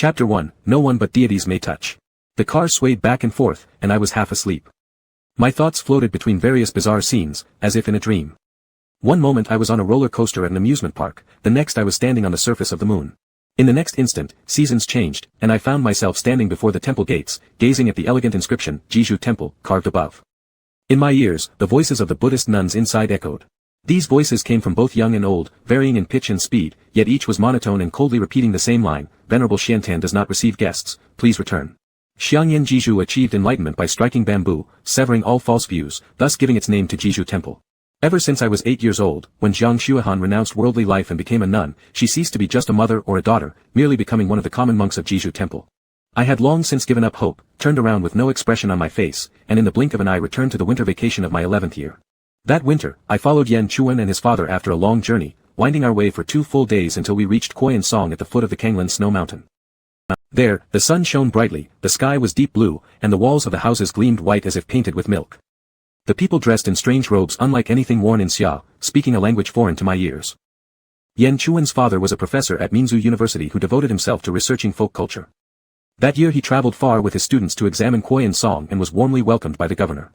Chapter 1, No one but deities may touch. The car swayed back and forth, and I was half asleep. My thoughts floated between various bizarre scenes, as if in a dream. One moment I was on a roller coaster at an amusement park, the next I was standing on the surface of the moon. In the next instant, seasons changed, and I found myself standing before the temple gates, gazing at the elegant inscription, Jiju Temple, carved above. In my ears, the voices of the Buddhist nuns inside echoed. These voices came from both young and old, varying in pitch and speed, yet each was monotone and coldly repeating the same line, Venerable Xiantan does not receive guests, please return. Xiangyan Jiju achieved enlightenment by striking bamboo, severing all false views, thus giving its name to Jiju Temple. Ever since I was 8 years old, when Zhang Xuehan renounced worldly life and became a nun, she ceased to be just a mother or a daughter, merely becoming one of the common monks of Jiju Temple. I had long since given up hope, turned around with no expression on my face, and in the blink of an eye returned to the winter vacation of my 11th year. That winter, I followed Yan Chuan and his father after a long journey, winding our way for 2 full days until we reached Koyan Song at the foot of the Kanglin Snow Mountain. There, the sun shone brightly, the sky was deep blue, and the walls of the houses gleamed white as if painted with milk. The people dressed in strange robes unlike anything worn in Xia, speaking a language foreign to my ears. Yan Chuan's father was a professor at Minzu University who devoted himself to researching folk culture. That year he traveled far with his students to examine Koyan Song and was warmly welcomed by the governor.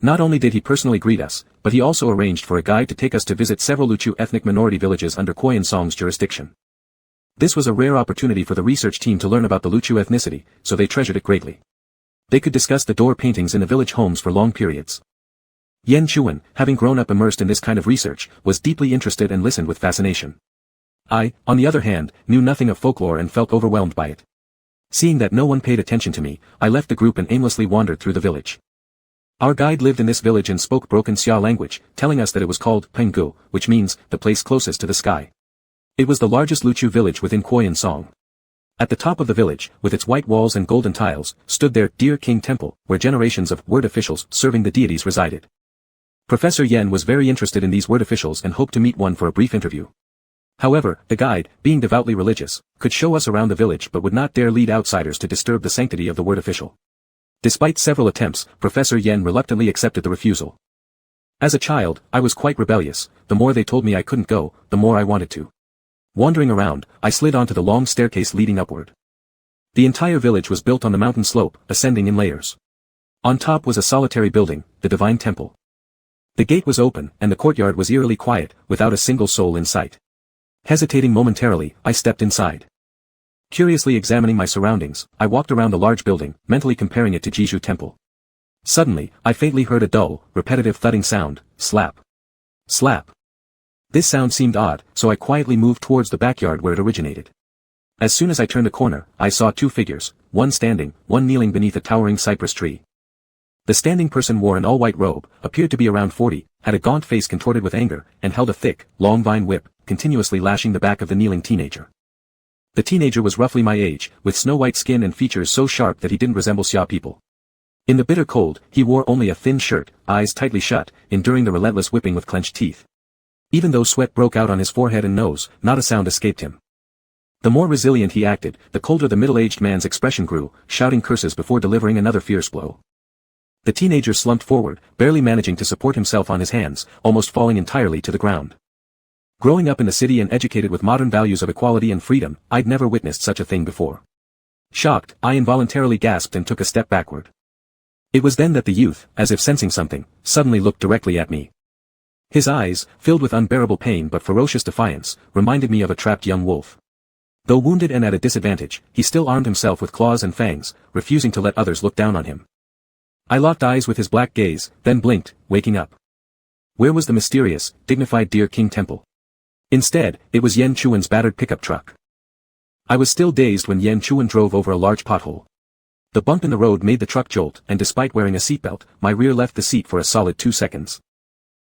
Not only did he personally greet us, but he also arranged for a guide to take us to visit several Luchu ethnic minority villages under Koyan Song's jurisdiction. This was a rare opportunity for the research team to learn about the Luchu ethnicity, so they treasured it greatly. They could discuss the door paintings in the village homes for long periods. Yan Chuan, having grown up immersed in this kind of research, was deeply interested and listened with fascination. I, on the other hand, knew nothing of folklore and felt overwhelmed by it. Seeing that no one paid attention to me, I left the group and aimlessly wandered through the village. Our guide lived in this village and spoke broken Xia language, telling us that it was called Penggu, which means, the place closest to the sky. It was the largest Luchu village within Koyan Song. At the top of the village, with its white walls and golden tiles, stood their Dear King Temple, where generations of word officials serving the deities resided. Professor Yen was very interested in these word officials and hoped to meet one for a brief interview. However, the guide, being devoutly religious, could show us around the village but would not dare lead outsiders to disturb the sanctity of the word official. Despite several attempts, Professor Yen reluctantly accepted the refusal. As a child, I was quite rebellious, the more they told me I couldn't go, the more I wanted to. Wandering around, I slid onto the long staircase leading upward. The entire village was built on the mountain slope, ascending in layers. On top was a solitary building, the Divine Temple. The gate was open, and the courtyard was eerily quiet, without a single soul in sight. Hesitating momentarily, I stepped inside. Curiously examining my surroundings, I walked around the large building, mentally comparing it to Jiju Temple. Suddenly, I faintly heard a dull, repetitive thudding sound, slap. Slap. This sound seemed odd, so I quietly moved towards the backyard where it originated. As soon as I turned a corner, I saw 2 figures, one standing, one kneeling beneath a towering cypress tree. The standing person wore an all-white robe, appeared to be around 40, had a gaunt face contorted with anger, and held a thick, long vine whip, continuously lashing the back of the kneeling teenager. The teenager was roughly my age, with snow-white skin and features so sharp that he didn't resemble Xia people. In the bitter cold, he wore only a thin shirt, eyes tightly shut, enduring the relentless whipping with clenched teeth. Even though sweat broke out on his forehead and nose, not a sound escaped him. The more resilient he acted, the colder the middle-aged man's expression grew, shouting curses before delivering another fierce blow. The teenager slumped forward, barely managing to support himself on his hands, almost falling entirely to the ground. Growing up in the city and educated with modern values of equality and freedom, I'd never witnessed such a thing before. Shocked, I involuntarily gasped and took a step backward. It was then that the youth, as if sensing something, suddenly looked directly at me. His eyes, filled with unbearable pain but ferocious defiance, reminded me of a trapped young wolf. Though wounded and at a disadvantage, he still armed himself with claws and fangs, refusing to let others look down on him. I locked eyes with his black gaze, then blinked, waking up. Where was the mysterious, dignified Dear King Temple? Instead, it was Yan Chuan's battered pickup truck. I was still dazed when Yan Chuan drove over a large pothole. The bump in the road made the truck jolt, and despite wearing a seatbelt, my rear left the seat for a solid 2 seconds.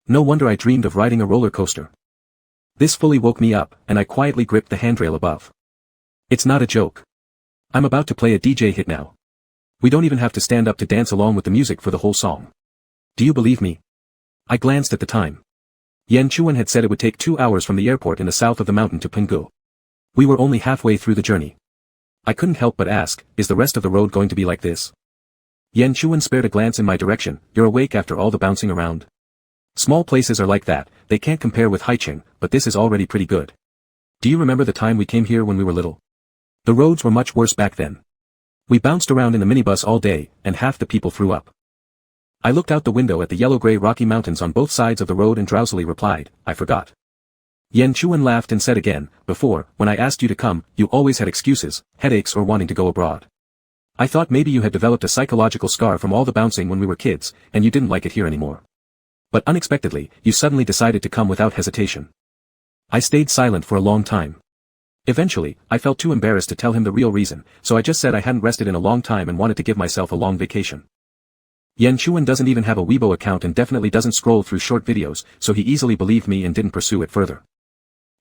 No wonder I dreamed of riding a roller coaster. This fully woke me up, and I quietly gripped the handrail above. It's not a joke. I'm about to play a DJ hit now. We don't even have to stand up to dance along with the music for the whole song. Do you believe me? I glanced at the time. Yan Chuan had said it would take 2 hours from the airport in the south of the mountain to Penggu. We were only halfway through the journey. I couldn't help but ask, is the rest of the road going to be like this? Yan Chuan spared a glance in my direction. You're awake after all the bouncing around? Small places are like that, they can't compare with Haicheng, but this is already pretty good. Do you remember the time we came here when we were little? The roads were much worse back then. We bounced around in the minibus all day, and half the people threw up. I looked out the window at the yellow-gray Rocky Mountains on both sides of the road and drowsily replied, I forgot. Yan Chuan laughed and said again, before, when I asked you to come, you always had excuses, headaches or wanting to go abroad. I thought maybe you had developed a psychological scar from all the bouncing when we were kids, and you didn't like it here anymore. But unexpectedly, you suddenly decided to come without hesitation. I stayed silent for a long time. Eventually, I felt too embarrassed to tell him the real reason, so I just said I hadn't rested in a long time and wanted to give myself a long vacation. Yan Chuan doesn't even have a Weibo account and definitely doesn't scroll through short videos, so he easily believed me and didn't pursue it further.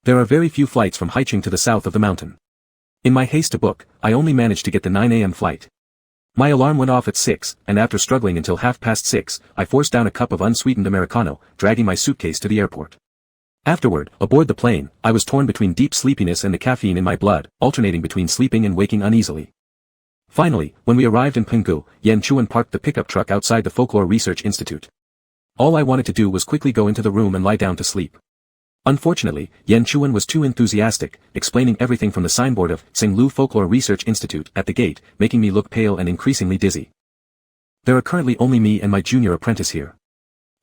There are very few flights from Haicheng to the south of the mountain. In my haste to book, I only managed to get the 9 a.m. flight. My alarm went off at 6, and after struggling until 6:30, I forced down a cup of unsweetened Americano, dragging my suitcase to the airport. Afterward, aboard the plane, I was torn between deep sleepiness and the caffeine in my blood, alternating between sleeping and waking uneasily. Finally, when we arrived in Penghu, Yan Chuan parked the pickup truck outside the Folklore Research Institute. All I wanted to do was quickly go into the room and lie down to sleep. Unfortunately, Yan Chuan was too enthusiastic, explaining everything from the signboard of Cenlu Folklore Research Institute at the gate, making me look pale and increasingly dizzy. There are currently only me and my junior apprentice here.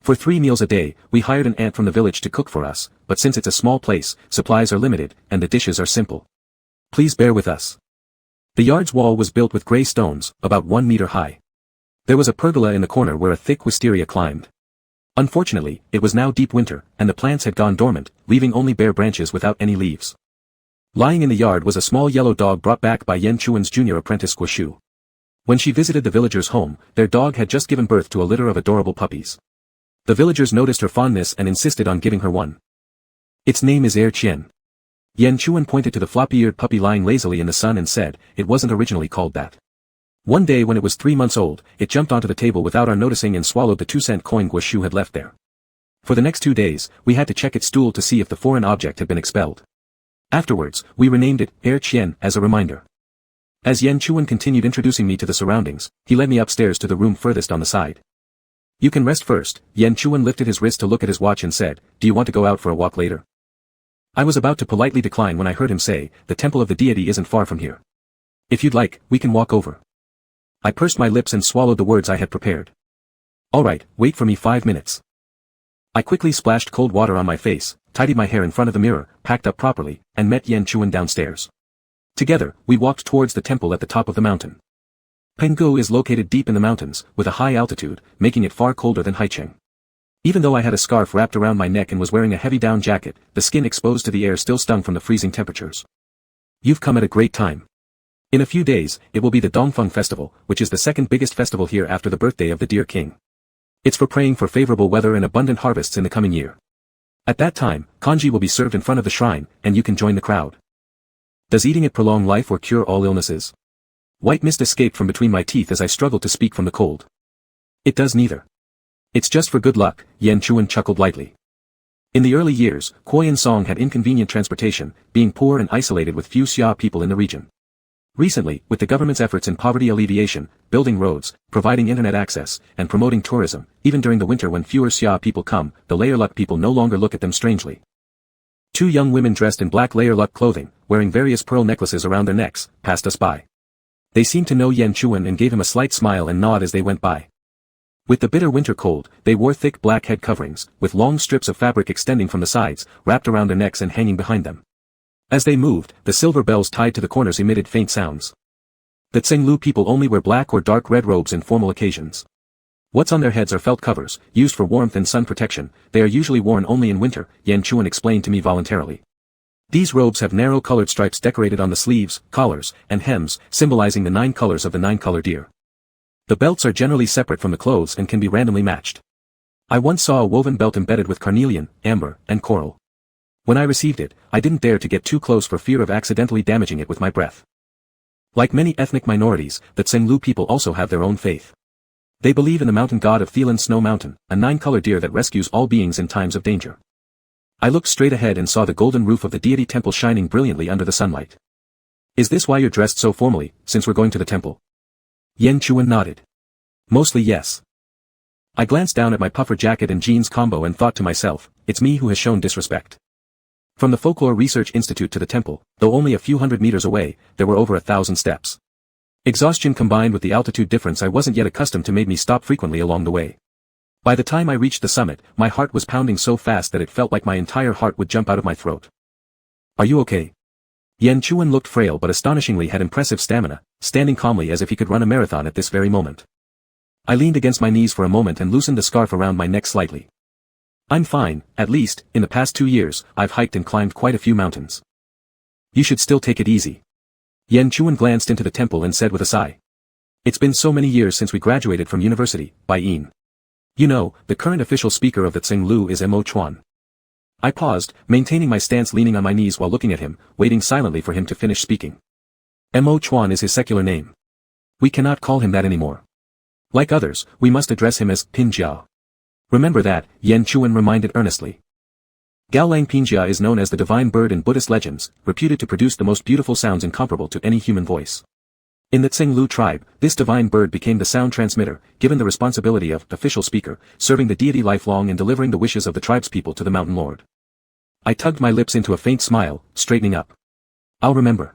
For 3 meals a day, we hired an aunt from the village to cook for us, but since it's a small place, supplies are limited, and the dishes are simple. Please bear with us. The yard's wall was built with grey stones, about 1 meter high. There was a pergola in the corner where a thick wisteria climbed. Unfortunately, it was now deep winter, and the plants had gone dormant, leaving only bare branches without any leaves. Lying in the yard was a small yellow dog brought back by Yan Chuan's junior apprentice Guoshu. When she visited the villagers' home, their dog had just given birth to a litter of adorable puppies. The villagers noticed her fondness and insisted on giving her one. Its name is Qian. Yan Chuan pointed to the floppy-eared puppy lying lazily in the sun and said, it wasn't originally called that. One day when it was 3 months old, it jumped onto the table without our noticing and swallowed the 2-cent coin Guoshu had left there. For the next 2 days, we had to check its stool to see if the foreign object had been expelled. Afterwards, we renamed it Qian as a reminder. As Yan Chuan continued introducing me to the surroundings, he led me upstairs to the room furthest on the side. You can rest first. Yan Chuan lifted his wrist to look at his watch and said, do you want to go out for a walk later? I was about to politely decline when I heard him say, the temple of the deity isn't far from here. If you'd like, we can walk over. I pursed my lips and swallowed the words I had prepared. All right, wait for me 5 minutes. I quickly splashed cold water on my face, tidied my hair in front of the mirror, packed up properly, and met Yan Chuan downstairs. Together, we walked towards the temple at the top of the mountain. Penghu is located deep in the mountains, with a high altitude, making it far colder than Haicheng. Even though I had a scarf wrapped around my neck and was wearing a heavy down jacket, the skin exposed to the air still stung from the freezing temperatures. You've come at a great time. In a few days, it will be the Dongfeng Festival, which is the second biggest festival here after the birthday of the Deer King. It's for praying for favorable weather and abundant harvests in the coming year. At that time, congee will be served in front of the shrine, and you can join the crowd. Does eating it prolong life or cure all illnesses? White mist escaped from between my teeth as I struggled to speak from the cold. It does neither. It's just for good luck, Yan Chuan chuckled lightly. In the early years, Kuoyan Song had inconvenient transportation, being poor and isolated with few Xia people in the region. Recently, with the government's efforts in poverty alleviation, building roads, providing internet access, and promoting tourism, even during the winter when fewer Xia people come, the Layerluck people no longer look at them strangely. 2 young women dressed in black Layerluck clothing, wearing various pearl necklaces around their necks, passed us by. They seemed to know Yan Chuan and gave him a slight smile and nod as they went by. With the bitter winter cold, they wore thick black head coverings, with long strips of fabric extending from the sides, wrapped around their necks and hanging behind them. As they moved, the silver bells tied to the corners emitted faint sounds. The Cenlu people only wear black or dark red robes in formal occasions. What's on their heads are felt covers, used for warmth and sun protection. They are usually worn only in winter, Yan Chuan explained to me voluntarily. These robes have narrow colored stripes decorated on the sleeves, collars, and hems, symbolizing the 9 colors of the 9-color deer. The belts are generally separate from the clothes and can be randomly matched. I once saw a woven belt embedded with carnelian, amber, and coral. When I received it, I didn't dare to get too close for fear of accidentally damaging it with my breath. Like many ethnic minorities, the Cenlu people also have their own faith. They believe in the mountain god of Thielan Snow Mountain, a 9-color deer that rescues all beings in times of danger. I looked straight ahead and saw the golden roof of the deity temple shining brilliantly under the sunlight. Is this why you're dressed so formally, since we're going to the temple? Yan Chuan nodded. Mostly yes. I glanced down at my puffer jacket and jeans combo and thought to myself, it's me who has shown disrespect. From the Folklore Research Institute to the temple, though only a few hundred meters away, there were over 1,000 steps. Exhaustion combined with the altitude difference I wasn't yet accustomed to made me stop frequently along the way. By the time I reached the summit, my heart was pounding so fast that it felt like my entire heart would jump out of my throat. Are you okay? Yan Chuan looked frail but astonishingly had impressive stamina, standing calmly as if he could run a marathon at this very moment. I leaned against my knees for a moment and loosened the scarf around my neck slightly. I'm fine, at least, in the past 2 years, I've hiked and climbed quite a few mountains. You should still take it easy. Yan Chuan glanced into the temple and said with a sigh. It's been so many years since we graduated from university, Bai Yin. You know, the current official speaker of the Cenlu is Mo Chuan. I paused, maintaining my stance leaning on my knees while looking at him, waiting silently for him to finish speaking. Mo Chuan is his secular name. We cannot call him that anymore. Like others, we must address him as Pinjia. Remember that, Yan Chuan reminded earnestly. Gaolang Pinjia is known as the divine bird in Buddhist legends, reputed to produce the most beautiful sounds incomparable to any human voice. In the Cenlu tribe, this divine bird became the sound transmitter, given the responsibility of official speaker, serving the deity lifelong and delivering the wishes of the tribespeople to the mountain lord. I tugged my lips into a faint smile, straightening up. I'll remember.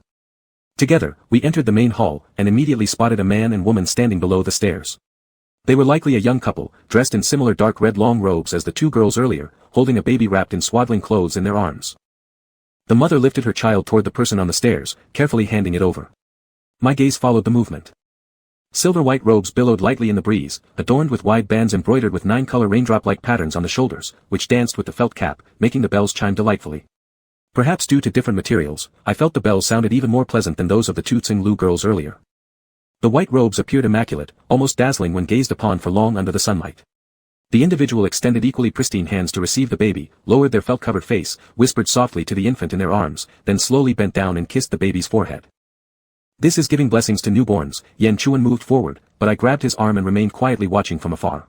Together, we entered the main hall, and immediately spotted a man and woman standing below the stairs. They were likely a young couple, dressed in similar dark red long robes as the 2 girls earlier, holding a baby wrapped in swaddling clothes in their arms. The mother lifted her child toward the person on the stairs, carefully handing it over. My gaze followed the movement. Silver-white robes billowed lightly in the breeze, adorned with wide bands embroidered with 9-color raindrop-like patterns on the shoulders, which danced with the felt cap, making the bells chime delightfully. Perhaps due to different materials, I felt the bells sounded even more pleasant than those of the 2 Cenlu girls earlier. The white robes appeared immaculate, almost dazzling when gazed upon for long under the sunlight. The individual extended equally pristine hands to receive the baby, lowered their felt-covered face, whispered softly to the infant in their arms, then slowly bent down and kissed the baby's forehead. This is giving blessings to newborns. Yan Chuan moved forward, but I grabbed his arm and remained quietly watching from afar.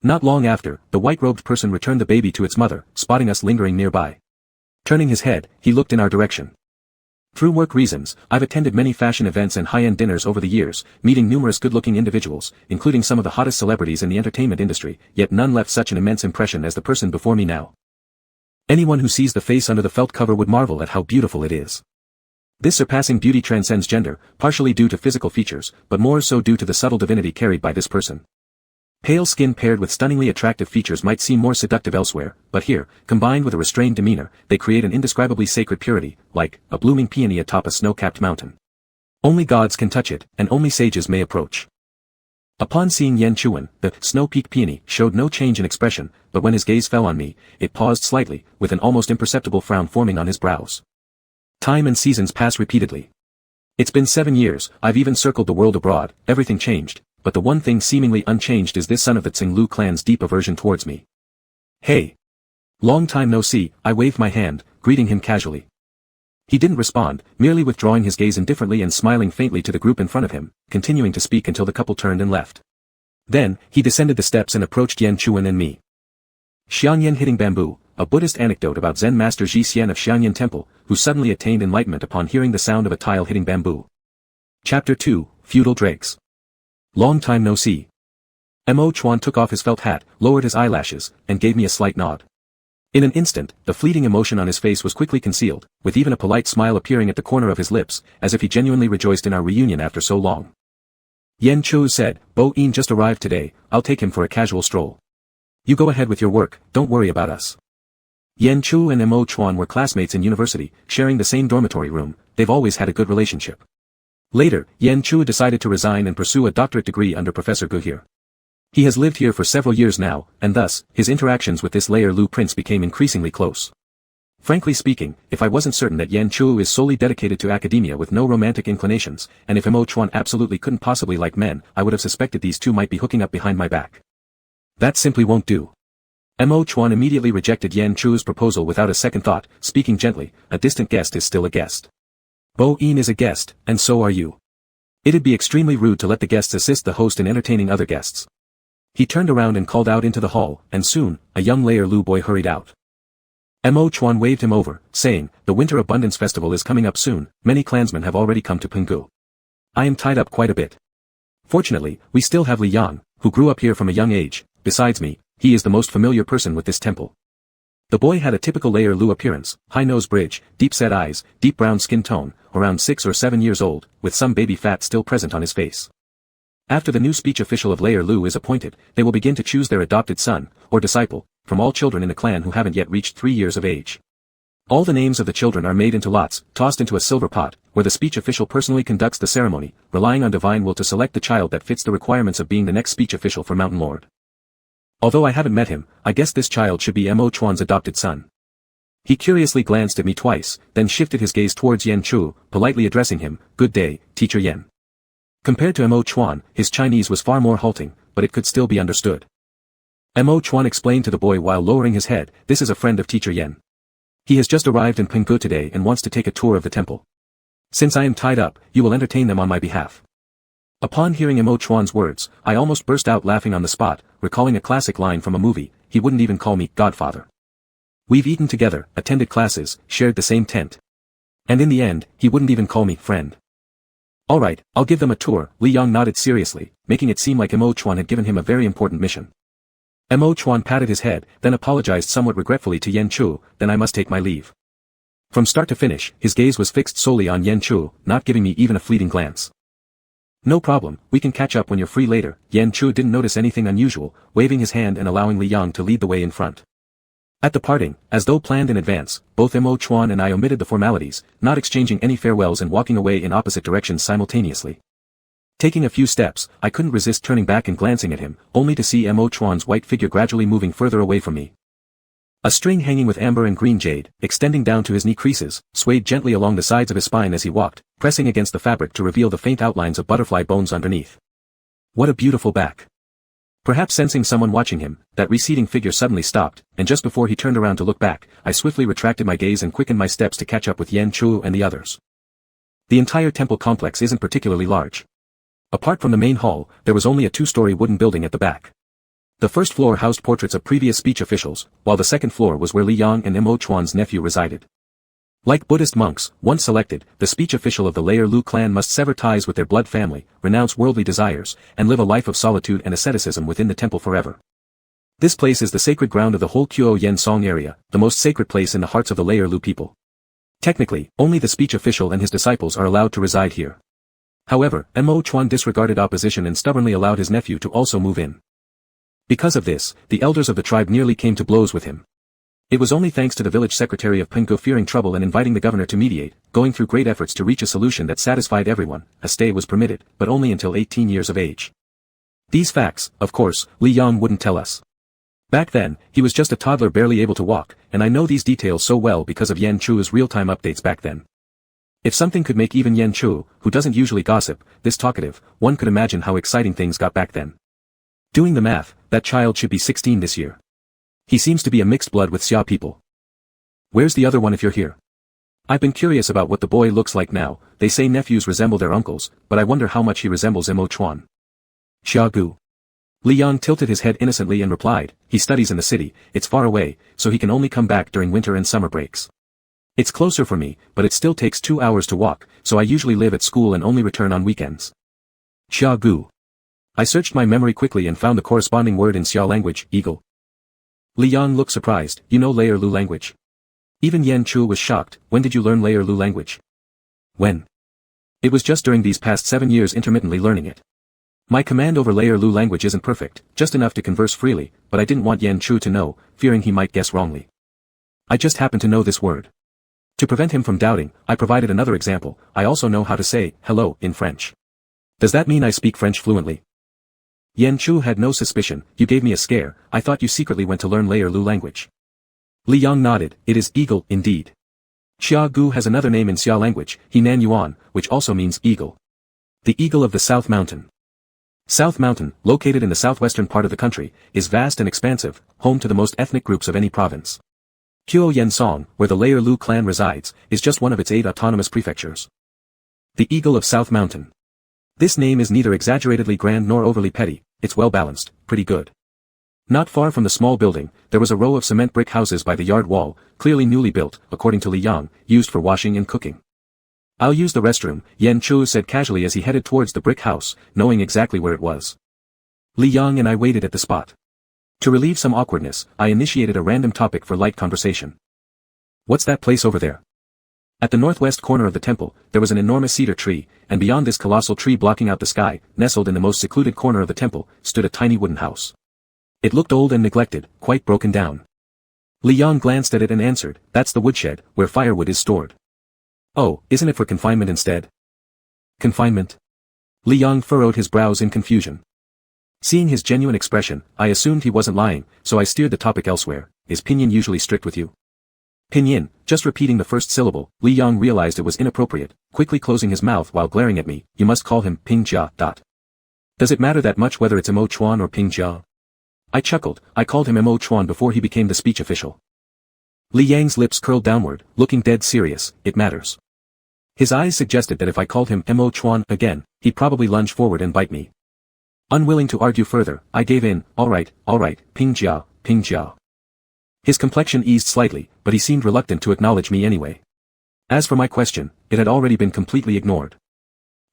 Not long after, the white-robed person returned the baby to its mother, spotting us lingering nearby. Turning his head, he looked in our direction. Through work reasons, I've attended many fashion events and high-end dinners over the years, meeting numerous good-looking individuals, including some of the hottest celebrities in the entertainment industry, yet none left such an immense impression as the person before me now. Anyone who sees the face under the felt cover would marvel at how beautiful it is. This surpassing beauty transcends gender, partially due to physical features, but more so due to the subtle divinity carried by this person. Pale skin paired with stunningly attractive features might seem more seductive elsewhere, but here, combined with a restrained demeanor, they create an indescribably sacred purity, like a blooming peony atop a snow-capped mountain. Only gods can touch it, and only sages may approach. Upon seeing Yan Chuan, the snow-peaked peony showed no change in expression, but when his gaze fell on me, it paused slightly, with an almost imperceptible frown forming on his brows. Time and seasons pass repeatedly. It's been 7 years, I've even circled the world abroad, everything changed, but the one thing seemingly unchanged is this son of the Cenlu clan's deep aversion towards me. Hey! Long time no see, I waved my hand, greeting him casually. He didn't respond, merely withdrawing his gaze indifferently and smiling faintly to the group in front of him, continuing to speak until the couple turned and left. Then, he descended the steps and approached Yan Chuan and me. Xianyan hitting bamboo, a Buddhist anecdote about Zen master Ji Xian of Xianyan Temple, who suddenly attained enlightenment upon hearing the sound of a tile hitting bamboo. Chapter 2, Feudal Drakes. Long time no see. Mo Chuan took off his felt hat, lowered his eyelashes, and gave me a slight nod. In an instant, the fleeting emotion on his face was quickly concealed, with even a polite smile appearing at the corner of his lips, as if he genuinely rejoiced in our reunion after so long. Yan Chu said, Bo Yin just arrived today, I'll take him for a casual stroll. You go ahead with your work, don't worry about us. Yan Chu and Mo Chuan were classmates in university, sharing the same dormitory room, they've always had a good relationship. Later, Yan Chu decided to resign and pursue a doctorate degree under Professor Gu here. He has lived here for several years now, and thus, his interactions with this Layer Lu prince became increasingly close. Frankly speaking, if I wasn't certain that Yan Chu is solely dedicated to academia with no romantic inclinations, and if Mo Chuan absolutely couldn't possibly like men, I would have suspected these two might be hooking up behind my back. That simply won't do. Mo Chuan immediately rejected Yan Chu's proposal without a second thought, speaking gently, a distant guest is still a guest. Bo Yin is a guest, and so are you. It'd be extremely rude to let the guests assist the host in entertaining other guests. He turned around and called out into the hall, and soon, a young Layer Lu boy hurried out. Mo Chuan waved him over, saying, the Winter Abundance Festival is coming up soon, many clansmen have already come to Penggu. I am tied up quite a bit. Fortunately, we still have Li Yang, who grew up here from a young age, besides me, he is the most familiar person with this temple. The boy had a typical Layer Lu appearance, high nose bridge, deep-set eyes, deep brown skin tone, around 6 or 7 years old, with some baby fat still present on his face. After the new speech official of Layer Lu is appointed, they will begin to choose their adopted son, or disciple, from all children in the clan who haven't yet reached 3 years of age. All the names of the children are made into lots, tossed into a silver pot, where the speech official personally conducts the ceremony, relying on divine will to select the child that fits the requirements of being the next speech official for Mountain Lord. Although I haven't met him, I guess this child should be Mo Chuan's adopted son. He curiously glanced at me twice, then shifted his gaze towards Yan Chu, politely addressing him, "Good day, Teacher Yan." Compared to Mo Chuan, his Chinese was far more halting, but it could still be understood. Mo Chuan explained to the boy while lowering his head, "This is a friend of Teacher Yan. He has just arrived in Penggu today and wants to take a tour of the temple. Since I am tied up, you will entertain them on my behalf." Upon hearing Mo Chuan's words, I almost burst out laughing on the spot, recalling a classic line from a movie, "He wouldn't even call me Godfather. We've eaten together, attended classes, shared the same tent. And in the end, he wouldn't even call me friend." "Alright, I'll give them a tour," Li Yang nodded seriously, making it seem like Mo Chuan had given him a very important mission. Mo Chuan patted his head, then apologized somewhat regretfully to Yan Chu, "Then I must take my leave." From start to finish, his gaze was fixed solely on Yan Chu, not giving me even a fleeting glance. "No problem, we can catch up when you're free later." Yan Chu didn't notice anything unusual, waving his hand and allowing Li Yang to lead the way in front. At the parting, as though planned in advance, both Mo Chuan and I omitted the formalities, not exchanging any farewells and walking away in opposite directions simultaneously. Taking a few steps, I couldn't resist turning back and glancing at him, only to see Mo Chuan's white figure gradually moving further away from me. A string hanging with amber and green jade, extending down to his knee creases, swayed gently along the sides of his spine as he walked, pressing against the fabric to reveal the faint outlines of butterfly bones underneath. What a beautiful back. Perhaps sensing someone watching him, that receding figure suddenly stopped, and just before he turned around to look back, I swiftly retracted my gaze and quickened my steps to catch up with Yan Chu and the others. The entire temple complex isn't particularly large. Apart from the main hall, there was only a 2-story wooden building at the back. The first floor housed portraits of previous speech officials, while the second floor was where Li Yang and Mo Chuan's nephew resided. Like Buddhist monks, once selected, the speech official of the Layer Lu clan must sever ties with their blood family, renounce worldly desires, and live a life of solitude and asceticism within the temple forever. This place is the sacred ground of the whole Qiu Yen Song area, the most sacred place in the hearts of the Layer Lu people. Technically, only the speech official and his disciples are allowed to reside here. However, Mo Chuan disregarded opposition and stubbornly allowed his nephew to also move in. Because of this, the elders of the tribe nearly came to blows with him. It was only thanks to the village secretary of Penggu fearing trouble and inviting the governor to mediate, going through great efforts to reach a solution that satisfied everyone, a stay was permitted, but only until 18 years of age. These facts, of course, Li Yang wouldn't tell us. Back then, he was just a toddler barely able to walk, and I know these details so well because of Yan Chu's real-time updates back then. If something could make even Yan Chu, who doesn't usually gossip, this talkative, one could imagine how exciting things got back then. Doing the math, that child should be 16 this year. He seems to be a mixed blood with Xia people. Where's the other one if you're here? I've been curious about what the boy looks like now. They say nephews resemble their uncles, but I wonder how much he resembles Mo Chuan. Xia Gu. Li Yang tilted his head innocently and replied, "He studies in the city, it's far away, so he can only come back during winter and summer breaks. It's closer for me, but it still takes 2 hours to walk, so I usually live at school and only return on weekends." Xia Gu. I searched my memory quickly and found the corresponding word in Xia language, eagle. Li Yang looked surprised. "You know Layer Lu language?" Even Yan Chu was shocked. "When did you learn Layer Lu language?" "When?" "It was just during these past 7 years intermittently learning it. My command over Layer Lu language isn't perfect, just enough to converse freely, but I didn't want Yan Chu to know, fearing he might guess wrongly. I just happen to know this word." To prevent him from doubting, I provided another example. "I also know how to say, hello, in French. Does that mean I speak French fluently?" Yan Chu had no suspicion. "You gave me a scare. I thought you secretly went to learn Layer Lu language." Li Yang nodded. "It is eagle, indeed. Xia Gu has another name in Xia language, Henan Yuan, which also means eagle. The eagle of the South Mountain. South Mountain, located in the southwestern part of the country, is vast and expansive, home to the most ethnic groups of any province. Qiu Yen Song, where the Layer Lu clan resides, is just one of its 8 autonomous prefectures. The Eagle of South Mountain. This name is neither exaggeratedly grand nor overly petty, it's well balanced, pretty good. Not far from the small building, there was a row of cement brick houses by the yard wall, clearly newly built, according to Li Yang, used for washing and cooking. "I'll use the restroom," Yan Chu said casually as he headed towards the brick house, knowing exactly where it was. Li Yang and I waited at the spot. To relieve some awkwardness, I initiated a random topic for light conversation. What's that place over there? At the northwest corner of the temple, there was an enormous cedar tree, and beyond this colossal tree blocking out the sky, nestled in the most secluded corner of the temple, stood a tiny wooden house. It looked old and neglected, quite broken down. Li Yang glanced at it and answered, "That's the woodshed, where firewood is stored." "Oh, isn't it for confinement instead?" "Confinement?" Li Yang furrowed his brows in confusion. Seeing his genuine expression, I assumed he wasn't lying, so I steered the topic elsewhere. "Is Pinyin usually strict with you?" Pinyin, just repeating the first syllable, Li Yang realized it was inappropriate, quickly closing his mouth while glaring at me. "You must call him Ping Jia. Does it matter that much whether it's Mo Chuan or Ping Jia?" I chuckled. I called him Mo Chuan before he became the speech official. Li Yang's lips curled downward, looking dead serious. "It matters." His eyes suggested that if I called him Mo Chuan again, he'd probably lunge forward and bite me. Unwilling to argue further, I gave in. All right, Ping Jia, Ping Jia." His complexion eased slightly, but he seemed reluctant to acknowledge me anyway. As for my question, it had already been completely ignored.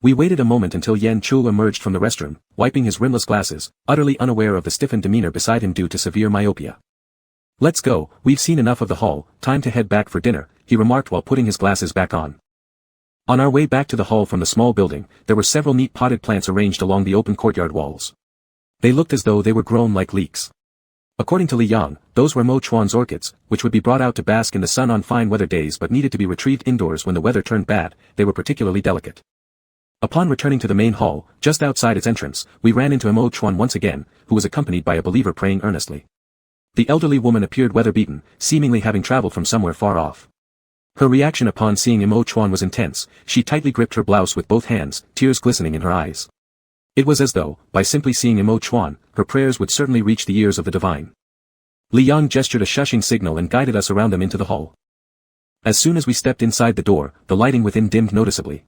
We waited a moment until Yan Chu emerged from the restroom, wiping his rimless glasses, utterly unaware of the stiffened demeanor beside him due to severe myopia. "Let's go, we've seen enough of the hall, time to head back for dinner," he remarked while putting his glasses back on. On our way back to the hall from the small building, there were several neat potted plants arranged along the open courtyard walls. They looked as though they were grown like leeks. According to Li Yang, those were Mo Chuan's orchids, which would be brought out to bask in the sun on fine weather days but needed to be retrieved indoors when the weather turned bad. They were particularly delicate. Upon returning to the main hall, just outside its entrance, we ran into Mo Chuan once again, who was accompanied by a believer praying earnestly. The elderly woman appeared weather-beaten, seemingly having traveled from somewhere far off. Her reaction upon seeing Mo Chuan was intense. She tightly gripped her blouse with both hands, tears glistening in her eyes. It was as though, by simply seeing Mo Chuan, her prayers would certainly reach the ears of the divine. Li Yang gestured a shushing signal and guided us around them into the hall. As soon as we stepped inside the door, the lighting within dimmed noticeably.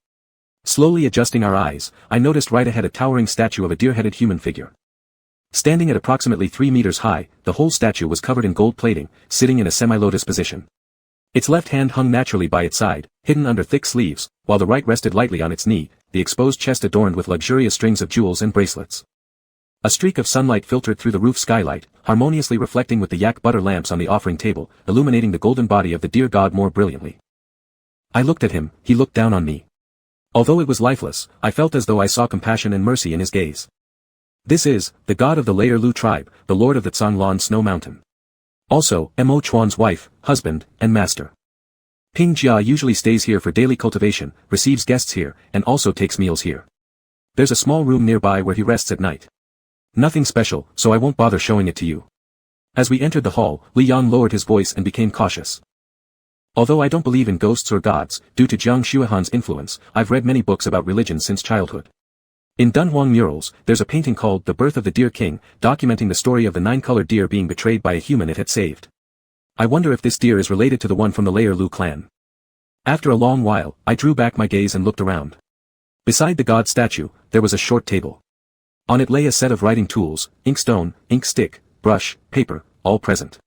Slowly adjusting our eyes, I noticed right ahead a towering statue of a deer-headed human figure. Standing at approximately 3 meters high, the whole statue was covered in gold plating, sitting in a semi-lotus position. Its left hand hung naturally by its side, hidden under thick sleeves, while the right rested lightly on its knee, the exposed chest adorned with luxurious strings of jewels and bracelets. A streak of sunlight filtered through the roof skylight, harmoniously reflecting with the yak butter lamps on the offering table, illuminating the golden body of the deer god more brilliantly. I looked at him, he looked down on me. Although it was lifeless, I felt as though I saw compassion and mercy in his gaze. "This is, the god of the Layer Lu tribe, the lord of the Zhanglan Snow Mountain. Also, Mo Chuan's wife, husband, and master. Ping Jia usually stays here for daily cultivation, receives guests here, and also takes meals here. There's a small room nearby where he rests at night. Nothing special, so I won't bother showing it to you." As we entered the hall, Li Yang lowered his voice and became cautious. "Although I don't believe in ghosts or gods, due to Jiang Xuehan's influence, I've read many books about religion since childhood. In Dunhuang murals, there's a painting called The Birth of the Deer King, documenting the story of the 9-colored deer being betrayed by a human it had saved. I wonder if this deer is related to the one from the Layer Lu clan." After a long while, I drew back my gaze and looked around. Beside the god statue, there was a short table. On it lay a set of writing tools, inkstone, ink stick, brush, paper, all present.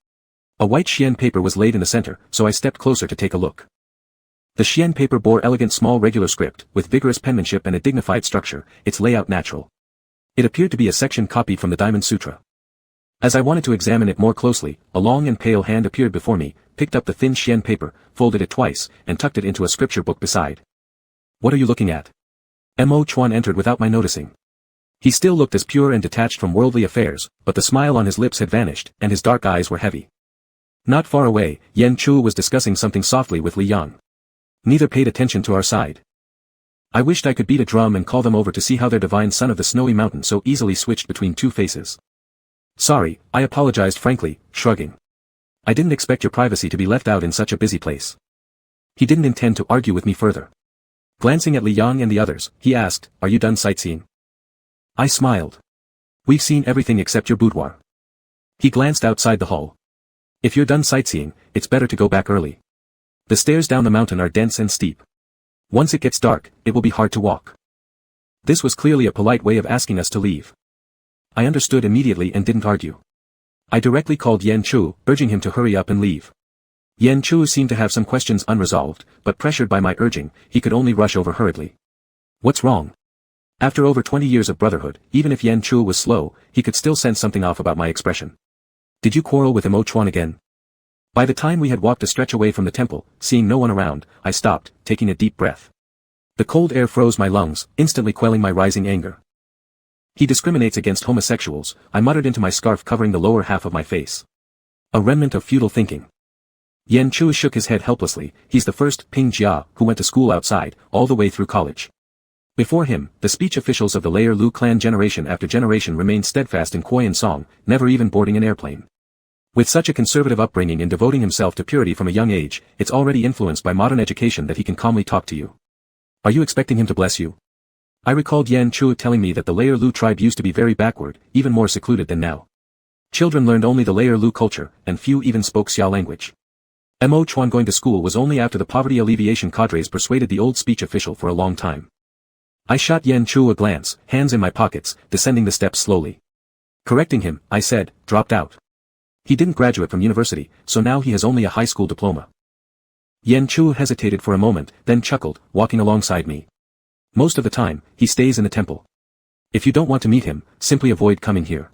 A white xian paper was laid in the center, so I stepped closer to take a look. The xian paper bore elegant small regular script, with vigorous penmanship and a dignified structure, its layout natural. It appeared to be a section copied from the Diamond Sutra. As I wanted to examine it more closely, a long and pale hand appeared before me, picked up the thin xian paper, folded it twice, and tucked it into a scripture book beside. "What are you looking at?" Mo Chuan entered without my noticing. He still looked as pure and detached from worldly affairs, but the smile on his lips had vanished, and his dark eyes were heavy. Not far away, Yan Chu was discussing something softly with Li Yang. Neither paid attention to our side. I wished I could beat a drum and call them over to see how their divine son of the snowy mountain so easily switched between two faces. "Sorry," I apologized frankly, shrugging. "I didn't expect your privacy to be left out in such a busy place." He didn't intend to argue with me further. Glancing at Li Yang and the others, he asked, "Are you done sightseeing?" I smiled. "We've seen everything except your boudoir." He glanced outside the hall. "If you're done sightseeing, it's better to go back early. The stairs down the mountain are dense and steep. Once it gets dark, it will be hard to walk." This was clearly a polite way of asking us to leave. I understood immediately and didn't argue. I directly called Yan Chu, urging him to hurry up and leave. Yan Chu seemed to have some questions unresolved, but pressured by my urging, he could only rush over hurriedly. "What's wrong?" After over 20 years of brotherhood, even if Yan Chu was slow, he could still sense something off about my expression. Did you quarrel with Imo Chuan again? By the time we had walked a stretch away from the temple, seeing no one around, I stopped, taking a deep breath. The cold air froze my lungs, instantly quelling my rising anger. He discriminates against homosexuals, I muttered into my scarf covering the lower half of my face. A remnant of futile thinking. Yan Chu shook his head helplessly. He's the first Ping Jia who went to school outside, all the way through college. Before him, the speech officials of the Layer Lu clan generation after generation remained steadfast in Kuai and song, never even boarding an airplane. With such a conservative upbringing and devoting himself to purity from a young age, it's already influenced by modern education that he can calmly talk to you. Are you expecting him to bless you? I recalled Yan Chu telling me that the Layer Lu tribe used to be very backward, even more secluded than now. Children learned only the Layer Lu culture, and few even spoke Xia language. Mo Chuan going to school was only after the poverty alleviation cadres persuaded the old speech official for a long time. I shot Yan Chu a glance, hands in my pockets, descending the steps slowly. Correcting him, I said, dropped out. He didn't graduate from university, so now he has only a high school diploma. Yan Chu hesitated for a moment, then chuckled, walking alongside me. Most of the time, he stays in the temple. If you don't want to meet him, simply avoid coming here.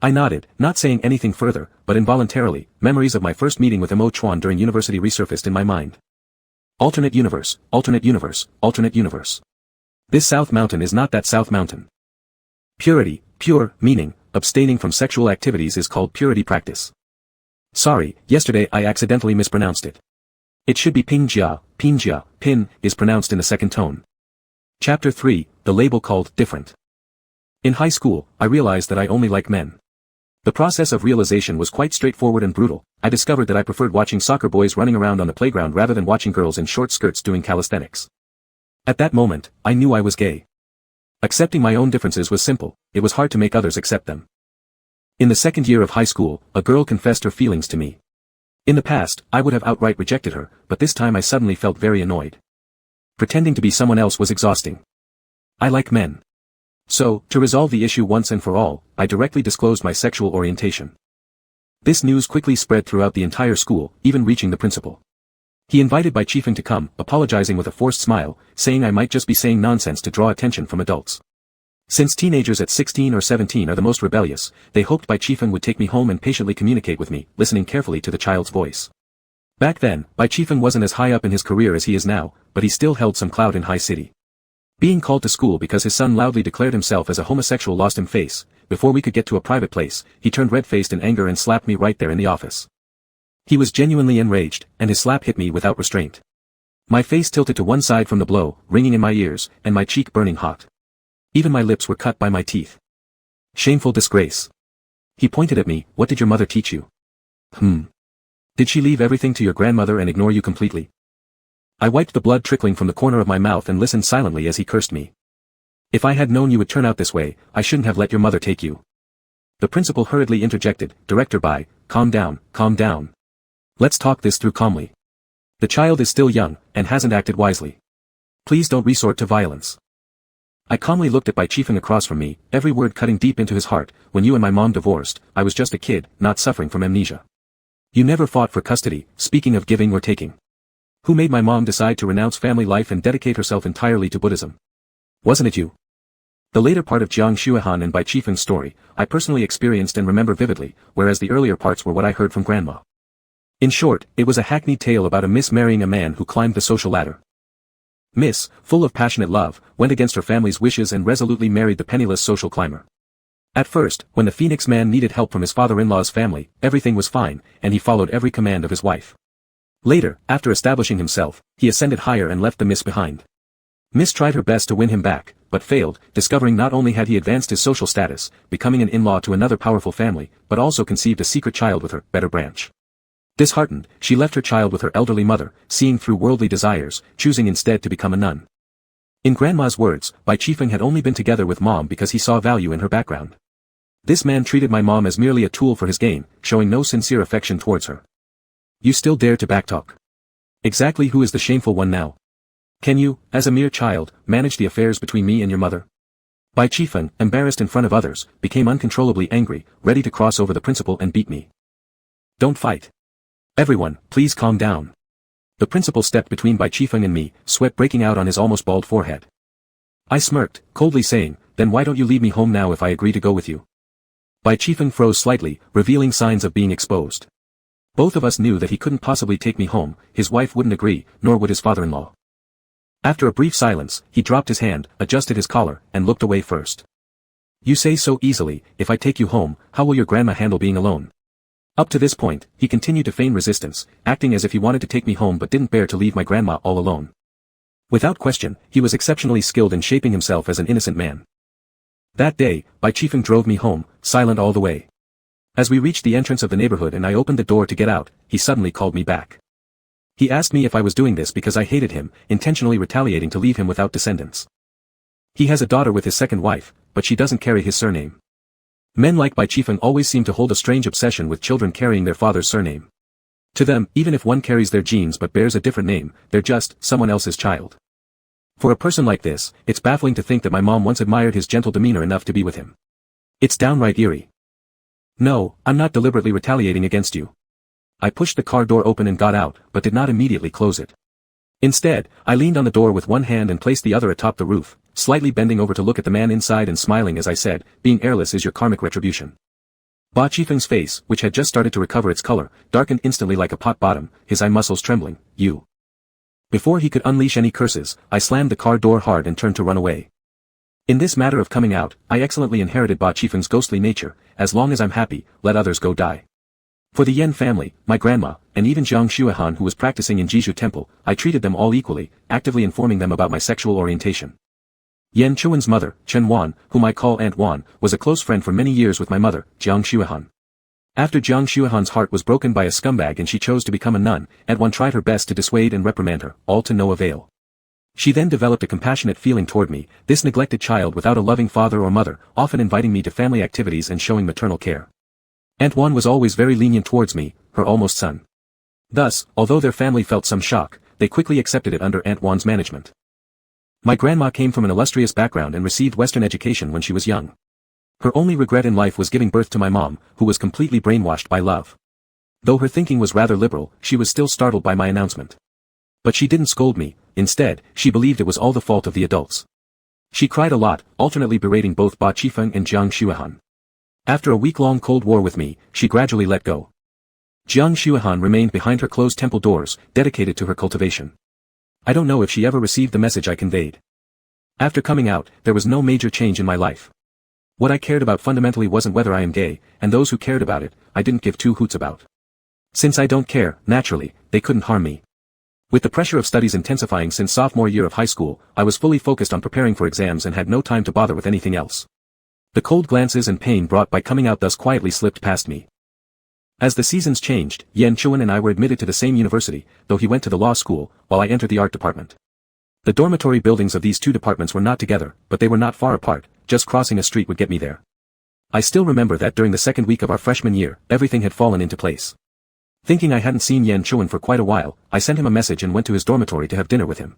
I nodded, not saying anything further, but involuntarily, memories of my first meeting with Mo Chuan during university resurfaced in my mind. Alternate universe, alternate universe, alternate universe. This South Mountain is not that South Mountain. Purity, pure, meaning, abstaining from sexual activities is called purity practice. Sorry, yesterday I accidentally mispronounced it. It should be Pingjia, Pingjia, Pin, is pronounced in the second tone. Chapter 3, the label called different. In high school, I realized that I only like men. The process of realization was quite straightforward and brutal. I discovered that I preferred watching soccer boys running around on the playground rather than watching girls in short skirts doing calisthenics. At that moment, I knew I was gay. Accepting my own differences was simple, it was hard to make others accept them. In the second year of high school, a girl confessed her feelings to me. In the past, I would have outright rejected her, but this time I suddenly felt very annoyed. Pretending to be someone else was exhausting. I like men. So, to resolve the issue once and for all, I directly disclosed my sexual orientation. This news quickly spread throughout the entire school, even reaching the principal. He invited Bai Chifeng to come, apologizing with a forced smile, saying I might just be saying nonsense to draw attention from adults. Since teenagers at 16 or 17 are the most rebellious, they hoped Bai Chifeng would take me home and patiently communicate with me, listening carefully to the child's voice. Back then, Bai Chifeng wasn't as high up in his career as he is now, but he still held some clout in high city. Being called to school because his son loudly declared himself as a homosexual lost him face. Before we could get to a private place, he turned red-faced in anger and slapped me right there in the office. He was genuinely enraged, and his slap hit me without restraint. My face tilted to one side from the blow, ringing in my ears, and my cheek burning hot. Even my lips were cut by my teeth. Shameful disgrace. He pointed at me, what did your mother teach you? Did she leave everything to your grandmother and ignore you completely? I wiped the blood trickling from the corner of my mouth and listened silently as he cursed me. If I had known you would turn out this way, I shouldn't have let your mother take you. The principal hurriedly interjected, Director Bai, calm down, calm down. Let's talk this through calmly. The child is still young, and hasn't acted wisely. Please don't resort to violence. I calmly looked at Bai Chifeng across from me, every word cutting deep into his heart. When you and my mom divorced, I was just a kid, not suffering from amnesia. You never fought for custody, speaking of giving or taking. Who made my mom decide to renounce family life and dedicate herself entirely to Buddhism? Wasn't it you? The later part of Jiang Xuehan and Bai Chifeng's story, I personally experienced and remember vividly, whereas the earlier parts were what I heard from Grandma. In short, it was a hackneyed tale about a miss marrying a man who climbed the social ladder. Miss, full of passionate love, went against her family's wishes and resolutely married the penniless social climber. At first, when the Phoenix man needed help from his father-in-law's family, everything was fine, and he followed every command of his wife. Later, after establishing himself, he ascended higher and left the Miss behind. Miss tried her best to win him back, but failed, discovering not only had he advanced his social status, becoming an in-law to another powerful family, but also conceived a secret child with her better branch. Disheartened, she left her child with her elderly mother, seeing through worldly desires, choosing instead to become a nun. In Grandma's words, Bai Chifeng had only been together with Mom because he saw value in her background. This man treated my mom as merely a tool for his gain, showing no sincere affection towards her. You still dare to backtalk. Exactly who is the shameful one now? Can you, as a mere child, manage the affairs between me and your mother? Bai Chifeng, embarrassed in front of others, became uncontrollably angry, ready to cross over the principal and beat me. Don't fight. Everyone, please calm down. The principal stepped between Bai Chifeng and me, sweat breaking out on his almost bald forehead. I smirked, coldly saying, then why don't you lead me home now if I agree to go with you? Bai Chifeng froze slightly, revealing signs of being exposed. Both of us knew that he couldn't possibly take me home, his wife wouldn't agree, nor would his father-in-law. After a brief silence, he dropped his hand, adjusted his collar, and looked away first. You say so easily, if I take you home, how will your grandma handle being alone? Up to this point, he continued to feign resistance, acting as if he wanted to take me home but didn't bear to leave my grandma all alone. Without question, he was exceptionally skilled in shaping himself as an innocent man. That day, Bai Chifeng drove me home, silent all the way. As we reached the entrance of the neighborhood and I opened the door to get out, he suddenly called me back. He asked me if I was doing this because I hated him, intentionally retaliating to leave him without descendants. He has a daughter with his second wife, but she doesn't carry his surname. Men like Bai Chifeng always seem to hold a strange obsession with children carrying their father's surname. To them, even if one carries their genes but bears a different name, they're just someone else's child. For a person like this, it's baffling to think that my mom once admired his gentle demeanor enough to be with him. It's downright eerie. No, I'm not deliberately retaliating against you. I pushed the car door open and got out, but did not immediately close it. Instead, I leaned on the door with one hand and placed the other atop the roof, slightly bending over to look at the man inside and smiling as I said, being airless is your karmic retribution. Bai Chifeng's face, which had just started to recover its color, darkened instantly like a pot bottom, his eye muscles trembling. You. Before he could unleash any curses, I slammed the car door hard and turned to run away. In this matter of coming out, I excellently inherited Bai Chifeng's ghostly nature, as long as I'm happy, let others go die. For the Yan family, my grandma, and even Jiang Xuehan who was practicing in Jizhu Temple, I treated them all equally, actively informing them about my sexual orientation. Yan Chuan's mother, Chen Wan, whom I call Aunt Wan, was a close friend for many years with my mother, Jiang Xuehan. After Jiang Xuehan's heart was broken by a scumbag and she chose to become a nun, Aunt Wan tried her best to dissuade and reprimand her, all to no avail. She then developed a compassionate feeling toward me, this neglected child without a loving father or mother, often inviting me to family activities and showing maternal care. Aunt Wan was always very lenient towards me, her almost son. Thus, although their family felt some shock, they quickly accepted it under Aunt Wan's management. My grandma came from an illustrious background and received Western education when she was young. Her only regret in life was giving birth to my mom, who was completely brainwashed by love. Though her thinking was rather liberal, she was still startled by my announcement. But she didn't scold me, instead, she believed it was all the fault of the adults. She cried a lot, alternately berating both Bai Chifeng and Jiang Xuehan. After a week-long cold war with me, she gradually let go. Jiang Xuehan remained behind her closed temple doors, dedicated to her cultivation. I don't know if she ever received the message I conveyed. After coming out, there was no major change in my life. What I cared about fundamentally wasn't whether I am gay, and those who cared about it, I didn't give two hoots about. Since I don't care, naturally, they couldn't harm me. With the pressure of studies intensifying since sophomore year of high school, I was fully focused on preparing for exams and had no time to bother with anything else. The cold glances and pain brought by coming out thus quietly slipped past me. As the seasons changed, Yan Chuan and I were admitted to the same university, though he went to the law school, while I entered the art department. The dormitory buildings of these two departments were not together, but they were not far apart, just crossing a street would get me there. I still remember that during the second week of our freshman year, everything had fallen into place. Thinking I hadn't seen Yan Chuan for quite a while, I sent him a message and went to his dormitory to have dinner with him.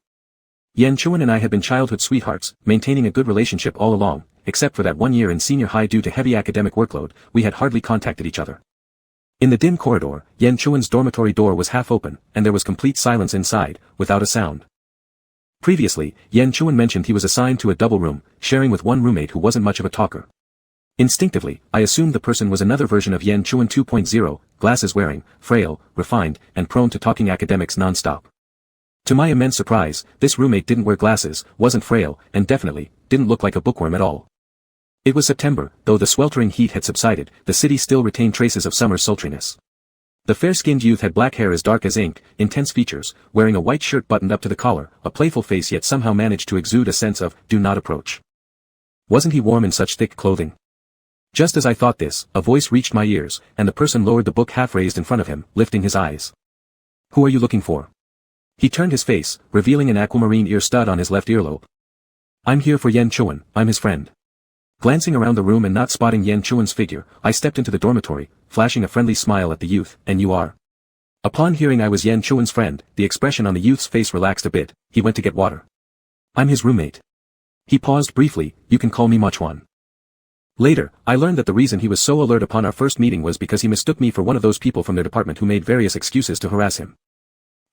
Yan Chuan and I had been childhood sweethearts, maintaining a good relationship all along, except for that one year in senior high due to heavy academic workload, we had hardly contacted each other. In the dim corridor, Yan Chuan's dormitory door was half open, and there was complete silence inside, without a sound. Previously, Yan Chuan mentioned he was assigned to a double room, sharing with one roommate who wasn't much of a talker. Instinctively, I assumed the person was another version of Yan Chuan 2.0, glasses-wearing, frail, refined, and prone to talking academics non-stop. To my immense surprise, this roommate didn't wear glasses, wasn't frail, and definitely, didn't look like a bookworm at all. It was September, though the sweltering heat had subsided, the city still retained traces of summer's sultriness. The fair-skinned youth had black hair as dark as ink, intense features, wearing a white shirt buttoned up to the collar, a playful face yet somehow managed to exude a sense of, do not approach. Wasn't he warm in such thick clothing? Just as I thought this, a voice reached my ears, and the person lowered the book half-raised in front of him, lifting his eyes. Who are you looking for? He turned his face, revealing an aquamarine ear stud on his left earlobe. I'm here for Yan Chuan, I'm his friend. Glancing around the room and not spotting Yan Chuan's figure, I stepped into the dormitory, flashing a friendly smile at the youth, and you are? Upon hearing I was Yan Chuan's friend, the expression on the youth's face relaxed a bit, he went to get water. I'm his roommate. He paused briefly, you can call me Machuan. Later, I learned that the reason he was so alert upon our first meeting was because he mistook me for one of those people from their department who made various excuses to harass him.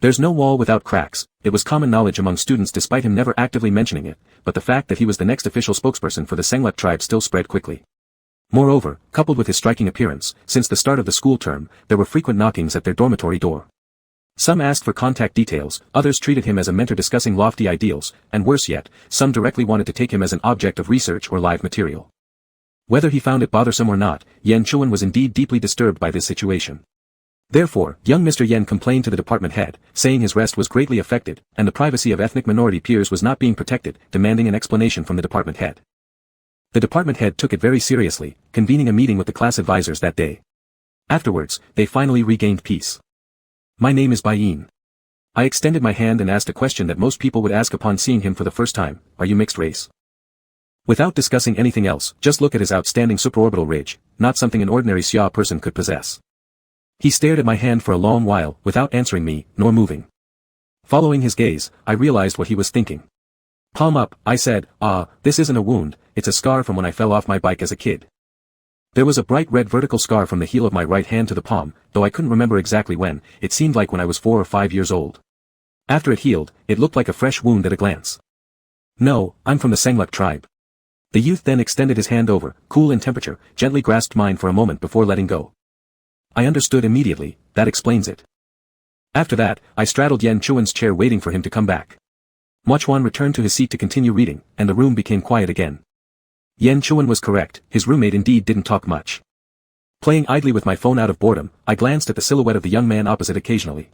There's no wall without cracks, it was common knowledge among students despite him never actively mentioning it, but the fact that he was the next official spokesperson for the Cenlu tribe still spread quickly. Moreover, coupled with his striking appearance, since the start of the school term, there were frequent knockings at their dormitory door. Some asked for contact details, others treated him as a mentor discussing lofty ideals, and worse yet, some directly wanted to take him as an object of research or live material. Whether he found it bothersome or not, Yen Chuan was indeed deeply disturbed by this situation. Therefore, young Mr. Yen complained to the department head, saying his rest was greatly affected, and the privacy of ethnic minority peers was not being protected, demanding an explanation from the department head. The department head took it very seriously, convening a meeting with the class advisors that day. Afterwards, they finally regained peace. My name is Bai Yin. I extended my hand and asked a question that most people would ask upon seeing him for the first time, are you mixed race? Without discussing anything else, just look at his outstanding supraorbital ridge, not something an ordinary Xia person could possess. He stared at my hand for a long while, without answering me, nor moving. Following his gaze, I realized what he was thinking. Palm up, I said, this isn't a wound, it's a scar from when I fell off my bike as a kid. There was a bright red vertical scar from the heel of my right hand to the palm, though I couldn't remember exactly when, it seemed like when I was 4 or 5 years old. After it healed, it looked like a fresh wound at a glance. No, I'm from the Cenlu tribe. The youth then extended his hand over, cool in temperature, gently grasped mine for a moment before letting go. I understood immediately, that explains it. After that, I straddled Yen Chuan's chair waiting for him to come back. Mochuan returned to his seat to continue reading, and the room became quiet again. Yen Chuan was correct, his roommate indeed didn't talk much. Playing idly with my phone out of boredom, I glanced at the silhouette of the young man opposite occasionally.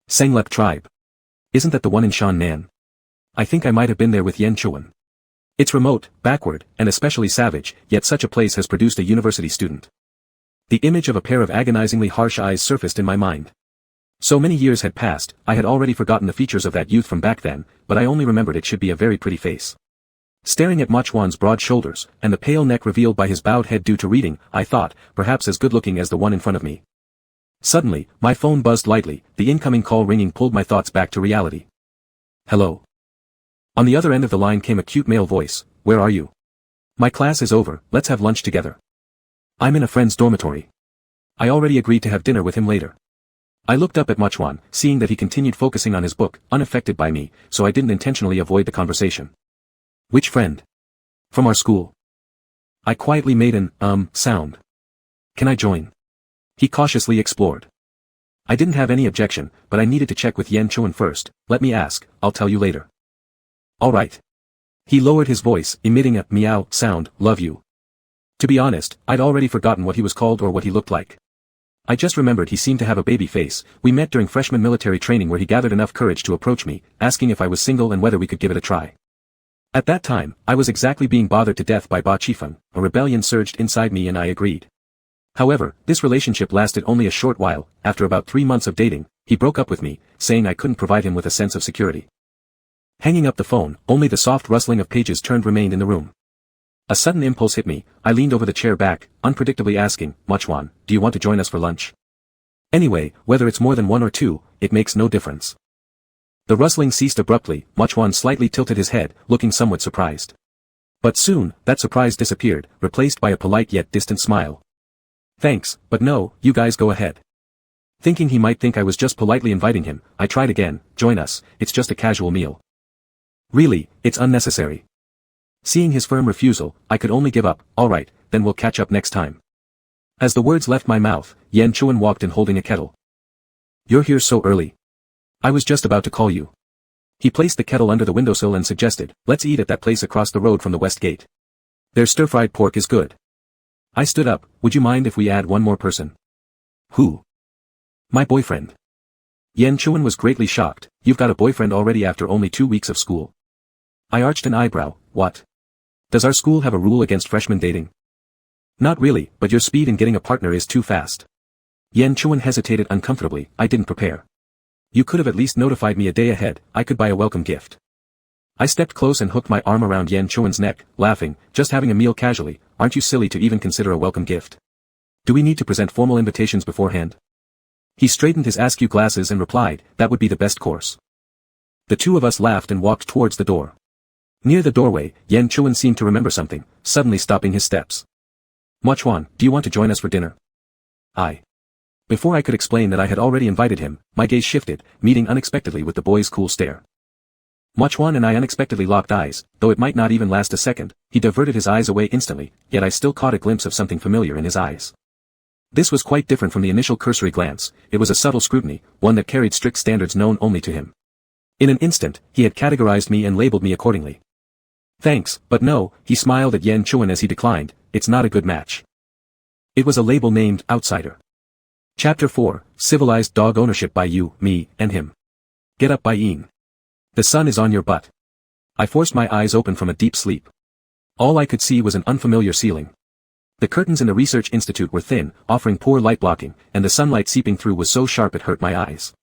Cenlu tribe. Isn't that the one in Shannan? I think I might have been there with Yen Chuan. It's remote, backward, and especially savage, yet such a place has produced a university student. The image of a pair of agonizingly harsh eyes surfaced in my mind. So many years had passed, I had already forgotten the features of that youth from back then, but I only remembered it should be a very pretty face. Staring at Mochuan's broad shoulders, and the pale neck revealed by his bowed head due to reading, I thought, perhaps as good-looking as the one in front of me. Suddenly, my phone buzzed lightly, the incoming call ringing pulled my thoughts back to reality. Hello. On the other end of the line came a cute male voice, where are you? My class is over, let's have lunch together. I'm in a friend's dormitory. I already agreed to have dinner with him later. I looked up at Mochuan, seeing that he continued focusing on his book, unaffected by me, so I didn't intentionally avoid the conversation. Which friend? From our school. I quietly made an, sound. Can I join? He cautiously explored. I didn't have any objection, but I needed to check with Yen Chuan first, let me ask, I'll tell you later. Alright. He lowered his voice, emitting a meow sound, love you. To be honest, I'd already forgotten what he was called or what he looked like. I just remembered he seemed to have a baby face. We met during freshman military training where he gathered enough courage to approach me, asking if I was single and whether we could give it a try. At that time, I was exactly being bothered to death by Ba Qifeng, a rebellion surged inside me and I agreed. However, this relationship lasted only a short while. After about 3 months of dating, he broke up with me, saying I couldn't provide him with a sense of security. Hanging up the phone, only the soft rustling of pages turned remained in the room. A sudden impulse hit me, I leaned over the chair back, unpredictably asking, Mochuan, do you want to join us for lunch? Anyway, whether it's more than 1 or 2, it makes no difference. The rustling ceased abruptly, Mochuan slightly tilted his head, looking somewhat surprised. But soon, that surprise disappeared, replaced by a polite yet distant smile. Thanks, but no, you guys go ahead. Thinking he might think I was just politely inviting him, I tried again, join us, it's just a casual meal. Really, it's unnecessary. Seeing his firm refusal, I could only give up, alright, then we'll catch up next time. As the words left my mouth, Yen Chuan walked in holding a kettle. You're here so early. I was just about to call you. He placed the kettle under the windowsill and suggested, let's eat at that place across the road from the west gate. Their stir-fried pork is good. I stood up, would you mind if we add one more person? Who? My boyfriend. Yen Chuan was greatly shocked, you've got a boyfriend already after only 2 weeks of school. I arched an eyebrow, what? Does our school have a rule against freshmen dating? Not really, but your speed in getting a partner is too fast. Yen Chuan hesitated uncomfortably, I didn't prepare. You could have at least notified me a day ahead, I could buy a welcome gift. I stepped close and hooked my arm around Yen Chuan's neck, laughing, just having a meal casually, aren't you silly to even consider a welcome gift? Do we need to present formal invitations beforehand? He straightened his askew glasses and replied, that would be the best course. The two of us laughed and walked towards the door. Near the doorway, Yen Chuan seemed to remember something, suddenly stopping his steps. Mochuan, do you want to join us for dinner? Before I could explain that I had already invited him, my gaze shifted, meeting unexpectedly with the boy's cool stare. Ma Chuan and I unexpectedly locked eyes, though it might not even last a second. He diverted his eyes away instantly, yet I still caught a glimpse of something familiar in his eyes. This was quite different from the initial cursory glance. It was a subtle scrutiny, one that carried strict standards known only to him. In an instant, he had categorized me and labeled me accordingly. Thanks, but no, he smiled at Yan Chuan as he declined, it's not a good match. It was a label named Outsider. Chapter 4, Civilized Dog Ownership by You, Me, and Him. Get up by Ian. The sun is on your butt. I forced my eyes open from a deep sleep. All I could see was an unfamiliar ceiling. The curtains in the research institute were thin, offering poor light blocking, and the sunlight seeping through was so sharp it hurt my eyes.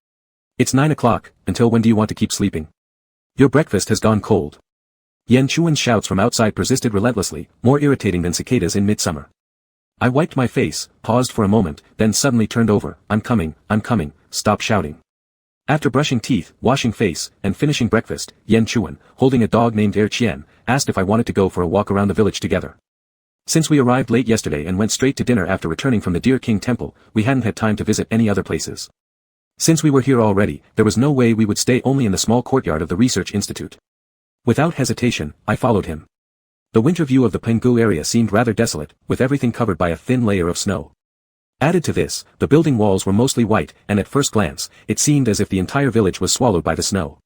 It's 9 o'clock, until when do you want to keep sleeping? Your breakfast has gone cold. Yan Chuan's shouts from outside persisted relentlessly, more irritating than cicadas in midsummer. I wiped my face, paused for a moment, then suddenly turned over. I'm coming, stop shouting. After brushing teeth, washing face, and finishing breakfast, Yan Chuan, holding a dog named Qian, asked if I wanted to go for a walk around the village together. Since we arrived late yesterday and went straight to dinner after returning from the Deer King Temple, we hadn't had time to visit any other places. Since we were here already, there was no way we would stay only in the small courtyard of the research institute. Without hesitation, I followed him. The winter view of the Penghu area seemed rather desolate, with everything covered by a thin layer of snow. Added to this, the building walls were mostly white, and at first glance, it seemed as if the entire village was swallowed by the snow.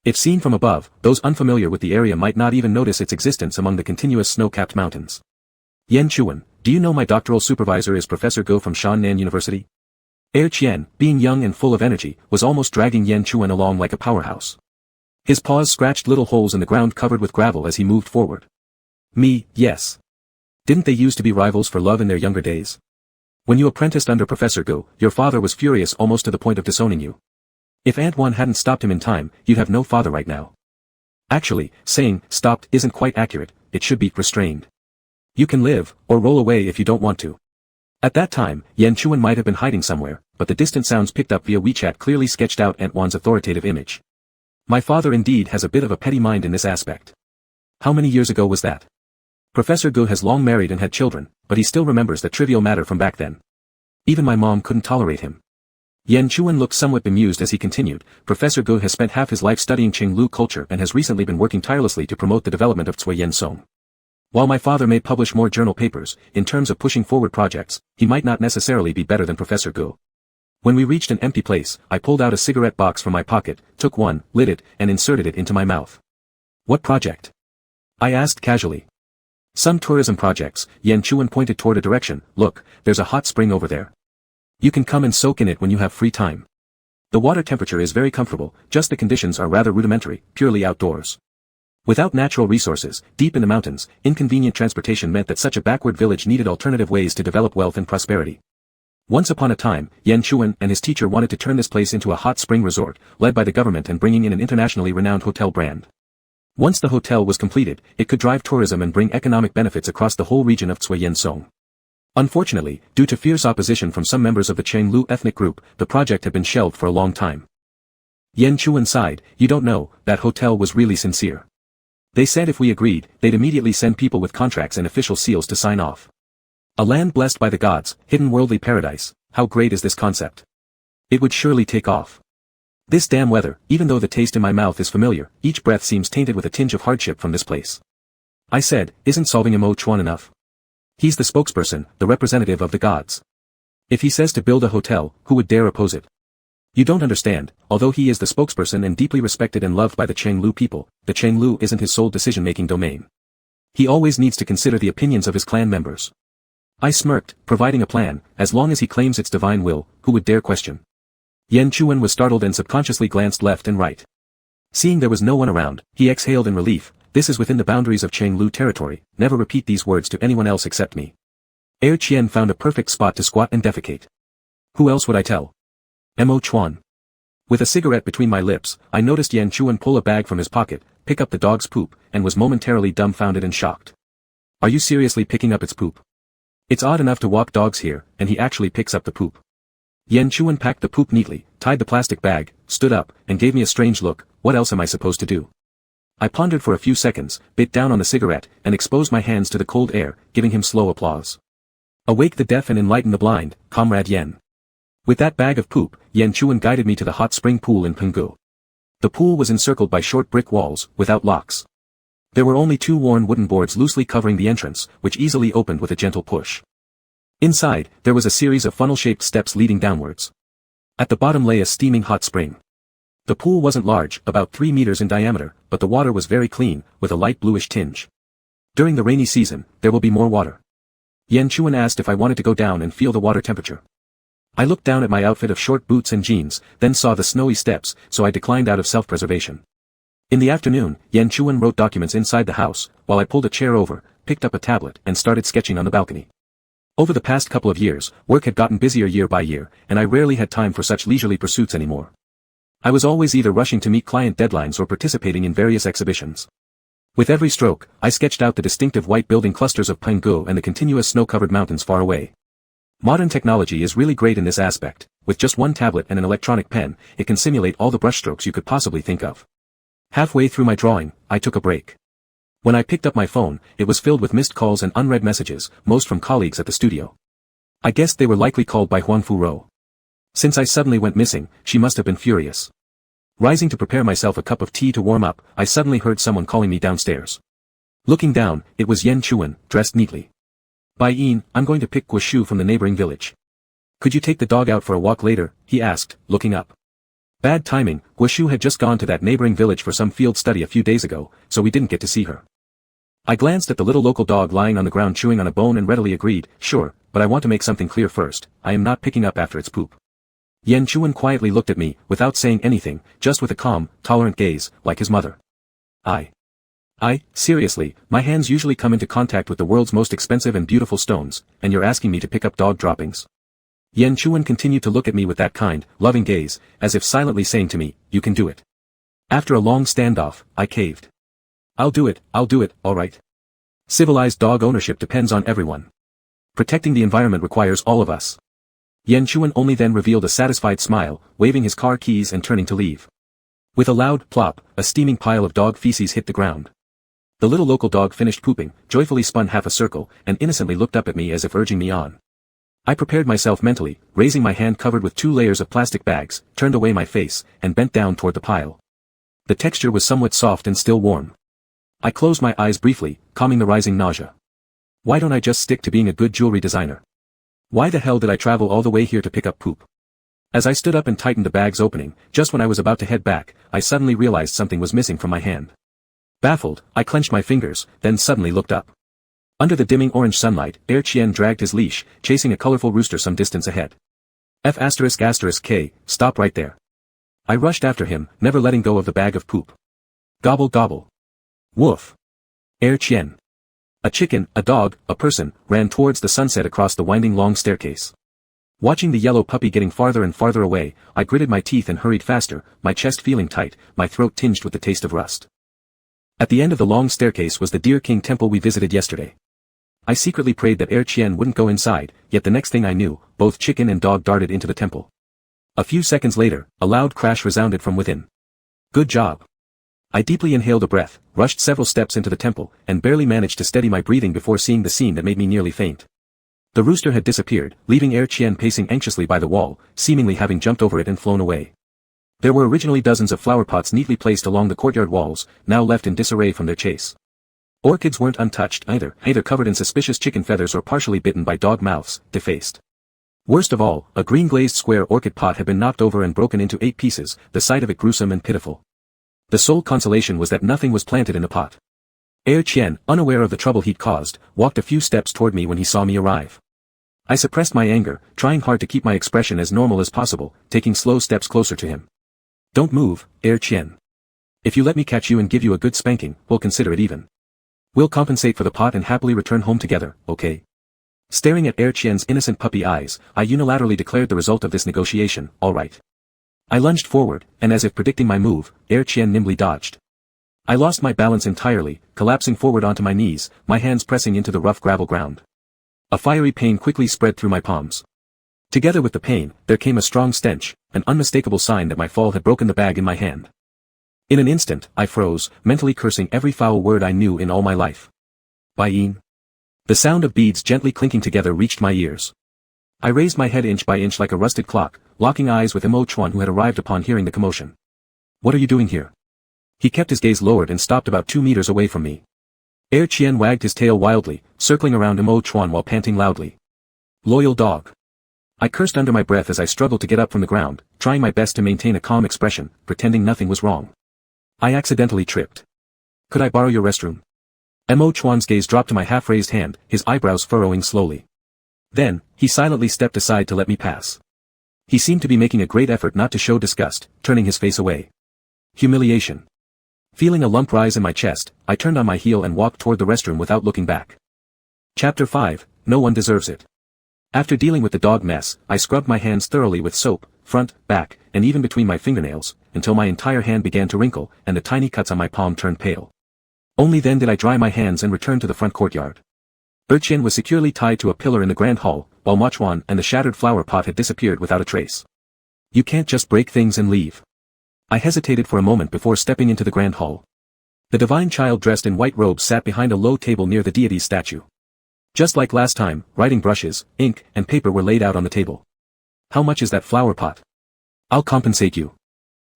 If seen from above, those unfamiliar with the area might not even notice its existence among the continuous snow-capped mountains. Yan Chuan, do you know my doctoral supervisor is Professor Go from Shannan University? Qian, being young and full of energy, was almost dragging Yan Chuan along like a powerhouse. His paws scratched little holes in the ground covered with gravel as he moved forward. Me, yes. Didn't they used to be rivals for love in their younger days? When you apprenticed under Professor Go, your father was furious almost to the point of disowning you. If Aunt One hadn't stopped him in time, you'd have no father right now. Actually, saying, stopped isn't quite accurate, it should be restrained. You can live, or roll away if you don't want to. At that time, Yan Chuan might have been hiding somewhere, but the distant sounds picked up via WeChat clearly sketched out Aunt Wan's authoritative image. My father indeed has a bit of a petty mind in this aspect. How many years ago was that? Professor Gu has long married and had children, but he still remembers the trivial matter from back then. Even my mom couldn't tolerate him. Yan Chuan looked somewhat bemused as he continued, Professor Gu has spent half his life studying Cenlu culture and has recently been working tirelessly to promote the development of Cui Yen Song. While my father may publish more journal papers, in terms of pushing forward projects, he might not necessarily be better than Professor Gu. When we reached an empty place, I pulled out a cigarette box from my pocket, took one, lit it, and inserted it into my mouth. What project? I asked casually. Some tourism projects. Yan Chuan pointed toward a direction. Look, there's a hot spring over there. You can come and soak in it when you have free time. The water temperature is very comfortable, just the conditions are rather rudimentary, purely outdoors. Without natural resources, deep in the mountains, inconvenient transportation meant that such a backward village needed alternative ways to develop wealth and prosperity. Once upon a time, Yan Chuan and his teacher wanted to turn this place into a hot spring resort, led by the government and bringing in an internationally renowned hotel brand. Once the hotel was completed, it could drive tourism and bring economic benefits across the whole region of Cui Yen Song. Unfortunately, due to fierce opposition from some members of the Cenlu ethnic group, the project had been shelved for a long time. Yan Chuan sighed, you don't know, that hotel was really sincere. They said if we agreed, they'd immediately send people with contracts and official seals to sign off. A land blessed by the gods, hidden worldly paradise, how great is this concept? It would surely take off. This damn weather, even though the taste in my mouth is familiar, each breath seems tainted with a tinge of hardship from this place. I said, isn't solving Mo Chuan enough? He's the spokesperson, the representative of the gods. If he says to build a hotel, who would dare oppose it? You don't understand, although he is the spokesperson and deeply respected and loved by the Cenlu people, the Cenlu isn't his sole decision-making domain. He always needs to consider the opinions of his clan members. I smirked, providing a plan, as long as he claims it's divine will, who would dare question? Yan Chuan was startled and subconsciously glanced left and right. Seeing there was no one around, he exhaled in relief, this is within the boundaries of Cenlu territory, never repeat these words to anyone else except me. Qian found a perfect spot to squat and defecate. Who else would I tell? Mo Chuan. With a cigarette between my lips, I noticed Yan Chuan pull a bag from his pocket, pick up the dog's poop, and was momentarily dumbfounded and shocked. Are you seriously picking up its poop? It's odd enough to walk dogs here, and he actually picks up the poop. Yan Chuan packed the poop neatly, tied the plastic bag, stood up, and gave me a strange look, what else am I supposed to do? I pondered for a few seconds, bit down on the cigarette, and exposed my hands to the cold air, giving him slow applause. Awake the deaf and enlighten the blind, Comrade Yan. With that bag of poop, Yan Chuan guided me to the hot spring pool in Penghu. The pool was encircled by short brick walls, without locks. There were only 2 worn wooden boards loosely covering the entrance, which easily opened with a gentle push. Inside, there was a series of funnel-shaped steps leading downwards. At the bottom lay a steaming hot spring. The pool wasn't large, about 3 meters in diameter, but the water was very clean, with a light bluish tinge. During the rainy season, there will be more water. Yan Chuan asked if I wanted to go down and feel the water temperature. I looked down at my outfit of short boots and jeans, then saw the snowy steps, so I declined out of self-preservation. In the afternoon, Yan Chuan wrote documents inside the house, while I pulled a chair over, picked up a tablet, and started sketching on the balcony. Over the past couple of years, work had gotten busier year by year, and I rarely had time for such leisurely pursuits anymore. I was always either rushing to meet client deadlines or participating in various exhibitions. With every stroke, I sketched out the distinctive white building clusters of Penghu and the continuous snow-covered mountains far away. Modern technology is really great in this aspect. With just one tablet and an electronic pen, it can simulate all the brushstrokes you could possibly think of. Halfway through my drawing, I took a break. When I picked up my phone, it was filled with missed calls and unread messages, most from colleagues at the studio. I guessed they were likely called by Huang Furo. Since I suddenly went missing, she must have been furious. Rising to prepare myself a cup of tea to warm up, I suddenly heard someone calling me downstairs. Looking down, it was Yan Chuan, dressed neatly. "Bai Yin, I'm going to pick Guoshu from the neighboring village. Could you take the dog out for a walk later?" he asked, looking up. Bad timing, Guoshu had just gone to that neighboring village for some field study a few days ago, so we didn't get to see her. I glanced at the little local dog lying on the ground chewing on a bone and readily agreed, "Sure, but I want to make something clear first, I am not picking up after its poop." Yan Chuan quietly looked at me, without saying anything, just with a calm, tolerant gaze, like his mother. Seriously, my hands usually come into contact with the world's most expensive and beautiful stones, and you're asking me to pick up dog droppings? Yan Chuan continued to look at me with that kind, loving gaze, as if silently saying to me, "You can do it." After a long standoff, I caved. I'll do it, alright. Civilized dog ownership depends on everyone. Protecting the environment requires all of us. Yan Chuan only then revealed a satisfied smile, waving his car keys and turning to leave. With a loud plop, a steaming pile of dog feces hit the ground. The little local dog finished pooping, joyfully spun half a circle, and innocently looked up at me as if urging me on. I prepared myself mentally, raising my hand covered with 2 layers of plastic bags, turned away my face, and bent down toward the pile. The texture was somewhat soft and still warm. I closed my eyes briefly, calming the rising nausea. Why don't I just stick to being a good jewelry designer? Why the hell did I travel all the way here to pick up poop? As I stood up and tightened the bag's opening, just when I was about to head back, I suddenly realized something was missing from my hand. Baffled, I clenched my fingers, then suddenly looked up. Under the dimming orange sunlight, Chen dragged his leash, chasing a colorful rooster some distance ahead. F***K, stop right there. I rushed after him, never letting go of the bag of poop. Gobble gobble. Woof. Chen. A chicken, a dog, a person, ran towards the sunset across the winding long staircase. Watching the yellow puppy getting farther and farther away, I gritted my teeth and hurried faster, my chest feeling tight, my throat tinged with the taste of rust. At the end of the long staircase was the Deer King temple we visited yesterday. I secretly prayed that Chen wouldn't go inside, yet the next thing I knew, both chicken and dog darted into the temple. A few seconds later, a loud crash resounded from within. Good job. I deeply inhaled a breath, rushed several steps into the temple, and barely managed to steady my breathing before seeing the scene that made me nearly faint. The rooster had disappeared, leaving Chen pacing anxiously by the wall, seemingly having jumped over it and flown away. There were originally dozens of flower pots neatly placed along the courtyard walls, now left in disarray from their chase. Orchids weren't untouched either covered in suspicious chicken feathers or partially bitten by dog mouths, defaced. Worst of all, a green glazed square orchid pot had been knocked over and broken into 8 pieces, the sight of it gruesome and pitiful. The sole consolation was that nothing was planted in the pot. Chen, unaware of the trouble he'd caused, walked a few steps toward me when he saw me arrive. I suppressed my anger, trying hard to keep my expression as normal as possible, taking slow steps closer to him. Don't move, Chen. If you let me catch you and give you a good spanking, we'll consider it even. We'll compensate for the pot and happily return home together, okay? Staring at Chen's innocent puppy eyes, I unilaterally declared the result of this negotiation, all right. I lunged forward, and as if predicting my move, Chen nimbly dodged. I lost my balance entirely, collapsing forward onto my knees, my hands pressing into the rough gravel ground. A fiery pain quickly spread through my palms. Together with the pain, there came a strong stench, an unmistakable sign that my fall had broken the bag in my hand. In an instant, I froze, mentally cursing every foul word I knew in all my life. Bai Yin. The sound of beads gently clinking together reached my ears. I raised my head inch by inch like a rusted clock, locking eyes with Mo Chuan who had arrived upon hearing the commotion. What are you doing here? He kept his gaze lowered and stopped about 2 meters away from me. Er Qian wagged his tail wildly, circling around Mo Chuan while panting loudly. Loyal dog. I cursed under my breath as I struggled to get up from the ground, trying my best to maintain a calm expression, pretending nothing was wrong. I accidentally tripped. Could I borrow your restroom? Mo Chuan's gaze dropped to my half-raised hand, his eyebrows furrowing slowly. Then, he silently stepped aside to let me pass. He seemed to be making a great effort not to show disgust, turning his face away. Humiliation. Feeling a lump rise in my chest, I turned on my heel and walked toward the restroom without looking back. Chapter 5, No One Deserves It. After dealing with the dog mess, I scrubbed my hands thoroughly with soap, front, back, and even between my fingernails, until my entire hand began to wrinkle, and the tiny cuts on my palm turned pale. Only then did I dry my hands and return to the front courtyard. Qian was securely tied to a pillar in the grand hall, while Ma Chuan and the shattered flower pot had disappeared without a trace. You can't just break things and leave. I hesitated for a moment before stepping into the grand hall. The divine child dressed in white robes sat behind a low table near the deity's statue. Just like last time, writing brushes, ink, and paper were laid out on the table. How much is that flower pot? I'll compensate you.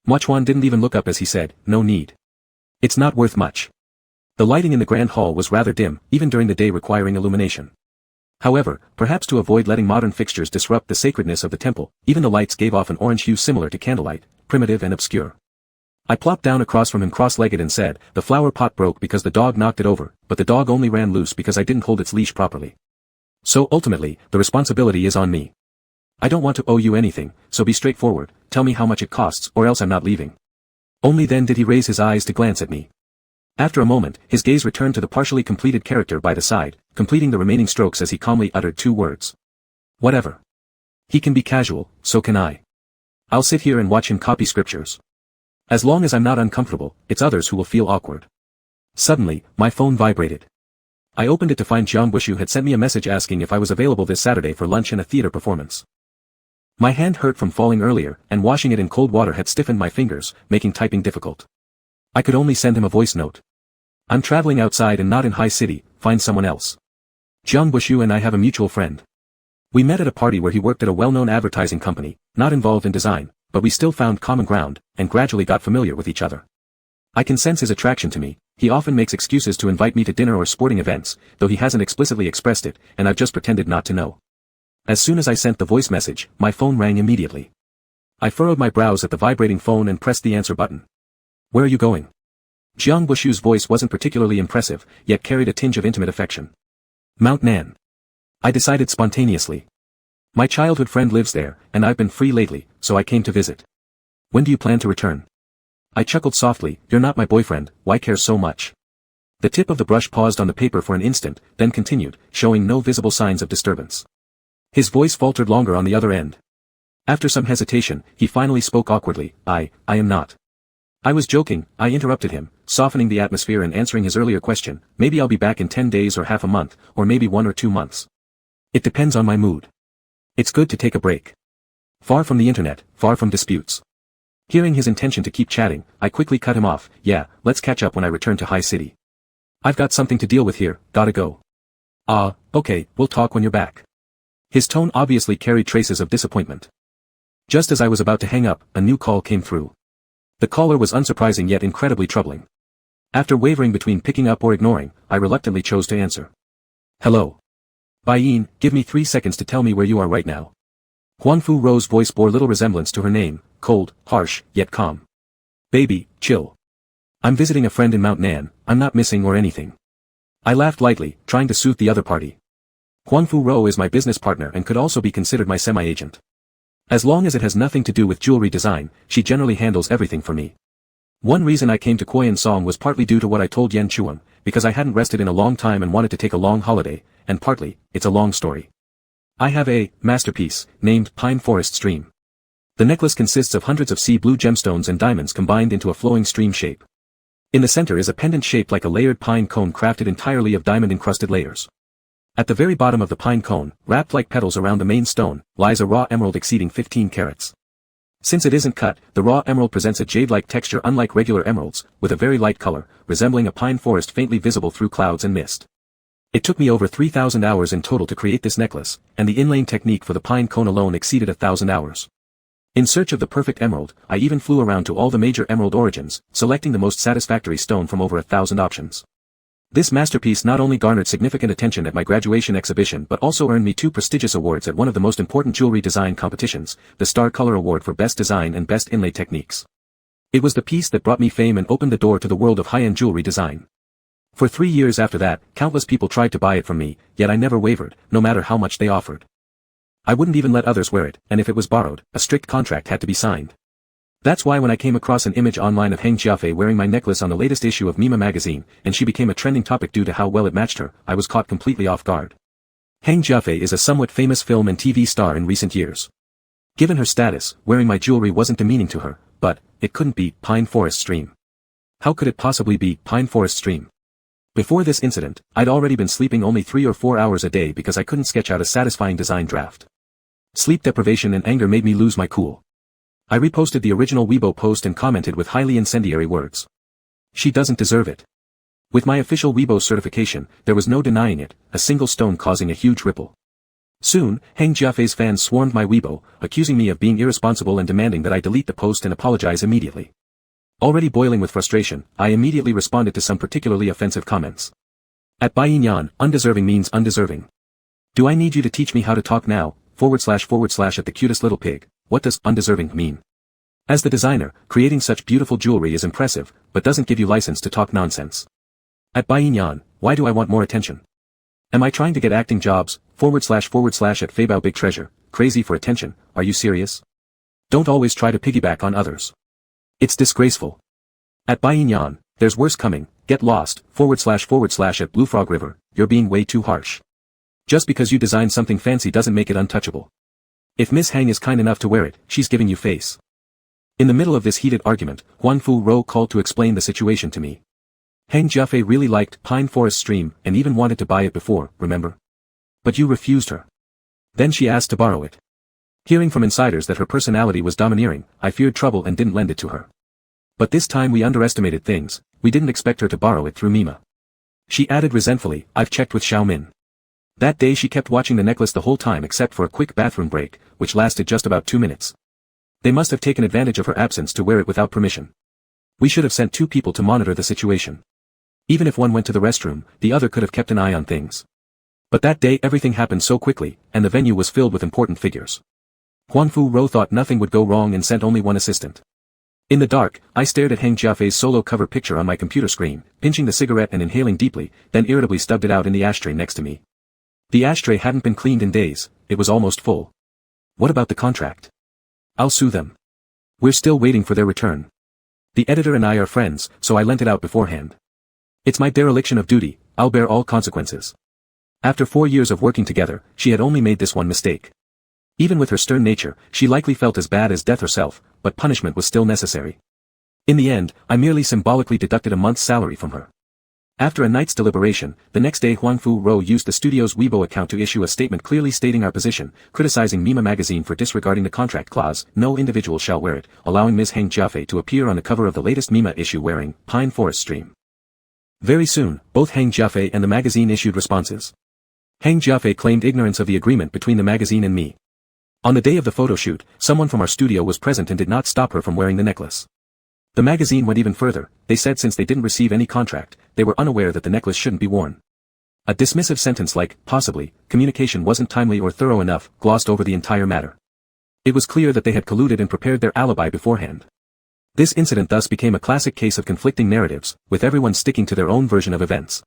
Ma Chuan didn't even look up as he said, no need. It's not worth much. The lighting in the grand hall was rather dim, even during the day requiring illumination. However, perhaps to avoid letting modern fixtures disrupt the sacredness of the temple, even the lights gave off an orange hue similar to candlelight, primitive and obscure. I plopped down across from him cross-legged and said, the flower pot broke because the dog knocked it over, but the dog only ran loose because I didn't hold its leash properly. So ultimately, the responsibility is on me. I don't want to owe you anything, so be straightforward, tell me how much it costs or else I'm not leaving. Only then did he raise his eyes to glance at me. After a moment, his gaze returned to the partially completed character by the side, completing the remaining strokes as he calmly uttered 2 words. Whatever. He can be casual, so can I. I'll sit here and watch him copy scriptures. As long as I'm not uncomfortable, it's others who will feel awkward. Suddenly, my phone vibrated. I opened it to find Jiang Bushu had sent me a message asking if I was available this Saturday for lunch and a theater performance. My hand hurt from falling earlier, and washing it in cold water had stiffened my fingers, making typing difficult. I could only send him a voice note. I'm traveling outside and not in High City, find someone else. Jiang Bushu and I have a mutual friend. We met at a party where he worked at a well-known advertising company, not involved in design, but we still found common ground, and gradually got familiar with each other. I can sense his attraction to me. He often makes excuses to invite me to dinner or sporting events, though he hasn't explicitly expressed it, and I've just pretended not to know. As soon as I sent the voice message, my phone rang immediately. I furrowed my brows at the vibrating phone and pressed the answer button. Where are you going? Jiang Bushu's voice wasn't particularly impressive, yet carried a tinge of intimate affection. Mount Nan. I decided spontaneously. My childhood friend lives there, and I've been free lately, so I came to visit. When do you plan to return? I chuckled softly, you're not my boyfriend, why care so much? The tip of the brush paused on the paper for an instant, then continued, showing no visible signs of disturbance. His voice faltered longer on the other end. After some hesitation, he finally spoke awkwardly, I am not. I was joking, I interrupted him, softening the atmosphere and answering his earlier question, maybe I'll be back in 10 days or half a month, or maybe 1 or 2 months. It depends on my mood. It's good to take a break. Far from the internet, far from disputes. Hearing his intention to keep chatting, I quickly cut him off, yeah, let's catch up when I return to High City. I've got something to deal with here, gotta go. Okay, we'll talk when you're back. His tone obviously carried traces of disappointment. Just as I was about to hang up, a new call came through. The caller was unsurprising yet incredibly troubling. After wavering between picking up or ignoring, I reluctantly chose to answer. Hello. Baiyin, give me 3 seconds to tell me where you are right now. Huangfu Ro's voice bore little resemblance to her name, cold, harsh, yet calm. Baby, chill. I'm visiting a friend in Mount Nan, I'm not missing or anything. I laughed lightly, trying to soothe the other party. Huangfu Ro is my business partner and could also be considered my semi-agent. As long as it has nothing to do with jewelry design, she generally handles everything for me. One reason I came to Koyan Song was partly due to what I told Yan Chuan, because I hadn't rested in a long time and wanted to take a long holiday, and partly, it's a long story. I have a masterpiece named Pine Forest Stream. The necklace consists of hundreds of sea blue gemstones and diamonds combined into a flowing stream shape. In the center is a pendant shaped like a layered pine cone crafted entirely of diamond-encrusted layers. At the very bottom of the pine cone, wrapped like petals around the main stone, lies a raw emerald exceeding 15 carats. Since it isn't cut, the raw emerald presents a jade-like texture unlike regular emeralds, with a very light color, resembling a pine forest faintly visible through clouds and mist. It took me over 3,000 hours in total to create this necklace, and the inlaying technique for the pine cone alone exceeded 1,000 hours. In search of the perfect emerald, I even flew around to all the major emerald origins, selecting the most satisfactory stone from over 1,000 options. This masterpiece not only garnered significant attention at my graduation exhibition but also earned me 2 prestigious awards at one of the most important jewelry design competitions, the Star Color Award for Best Design and Best Inlay Techniques. It was the piece that brought me fame and opened the door to the world of high-end jewelry design. For 3 years after that, countless people tried to buy it from me, yet I never wavered, no matter how much they offered. I wouldn't even let others wear it, and if it was borrowed, a strict contract had to be signed. That's why when I came across an image online of Heng Jiafei wearing my necklace on the latest issue of Mima magazine, and she became a trending topic due to how well it matched her, I was caught completely off guard. Heng Jiafei is a somewhat famous film and TV star in recent years. Given her status, wearing my jewelry wasn't demeaning to her, but it couldn't be Pine Forest Stream. How could it possibly be Pine Forest Stream? Before this incident, I'd already been sleeping only 3 or 4 hours a day because I couldn't sketch out a satisfying design draft. Sleep deprivation and anger made me lose my cool. I reposted the original Weibo post and commented with highly incendiary words. She doesn't deserve it. With my official Weibo certification, there was no denying it, a single stone causing a huge ripple. Soon, Heng Jiafei's fans swarmed my Weibo, accusing me of being irresponsible and demanding that I delete the post and apologize immediately. Already boiling with frustration, I immediately responded to some particularly offensive comments. At Baiyin, undeserving means undeserving. Do I need you to teach me how to talk now? // at the cutest little pig, what does undeserving mean? As the designer, creating such beautiful jewelry is impressive, but doesn't give you license to talk nonsense. At Baiyin, why do I want more attention? Am I trying to get acting jobs? / at Feibao Big Treasure, crazy for attention, are you serious? Don't always try to piggyback on others. It's disgraceful. At Baiyin, there's worse coming, get lost, / at Blue Frog River, you're being way too harsh. Just because you designed something fancy doesn't make it untouchable. If Miss Heng is kind enough to wear it, she's giving you face. In the middle of this heated argument, Huanfu Rou called to explain the situation to me. Heng Jiafei really liked Pine Forest Stream and even wanted to buy it before, remember? But you refused her. Then she asked to borrow it. Hearing from insiders that her personality was domineering, I feared trouble and didn't lend it to her. But this time we underestimated things, we didn't expect her to borrow it through Mima. She added resentfully, I've checked with Xiaomin. That day she kept watching the necklace the whole time except for a quick bathroom break, which lasted just about 2 minutes. They must have taken advantage of her absence to wear it without permission. We should have sent 2 people to monitor the situation. Even if one went to the restroom, the other could have kept an eye on things. But that day everything happened so quickly, and the venue was filled with important figures. Huanfu Rou thought nothing would go wrong and sent only one assistant. In the dark, I stared at Heng Jiafei's solo cover picture on my computer screen, pinching the cigarette and inhaling deeply, then irritably stubbed it out in the ashtray next to me. The ashtray hadn't been cleaned in days, it was almost full. What about the contract? I'll sue them. We're still waiting for their return. The editor and I are friends, so I lent it out beforehand. It's my dereliction of duty, I'll bear all consequences. After 4 years of working together, she had only made this one mistake. Even with her stern nature, she likely felt as bad as death herself, but punishment was still necessary. In the end, I merely symbolically deducted a month's salary from her. After a night's deliberation, the next day Huanfu Rou used the studio's Weibo account to issue a statement clearly stating our position, criticizing Mima magazine for disregarding the contract clause, no individual shall wear it, allowing Ms. Heng Jiafei to appear on the cover of the latest Mima issue wearing Pine Forest Stream. Very soon, both Heng Jiafei and the magazine issued responses. Heng Jiafei claimed ignorance of the agreement between the magazine and me. On the day of the photo shoot, someone from our studio was present and did not stop her from wearing the necklace. The magazine went even further, they said since they didn't receive any contract, they were unaware that the necklace shouldn't be worn. A dismissive sentence like, possibly, communication wasn't timely or thorough enough, glossed over the entire matter. It was clear that they had colluded and prepared their alibi beforehand. This incident thus became a classic case of conflicting narratives, with everyone sticking to their own version of events.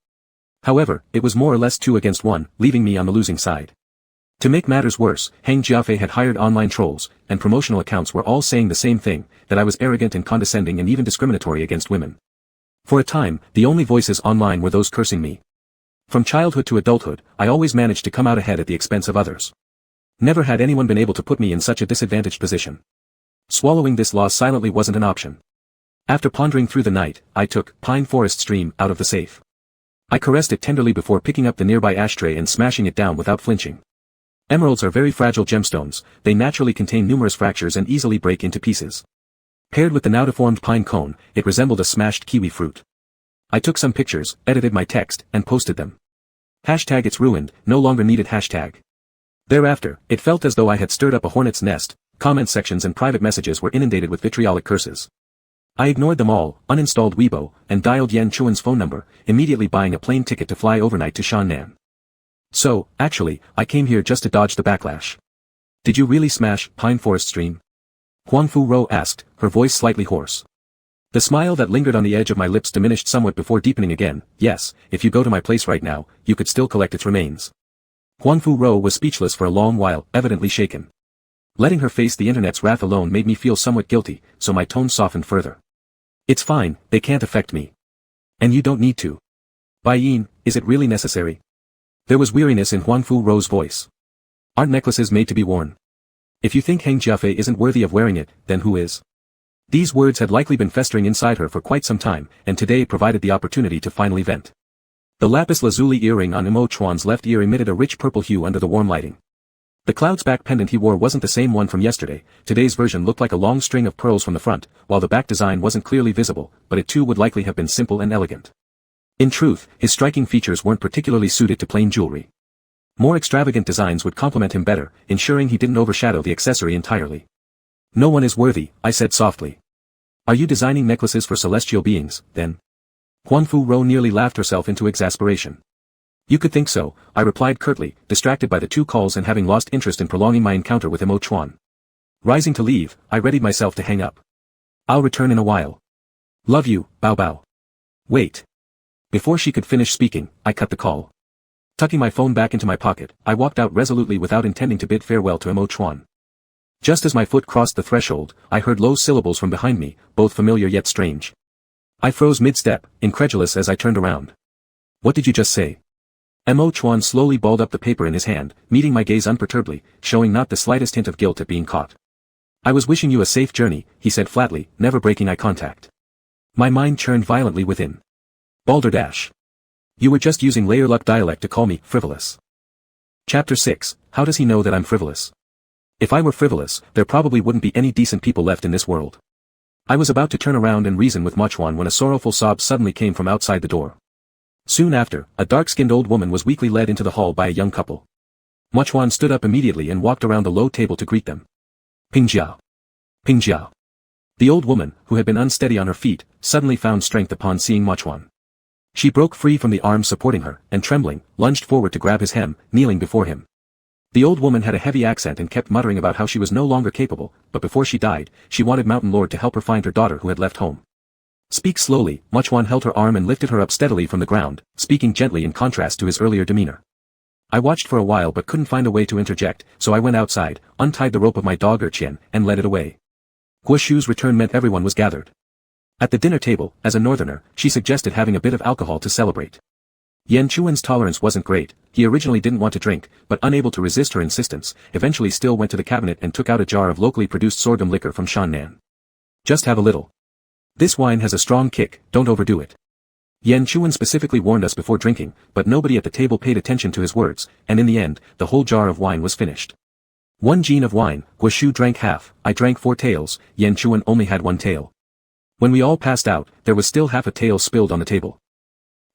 However, it was more or less 2 against 1, leaving me on the losing side. To make matters worse, Heng Jiafei had hired online trolls, and promotional accounts were all saying the same thing, that I was arrogant and condescending and even discriminatory against women. For a time, the only voices online were those cursing me. From childhood to adulthood, I always managed to come out ahead at the expense of others. Never had anyone been able to put me in such a disadvantaged position. Swallowing this loss silently wasn't an option. After pondering through the night, I took Pine Forest Stream out of the safe. I caressed it tenderly before picking up the nearby ashtray and smashing it down without flinching. Emeralds are very fragile gemstones, they naturally contain numerous fractures and easily break into pieces. Paired with the now deformed pine cone, it resembled a smashed kiwi fruit. I took some pictures, edited my text, and posted them. #It's ruined, no longer needed #. Thereafter, it felt as though I had stirred up a hornet's nest, comment sections and private messages were inundated with vitriolic curses. I ignored them all, uninstalled Weibo, and dialed Yan Chuan's phone number, immediately buying a plane ticket to fly overnight to Shannan. So, actually, I came here just to dodge the backlash. Did you really smash Pine Forest Stream? Huang Fu Rou asked, her voice slightly hoarse. The smile that lingered on the edge of my lips diminished somewhat before deepening again. Yes, if you go to my place right now, you could still collect its remains. Huang Fu Rou was speechless for a long while, evidently shaken. Letting her face the internet's wrath alone made me feel somewhat guilty, so my tone softened further. It's fine, they can't affect me. And you don't need to. Bai Yin, is it really necessary? There was weariness in Huang Fu Rou's voice. Aren't necklaces made to be worn? If you think Heng Jiafei isn't worthy of wearing it, then who is? These words had likely been festering inside her for quite some time, and today provided the opportunity to finally vent. The lapis lazuli earring on Imo Chuan's left ear emitted a rich purple hue under the warm lighting. The clouds-back pendant he wore wasn't the same one from yesterday. Today's version looked like a long string of pearls from the front, while the back design wasn't clearly visible, but it too would likely have been simple and elegant. In truth, his striking features weren't particularly suited to plain jewelry. More extravagant designs would complement him better, ensuring he didn't overshadow the accessory entirely. No one is worthy, I said softly. Are you designing necklaces for celestial beings, then? Huang Fu Rou nearly laughed herself into exasperation. You could think so, I replied curtly, distracted by the 2 calls and having lost interest in prolonging my encounter with Imo Chuan. Rising to leave, I readied myself to hang up. I'll return in a while. Love you, Bao Bao. Wait. Before she could finish speaking, I cut the call. Tucking my phone back into my pocket, I walked out resolutely without intending to bid farewell to Imo Chuan. Just as my foot crossed the threshold, I heard low syllables from behind me, both familiar yet strange. I froze mid-step, incredulous as I turned around. What did you just say? Imo Chuan slowly balled up the paper in his hand, meeting my gaze unperturbedly, showing not the slightest hint of guilt at being caught. I was wishing you a safe journey, he said flatly, never breaking eye contact. My mind churned violently within. Balderdash. You were just using layer-luck dialect to call me frivolous. Chapter 6, How does he know that I'm frivolous? If I were frivolous, there probably wouldn't be any decent people left in this world. I was about to turn around and reason with Mochuan when a sorrowful sob suddenly came from outside the door. Soon after, a dark-skinned old woman was weakly led into the hall by a young couple. Mochuan stood up immediately and walked around the low table to greet them. Pingjiao. Pingjiao. The old woman, who had been unsteady on her feet, suddenly found strength upon seeing Mochuan. She broke free from the arms supporting her, and trembling, lunged forward to grab his hem, kneeling before him. The old woman had a heavy accent and kept muttering about how she was no longer capable, but before she died, she wanted Mountain Lord to help her find her daughter who had left home. Speak slowly, Mochuan held her arm and lifted her up steadily from the ground, speaking gently in contrast to his earlier demeanor. I watched for a while but couldn't find a way to interject, so I went outside, untied the rope of my dog Urchin, and led it away. Guoshu's return meant everyone was gathered. At the dinner table, as a northerner, she suggested having a bit of alcohol to celebrate. Yan Chuan's tolerance wasn't great. He originally didn't want to drink, but unable to resist her insistence, eventually still went to the cabinet and took out a jar of locally produced sorghum liquor from Shannan. Just have a little. This wine has a strong kick, don't overdo it. Yan Chuan specifically warned us before drinking, but nobody at the table paid attention to his words, and in the end, the whole jar of wine was finished. 1 jean of wine, Guoshu drank half, I drank 4 taels, Yan Chuan only had 1 tael. When we all passed out, there was still half a tael spilled on the table.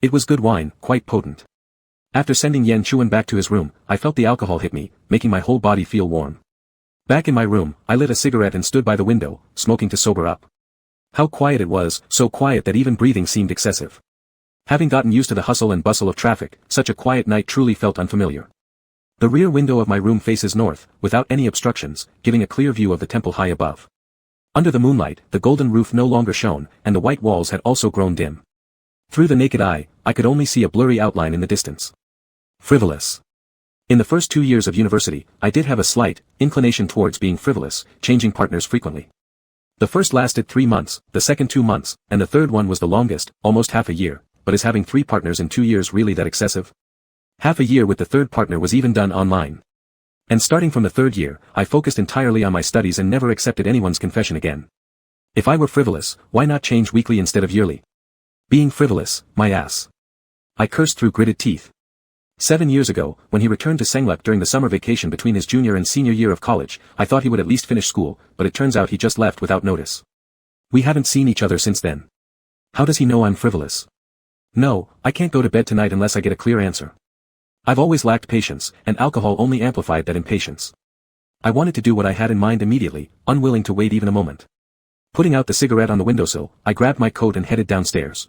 It was good wine, quite potent. After sending Yan Chuan back to his room, I felt the alcohol hit me, making my whole body feel warm. Back in my room, I lit a cigarette and stood by the window, smoking to sober up. How quiet it was, so quiet that even breathing seemed excessive. Having gotten used to the hustle and bustle of traffic, such a quiet night truly felt unfamiliar. The rear window of my room faces north, without any obstructions, giving a clear view of the temple high above. Under the moonlight, the golden roof no longer shone, and the white walls had also grown dim. Through the naked eye, I could only see a blurry outline in the distance. Frivolous. In the first 2 years of university, I did have a slight inclination towards being frivolous, changing partners frequently. The first lasted 3 months, the second 2 months, and the third one was the longest, almost half a year, but is having 3 partners in 2 years really that excessive? Half a year with the third partner was even done online. And starting from the 3rd year, I focused entirely on my studies and never accepted anyone's confession again. If I were frivolous, why not change weekly instead of yearly? Being frivolous, my ass. I cursed through gritted teeth. 7 years ago, when he returned to Cenlu during the summer vacation between his junior and senior year of college, I thought he would at least finish school, but it turns out he just left without notice. We haven't seen each other since then. How does he know I'm frivolous? No, I can't go to bed tonight unless I get a clear answer. I've always lacked patience, and alcohol only amplified that impatience. I wanted to do what I had in mind immediately, unwilling to wait even a moment. Putting out the cigarette on the windowsill, I grabbed my coat and headed downstairs.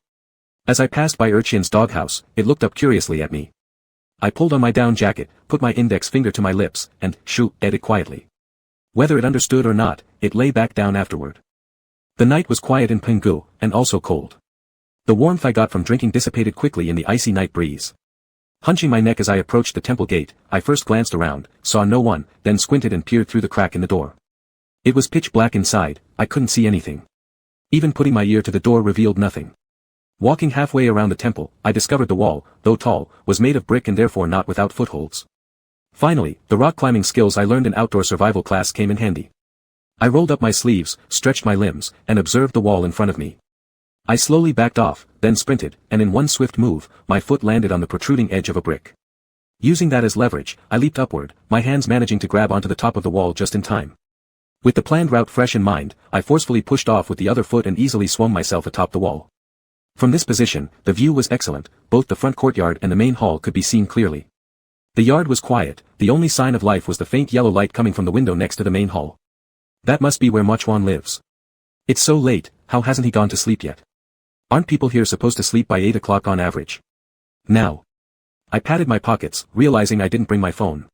As I passed by Urchin's doghouse, it looked up curiously at me. I pulled on my down jacket, put my index finger to my lips, and shoo-ed it quietly. Whether it understood or not, it lay back down afterward. The night was quiet in Penghu, and also cold. The warmth I got from drinking dissipated quickly in the icy night breeze. Hunching my neck as I approached the temple gate, I first glanced around, saw no one, then squinted and peered through the crack in the door. It was pitch black inside, I couldn't see anything. Even putting my ear to the door revealed nothing. Walking halfway around the temple, I discovered the wall, though tall, was made of brick and therefore not without footholds. Finally, the rock climbing skills I learned in outdoor survival class came in handy. I rolled up my sleeves, stretched my limbs, and observed the wall in front of me. I slowly backed off, then sprinted, and in one swift move, my foot landed on the protruding edge of a brick. Using that as leverage, I leaped upward, my hands managing to grab onto the top of the wall just in time. With the planned route fresh in mind, I forcefully pushed off with the other foot and easily swung myself atop the wall. From this position, the view was excellent, both the front courtyard and the main hall could be seen clearly. The yard was quiet, the only sign of life was the faint yellow light coming from the window next to the main hall. That must be where Mochwan lives. It's so late, how hasn't he gone to sleep yet? Aren't people here supposed to sleep by 8 o'clock on average? Now. I patted my pockets, realizing I didn't bring my phone.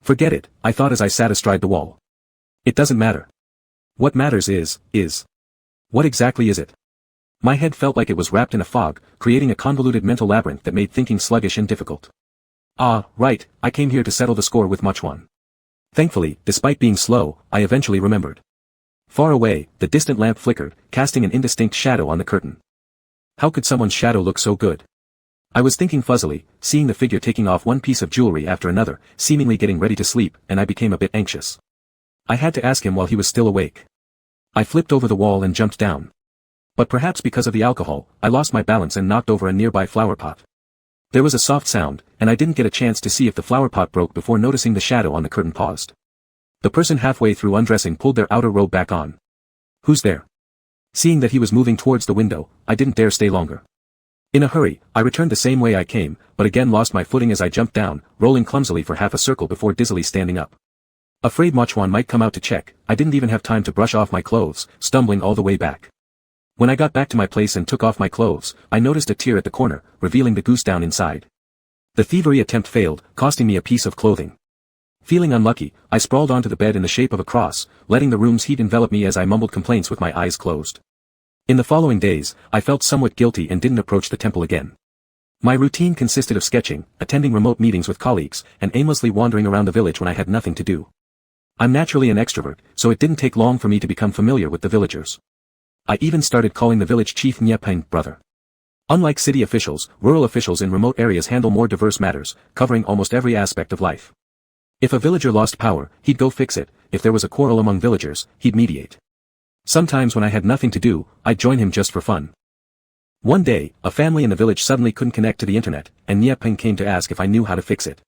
Forget it, I thought as I sat astride the wall. It doesn't matter. What matters is. What exactly is it? My head felt like it was wrapped in a fog, creating a convoluted mental labyrinth that made thinking sluggish and difficult. Ah, right, I came here to settle the score with Mochwan. Thankfully, despite being slow, I eventually remembered. Far away, the distant lamp flickered, casting an indistinct shadow on the curtain. How could someone's shadow look so good? I was thinking fuzzily, seeing the figure taking off one piece of jewelry after another, seemingly getting ready to sleep, and I became a bit anxious. I had to ask him while he was still awake. I flipped over the wall and jumped down. But perhaps because of the alcohol, I lost my balance and knocked over a nearby flower pot. There was a soft sound, and I didn't get a chance to see if the flower pot broke before noticing the shadow on the curtain paused. The person halfway through undressing pulled their outer robe back on. Who's there? Seeing that he was moving towards the window, I didn't dare stay longer. In a hurry, I returned the same way I came, but again lost my footing as I jumped down, rolling clumsily for half a circle before dizzily standing up. Afraid Mochwan might come out to check, I didn't even have time to brush off my clothes, stumbling all the way back. When I got back to my place and took off my clothes, I noticed a tear at the corner, revealing the goose down inside. The thievery attempt failed, costing me a piece of clothing. Feeling unlucky, I sprawled onto the bed in the shape of a cross, letting the room's heat envelop me as I mumbled complaints with my eyes closed. In the following days, I felt somewhat guilty and didn't approach the temple again. My routine consisted of sketching, attending remote meetings with colleagues, and aimlessly wandering around the village when I had nothing to do. I'm naturally an extrovert, so it didn't take long for me to become familiar with the villagers. I even started calling the village chief Nyapeng brother. Unlike city officials, rural officials in remote areas handle more diverse matters, covering almost every aspect of life. If a villager lost power, he'd go fix it, if there was a quarrel among villagers, he'd mediate. Sometimes when I had nothing to do, I'd join him just for fun. One day, a family in the village suddenly couldn't connect to the internet, and Nyapeng came to ask if I knew how to fix it.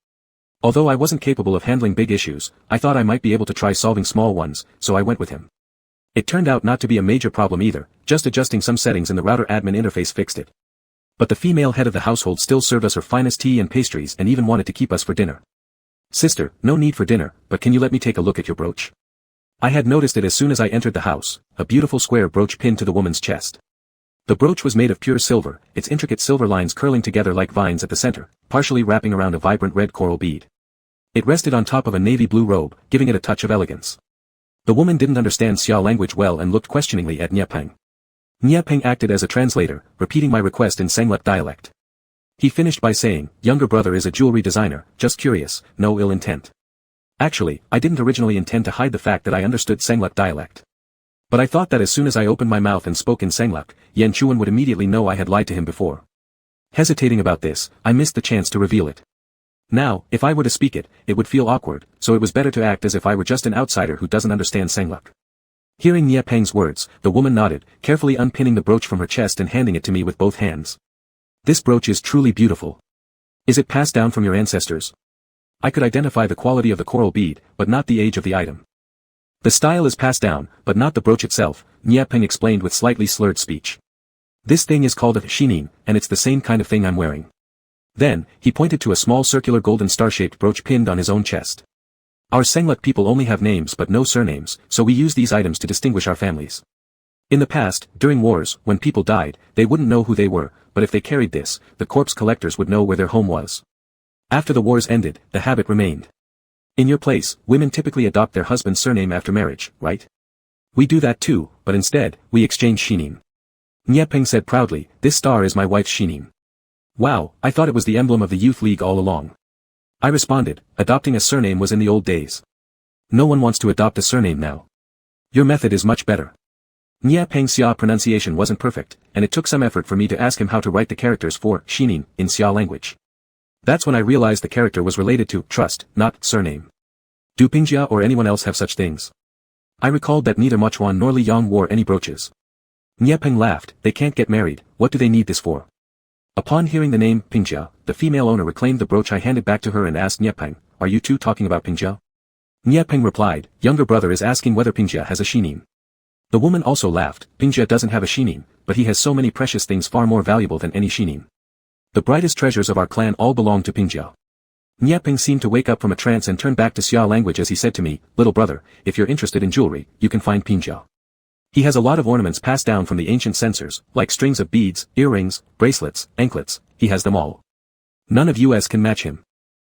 Although I wasn't capable of handling big issues, I thought I might be able to try solving small ones, so I went with him. It turned out not to be a major problem either, just adjusting some settings in the router admin interface fixed it. But the female head of the household still served us her finest tea and pastries and even wanted to keep us for dinner. Sister, no need for dinner, but can you let me take a look at your brooch? I had noticed it as soon as I entered the house, a beautiful square brooch pinned to the woman's chest. The brooch was made of pure silver, its intricate silver lines curling together like vines at the center, partially wrapping around a vibrant red coral bead. It rested on top of a navy blue robe, giving it a touch of elegance. The woman didn't understand Xia language well and looked questioningly at Nyapeng. Nyapeng acted as a translator, repeating my request in Sengluk dialect. He finished by saying, "Younger brother is a jewelry designer, just curious, no ill intent." Actually, I didn't originally intend to hide the fact that I understood Sengluk dialect. But I thought that as soon as I opened my mouth and spoke in Sengluk, Yan Chuan would immediately know I had lied to him before. Hesitating about this, I missed the chance to reveal it. Now, if I were to speak it, it would feel awkward, so it was better to act as if I were just an outsider who doesn't understand Sengluk. Hearing Nyapeng's words, the woman nodded, carefully unpinning the brooch from her chest and handing it to me with both hands. "This brooch is truly beautiful. Is it passed down from your ancestors?" I could identify the quality of the coral bead, but not the age of the item. "The style is passed down, but not the brooch itself," Nyapeng explained with slightly slurred speech. "This thing is called a shinin, and it's the same kind of thing I'm wearing." Then, he pointed to a small circular golden star-shaped brooch pinned on his own chest. Our Cenlu people only have names but no surnames, so we use these items to distinguish our families. In the past, during wars, when people died, they wouldn't know who they were, but if they carried this, the corpse collectors would know where their home was. After the wars ended, the habit remained. In your place, women typically adopt their husband's surname after marriage, right? We do that too, but instead, we exchange shinin. Nyepeng said proudly, this star is my wife's shinin. Wow, I thought it was the emblem of the youth league all along. I responded, adopting a surname was in the old days. No one wants to adopt a surname now. Your method is much better. Nyepeng's Xia pronunciation wasn't perfect, and it took some effort for me to ask him how to write the characters for shinin in Xia language. That's when I realized the character was related to trust, not surname. Do Pingjia or anyone else have such things? I recalled that neither Mochuan nor Li Yang wore any brooches. Nyepeng laughed, they can't get married, what do they need this for? Upon hearing the name Pingjia, the female owner reclaimed the brooch I handed back to her and asked Nyepeng, are you two talking about Pingjia? Nyepeng replied, younger brother is asking whether Pingjia has a shinin. The woman also laughed, Pingjia doesn't have a shinin, but he has so many precious things far more valuable than any shinin. The brightest treasures of our clan all belong to Pingjia. Nyepeng seemed to wake up from a trance and turned back to Xia language as he said to me, little brother, if you're interested in jewelry, you can find Pingjia. He has a lot of ornaments passed down from the ancient censors, like strings of beads, earrings, bracelets, anklets, he has them all. None of us can match him.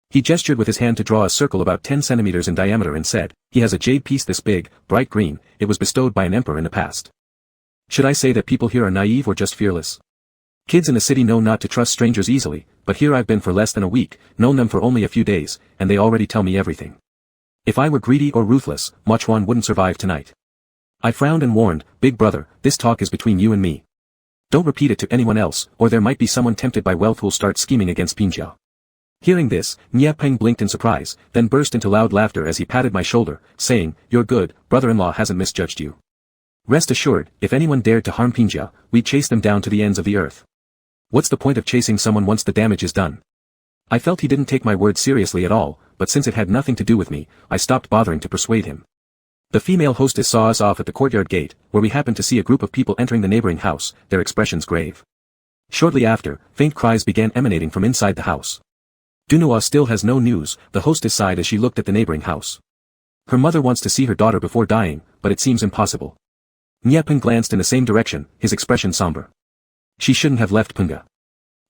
He gestured with his hand to draw a circle about 10 centimeters in diameter and said, he has a jade piece this big, bright green, it was bestowed by an emperor in the past. Should I say that people here are naive or just fearless? Kids in the city know not to trust strangers easily, but here I've been for less than a week, known them for only a few days, and they already tell me everything. If I were greedy or ruthless, Mochuan wouldn't survive tonight. I frowned and warned, big brother, this talk is between you and me. Don't repeat it to anyone else, or there might be someone tempted by wealth who'll start scheming against Pingjia. Hearing this, Nyepeng blinked in surprise, then burst into loud laughter as he patted my shoulder, saying, you're good, brother-in-law hasn't misjudged you. Rest assured, if anyone dared to harm Pingjia, we'd chase them down to the ends of the earth. What's the point of chasing someone once the damage is done? I felt he didn't take my word seriously at all, but since it had nothing to do with me, I stopped bothering to persuade him. The female hostess saw us off at the courtyard gate, where we happened to see a group of people entering the neighboring house, their expressions grave. Shortly after, faint cries began emanating from inside the house. Dunua still has no news, the hostess sighed as she looked at the neighboring house. Her mother wants to see her daughter before dying, but it seems impossible. Nyepeng glanced in the same direction, his expression somber. She shouldn't have left Punga.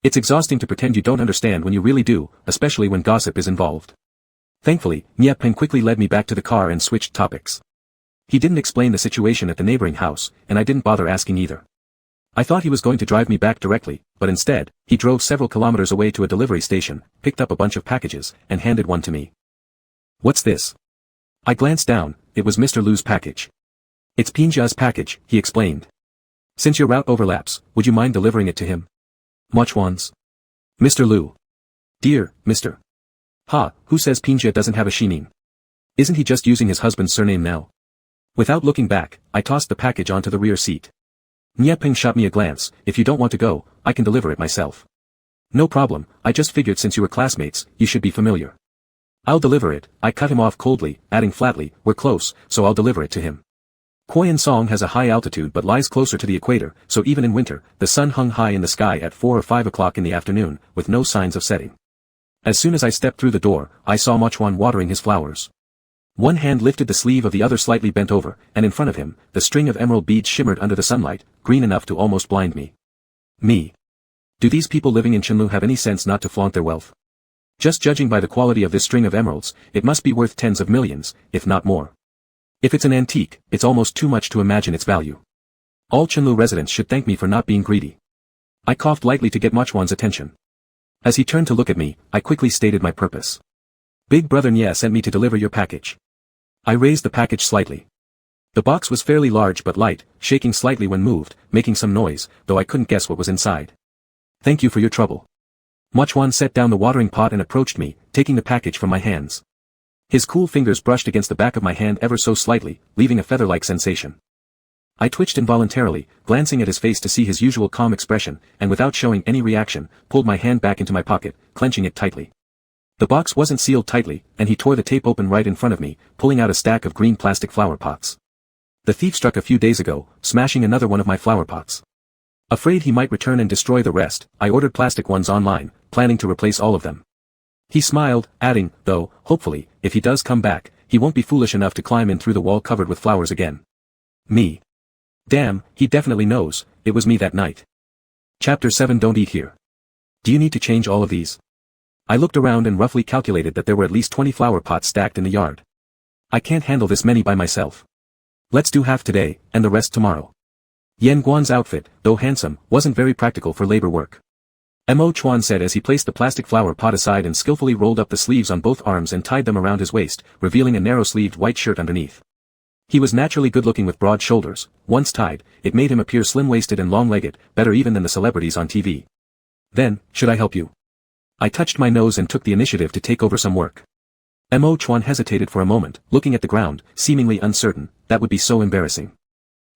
It's exhausting to pretend you don't understand when you really do, especially when gossip is involved. Thankfully, Nyepeng quickly led me back to the car and switched topics. He didn't explain the situation at the neighboring house, and I didn't bother asking either. I thought he was going to drive me back directly, but instead, he drove several kilometers away to a delivery station, picked up a bunch of packages, and handed one to me. What's this? I glanced down, it was Mr. Lu's package. It's Pinjia's package, he explained. Since your route overlaps, would you mind delivering it to him? Mochuan's. Mr. Lu. Dear, Mr. Ha, who says Pingjia doesn't have a shinin? Isn't he just using his husband's surname now? Without looking back, I tossed the package onto the rear seat. Nyepeng shot me a glance, if you don't want to go, I can deliver it myself. No problem, I just figured since you were classmates, you should be familiar. I'll deliver it, I cut him off coldly, adding flatly, we're close, so I'll deliver it to him. Koyan Song has a high altitude but lies closer to the equator, so even in winter, the sun hung high in the sky at 4 or 5 o'clock in the afternoon, with no signs of setting. As soon as I stepped through the door, I saw Mochuan watering his flowers. One hand lifted the sleeve of the other slightly bent over, and in front of him, the string of emerald beads shimmered under the sunlight, green enough to almost blind me. Me. Do these people living in Cenlu have any sense not to flaunt their wealth? Just judging by the quality of this string of emeralds, it must be worth tens of millions, if not more. If it's an antique, it's almost too much to imagine its value. All Cenlu residents should thank me for not being greedy. I coughed lightly to get Mochuan's attention. As he turned to look at me, I quickly stated my purpose. Big brother Nya sent me to deliver your package. I raised the package slightly. The box was fairly large but light, shaking slightly when moved, making some noise, though I couldn't guess what was inside. Thank you for your trouble. Mochuan set down the watering pot and approached me, taking the package from my hands. His cool fingers brushed against the back of my hand ever so slightly, leaving a feather-like sensation. I twitched involuntarily, glancing at his face to see his usual calm expression, and without showing any reaction, pulled my hand back into my pocket, clenching it tightly. The box wasn't sealed tightly, and he tore the tape open right in front of me, pulling out a stack of green plastic flower pots. The thief struck a few days ago, smashing another one of my flower pots. Afraid he might return and destroy the rest, I ordered plastic ones online, planning to replace all of them. He smiled, adding, though, hopefully, if he does come back, he won't be foolish enough to climb in through the wall covered with flowers again. Me. Damn, he definitely knows, it was me that night. Chapter 7 Don't eat here. Do you need to change all of these? I looked around and roughly calculated that there were at least 20 flower pots stacked in the yard. I can't handle this many by myself. Let's do half today, and the rest tomorrow. Yen Guan's outfit, though handsome, wasn't very practical for labor work. Mo Chuan said as he placed the plastic flower pot aside and skillfully rolled up the sleeves on both arms and tied them around his waist, revealing a narrow-sleeved white shirt underneath. He was naturally good-looking with broad shoulders. Once tied, it made him appear slim-waisted and long-legged, better even than the celebrities on TV. Then, should I help you? I touched my nose and took the initiative to take over some work. Mo Chuan hesitated for a moment, looking at the ground, seemingly uncertain. That would be so embarrassing.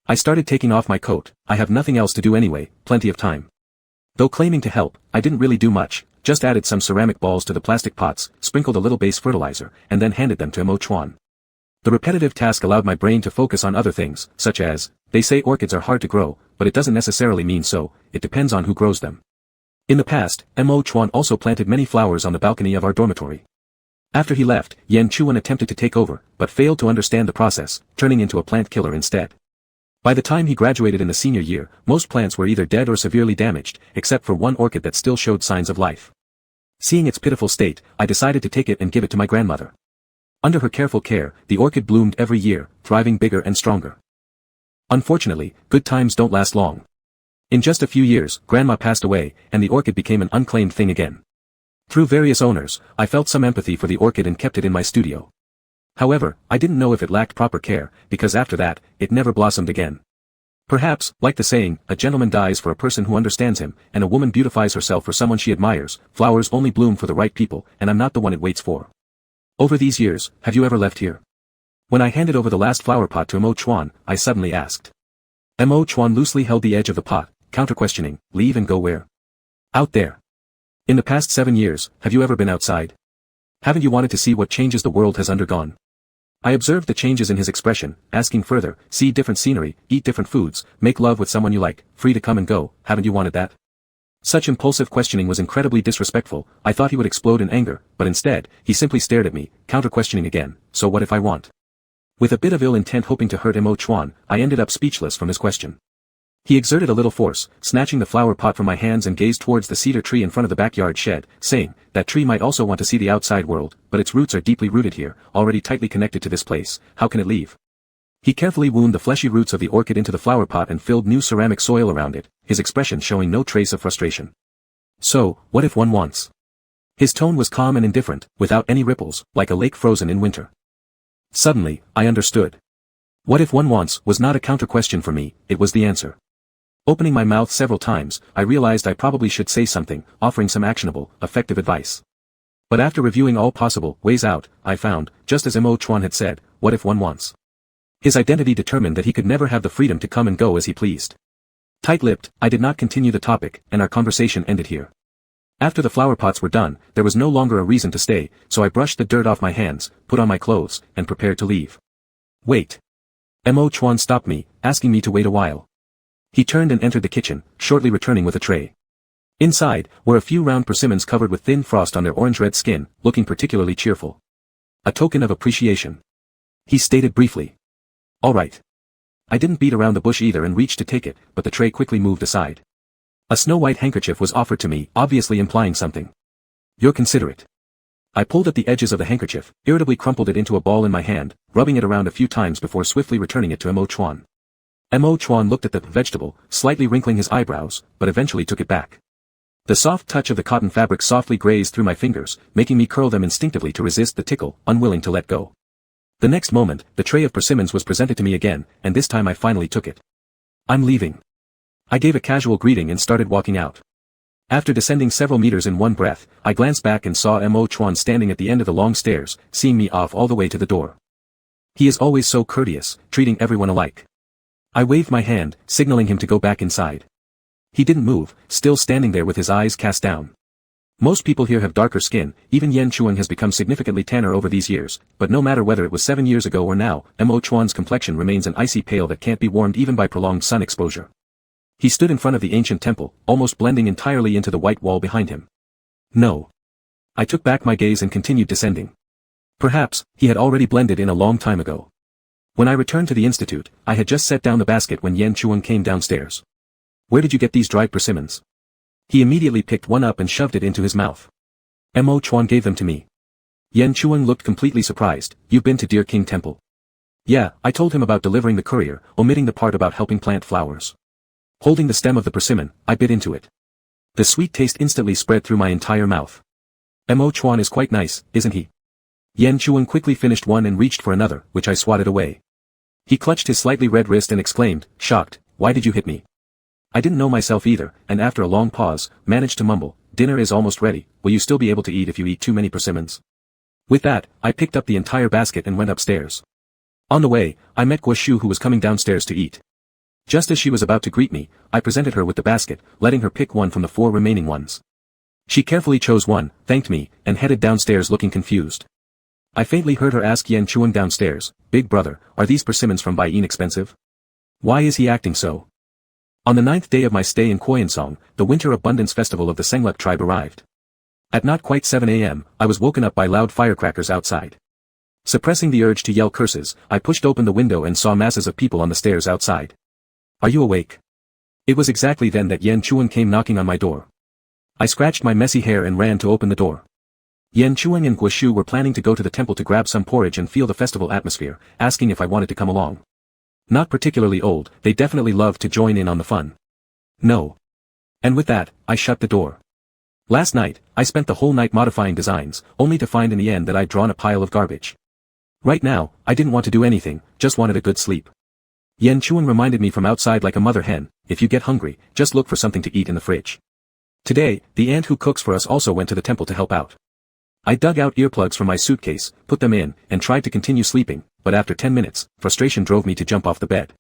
I started taking off my coat. I have nothing else to do anyway, plenty of time. Though claiming to help, I didn't really do much, just added some ceramic balls to the plastic pots, sprinkled a little base fertilizer, and then handed them to Mo Chuan. The repetitive task allowed my brain to focus on other things, such as, they say orchids are hard to grow, but it doesn't necessarily mean so, it depends on who grows them. In the past, Mo Chuan also planted many flowers on the balcony of our dormitory. After he left, Yen Chuan attempted to take over, but failed to understand the process, turning into a plant killer instead. By the time he graduated in the senior year, most plants were either dead or severely damaged, except for one orchid that still showed signs of life. Seeing its pitiful state, I decided to take it and give it to my grandmother. Under her careful care, the orchid bloomed every year, thriving bigger and stronger. Unfortunately, good times don't last long. In just a few years, Grandma passed away, and the orchid became an unclaimed thing again. Through various owners, I felt some empathy for the orchid and kept it in my studio. However, I didn't know if it lacked proper care, because after that, it never blossomed again. Perhaps, like the saying, a gentleman dies for a person who understands him, and a woman beautifies herself for someone she admires. Flowers only bloom for the right people, and I'm not the one it waits for. Over these years, have you ever left here? When I handed over the last flower pot to Mo Chuan, I suddenly asked. Mo Chuan loosely held the edge of the pot, counter-questioning, leave and go where? Out there. In the past 7 years, have you ever been outside? Haven't you wanted to see what changes the world has undergone? I observed the changes in his expression, asking further, see different scenery, eat different foods, make love with someone you like, free to come and go, haven't you wanted that? Such impulsive questioning was incredibly disrespectful. I thought he would explode in anger, but instead, he simply stared at me, counter-questioning again, so what if I want? With a bit of ill intent hoping to hurt Mo Chuan, I ended up speechless from his question. He exerted a little force, snatching the flower pot from my hands and gazed towards the cedar tree in front of the backyard shed, saying, that tree might also want to see the outside world, but its roots are deeply rooted here, already tightly connected to this place, how can it leave? He carefully wound the fleshy roots of the orchid into the flower pot and filled new ceramic soil around it, his expression showing no trace of frustration. So, what if one wants? His tone was calm and indifferent, without any ripples, like a lake frozen in winter. Suddenly, I understood. What if one wants was not a counter-question for me, it was the answer. Opening my mouth several times, I realized I probably should say something, offering some actionable, effective advice. But after reviewing all possible ways out, I found, just as Mo Chuan had said, what if one wants? His identity determined that he could never have the freedom to come and go as he pleased. Tight-lipped, I did not continue the topic, and our conversation ended here. After the flower pots were done, there was no longer a reason to stay, so I brushed the dirt off my hands, put on my clothes, and prepared to leave. Wait. Mo Chuan stopped me, asking me to wait a while. He turned and entered the kitchen, shortly returning with a tray. Inside, were a few round persimmons covered with thin frost on their orange-red skin, looking particularly cheerful. A token of appreciation. He stated briefly. All right. I didn't beat around the bush either and reached to take it, but the tray quickly moved aside. A snow-white handkerchief was offered to me, obviously implying something. You're considerate. I pulled at the edges of the handkerchief, irritably crumpled it into a ball in my hand, rubbing it around a few times before swiftly returning it to Mo Chuan. Mo Chuan looked at the vegetable, slightly wrinkling his eyebrows, but eventually took it back. The soft touch of the cotton fabric softly grazed through my fingers, making me curl them instinctively to resist the tickle, unwilling to let go. The next moment, the tray of persimmons was presented to me again, and this time I finally took it. I'm leaving. I gave a casual greeting and started walking out. After descending several meters in one breath, I glanced back and saw Mo Chuan standing at the end of the long stairs, seeing me off all the way to the door. He is always so courteous, treating everyone alike. I waved my hand, signaling him to go back inside. He didn't move, still standing there with his eyes cast down. Most people here have darker skin, even Yen Chuan has become significantly tanner over these years, but no matter whether it was 7 years ago or now, Mo Chuan's complexion remains an icy pale that can't be warmed even by prolonged sun exposure. He stood in front of the ancient temple, almost blending entirely into the white wall behind him. No. I took back my gaze and continued descending. Perhaps, he had already blended in a long time ago. When I returned to the institute, I had just set down the basket when Yan Chuang came downstairs. Where did you get these dried persimmons? He immediately picked one up and shoved it into his mouth. Mo Chuan gave them to me. Yan Chuang looked completely surprised. You've been to Deer King Temple? Yeah, I told him about delivering the courier, omitting the part about helping plant flowers. Holding the stem of the persimmon, I bit into it. The sweet taste instantly spread through my entire mouth. Mo Chuan is quite nice, isn't he? Yan Chuang quickly finished one and reached for another, which I swatted away. He clutched his slightly red wrist and exclaimed, shocked, why did you hit me? I didn't know myself either, and after a long pause, managed to mumble, dinner is almost ready, will you still be able to eat if you eat too many persimmons? With that, I picked up the entire basket and went upstairs. On the way, I met Guo Shu who was coming downstairs to eat. Just as she was about to greet me, I presented her with the basket, letting her pick one from the 4 remaining ones. She carefully chose one, thanked me, and headed downstairs looking confused. I faintly heard her ask Yan Chuang downstairs, Big brother, are these persimmons from Bai inexpensive? Why is he acting so? On the 9th day of my stay in Koyansong, the Winter Abundance Festival of the Sengluk tribe arrived. At not quite 7 a.m., I was woken up by loud firecrackers outside. Suppressing the urge to yell curses, I pushed open the window and saw masses of people on the stairs outside. Are you awake? It was exactly then that Yan Chuang came knocking on my door. I scratched my messy hair and ran to open the door. Yan Chuang and Guo Shu were planning to go to the temple to grab some porridge and feel the festival atmosphere, asking if I wanted to come along. Not particularly old, they definitely loved to join in on the fun. No. And with that, I shut the door. Last night, I spent the whole night modifying designs, only to find in the end that I'd drawn a pile of garbage. Right now, I didn't want to do anything, just wanted a good sleep. Yan Chuang reminded me from outside like a mother hen, if you get hungry, just look for something to eat in the fridge. Today, the aunt who cooks for us also went to the temple to help out. I dug out earplugs from my suitcase, put them in, and tried to continue sleeping, but after 10 minutes, frustration drove me to jump off the bed.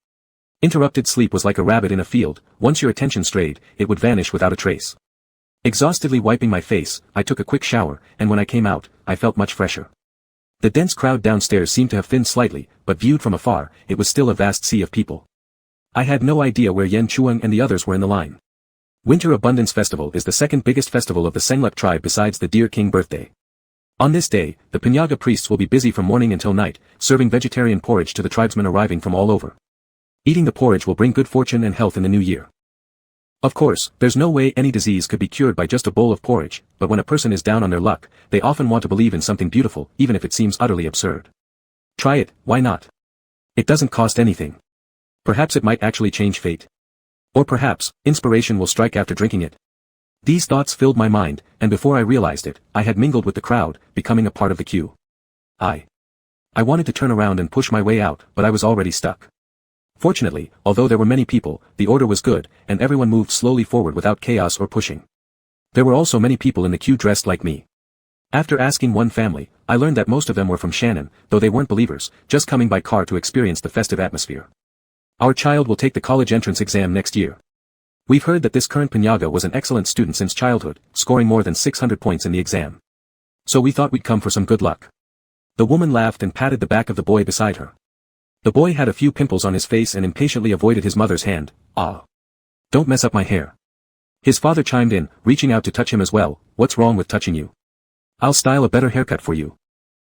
Interrupted sleep was like a rabbit in a field, once your attention strayed, it would vanish without a trace. Exhaustedly wiping my face, I took a quick shower, and when I came out, I felt much fresher. The dense crowd downstairs seemed to have thinned slightly, but viewed from afar, it was still a vast sea of people. I had no idea where Yan Chuang and the others were in the line. Winter Abundance Festival is the second biggest festival of the Sengluk tribe besides the Deer King birthday. On this day, the Panyaga priests will be busy from morning until night, serving vegetarian porridge to the tribesmen arriving from all over. Eating the porridge will bring good fortune and health in the new year. Of course, there's no way any disease could be cured by just a bowl of porridge, but when a person is down on their luck, they often want to believe in something beautiful, even if it seems utterly absurd. Try it, why not? It doesn't cost anything. Perhaps it might actually change fate. Or perhaps, inspiration will strike after drinking it. These thoughts filled my mind, and before I realized it, I had mingled with the crowd, becoming a part of the queue. I wanted to turn around and push my way out, but I was already stuck. Fortunately, although there were many people, the order was good, and everyone moved slowly forward without chaos or pushing. There were also many people in the queue dressed like me. After asking one family, I learned that most of them were from Shannon, though they weren't believers, just coming by car to experience the festive atmosphere. Our child will take the college entrance exam next year. We've heard that this current Panyaga was an excellent student since childhood, scoring more than 600 points in the exam. So we thought we'd come for some good luck. The woman laughed and patted the back of the boy beside her. The boy had a few pimples on his face and impatiently avoided his mother's hand. Ah. Don't mess up my hair. His father chimed in, reaching out to touch him as well. What's wrong with touching you? I'll style a better haircut for you.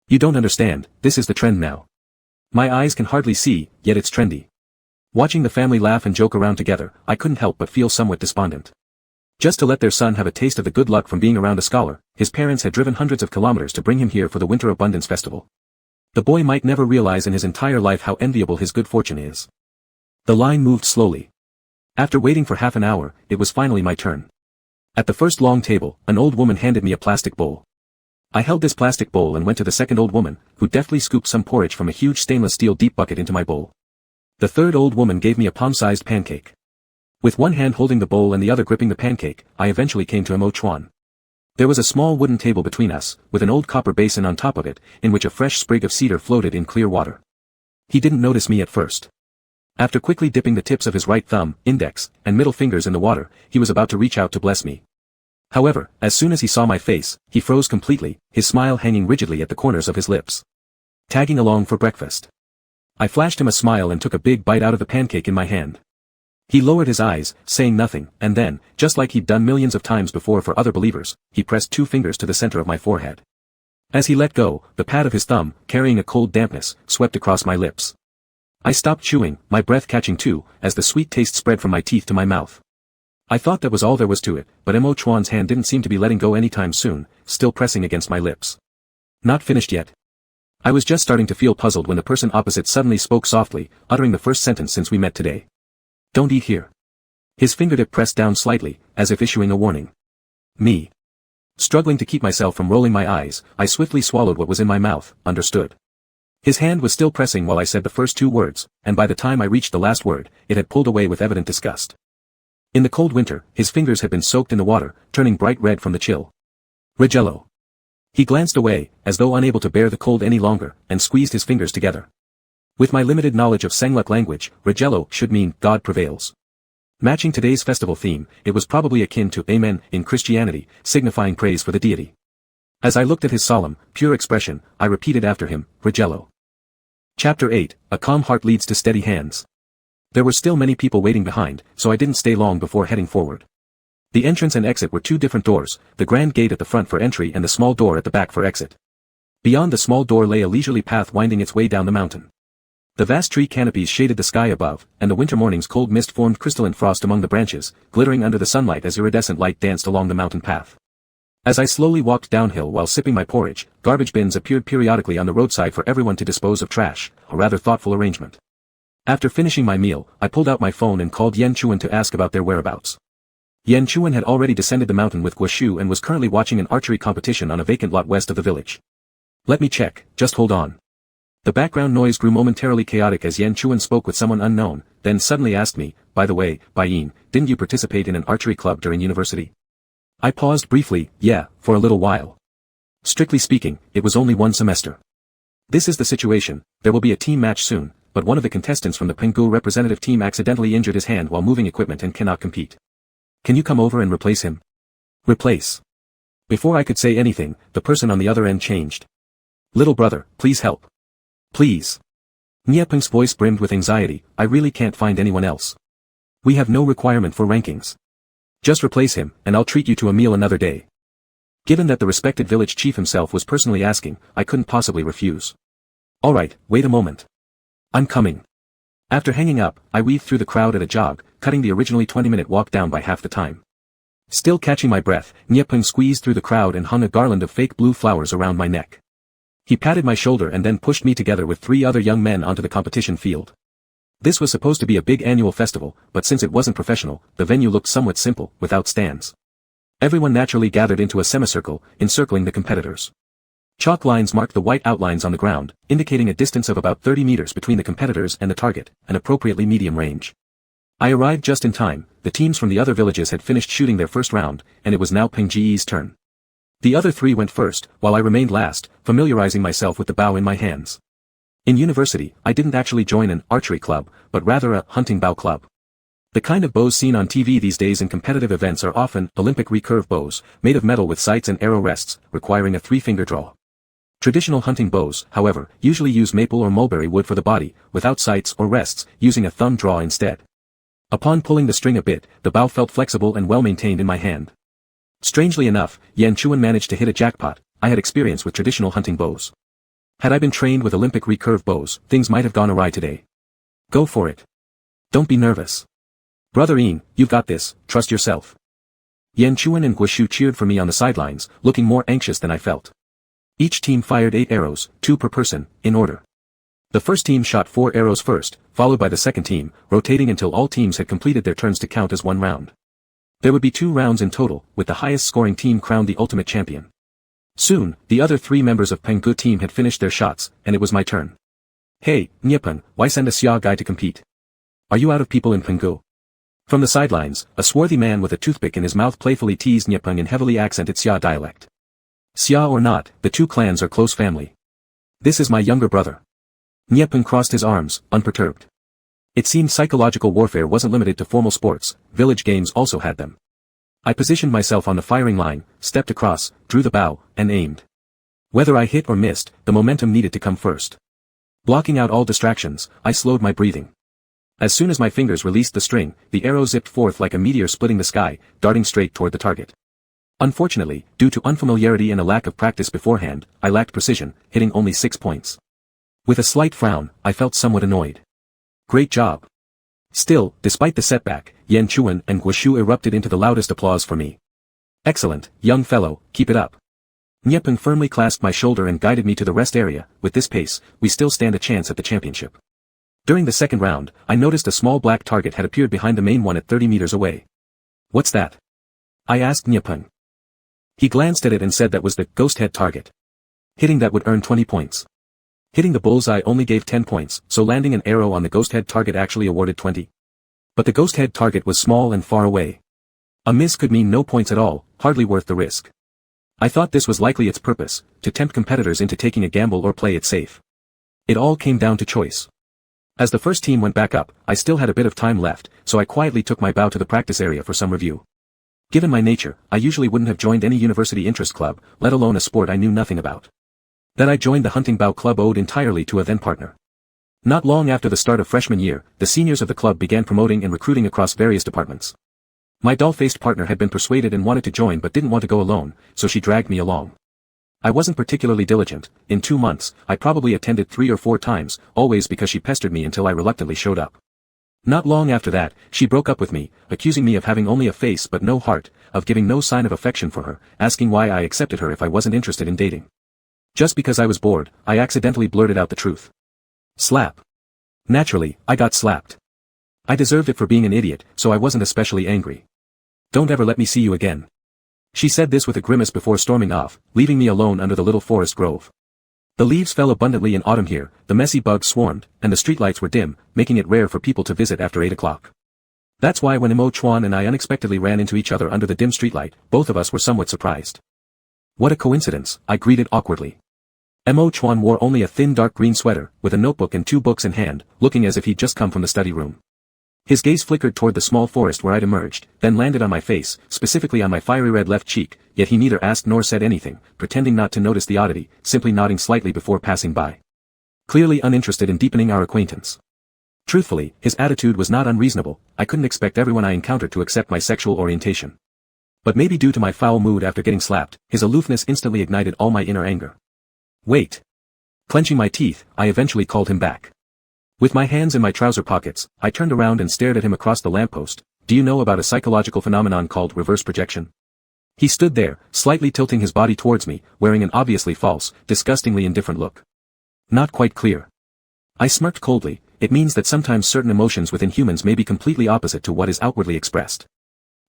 You don't understand, this is the trend now. My eyes can hardly see, yet it's trendy. Watching the family laugh and joke around together, I couldn't help but feel somewhat despondent. Just to let their son have a taste of the good luck from being around a scholar, his parents had driven hundreds of kilometers to bring him here for the Winter Abundance Festival. The boy might never realize in his entire life how enviable his good fortune is. The line moved slowly. After waiting for half an hour, it was finally my turn. At the first long table, an old woman handed me a plastic bowl. I held this plastic bowl and went to the second old woman, who deftly scooped some porridge from a huge stainless steel deep bucket into my bowl. The third old woman gave me a palm-sized pancake. With one hand holding the bowl and the other gripping the pancake, I eventually came to Mo Chuan. There was a small wooden table between us, with an old copper basin on top of it, in which a fresh sprig of cedar floated in clear water. He didn't notice me at first. After quickly dipping the tips of his right thumb, index, and middle fingers in the water, he was about to reach out to bless me. However, as soon as he saw my face, he froze completely, his smile hanging rigidly at the corners of his lips. Tagging along for breakfast. I flashed him a smile and took a big bite out of the pancake in my hand. He lowered his eyes, saying nothing, and then, just like he'd done millions of times before for other believers, he pressed 2 fingers to the center of my forehead. As he let go, the pad of his thumb, carrying a cold dampness, swept across my lips. I stopped chewing, my breath catching too, as the sweet taste spread from my teeth to my mouth. I thought that was all there was to it, but Mo Chuan's hand didn't seem to be letting go anytime soon, still pressing against my lips. Not finished yet. I was just starting to feel puzzled when the person opposite suddenly spoke softly, uttering the first sentence since we met today. Don't eat here. His fingertip pressed down slightly, as if issuing a warning. Me. Struggling to keep myself from rolling my eyes, I swiftly swallowed what was in my mouth, understood. His hand was still pressing while I said the first 2 words, and by the time I reached the last word, it had pulled away with evident disgust. In the cold winter, his fingers had been soaked in the water, turning bright red from the chill. Regello. He glanced away, as though unable to bear the cold any longer, and squeezed his fingers together. With my limited knowledge of Cenlu language, Regello should mean, God prevails. Matching today's festival theme, it was probably akin to Amen in Christianity, signifying praise for the deity. As I looked at his solemn, pure expression, I repeated after him, Regello. Chapter 8, A Calm Heart Leads to Steady Hands. There were still many people waiting behind, so I didn't stay long before heading forward. The entrance and exit were 2 different doors, the grand gate at the front for entry and the small door at the back for exit. Beyond the small door lay a leisurely path winding its way down the mountain. The vast tree canopies shaded the sky above, and the winter morning's cold mist formed crystalline frost among the branches, glittering under the sunlight as iridescent light danced along the mountain path. As I slowly walked downhill while sipping my porridge, garbage bins appeared periodically on the roadside for everyone to dispose of trash, a rather thoughtful arrangement. After finishing my meal, I pulled out my phone and called Yan Chuan to ask about their whereabouts. Yan Chuan had already descended the mountain with Guoshu and was currently watching an archery competition on a vacant lot west of the village. Let me check, just hold on. The background noise grew momentarily chaotic as Yan Chuan spoke with someone unknown, then suddenly asked me, by the way, Baiyin, didn't you participate in an archery club during university? I paused briefly, yeah, for a little while. Strictly speaking, it was only 1 semester. This is the situation, there will be a team match soon, but one of the contestants from the Penghu representative team accidentally injured his hand while moving equipment and cannot compete. Can you come over and replace him? Replace. Before I could say anything, the person on the other end changed. Little brother, please help. Please. Niepeng's voice brimmed with anxiety, I really can't find anyone else. We have no requirement for rankings. Just replace him, and I'll treat you to a meal another day. Given that the respected village chief himself was personally asking, I couldn't possibly refuse. Alright, wait a moment. I'm coming. After hanging up, I weaved through the crowd at a jog, cutting the originally 20-minute walk down by half the time. Still catching my breath, Niepeng squeezed through the crowd and hung a garland of fake blue flowers around my neck. He patted my shoulder and then pushed me together with 3 other young men onto the competition field. This was supposed to be a big annual festival, but since it wasn't professional, the venue looked somewhat simple, without stands. Everyone naturally gathered into a semicircle, encircling the competitors. Chalk lines marked the white outlines on the ground, indicating a distance of about 30 meters between the competitors and the target, an appropriately medium range. I arrived just in time, the teams from the other villages had finished shooting their first round, and it was now Peng Ji's turn. The other 3 went first, while I remained last, familiarizing myself with the bow in my hands. In university, I didn't actually join an archery club, but rather a hunting bow club. The kind of bows seen on TV these days in competitive events are often Olympic recurve bows, made of metal with sights and arrow rests, requiring a 3-finger draw. Traditional hunting bows, however, usually use maple or mulberry wood for the body, without sights or rests, using a thumb draw instead. Upon pulling the string a bit, the bow felt flexible and well maintained in my hand. Strangely enough, Yan Chuan managed to hit a jackpot. I had experience with traditional hunting bows. Had I been trained with Olympic recurve bows, things might have gone awry today. Go for it. Don't be nervous. Brother Ian, you've got this, trust yourself. Yan Chuan and Guoshu cheered for me on the sidelines, looking more anxious than I felt. Each team fired 8 arrows, 2 per person, in order. The first team shot 4 arrows first, followed by the second team, rotating until all teams had completed their turns to count as 1 round. There would be 2 rounds in total, with the highest scoring team crowned the ultimate champion. Soon, the other 3 members of Penghu team had finished their shots, and it was my turn. Hey, Niepeng, why send a Xia guy to compete? Are you out of people in Penghu? From the sidelines, a swarthy man with a toothpick in his mouth playfully teased Niepeng in heavily accented Xia dialect. Xia or not, the 2 clans are close family. This is my younger brother. Niepeng crossed his arms, unperturbed. It seemed psychological warfare wasn't limited to formal sports, village games also had them. I positioned myself on the firing line, stepped across, drew the bow, and aimed. Whether I hit or missed, the momentum needed to come first. Blocking out all distractions, I slowed my breathing. As soon as my fingers released the string, the arrow zipped forth like a meteor splitting the sky, darting straight toward the target. Unfortunately, due to unfamiliarity and a lack of practice beforehand, I lacked precision, hitting only 6 points. With a slight frown, I felt somewhat annoyed. Great job. Still, despite the setback, Yan Chuan and Guoshu erupted into the loudest applause for me. Excellent, young fellow, keep it up. Nyepeng firmly clasped my shoulder and guided me to the rest area. With this pace, we still stand a chance at the championship. During the second round, I noticed a small black target had appeared behind the main one at 30 meters away. What's that? I asked Nyepeng. He glanced at it and said that was the ghost head target. Hitting that would earn 20 points. Hitting the bullseye only gave 10 points, so landing an arrow on the ghost head target actually awarded 20. But the ghost head target was small and far away. A miss could mean no points at all, hardly worth the risk. I thought this was likely its purpose, to tempt competitors into taking a gamble or play it safe. It all came down to choice. As the first team went back up, I still had a bit of time left, so I quietly took my bow to the practice area for some review. Given my nature, I usually wouldn't have joined any university interest club, let alone a sport I knew nothing about. That I joined the hunting bow club owed entirely to a then-partner. Not long after the start of freshman year, the seniors of the club began promoting and recruiting across various departments. My dull-faced partner had been persuaded and wanted to join but didn't want to go alone, so she dragged me along. I wasn't particularly diligent. In 2 months, I probably attended 3 or 4 times, always because she pestered me until I reluctantly showed up. Not long after that, she broke up with me, accusing me of having only a face but no heart, of giving no sign of affection for her, asking why I accepted her if I wasn't interested in dating. Just because I was bored, I accidentally blurted out the truth. Slap. Naturally, I got slapped. I deserved it for being an idiot, so I wasn't especially angry. Don't ever let me see you again. She said this with a grimace before storming off, leaving me alone under the little forest grove. The leaves fell abundantly in autumn here, the messy bugs swarmed, and the streetlights were dim, making it rare for people to visit after 8 o'clock. That's why when Mo Chuan and I unexpectedly ran into each other under the dim streetlight, both of us were somewhat surprised. What a coincidence, I greeted awkwardly. Mo Chuan wore only a thin dark green sweater, with a notebook and 2 books in hand, looking as if he'd just come from the study room. His gaze flickered toward the small forest where I'd emerged, then landed on my face, specifically on my fiery red left cheek, yet he neither asked nor said anything, pretending not to notice the oddity, simply nodding slightly before passing by. Clearly uninterested in deepening our acquaintance. Truthfully, his attitude was not unreasonable. I couldn't expect everyone I encountered to accept my sexual orientation. But maybe due to my foul mood after getting slapped, his aloofness instantly ignited all my inner anger. Wait. Clenching my teeth, I eventually called him back. With my hands in my trouser pockets, I turned around and stared at him across the lamppost. Do you know about a psychological phenomenon called reverse projection? He stood there, slightly tilting his body towards me, wearing an obviously false, disgustingly indifferent look. Not quite clear. I smirked coldly. It means that sometimes certain emotions within humans may be completely opposite to what is outwardly expressed.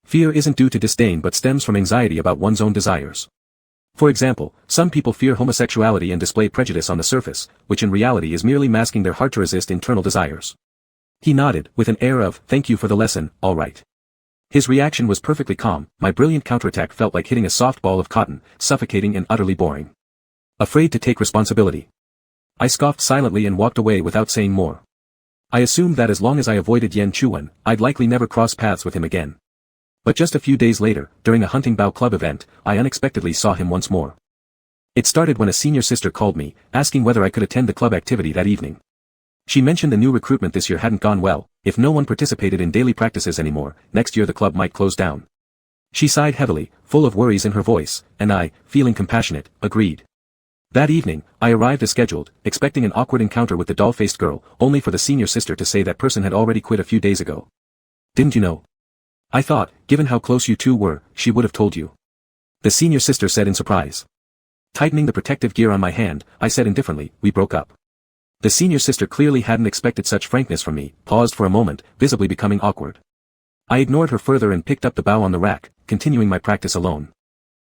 Fear isn't due to disdain but stems from anxiety about one's own desires. For example, some people fear homosexuality and display prejudice on the surface, which in reality is merely masking their hard-to-resist internal desires. He nodded, with an air of, thank you for the lesson, all right. His reaction was perfectly calm. My brilliant counterattack felt like hitting a soft ball of cotton, suffocating and utterly boring. Afraid to take responsibility. I scoffed silently and walked away without saying more. I assumed that as long as I avoided Yan Chuan, I'd likely never cross paths with him again. But just a few days later, during a hunting bow club event, I unexpectedly saw him once more. It started when a senior sister called me, asking whether I could attend the club activity that evening. She mentioned the new recruitment this year hadn't gone well. If no one participated in daily practices anymore, next year the club might close down. She sighed heavily, full of worries in her voice, and I, feeling compassionate, agreed. That evening, I arrived as scheduled, expecting an awkward encounter with the doll-faced girl, only for the senior sister to say that person had already quit a few days ago. Didn't you know? I thought, given how close you two were, she would have told you. The senior sister said in surprise. Tightening the protective gear on my hand, I said indifferently, we broke up. The senior sister clearly hadn't expected such frankness from me, paused for a moment, visibly becoming awkward. I ignored her further and picked up the bow on the rack, continuing my practice alone.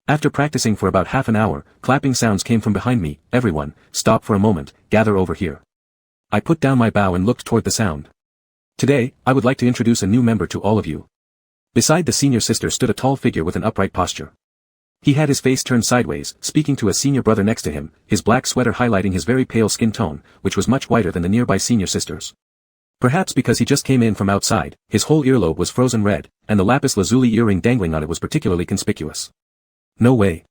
After practicing for about half an hour, clapping sounds came from behind me. Everyone, stop for a moment, gather over here. I put down my bow and looked toward the sound. Today, I would like to introduce a new member to all of you. Beside the senior sister stood a tall figure with an upright posture. He had his face turned sideways, speaking to a senior brother next to him, his black sweater highlighting his very pale skin tone, which was much whiter than the nearby senior sister's. Perhaps because he just came in from outside, his whole earlobe was frozen red, and the lapis lazuli earring dangling on it was particularly conspicuous. No way.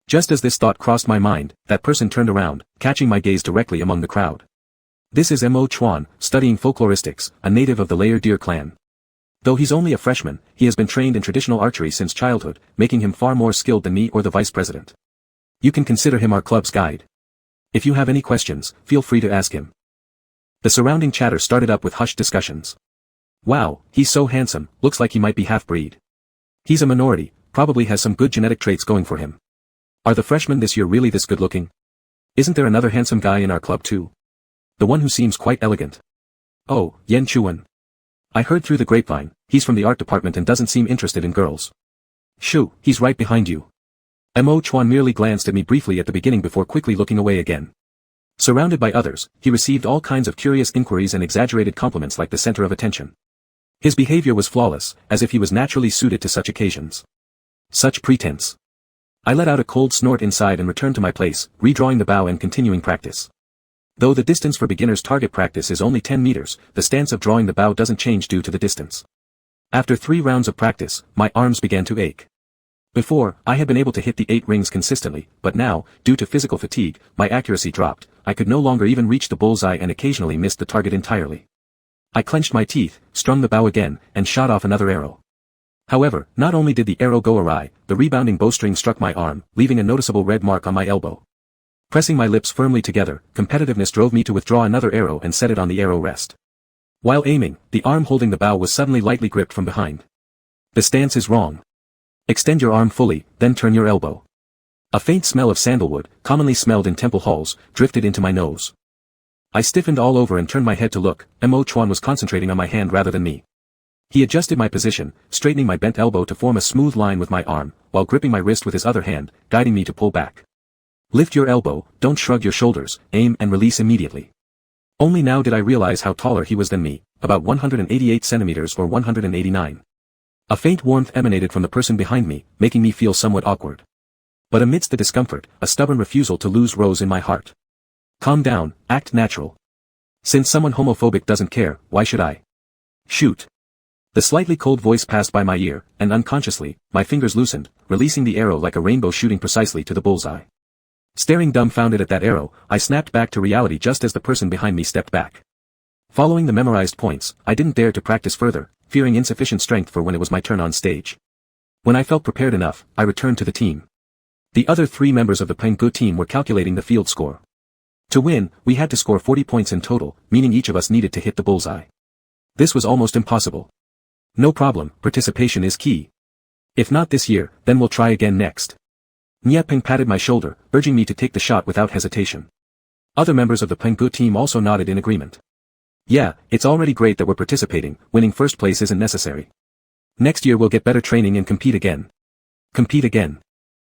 Just as this thought crossed my mind, that person turned around, catching my gaze directly among the crowd. This is Mo Chuan, studying folkloristics, a native of the Layer Deer clan. Though he's only a freshman, he has been trained in traditional archery since childhood, making him far more skilled than me or the vice president. You can consider him our club's guide. If you have any questions, feel free to ask him. The surrounding chatter started up with hushed discussions. Wow, he's so handsome, looks like he might be half-breed. He's a minority, probably has some good genetic traits going for him. Are the freshmen this year really this good-looking? Isn't there another handsome guy in our club too? The one who seems quite elegant. Oh, Yen Chuan. I heard through the grapevine, he's from the art department and doesn't seem interested in girls. Shoo, he's right behind you. Mo Chuan merely glanced at me briefly at the beginning before quickly looking away again. Surrounded by others, he received all kinds of curious inquiries and exaggerated compliments like the center of attention. His behavior was flawless, as if he was naturally suited to such occasions. Such pretense. I let out a cold snort inside and returned to my place, redrawing the bow and continuing practice. Though the distance for beginners target practice is only 10 meters, the stance of drawing the bow doesn't change due to the distance. After 3 rounds of practice, my arms began to ache. Before, I had been able to hit the 8 rings consistently, but now, due to physical fatigue, my accuracy dropped. I could no longer even reach the bullseye and occasionally missed the target entirely. I clenched my teeth, strung the bow again, and shot off another arrow. However, not only did the arrow go awry, the rebounding bowstring struck my arm, leaving a noticeable red mark on my elbow. Pressing my lips firmly together, competitiveness drove me to withdraw another arrow and set it on the arrow rest. While aiming, the arm holding the bow was suddenly lightly gripped from behind. The stance is wrong. Extend your arm fully, then turn your elbow. A faint smell of sandalwood, commonly smelled in temple halls, drifted into my nose. I stiffened all over and turned my head to look. Mo Chuan was concentrating on my hand rather than me. He adjusted my position, straightening my bent elbow to form a smooth line with my arm, while gripping my wrist with his other hand, guiding me to pull back. Lift your elbow, don't shrug your shoulders, aim and release immediately. Only now did I realize how taller he was than me, about 188 centimeters or 189. A faint warmth emanated from the person behind me, making me feel somewhat awkward. But amidst the discomfort, a stubborn refusal to lose rose in my heart. Calm down, act natural. Since someone homophobic doesn't care, why should I? Shoot. The slightly cold voice passed by my ear, and unconsciously, my fingers loosened, releasing the arrow like a rainbow shooting precisely to the bullseye. Staring dumbfounded at that arrow, I snapped back to reality just as the person behind me stepped back. Following the memorized points, I didn't dare to practice further, fearing insufficient strength for when it was my turn on stage. When I felt prepared enough, I returned to the team. The other 3 members of the Penggu team were calculating the field score. To win, we had to score 40 points in total, meaning each of us needed to hit the bullseye. This was almost impossible. No problem, participation is key. If not this year, then we'll try again next. Nyepeng patted my shoulder, urging me to take the shot without hesitation. Other members of the Penggu team also nodded in agreement. Yeah, it's already great that we're participating, winning first place isn't necessary. Next year we'll get better training and compete again. Compete again.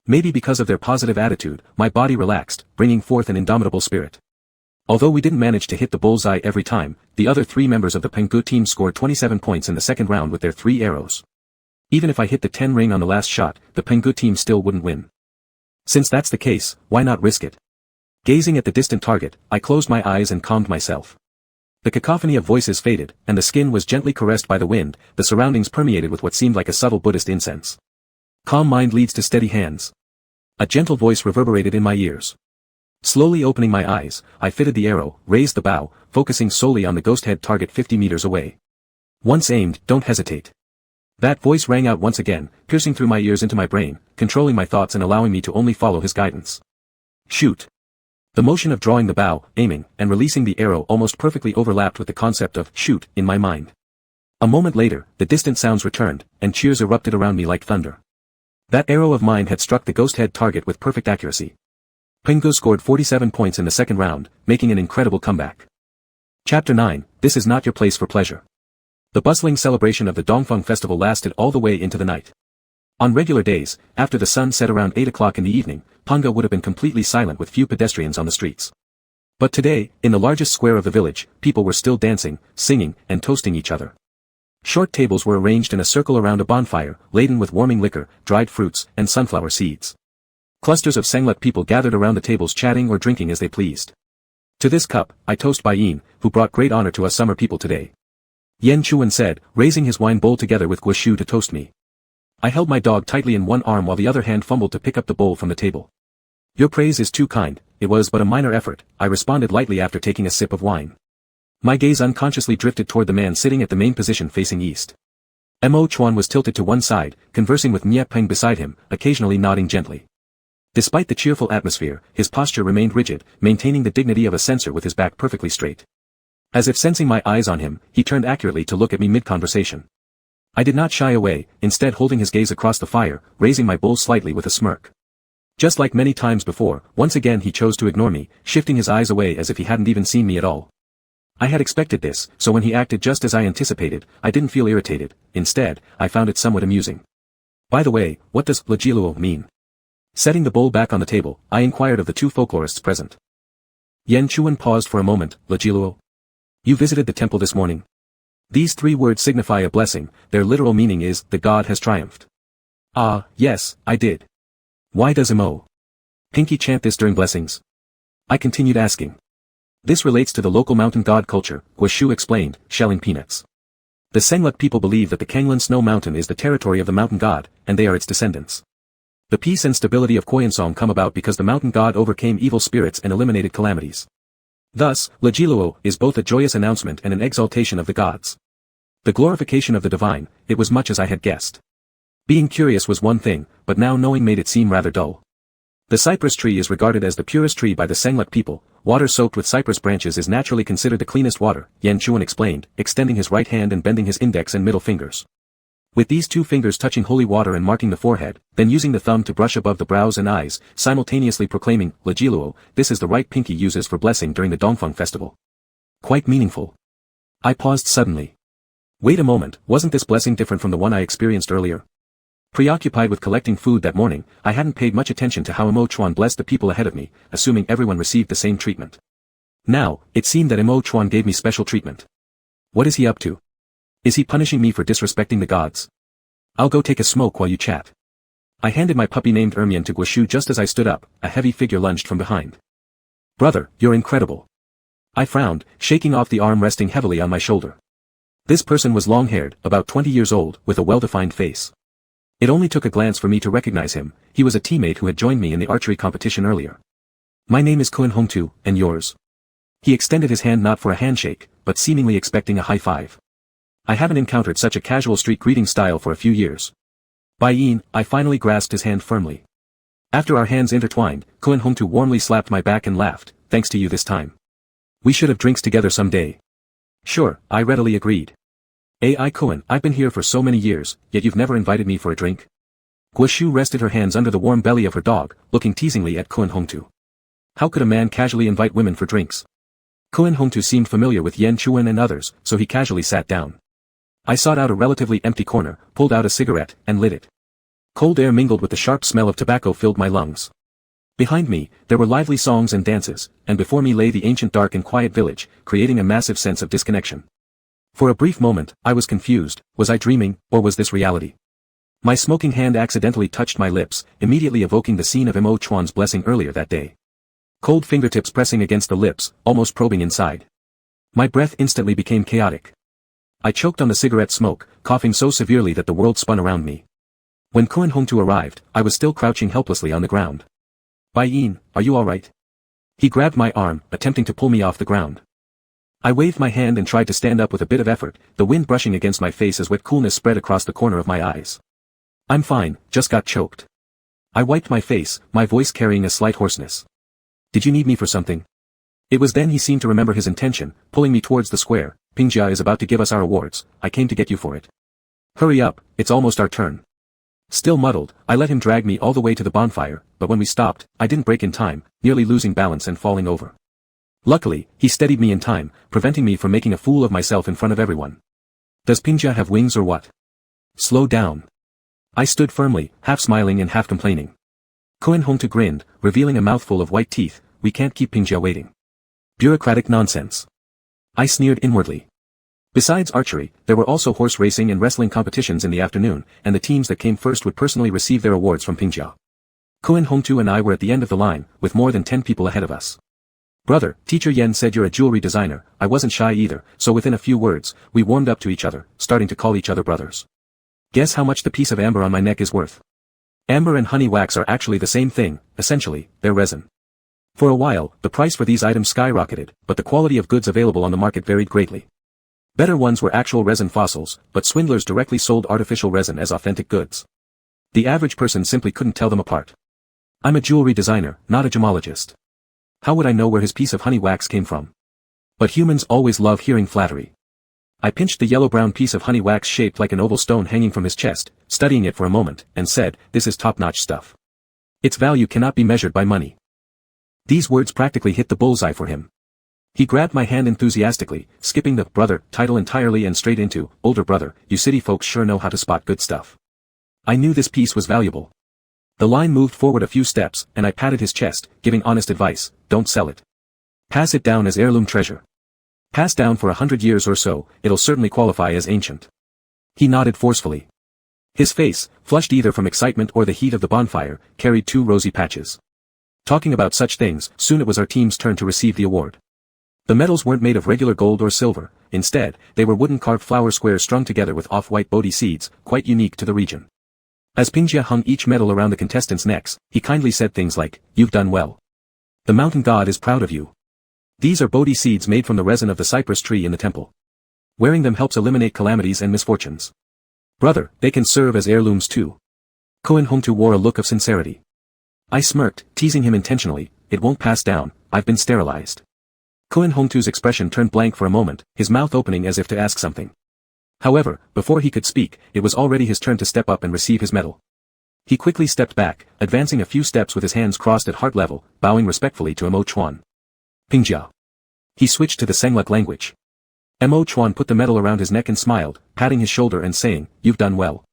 Maybe because of their positive attitude, my body relaxed, bringing forth an indomitable spirit. Although we didn't manage to hit the bullseye every time, the other 3 members of the Penggu team scored 27 points in the second round with their 3 arrows. Even if I hit the 10 ring on the last shot, the Penggu team still wouldn't win. Since that's the case, why not risk it? Gazing at the distant target, I closed my eyes and calmed myself. The cacophony of voices faded, and the skin was gently caressed by the wind, the surroundings permeated with what seemed like a subtle Buddhist incense. Calm mind leads to steady hands. A gentle voice reverberated in my ears. Slowly opening my eyes, I fitted the arrow, raised the bow, focusing solely on the ghost head target 50 meters away. Once aimed, don't hesitate. That voice rang out once again, piercing through my ears into my brain, controlling my thoughts and allowing me to only follow his guidance. Shoot. The motion of drawing the bow, aiming, and releasing the arrow almost perfectly overlapped with the concept of shoot in my mind. A moment later, the distant sounds returned, and cheers erupted around me like thunder. That arrow of mine had struck the ghost head target with perfect accuracy. Penggu scored 47 points in the second round, making an incredible comeback. Chapter 9, This is not your place for pleasure. The bustling celebration of the Dongfeng festival lasted all the way into the night. On regular days, after the sun set around 8 o'clock in the evening, Penggu would have been completely silent with few pedestrians on the streets. But today, in the largest square of the village, people were still dancing, singing, and toasting each other. Short tables were arranged in a circle around a bonfire, laden with warming liquor, dried fruits, and sunflower seeds. Clusters of Senglet people gathered around the tables chatting or drinking as they pleased. To this cup, I toast Bai Yin, who brought great honor to us summer people today. Yen Chuan said, raising his wine bowl together with Guoshu to toast me. I held my dog tightly in one arm while the other hand fumbled to pick up the bowl from the table. Your praise is too kind, it was but a minor effort, I responded lightly after taking a sip of wine. My gaze unconsciously drifted toward the man sitting at the main position facing east. Mo Chuan was tilted to one side, conversing with Nye Peng beside him, occasionally nodding gently. Despite the cheerful atmosphere, his posture remained rigid, maintaining the dignity of a censor with his back perfectly straight. As if sensing my eyes on him, he turned accurately to look at me mid-conversation. I did not shy away, instead holding his gaze across the fire, raising my bowl slightly with a smirk. Just like many times before, once again he chose to ignore me, shifting his eyes away as if he hadn't even seen me at all. I had expected this, so when he acted just as I anticipated, I didn't feel irritated. Instead, I found it somewhat amusing. By the way, what does legiluo mean? Setting the bowl back on the table, I inquired of the two folklorists present. Yan Chuan paused for a moment. Legiluo? You visited the temple this morning? These three words signify a blessing. Their literal meaning is, the god has triumphed. Ah, yes, I did. Why does Mo Pinky chant this during blessings? I continued asking. This relates to the local mountain god culture, Guoshu explained, shelling peanuts. The Cenlu people believe that the Kanglan Snow Mountain is the territory of the mountain god, and they are its descendants. The peace and stability of Koyensong come about because the mountain god overcame evil spirits and eliminated calamities. Thus, Legiluo is both a joyous announcement and an exaltation of the gods. The glorification of the divine, it was much as I had guessed. Being curious was one thing, but now knowing made it seem rather dull. The cypress tree is regarded as the purest tree by the Cenlu people. Water soaked with cypress branches is naturally considered the cleanest water, Yan Chuan explained, extending his right hand and bending his index and middle fingers. With these two fingers touching holy water and marking the forehead, then using the thumb to brush above the brows and eyes, simultaneously proclaiming, Legiluo, this is the right pinky uses for blessing during the Dongfeng festival. Quite meaningful. I paused suddenly. Wait a moment, wasn't this blessing different from the one I experienced earlier? Preoccupied with collecting food that morning, I hadn't paid much attention to how Mo Chuan blessed the people ahead of me, assuming everyone received the same treatment. Now, it seemed that Mo Chuan gave me special treatment. What is he up to? Is he punishing me for disrespecting the gods? I'll go take a smoke while you chat. I handed my puppy named Ermian to Guoshu just as I stood up. A heavy figure lunged from behind. Brother, you're incredible. I frowned, shaking off the arm resting heavily on my shoulder. This person was long-haired, about 20 years old, with a well-defined face. It only took a glance for me to recognize him. He was a teammate who had joined me in the archery competition earlier. My name is Kun Hongtu, and yours? He extended his hand not for a handshake, but seemingly expecting a high five. I haven't encountered such a casual street greeting style for a few years. Bai Yin, I finally grasped his hand firmly. After our hands intertwined, Kun Hongtu warmly slapped my back and laughed, thanks to you this time. We should have drinks together someday. Sure, I readily agreed. Ai Kun, I've been here for so many years, yet you've never invited me for a drink? Guoshu rested her hands under the warm belly of her dog, looking teasingly at Kun Hongtu. How could a man casually invite women for drinks? Kun Hongtu seemed familiar with Yan Chuan and others, so he casually sat down. I sought out a relatively empty corner, pulled out a cigarette, and lit it. Cold air mingled with the sharp smell of tobacco filled my lungs. Behind me, there were lively songs and dances, and before me lay the ancient dark and quiet village, creating a massive sense of disconnection. For a brief moment, I was confused. Was I dreaming, or was this reality? My smoking hand accidentally touched my lips, immediately evoking the scene of Mo Chuan's blessing earlier that day. Cold fingertips pressing against the lips, almost probing inside. My breath instantly became chaotic. I choked on the cigarette smoke, coughing so severely that the world spun around me. When Kun Hongtu arrived, I was still crouching helplessly on the ground. Bai Yin, are you alright? He grabbed my arm, attempting to pull me off the ground. I waved my hand and tried to stand up with a bit of effort, the wind brushing against my face as wet coolness spread across the corner of my eyes. I'm fine, just got choked. I wiped my face, my voice carrying a slight hoarseness. Did you need me for something? It was then he seemed to remember his intention, pulling me towards the square. Pingjia is about to give us our awards. I came to get you for it. Hurry up, it's almost our turn. Still muddled, I let him drag me all the way to the bonfire, but when we stopped, I didn't break in time, nearly losing balance and falling over. Luckily, he steadied me in time, preventing me from making a fool of myself in front of everyone. Does Pingjia have wings or what? Slow down. I stood firmly, half smiling and half complaining. Kun Hongtu grinned, revealing a mouthful of white teeth. We can't keep Pingjia waiting. Bureaucratic nonsense. I sneered inwardly. Besides archery, there were also horse racing and wrestling competitions in the afternoon, and the teams that came first would personally receive their awards from Pingjia. Kun Hongtu and I were at the end of the line, with more than 10 people ahead of us. Brother, Teacher Yen said you're a jewelry designer. I wasn't shy either, so within a few words, we warmed up to each other, starting to call each other brothers. Guess how much the piece of amber on my neck is worth? Amber and honey wax are actually the same thing, essentially, they're resin. For a while, the price for these items skyrocketed, but the quality of goods available on the market varied greatly. Better ones were actual resin fossils, but swindlers directly sold artificial resin as authentic goods. The average person simply couldn't tell them apart. I'm a jewelry designer, not a gemologist. How would I know where his piece of honey wax came from? But humans always love hearing flattery. I pinched the yellow-brown piece of honey wax shaped like an oval stone hanging from his chest, studying it for a moment, and said, "This is top-notch stuff. Its value cannot be measured by money." These words practically hit the bullseye for him. He grabbed my hand enthusiastically, skipping the "brother" title entirely and straight into, "Older brother, you city folks sure know how to spot good stuff." I knew this piece was valuable. The line moved forward a few steps, and I patted his chest, giving honest advice: don't sell it. Pass it down as heirloom treasure. Pass down for 100 years or so, it'll certainly qualify as ancient. He nodded forcefully. His face, flushed either from excitement or the heat of the bonfire, carried 2 rosy patches. Talking about such things, soon it was our team's turn to receive the award. The medals weren't made of regular gold or silver, instead, they were wooden carved flower squares strung together with off-white bodhi seeds, quite unique to the region. As Pingjia hung each medal around the contestants' necks, he kindly said things like, "You've done well. The mountain god is proud of you. These are bodhi seeds made from the resin of the cypress tree in the temple. Wearing them helps eliminate calamities and misfortunes. Brother, they can serve as heirlooms too." Koen Hongtu wore a look of sincerity. I smirked, teasing him intentionally, "It won't pass down, I've been sterilized." Koen Hongtu's expression turned blank for a moment, his mouth opening as if to ask something. However, before he could speak, it was already his turn to step up and receive his medal. He quickly stepped back, advancing a few steps with his hands crossed at heart level, bowing respectfully to Mo Chuan. "Pingjia." He switched to the Senglek language. Mo Chuan put the medal around his neck and smiled, patting his shoulder and saying, "You've done well."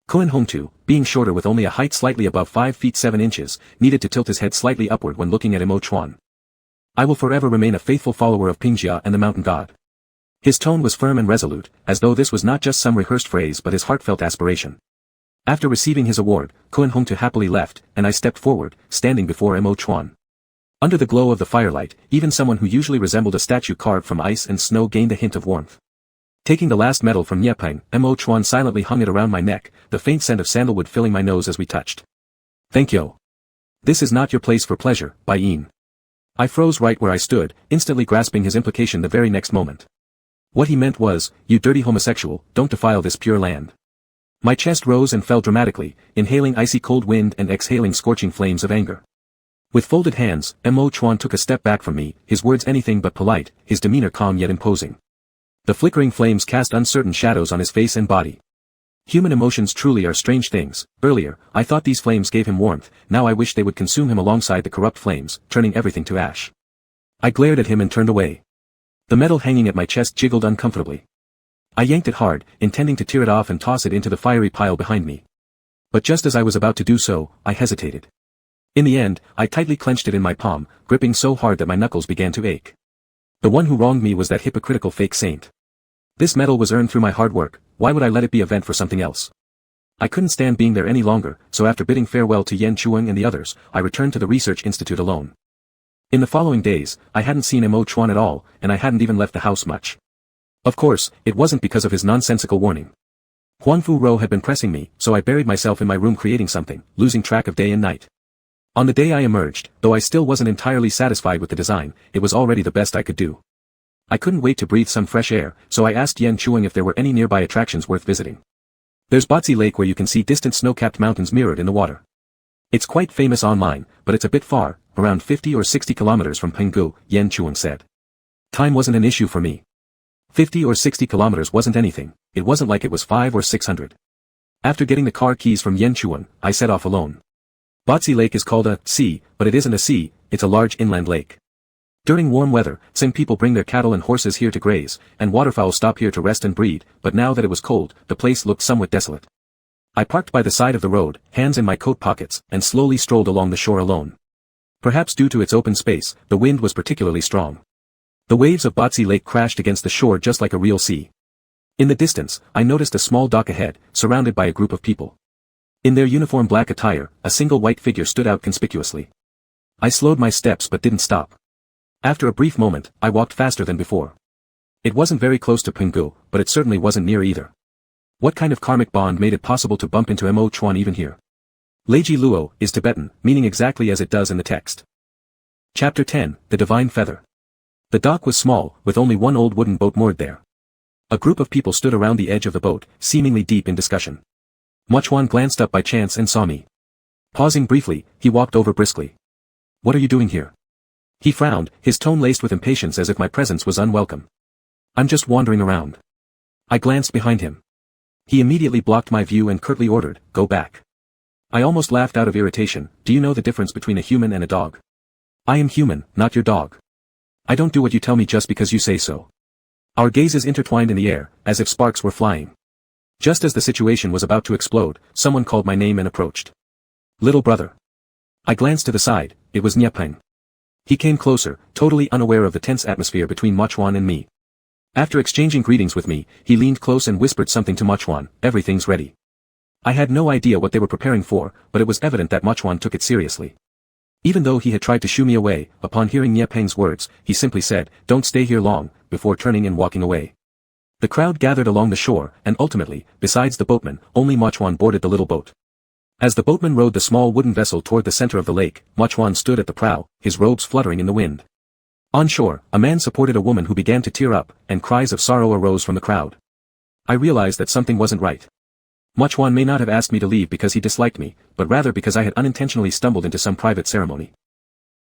Koen Hongtu, being shorter with only a height slightly above 5 feet 7 inches, needed to tilt his head slightly upward when looking at Mo Chuan. "I will forever remain a faithful follower of Pingjia and the mountain god." His tone was firm and resolute, as though this was not just some rehearsed phrase but his heartfelt aspiration. After receiving his award, Koen Hongtu happily left, and I stepped forward, standing before Mo Chuan. Under the glow of the firelight, even someone who usually resembled a statue carved from ice and snow gained a hint of warmth. Taking the last medal from Niepeng, Mo Chuan silently hung it around my neck, the faint scent of sandalwood filling my nose as we touched. "Thank you. This is not your place for pleasure, Bai Yin." I froze right where I stood, instantly grasping his implication the very next moment. What he meant was, "You dirty homosexual, don't defile this pure land." My chest rose and fell dramatically, inhaling icy cold wind and exhaling scorching flames of anger. With folded hands, Mo Chuan took a step back from me, his words anything but polite, his demeanor calm yet imposing. The flickering flames cast uncertain shadows on his face and body. Human emotions truly are strange things. Earlier, I thought these flames gave him warmth, now I wish they would consume him alongside the corrupt flames, turning everything to ash. I glared at him and turned away. The metal hanging at my chest jiggled uncomfortably. I yanked it hard, intending to tear it off and toss it into the fiery pile behind me. But just as I was about to do so, I hesitated. In the end, I tightly clenched it in my palm, gripping so hard that my knuckles began to ache. The one who wronged me was that hypocritical fake saint. This medal was earned through my hard work, why would I let it be a vent for something else? I couldn't stand being there any longer, so after bidding farewell to Yan Chuang and the others, I returned to the research institute alone. In the following days, I hadn't seen Mo Chuan at all, and I hadn't even left the house much. Of course, it wasn't because of his nonsensical warning. Huangfu Rou had been pressing me, so I buried myself in my room creating something, losing track of day and night. On the day I emerged, though I still wasn't entirely satisfied with the design, it was already the best I could do. I couldn't wait to breathe some fresh air, so I asked Yan Chuang if there were any nearby attractions worth visiting. "There's Botsy Lake where you can see distant snow-capped mountains mirrored in the water. It's quite famous online, but it's a bit far, around 50 or 60 kilometers from Penggu," Yan Chuang said. Time wasn't an issue for me. 50 or 60 kilometers wasn't anything, it wasn't like it was 5 or 600. After getting the car keys from Yan Chuang, I set off alone. Botsy Lake is called a sea, but it isn't a sea, it's a large inland lake. During warm weather, some people bring their cattle and horses here to graze, and waterfowl stop here to rest and breed, but now that it was cold, the place looked somewhat desolate. I parked by the side of the road, hands in my coat pockets, and slowly strolled along the shore alone. Perhaps due to its open space, the wind was particularly strong. The waves of Botsy Lake crashed against the shore just like a real sea. In the distance, I noticed a small dock ahead, surrounded by a group of people. In their uniform black attire, a single white figure stood out conspicuously. I slowed my steps but didn't stop. After a brief moment, I walked faster than before. It wasn't very close to Penggu, but it certainly wasn't near either. What kind of karmic bond made it possible to bump into Mo Chuan even here? Leiji Luo is Tibetan, meaning exactly as it does in the text. Chapter 10, The Divine Feather. The dock was small, with only one old wooden boat moored there. A group of people stood around the edge of the boat, seemingly deep in discussion. Muchwan glanced up by chance and saw me. Pausing briefly, he walked over briskly. "What are you doing here?" He frowned, his tone laced with impatience as if my presence was unwelcome. "I'm just wandering around." I glanced behind him. He immediately blocked my view and curtly ordered, "Go back." I almost laughed out of irritation. "Do you know the difference between a human and a dog? I am human, not your dog. I don't do what you tell me just because you say so." Our gazes intertwined in the air, as if sparks were flying. Just as the situation was about to explode, someone called my name and approached. "Little brother." I glanced to the side, it was Nyapeng. He came closer, totally unaware of the tense atmosphere between Muchwan and me. After exchanging greetings with me, he leaned close and whispered something to Muchwan, "Everything's ready." I had no idea what they were preparing for, but it was evident that Muchwan took it seriously. Even though he had tried to shoo me away, upon hearing Nyapeng's words, he simply said, "Don't stay here long," before turning and walking away. The crowd gathered along the shore, and ultimately, besides the boatman, only Muchwan boarded the little boat. As the boatman rowed the small wooden vessel toward the center of the lake, Muchwan stood at the prow, his robes fluttering in the wind. On shore, a man supported a woman who began to tear up, and cries of sorrow arose from the crowd. I realized that something wasn't right. Muchwan may not have asked me to leave because he disliked me, but rather because I had unintentionally stumbled into some private ceremony.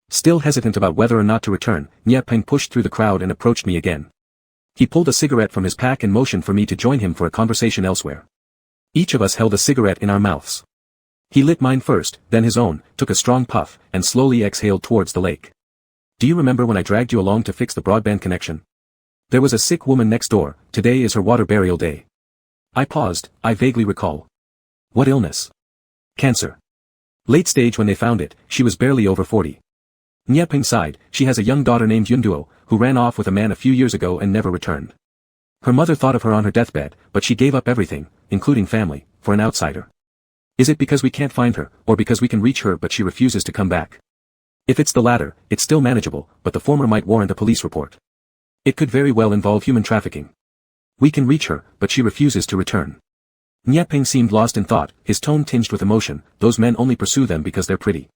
Still hesitant about whether or not to return, Nyapeng pushed through the crowd and approached me again. He pulled a cigarette from his pack and motioned for me to join him for a conversation elsewhere. Each of us held a cigarette in our mouths. He lit mine first, then his own, took a strong puff, and slowly exhaled towards the lake. "Do you remember when I dragged you along to fix the broadband connection? There was a sick woman next door, today is her water burial day." I paused, "I vaguely recall." "What illness?" "Cancer. Late stage when they found it, she was barely over 40. Nyapeng sighed, "She has a young daughter named Yunduo, who ran off with a man a few years ago and never returned. Her mother thought of her on her deathbed, but she gave up everything, including family, for an outsider. Is it because we can't find her, or because we can reach her but she refuses to come back? If it's the latter, it's still manageable, but the former might warrant a police report. It could very well involve human trafficking. We can reach her, but she refuses to return." Nyapeng seemed lost in thought, his tone tinged with emotion. "Those men only pursue them because they're pretty.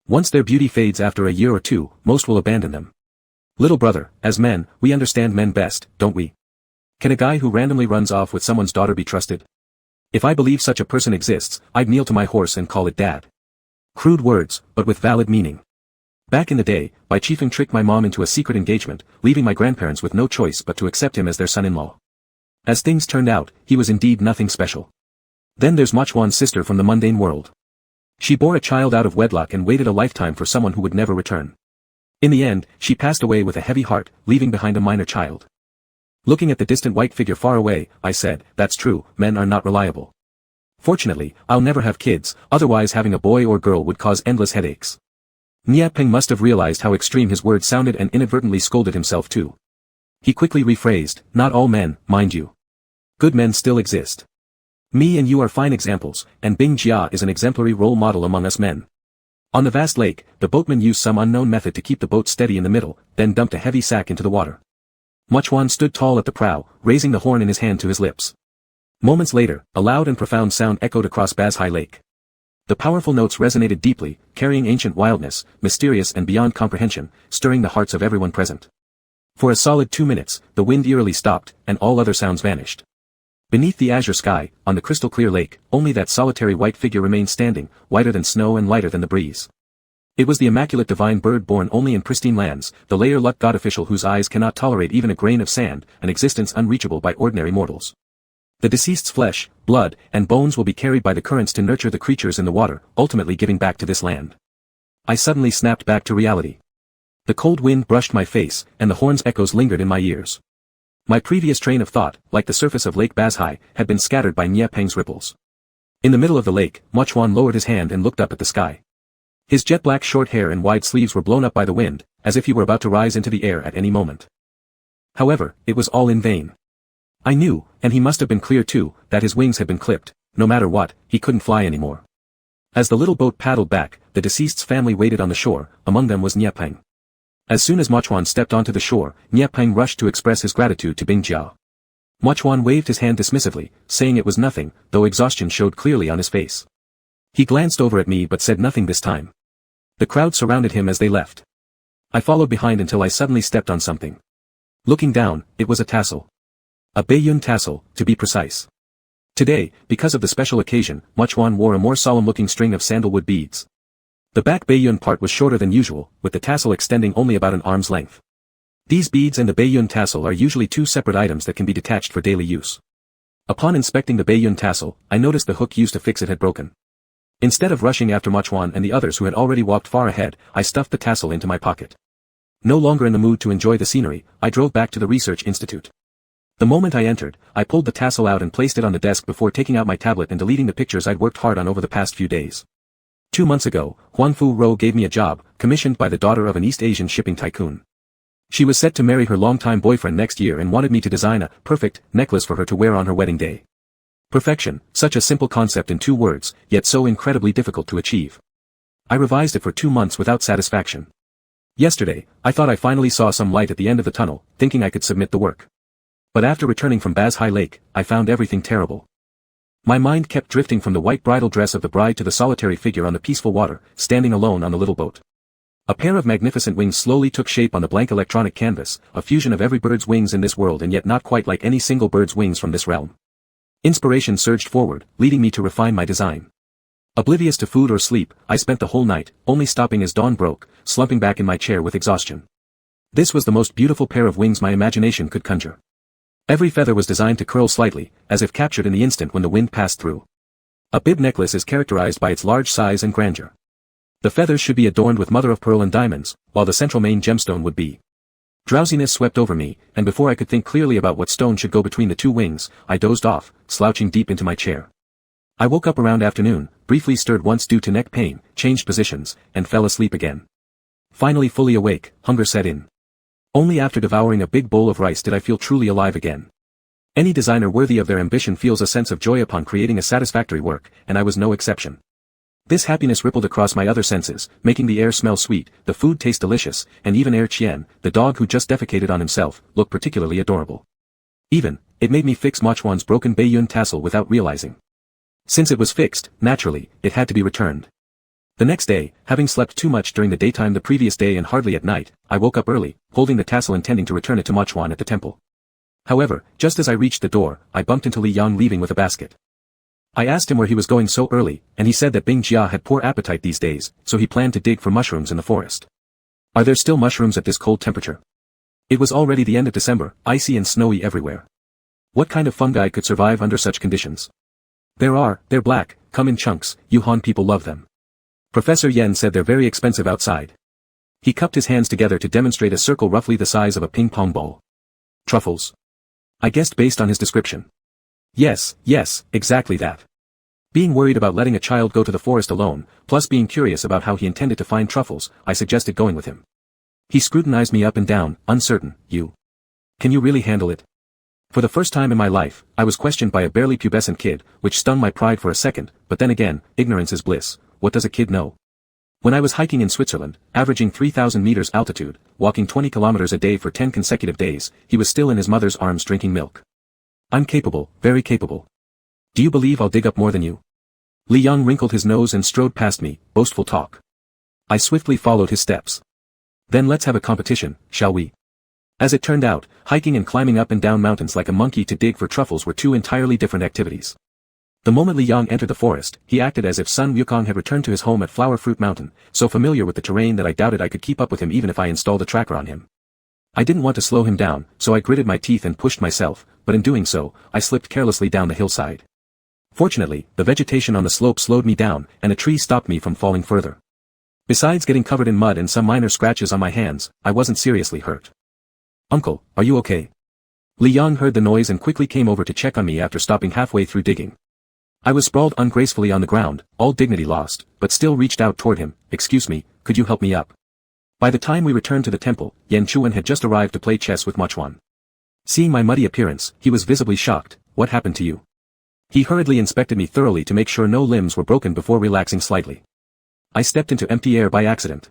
Once their beauty fades after a year or two, most will abandon them. Little brother, as men, we understand men best, don't we? Can a guy who randomly runs off with someone's daughter be trusted? If I believe such a person exists, I'd kneel to my horse and call it dad." Crude words, but with valid meaning. Back in the day, Bai Chifeng tricked my mom into a secret engagement, leaving my grandparents with no choice but to accept him as their son-in-law. As things turned out, he was indeed nothing special. Then there's Muchwan's sister from the mundane world. She bore a child out of wedlock and waited a lifetime for someone who would never return. In the end, she passed away with a heavy heart, leaving behind a minor child. Looking at the distant white figure far away, I said, "That's true, men are not reliable. Fortunately, I'll never have kids, otherwise having a boy or girl would cause endless headaches." Nyapeng must have realized how extreme his words sounded and inadvertently scolded himself too. He quickly rephrased, "Not all men, mind you. Good men still exist. Me and you are fine examples, and Bing Jia is an exemplary role model among us men." On the vast lake, the boatman used some unknown method to keep the boat steady in the middle, then dumped a heavy sack into the water. Muchwan stood tall at the prow, raising the horn in his hand to his lips. Moments later, a loud and profound sound echoed across Bazhai Lake. The powerful notes resonated deeply, carrying ancient wildness, mysterious and beyond comprehension, stirring the hearts of everyone present. For a solid 2 minutes, the wind eerily stopped, and all other sounds vanished. Beneath the azure sky, on the crystal-clear lake, only that solitary white figure remained standing, whiter than snow and lighter than the breeze. It was the immaculate divine bird born only in pristine lands, the layer Lut god official whose eyes cannot tolerate even a grain of sand, an existence unreachable by ordinary mortals. The deceased's flesh, blood, and bones will be carried by the currents to nurture the creatures in the water, ultimately giving back to this land. I suddenly snapped back to reality. The cold wind brushed my face, and the horn's echoes lingered in my ears. My previous train of thought, like the surface of Lake Bazhai, had been scattered by Nyapeng's ripples. In the middle of the lake, Muchwan lowered his hand and looked up at the sky. His jet-black short hair and wide sleeves were blown up by the wind, as if he were about to rise into the air at any moment. However, it was all in vain. I knew, and he must have been clear too, that his wings had been clipped. No matter what, he couldn't fly anymore. As the little boat paddled back, the deceased's family waited on the shore, among them was Nyapeng. As soon as Muchwan stepped onto the shore, Nyapeng rushed to express his gratitude to Bing Jia. Muchwan waved his hand dismissively, saying it was nothing, though exhaustion showed clearly on his face. He glanced over at me but said nothing this time. The crowd surrounded him as they left. I followed behind until I suddenly stepped on something. Looking down, it was a tassel. A baiyun tassel, to be precise. Today, because of the special occasion, Muchwan wore a more solemn-looking string of sandalwood beads. The back baiyun part was shorter than usual, with the tassel extending only about an arm's length. These beads and the baiyun tassel are usually two separate items that can be detached for daily use. Upon inspecting the baiyun tassel, I noticed the hook used to fix it had broken. Instead of rushing after Muchwan and the others who had already walked far ahead, I stuffed the tassel into my pocket. No longer in the mood to enjoy the scenery, I drove back to the research institute. The moment I entered, I pulled the tassel out and placed it on the desk before taking out my tablet and deleting the pictures I'd worked hard on over the past few days. 2 months ago, Huanfu Ro gave me a job, commissioned by the daughter of an East Asian shipping tycoon. She was set to marry her longtime boyfriend next year and wanted me to design a perfect necklace for her to wear on her wedding day. Perfection, such a simple concept in 2 words, yet so incredibly difficult to achieve. I revised it for 2 months without satisfaction. Yesterday, I thought I finally saw some light at the end of the tunnel, thinking I could submit the work. But after returning from Baz Hai Lake, I found everything terrible. My mind kept drifting from the white bridal dress of the bride to the solitary figure on the peaceful water, standing alone on the little boat. A pair of magnificent wings slowly took shape on the blank electronic canvas, a fusion of every bird's wings in this world and yet not quite like any single bird's wings from this realm. Inspiration surged forward, leading me to refine my design. Oblivious to food or sleep, I spent the whole night, only stopping as dawn broke, slumping back in my chair with exhaustion. This was the most beautiful pair of wings my imagination could conjure. Every feather was designed to curl slightly, as if captured in the instant when the wind passed through. A bib necklace is characterized by its large size and grandeur. The feathers should be adorned with mother-of-pearl and diamonds, while the central main gemstone would be. Drowsiness swept over me, and before I could think clearly about what stone should go between the 2 wings, I dozed off, slouching deep into my chair. I woke up around afternoon, briefly stirred once due to neck pain, changed positions, and fell asleep again. Finally fully awake, hunger set in. Only after devouring a big bowl of rice did I feel truly alive again. Any designer worthy of their ambition feels a sense of joy upon creating a satisfactory work, and I was no exception. This happiness rippled across my other senses, making the air smell sweet, the food taste delicious, and even Chien, the dog who just defecated on himself, looked particularly adorable. Even, it made me fix Mochwan's broken baiyun tassel without realizing. Since it was fixed, naturally, it had to be returned. The next day, having slept too much during the daytime the previous day and hardly at night, I woke up early, holding the tassel intending to return it to Mochwan at the temple. However, just as I reached the door, I bumped into Li Yang leaving with a basket. I asked him where he was going so early, and he said that Bing Jia had poor appetite these days, so he planned to dig for mushrooms in the forest. Are there still mushrooms at this cold temperature? It was already the end of December, icy and snowy everywhere. What kind of fungi could survive under such conditions? They're black, come in chunks, Yuhan people love them. Professor Yen said they're very expensive outside. He cupped his hands together to demonstrate a circle roughly the size of a ping-pong ball. Truffles. I guessed based on his description. Yes, exactly that. Being worried about letting a child go to the forest alone, plus being curious about how he intended to find truffles, I suggested going with him. He scrutinized me up and down, uncertain. Can you really handle it? For the first time in my life, I was questioned by a barely pubescent kid, which stung my pride for a second, but then again, ignorance is bliss. What does a kid know? When I was hiking in Switzerland, averaging 3,000 meters altitude, walking 20 kilometers a day for 10 consecutive days, he was still in his mother's arms drinking milk. I'm capable, very capable. Do you believe I'll dig up more than you? Li Yang wrinkled his nose and strode past me, boastful talk. I swiftly followed his steps. Then let's have a competition, shall we? As it turned out, hiking and climbing up and down mountains like a monkey to dig for truffles were 2 entirely different activities. The moment Li Yang entered the forest, he acted as if Sun Wukong had returned to his home at Flower Fruit Mountain, so familiar with the terrain that I doubted I could keep up with him even if I installed a tracker on him. I didn't want to slow him down, so I gritted my teeth and pushed myself, but in doing so, I slipped carelessly down the hillside. Fortunately, the vegetation on the slope slowed me down, and a tree stopped me from falling further. Besides getting covered in mud and some minor scratches on my hands, I wasn't seriously hurt. Uncle, are you okay? Li Yang heard the noise and quickly came over to check on me after stopping halfway through digging. I was sprawled ungracefully on the ground, all dignity lost, but still reached out toward him. Excuse me, could you help me up? By the time we returned to the temple, Yan Chuan had just arrived to play chess with Mochwan. Seeing my muddy appearance, he was visibly shocked. What happened to you? He hurriedly inspected me thoroughly to make sure no limbs were broken before relaxing slightly. I stepped into empty air by accident.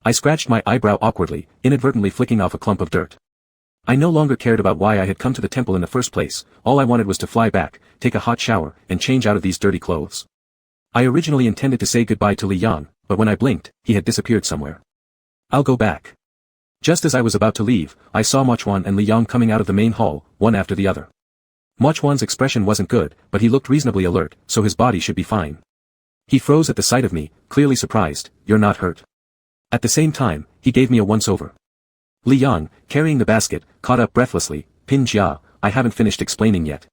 I scratched my eyebrow awkwardly, inadvertently flicking off a clump of dirt. I no longer cared about why I had come to the temple in the first place, all I wanted was to fly back, take a hot shower, and change out of these dirty clothes. I originally intended to say goodbye to Li Yang, but when I blinked, he had disappeared somewhere. I'll go back. Just as I was about to leave, I saw Mochuan and Li Yang coming out of the main hall, one after the other. Mochuan's expression wasn't good, but he looked reasonably alert, so his body should be fine. He froze at the sight of me, clearly surprised. "You're not hurt?" At the same time, he gave me a once-over. Li Yang, carrying the basket, caught up breathlessly. "Pin Jia, I haven't finished explaining yet."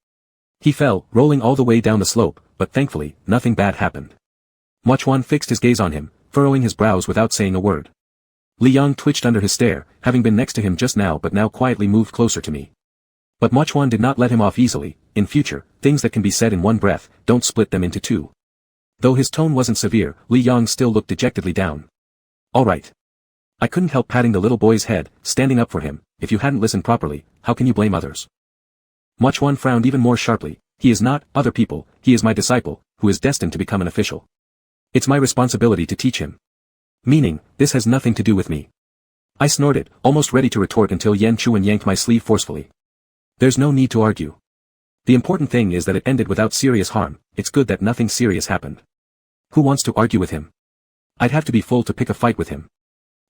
He fell, rolling all the way down the slope, but thankfully, nothing bad happened. Mochuan fixed his gaze on him, furrowing his brows without saying a word. Li Yang twitched under his stare, having been next to him just now but now quietly moved closer to me. But Mochuan did not let him off easily. "In future, things that can be said in one breath, don't split them into two." Though his tone wasn't severe, Li Yang still looked dejectedly down. "All right." I couldn't help patting the little boy's head, standing up for him. "If you hadn't listened properly, how can you blame others?" Mochuan frowned even more sharply. "He is not other people, he is my disciple, who is destined to become an official. It's my responsibility to teach him. Meaning, this has nothing to do with me." I snorted, almost ready to retort until Yan Chuan yanked my sleeve forcefully. "There's no need to argue. The important thing is that it ended without serious harm. It's good that nothing serious happened. Who wants to argue with him? I'd have to be full to pick a fight with him.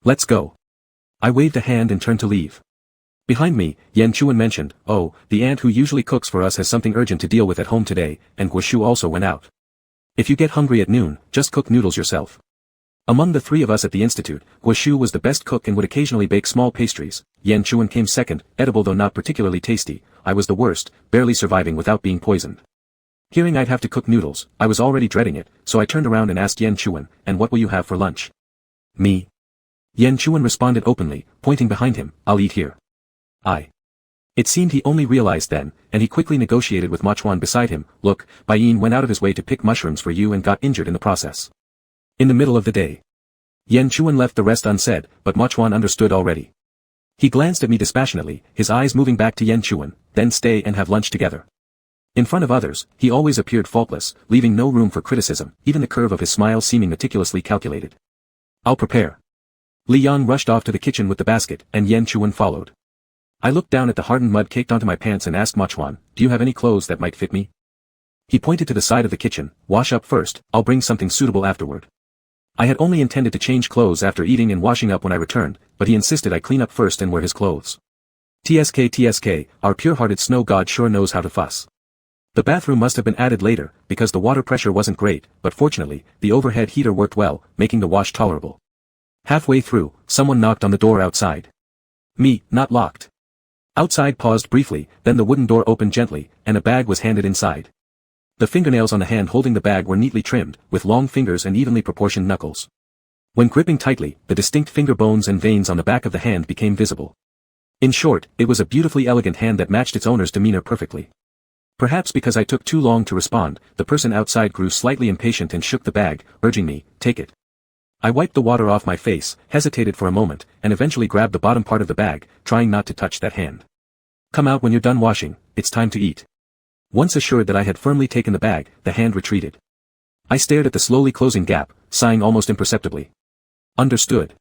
Let's go." I waved a hand and turned to leave. Behind me, Yan Chuan mentioned, "Oh, the aunt who usually cooks for us has something urgent to deal with at home today," and Guoshu also went out. "If you get hungry at noon, just cook noodles yourself." Among the three of us at the institute, Guoshu was the best cook and would occasionally bake small pastries. Yan Chuan came second, edible though not particularly tasty. I was the worst, barely surviving without being poisoned. Hearing I'd have to cook noodles, I was already dreading it, so I turned around and asked Yan Chuan, "And what will you have for lunch?" "Me." Yan Chuan responded openly, pointing behind him, "I'll eat here." It seemed he only realized then, and he quickly negotiated with Mochuan beside him. "Look, Baiyin went out of his way to pick mushrooms for you and got injured in the process. In the middle of the day." Yan Chuan left the rest unsaid, but Mochuan understood already. He glanced at me dispassionately, his eyes moving back to Yan Chuan. "Then stay and have lunch together." In front of others, he always appeared faultless, leaving no room for criticism, even the curve of his smile seeming meticulously calculated. "I'll prepare." Li Yang rushed off to the kitchen with the basket, and Yan Chuan followed. I looked down at the hardened mud caked onto my pants and asked Mochuan, "Do you have any clothes that might fit me?" He pointed to the side of the kitchen. "Wash up first, I'll bring something suitable afterward." I had only intended to change clothes after eating and washing up when I returned, but he insisted I clean up first and wear his clothes. TSK, our pure-hearted snow god sure knows how to fuss. The bathroom must have been added later, because the water pressure wasn't great, but fortunately, the overhead heater worked well, making the wash tolerable. Halfway through, someone knocked on the door outside. Me, not locked. Outside paused briefly, then the wooden door opened gently, and a bag was handed inside. The fingernails on the hand holding the bag were neatly trimmed, with long fingers and evenly proportioned knuckles. When gripping tightly, the distinct finger bones and veins on the back of the hand became visible. In short, it was a beautifully elegant hand that matched its owner's demeanor perfectly. Perhaps because I took too long to respond, the person outside grew slightly impatient and shook the bag, urging me, "Take it." I wiped the water off my face, hesitated for a moment, and eventually grabbed the bottom part of the bag, trying not to touch that hand. "Come out when you're done washing, it's time to eat." Once assured that I had firmly taken the bag, the hand retreated. I stared at the slowly closing gap, sighing almost imperceptibly. Understood.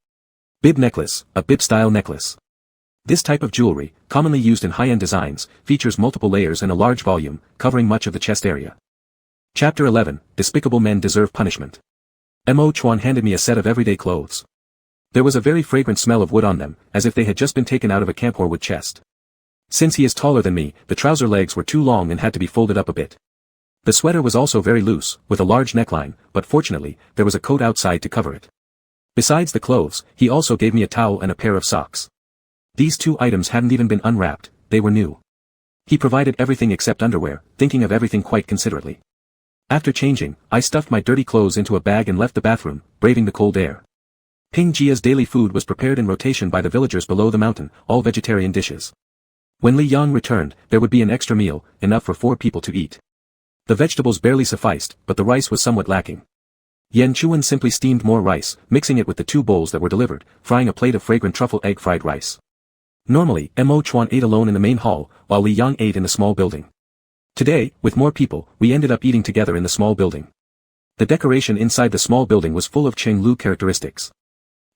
Bib necklace, a bib-style necklace. This type of jewelry, commonly used in high-end designs, features multiple layers and a large volume, covering much of the chest area. Chapter 11, Despicable Men Deserve Punishment. Mo Chuan handed me a set of everyday clothes. There was a very fragrant smell of wood on them, as if they had just been taken out of a camphor wood chest. Since he is taller than me, the trouser legs were too long and had to be folded up a bit. The sweater was also very loose, with a large neckline, but fortunately, there was a coat outside to cover it. Besides the clothes, he also gave me a towel and a pair of socks. These two items hadn't even been unwrapped, they were new. He provided everything except underwear, thinking of everything quite considerately. After changing, I stuffed my dirty clothes into a bag and left the bathroom, braving the cold air. Ping Jia's daily food was prepared in rotation by the villagers below the mountain, all vegetarian dishes. When Li Yang returned, there would be an extra meal, enough for 4 people to eat. The vegetables barely sufficed, but the rice was somewhat lacking. Yan Chuan simply steamed more rice, mixing it with the 2 bowls that were delivered, frying a plate of fragrant truffle egg fried rice. Normally, Mo Chuan ate alone in the main hall, while Li Yang ate in the small building. Today, with more people, we ended up eating together in the small building. The decoration inside the small building was full of Cenlu characteristics.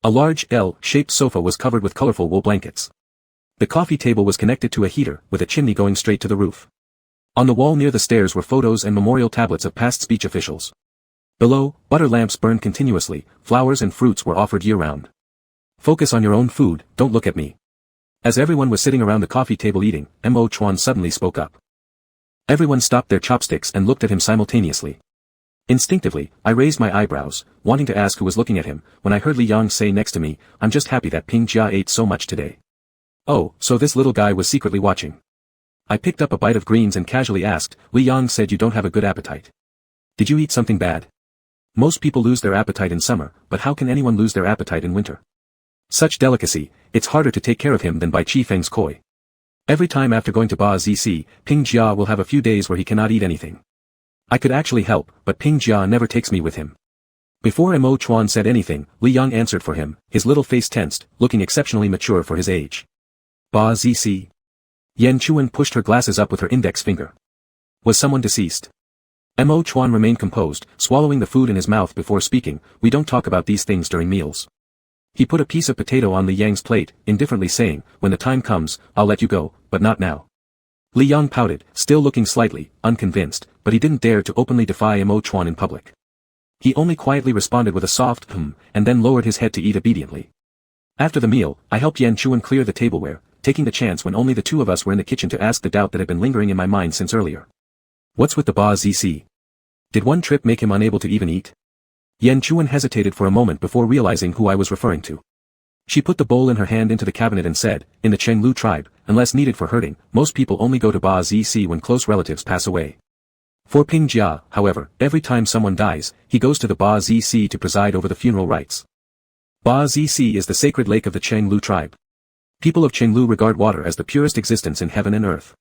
A large L-shaped sofa was covered with colorful wool blankets. The coffee table was connected to a heater, with a chimney going straight to the roof. On the wall near the stairs were photos and memorial tablets of past speech officials. Below, butter lamps burned continuously, flowers and fruits were offered year-round. Focus on your own food, don't look at me. As everyone was sitting around the coffee table eating, Mo Chuan suddenly spoke up. Everyone stopped their chopsticks and looked at him simultaneously. Instinctively, I raised my eyebrows, wanting to ask who was looking at him, when I heard Li Yang say next to me, I'm just happy that Ping Jia ate so much today. Oh, so this little guy was secretly watching. I picked up a bite of greens and casually asked, Li Yang said you don't have a good appetite. Did you eat something bad? Most people lose their appetite in summer, but how can anyone lose their appetite in winter? Such delicacy, it's harder to take care of him than by Chi Feng's koi. Every time after going to blseries, Ping Jia will have a few days where he cannot eat anything. I could actually help, but Ping Jia never takes me with him. Before Mo Chuan said anything, Li Yang answered for him, his little face tensed, looking exceptionally mature for his age. Blseries. Yan Chuan pushed her glasses up with her index finger. Was someone deceased? Mo Chuan remained composed, swallowing the food in his mouth before speaking, we don't talk about these things during meals. He put a piece of potato on Li Yang's plate, indifferently saying, when the time comes, I'll let you go, but not now. Li Yang pouted, still looking slightly unconvinced, but he didn't dare to openly defy Mo Chuan in public. He only quietly responded with a soft and then lowered his head to eat obediently. After the meal, I helped Yan Chuan clear the tableware, taking the chance when only the two of us were in the kitchen to ask the doubt that had been lingering in my mind since earlier. What's with the blseries? Did one trip make him unable to even eat? Yan Chuan hesitated for a moment before realizing who I was referring to. She put the bowl in her hand into the cabinet and said, in the Cenlu tribe, unless needed for herding, most people only go to blseries when close relatives pass away. For Ping Jia, however, every time someone dies, he goes to the blseries to preside over the funeral rites. Blseries is the sacred lake of the Cenlu tribe. People of Cenlu regard water as the purest existence in heaven and earth.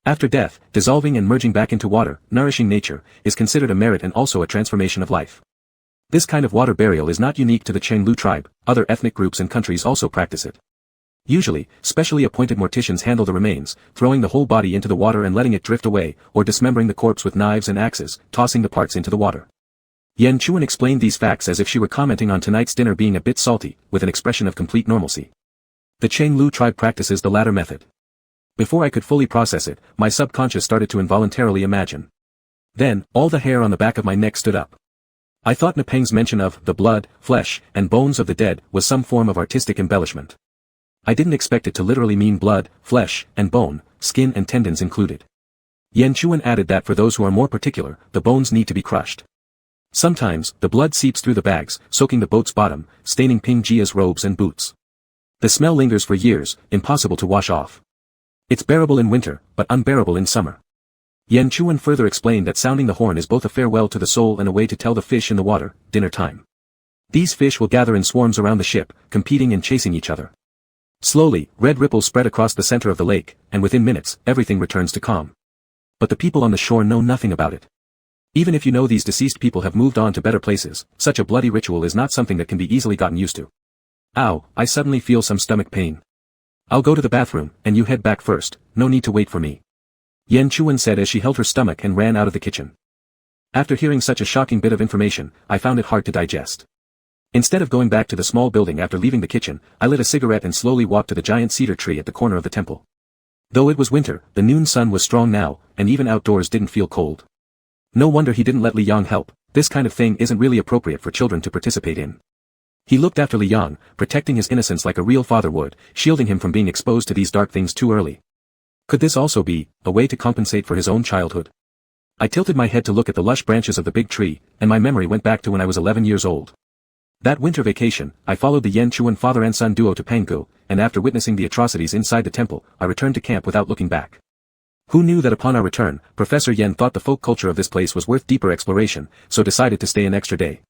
After death, dissolving and merging back into water, nourishing nature, is considered a merit and also a transformation of life. This kind of water burial is not unique to the Cenlu tribe, other ethnic groups and countries also practice it. Usually, specially appointed morticians handle the remains, throwing the whole body into the water and letting it drift away, or dismembering the corpse with knives and axes, tossing the parts into the water. Yan Chuan explained these facts as if she were commenting on tonight's dinner being a bit salty, with an expression of complete normalcy. The Cenlu tribe practices the latter method. Before I could fully process it, my subconscious started to involuntarily imagine. Then, all the hair on the back of my neck stood up. I thought Nepeng's mention of the blood, flesh, and bones of the dead was some form of artistic embellishment. I didn't expect it to literally mean blood, flesh, and bone, skin and tendons included. Yan Chuan added that for those who are more particular, the bones need to be crushed. Sometimes, the blood seeps through the bags, soaking the boat's bottom, staining Ping Jia's robes and boots. The smell lingers for years, impossible to wash off. It's bearable in winter, but unbearable in summer. Yan Chuan further explained that sounding the horn is both a farewell to the soul and a way to tell the fish in the water, dinner time. These fish will gather in swarms around the ship, competing and chasing each other. Slowly, red ripples spread across the center of the lake, and within minutes, everything returns to calm. But the people on the shore know nothing about it. Even if you know these deceased people have moved on to better places, such a bloody ritual is not something that can be easily gotten used to. Ow, I suddenly feel some stomach pain. I'll go to the bathroom, and you head back first, no need to wait for me. Yan Chuan said as she held her stomach and ran out of the kitchen. After hearing such a shocking bit of information, I found it hard to digest. Instead of going back to the small building after leaving the kitchen, I lit a cigarette and slowly walked to the giant cedar tree at the corner of the temple. Though it was winter, the noon sun was strong now, and even outdoors didn't feel cold. No wonder he didn't let Li Yang help, this kind of thing isn't really appropriate for children to participate in. He looked after Li Yang, protecting his innocence like a real father would, shielding him from being exposed to these dark things too early. Could this also be a way to compensate for his own childhood? I tilted my head to look at the lush branches of the big tree, and my memory went back to when I was 11 years old. That winter vacation, I followed the Yan Chuan father and son duo to Pangu, and after witnessing the atrocities inside the temple, I returned to camp without looking back. Who knew that upon our return, Professor Yan thought the folk culture of this place was worth deeper exploration, so decided to stay an extra day.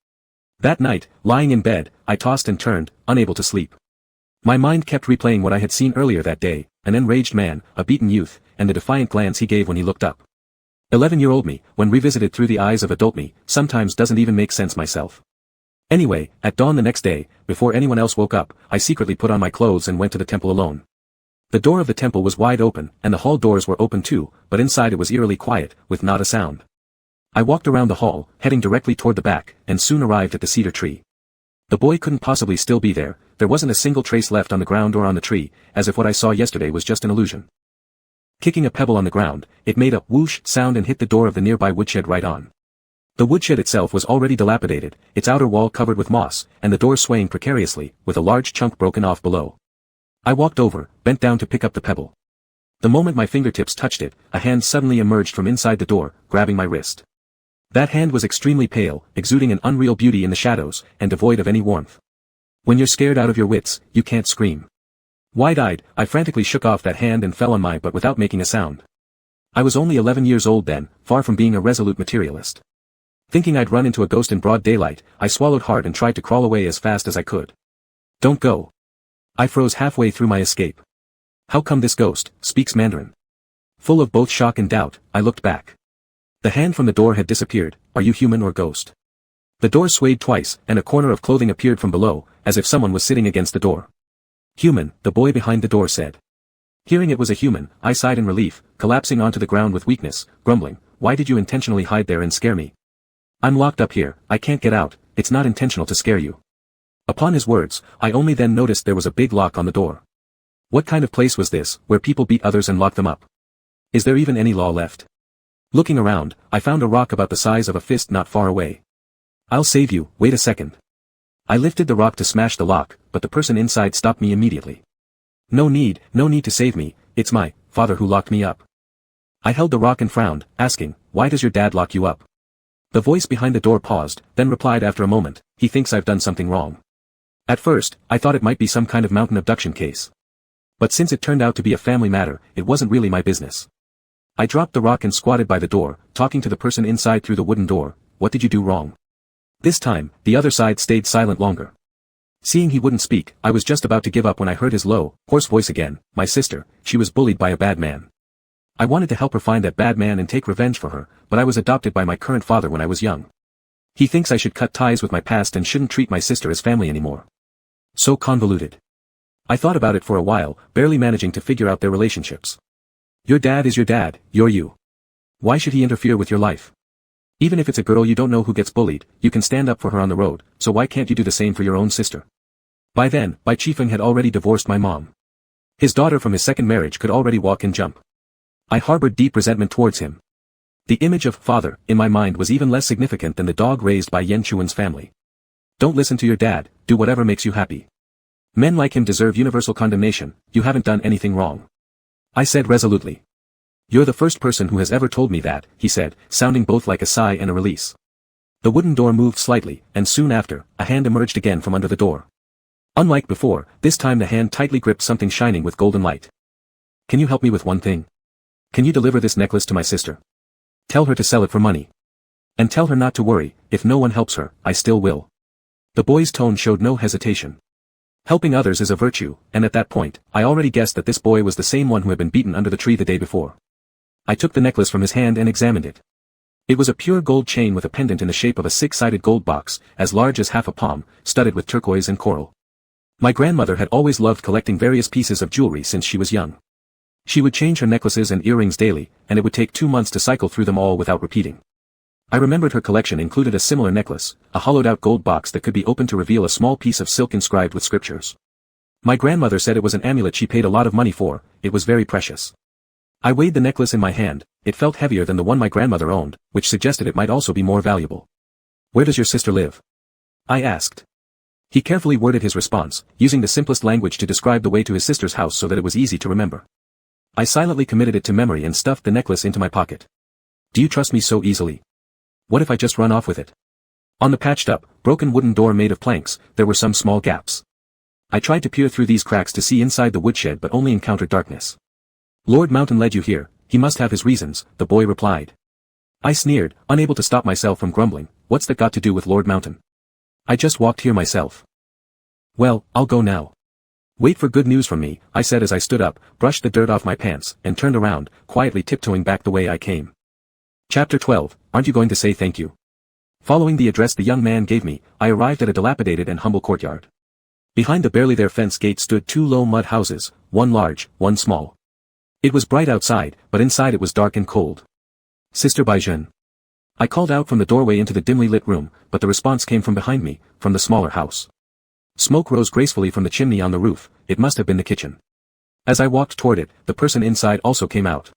That night, lying in bed, I tossed and turned, unable to sleep. My mind kept replaying what I had seen earlier that day, an enraged man, a beaten youth, and the defiant glance he gave when he looked up. 11-year-old me, when revisited through the eyes of adult me, sometimes doesn't even make sense myself. Anyway, at dawn the next day, before anyone else woke up, I secretly put on my clothes and went to the temple alone. The door of the temple was wide open, and the hall doors were open too, but inside it was eerily quiet, with not a sound. I walked around the hall, heading directly toward the back, and soon arrived at the cedar tree. The boy couldn't possibly still be there, there wasn't a single trace left on the ground or on the tree, as if what I saw yesterday was just an illusion. Kicking a pebble on the ground, it made a whoosh sound and hit the door of the nearby woodshed right on. The woodshed itself was already dilapidated, its outer wall covered with moss, and the door swaying precariously, with a large chunk broken off below. I walked over, bent down to pick up the pebble. The moment my fingertips touched it, a hand suddenly emerged from inside the door, grabbing my wrist. That hand was extremely pale, exuding an unreal beauty in the shadows, and devoid of any warmth. When you're scared out of your wits, you can't scream. Wide-eyed, I frantically shook off that hand and fell on my butt without making a sound. I was only 11 years old then, far from being a resolute materialist. Thinking I'd run into a ghost in broad daylight, I swallowed hard and tried to crawl away as fast as I could. Don't go. I froze halfway through my escape. How come this ghost speaks Mandarin? Full of both shock and doubt, I looked back. The hand from the door had disappeared. Are you human or ghost? The door swayed twice, and a corner of clothing appeared from below, as if someone was sitting against the door. Human, the boy behind the door said. Hearing it was a human, I sighed in relief, collapsing onto the ground with weakness, grumbling, why did you intentionally hide there and scare me? I'm locked up here, I can't get out, it's not intentional to scare you. Upon his words, I only then noticed there was a big lock on the door. What kind of place was this, where people beat others and lock them up? Is there even any law left? Looking around, I found a rock about the size of a fist not far away. I'll save you, wait a second. I lifted the rock to smash the lock, but the person inside stopped me immediately. No need to save me, it's my father who locked me up. I held the rock and frowned, asking, why does your dad lock you up? The voice behind the door paused, then replied after a moment, he thinks I've done something wrong. At first, I thought it might be some kind of mountain abduction case. But since it turned out to be a family matter, it wasn't really my business. I dropped the rock and squatted by the door, talking to the person inside through the wooden door. What did you do wrong? This time, the other side stayed silent longer. Seeing he wouldn't speak, I was just about to give up when I heard his low, hoarse voice again. My sister, she was bullied by a bad man. I wanted to help her find that bad man and take revenge for her, but I was adopted by my current father when I was young. He thinks I should cut ties with my past and shouldn't treat my sister as family anymore. So convoluted. I thought about it for a while, barely managing to figure out their relationships. Your dad is your dad, you're you. Why should he interfere with your life? Even if it's a girl you don't know who gets bullied, you can stand up for her on the road, so why can't you do the same for your own sister? By then, Bai Chifeng had already divorced my mom. His daughter from his second marriage could already walk and jump. I harbored deep resentment towards him. The image of father, in my mind, was even less significant than the dog raised by Yan Chuan's family. Don't listen to your dad, do whatever makes you happy. Men like him deserve universal condemnation, you haven't done anything wrong. I said resolutely. You're the first person who has ever told me that, he said, sounding both like a sigh and a release. The wooden door moved slightly, and soon after, a hand emerged again from under the door. Unlike before, this time the hand tightly gripped something shining with golden light. Can you help me with one thing? Can you deliver this necklace to my sister? Tell her to sell it for money. And tell her not to worry, if no one helps her, I still will. The boy's tone showed no hesitation. Helping others is a virtue, and at that point, I already guessed that this boy was the same one who had been beaten under the tree the day before. I took the necklace from his hand and examined it. It was a pure gold chain with a pendant in the shape of a six-sided gold box, as large as half a palm, studded with turquoise and coral. My grandmother had always loved collecting various pieces of jewelry since she was young. She would change her necklaces and earrings daily, and it would take 2 months to cycle through them all without repeating. I remembered her collection included a similar necklace, a hollowed-out gold box that could be opened to reveal a small piece of silk inscribed with scriptures. My grandmother said it was an amulet she paid a lot of money for, it was very precious. I weighed the necklace in my hand, it felt heavier than the one my grandmother owned, which suggested it might also be more valuable. Where does your sister live? I asked. He carefully worded his response, using the simplest language to describe the way to his sister's house so that it was easy to remember. I silently committed it to memory and stuffed the necklace into my pocket. Do you trust me so easily? What if I just run off with it? On the patched-up, broken wooden door made of planks, there were some small gaps. I tried to peer through these cracks to see inside the woodshed but only encountered darkness. Lord Mountain led you here, he must have his reasons, the boy replied. I sneered, unable to stop myself from grumbling, what's that got to do with Lord Mountain? I just walked here myself. Well, I'll go now. Wait for good news from me, I said as I stood up, brushed the dirt off my pants, and turned around, quietly tiptoeing back the way I came. Chapter 12, Aren't you going to say thank you? Following the address the young man gave me, I arrived at a dilapidated and humble courtyard. Behind the barely there fence gate stood 2 low mud houses, one large, one small. It was bright outside, but inside it was dark and cold. Sister Baizhen. I called out from the doorway into the dimly lit room, but the response came from behind me, from the smaller house. Smoke rose gracefully from the chimney on the roof, it must have been the kitchen. As I walked toward it, the person inside also came out.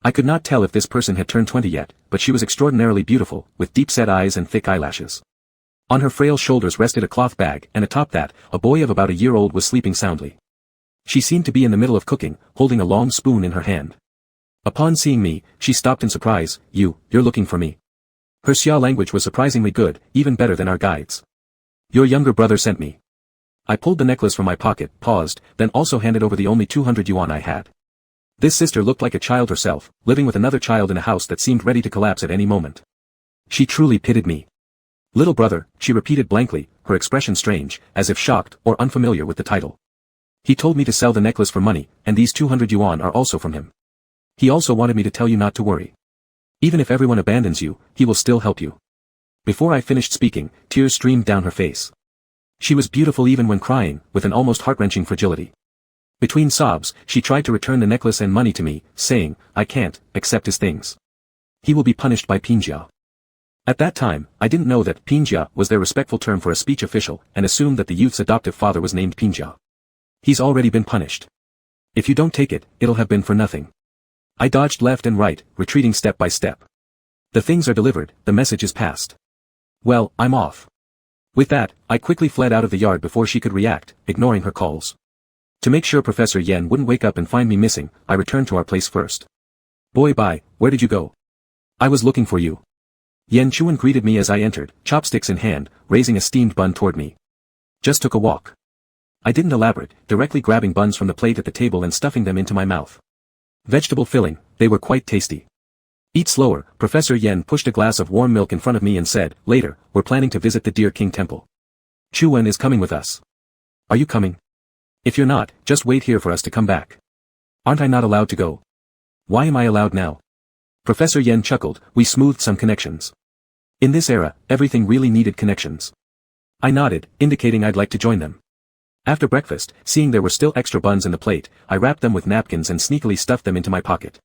I could not tell if this person had turned 20 yet, but she was extraordinarily beautiful, with deep-set eyes and thick eyelashes. On her frail shoulders rested a cloth bag, and atop that, a boy of about a year old was sleeping soundly. She seemed to be in the middle of cooking, holding a long spoon in her hand. Upon seeing me, she stopped in surprise. You're looking for me. Her Xia language was surprisingly good, even better than our guide's. Your younger brother sent me. I pulled the necklace from my pocket, paused, then also handed over the only 200 yuan I had. This sister looked like a child herself, living with another child in a house that seemed ready to collapse at any moment. She truly pitied me. Little brother, she repeated blankly, her expression strange, as if shocked or unfamiliar with the title. He told me to sell the necklace for money, and these 200 yuan are also from him. He also wanted me to tell you not to worry. Even if everyone abandons you, he will still help you. Before I finished speaking, tears streamed down her face. She was beautiful even when crying, with an almost heart-wrenching fragility. Between sobs, she tried to return the necklace and money to me, saying, I can't accept his things. He will be punished by Pinjia. At that time, I didn't know that Pinjia was their respectful term for a speech official, and assumed that the youth's adoptive father was named Pinjia. He's already been punished. If you don't take it, it'll have been for nothing. I dodged left and right, retreating step by step. The things are delivered, the message is passed. Well, I'm off. With that, I quickly fled out of the yard before she could react, ignoring her calls. To make sure Professor Yen wouldn't wake up and find me missing, I returned to our place first. Boy bye, where did you go? I was looking for you. Yen Chuan greeted me as I entered, chopsticks in hand, raising a steamed bun toward me. Just took a walk. I didn't elaborate, directly grabbing buns from the plate at the table and stuffing them into my mouth. Vegetable filling, they were quite tasty. Eat slower, Professor Yen pushed a glass of warm milk in front of me and said, later, we're planning to visit the Deer King Temple. Chuan is coming with us. Are you coming? If you're not, just wait here for us to come back. Aren't I not allowed to go? Why am I allowed now? Professor Yen chuckled, we smoothed some connections. In this era, everything really needed connections. I nodded, indicating I'd like to join them. After breakfast, seeing there were still extra buns in the plate, I wrapped them with napkins and sneakily stuffed them into my pocket.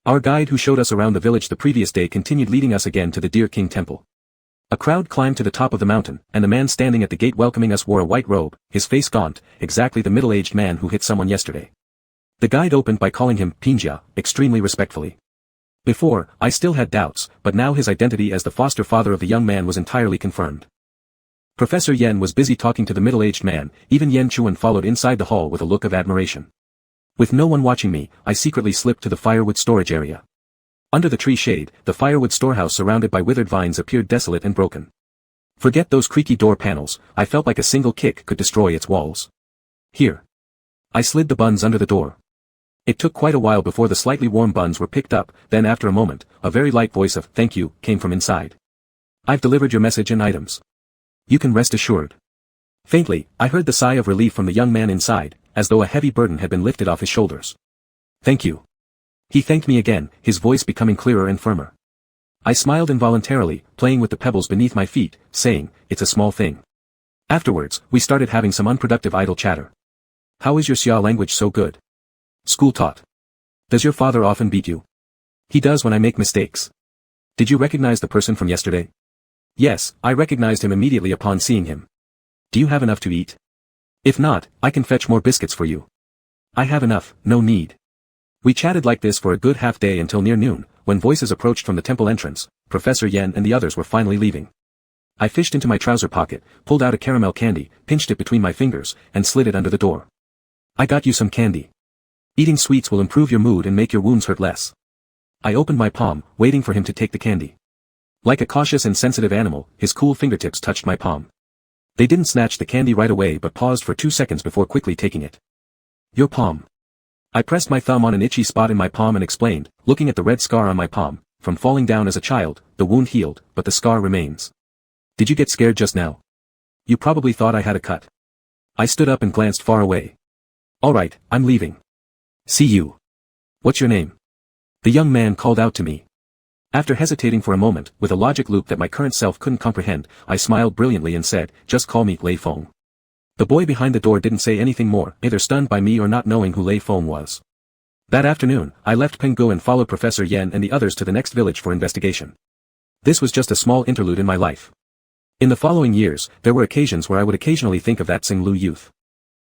Our guide who showed us around the village the previous day continued leading us again to the Deer King Temple. A crowd climbed to the top of the mountain, and the man standing at the gate welcoming us wore a white robe, his face gaunt, exactly the middle-aged man who hit someone yesterday. The guide opened by calling him Pinjia, extremely respectfully. Before, I still had doubts, but now his identity as the foster father of the young man was entirely confirmed. Professor Yen was busy talking to the middle-aged man, even Yen Chuan followed inside the hall with a look of admiration. With no one watching me, I secretly slipped to the firewood storage area. Under the tree shade, the firewood storehouse surrounded by withered vines appeared desolate and broken. Forget those creaky door panels, I felt like a single kick could destroy its walls. Here. I slid the buns under the door. It took quite a while before the slightly warm buns were picked up, then after a moment, a very light voice of thank you came from inside. I've delivered your message and items. You can rest assured. Faintly, I heard the sigh of relief from the young man inside, as though a heavy burden had been lifted off his shoulders. Thank you. He thanked me again, his voice becoming clearer and firmer. I smiled involuntarily, playing with the pebbles beneath my feet, saying, it's a small thing. Afterwards, we started having some unproductive idle chatter. How is your Xia language so good? School taught. Does your father often beat you? He does when I make mistakes. Did you recognize the person from yesterday? Yes, I recognized him immediately upon seeing him. Do you have enough to eat? If not, I can fetch more biscuits for you. I have enough, no need. We chatted like this for a good half day until near noon, when voices approached from the temple entrance. Professor Yen and the others were finally leaving. I fished into my trouser pocket, pulled out a caramel candy, pinched it between my fingers, and slid it under the door. I got you some candy. Eating sweets will improve your mood and make your wounds hurt less. I opened my palm, waiting for him to take the candy. Like a cautious and sensitive animal, his cool fingertips touched my palm. They didn't snatch the candy right away but paused for 2 seconds before quickly taking it. Your palm. I pressed my thumb on an itchy spot in my palm and explained, looking at the red scar on my palm. From falling down as a child, the wound healed, but the scar remains. Did you get scared just now? You probably thought I had a cut. I stood up and glanced far away. Alright, I'm leaving. See you. What's your name? The young man called out to me. After hesitating for a moment, with a logic loop that my current self couldn't comprehend, I smiled brilliantly and said, just call me Lei Feng. The boy behind the door didn't say anything more, either stunned by me or not knowing who Lei Feng was. That afternoon, I left Penggu and followed Professor Yen and the others to the next village for investigation. This was just a small interlude in my life. In the following years, there were occasions where I would occasionally think of that Cenlu youth.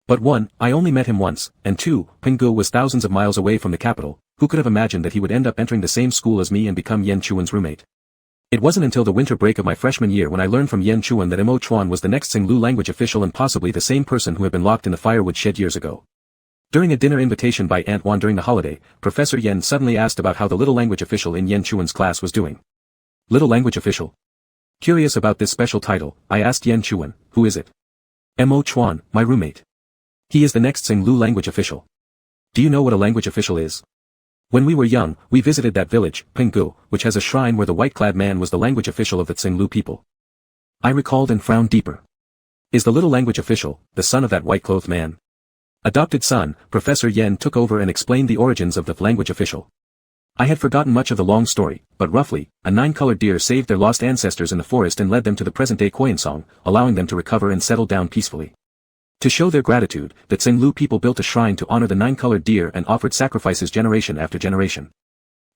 But 1, I only met him once, and 2, Penggu was thousands of miles away from the capital, Who could have imagined that he would end up entering the same school as me and become Yen Chuan's roommate? It wasn't until the winter break of my freshman year when I learned from Yen Chuan that Mo Chuan was the next Cenlu language official and possibly the same person who had been locked in the firewood shed years ago. During a dinner invitation by Aunt Wan during the holiday, Professor Yen suddenly asked about how the little language official in Yen Chuan's class was doing. Little language official? Curious about this special title, I asked Yen Chuan, who is it? Mo Chuan, my roommate. He is the next Cenlu language official. Do you know what a language official is? When we were young, we visited that village, Pinggu, which has a shrine where the white-clad man was the language official of the Cenlu people. I recalled and frowned deeper. Is the little language official, the son of that white-clothed man? Adopted son, Professor Yen took over and explained the origins of the language official. I had forgotten much of the long story, but roughly, a 9-colored deer saved their lost ancestors in the forest and led them to the present-day Koyansong, allowing them to recover and settle down peacefully. To show their gratitude, the Cenlu people built a shrine to honor the 9-colored deer and offered sacrifices generation after generation.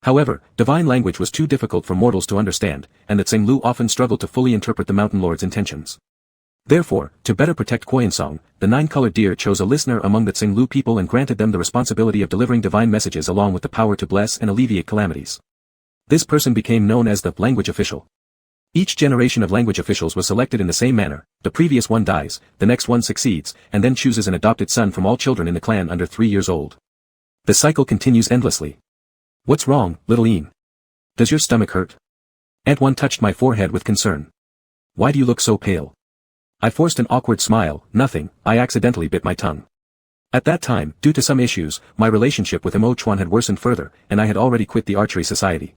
However, divine language was too difficult for mortals to understand, and the Cenlu often struggled to fully interpret the mountain lord's intentions. Therefore, to better protect Koyansong, the 9-colored deer chose a listener among the Cenlu people and granted them the responsibility of delivering divine messages along with the power to bless and alleviate calamities. This person became known as the language official. Each generation of language officials was selected in the same manner: the previous one dies, the next one succeeds, and then chooses an adopted son from all children in the clan under 3 years old. The cycle continues endlessly. What's wrong, little Een? Does your stomach hurt? Aunt One touched my forehead with concern. Why do you look so pale? I forced an awkward smile. Nothing, I accidentally bit my tongue. At that time, due to some issues, my relationship with Mo Chuan had worsened further, and I had already quit the archery society.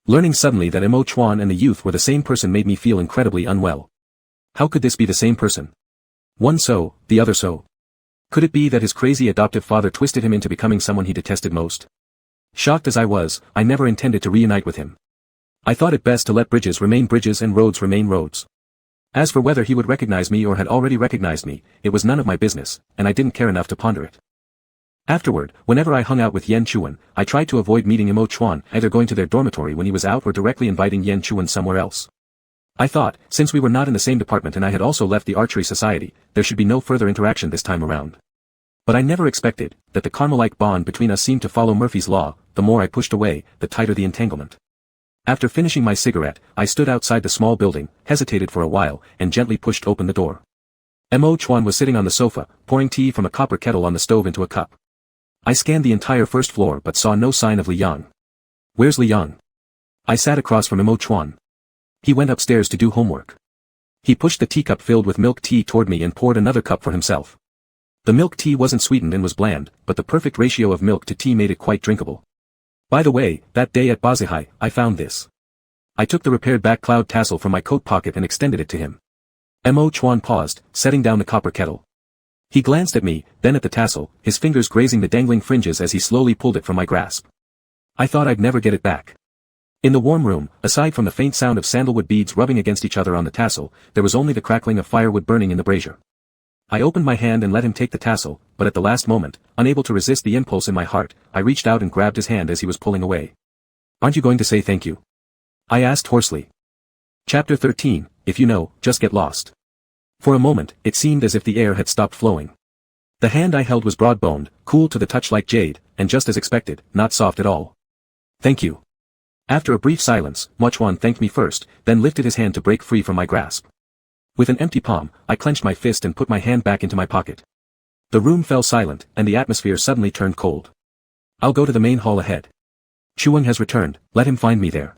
Learning suddenly that Mo Chuan and the youth were the same person made me feel incredibly unwell. How could this be the same person? One so, the other so. Could it be that his crazy adoptive father twisted him into becoming someone he detested most? Shocked as I was, I never intended to reunite with him. I thought it best to let bridges remain bridges and roads remain roads. As for whether he would recognize me or had already recognized me, it was none of my business, and I didn't care enough to ponder it. Afterward, whenever I hung out with Yen Chuan, I tried to avoid meeting Mo Chuan, either going to their dormitory when he was out or directly inviting Yen Chuan somewhere else. I thought, since we were not in the same department and I had also left the archery society, there should be no further interaction this time around. But I never expected that the karma-like bond between us seemed to follow Murphy's law. The more I pushed away, the tighter the entanglement. After finishing my cigarette, I stood outside the small building, hesitated for a while, and gently pushed open the door. Mo Chuan was sitting on the sofa, pouring tea from a copper kettle on the stove into a cup. I scanned the entire first floor but saw no sign of Li Yang. Where's Li Yang? I sat across from Mo Chuan. He went upstairs to do homework. He pushed the teacup filled with milk tea toward me and poured another cup for himself. The milk tea wasn't sweetened and was bland, but the perfect ratio of milk to tea made it quite drinkable. By the way, that day at Bazihai, I found this. I took the repaired back cloud tassel from my coat pocket and extended it to him. Mo Chuan paused, setting down the copper kettle. He glanced at me, then at the tassel, his fingers grazing the dangling fringes as he slowly pulled it from my grasp. I thought I'd never get it back. In the warm room, aside from the faint sound of sandalwood beads rubbing against each other on the tassel, there was only the crackling of firewood burning in the brazier. I opened my hand and let him take the tassel, but at the last moment, unable to resist the impulse in my heart, I reached out and grabbed his hand as he was pulling away. Aren't you going to say thank you? I asked hoarsely. Chapter 13, if you know, just get lost. For a moment, it seemed as if the air had stopped flowing. The hand I held was broad-boned, cool to the touch like jade, and just as expected, not soft at all. Thank you. After a brief silence, Mo Chuan thanked me first, then lifted his hand to break free from my grasp. With an empty palm, I clenched my fist and put my hand back into my pocket. The room fell silent, and the atmosphere suddenly turned cold. I'll go to the main hall ahead. Chuang has returned, let him find me there.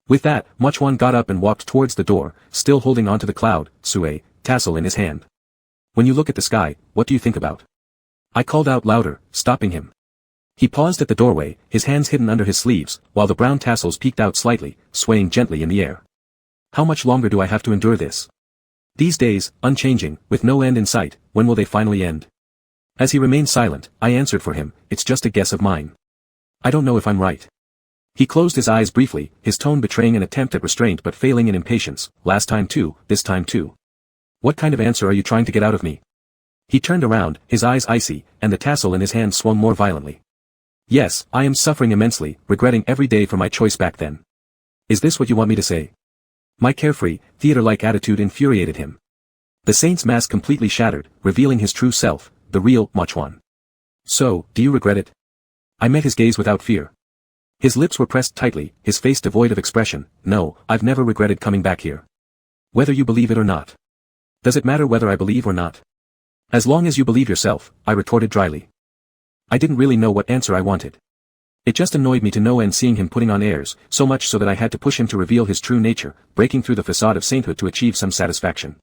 With that, Mo Chuan got up and walked towards the door, still holding onto the cloud, sue, tassel in his hand. When you look at the sky, what do you think about? I called out louder, stopping him. He paused at the doorway, his hands hidden under his sleeves, while the brown tassels peeked out slightly, swaying gently in the air. How much longer do I have to endure this? These days, unchanging, with no end in sight, when will they finally end? As he remained silent, I answered for him, it's just a guess of mine. I don't know if I'm right. He closed his eyes briefly, his tone betraying an attempt at restraint but failing in impatience. Last time too, this time too. What kind of answer are you trying to get out of me? He turned around, his eyes icy, and the tassel in his hand swung more violently. Yes, I am suffering immensely, regretting every day for my choice back then. Is this what you want me to say? My carefree, theater-like attitude infuriated him. The saint's mask completely shattered, revealing his true self, the real Mo Chuan. So, do you regret it? I met his gaze without fear. His lips were pressed tightly, his face devoid of expression. No, I've never regretted coming back here. Whether you believe it or not. Does it matter whether I believe or not? As long as you believe yourself, I retorted dryly. I didn't really know what answer I wanted. It just annoyed me to no end seeing him putting on airs, so much so that I had to push him to reveal his true nature, breaking through the facade of sainthood to achieve some satisfaction.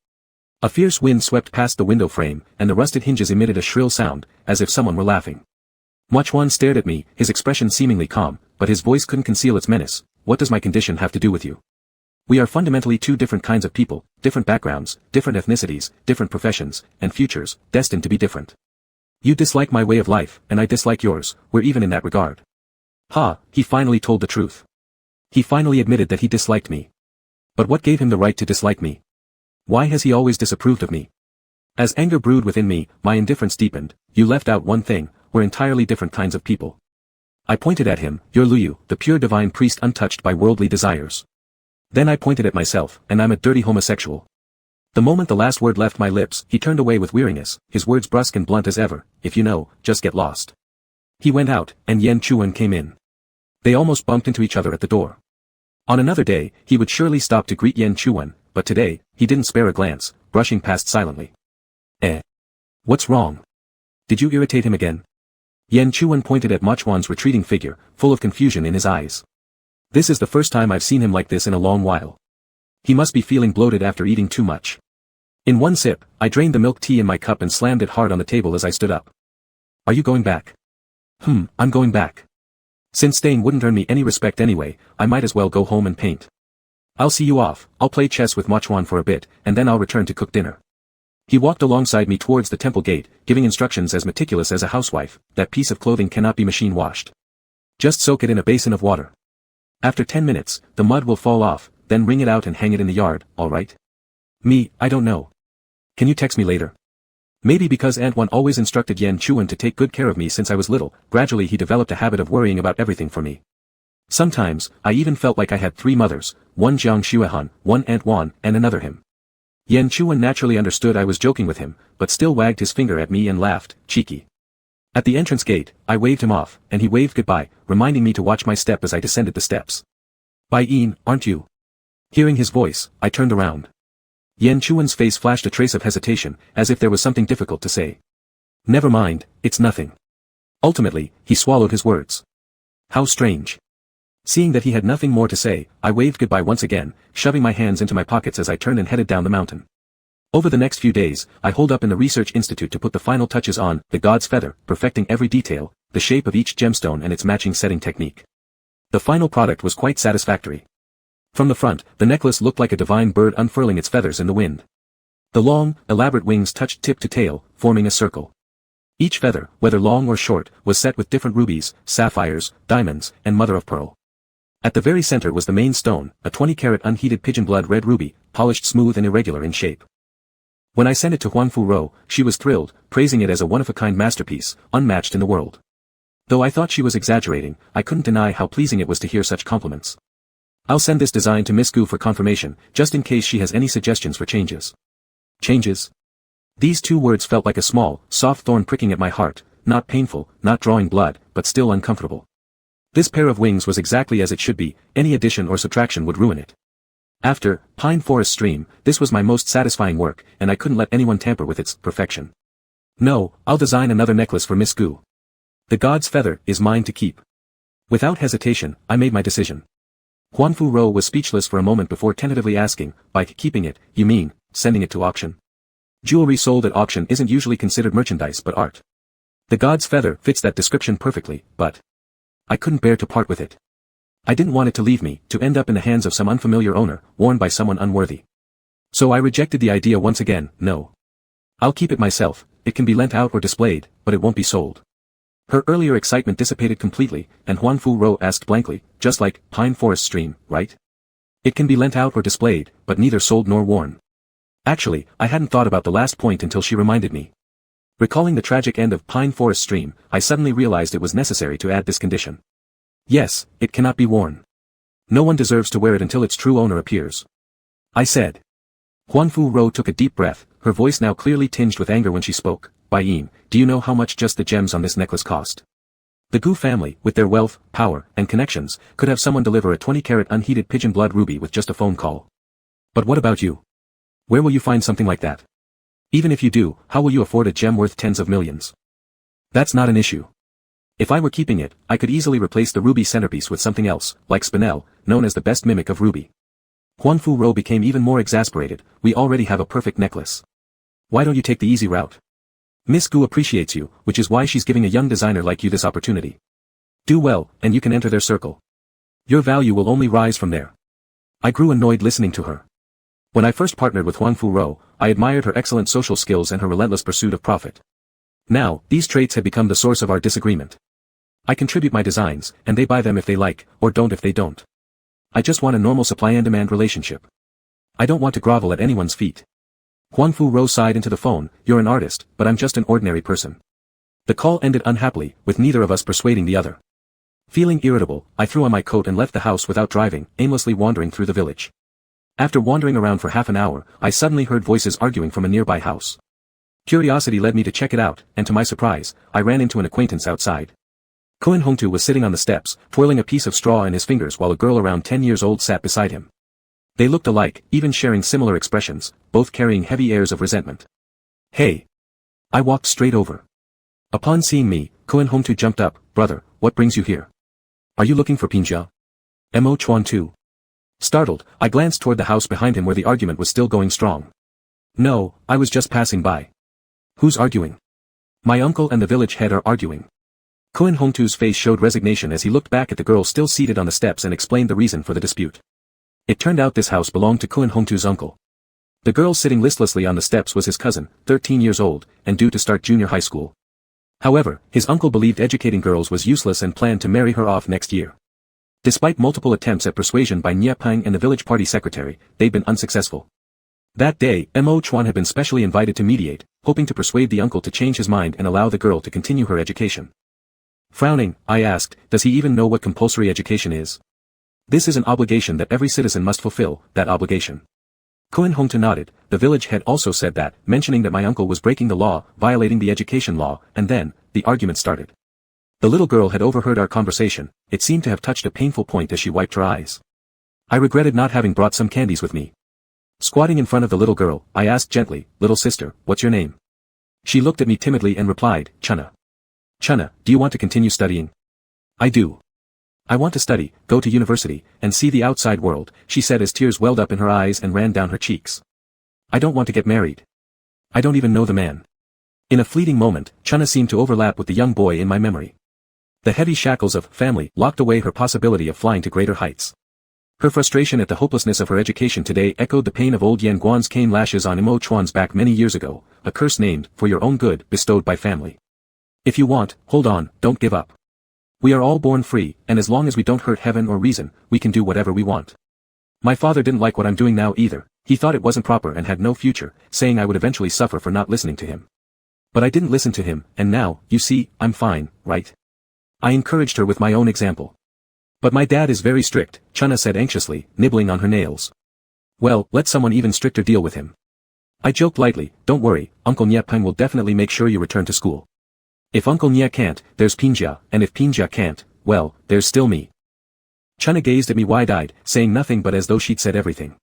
A fierce wind swept past the window frame, and the rusted hinges emitted a shrill sound, as if someone were laughing. Mochwan stared at me, his expression seemingly calm, but his voice couldn't conceal its menace. What does my condition have to do with you? We are fundamentally two different kinds of people, different backgrounds, different ethnicities, different professions, and futures, destined to be different. You dislike my way of life, and I dislike yours, we're even in that regard. Ha, he finally told the truth. He finally admitted that he disliked me. But what gave him the right to dislike me? Why has he always disapproved of me? As anger brewed within me, my indifference deepened. You left out one thing, we're entirely different kinds of people. I pointed at him, you're Luyu, the pure divine priest untouched by worldly desires. Then I pointed at myself, and I'm a dirty homosexual. The moment the last word left my lips, he turned away with weariness, his words brusque and blunt as ever. If you know, just get lost. He went out, and Yen Chuan came in. They almost bumped into each other at the door. On another day, he would surely stop to greet Yen Chuan, but today, he didn't spare a glance, brushing past silently. What's wrong? Did you irritate him again? Yen Chuan pointed at Mochwan's retreating figure, full of confusion in his eyes. This is the first time I've seen him like this in a long while. He must be feeling bloated after eating too much. In one sip, I drained the milk tea in my cup and slammed it hard on the table as I stood up. Are you going back? I'm going back. Since staying wouldn't earn me any respect anyway, I might as well go home and paint. I'll see you off, I'll play chess with Mochwan for a bit, and then I'll return to cook dinner. He walked alongside me towards the temple gate, giving instructions as meticulous as a housewife. That piece of clothing cannot be machine washed. Just soak it in a basin of water. After 10 minutes, the mud will fall off, then wring it out and hang it in the yard, alright? I don't know. Can you text me later? Maybe because Aunt Wan always instructed Yen Chuan to take good care of me since I was little, gradually he developed a habit of worrying about everything for me. Sometimes, I even felt like I had 3 mothers, one Jiang Xuehan, one Aunt Wan, and another him. Yen Chuan naturally understood I was joking with him, but still wagged his finger at me and laughed, cheeky. At the entrance gate, I waved him off, and he waved goodbye, reminding me to watch my step as I descended the steps. Bai Yin, aren't you? Hearing his voice, I turned around. Yen Chuan's face flashed a trace of hesitation, as if there was something difficult to say. Never mind, it's nothing. Ultimately, he swallowed his words. How strange. Seeing that he had nothing more to say, I waved goodbye once again, shoving my hands into my pockets as I turned and headed down the mountain. Over the next few days, I holed up in the research institute to put the final touches on the god's feather, perfecting every detail, the shape of each gemstone and its matching setting technique. The final product was quite satisfactory. From the front, the necklace looked like a divine bird unfurling its feathers in the wind. The long, elaborate wings touched tip to tail, forming a circle. Each feather, whether long or short, was set with different rubies, sapphires, diamonds, and mother-of-pearl. At the very center was the main stone, a 20-carat unheated pigeon-blood red ruby, polished smooth and irregular in shape. When I sent it to Huanfu Rou, she was thrilled, praising it as a one-of-a-kind masterpiece, unmatched in the world. Though I thought she was exaggerating, I couldn't deny how pleasing it was to hear such compliments. I'll send this design to Miss Gu for confirmation, just in case she has any suggestions for changes. Changes? These 2 words felt like a small, soft thorn pricking at my heart, not painful, not drawing blood, but still uncomfortable. This pair of wings was exactly as it should be, any addition or subtraction would ruin it. After Pine Forest Stream, this was my most satisfying work, and I couldn't let anyone tamper with its perfection. No, I'll design another necklace for Miss Gu. The god's feather is mine to keep. Without hesitation, I made my decision. Huanfu Rou was speechless for a moment before tentatively asking, by keeping it, you mean, sending it to auction? Jewelry sold at auction isn't usually considered merchandise but art. The god's feather fits that description perfectly, but I couldn't bear to part with it. I didn't want it to leave me, to end up in the hands of some unfamiliar owner, worn by someone unworthy. So I rejected the idea once again. No. I'll keep it myself, it can be lent out or displayed, but it won't be sold. Her earlier excitement dissipated completely, and Huanfu Rou asked blankly, just like Pine Forest Stream, right? It can be lent out or displayed, but neither sold nor worn. Actually, I hadn't thought about the last point until she reminded me. Recalling the tragic end of Pine Forest Stream, I suddenly realized it was necessary to add this condition. Yes, it cannot be worn. No one deserves to wear it until its true owner appears. I said. Huanfu Rou took a deep breath, her voice now clearly tinged with anger when she spoke. Bai Yin, do you know how much just the gems on this necklace cost? The Gu family, with their wealth, power, and connections, could have someone deliver a 20-carat unheated pigeon blood ruby with just a phone call. But what about you? Where will you find something like that? Even if you do, how will you afford a gem worth tens of millions? That's not an issue. If I were keeping it, I could easily replace the ruby centerpiece with something else, like spinel, known as the best mimic of ruby. Huan Fu Rou became even more exasperated. We already have a perfect necklace. Why don't you take the easy route? Miss Gu appreciates you, which is why she's giving a young designer like you this opportunity. Do well, and you can enter their circle. Your value will only rise from there. I grew annoyed listening to her. When I first partnered with Huan Fu Rou, I admired her excellent social skills and her relentless pursuit of profit. Now, these traits had become the source of our disagreement. I contribute my designs, and they buy them if they like, or don't if they don't. I just want a normal supply and demand relationship. I don't want to grovel at anyone's feet. Huan Fu Rou sighed into the phone. You're an artist, but I'm just an ordinary person. The call ended unhappily, with neither of us persuading the other. Feeling irritable, I threw on my coat and left the house without driving, aimlessly wandering through the village. After wandering around for half an hour, I suddenly heard voices arguing from a nearby house. Curiosity led me to check it out, and to my surprise, I ran into an acquaintance outside. Koen Hongtu was sitting on the steps, twirling a piece of straw in his fingers while a girl around 10 years old sat beside him. They looked alike, even sharing similar expressions, both carrying heavy airs of resentment. Hey! I walked straight over. Upon seeing me, Koen Hongtu jumped up. Brother, what brings you here? Are you looking for Pinjia? Mo Chuan too. Startled, I glanced toward the house behind him where the argument was still going strong. No, I was just passing by. Who's arguing? My uncle and the village head are arguing. Koen Hongtu's face showed resignation as he looked back at the girl still seated on the steps and explained the reason for the dispute. It turned out this house belonged to Koen Hongtu's uncle. The girl sitting listlessly on the steps was his cousin, 13 years old, and due to start junior high school. However, his uncle believed educating girls was useless and planned to marry her off next year. Despite multiple attempts at persuasion by Nye Pang and the village party secretary, they'd been unsuccessful. That day, Mo Chuan had been specially invited to mediate, hoping to persuade the uncle to change his mind and allow the girl to continue her education. Frowning, I asked, does he even know what compulsory education is? This is an obligation that every citizen must fulfill, that obligation. Koen Hongtu nodded. The village head also said that, mentioning that my uncle was breaking the law, violating the education law, and then, the argument started. The little girl had overheard our conversation. It seemed to have touched a painful point as she wiped her eyes. I regretted not having brought some candies with me. Squatting in front of the little girl, I asked gently, little sister, what's your name? She looked at me timidly and replied, Chana. Chana, do you want to continue studying? I do. I want to study, go to university, and see the outside world, she said as tears welled up in her eyes and ran down her cheeks. I don't want to get married. I don't even know the man. In a fleeting moment, Chana seemed to overlap with the young boy in my memory. The heavy shackles of family locked away her possibility of flying to greater heights. Her frustration at the hopelessness of her education today echoed the pain of old Yan Guan's cane lashes on Mo Chuan's back many years ago, a curse named, for your own good, bestowed by family. If you want, hold on, don't give up. We are all born free, and as long as we don't hurt heaven or reason, we can do whatever we want. My father didn't like what I'm doing now either. He thought it wasn't proper and had no future, saying I would eventually suffer for not listening to him. But I didn't listen to him, and now, you see, I'm fine, right? I encouraged her with my own example. But my dad is very strict, Chana said anxiously, nibbling on her nails. Well, let someone even stricter deal with him. I joked lightly, don't worry, Uncle Nye Peng will definitely make sure you return to school. If Uncle Nye can't, there's Pinjia, and if Pinjia can't, well, there's still me. Chana gazed at me wide-eyed, saying nothing but as though she'd said everything.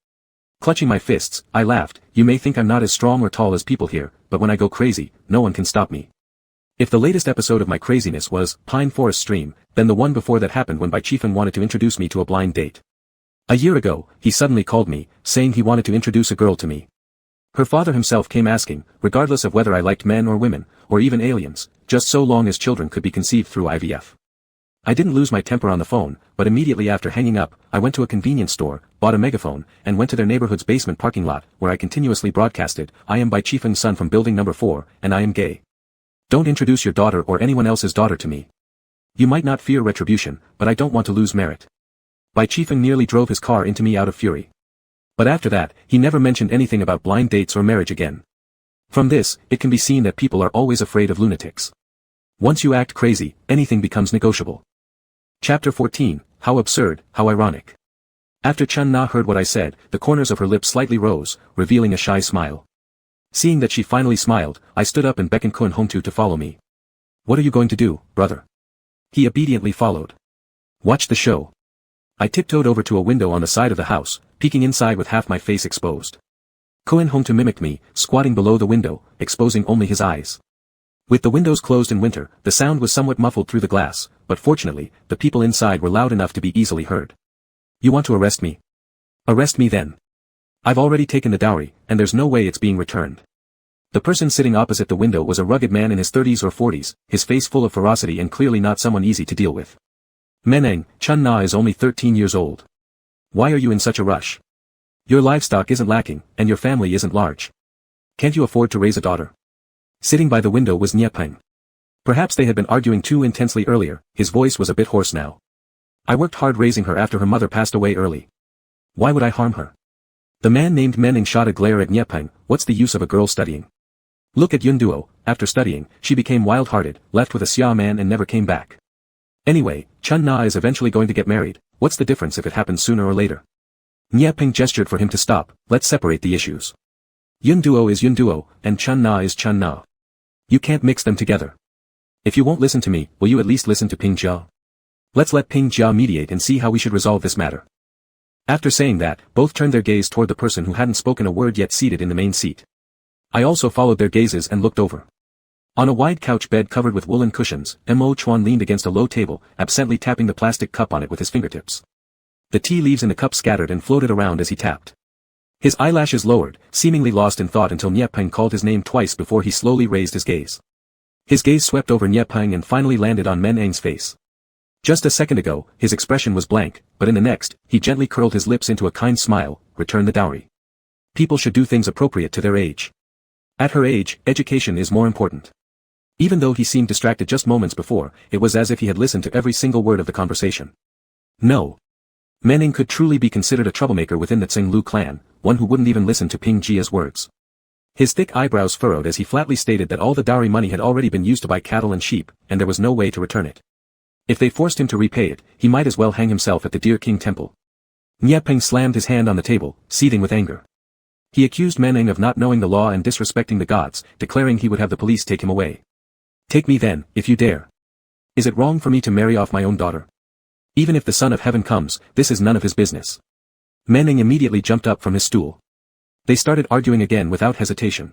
Clutching my fists, I laughed. You may think I'm not as strong or tall as people here, but when I go crazy, no one can stop me. If the latest episode of my craziness was Pine Forest Stream, then the one before that happened when Bai Chifen wanted to introduce me to a blind date. A year ago, he suddenly called me, saying he wanted to introduce a girl to me. Her father himself came asking, regardless of whether I liked men or women, or even aliens, just so long as children could be conceived through IVF. I didn't lose my temper on the phone, but immediately after hanging up, I went to a convenience store, bought a megaphone, and went to their neighborhood's basement parking lot, where I continuously broadcasted, I am Bai Chifeng's son from building number 4, and I am gay. Don't introduce your daughter or anyone else's daughter to me. You might not fear retribution, but I don't want to lose merit. Bai Chifeng nearly drove his car into me out of fury. But after that, he never mentioned anything about blind dates or marriage again. From this, it can be seen that people are always afraid of lunatics. Once you act crazy, anything becomes negotiable. Chapter 14, How Absurd, How Ironic. After Chun Na heard what I said, the corners of her lips slightly rose, revealing a shy smile. Seeing that she finally smiled, I stood up and beckoned Kun Hongtu to follow me. What are you going to do, brother? He obediently followed. Watch the show. I tiptoed over to a window on the side of the house, peeking inside with half my face exposed. Hongtu mimicked me, squatting below the window, exposing only his eyes. With the windows closed in winter, the sound was somewhat muffled through the glass, but fortunately, the people inside were loud enough to be easily heard. You want to arrest me? Arrest me then. I've already taken the dowry, and there's no way it's being returned. The person sitting opposite the window was a rugged man in his 30s or 40s, his face full of ferocity and clearly not someone easy to deal with. Meneng, Chun Na is only 13 years old. Why are you in such a rush? Your livestock isn't lacking, and your family isn't large. Can't you afford to raise a daughter? Sitting by the window was Nyepeng. Perhaps they had been arguing too intensely earlier, his voice was a bit hoarse now. I worked hard raising her after her mother passed away early. Why would I harm her? The man named Meneng shot a glare at Nyepeng. What's the use of a girl studying? Look at Yun Duo, after studying, she became wild-hearted, left with a Xia man and never came back. Anyway, Chun Na is eventually going to get married, what's the difference if it happens sooner or later? Nyepeng gestured for him to stop, let's separate the issues. Yun Duo is Yun Duo, and Chun Na is Chun Na. You can't mix them together. If you won't listen to me, will you at least listen to Ping Jia? Let's let Ping Jia mediate and see how we should resolve this matter. After saying that, both turned their gaze toward the person who hadn't spoken a word yet seated in the main seat. I also followed their gazes and looked over. On a wide couch bed covered with woolen cushions, Mo Chuan leaned against a low table, absently tapping the plastic cup on it with his fingertips. The tea leaves in the cup scattered and floated around as he tapped. His eyelashes lowered, seemingly lost in thought until Nyepeng called his name twice before he slowly raised his gaze. His gaze swept over Nyepeng and finally landed on Meneng's face. Just a second ago, his expression was blank, but in the next, he gently curled his lips into a kind smile, return the dowry. People should do things appropriate to their age. At her age, education is more important. Even though he seemed distracted just moments before, it was as if he had listened to every single word of the conversation. No. Meneng could truly be considered a troublemaker within the Cenlu clan, one who wouldn't even listen to Ping Jia's words. His thick eyebrows furrowed as he flatly stated that all the dowry money had already been used to buy cattle and sheep, and there was no way to return it. If they forced him to repay it, he might as well hang himself at the Deer King Temple. Nyepeng slammed his hand on the table, seething with anger. He accused Meneng of not knowing the law and disrespecting the gods, declaring he would have the police take him away. Take me then, if you dare. Is it wrong for me to marry off my own daughter? Even if the Son of Heaven comes, this is none of his business. Meneng immediately jumped up from his stool. They started arguing again without hesitation.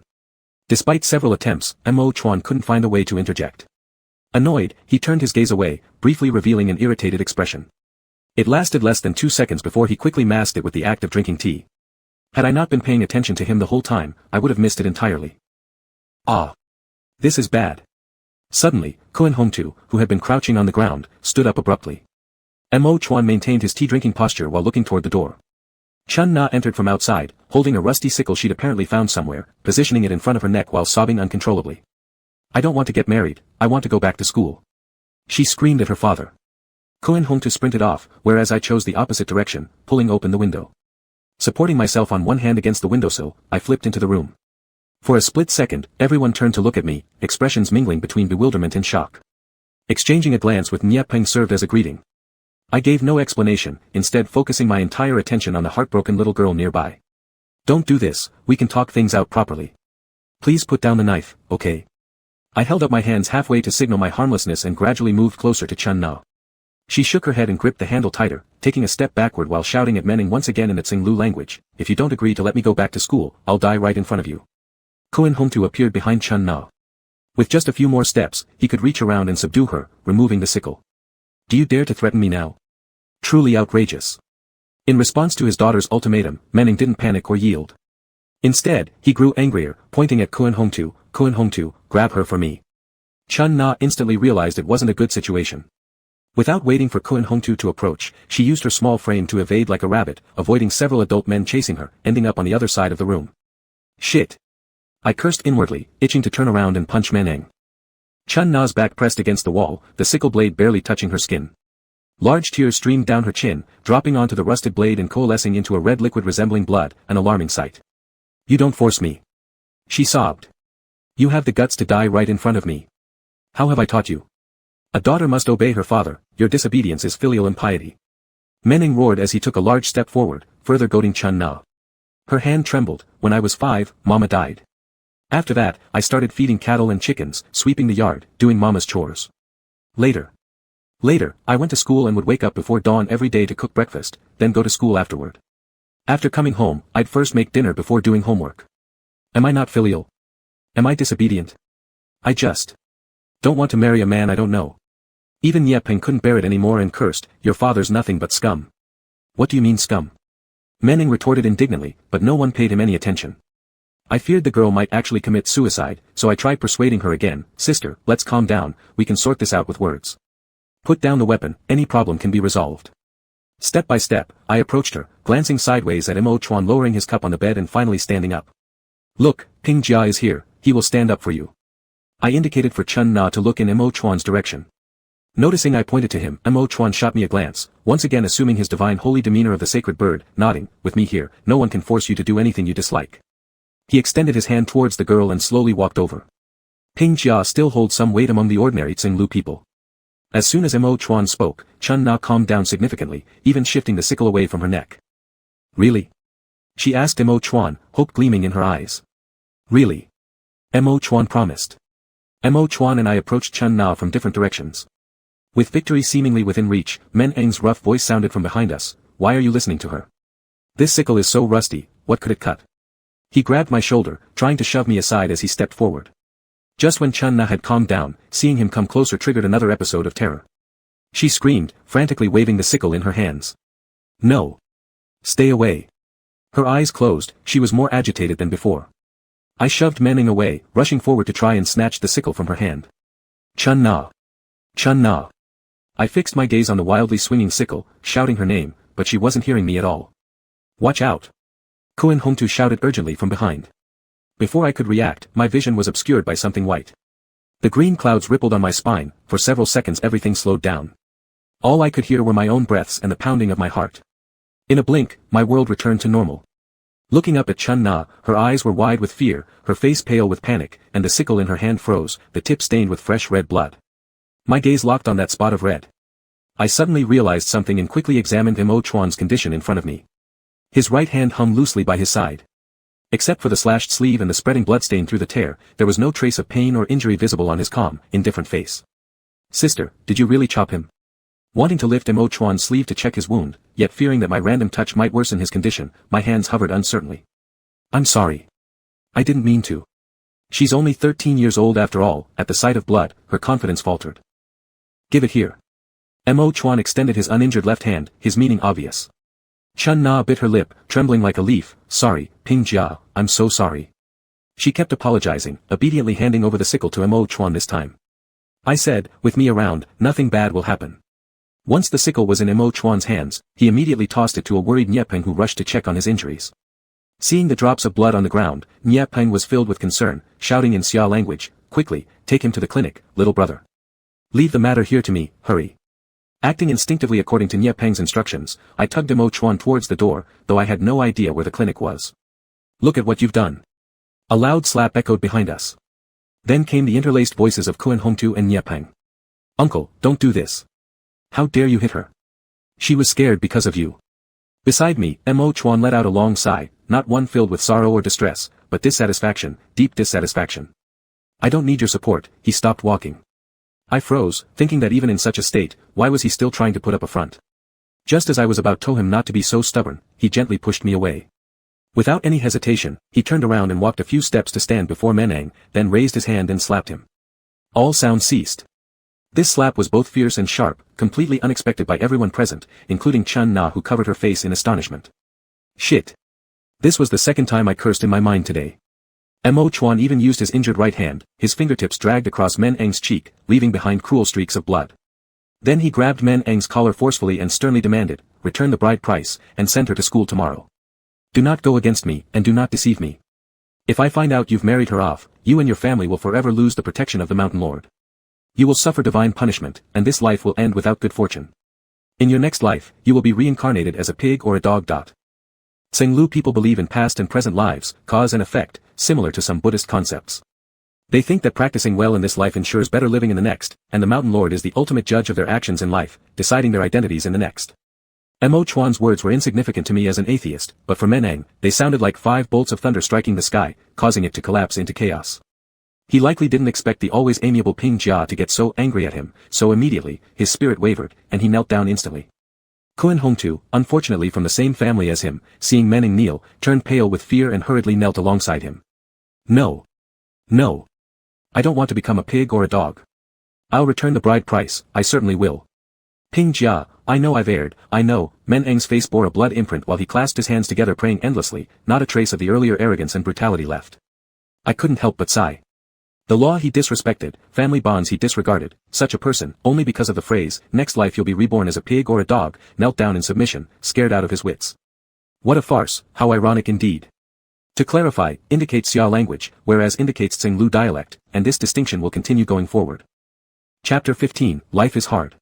Despite several attempts, Mo Chuan couldn't find a way to interject. Annoyed, he turned his gaze away, briefly revealing an irritated expression. It lasted less than 2 seconds before he quickly masked it with the act of drinking tea. Had I not been paying attention to him the whole time, I would have missed it entirely. Ah. This is bad. Suddenly, Hongtu, who had been crouching on the ground, stood up abruptly. Mo Chuan maintained his tea-drinking posture while looking toward the door. Chun Na entered from outside, holding a rusty sickle she'd apparently found somewhere, positioning it in front of her neck while sobbing uncontrollably. I don't want to get married, I want to go back to school. She screamed at her father. Hongtu sprinted off, whereas I chose the opposite direction, pulling open the window. Supporting myself on one hand against the windowsill, I flipped into the room. For a split second, everyone turned to look at me, expressions mingling between bewilderment and shock. Exchanging a glance with Nyepeng served as a greeting. I gave no explanation, instead focusing my entire attention on the heartbroken little girl nearby. Don't do this, we can talk things out properly. Please put down the knife, okay? I held up my hands halfway to signal my harmlessness and gradually moved closer to Chun Na. She shook her head and gripped the handle tighter, taking a step backward while shouting at Meneng once again in the Cenlu language, if you don't agree to let me go back to school, I'll die right in front of you. Hongtu appeared behind Chun Na. With just a few more steps, he could reach around and subdue her, removing the sickle. Do you dare to threaten me now? Truly outrageous. In response to his daughter's ultimatum, Meneng didn't panic or yield. Instead, he grew angrier, pointing at Hongtu, grab her for me. Chun Na instantly realized it wasn't a good situation. Without waiting for Hongtu to approach, she used her small frame to evade like a rabbit, avoiding several adult men chasing her, ending up on the other side of the room. Shit. I cursed inwardly, itching to turn around and punch Meneng. Chun Na's back pressed against the wall, the sickle blade barely touching her skin. Large tears streamed down her chin, dropping onto the rusted blade and coalescing into a red liquid resembling blood, an alarming sight. You don't force me. She sobbed. You have the guts to die right in front of me. How have I taught you? A daughter must obey her father, your disobedience is filial impiety. Meneng roared as he took a large step forward, further goading Chun Na. Her hand trembled. When I was 5, Mama died. After that, I started feeding cattle and chickens, sweeping the yard, doing Mama's chores. Later. Later, I went to school and would wake up before dawn every day to cook breakfast, then go to school afterward. After coming home, I'd first make dinner before doing homework. Am I not filial? Am I disobedient? I just don't want to marry a man I don't know. Even Nye Peng couldn't bear it anymore and cursed, "Your father's nothing but scum." What do you mean scum? Manning retorted indignantly, but no one paid him any attention. I feared the girl might actually commit suicide, so I tried persuading her again. "Sister, let's calm down, we can sort this out with words. Put down the weapon, any problem can be resolved." Step by step, I approached her, glancing sideways at Mo Chuan lowering his cup on the bed and finally standing up. "Look, Ping Jia is here, he will stand up for you." I indicated for Chun Na to look in Mo Chuan's direction. Noticing I pointed to him, Mo Chuan shot me a glance, once again assuming his divine holy demeanor of the sacred bird, nodding, "With me here, no one can force you to do anything you dislike." He extended his hand towards the girl and slowly walked over. Ping Jia still holds some weight among the ordinary Cenlu people. As soon as Mo Chuan spoke, Chun Na calmed down significantly, even shifting the sickle away from her neck. "Really?" she asked Mo Chuan, hope gleaming in her eyes. "Really?" Mo Chuan promised. Mo Chuan and I approached Chun Na from different directions. With victory seemingly within reach, Men Eng's rough voice sounded from behind us, "Why are you listening to her? This sickle is so rusty, what could it cut?" He grabbed my shoulder, trying to shove me aside as he stepped forward. Just when Chun Na had calmed down, seeing him come closer triggered another episode of terror. She screamed, frantically waving the sickle in her hands. "No! Stay away!" Her eyes closed, she was more agitated than before. I shoved Manning away, rushing forward to try and snatch the sickle from her hand. "Chun Na! Chun Na!" I fixed my gaze on the wildly swinging sickle, shouting her name, but she wasn't hearing me at all. "Watch out!" Kuan Hongtu shouted urgently from behind. Before I could react, my vision was obscured by something white. The green clouds rippled on my spine, for several seconds everything slowed down. All I could hear were my own breaths and the pounding of my heart. In a blink, my world returned to normal. Looking up at Chun Na, her eyes were wide with fear, her face pale with panic, and the sickle in her hand froze, the tip stained with fresh red blood. My gaze locked on that spot of red. I suddenly realized something and quickly examined Mo Chuan's condition in front of me. His right hand hung loosely by his side. Except for the slashed sleeve and the spreading bloodstain through the tear, there was no trace of pain or injury visible on his calm, indifferent face. "Sister, did you really chop him?" Wanting to lift Mo Chuan's sleeve to check his wound, yet fearing that my random touch might worsen his condition, my hands hovered uncertainly. "I'm sorry. I didn't mean to." She's only 13 years old after all. At the sight of blood, her confidence faltered. "Give it here." Mo Chuan extended his uninjured left hand, his meaning obvious. Chun Na bit her lip, trembling like a leaf. "Sorry, Ping Jia, I'm so sorry." She kept apologizing, obediently handing over the sickle to Mo Chuan this time. I said, "With me around, nothing bad will happen." Once the sickle was in Mo Chuan's hands, he immediately tossed it to a worried Nye Peng who rushed to check on his injuries. Seeing the drops of blood on the ground, Nye Peng was filled with concern, shouting in Xia language, "Quickly, take him to the clinic, little brother. Leave the matter here to me, hurry." Acting instinctively according to Nye Peng's instructions, I tugged Mo Chuan towards the door, though I had no idea where the clinic was. "Look at what you've done." A loud slap echoed behind us. Then came the interlaced voices of Kuan Hongtu and Nye Peng. "Uncle, don't do this. How dare you hit her? She was scared because of you." Beside me, Mo Chuan let out a long sigh, not one filled with sorrow or distress, but dissatisfaction, deep dissatisfaction. "I don't need your support." He stopped walking. I froze, thinking that even in such a state, why was he still trying to put up a front? Just as I was about to tell him not to be so stubborn, he gently pushed me away. Without any hesitation, he turned around and walked a few steps to stand before Meneng, then raised his hand and slapped him. All sound ceased. This slap was both fierce and sharp, completely unexpected by everyone present, including Chun Na who covered her face in astonishment. Shit. This was the second time I cursed in my mind today. Mo Chuan even used his injured right hand, his fingertips dragged across Men Eng's cheek, leaving behind cruel streaks of blood. Then he grabbed Men Eng's collar forcefully and sternly demanded, "Return the bride price, and send her to school tomorrow. Do not go against me, and do not deceive me. If I find out you've married her off, you and your family will forever lose the protection of the Mountain Lord. You will suffer divine punishment, and this life will end without good fortune. In your next life, you will be reincarnated as a pig or a dog. Cenlu people believe in past and present lives, cause and effect, similar to some Buddhist concepts. They think that practicing well in this life ensures better living in the next, and the Mountain Lord is the ultimate judge of their actions in life, deciding their identities in the next. Mo Chuan's words were insignificant to me as an atheist, but for Meneng, they sounded like 5 bolts of thunder striking the sky, causing it to collapse into chaos. He likely didn't expect the always amiable Ping Jia to get so angry at him, so immediately, his spirit wavered, and he knelt down instantly. Kuan Hongtu, unfortunately from the same family as him, seeing Menning kneel, turned pale with fear and hurriedly knelt alongside him. No. No. I don't want to become a pig or a dog. I'll return the bride price, I certainly will. Ping Jia, I know I've erred, I know. Meneng's face bore a blood imprint while he clasped his hands together praying endlessly, not a trace of the earlier arrogance and brutality left. I couldn't help but sigh. The law he disrespected, family bonds he disregarded, such a person, only because of the phrase, next life you'll be reborn as a pig or a dog, knelt down in submission, scared out of his wits. What a farce, how ironic indeed. To clarify, indicates Xia language, whereas indicates Cenlu dialect, and this distinction will continue going forward. Chapter 15, Life is Hard.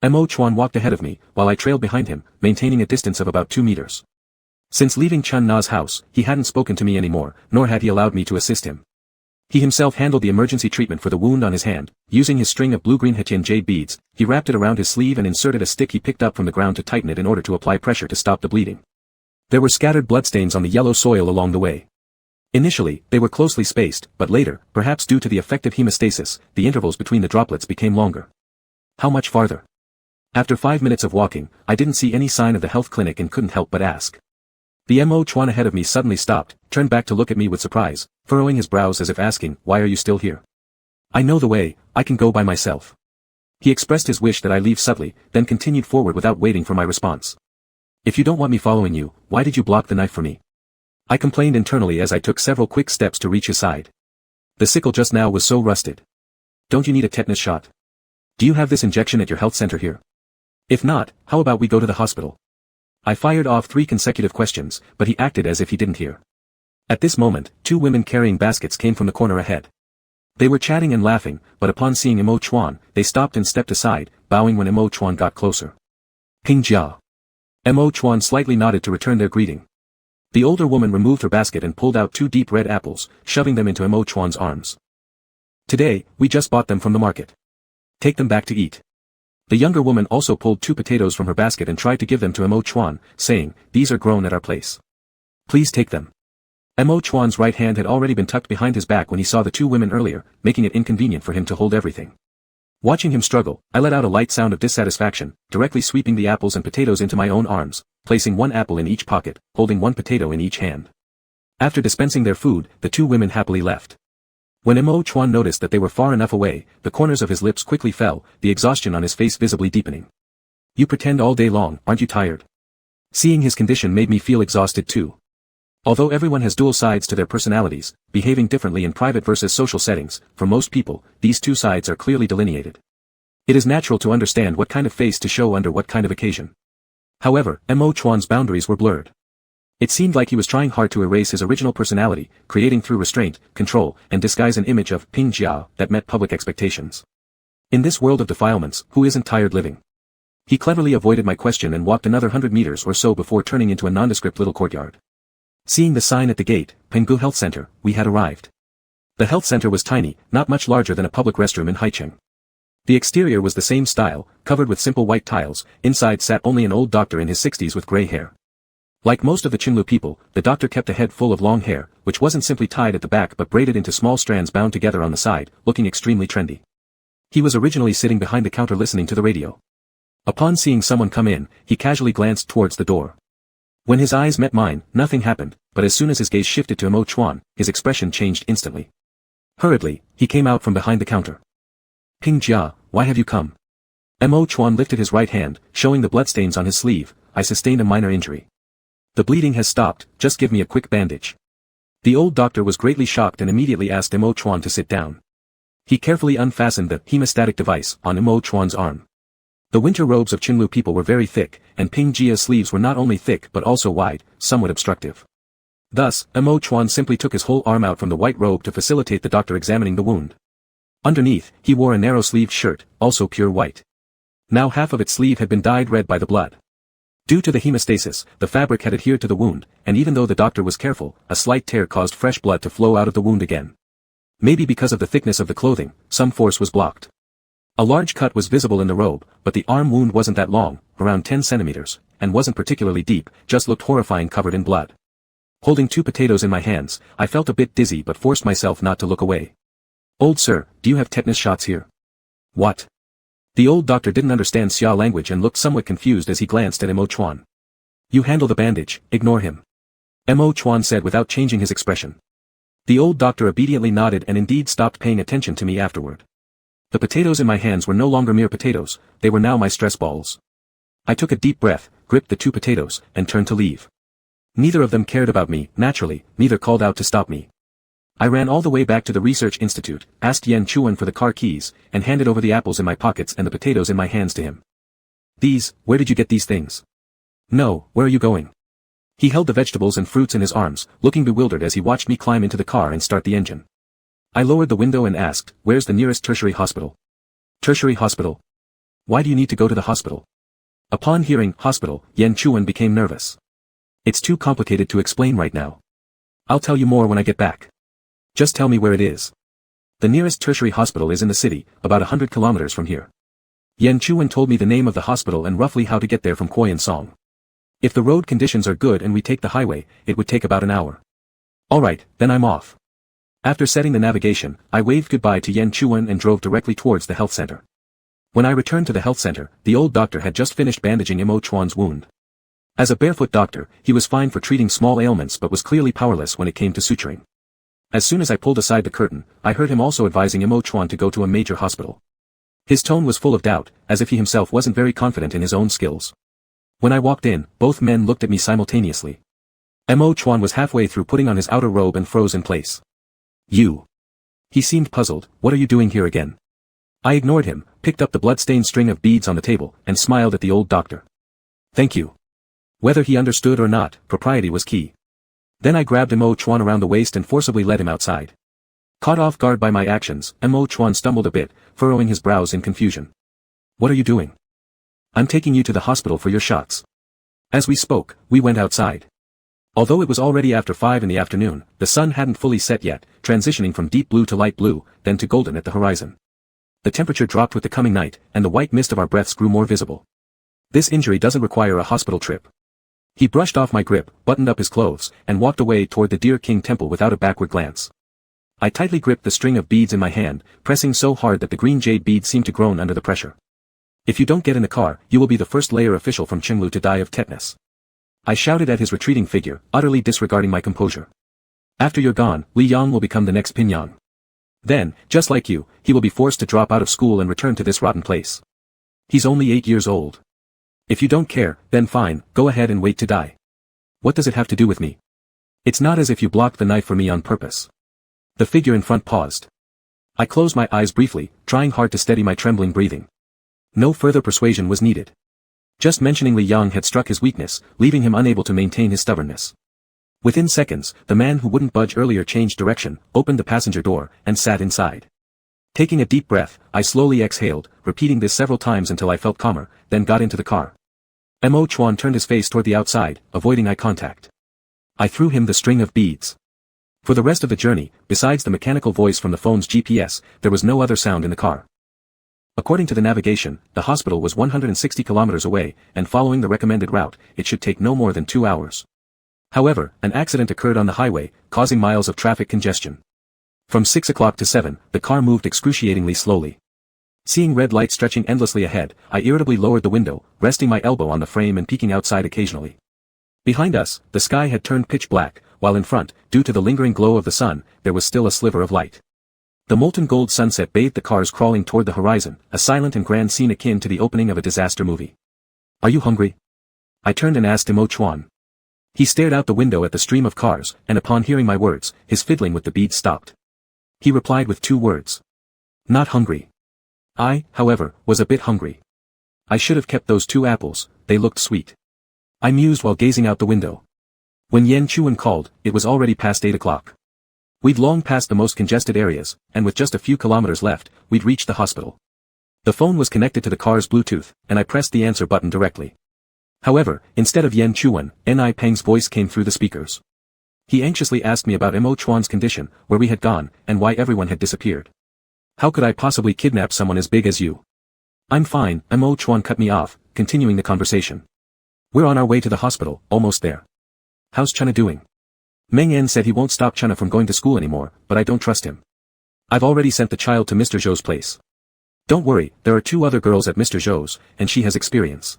Mo Chuan walked ahead of me, while I trailed behind him, maintaining a distance of about 2 meters. Since leaving Chun Na's house, he hadn't spoken to me anymore, nor had he allowed me to assist him. He himself handled the emergency treatment for the wound on his hand. Using his string of blue-green Hetian jade beads, he wrapped it around his sleeve and inserted a stick he picked up from the ground to tighten it in order to apply pressure to stop the bleeding. There were scattered bloodstains on the yellow soil along the way. Initially, they were closely spaced, but later, perhaps due to the effective hemostasis, the intervals between the droplets became longer. How much farther? After 5 minutes of walking, I didn't see any sign of the health clinic and couldn't help but ask. The Mo Chuan ahead of me suddenly stopped, turned back to look at me with surprise, furrowing his brows as if asking, why are you still here? I know the way, I can go by myself. He expressed his wish that I leave subtly, then continued forward without waiting for my response. If you don't want me following you, why did you block the knife for me? I complained internally as I took several quick steps to reach his side. The sickle just now was so rusted. Don't you need a tetanus shot? Do you have this injection at your health center here? If not, how about we go to the hospital? I fired off 3 consecutive questions, but he acted as if he didn't hear. At this moment, 2 women carrying baskets came from the corner ahead. They were chatting and laughing, but upon seeing Mo Chuan, they stopped and stepped aside, bowing when Mo Chuan got closer. Ping Jia. Mo Chuan slightly nodded to return their greeting. The older woman removed her basket and pulled out 2 deep red apples, shoving them into Mo Chuan's arms. Today, we just bought them from the market. Take them back to eat. The younger woman also pulled 2 potatoes from her basket and tried to give them to Mo Chuan, saying, these are grown at our place. Please take them. Mo Chuan's right hand had already been tucked behind his back when he saw the 2 women earlier, making it inconvenient for him to hold everything. Watching him struggle, I let out a light sound of dissatisfaction, directly sweeping the apples and potatoes into my own arms, placing 1 apple in each pocket, holding 1 potato in each hand. After dispensing their food, the 2 women happily left. When Mo Chuan noticed that they were far enough away, the corners of his lips quickly fell, the exhaustion on his face visibly deepening. You pretend all day long, aren't you tired? Seeing his condition made me feel exhausted too. Although everyone has dual sides to their personalities, behaving differently in private versus social settings, for most people, these 2 sides are clearly delineated. It is natural to understand what kind of face to show under what kind of occasion. However, Mo Chuan's boundaries were blurred. It seemed like he was trying hard to erase his original personality, creating through restraint, control, and disguise an image of Ping Jia that met public expectations. In this world of defilements, who isn't tired living? He cleverly avoided my question and walked another 100 meters or so before turning into a nondescript little courtyard. Seeing the sign at the gate, Penggu Health Center, we had arrived. The health center was tiny, not much larger than a public restroom in Haicheng. The exterior was the same style, covered with simple white tiles. Inside sat only an old doctor in his 60s with gray hair. Like most of the Cenlu people, the doctor kept a head full of long hair, which wasn't simply tied at the back but braided into small strands bound together on the side, looking extremely trendy. He was originally sitting behind the counter listening to the radio. Upon seeing someone come in, he casually glanced towards the door. When his eyes met mine, nothing happened, but as soon as his gaze shifted to Mo Chuan, his expression changed instantly. Hurriedly, he came out from behind the counter. Ping Jia, why have you come? Mo Chuan lifted his right hand, showing the bloodstains on his sleeve. I sustained a minor injury. The bleeding has stopped, just give me a quick bandage. The old doctor was greatly shocked and immediately asked Mo Chuan to sit down. He carefully unfastened the hemostatic device on Mo Chuan's arm. The winter robes of Cenlu people were very thick, and Ping Jia's sleeves were not only thick but also wide, somewhat obstructive. Thus, Mo Chuan simply took his whole arm out from the white robe to facilitate the doctor examining the wound. Underneath, he wore a narrow-sleeved shirt, also pure white. Now half of its sleeve had been dyed red by the blood. Due to the hemostasis, the fabric had adhered to the wound, and even though the doctor was careful, a slight tear caused fresh blood to flow out of the wound again. Maybe because of the thickness of the clothing, some force was blocked. A large cut was visible in the robe, but the arm wound wasn't that long, around 10 centimeters, and wasn't particularly deep, just looked horrifying covered in blood. Holding 2 potatoes in my hands, I felt a bit dizzy but forced myself not to look away. Old sir, do you have tetanus shots here? What? The old doctor didn't understand Xia language and looked somewhat confused as he glanced at Mo Chuan. You handle the bandage, ignore him. Mo Chuan said without changing his expression. The old doctor obediently nodded and indeed stopped paying attention to me afterward. The potatoes in my hands were no longer mere potatoes, they were now my stress balls. I took a deep breath, gripped the 2 potatoes, and turned to leave. Neither of them cared about me, naturally, neither called out to stop me. I ran all the way back to the research institute, asked Yan Chuan for the car keys, and handed over the apples in my pockets and the potatoes in my hands to him. Where did you get these things? No, where are you going? He held the vegetables and fruits in his arms, looking bewildered as he watched me climb into the car and start the engine. I lowered the window and asked, where's the nearest tertiary hospital? Tertiary hospital? Why do you need to go to the hospital? Upon hearing hospital, Yan Chuan became nervous. It's too complicated to explain right now. I'll tell you more when I get back. Just tell me where it is. The nearest tertiary hospital is in the city, about 100 kilometers from here. Yan Chuan told me the name of the hospital and roughly how to get there from Koyan Song. If the road conditions are good and we take the highway, it would take about an hour. Alright, then I'm off. After setting the navigation, I waved goodbye to Yan Chuan and drove directly towards the health center. When I returned to the health center, the old doctor had just finished bandaging Mo Chuan's wound. As a barefoot doctor, he was fine for treating small ailments but was clearly powerless when it came to suturing. As soon as I pulled aside the curtain, I heard him also advising Mo Chuan to go to a major hospital. His tone was full of doubt, as if he himself wasn't very confident in his own skills. When I walked in, both men looked at me simultaneously. Mo Chuan was halfway through putting on his outer robe and froze in place. You. He seemed puzzled. What are you doing here again? I ignored him, picked up the blood-stained string of beads on the table, and smiled at the old doctor. Thank you. Whether he understood or not, propriety was key. Then I grabbed Mo Chuan around the waist and forcibly led him outside. Caught off guard by my actions, Mo Chuan stumbled a bit, furrowing his brows in confusion. What are you doing? I'm taking you to the hospital for your shots. As we spoke, we went outside. Although it was already after 5 in the afternoon, the sun hadn't fully set yet, transitioning from deep blue to light blue, then to golden at the horizon. The temperature dropped with the coming night, and the white mist of our breaths grew more visible. This injury doesn't require a hospital trip. He brushed off my grip, buttoned up his clothes, and walked away toward the Deer King temple without a backward glance. I tightly gripped the string of beads in my hand, pressing so hard that the green jade beads seemed to groan under the pressure. If you don't get in the car, you will be the first layer official from Cenlu to die of tetanus. I shouted at his retreating figure, utterly disregarding my composure. After you're gone, Li Yang will become the next Pinyang. Then, just like you, he will be forced to drop out of school and return to this rotten place. He's only 8 years old. If you don't care, then fine, go ahead and wait to die. What does it have to do with me? It's not as if you blocked the knife for me on purpose. The figure in front paused. I closed my eyes briefly, trying hard to steady my trembling breathing. No further persuasion was needed. Just mentioning Li Yang had struck his weakness, leaving him unable to maintain his stubbornness. Within seconds, the man who wouldn't budge earlier changed direction, opened the passenger door, and sat inside. Taking a deep breath, I slowly exhaled, repeating this several times until I felt calmer, then got into the car. Mo Chuan turned his face toward the outside, avoiding eye contact. I threw him the string of beads. For the rest of the journey, besides the mechanical voice from the phone's GPS, there was no other sound in the car. According to the navigation, the hospital was 160 kilometers away, and following the recommended route, it should take no more than 2 hours. However, an accident occurred on the highway, causing miles of traffic congestion. From 6 o'clock to 7, the car moved excruciatingly slowly. Seeing red lights stretching endlessly ahead, I irritably lowered the window, resting my elbow on the frame and peeking outside occasionally. Behind us, the sky had turned pitch black, while in front, due to the lingering glow of the sun, there was still a sliver of light. The molten gold sunset bathed the cars crawling toward the horizon, a silent and grand scene akin to the opening of a disaster movie. Are you hungry? I turned and asked Mo Chuan. He stared out the window at the stream of cars, and upon hearing my words, his fiddling with the beads stopped. He replied with 2 words. Not hungry. I, however, was a bit hungry. I should have kept those 2 apples, they looked sweet. I mused while gazing out the window. When Yan Chuan called, it was already past 8 o'clock. We'd long passed the most congested areas, and with just a few kilometers left, we'd reached the hospital. The phone was connected to the car's Bluetooth, and I pressed the answer button directly. However, instead of Yan Chuan, Ni Peng's voice came through the speakers. He anxiously asked me about Mo Chuan's condition, where we had gone, and why everyone had disappeared. How could I possibly kidnap someone as big as you? I'm fine, Mo Chuan cut me off, continuing the conversation. We're on our way to the hospital, almost there. How's Chana doing? Meng En said he won't stop Chana from going to school anymore, but I don't trust him. I've already sent the child to Mr. Zhou's place. Don't worry, there are 2 other girls at Mr. Zhou's, and she has experience.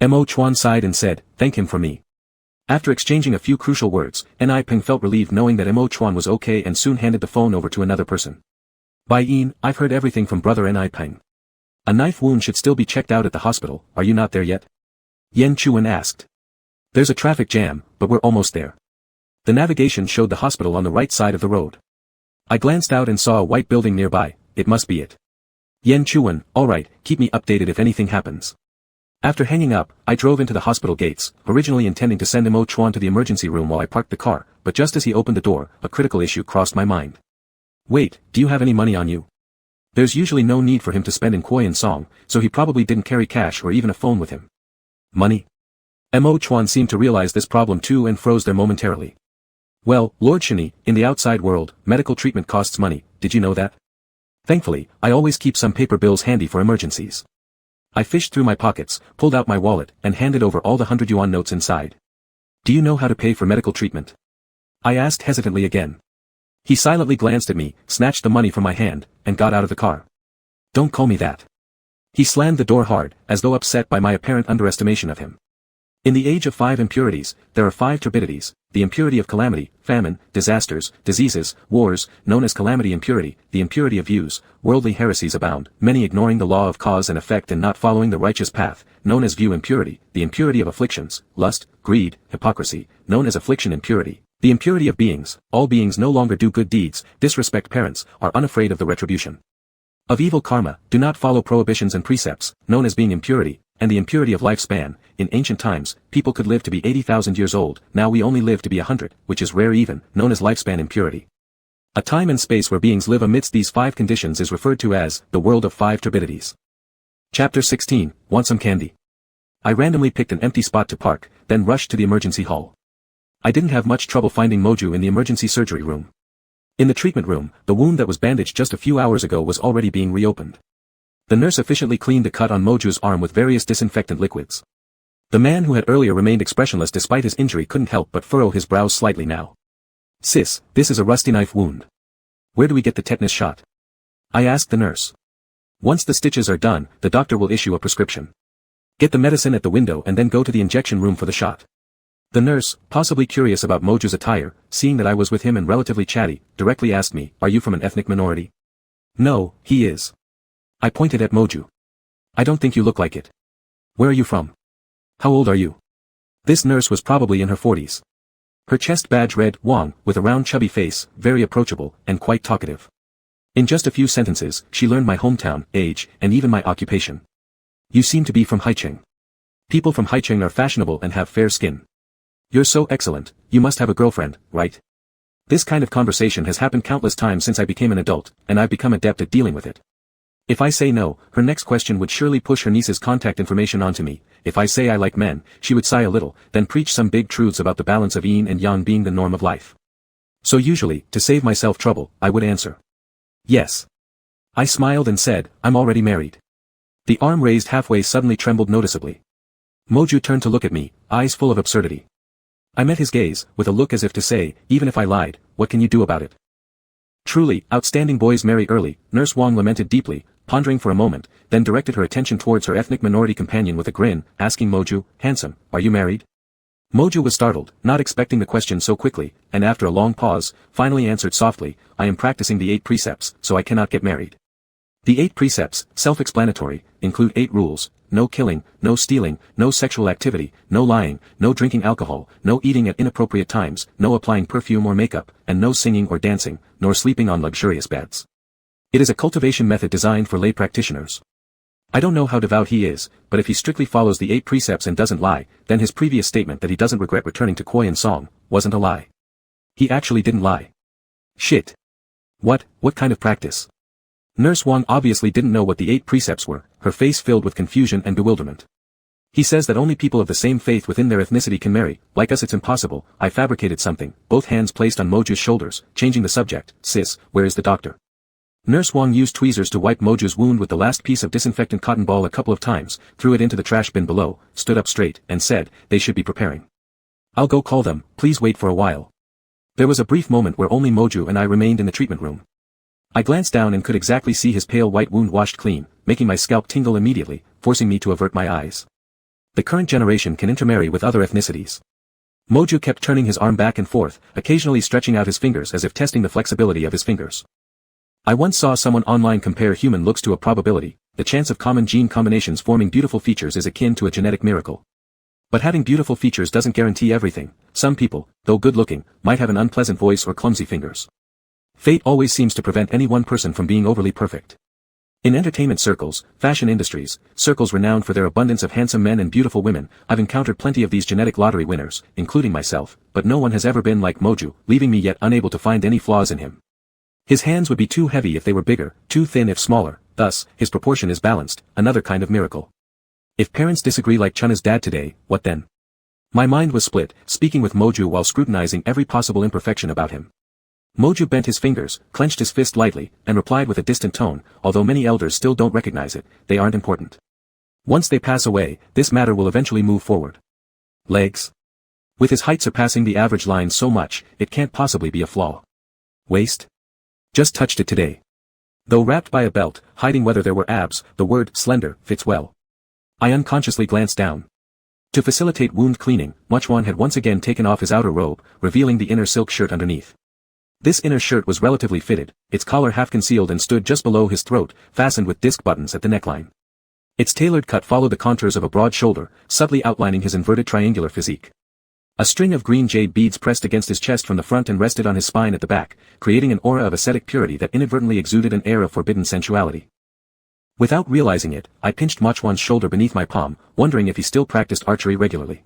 Mo Chuan sighed and said, thank him for me. After exchanging a few crucial words, Ni Peng felt relieved knowing that Mo Chuan was okay and soon handed the phone over to another person. Bai Yin, I've heard everything from brother Ni Peng. A knife wound should still be checked out at the hospital, are you not there yet? Yen Chuan asked. There's a traffic jam, but we're almost there. The navigation showed the hospital on the right side of the road. I glanced out and saw a white building nearby, it must be it. Yen Chuan, alright, keep me updated if anything happens. After hanging up, I drove into the hospital gates, originally intending to send Mo Chuan to the emergency room while I parked the car, but just as he opened the door, a critical issue crossed my mind. Wait, do you have any money on you? There's usually no need for him to spend in Kuo Yin Song, so he probably didn't carry cash or even a phone with him. Money? Mo Chuan seemed to realize this problem too and froze there momentarily. Well, Lord Shani, in the outside world, medical treatment costs money, did you know that? Thankfully, I always keep some paper bills handy for emergencies. I fished through my pockets, pulled out my wallet, and handed over all the 100 yuan notes inside. Do you know how to pay for medical treatment? I asked hesitantly again. He silently glanced at me, snatched the money from my hand, and got out of the car. Don't call me that. He slammed the door hard, as though upset by my apparent underestimation of him. In the age of 5 impurities, there are 5 turbidities, the impurity of calamity, famine, disasters, diseases, wars, known as calamity impurity, the impurity of views, worldly heresies abound, many ignoring the law of cause and effect and not following the righteous path, known as view impurity, the impurity of afflictions, lust, greed, hypocrisy, known as affliction impurity, the impurity of beings, all beings no longer do good deeds, disrespect parents, are unafraid of the retribution of evil karma, do not follow prohibitions and precepts, known as being impurity, and the impurity of lifespan. In ancient times, people could live to be 80,000 years old, now we only live to be 100, which is rare even, known as lifespan impurity. A time and space where beings live amidst these 5 conditions is referred to as the world of 5 turbidities. Chapter 16, Want Some Candy? I randomly picked an empty spot to park, then rushed to the emergency hall. I didn't have much trouble finding Moju in the emergency surgery room. In the treatment room, the wound that was bandaged just a few hours ago was already being reopened. The nurse efficiently cleaned the cut on Moju's arm with various disinfectant liquids. The man who had earlier remained expressionless despite his injury couldn't help but furrow his brows slightly now. Sis, this is a rusty knife wound. Where do we get the tetanus shot? I asked the nurse. Once the stitches are done, the doctor will issue a prescription. Get the medicine at the window and then go to the injection room for the shot. The nurse, possibly curious about Moju's attire, seeing that I was with him and relatively chatty, directly asked me, are you from an ethnic minority? No, he is. I pointed at Moju. I don't think you look like it. Where are you from? How old are you? This nurse was probably in her 40s. Her chest badge read, Wang, with a round chubby face, very approachable, and quite talkative. In just a few sentences, she learned my hometown, age, and even my occupation. You seem to be from Haicheng. People from Haicheng are fashionable and have fair skin. You're so excellent, you must have a girlfriend, right? This kind of conversation has happened countless times since I became an adult, and I've become adept at dealing with it. If I say no, her next question would surely push her niece's contact information onto me. If I say I like men, she would sigh a little, then preach some big truths about the balance of yin and yang being the norm of life. So usually, to save myself trouble, I would answer. Yes. I smiled and said, I'm already married. The arm raised halfway suddenly trembled noticeably. Moju turned to look at me, eyes full of absurdity. I met his gaze, with a look as if to say, even if I lied, what can you do about it? Truly, outstanding boys marry early, Nurse Wang lamented deeply, pondering for a moment, then directed her attention towards her ethnic minority companion with a grin, asking Moju, handsome, are you married? Moju was startled, not expecting the question so quickly, and after a long pause, finally answered softly, I am practicing the 8 precepts, so I cannot get married. The 8 precepts, self-explanatory, include 8 rules: no killing, no stealing, no sexual activity, no lying, no drinking alcohol, no eating at inappropriate times, no applying perfume or makeup, and no singing or dancing, nor sleeping on luxurious beds. It is a cultivation method designed for lay practitioners. I don't know how devout he is, but if he strictly follows the 8 precepts and doesn't lie, then his previous statement that he doesn't regret returning to Kuo Yin Song wasn't a lie. He actually didn't lie. Shit. What kind of practice? Nurse Wang obviously didn't know what the 8 precepts were, her face filled with confusion and bewilderment. He says that only people of the same faith within their ethnicity can marry, like us it's impossible. I fabricated something, both hands placed on Moju's shoulders, changing the subject. Sis, where is the doctor? Nurse Wang used tweezers to wipe Moju's wound with the last piece of disinfectant cotton ball a couple of times, threw it into the trash bin below, stood up straight, and said, they should be preparing. I'll go call them, please wait for a while. There was a brief moment where only Moju and I remained in the treatment room. I glanced down and could exactly see his pale white wound washed clean, making my scalp tingle immediately, forcing me to avert my eyes. The current generation can intermarry with other ethnicities. Moju kept turning his arm back and forth, occasionally stretching out his fingers as if testing the flexibility of his fingers. I once saw someone online compare human looks to a probability. The chance of common gene combinations forming beautiful features is akin to a genetic miracle. But having beautiful features doesn't guarantee everything. Some people, though good-looking, might have an unpleasant voice or clumsy fingers. Fate always seems to prevent any one person from being overly perfect. In entertainment circles, fashion industries, circles renowned for their abundance of handsome men and beautiful women, I've encountered plenty of these genetic lottery winners, including myself, but no one has ever been like Moju, leaving me yet unable to find any flaws in him. His hands would be too heavy if they were bigger, too thin if smaller, thus, his proportion is balanced, another kind of miracle. If parents disagree like Chunna's dad today, what then? My mind was split, speaking with Moju while scrutinizing every possible imperfection about him. Moju bent his fingers, clenched his fist lightly, and replied with a distant tone, although many elders still don't recognize it, they aren't important. Once they pass away, this matter will eventually move forward. Legs? With his height surpassing the average line so much, it can't possibly be a flaw. Waist? Just touched it today. Though wrapped by a belt, hiding whether there were abs, the word slender fits well. I unconsciously glanced down. To facilitate wound cleaning, Muchwan had once again taken off his outer robe, revealing the inner silk shirt underneath. This inner shirt was relatively fitted, its collar half concealed and stood just below his throat, fastened with disc buttons at the neckline. Its tailored cut followed the contours of a broad shoulder, subtly outlining his inverted triangular physique. A string of green jade beads pressed against his chest from the front and rested on his spine at the back, creating an aura of ascetic purity that inadvertently exuded an air of forbidden sensuality. Without realizing it, I pinched Muchwan's shoulder beneath my palm, wondering if he still practiced archery regularly.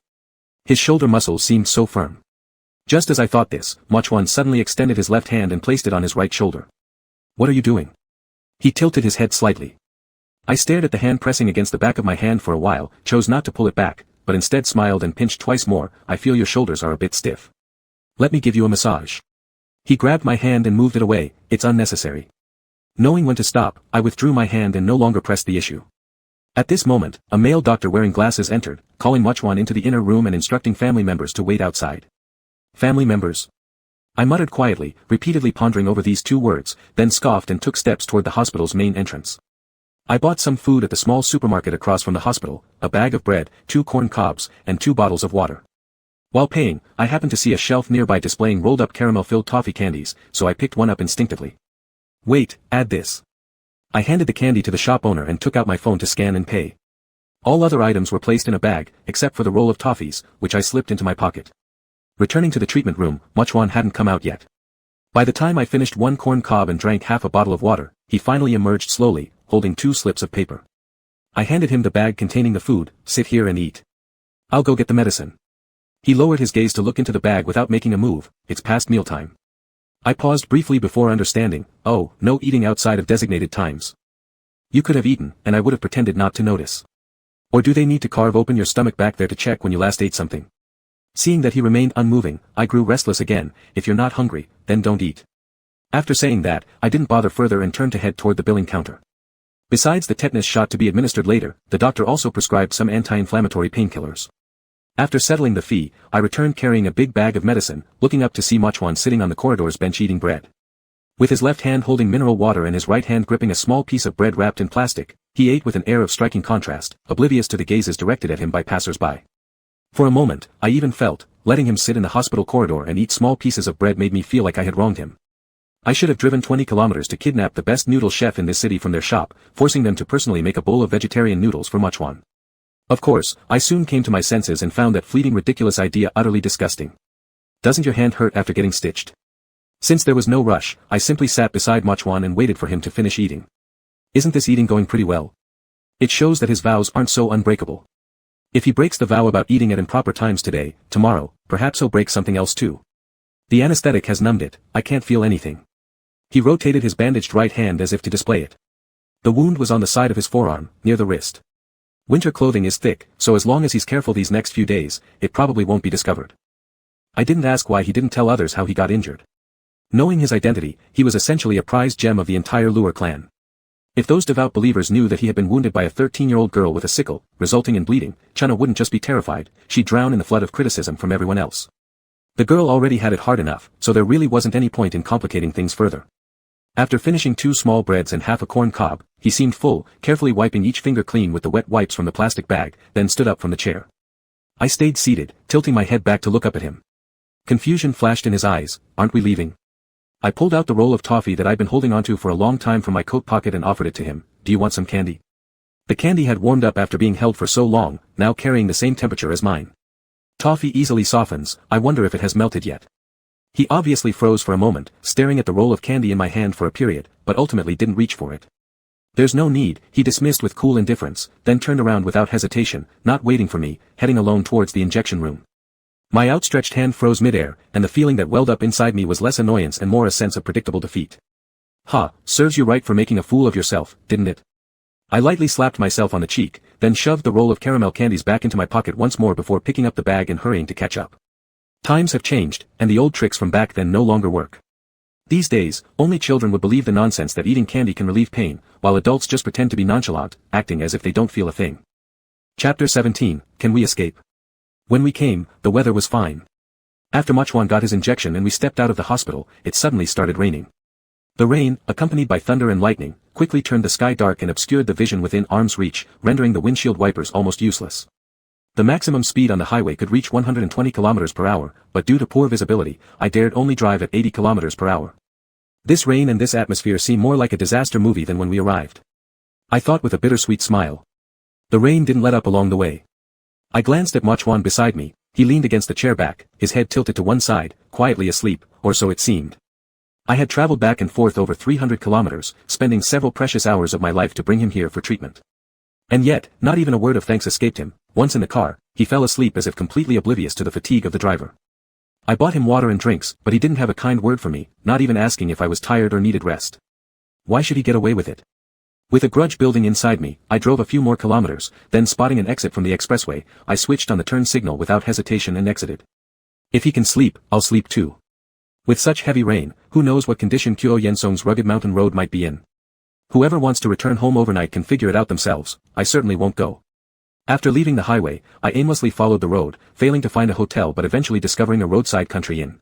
His shoulder muscles seemed so firm. Just as I thought this, Muchwan suddenly extended his left hand and placed it on his right shoulder. "What are you doing?" He tilted his head slightly. I stared at the hand pressing against the back of my hand for a while, chose not to pull it back, but instead smiled and pinched twice more. "I feel your shoulders are a bit stiff. Let me give you a massage." He grabbed my hand and moved it away. "It's unnecessary." Knowing when to stop, I withdrew my hand and no longer pressed the issue. At this moment, a male doctor wearing glasses entered, calling Muchwan into the inner room and instructing family members to wait outside. Family members? I muttered quietly, repeatedly pondering over these two words, then scoffed and took steps toward the hospital's main entrance. I bought some food at the small supermarket across from the hospital, a bag of bread, 2 corn cobs, and 2 bottles of water. While paying, I happened to see a shelf nearby displaying rolled-up caramel-filled toffee candies, so I picked one up instinctively. "Wait, add this." I handed the candy to the shop owner and took out my phone to scan and pay. All other items were placed in a bag, except for the roll of toffees, which I slipped into my pocket. Returning to the treatment room, Muchwan hadn't come out yet. By the time I finished 1 corn cob and drank half a bottle of water, he finally emerged slowly, holding 2 slips of paper. I handed him the bag containing the food. "Sit here and eat. I'll go get the medicine." He lowered his gaze to look into the bag without making a move. "It's past mealtime." I paused briefly before understanding. "Oh, no eating outside of designated times." "You could have eaten, and I would have pretended not to notice. Or do they need to carve open your stomach back there to check when you last ate something?" Seeing that he remained unmoving, I grew restless again. "If you're not hungry, then don't eat." After saying that, I didn't bother further and turned to head toward the billing counter. Besides the tetanus shot to be administered later, the doctor also prescribed some anti-inflammatory painkillers. After settling the fee, I returned carrying a big bag of medicine, looking up to see Muchwan sitting on the corridor's bench eating bread. With his left hand holding mineral water and his right hand gripping a small piece of bread wrapped in plastic, he ate with an air of striking contrast, oblivious to the gazes directed at him by passers-by. For a moment, I even felt, letting him sit in the hospital corridor and eat small pieces of bread made me feel like I had wronged him. I should have driven 20 kilometers to kidnap the best noodle chef in this city from their shop, forcing them to personally make a bowl of vegetarian noodles for Muchwan. Of course, I soon came to my senses and found that fleeting ridiculous idea utterly disgusting. "Doesn't your hand hurt after getting stitched?" Since there was no rush, I simply sat beside Muchwan and waited for him to finish eating. "Isn't this eating going pretty well?" It shows that his vows aren't so unbreakable. If he breaks the vow about eating at improper times today, tomorrow, perhaps he'll break something else too. The anesthetic has numbed it. I can't feel anything. He rotated his bandaged right hand as if to display it. The wound was on the side of his forearm, near the wrist. Winter clothing is thick, so as long as he's careful these next few days, it probably won't be discovered. I didn't ask why he didn't tell others how he got injured. Knowing his identity, he was essentially a prized gem of the entire Lure clan. If those devout believers knew that he had been wounded by a 13-year-old girl with a sickle, resulting in bleeding, Chunna wouldn't just be terrified, she'd drown in the flood of criticism from everyone else. The girl already had it hard enough, so there really wasn't any point in complicating things further. After finishing 2 small breads and half a corn cob, he seemed full, carefully wiping each finger clean with the wet wipes from the plastic bag, then stood up from the chair. I stayed seated, tilting my head back to look up at him. Confusion flashed in his eyes. Aren't we leaving? I pulled out the roll of toffee that I'd been holding onto for a long time from my coat pocket and offered it to him. Do you want some candy? The candy had warmed up after being held for so long, now carrying the same temperature as mine. Toffee easily softens, I wonder if it has melted yet. He obviously froze for a moment, staring at the roll of candy in my hand for a period, but ultimately didn't reach for it. There's no need, he dismissed with cool indifference, then turned around without hesitation, not waiting for me, heading alone towards the injection room. My outstretched hand froze midair, and the feeling that welled up inside me was less annoyance and more a sense of predictable defeat. Ha, serves you right for making a fool of yourself, didn't it? I lightly slapped myself on the cheek, then shoved the roll of caramel candies back into my pocket once more before picking up the bag and hurrying to catch up. Times have changed, and the old tricks from back then no longer work. These days, only children would believe the nonsense that eating candy can relieve pain, while adults just pretend to be nonchalant, acting as if they don't feel a thing. Chapter 17, Can We Escape? When we came, the weather was fine. After Machwan got his injection and we stepped out of the hospital, it suddenly started raining. The rain, accompanied by thunder and lightning, quickly turned the sky dark and obscured the vision within arm's reach, rendering the windshield wipers almost useless. The maximum speed on the highway could reach 120 km per hour, but due to poor visibility, I dared only drive at 80 km per hour. This rain and this atmosphere seemed more like a disaster movie than when we arrived. I thought with a bittersweet smile. The rain didn't let up along the way. I glanced at Machwan beside me. He leaned against the chair back, his head tilted to one side, quietly asleep, or so it seemed. I had traveled back and forth over 300 kilometers, spending several precious hours of my life to bring him here for treatment. And yet, not even a word of thanks escaped him. Once in the car, he fell asleep as if completely oblivious to the fatigue of the driver. I bought him water and drinks, but he didn't have a kind word for me, not even asking if I was tired or needed rest. Why should he get away with it? With a grudge building inside me, I drove a few more kilometers, then spotting an exit from the expressway, I switched on the turn signal without hesitation and exited. If he can sleep, I'll sleep too. With such heavy rain, who knows what condition Kyo Yensong's rugged mountain road might be in. Whoever wants to return home overnight can figure it out themselves, I certainly won't go. After leaving the highway, I aimlessly followed the road, failing to find a hotel but eventually discovering a roadside country inn.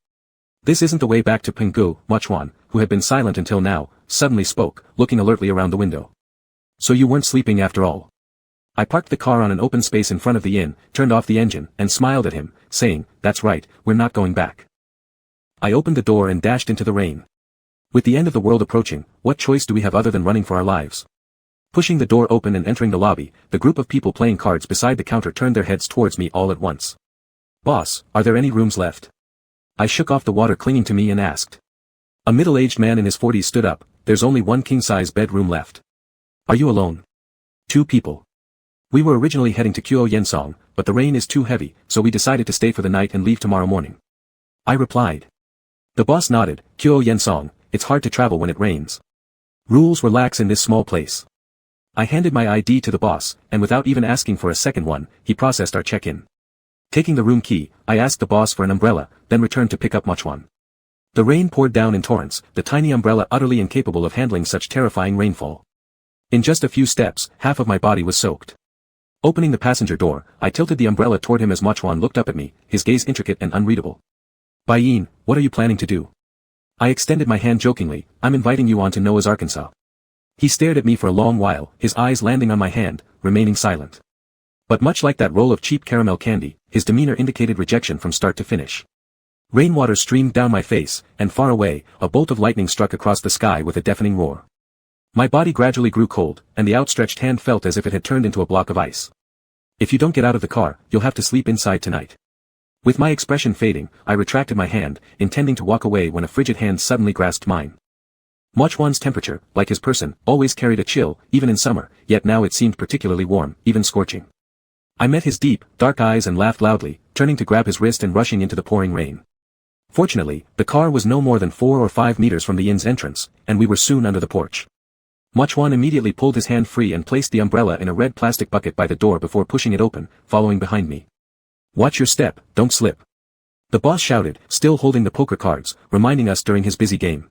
This isn't the way back to Penghu. Machwan, who had been silent until now, suddenly spoke, looking alertly around the window. So you weren't sleeping after all. I parked the car on an open space in front of the inn, turned off the engine, and smiled at him, saying, that's right, we're not going back. I opened the door and dashed into the rain. With the end of the world approaching, what choice do we have other than running for our lives? Pushing the door open and entering the lobby, the group of people playing cards beside the counter turned their heads towards me all at once. Boss, are there any rooms left? I shook off the water clinging to me and asked. A middle-aged man in his 40s stood up. There's only one king-size bedroom left. Are you alone? 2 people. We were originally heading to Kyo Yensong, but the rain is too heavy, so we decided to stay for the night and leave tomorrow morning. I replied. The boss nodded. Kyo Yensong, it's hard to travel when it rains. Rules were lax in this small place. I handed my ID to the boss, and without even asking for a second one, he processed our check-in. Taking the room key, I asked the boss for an umbrella, then returned to pick up Machwan. The rain poured down in torrents, the tiny umbrella utterly incapable of handling such terrifying rainfall. In just a few steps, half of my body was soaked. Opening the passenger door, I tilted the umbrella toward him as Machwan looked up at me, his gaze intricate and unreadable. Bayin, what are you planning to do? I extended my hand jokingly. I'm inviting you on to Noah's Arkansas. He stared at me for a long while, his eyes landing on my hand, remaining silent. But much like that roll of cheap caramel candy, his demeanor indicated rejection from start to finish. Rainwater streamed down my face, and far away, a bolt of lightning struck across the sky with a deafening roar. My body gradually grew cold, and the outstretched hand felt as if it had turned into a block of ice. If you don't get out of the car, you'll have to sleep inside tonight. With my expression fading, I retracted my hand, intending to walk away when a frigid hand suddenly grasped mine. Machwan's temperature, like his person, always carried a chill, even in summer, yet now it seemed particularly warm, even scorching. I met his deep, dark eyes and laughed loudly, turning to grab his wrist and rushing into the pouring rain. Fortunately, the car was no more than 4 or 5 meters from the inn's entrance, and we were soon under the porch. Machwan immediately pulled his hand free and placed the umbrella in a red plastic bucket by the door before pushing it open, following behind me. Watch your step, don't slip. The boss shouted, still holding the poker cards, reminding us during his busy game.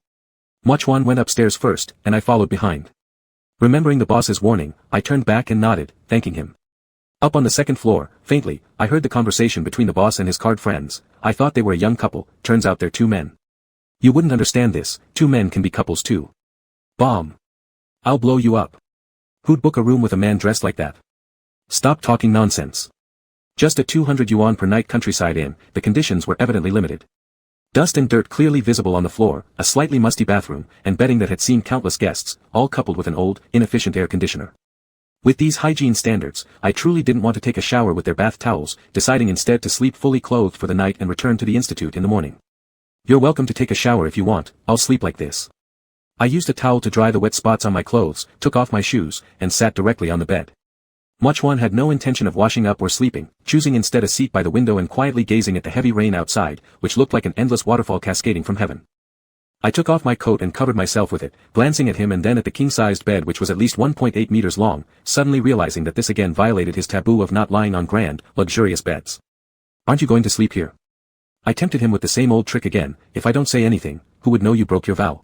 Machwan went upstairs first, and I followed behind. Remembering the boss's warning, I turned back and nodded, thanking him. Up on the second floor, faintly, I heard the conversation between the boss and his card friends. I thought they were a young couple, turns out they're 2 men. You wouldn't understand this, 2 men can be couples too. Bomb. I'll blow you up. Who'd book a room with a man dressed like that? Stop talking nonsense. Just a 200 yuan per night countryside inn, the conditions were evidently limited. Dust and dirt clearly visible on the floor, a slightly musty bathroom, and bedding that had seen countless guests, all coupled with an old, inefficient air conditioner. With these hygiene standards, I truly didn't want to take a shower with their bath towels, deciding instead to sleep fully clothed for the night and return to the institute in the morning. You're welcome to take a shower if you want, I'll sleep like this. I used a towel to dry the wet spots on my clothes, took off my shoes, and sat directly on the bed. Mochwan had no intention of washing up or sleeping, choosing instead a seat by the window and quietly gazing at the heavy rain outside, which looked like an endless waterfall cascading from heaven. I took off my coat and covered myself with it, glancing at him and then at the king-sized bed which was at least 1.8 meters long, suddenly realizing that this again violated his taboo of not lying on grand, luxurious beds. Aren't you going to sleep here? I tempted him with the same old trick again. If I don't say anything, who would know you broke your vow?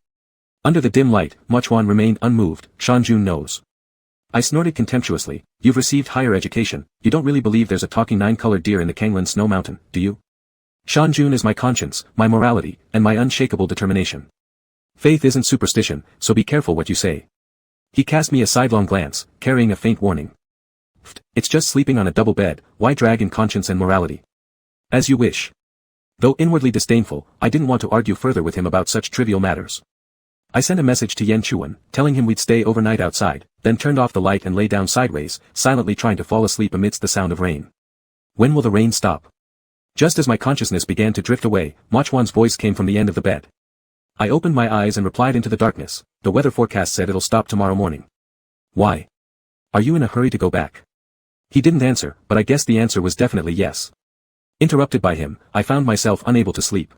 Under the dim light, Mochwan remained unmoved. Shanjun knows. I snorted contemptuously. You've received higher education, you don't really believe there's a talking 9-colored deer in the Kanglan Snow Mountain, do you? Shanjun is my conscience, my morality, and my unshakable determination. Faith isn't superstition, so be careful what you say. He cast me a sidelong glance, carrying a faint warning. It's just sleeping on a double bed, why drag in conscience and morality? As you wish. Though inwardly disdainful, I didn't want to argue further with him about such trivial matters. I sent a message to Yan Chuan, telling him we'd stay overnight outside, then turned off the light and lay down sideways, silently trying to fall asleep amidst the sound of rain. When will the rain stop? Just as my consciousness began to drift away, Mochwan's voice came from the end of the bed. I opened my eyes and replied into the darkness. The weather forecast said it'll stop tomorrow morning. Why? Are you in a hurry to go back? He didn't answer, but I guessed the answer was definitely yes. Interrupted by him, I found myself unable to sleep.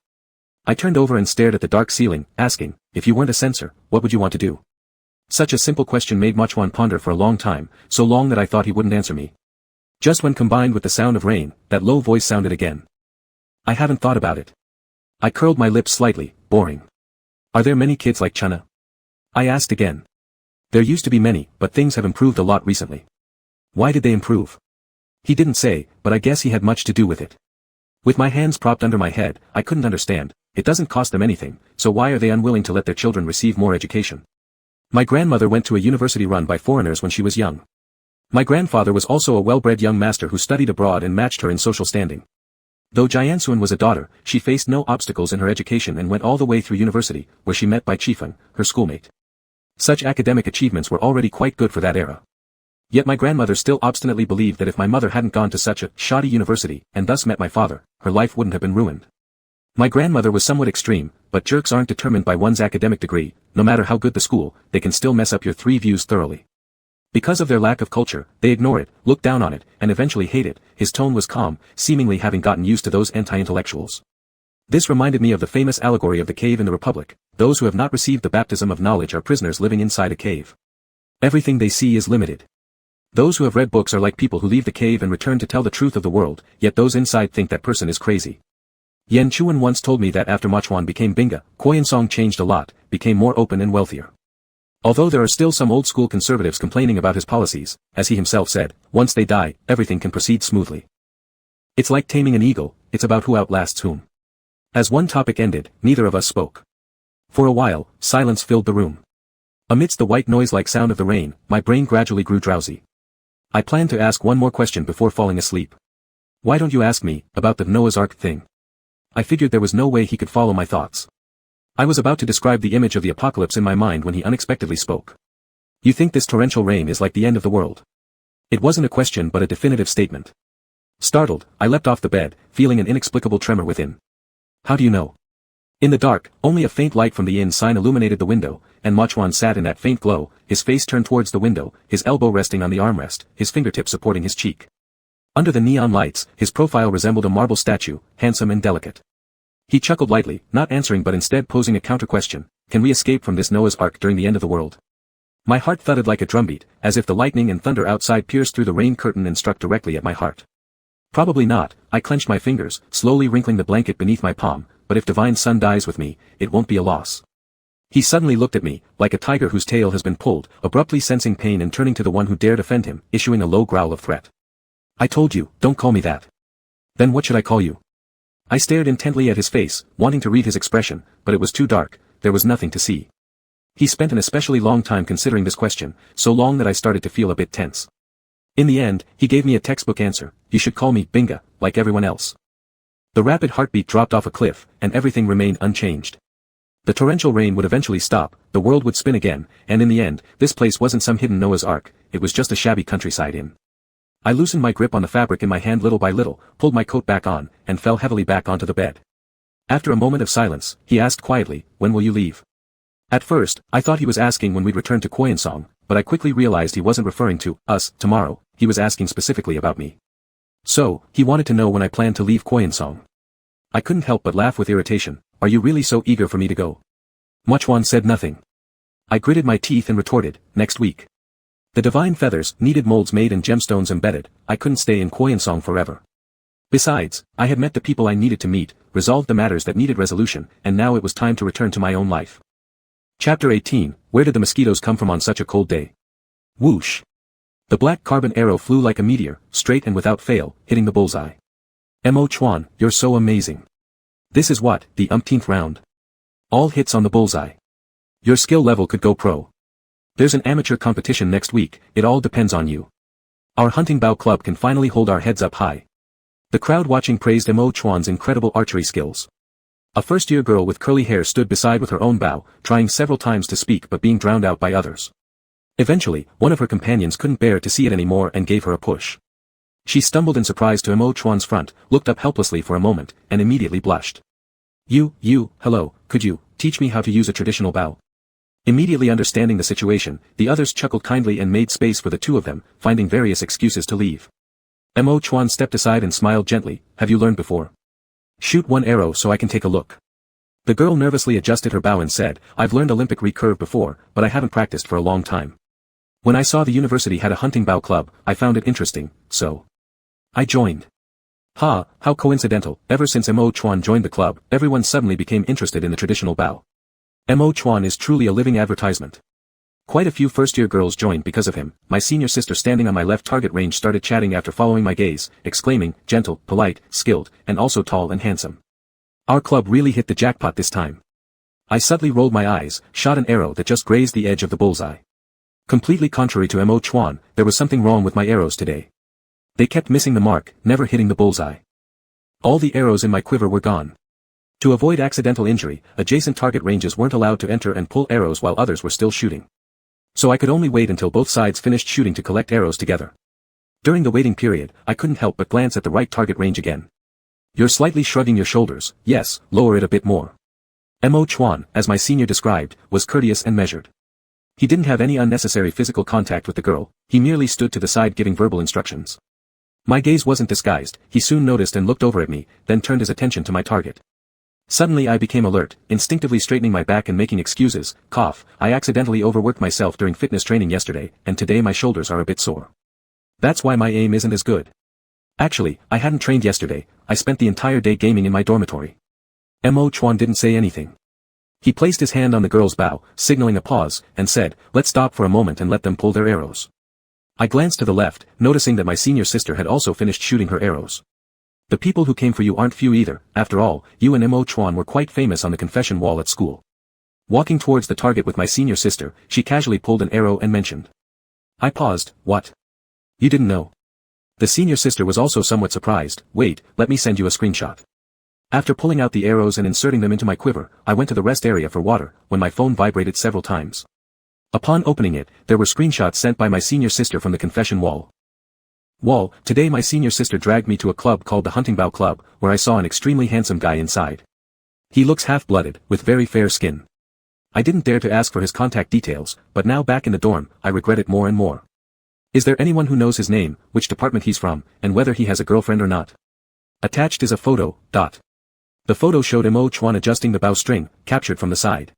I turned over and stared at the dark ceiling, asking, if you weren't a censor, what would you want to do? Such a simple question made Mochwan ponder for a long time, so long that I thought he wouldn't answer me. Just when combined with the sound of rain, that low voice sounded again. I haven't thought about it. I curled my lips slightly, boring. Are there many kids like Chana? I asked again. There used to be many, but things have improved a lot recently. Why did they improve? He didn't say, but I guess he had much to do with it. With my hands propped under my head, I couldn't understand. It doesn't cost them anything, so why are they unwilling to let their children receive more education? My grandmother went to a university run by foreigners when she was young. My grandfather was also a well-bred young master who studied abroad and matched her in social standing. Though Jiansuan was a daughter, she faced no obstacles in her education and went all the way through university, where she met Bai Chifeng, her schoolmate. Such academic achievements were already quite good for that era. Yet my grandmother still obstinately believed that if my mother hadn't gone to such a shoddy university, and thus met my father, her life wouldn't have been ruined. My grandmother was somewhat extreme, but jerks aren't determined by one's academic degree. No matter how good the school, they can still mess up your three views thoroughly. Because of their lack of culture, they ignore it, look down on it, and eventually hate it. His tone was calm, seemingly having gotten used to those anti-intellectuals. This reminded me of the famous allegory of the cave in the Republic. Those who have not received the baptism of knowledge are prisoners living inside a cave. Everything they see is limited. Those who have read books are like people who leave the cave and return to tell the truth of the world, yet those inside think that person is crazy. Yan Chuan once told me that after Mochwan became Binga, Koyansong changed a lot, became more open and wealthier. Although there are still some old-school conservatives complaining about his policies, as he himself said, once they die, everything can proceed smoothly. It's like taming an eagle, it's about who outlasts whom. As one topic ended, neither of us spoke. For a while, silence filled the room. Amidst the white noise-like sound of the rain, my brain gradually grew drowsy. I planned to ask one more question before falling asleep. Why don't you ask me, about the Noah's Ark thing? I figured there was no way he could follow my thoughts. I was about to describe the image of the apocalypse in my mind when he unexpectedly spoke. You think this torrential rain is like the end of the world? It wasn't a question but a definitive statement. Startled, I leapt off the bed, feeling an inexplicable tremor within. How do you know? In the dark, only a faint light from the inn sign illuminated the window, and Mochwan sat in that faint glow, his face turned towards the window, his elbow resting on the armrest, his fingertip supporting his cheek. Under the neon lights, his profile resembled a marble statue, handsome and delicate. He chuckled lightly, not answering but instead posing a counter-question. Can we escape from this Noah's Ark during the end of the world? My heart thudded like a drumbeat, as if the lightning and thunder outside pierced through the rain curtain and struck directly at my heart. Probably not. I clenched my fingers, slowly wrinkling the blanket beneath my palm, but if Divine Sun dies with me, it won't be a loss. He suddenly looked at me, like a tiger whose tail has been pulled, abruptly sensing pain and turning to the one who dared offend him, issuing a low growl of threat. I told you, don't call me that. Then what should I call you? I stared intently at his face, wanting to read his expression, but it was too dark, there was nothing to see. He spent an especially long time considering this question, so long that I started to feel a bit tense. In the end, he gave me a textbook answer: you should call me Binga, like everyone else. The rapid heartbeat dropped off a cliff, and everything remained unchanged. The torrential rain would eventually stop, the world would spin again, and in the end, this place wasn't some hidden Noah's Ark, it was just a shabby countryside inn. I loosened my grip on the fabric in my hand little by little, pulled my coat back on, and fell heavily back onto the bed. After a moment of silence, he asked quietly, "When will you leave?" At first, I thought he was asking when we'd return to Koyensong, but I quickly realized he wasn't referring to us tomorrow, he was asking specifically about me. So, he wanted to know when I planned to leave Koyensong. I couldn't help but laugh with irritation. "Are you really so eager for me to go?" Mochuan said nothing. I gritted my teeth and retorted, "Next week." The divine feathers, needed molds made and gemstones embedded, I couldn't stay in Koyensong forever. Besides, I had met the people I needed to meet, resolved the matters that needed resolution, and now it was time to return to my own life. Chapter 18, Where did the mosquitoes come from on such a cold day? Whoosh! The black carbon arrow flew like a meteor, straight and without fail, hitting the bullseye. Mo Chuan, you're so amazing. This is what, the umpteenth round? All hits on the bullseye. Your skill level could go pro. There's an amateur competition next week, it all depends on you. Our hunting bow club can finally hold our heads up high. The crowd watching praised Mo Chuan's incredible archery skills. A first-year girl with curly hair stood beside with her own bow, trying several times to speak but being drowned out by others. Eventually, one of her companions couldn't bear to see it anymore and gave her a push. She stumbled in surprise to Mo Chuan's front, looked up helplessly for a moment, and immediately blushed. Hello, could you teach me how to use a traditional bow?" Immediately understanding the situation, the others chuckled kindly and made space for the two of them, finding various excuses to leave. Mo Chuan stepped aside and smiled gently. "Have you learned before?" "Shoot one arrow so I can take a look." The girl nervously adjusted her bow and said, "I've learned Olympic recurve before, but I haven't practiced for a long time. When I saw the university had a hunting bow club, I found it interesting, so I joined." Ha, how coincidental, ever since Mo Chuan joined the club, everyone suddenly became interested in the traditional bow. Mo Chuan is truly a living advertisement. Quite a few first-year girls joined because of him. My senior sister standing on my left target range started chatting after following my gaze, exclaiming, "Gentle, polite, skilled, and also tall and handsome. Our club really hit the jackpot this time." I subtly rolled my eyes, shot an arrow that just grazed the edge of the bullseye. Completely contrary to Mo Chuan, there was something wrong with my arrows today. They kept missing the mark, never hitting the bullseye. All the arrows in my quiver were gone. To avoid accidental injury, adjacent target ranges weren't allowed to enter and pull arrows while others were still shooting. So I could only wait until both sides finished shooting to collect arrows together. During the waiting period, I couldn't help but glance at the right target range again. "You're slightly shrugging your shoulders, yes, lower it a bit more." Mo Chuan, as my senior described, was courteous and measured. He didn't have any unnecessary physical contact with the girl, he merely stood to the side giving verbal instructions. My gaze wasn't disguised, he soon noticed and looked over at me, then turned his attention to my target. Suddenly I became alert, instinctively straightening my back and making excuses. Cough, I accidentally overworked myself during fitness training yesterday, and today my shoulders are a bit sore. That's why my aim isn't as good. Actually, I hadn't trained yesterday, I spent the entire day gaming in my dormitory. Mo Chuan didn't say anything. He placed his hand on the girl's bow, signaling a pause, and said, "Let's stop for a moment and let them pull their arrows." I glanced to the left, noticing that my senior sister had also finished shooting her arrows. The people who came for you aren't few either, after all, you and Mo Chuan were quite famous on the confession wall at school. Walking towards the target with my senior sister, she casually pulled an arrow and mentioned. I paused. "What? You didn't know?" The senior sister was also somewhat surprised. "Wait, let me send you a screenshot." After pulling out the arrows and inserting them into my quiver, I went to the rest area for water, when my phone vibrated several times. Upon opening it, there were screenshots sent by my senior sister from the confession wall. Today my senior sister dragged me to a club called the Hunting Bow Club, where I saw an extremely handsome guy inside. He looks half-blooded, with very fair skin. I didn't dare to ask for his contact details, but now back in the dorm, I regret it more and more. Is there anyone who knows his name, which department he's from, and whether he has a girlfriend or not? Attached is a photo. The photo showed Mo Chuan adjusting the bow string, captured from the side.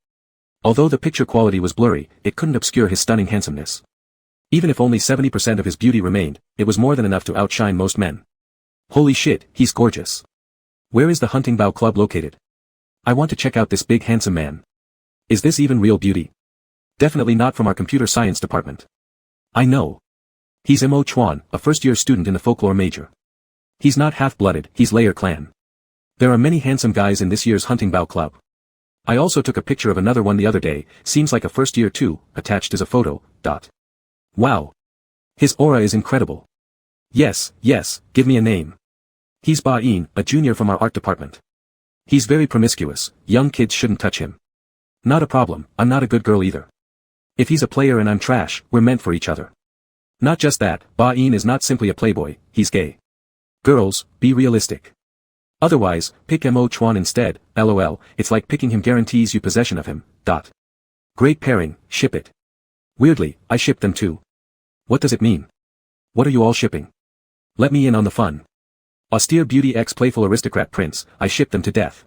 Although the picture quality was blurry, it couldn't obscure his stunning handsomeness. Even if only 70% of his beauty remained, it was more than enough to outshine most men. Holy shit, he's gorgeous. Where is the Hunting Bow Club located? I want to check out this big handsome man. Is this even real beauty? Definitely not from our computer science department. I know. He's Mo Chuan, a first-year student in the folklore major. He's not half-blooded, he's Layer Clan. There are many handsome guys in this year's Hunting Bow Club. I also took a picture of another one the other day, seems like a first year too, attached is a photo, dot. Wow. His aura is incredible. Yes, give me a name. He's Ba-in, a junior from our art department. He's very promiscuous, young kids shouldn't touch him. Not a problem, I'm not a good girl either. If he's a player and I'm trash, we're meant for each other. Not just that, Ba-in is not simply a playboy, he's gay. Girls, be realistic. Otherwise, pick Mo Chuan instead, lol, it's like picking him guarantees you possession of him, dot. Great pairing, ship it. Weirdly, I ship them too. What does it mean? What are you all shipping? Let me in on the fun. Austere beauty x playful aristocrat prince, I ship them to death.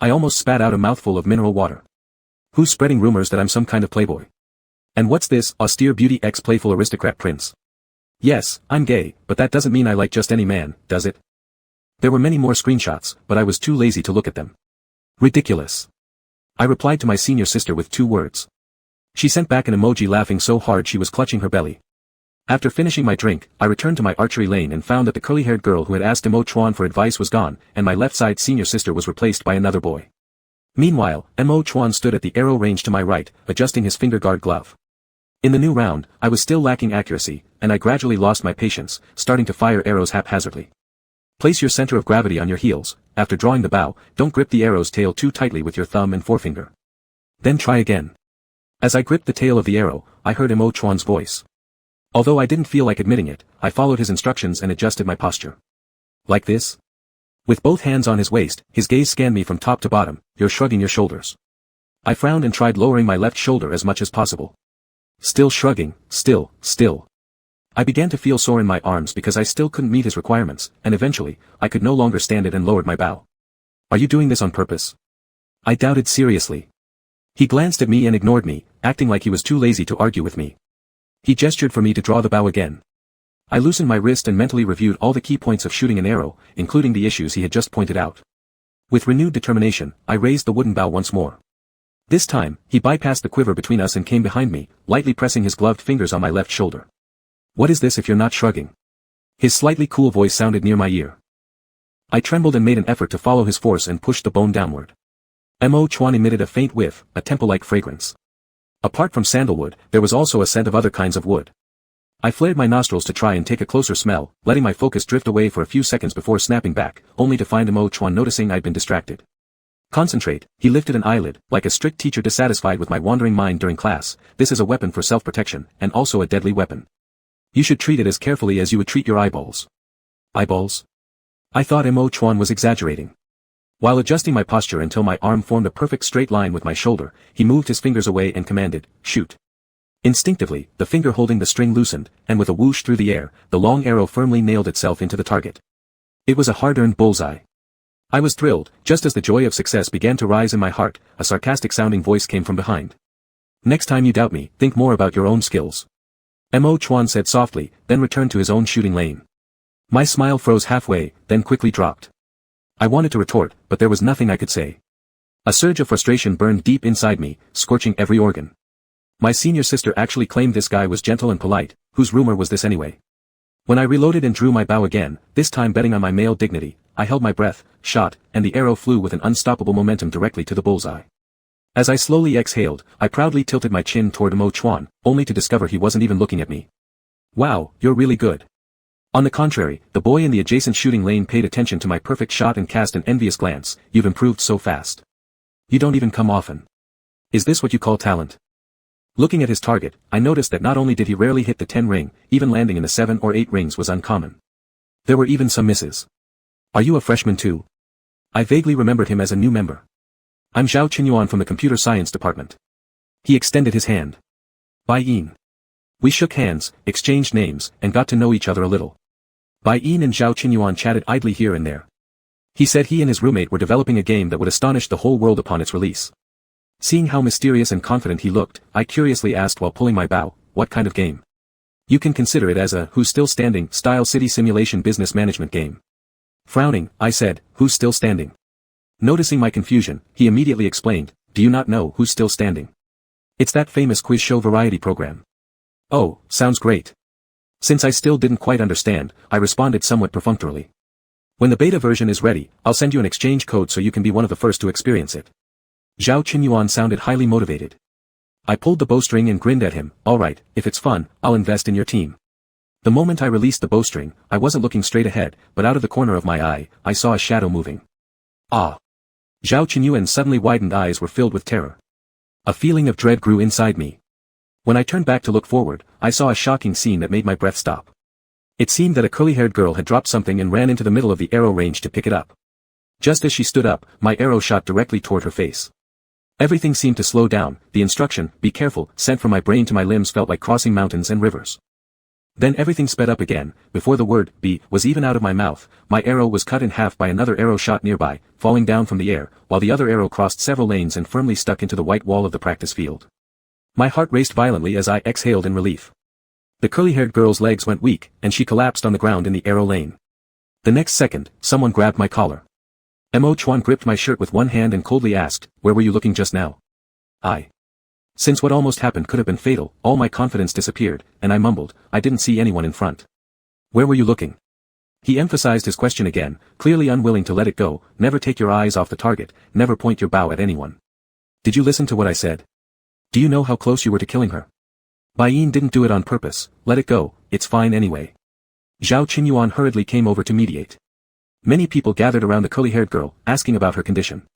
I almost spat out a mouthful of mineral water. Who's spreading rumors that I'm some kind of playboy? And what's this, austere beauty x playful aristocrat prince? Yes, I'm gay, but that doesn't mean I like just any man, does it? There were many more screenshots, but I was too lazy to look at them. Ridiculous. I replied to my senior sister with 2 words. She sent back an emoji laughing so hard she was clutching her belly. After finishing my drink, I returned to my archery lane and found that the curly-haired girl who had asked Mo Chuan for advice was gone, and my left-side senior sister was replaced by another boy. Meanwhile, Mo Chuan stood at the arrow range to my right, adjusting his finger guard glove. In the new round, I was still lacking accuracy, and I gradually lost my patience, starting to fire arrows haphazardly. Place your center of gravity on your heels. After drawing the bow, don't grip the arrow's tail too tightly with your thumb and forefinger. Then try again. As I gripped the tail of the arrow, I heard Mo Chuan's voice. Although I didn't feel like admitting it, I followed his instructions and adjusted my posture. Like this? With both hands on his waist, his gaze scanned me from top to bottom. You're shrugging your shoulders. I frowned and tried lowering my left shoulder as much as possible. Still shrugging, still. I began to feel sore in my arms because I still couldn't meet his requirements, and eventually, I could no longer stand it and lowered my bow. Are you doing this on purpose? I doubted seriously. He glanced at me and ignored me, acting like he was too lazy to argue with me. He gestured for me to draw the bow again. I loosened my wrist and mentally reviewed all the key points of shooting an arrow, including the issues he had just pointed out. With renewed determination, I raised the wooden bow once more. This time, he bypassed the quiver between us and came behind me, lightly pressing his gloved fingers on my left shoulder. What is this if you're not shrugging? His slightly cool voice sounded near my ear. I trembled and made an effort to follow his force and pushed the bone downward. Mo Chuan emitted a faint whiff, a temple-like fragrance. Apart from sandalwood, there was also a scent of other kinds of wood. I flared my nostrils to try and take a closer smell, letting my focus drift away for a few seconds before snapping back, only to find Mo Chuan noticing I'd been distracted. Concentrate, he lifted an eyelid, like a strict teacher dissatisfied with my wandering mind during class. This is a weapon for self-protection, and also a deadly weapon. You should treat it as carefully as you would treat your eyeballs. Eyeballs? I thought Mo Chuan was exaggerating. While adjusting my posture until my arm formed a perfect straight line with my shoulder, he moved his fingers away and commanded, shoot. Instinctively, the finger holding the string loosened, and with a whoosh through the air, the long arrow firmly nailed itself into the target. It was a hard-earned bullseye. I was thrilled. Just as the joy of success began to rise in my heart, a sarcastic-sounding voice came from behind. Next time you doubt me, think more about your own skills. Mo Chuan said softly, then returned to his own shooting lane. My smile froze halfway, then quickly dropped. I wanted to retort, but there was nothing I could say. A surge of frustration burned deep inside me, scorching every organ. My senior sister actually claimed this guy was gentle and polite. Whose rumor was this anyway? When I reloaded and drew my bow again, this time betting on my male dignity, I held my breath, shot, and the arrow flew with an unstoppable momentum directly to the bullseye. As I slowly exhaled, I proudly tilted my chin toward Mo Chuan, only to discover he wasn't even looking at me. Wow, you're really good. On the contrary, the boy in the adjacent shooting lane paid attention to my perfect shot and cast an envious glance. You've improved so fast. You don't even come often. Is this what you call talent? Looking at his target, I noticed that not only did he rarely hit the 10 ring, even landing in the 7 or 8 rings was uncommon. There were even some misses. Are you a freshman too? I vaguely remembered him as a new member. I'm Zhao Qinyuan from the computer science department. He extended his hand. Bai-in. We shook hands, exchanged names, and got to know each other a little. Bai-in and Zhao Qinyuan chatted idly here and there. He said he and his roommate were developing a game that would astonish the whole world upon its release. Seeing how mysterious and confident he looked, I curiously asked while pulling my bow, what kind of game? You can consider it as a Who's Still Standing style city simulation business management game. Frowning, I said, Who's Still Standing? Noticing my confusion, he immediately explained, do you not know Who's Still Standing? It's that famous quiz show variety program. Oh, sounds great. Since I still didn't quite understand, I responded somewhat perfunctorily. When the beta version is ready, I'll send you an exchange code so you can be one of the first to experience it. Zhao Qinyuan sounded highly motivated. I pulled the bowstring and grinned at him. Alright, if it's fun, I'll invest in your team. The moment I released the bowstring, I wasn't looking straight ahead, but out of the corner of my eye, I saw a shadow moving. Ah! Zhao Qinyuan's suddenly widened eyes were filled with terror. A feeling of dread grew inside me. When I turned back to look forward, I saw a shocking scene that made my breath stop. It seemed that a curly-haired girl had dropped something and ran into the middle of the arrow range to pick it up. Just as she stood up, my arrow shot directly toward her face. Everything seemed to slow down. The instruction, "Be careful," sent from my brain to my limbs felt like crossing mountains and rivers. Then everything sped up again. Before the word, "be," was even out of my mouth, my arrow was cut in half by another arrow shot nearby, falling down from the air, while the other arrow crossed several lanes and firmly stuck into the white wall of the practice field. My heart raced violently as I exhaled in relief. The curly-haired girl's legs went weak, and she collapsed on the ground in the arrow lane. The next second, someone grabbed my collar. Mo Chuan gripped my shirt with one hand and coldly asked, "Where were you looking just now?" Since what almost happened could have been fatal, all my confidence disappeared, and I mumbled, "I didn't see anyone in front." "Where were you looking?" He emphasized his question again, clearly unwilling to let it go. "Never take your eyes off the target, never point your bow at anyone." "Did you listen to what I said? Do you know how close you were to killing her?" "Baiyin didn't do it on purpose, let it go, it's fine anyway." Zhao Qinyuan hurriedly came over to mediate. Many people gathered around the curly-haired girl, asking about her condition.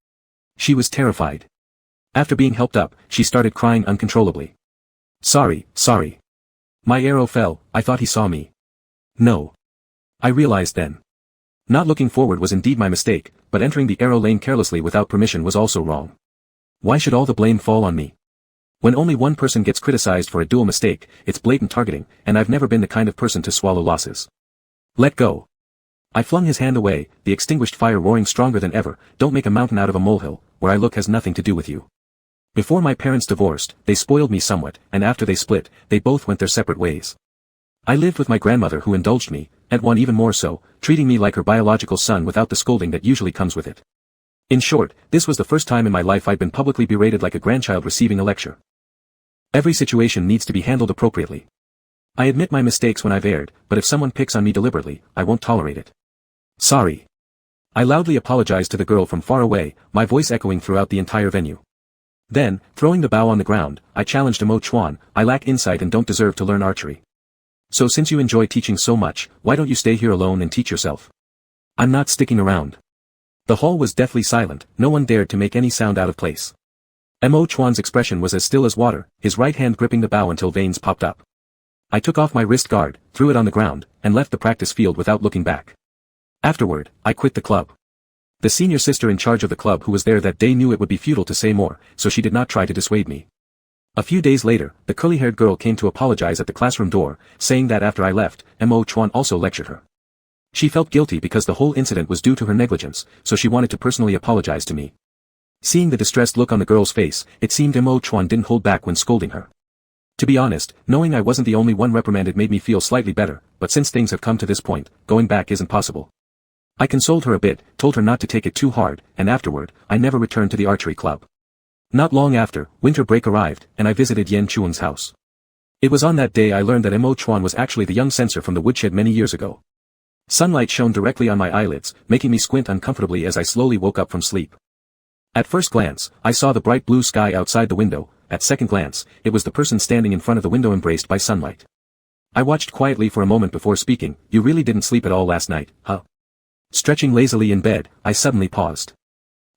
She was terrified. After being helped up, she started crying uncontrollably. Sorry. My arrow fell, I thought he saw me." "No." I realized then. Not looking forward was indeed my mistake, but entering the arrow lane carelessly without permission was also wrong. Why should all the blame fall on me? When only one person gets criticized for a dual mistake, it's blatant targeting, and I've never been the kind of person to swallow losses. "Let go." I flung his hand away, the extinguished fire roaring stronger than ever. "Don't make a mountain out of a molehill. Where I look has nothing to do with you. Before my parents divorced, they spoiled me somewhat, and after they split, they both went their separate ways. I lived with my grandmother who indulged me, and one even more so, treating me like her biological son without the scolding that usually comes with it. In short, this was the first time in my life I'd been publicly berated like a grandchild receiving a lecture. Every situation needs to be handled appropriately. I admit my mistakes when I've erred, but if someone picks on me deliberately, I won't tolerate it. Sorry." I loudly apologized to the girl from far away, my voice echoing throughout the entire venue. Then, throwing the bow on the ground, I challenged Mo Chuan, "I lack insight and don't deserve to learn archery. So since you enjoy teaching so much, why don't you stay here alone and teach yourself? I'm not sticking around." The hall was deathly silent, no one dared to make any sound out of place. Mo Chuan's expression was as still as water, his right hand gripping the bow until veins popped up. I took off my wrist guard, threw it on the ground, and left the practice field without looking back. Afterward, I quit the club. The senior sister in charge of the club who was there that day knew it would be futile to say more, so she did not try to dissuade me. A few days later, the curly-haired girl came to apologize at the classroom door, saying that after I left, Mo Chuan also lectured her. She felt guilty because the whole incident was due to her negligence, so she wanted to personally apologize to me. Seeing the distressed look on the girl's face, it seemed Mo Chuan didn't hold back when scolding her. To be honest, knowing I wasn't the only one reprimanded made me feel slightly better, but since things have come to this point, going back isn't possible. I consoled her a bit, told her not to take it too hard, and afterward, I never returned to the archery club. Not long after, winter break arrived, and I visited Yan Chuang's house. It was on that day I learned that Mo Chuan was actually the young censor from the woodshed many years ago. Sunlight shone directly on my eyelids, making me squint uncomfortably as I slowly woke up from sleep. At first glance, I saw the bright blue sky outside the window. At second glance, it was the person standing in front of the window embraced by sunlight. I watched quietly for a moment before speaking. "You really didn't sleep at all last night, huh?" Stretching lazily in bed, I suddenly paused.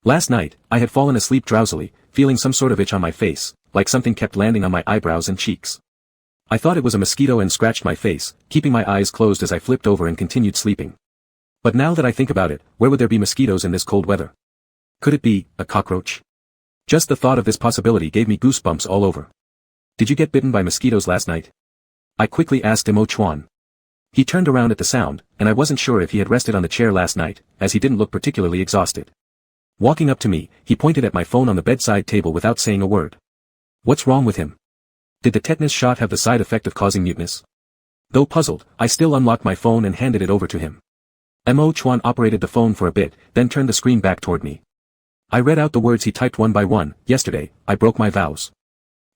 Last night, I had fallen asleep drowsily, feeling some sort of itch on my face, like something kept landing on my eyebrows and cheeks. I thought it was a mosquito and scratched my face, keeping my eyes closed as I flipped over and continued sleeping. But now that I think about it, where would there be mosquitoes in this cold weather? Could it be a cockroach? Just the thought of this possibility gave me goosebumps all over. "Did you get bitten by mosquitoes last night?" I quickly asked Mo Chuan. He turned around at the sound, and I wasn't sure if he had rested on the chair last night, as he didn't look particularly exhausted. Walking up to me, he pointed at my phone on the bedside table without saying a word. What's wrong with him? Did the tetanus shot have the side effect of causing muteness? Though puzzled, I still unlocked my phone and handed it over to him. Mo Chuan operated the phone for a bit, then turned the screen back toward me. I read out the words he typed one by one. "Yesterday, I broke my vows.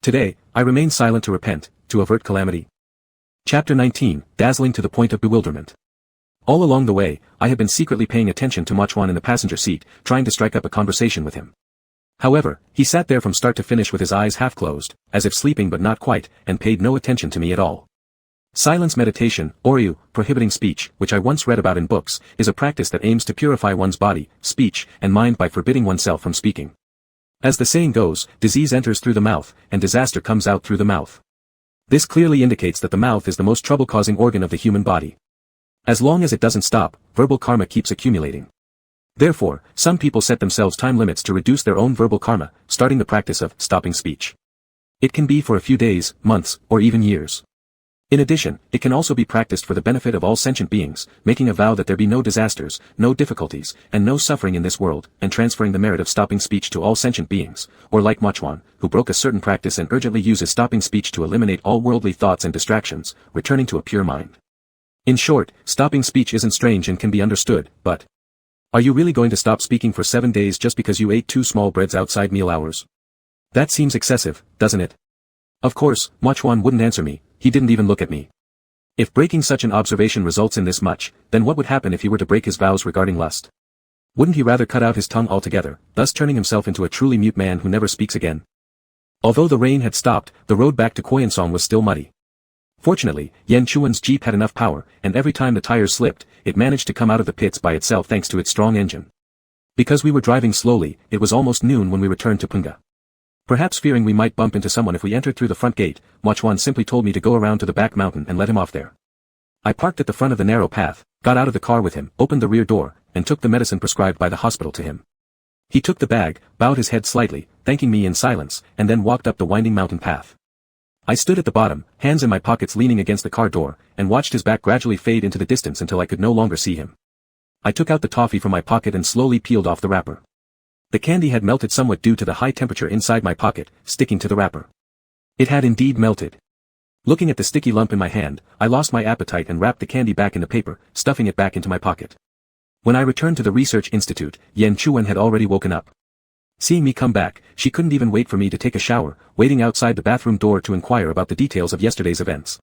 Today, I remain silent to repent, to avert calamity." Chapter 19, dazzling to the point of bewilderment. All along the way, I had been secretly paying attention to Mo Chuan in the passenger seat, trying to strike up a conversation with him. However, he sat there from start to finish with his eyes half closed, as if sleeping but not quite, and paid no attention to me at all. Silence meditation, or prohibiting speech, which I once read about in books, is a practice that aims to purify one's body, speech, and mind by forbidding oneself from speaking. As the saying goes, disease enters through the mouth, and disaster comes out through the mouth. This clearly indicates that the mouth is the most trouble-causing organ of the human body. As long as it doesn't stop, verbal karma keeps accumulating. Therefore, some people set themselves time limits to reduce their own verbal karma, starting the practice of stopping speech. It can be for a few days, months, or even years. In addition, it can also be practiced for the benefit of all sentient beings, making a vow that there be no disasters, no difficulties, and no suffering in this world, and transferring the merit of stopping speech to all sentient beings, or like Mochwan, who broke a certain practice and urgently uses stopping speech to eliminate all worldly thoughts and distractions, returning to a pure mind. In short, stopping speech isn't strange and can be understood, but are you really going to stop speaking for 7 days just because you ate 2 small breads outside meal hours? That seems excessive, doesn't it? Of course, Mochwan wouldn't answer me. He didn't even look at me. If breaking such an observation results in this much, then what would happen if he were to break his vows regarding lust? Wouldn't he rather cut out his tongue altogether, thus turning himself into a truly mute man who never speaks again? Although the rain had stopped, the road back to Koyansong was still muddy. Fortunately, Yan Chuan's jeep had enough power, and every time the tires slipped, it managed to come out of the pits by itself thanks to its strong engine. Because we were driving slowly, it was almost noon when we returned to Punga. Perhaps fearing we might bump into someone if we entered through the front gate, Mochwan simply told me to go around to the back mountain and let him off there. I parked at the front of the narrow path, got out of the car with him, opened the rear door, and took the medicine prescribed by the hospital to him. He took the bag, bowed his head slightly, thanking me in silence, and then walked up the winding mountain path. I stood at the bottom, hands in my pockets leaning against the car door, and watched his back gradually fade into the distance until I could no longer see him. I took out the toffee from my pocket and slowly peeled off the wrapper. The candy had melted somewhat due to the high temperature inside my pocket, sticking to the wrapper. It had indeed melted. Looking at the sticky lump in my hand, I lost my appetite and wrapped the candy back in the paper, stuffing it back into my pocket. When I returned to the research institute, Yan Chuan had already woken up. Seeing me come back, she couldn't even wait for me to take a shower, waiting outside the bathroom door to inquire about the details of yesterday's events.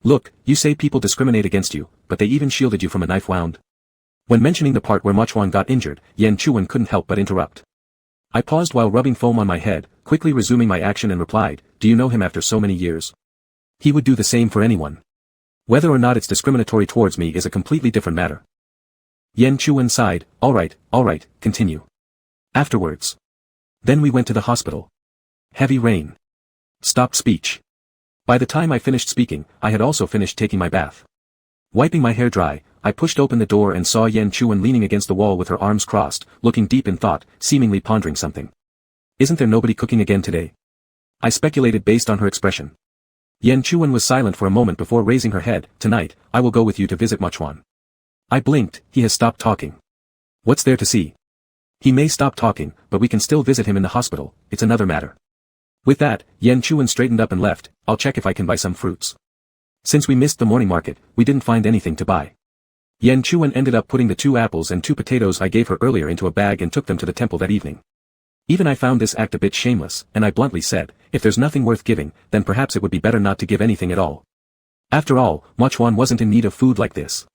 Look, you say people discriminate against you, but they even shielded you from a knife wound. When mentioning the part where Mochwan got injured, Yan Chuan couldn't help but interrupt. I paused while rubbing foam on my head, quickly resuming my action and replied, "Do you know him after so many years? He would do the same for anyone. Whether or not it's discriminatory towards me is a completely different matter." Yan Chuan sighed, all right, continue. Afterwards. Then we went to the hospital. Heavy rain. Stopped speech. By the time I finished speaking, I had also finished taking my bath. Wiping my hair dry, I pushed open the door and saw Yan Chuan leaning against the wall with her arms crossed, looking deep in thought, seemingly pondering something. Isn't there nobody cooking again today? I speculated based on her expression. Yan Chuan was silent for a moment before raising her head. Tonight, I will go with you to visit Mochwan. I blinked. He has stopped talking. What's there to see? He may stop talking, but we can still visit him in the hospital. It's another matter. With that, Yan Chuan straightened up and left. I'll check if I can buy some fruits. Since we missed the morning market, we didn't find anything to buy. Yan Chuan ended up putting the 2 apples and 2 potatoes I gave her earlier into a bag and took them to the temple that evening. Even I found this act a bit shameless, and I bluntly said, if there's nothing worth giving, then perhaps it would be better not to give anything at all. After all, Mochwan wasn't in need of food like this.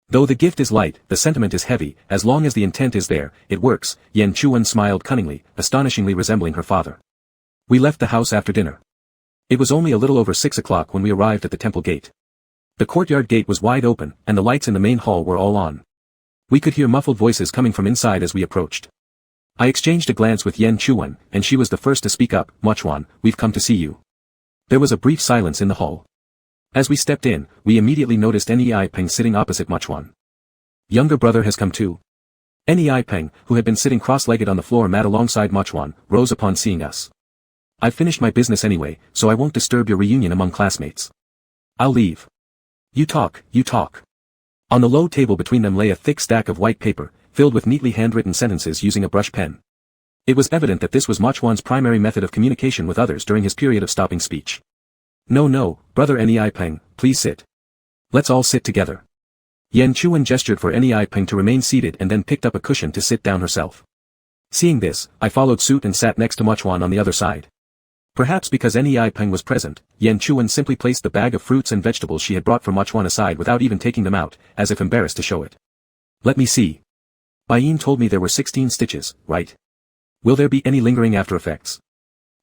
Though the gift is light, the sentiment is heavy. As long as the intent is there, it works. Yan Chuan smiled cunningly, astonishingly resembling her father. We left the house after dinner. It was only a little over 6 o'clock when we arrived at the temple gate. The courtyard gate was wide open, and the lights in the main hall were all on. We could hear muffled voices coming from inside as we approached. I exchanged a glance with Yan Chuan, and she was the first to speak up. Mochwan, we've come to see you. There was a brief silence in the hall. As we stepped in, we immediately noticed Nei Peng sitting opposite Mochwan. Younger brother has come too. Nei Peng, who had been sitting cross-legged on the floor mat alongside Mochwan, rose upon seeing us. I've finished my business anyway, so I won't disturb your reunion among classmates. I'll leave. You talk. On the low table between them lay a thick stack of white paper, filled with neatly handwritten sentences using a brush pen. It was evident that this was Mochwan's primary method of communication with others during his period of stopping speech. No, brother Nei Peng, please sit. Let's all sit together. Yan Chuan gestured for Nei Peng to remain seated and then picked up a cushion to sit down herself. Seeing this, I followed suit and sat next to Mochwan on the other side. Perhaps because Nei Peng was present, Yan Chuan simply placed the bag of fruits and vegetables she had brought for Mochwan aside without even taking them out, as if embarrassed to show it. Let me see. Bayin told me there were 16 stitches, right? Will there be any lingering after effects?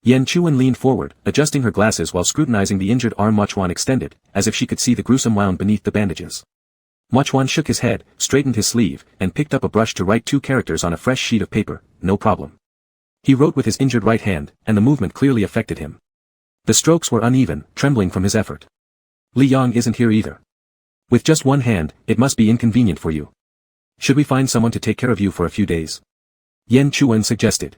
Yen Chuan leaned forward, adjusting her glasses while scrutinizing the injured arm Mochuan extended, as if she could see the gruesome wound beneath the bandages. Mochuan shook his head, straightened his sleeve, and picked up a brush to write 2 characters on a fresh sheet of paper. No problem. He wrote with his injured right hand, and the movement clearly affected him. The strokes were uneven, trembling from his effort. Li Yang isn't here either. With just one hand, it must be inconvenient for you. Should we find someone to take care of you for a few days? Yen Chuan suggested.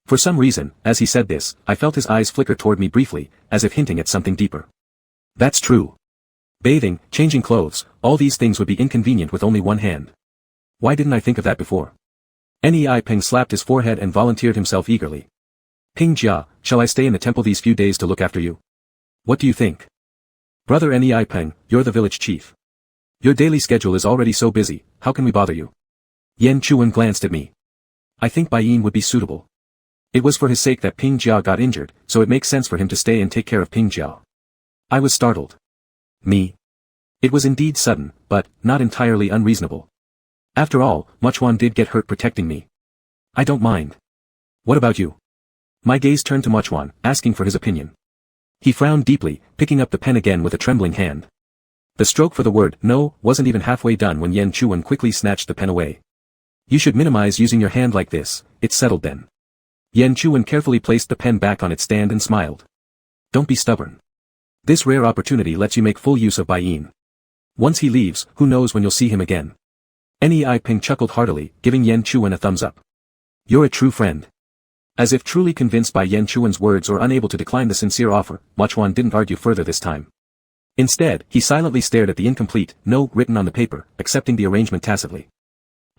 For some reason, as he said this, I felt his eyes flicker toward me briefly, as if hinting at something deeper. That's true. Bathing, changing clothes, all these things would be inconvenient with only one hand. Why didn't I think of that before? Nei Peng slapped his forehead and volunteered himself eagerly. Ping Jia, shall I stay in the temple these few days to look after you? What do you think? Brother Nei Peng, you're the village chief. Your daily schedule is already so busy, how can we bother you? Yen Chuan glanced at me. I think Bai Yin would be suitable. It was for his sake that Ping Jiao got injured, so it makes sense for him to stay and take care of Ping Jiao. I was startled. Me? It was indeed sudden, but not entirely unreasonable. After all, Mochuan did get hurt protecting me. I don't mind. What about you? My gaze turned to Mochuan, asking for his opinion. He frowned deeply, picking up the pen again with a trembling hand. The stroke for the word no wasn't even halfway done when Yen Chuan quickly snatched the pen away. You should minimize using your hand like this, it's settled then. Yen Chuan carefully placed the pen back on its stand and smiled. Don't be stubborn. This rare opportunity lets you make full use of Bai Yin. Once he leaves, who knows when you'll see him again. Nei Peng chuckled heartily, giving Yen Chuan a thumbs up. You're a true friend. As if truly convinced by Yen Chuan's words or unable to decline the sincere offer, Mochuan didn't argue further this time. Instead, he silently stared at the incomplete no written on the paper, accepting the arrangement tacitly.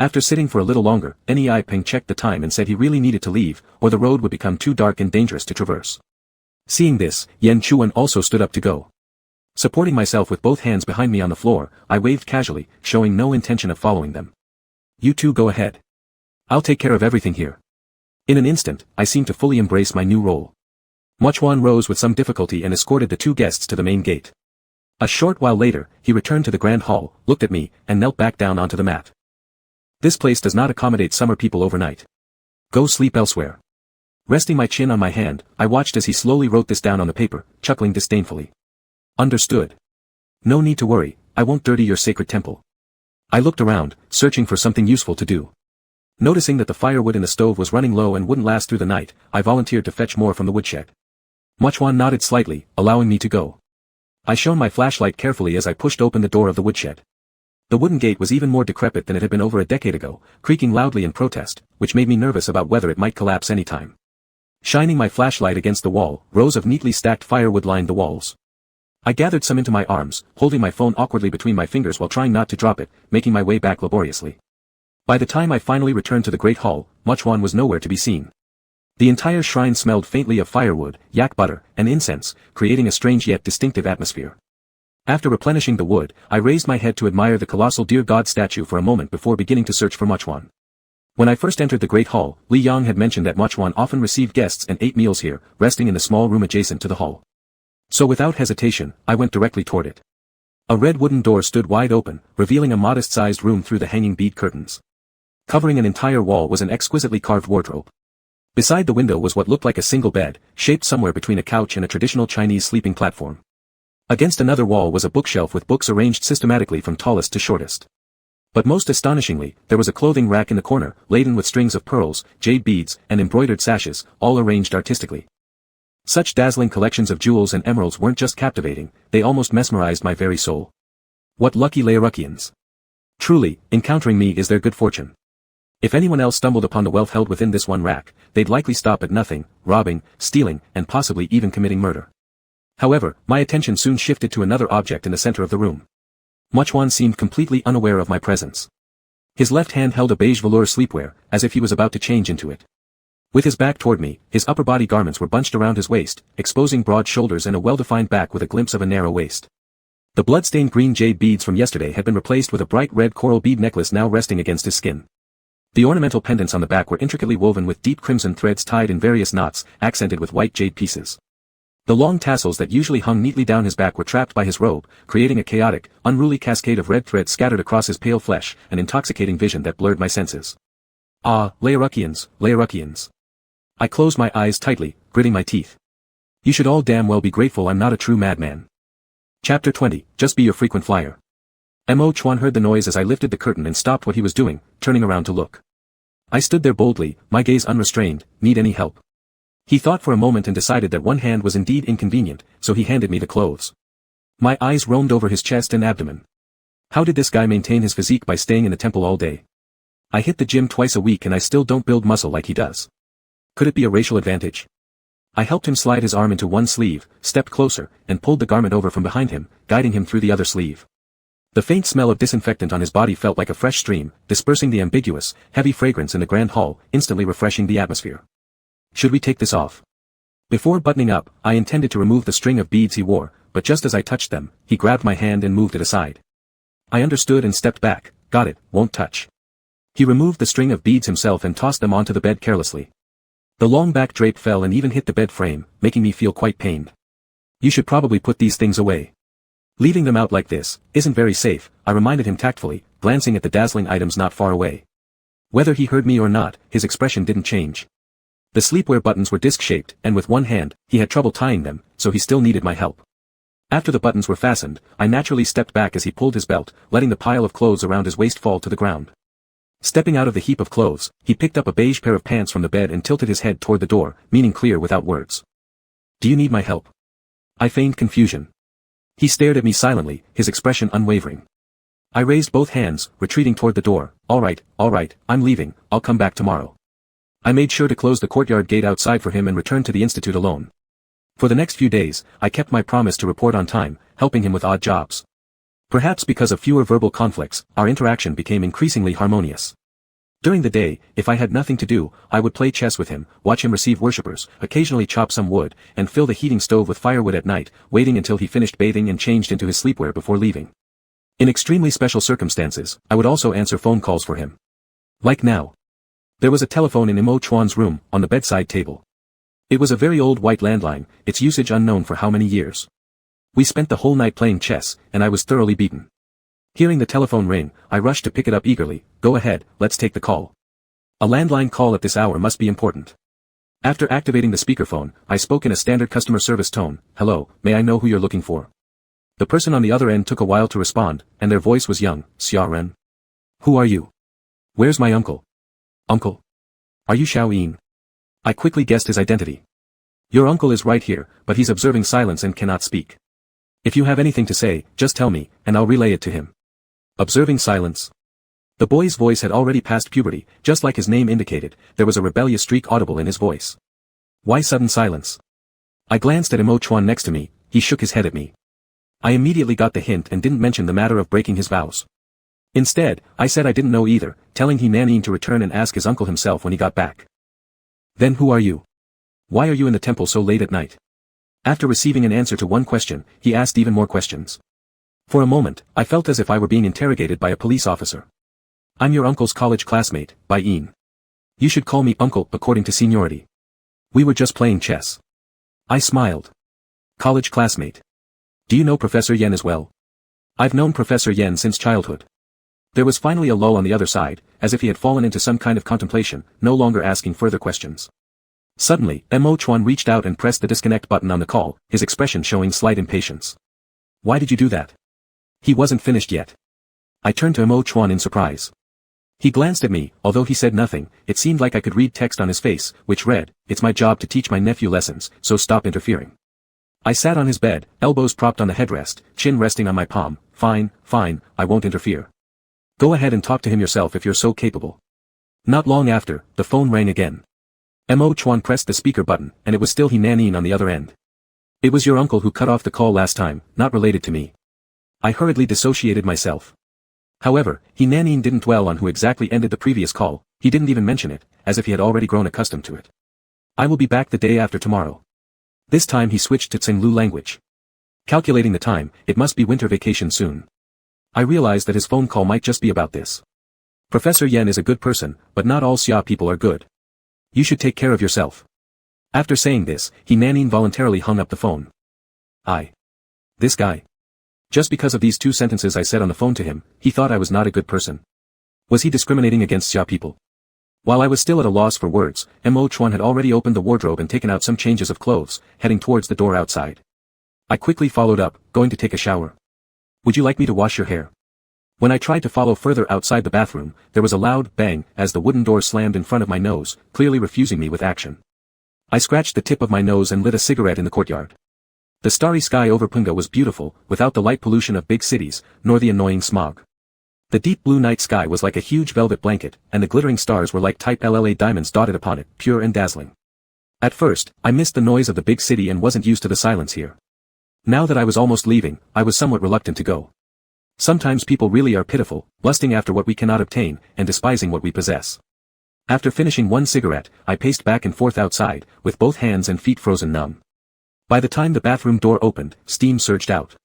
After sitting for a little longer, Nei Peng checked the time and said he really needed to leave, or the road would become too dark and dangerous to traverse. Seeing this, Yen Chuan also stood up to go. Supporting myself with both hands behind me on the floor, I waved casually, showing no intention of following them. You two go ahead. I'll take care of everything here. In an instant, I seemed to fully embrace my new role. Mochuan rose with some difficulty and escorted the 2 guests to the main gate. A short while later, he returned to the grand hall, looked at me, and knelt back down onto the mat. This place does not accommodate summer people overnight. Go sleep elsewhere. Resting my chin on my hand, I watched as he slowly wrote this down on the paper, chuckling disdainfully. Understood. No need to worry, I won't dirty your sacred temple. I looked around, searching for something useful to do. Noticing that the firewood in the stove was running low and wouldn't last through the night, I volunteered to fetch more from the woodshed. Mochuan nodded slightly, allowing me to go. I shone my flashlight carefully as I pushed open the door of the woodshed. The wooden gate was even more decrepit than it had been over a decade ago, creaking loudly in protest, which made me nervous about whether it might collapse any time. Shining my flashlight against the wall, rows of neatly stacked firewood lined the walls. I gathered some into my arms, holding my phone awkwardly between my fingers while trying not to drop it, making my way back laboriously. By the time I finally returned to the great hall, Mochuan was nowhere to be seen. The entire shrine smelled faintly of firewood, yak butter, and incense, creating a strange yet distinctive atmosphere. After replenishing the wood, I raised my head to admire the colossal deer god statue for a moment before beginning to search for Mochuan. When I first entered the great hall, Li Yang had mentioned that Mochuan often received guests and ate meals here, resting in the small room adjacent to the hall. So without hesitation, I went directly toward it. A red wooden door stood wide open, revealing a modest-sized room through the hanging bead curtains. Covering an entire wall was an exquisitely carved wardrobe. Beside the window was what looked like a single bed, shaped somewhere between a couch and a traditional Chinese sleeping platform. Against another wall was a bookshelf with books arranged systematically from tallest to shortest. But most astonishingly, there was a clothing rack in the corner, laden with strings of pearls, jade beads, and embroidered sashes, all arranged artistically. Such dazzling collections of jewels and emeralds weren't just captivating, they almost mesmerized my very soul. What lucky Laorukians! Truly, encountering me is their good fortune. If anyone else stumbled upon the wealth held within this one rack, they'd likely stop at nothing, robbing, stealing, and possibly even committing murder. However, my attention soon shifted to another object in the center of the room. Mochuan seemed completely unaware of my presence. His left hand held a beige velour sleepwear, as if he was about to change into it. With his back toward me, his upper body garments were bunched around his waist, exposing broad shoulders and a well-defined back with a glimpse of a narrow waist. The blood-stained green jade beads from yesterday had been replaced with a bright red coral bead necklace now resting against his skin. The ornamental pendants on the back were intricately woven with deep crimson threads tied in various knots, accented with white jade pieces. The long tassels that usually hung neatly down his back were trapped by his robe, creating a chaotic, unruly cascade of red threads scattered across his pale flesh, an intoxicating vision that blurred my senses. Ah, Laorukians, Laorukians. I closed my eyes tightly, gritting my teeth. You should all damn well be grateful I'm not a true madman. Chapter 20, Just be your frequent flyer. Mo Chuan heard the noise as I lifted the curtain and stopped what he was doing, turning around to look. I stood there boldly, my gaze unrestrained. Need any help? He thought for a moment and decided that one hand was indeed inconvenient, so he handed me the clothes. My eyes roamed over his chest and abdomen. How did this guy maintain his physique by staying in the temple all day? I hit the gym twice a week and I still don't build muscle like he does. Could it be a racial advantage? I helped him slide his arm into one sleeve, stepped closer, and pulled the garment over from behind him, guiding him through the other sleeve. The faint smell of disinfectant on his body felt like a fresh stream, dispersing the ambiguous, heavy fragrance in the grand hall, instantly refreshing the atmosphere. Should we take this off? Before buttoning up, I intended to remove the string of beads he wore, but just as I touched them, he grabbed my hand and moved it aside. I understood and stepped back. Got it, won't touch. He removed the string of beads himself and tossed them onto the bed carelessly. The long back drape fell and even hit the bed frame, making me feel quite pained. You should probably put these things away. Leaving them out like this isn't very safe, I reminded him tactfully, glancing at the dazzling items not far away. Whether he heard me or not, his expression didn't change. The sleepwear buttons were disc-shaped, and with one hand, he had trouble tying them, so he still needed my help. After the buttons were fastened, I naturally stepped back as he pulled his belt, letting the pile of clothes around his waist fall to the ground. Stepping out of the heap of clothes, he picked up a beige pair of pants from the bed and tilted his head toward the door, meaning clear without words. Do you need my help? I feigned confusion. He stared at me silently, his expression unwavering. I raised both hands, retreating toward the door. All right, I'm leaving, I'll come back tomorrow. I made sure to close the courtyard gate outside for him and returned to the institute alone. For the next few days, I kept my promise to report on time, helping him with odd jobs. Perhaps because of fewer verbal conflicts, our interaction became increasingly harmonious. During the day, if I had nothing to do, I would play chess with him, watch him receive worshippers, occasionally chop some wood, and fill the heating stove with firewood at night, waiting until he finished bathing and changed into his sleepwear before leaving. In extremely special circumstances, I would also answer phone calls for him. Like now. There was a telephone in Mo Chuan's room, on the bedside table. It was a very old white landline, its usage unknown for how many years. We spent the whole night playing chess, and I was thoroughly beaten. Hearing the telephone ring, I rushed to pick it up eagerly. Go ahead, let's take the call. A landline call at this hour must be important. After activating the speakerphone, I spoke in a standard customer service tone. Hello, may I know who you're looking for? The person on the other end took a while to respond, and their voice was young. Xia Ren. Who are you? Where's my uncle? Uncle? Are you Xiao Yin? I quickly guessed his identity. Your uncle is right here, but he's observing silence and cannot speak. If you have anything to say, just tell me, and I'll relay it to him. Observing silence. The boy's voice had already passed puberty, just like his name indicated, there was a rebellious streak audible in his voice. Why sudden silence? I glanced at Mo Chuan next to me, he shook his head at me. I immediately got the hint and didn't mention the matter of breaking his vows. Instead, I said I didn't know either, telling he Nanin to return and ask his uncle himself when he got back. Then who are you? Why are you in the temple so late at night? After receiving an answer to one question, he asked even more questions. For a moment, I felt as if I were being interrogated by a police officer. I'm your uncle's college classmate, Bai Yin. You should call me uncle according to seniority. We were just playing chess. I smiled. College classmate. Do you know Professor Yen as well? I've known Professor Yen since childhood. There was finally a lull on the other side, as if he had fallen into some kind of contemplation, no longer asking further questions. Suddenly, Mo Chuan reached out and pressed the disconnect button on the call, his expression showing slight impatience. Why did you do that? He wasn't finished yet. I turned to Mo Chuan in surprise. He glanced at me, although he said nothing, it seemed like I could read text on his face, which read, "It's my job to teach my nephew lessons, so stop interfering." I sat on his bed, elbows propped on the headrest, chin resting on my palm. Fine, I won't interfere. Go ahead and talk to him yourself if you're so capable. Not long after, the phone rang again. Mo Chuan pressed the speaker button, and it was still he Nanin on the other end. It was your uncle who cut off the call last time, not related to me. I hurriedly dissociated myself. However, he Nanin didn't dwell on who exactly ended the previous call, he didn't even mention it, as if he had already grown accustomed to it. I will be back the day after tomorrow. This time he switched to Cenlu language. Calculating the time, it must be winter vacation soon. I realized that his phone call might just be about this. Professor Yen is a good person, but not all Xia people are good. You should take care of yourself. After saying this, he Nanin voluntarily hung up the phone. This guy. Just because of these two sentences I said on the phone to him, he thought I was not a good person. Was he discriminating against Xia people? While I was still at a loss for words, Mo Chuan had already opened the wardrobe and taken out some changes of clothes, heading towards the door outside. I quickly followed up, going to take a shower. Would you like me to wash your hair? When I tried to follow further outside the bathroom, there was a loud bang as the wooden door slammed in front of my nose, clearly refusing me with action. I scratched the tip of my nose and lit a cigarette in the courtyard. The starry sky over Punga was beautiful, without the light pollution of big cities, nor the annoying smog. The deep blue night sky was like a huge velvet blanket, and the glittering stars were like type LLA diamonds dotted upon it, pure and dazzling. At first, I missed the noise of the big city and wasn't used to the silence here. Now that I was almost leaving, I was somewhat reluctant to go. Sometimes people really are pitiful, lusting after what we cannot obtain, and despising what we possess. After finishing one cigarette, I paced back and forth outside, with both hands and feet frozen numb. By the time the bathroom door opened, steam surged out.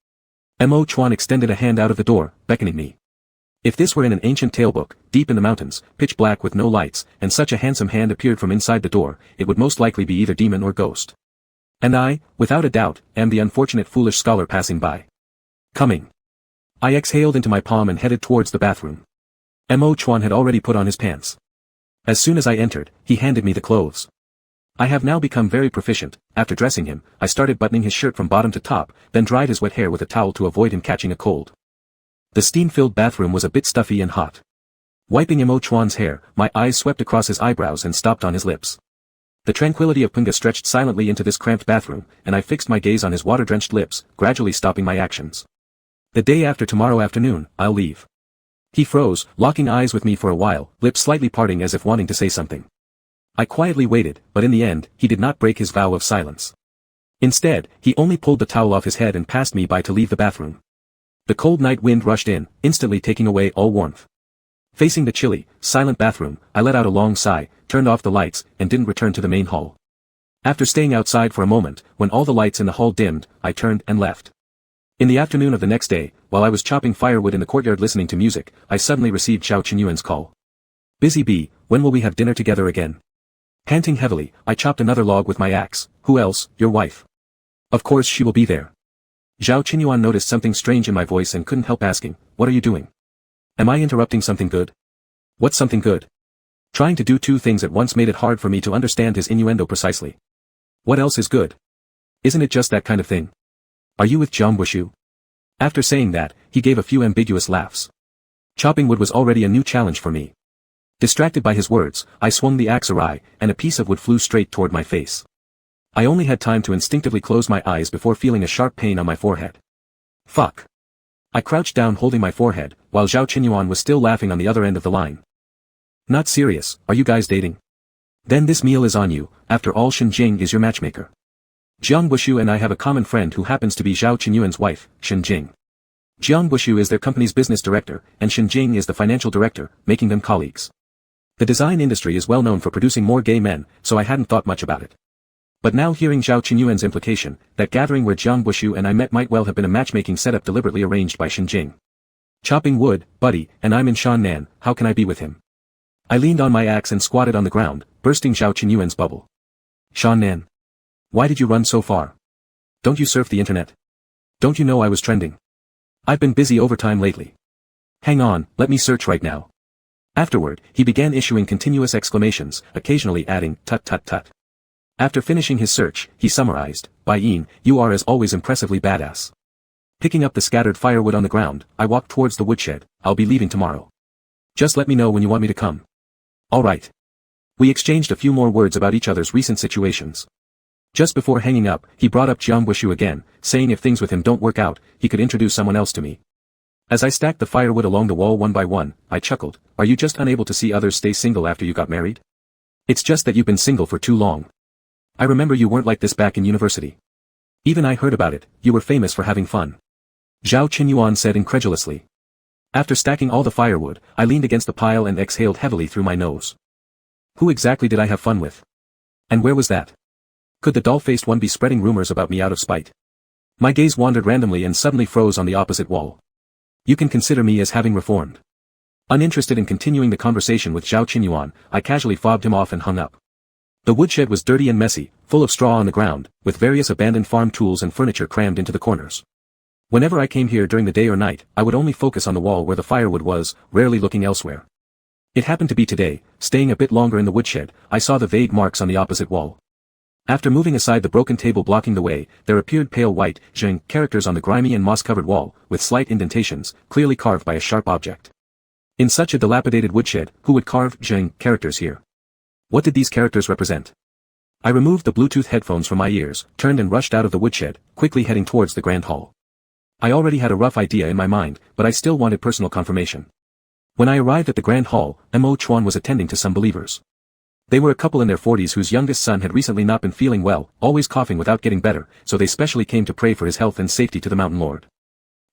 Mo Chuan extended a hand out of the door, beckoning me. If this were in an ancient tale book, deep in the mountains, pitch black with no lights, and such a handsome hand appeared from inside the door, it would most likely be either demon or ghost. And I, without a doubt, am the unfortunate foolish scholar passing by. Coming. I exhaled into my palm and headed towards the bathroom. Mo Chuan had already put on his pants. As soon as I entered, he handed me the clothes. I have now become very proficient. After dressing him, I started buttoning his shirt from bottom to top, then dried his wet hair with a towel to avoid him catching a cold. The steam-filled bathroom was a bit stuffy and hot. Wiping Mo Chuan's hair, my eyes swept across his eyebrows and stopped on his lips. The tranquility of Punga stretched silently into this cramped bathroom, and I fixed my gaze on his water-drenched lips, gradually stopping my actions. The day after tomorrow afternoon, I'll leave. He froze, locking eyes with me for a while, lips slightly parting as if wanting to say something. I quietly waited, but in the end, he did not break his vow of silence. Instead, he only pulled the towel off his head and passed me by to leave the bathroom. The cold night wind rushed in, instantly taking away all warmth. Facing the chilly, silent bathroom, I let out a long sigh, turned off the lights, and didn't return to the main hall. After staying outside for a moment, when all the lights in the hall dimmed, I turned and left. In the afternoon of the next day, while I was chopping firewood in the courtyard listening to music, I suddenly received Zhao Qinyuan's call. Busy bee, when will we have dinner together again? Panting heavily, I chopped another log with my axe. Who else, your wife? Of course she will be there. Zhao Qinyuan noticed something strange in my voice and couldn't help asking, what are you doing? Am I interrupting something good? What's something good? Trying to do two things at once made it hard for me to understand his innuendo precisely. What else is good? Isn't it just that kind of thing? Are you with Jiang Bushu? After saying that, he gave a few ambiguous laughs. Chopping wood was already a new challenge for me. Distracted by his words, I swung the axe awry, and a piece of wood flew straight toward my face. I only had time to instinctively close my eyes before feeling a sharp pain on my forehead. Fuck. I crouched down holding my forehead, while Zhao Qinyuan was still laughing on the other end of the line. Not serious, are you guys dating? Then this meal is on you, after all Shen Jing is your matchmaker. Jiang Bushu and I have a common friend who happens to be Zhao Qinyuan's wife, Shen Jing. Jiang Bushu is their company's business director, and Shen Jing is the financial director, making them colleagues. The design industry is well known for producing more gay men, so I hadn't thought much about it. But now hearing Zhao Qinyuan's implication, that gathering where Jiang Bushu and I met might well have been a matchmaking setup deliberately arranged by Shen Jing. Chopping wood, buddy, and I'm in Shannan, how can I be with him? I leaned on my axe and squatted on the ground, bursting Zhao Qinyuan's bubble. Shannan. Why did you run so far? Don't you surf the internet? Don't you know I was trending? I've been busy overtime lately. Hang on, let me search right now. Afterward, he began issuing continuous exclamations, occasionally adding, tut tut tut. After finishing his search, he summarized, Bai Yin, you are as always impressively badass. Picking up the scattered firewood on the ground, I walked towards the woodshed. I'll be leaving tomorrow. Just let me know when you want me to come. All right. We exchanged a few more words about each other's recent situations. Just before hanging up, he brought up Jiang Bushu again, saying if things with him don't work out, he could introduce someone else to me. As I stacked the firewood along the wall one by one, I chuckled, are you just unable to see others stay single after you got married? It's just that you've been single for too long. I remember you weren't like this back in university. Even I heard about it, you were famous for having fun. Zhao Qinyuan said incredulously. After stacking all the firewood, I leaned against the pile and exhaled heavily through my nose. Who exactly did I have fun with? And where was that? Could the doll-faced one be spreading rumors about me out of spite? My gaze wandered randomly and suddenly froze on the opposite wall. You can consider me as having reformed. Uninterested in continuing the conversation with Zhao Qinyuan, I casually fobbed him off and hung up. The woodshed was dirty and messy, full of straw on the ground, with various abandoned farm tools and furniture crammed into the corners. Whenever I came here during the day or night, I would only focus on the wall where the firewood was, rarely looking elsewhere. It happened to be today, staying a bit longer in the woodshed, I saw the vague marks on the opposite wall. After moving aside the broken table blocking the way, there appeared pale white, zheng characters on the grimy and moss-covered wall, with slight indentations, clearly carved by a sharp object. In such a dilapidated woodshed, who would carve zheng characters here? What did these characters represent? I removed the Bluetooth headphones from my ears, turned and rushed out of the woodshed, quickly heading towards the grand hall. I already had a rough idea in my mind, but I still wanted personal confirmation. When I arrived at the grand hall, Mo Chuan was attending to some believers. They were a couple in their 40s whose youngest son had recently not been feeling well, always coughing without getting better, so they specially came to pray for his health and safety to the Mountain Lord.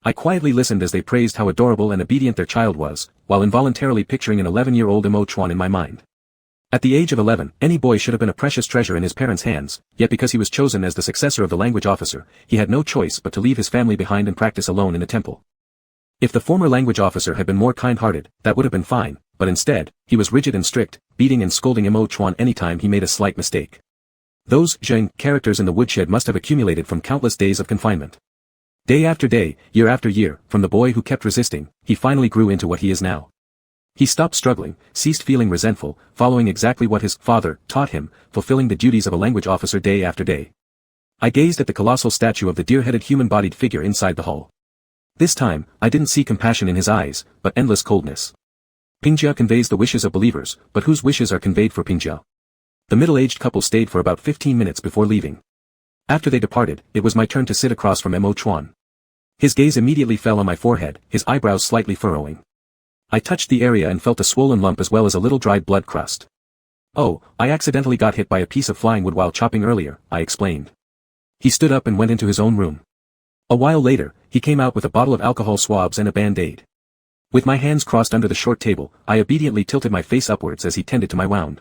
I quietly listened as they praised how adorable and obedient their child was, while involuntarily picturing an 11-year-old Mo Chuan in my mind. At the age of 11, any boy should have been a precious treasure in his parents' hands, yet because he was chosen as the successor of the language officer, he had no choice but to leave his family behind and practice alone in the temple. If the former language officer had been more kind-hearted, that would have been fine, but instead, he was rigid and strict, beating and scolding Mo Chuan anytime he made a slight mistake. Those zheng characters in the woodshed must have accumulated from countless days of confinement. Day after day, year after year, from the boy who kept resisting, he finally grew into what he is now. He stopped struggling, ceased feeling resentful, following exactly what his father taught him, fulfilling the duties of a language officer day after day. I gazed at the colossal statue of the deer-headed human-bodied figure inside the hall. This time, I didn't see compassion in his eyes, but endless coldness. Pingjia conveys the wishes of believers, but whose wishes are conveyed for Pingjia? The middle-aged couple stayed for about 15 minutes before leaving. After they departed, it was my turn to sit across from Mo Chuan. His gaze immediately fell on my forehead, his eyebrows slightly furrowing. I touched the area and felt a swollen lump as well as a little dried blood crust. Oh, I accidentally got hit by a piece of flying wood while chopping earlier, I explained. He stood up and went into his own room. A while later, he came out with a bottle of alcohol swabs and a band-aid. With my hands crossed under the short table, I obediently tilted my face upwards as he tended to my wound.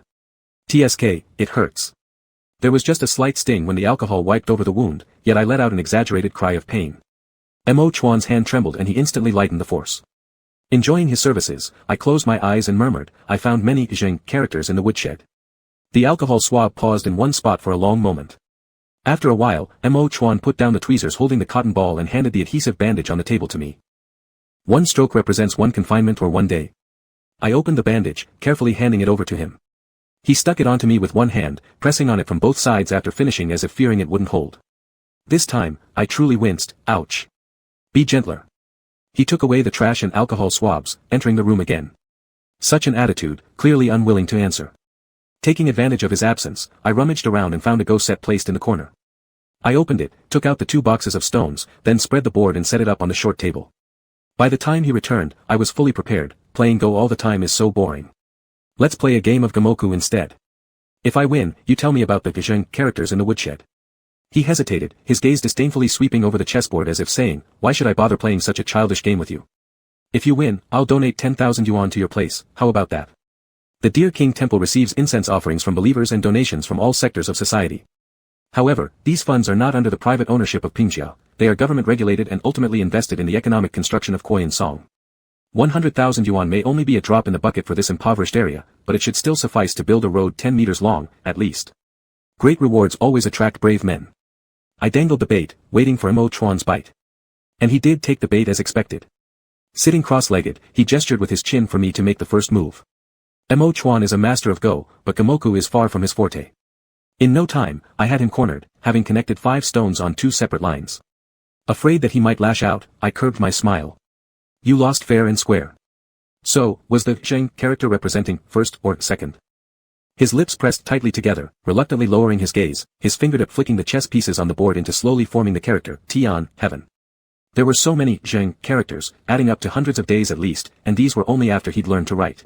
TSK, it hurts. There was just a slight sting when the alcohol wiped over the wound, yet I let out an exaggerated cry of pain. Mo Chuan's hand trembled and he instantly lightened the force. Enjoying his services, I closed my eyes and murmured, I found many zheng characters in the woodshed. The alcohol swab paused in one spot for a long moment. After a while, Mo Chuan put down the tweezers holding the cotton ball and handed the adhesive bandage on the table to me. One stroke represents one confinement or one day. I opened the bandage, carefully handing it over to him. He stuck it onto me with one hand, pressing on it from both sides after finishing as if fearing it wouldn't hold. This time, I truly winced, ouch. Be gentler. He took away the trash and alcohol swabs, entering the room again. Such an attitude, clearly unwilling to answer. Taking advantage of his absence, I rummaged around and found a go set placed in the corner. I opened it, took out the 2 boxes of stones, then spread the board and set it up on the short table. By the time he returned, I was fully prepared. Playing Go all the time is so boring. Let's play a game of Gamoku instead. If I win, you tell me about the zheng characters in the woodshed. He hesitated, his gaze disdainfully sweeping over the chessboard as if saying, why should I bother playing such a childish game with you? If you win, I'll donate 10,000 yuan to your place, how about that? The Deer King Temple receives incense offerings from believers and donations from all sectors of society. However, these funds are not under the private ownership of Pingjia, they are government-regulated and ultimately invested in the economic construction of Koyan Song. 100,000 yuan may only be a drop in the bucket for this impoverished area, but it should still suffice to build a road 10 meters long, at least. Great rewards always attract brave men. I dangled the bait, waiting for Mo Chuan's bite. And he did take the bait as expected. Sitting cross-legged, he gestured with his chin for me to make the first move. Mo Chuan is a master of Go, but Gamoku is far from his forte. In no time, I had him cornered, having connected 5 stones on 2 separate lines. Afraid that he might lash out, I curbed my smile. You lost fair and square. So, was the zheng character representing first or second? His lips pressed tightly together, reluctantly lowering his gaze, his fingertip flicking the chess pieces on the board into slowly forming the character, Tian, heaven. There were so many zheng characters, adding up to hundreds of days at least, and these were only after he'd learned to write.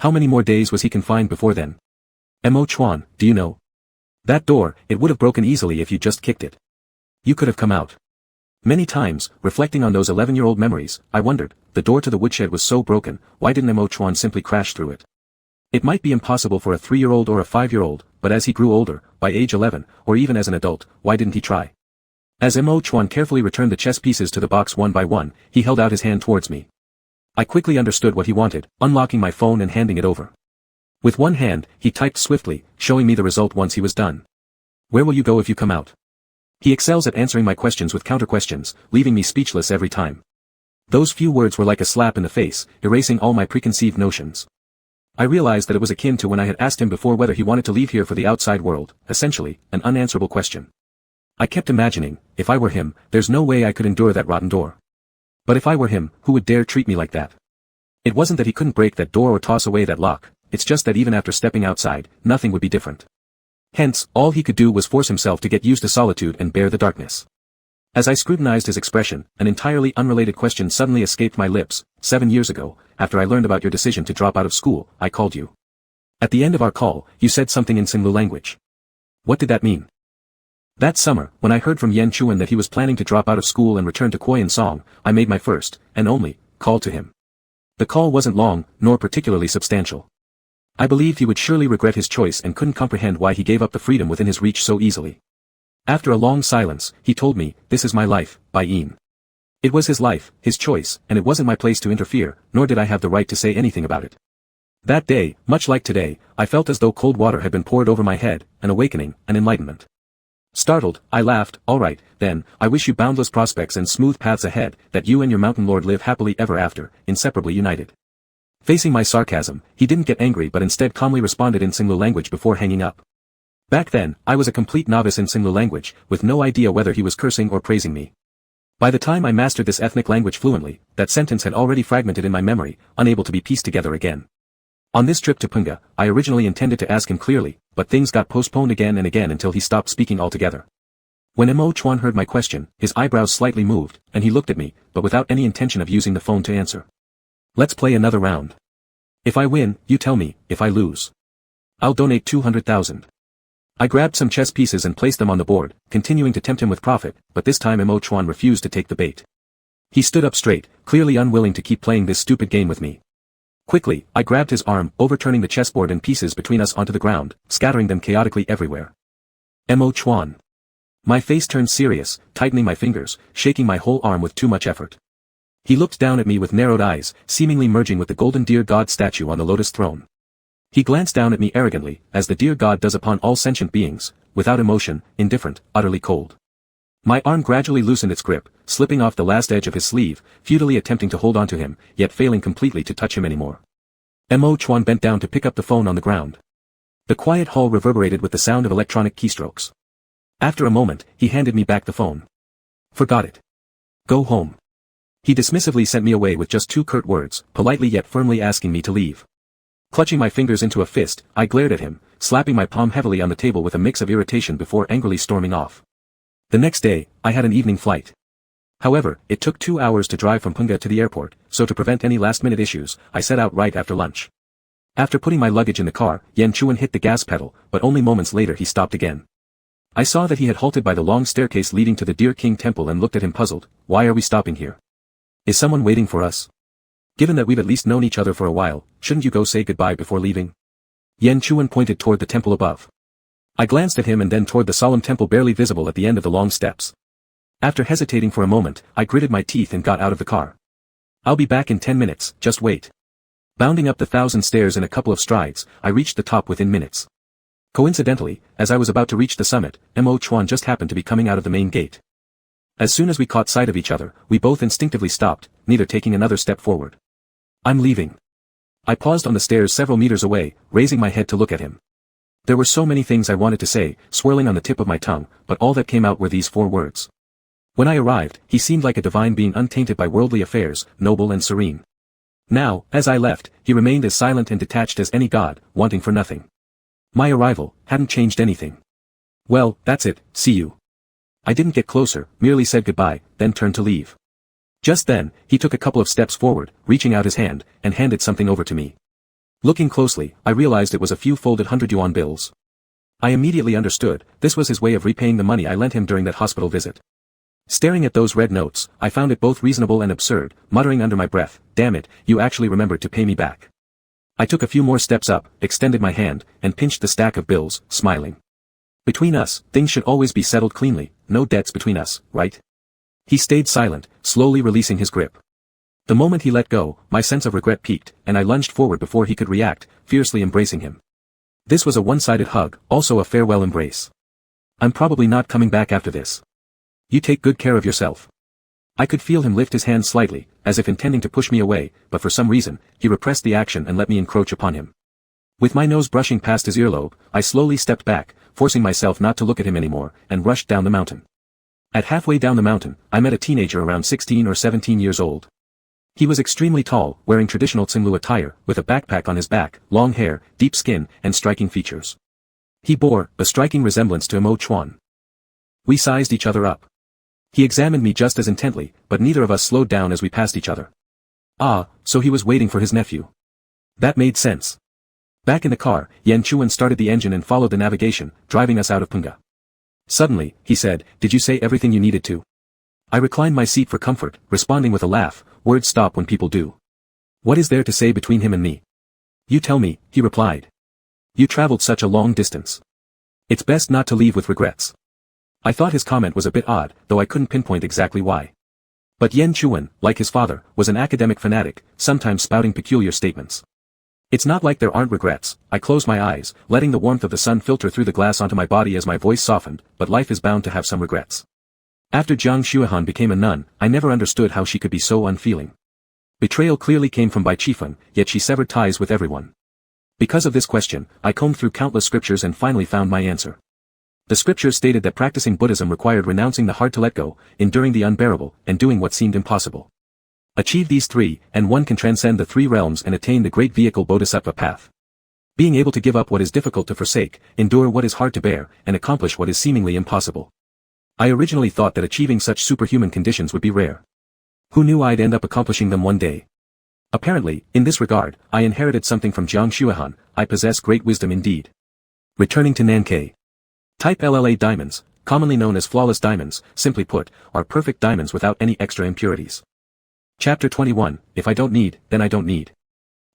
How many more days was he confined before then? Mo Chuan, do you know? That door, it would have broken easily if you just kicked it. You could have come out. Many times, reflecting on those 11-year-old memories, I wondered, the door to the woodshed was so broken, why didn't Mo Chuan simply crash through it? It might be impossible for a 3-year-old or a 5-year-old, but as he grew older, by age 11, or even as an adult, why didn't he try? As Mo Chuan carefully returned the chess pieces to the box one by one, he held out his hand towards me. I quickly understood what he wanted, unlocking my phone and handing it over. With one hand, he typed swiftly, showing me the result once he was done. Where will you go if you come out? He excels at answering my questions with counter-questions, leaving me speechless every time. Those few words were like a slap in the face, erasing all my preconceived notions. I realized that it was akin to when I had asked him before whether he wanted to leave here for the outside world, essentially, an unanswerable question. I kept imagining, if I were him, there's no way I could endure that rotten door. But if I were him, who would dare treat me like that? It wasn't that he couldn't break that door or toss away that lock, it's just that even after stepping outside, nothing would be different. Hence, all he could do was force himself to get used to solitude and bear the darkness. As I scrutinized his expression, an entirely unrelated question suddenly escaped my lips. 7 years ago, after I learned about your decision to drop out of school, I called you. At the end of our call, you said something in Cenlu language. What did that mean? That summer, when I heard from Yan Chuan that he was planning to drop out of school and return to Kuoyan Song, I made my first, and only, call to him. The call wasn't long, nor particularly substantial. I believed he would surely regret his choice and couldn't comprehend why he gave up the freedom within his reach so easily. After a long silence, he told me, "This is my life, by Ian." It was his life, his choice, and it wasn't my place to interfere, nor did I have the right to say anything about it. That day, much like today, I felt as though cold water had been poured over my head, an awakening, an enlightenment. Startled, I laughed. "All right, then, I wish you boundless prospects and smooth paths ahead, that you and your mountain lord live happily ever after, inseparably united." Facing my sarcasm, he didn't get angry but instead calmly responded in Cenlu language before hanging up. Back then, I was a complete novice in Cenlu language, with no idea whether he was cursing or praising me. By the time I mastered this ethnic language fluently, that sentence had already fragmented in my memory, unable to be pieced together again. On this trip to Punga, I originally intended to ask him clearly, but things got postponed again and again until he stopped speaking altogether. When Mo Chuan heard my question, his eyebrows slightly moved, and he looked at me, but without any intention of using the phone to answer. "Let's play another round. If I win, you tell me. If I lose, I'll donate 200,000. I grabbed some chess pieces and placed them on the board, continuing to tempt him with profit, but this time Mo Chuan refused to take the bait. He stood up straight, clearly unwilling to keep playing this stupid game with me. Quickly, I grabbed his arm, overturning the chessboard and pieces between us onto the ground, scattering them chaotically everywhere. Mo Chuan. My face turned serious, tightening my fingers, shaking my whole arm with too much effort. He looked down at me with narrowed eyes, seemingly merging with the golden deer god statue on the lotus throne. He glanced down at me arrogantly, as the deer god does upon all sentient beings, without emotion, indifferent, utterly cold. My arm gradually loosened its grip, slipping off the last edge of his sleeve, futilely attempting to hold onto him, yet failing completely to touch him anymore. Mo Chuan bent down to pick up the phone on the ground. The quiet hall reverberated with the sound of electronic keystrokes. After a moment, he handed me back the phone. "Forgot it. Go home." He dismissively sent me away with just 2 curt words, politely yet firmly asking me to leave. Clutching my fingers into a fist, I glared at him, slapping my palm heavily on the table with a mix of irritation before angrily storming off. The next day, I had an evening flight. However, it took 2 hours to drive from Punga to the airport, so to prevent any last-minute issues, I set out right after lunch. After putting my luggage in the car, Yan Chuan hit the gas pedal, but only moments later he stopped again. I saw that he had halted by the long staircase leading to the Deer King Temple and looked at him puzzled. "Why are we stopping here? Is someone waiting for us? Given that we've at least known each other for a while, shouldn't you go say goodbye before leaving?" Yan Chuan pointed toward the temple above. I glanced at him and then toward the solemn temple barely visible at the end of the long steps. After hesitating for a moment, I gritted my teeth and got out of the car. "I'll be back in 10 minutes, just wait." Bounding up the 1,000 stairs in a couple of strides, I reached the top within minutes. Coincidentally, as I was about to reach the summit, Mo Chuan just happened to be coming out of the main gate. As soon as we caught sight of each other, we both instinctively stopped, neither taking another step forward. "I'm leaving." I paused on the stairs several meters away, raising my head to look at him. There were so many things I wanted to say, swirling on the tip of my tongue, but all that came out were these 4 words. When I arrived, he seemed like a divine being untainted by worldly affairs, noble and serene. Now, as I left, he remained as silent and detached as any god, wanting for nothing. My arrival hadn't changed anything. "Well, that's it, see you." I didn't get closer, merely said goodbye, then turned to leave. Just then, he took a couple of steps forward, reaching out his hand, and handed something over to me. Looking closely, I realized it was a few folded 100 yuan bills. I immediately understood, this was his way of repaying the money I lent him during that hospital visit. Staring at those red notes, I found it both reasonable and absurd, muttering under my breath, "Damn it, you actually remembered to pay me back." I took a few more steps up, extended my hand, and pinched the stack of bills, smiling. "Between us, things should always be settled cleanly, no debts between us, right?" He stayed silent, slowly releasing his grip. The moment he let go, my sense of regret peaked, and I lunged forward before he could react, fiercely embracing him. This was a one-sided hug, also a farewell embrace. "I'm probably not coming back after this. You take good care of yourself." I could feel him lift his hand slightly, as if intending to push me away, but for some reason, he repressed the action and let me encroach upon him. With my nose brushing past his earlobe, I slowly stepped back, forcing myself not to look at him anymore, and rushed down the mountain. At halfway down the mountain, I met a teenager around 16 or 17 years old. He was extremely tall, wearing traditional Cenlu attire, with a backpack on his back, long hair, deep skin, and striking features. He bore a striking resemblance to Mo Chuan. We sized each other up. He examined me just as intently, but neither of us slowed down as we passed each other. Ah, so he was waiting for his nephew. That made sense. Back in the car, Yan Chuan started the engine and followed the navigation, driving us out of Punga. Suddenly, he said, "Did you say everything you needed to?" I reclined my seat for comfort, responding with a laugh. Words stop when people do. What is there to say between him and me? You tell me, he replied. You traveled such a long distance. It's best not to leave with regrets. I thought his comment was a bit odd, though I couldn't pinpoint exactly why. But Yan Chuan, like his father, was an academic fanatic, sometimes spouting peculiar statements. It's not like there aren't regrets. I closed my eyes, letting the warmth of the sun filter through the glass onto my body as my voice softened, but life is bound to have some regrets. After Jiang Xuehan became a nun, I never understood how she could be so unfeeling. Betrayal clearly came from Bai Qifeng, yet she severed ties with everyone. Because of this question, I combed through countless scriptures and finally found my answer. The scriptures stated that practicing Buddhism required renouncing the hard to let go, enduring the unbearable, and doing what seemed impossible. Achieve these three, and one can transcend the three realms and attain the great vehicle Bodhisattva path. Being able to give up what is difficult to forsake, endure what is hard to bear, and accomplish what is seemingly impossible. I originally thought that achieving such superhuman conditions would be rare. Who knew I'd end up accomplishing them one day? Apparently, in this regard, I inherited something from Jiang Xuehan. I possess great wisdom indeed. Returning to Nankei. Type LLA diamonds, commonly known as flawless diamonds, simply put, are perfect diamonds without any extra impurities. Chapter 21, If I don't need, then I don't need.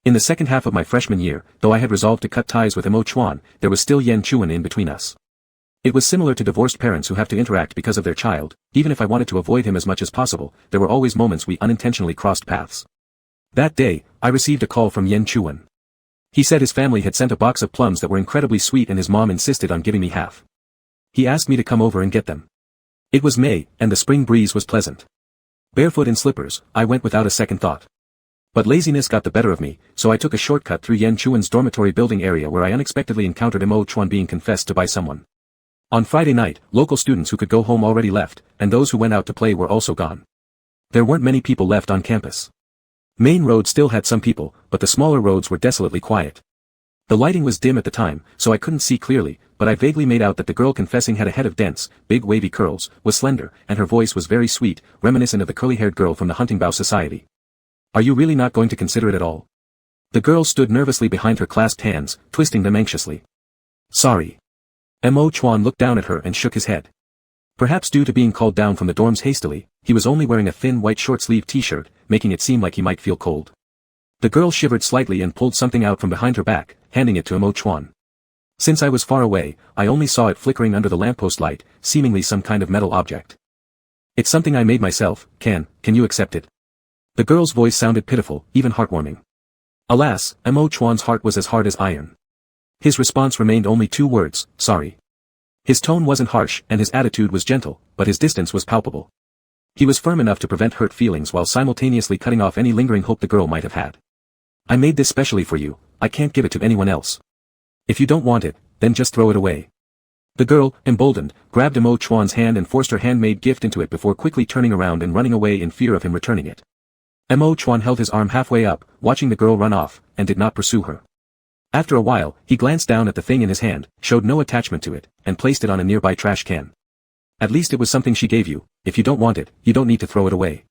In the second half of my freshman year, though I had resolved to cut ties with Mo Chuan, there was still Yan Chuan in between us. It was similar to divorced parents who have to interact because of their child. Even if I wanted to avoid him as much as possible, there were always moments we unintentionally crossed paths. That day, I received a call from Yan Chuan. He said his family had sent a box of plums that were incredibly sweet and his mom insisted on giving me half. He asked me to come over and get them. It was May, and the spring breeze was pleasant. Barefoot in slippers, I went without a second thought. But laziness got the better of me, so I took a shortcut through Yan Chuan's dormitory building area where I unexpectedly encountered Mo Chuan being confessed to by someone. On Friday night, local students who could go home already left, and those who went out to play were also gone. There weren't many people left on campus. Main road still had some people, but the smaller roads were desolately quiet. The lighting was dim at the time, so I couldn't see clearly, but I vaguely made out that the girl confessing had a head of dense, big wavy curls, was slender, and her voice was very sweet, reminiscent of the curly-haired girl from the Hunting Bough Society. Are you really not going to consider it at all? The girl stood nervously behind her clasped hands, twisting them anxiously. Sorry. Mo Chuan looked down at her and shook his head. Perhaps due to being called down from the dorms hastily, he was only wearing a thin white short-sleeved t-shirt, making it seem like he might feel cold. The girl shivered slightly and pulled something out from behind her back, handing it to Mo Chuan. Since I was far away, I only saw it flickering under the lamppost light, seemingly some kind of metal object. It's something I made myself. Can you accept it? The girl's voice sounded pitiful, even heartwarming. Alas, Mo Chuan's heart was as hard as iron. His response remained only two words, sorry. His tone wasn't harsh and his attitude was gentle, but his distance was palpable. He was firm enough to prevent hurt feelings while simultaneously cutting off any lingering hope the girl might have had. I made this specially for you. I can't give it to anyone else. If you don't want it, then just throw it away. The girl, emboldened, grabbed Mo Chuan's hand and forced her handmade gift into it before quickly turning around and running away in fear of him returning it. Mo Chuan held his arm halfway up, watching the girl run off, and did not pursue her. After a while, he glanced down at the thing in his hand, showed no attachment to it, and placed it on a nearby trash can. At least it was something she gave you. If you don't want it, you don't need to throw it away.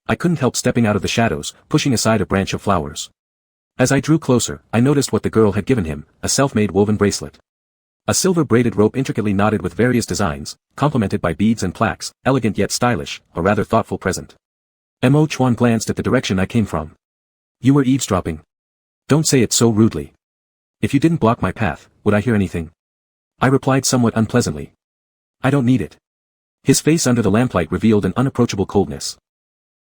I couldn't help stepping out of the shadows, pushing aside a branch of flowers. As I drew closer, I noticed what the girl had given him, a self-made woven bracelet. A silver braided rope intricately knotted with various designs, complemented by beads and plaques, elegant yet stylish, a rather thoughtful present. Mo Chuan glanced at the direction I came from. You were eavesdropping. Don't say it so rudely. If you didn't block my path, would I hear anything? I replied somewhat unpleasantly. I don't need it. His face under the lamplight revealed an unapproachable coldness.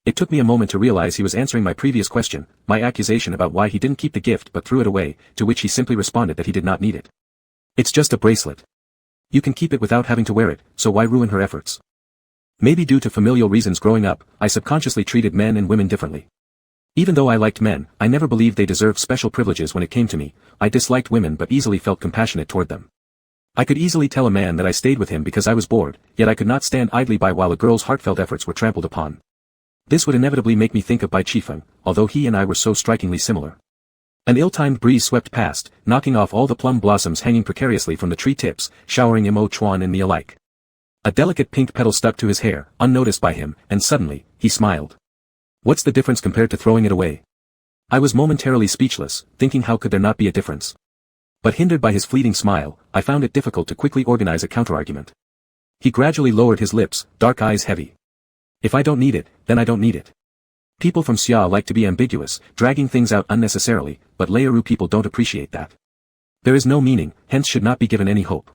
It took me a moment to realize he was answering my previous question, my accusation about why he didn't keep the gift but threw it away, to which he simply responded that he did not need it. It's just a bracelet. You can keep it without having to wear it, so why ruin her efforts? Maybe due to familial reasons growing up, I subconsciously treated men and women differently. Even though I liked men, I never believed they deserved special privileges when it came to me. I disliked women but easily felt compassionate toward them. I could easily tell a man that I stayed with him because I was bored, yet I could not stand idly by while a girl's heartfelt efforts were trampled upon. This would inevitably make me think of Bai Chifeng, although he and I were so strikingly similar. An ill-timed breeze swept past, knocking off all the plum blossoms hanging precariously from the tree tips, showering Mo Chuan and me alike. A delicate pink petal stuck to his hair, unnoticed by him, and suddenly, he smiled. What's the difference compared to throwing it away? I was momentarily speechless, thinking how could there not be a difference. But hindered by his fleeting smile, I found it difficult to quickly organize a counterargument. He gradually lowered his lips, dark eyes heavy. If I don't need it, then I don't need it. People from Xia like to be ambiguous, dragging things out unnecessarily, but Learu people don't appreciate that. There is no meaning, hence should not be given any hope.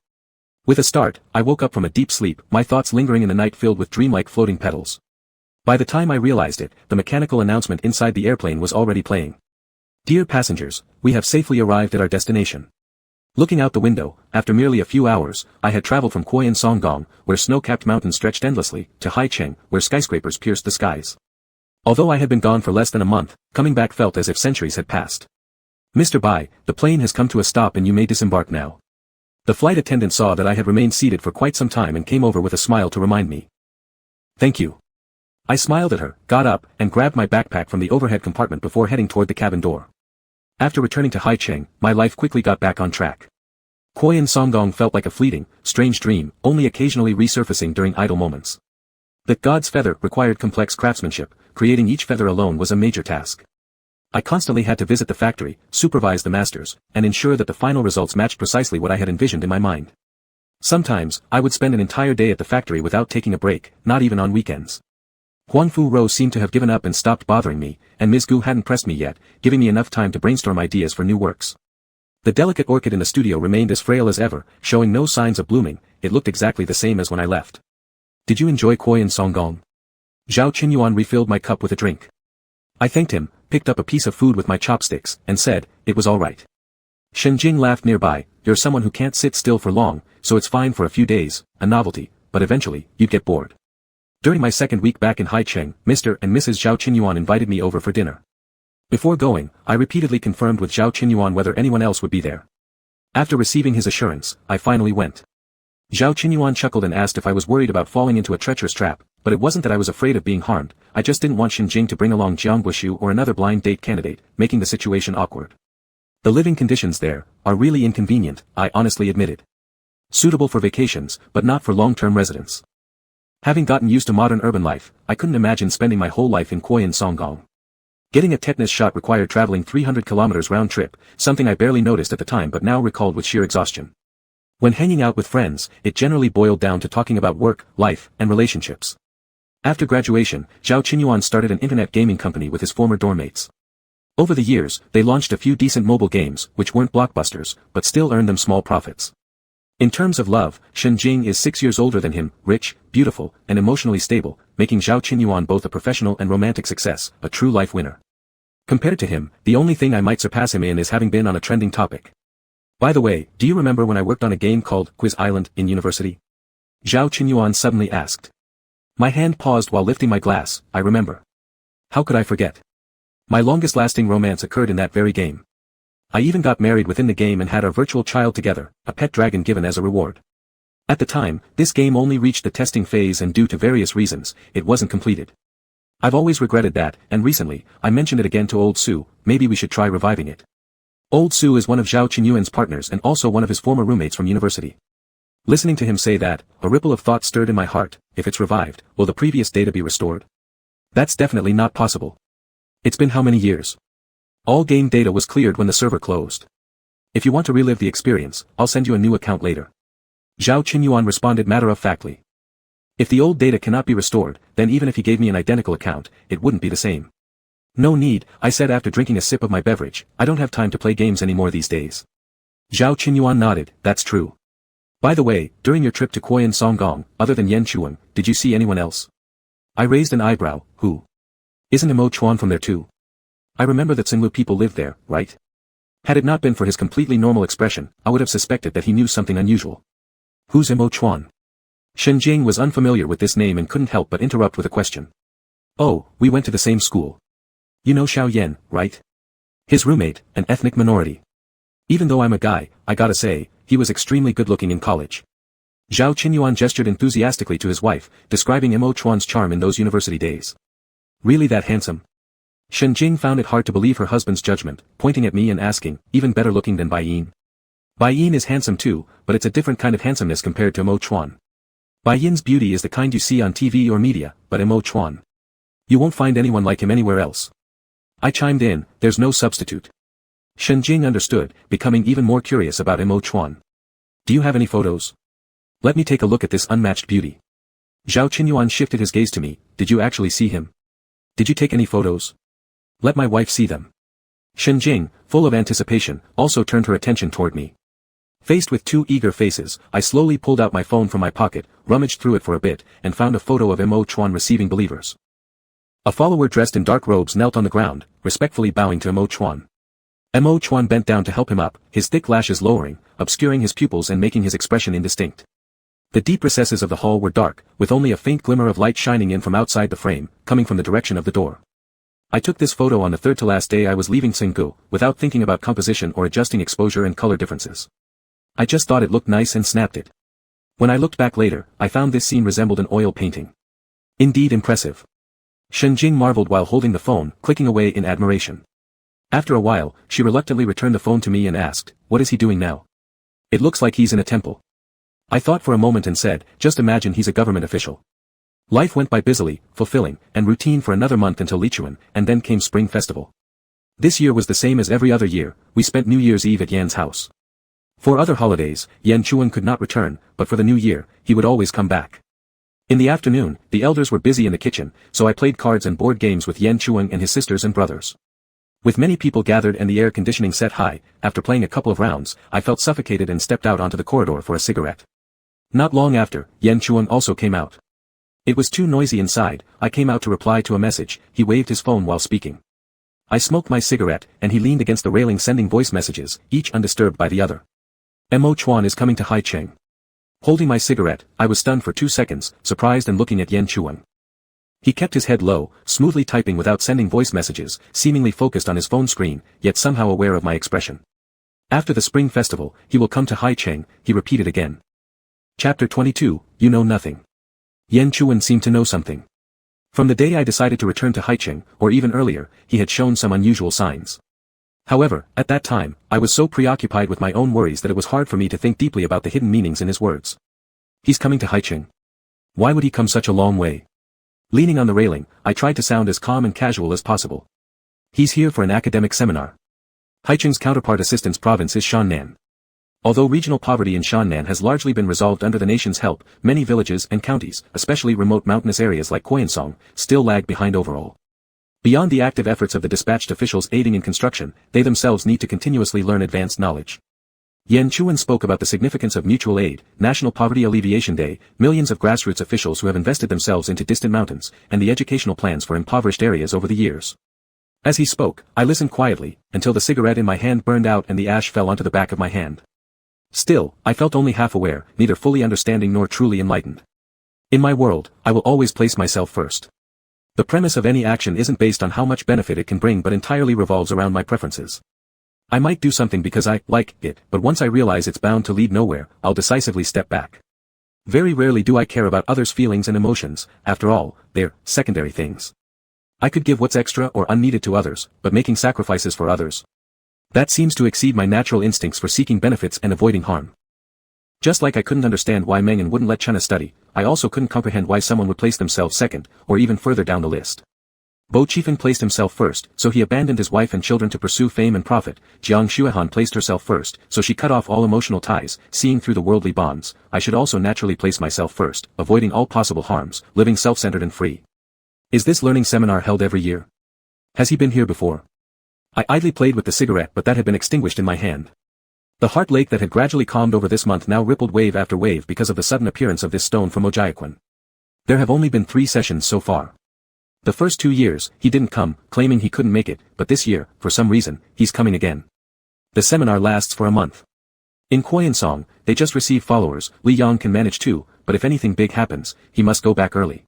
With a start, I woke up from a deep sleep, my thoughts lingering in a night filled with dreamlike floating petals. By the time I realized it, the mechanical announcement inside the airplane was already playing. Dear passengers, we have safely arrived at our destination. Looking out the window, after merely a few hours, I had traveled from Kuoyan Songgong, where snow-capped mountains stretched endlessly, to Haicheng, where skyscrapers pierced the skies. Although I had been gone for less than a month, coming back felt as if centuries had passed. Mr. Bai, the plane has come to a stop and you may disembark now. The flight attendant saw that I had remained seated for quite some time and came over with a smile to remind me. Thank you. I smiled at her, got up, and grabbed my backpack from the overhead compartment before heading toward the cabin door. After returning to Haicheng, my life quickly got back on track. Kuoyan Songgong felt like a fleeting, strange dream, only occasionally resurfacing during idle moments. That God's feather required complex craftsmanship, creating each feather alone was a major task. I constantly had to visit the factory, supervise the masters, and ensure that the final results matched precisely what I had envisioned in my mind. Sometimes, I would spend an entire day at the factory without taking a break, not even on weekends. Huangfu Rou seemed to have given up and stopped bothering me, and Ms. Gu hadn't pressed me yet, giving me enough time to brainstorm ideas for new works. The delicate orchid in the studio remained as frail as ever, showing no signs of blooming. It looked exactly the same as when I left. Did you enjoy Kuoyan Songgong? Zhao Qinyuan refilled my cup with a drink. I thanked him, picked up a piece of food with my chopsticks, and said, it was all right. Shen Jing laughed nearby, you're someone who can't sit still for long, so it's fine for a few days, a novelty, but eventually, you'd get bored. During my second week back in Haicheng, Mr. and Mrs. Zhao Qinyuan invited me over for dinner. Before going, I repeatedly confirmed with Zhao Qinyuan whether anyone else would be there. After receiving his assurance, I finally went. Zhao Qinyuan chuckled and asked if I was worried about falling into a treacherous trap, but it wasn't that I was afraid of being harmed, I just didn't want Shen Jing to bring along Jiang Guoshu or another blind date candidate, making the situation awkward. The living conditions there are really inconvenient, I honestly admitted. Suitable for vacations, but not for long-term residence. Having gotten used to modern urban life, I couldn't imagine spending my whole life in Kuoyan Songgong. Getting a tetanus shot required traveling 300 kilometers round trip, something I barely noticed at the time but now recalled with sheer exhaustion. When hanging out with friends, it generally boiled down to talking about work, life, and relationships. After graduation, Zhao Qinyuan started an internet gaming company with his former dorm mates. Over the years, they launched a few decent mobile games, which weren't blockbusters, but still earned them small profits. In terms of love, Shen Jing is 6 years older than him, rich, beautiful, and emotionally stable, making Zhao Qinyuan both a professional and romantic success, a true life winner. Compared to him, the only thing I might surpass him in is having been on a trending topic. By the way, do you remember when I worked on a game called Quiz Island in university? Zhao Qinyuan suddenly asked. My hand paused while lifting my glass, I remember. How could I forget? My longest-lasting romance occurred in that very game. I even got married within the game and had our virtual child together, a pet dragon given as a reward. At the time, this game only reached the testing phase and due to various reasons, it wasn't completed. I've always regretted that, and recently, I mentioned it again to Old Su, maybe we should try reviving it. Old Su is one of Zhao Qinyuan's partners and also one of his former roommates from university. Listening to him say that, a ripple of thought stirred in my heart, if it's revived, will the previous data be restored? That's definitely not possible. It's been how many years? All game data was cleared when the server closed. If you want to relive the experience, I'll send you a new account later. Zhao Qinyuan responded matter-of-factly. If the old data cannot be restored, then even if he gave me an identical account, it wouldn't be the same. No need, I said after drinking a sip of my beverage, I don't have time to play games anymore these days. Zhao Qinyuan nodded, that's true. By the way, during your trip to Kuoyan Songgong, other than Yan Chuang, did you see anyone else? I raised an eyebrow, who? Isn't Mo Chuan from there too? I remember that Cenlu people lived there, right? Had it not been for his completely normal expression, I would have suspected that he knew something unusual. Who's Mo Chuan? Shen Jing was unfamiliar with this name and couldn't help but interrupt with a question. Oh, we went to the same school. You know Xiao Yan, right? His roommate, an ethnic minority. Even though I'm a guy, I gotta say, he was extremely good-looking in college. Zhao Qinyuan gestured enthusiastically to his wife, describing Mo Chuan's charm in those university days. Really that handsome? Shen Jing found it hard to believe her husband's judgment, pointing at me and asking, even better looking than Bai Yin. Bai Yin is handsome too, but it's a different kind of handsomeness compared to Mo Chuan. Bai Yin's beauty is the kind you see on TV or media, but Mo Chuan. You won't find anyone like him anywhere else. I chimed in, there's no substitute. Shen Jing understood, becoming even more curious about Mo Chuan. Do you have any photos? Let me take a look at this unmatched beauty. Zhao Qinyuan shifted his gaze to me, did you actually see him? Did you take any photos? Let my wife see them. Shen Jing, full of anticipation, also turned her attention toward me. Faced with two eager faces, I slowly pulled out my phone from my pocket, rummaged through it for a bit, and found a photo of Mo Chuan receiving believers. A follower dressed in dark robes knelt on the ground, respectfully bowing to Mo Chuan. Mo Chuan bent down to help him up, his thick lashes lowering, obscuring his pupils and making his expression indistinct. The deep recesses of the hall were dark, with only a faint glimmer of light shining in from outside the frame, coming from the direction of the door. I took this photo on the third to last day I was leaving Cenlu, without thinking about composition or adjusting exposure and color differences. I just thought it looked nice and snapped it. When I looked back later, I found this scene resembled an oil painting. Indeed impressive. Shen Jing marveled while holding the phone, clicking away in admiration. After a while, she reluctantly returned the phone to me and asked, what is he doing now? It looks like he's in a temple. I thought for a moment and said, just imagine he's a government official. Life went by busily, fulfilling, and routine for another month until Lichuan, and then came Spring Festival. This year was the same as every other year, we spent New Year's Eve at Yan's house. For other holidays, Yan Chuan could not return, but for the new year, he would always come back. In the afternoon, the elders were busy in the kitchen, so I played cards and board games with Yan Chuan and his sisters and brothers. With many people gathered and the air conditioning set high, after playing a couple of rounds, I felt suffocated and stepped out onto the corridor for a cigarette. Not long after, Yan Chuan also came out. It was too noisy inside, I came out to reply to a message, he waved his phone while speaking. I smoked my cigarette, and he leaned against the railing sending voice messages, each undisturbed by the other. Mo Chuan is coming to Haicheng. Holding my cigarette, I was stunned for 2 seconds, surprised and looking at Yan Chuan. He kept his head low, smoothly typing without sending voice messages, seemingly focused on his phone screen, yet somehow aware of my expression. After the Spring Festival, he will come to Haicheng, he repeated again. Chapter 22, You Know Nothing. Yan Chuan seemed to know something. From the day I decided to return to Haicheng, or even earlier, he had shown some unusual signs. However, at that time, I was so preoccupied with my own worries that it was hard for me to think deeply about the hidden meanings in his words. He's coming to Haicheng. Why would he come such a long way? Leaning on the railing, I tried to sound as calm and casual as possible. He's here for an academic seminar. Haicheng's counterpart assistance province is Shannan. Although regional poverty in Shannan has largely been resolved under the nation's help, many villages and counties, especially remote mountainous areas like Koyansong, still lag behind overall. Beyond the active efforts of the dispatched officials aiding in construction, they themselves need to continuously learn advanced knowledge. Yan Chuan spoke about the significance of mutual aid, National Poverty Alleviation Day, millions of grassroots officials who have invested themselves into distant mountains, and the educational plans for impoverished areas over the years. As he spoke, I listened quietly, until the cigarette in my hand burned out and the ash fell onto the back of my hand. Still, I felt only half aware, neither fully understanding nor truly enlightened. In my world, I will always place myself first. The premise of any action isn't based on how much benefit it can bring but entirely revolves around my preferences. I might do something because I like it, but once I realize it's bound to lead nowhere, I'll decisively step back. Very rarely do I care about others' feelings and emotions, after all, they're secondary things. I could give what's extra or unneeded to others, but making sacrifices for others. That seems to exceed my natural instincts for seeking benefits and avoiding harm. Just like I couldn't understand why Mengan wouldn't let China study, I also couldn't comprehend why someone would place themselves second, or even further down the list. Bo Chifeng placed himself first, so he abandoned his wife and children to pursue fame and profit. Jiang Xuehan placed herself first, so she cut off all emotional ties, seeing through the worldly bonds. I should also naturally place myself first, avoiding all possible harms, living self-centered and free. Is this learning seminar held every year? Has he been here before? I idly played with the cigarette but that had been extinguished in my hand. The heart lake that had gradually calmed over this month now rippled wave after wave because of the sudden appearance of this stone from Ojiaquan. There have only been 3 sessions so far. The first 2 years, he didn't come, claiming he couldn't make it, but this year, for some reason, he's coming again. The seminar lasts for a month. In Koyansong, they just receive followers. Li Yang can manage too, but if anything big happens, he must go back early.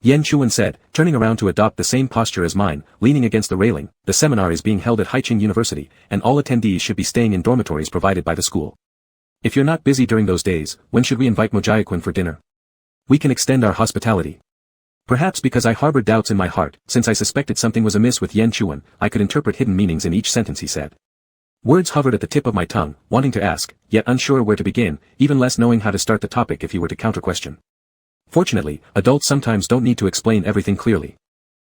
Yan Chuan said, turning around to adopt the same posture as mine, leaning against the railing. The seminar is being held at Haicheng University, and all attendees should be staying in dormitories provided by the school. If you're not busy during those days, when should we invite Mojiaquin for dinner? We can extend our hospitality. Perhaps because I harbored doubts in my heart, since I suspected something was amiss with Yan Chuan, I could interpret hidden meanings in each sentence he said. Words hovered at the tip of my tongue, wanting to ask, yet unsure where to begin, even less knowing how to start the topic if he were to counter-question. Fortunately, adults sometimes don't need to explain everything clearly.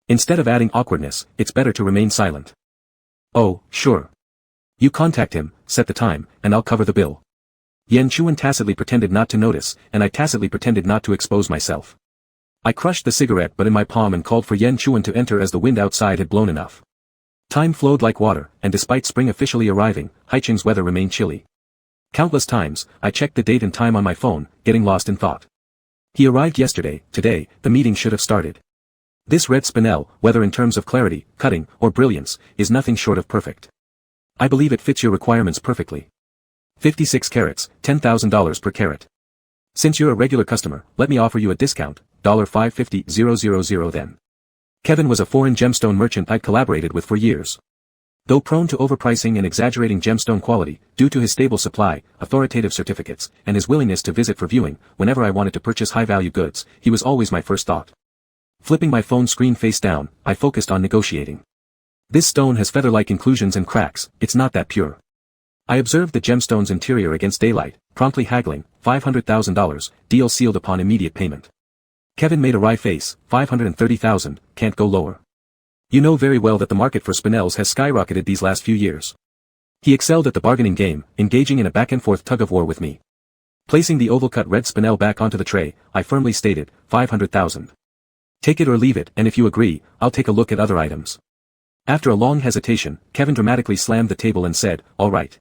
Instead of adding awkwardness, it's better to remain silent. Oh, sure. You contact him, set the time, and I'll cover the bill. Yan Chuan tacitly pretended not to notice, and I tacitly pretended not to expose myself. I crushed the cigarette butt in my palm and called for Yan Chuan to enter as the wind outside had blown enough. Time flowed like water, and despite spring officially arriving, Haicheng's weather remained chilly. Countless times, I checked the date and time on my phone, getting lost in thought. He arrived yesterday. Today, the meeting should have started. This red spinel, whether in terms of clarity, cutting, or brilliance, is nothing short of perfect. I believe it fits your requirements perfectly. 56 carats, $10,000 per carat. Since you're a regular customer, let me offer you a discount, $550,000 then. Kevin was a foreign gemstone merchant I'd collaborated with for years. Though prone to overpricing and exaggerating gemstone quality, due to his stable supply, authoritative certificates, and his willingness to visit for viewing, whenever I wanted to purchase high-value goods, he was always my first thought. Flipping my phone screen face down, I focused on negotiating. This stone has feather-like inclusions and cracks, it's not that pure. I observed the gemstone's interior against daylight, promptly haggling, $500,000, deal sealed upon immediate payment. Kevin made a wry face, $530,000, can't go lower. You know very well that the market for spinels has skyrocketed these last few years. He excelled at the bargaining game, engaging in a back-and-forth tug-of-war with me. Placing the oval-cut red spinel back onto the tray, I firmly stated, $500,000. Take it or leave it, and if you agree, I'll take a look at other items. After a long hesitation, Kevin dramatically slammed the table and said, all right.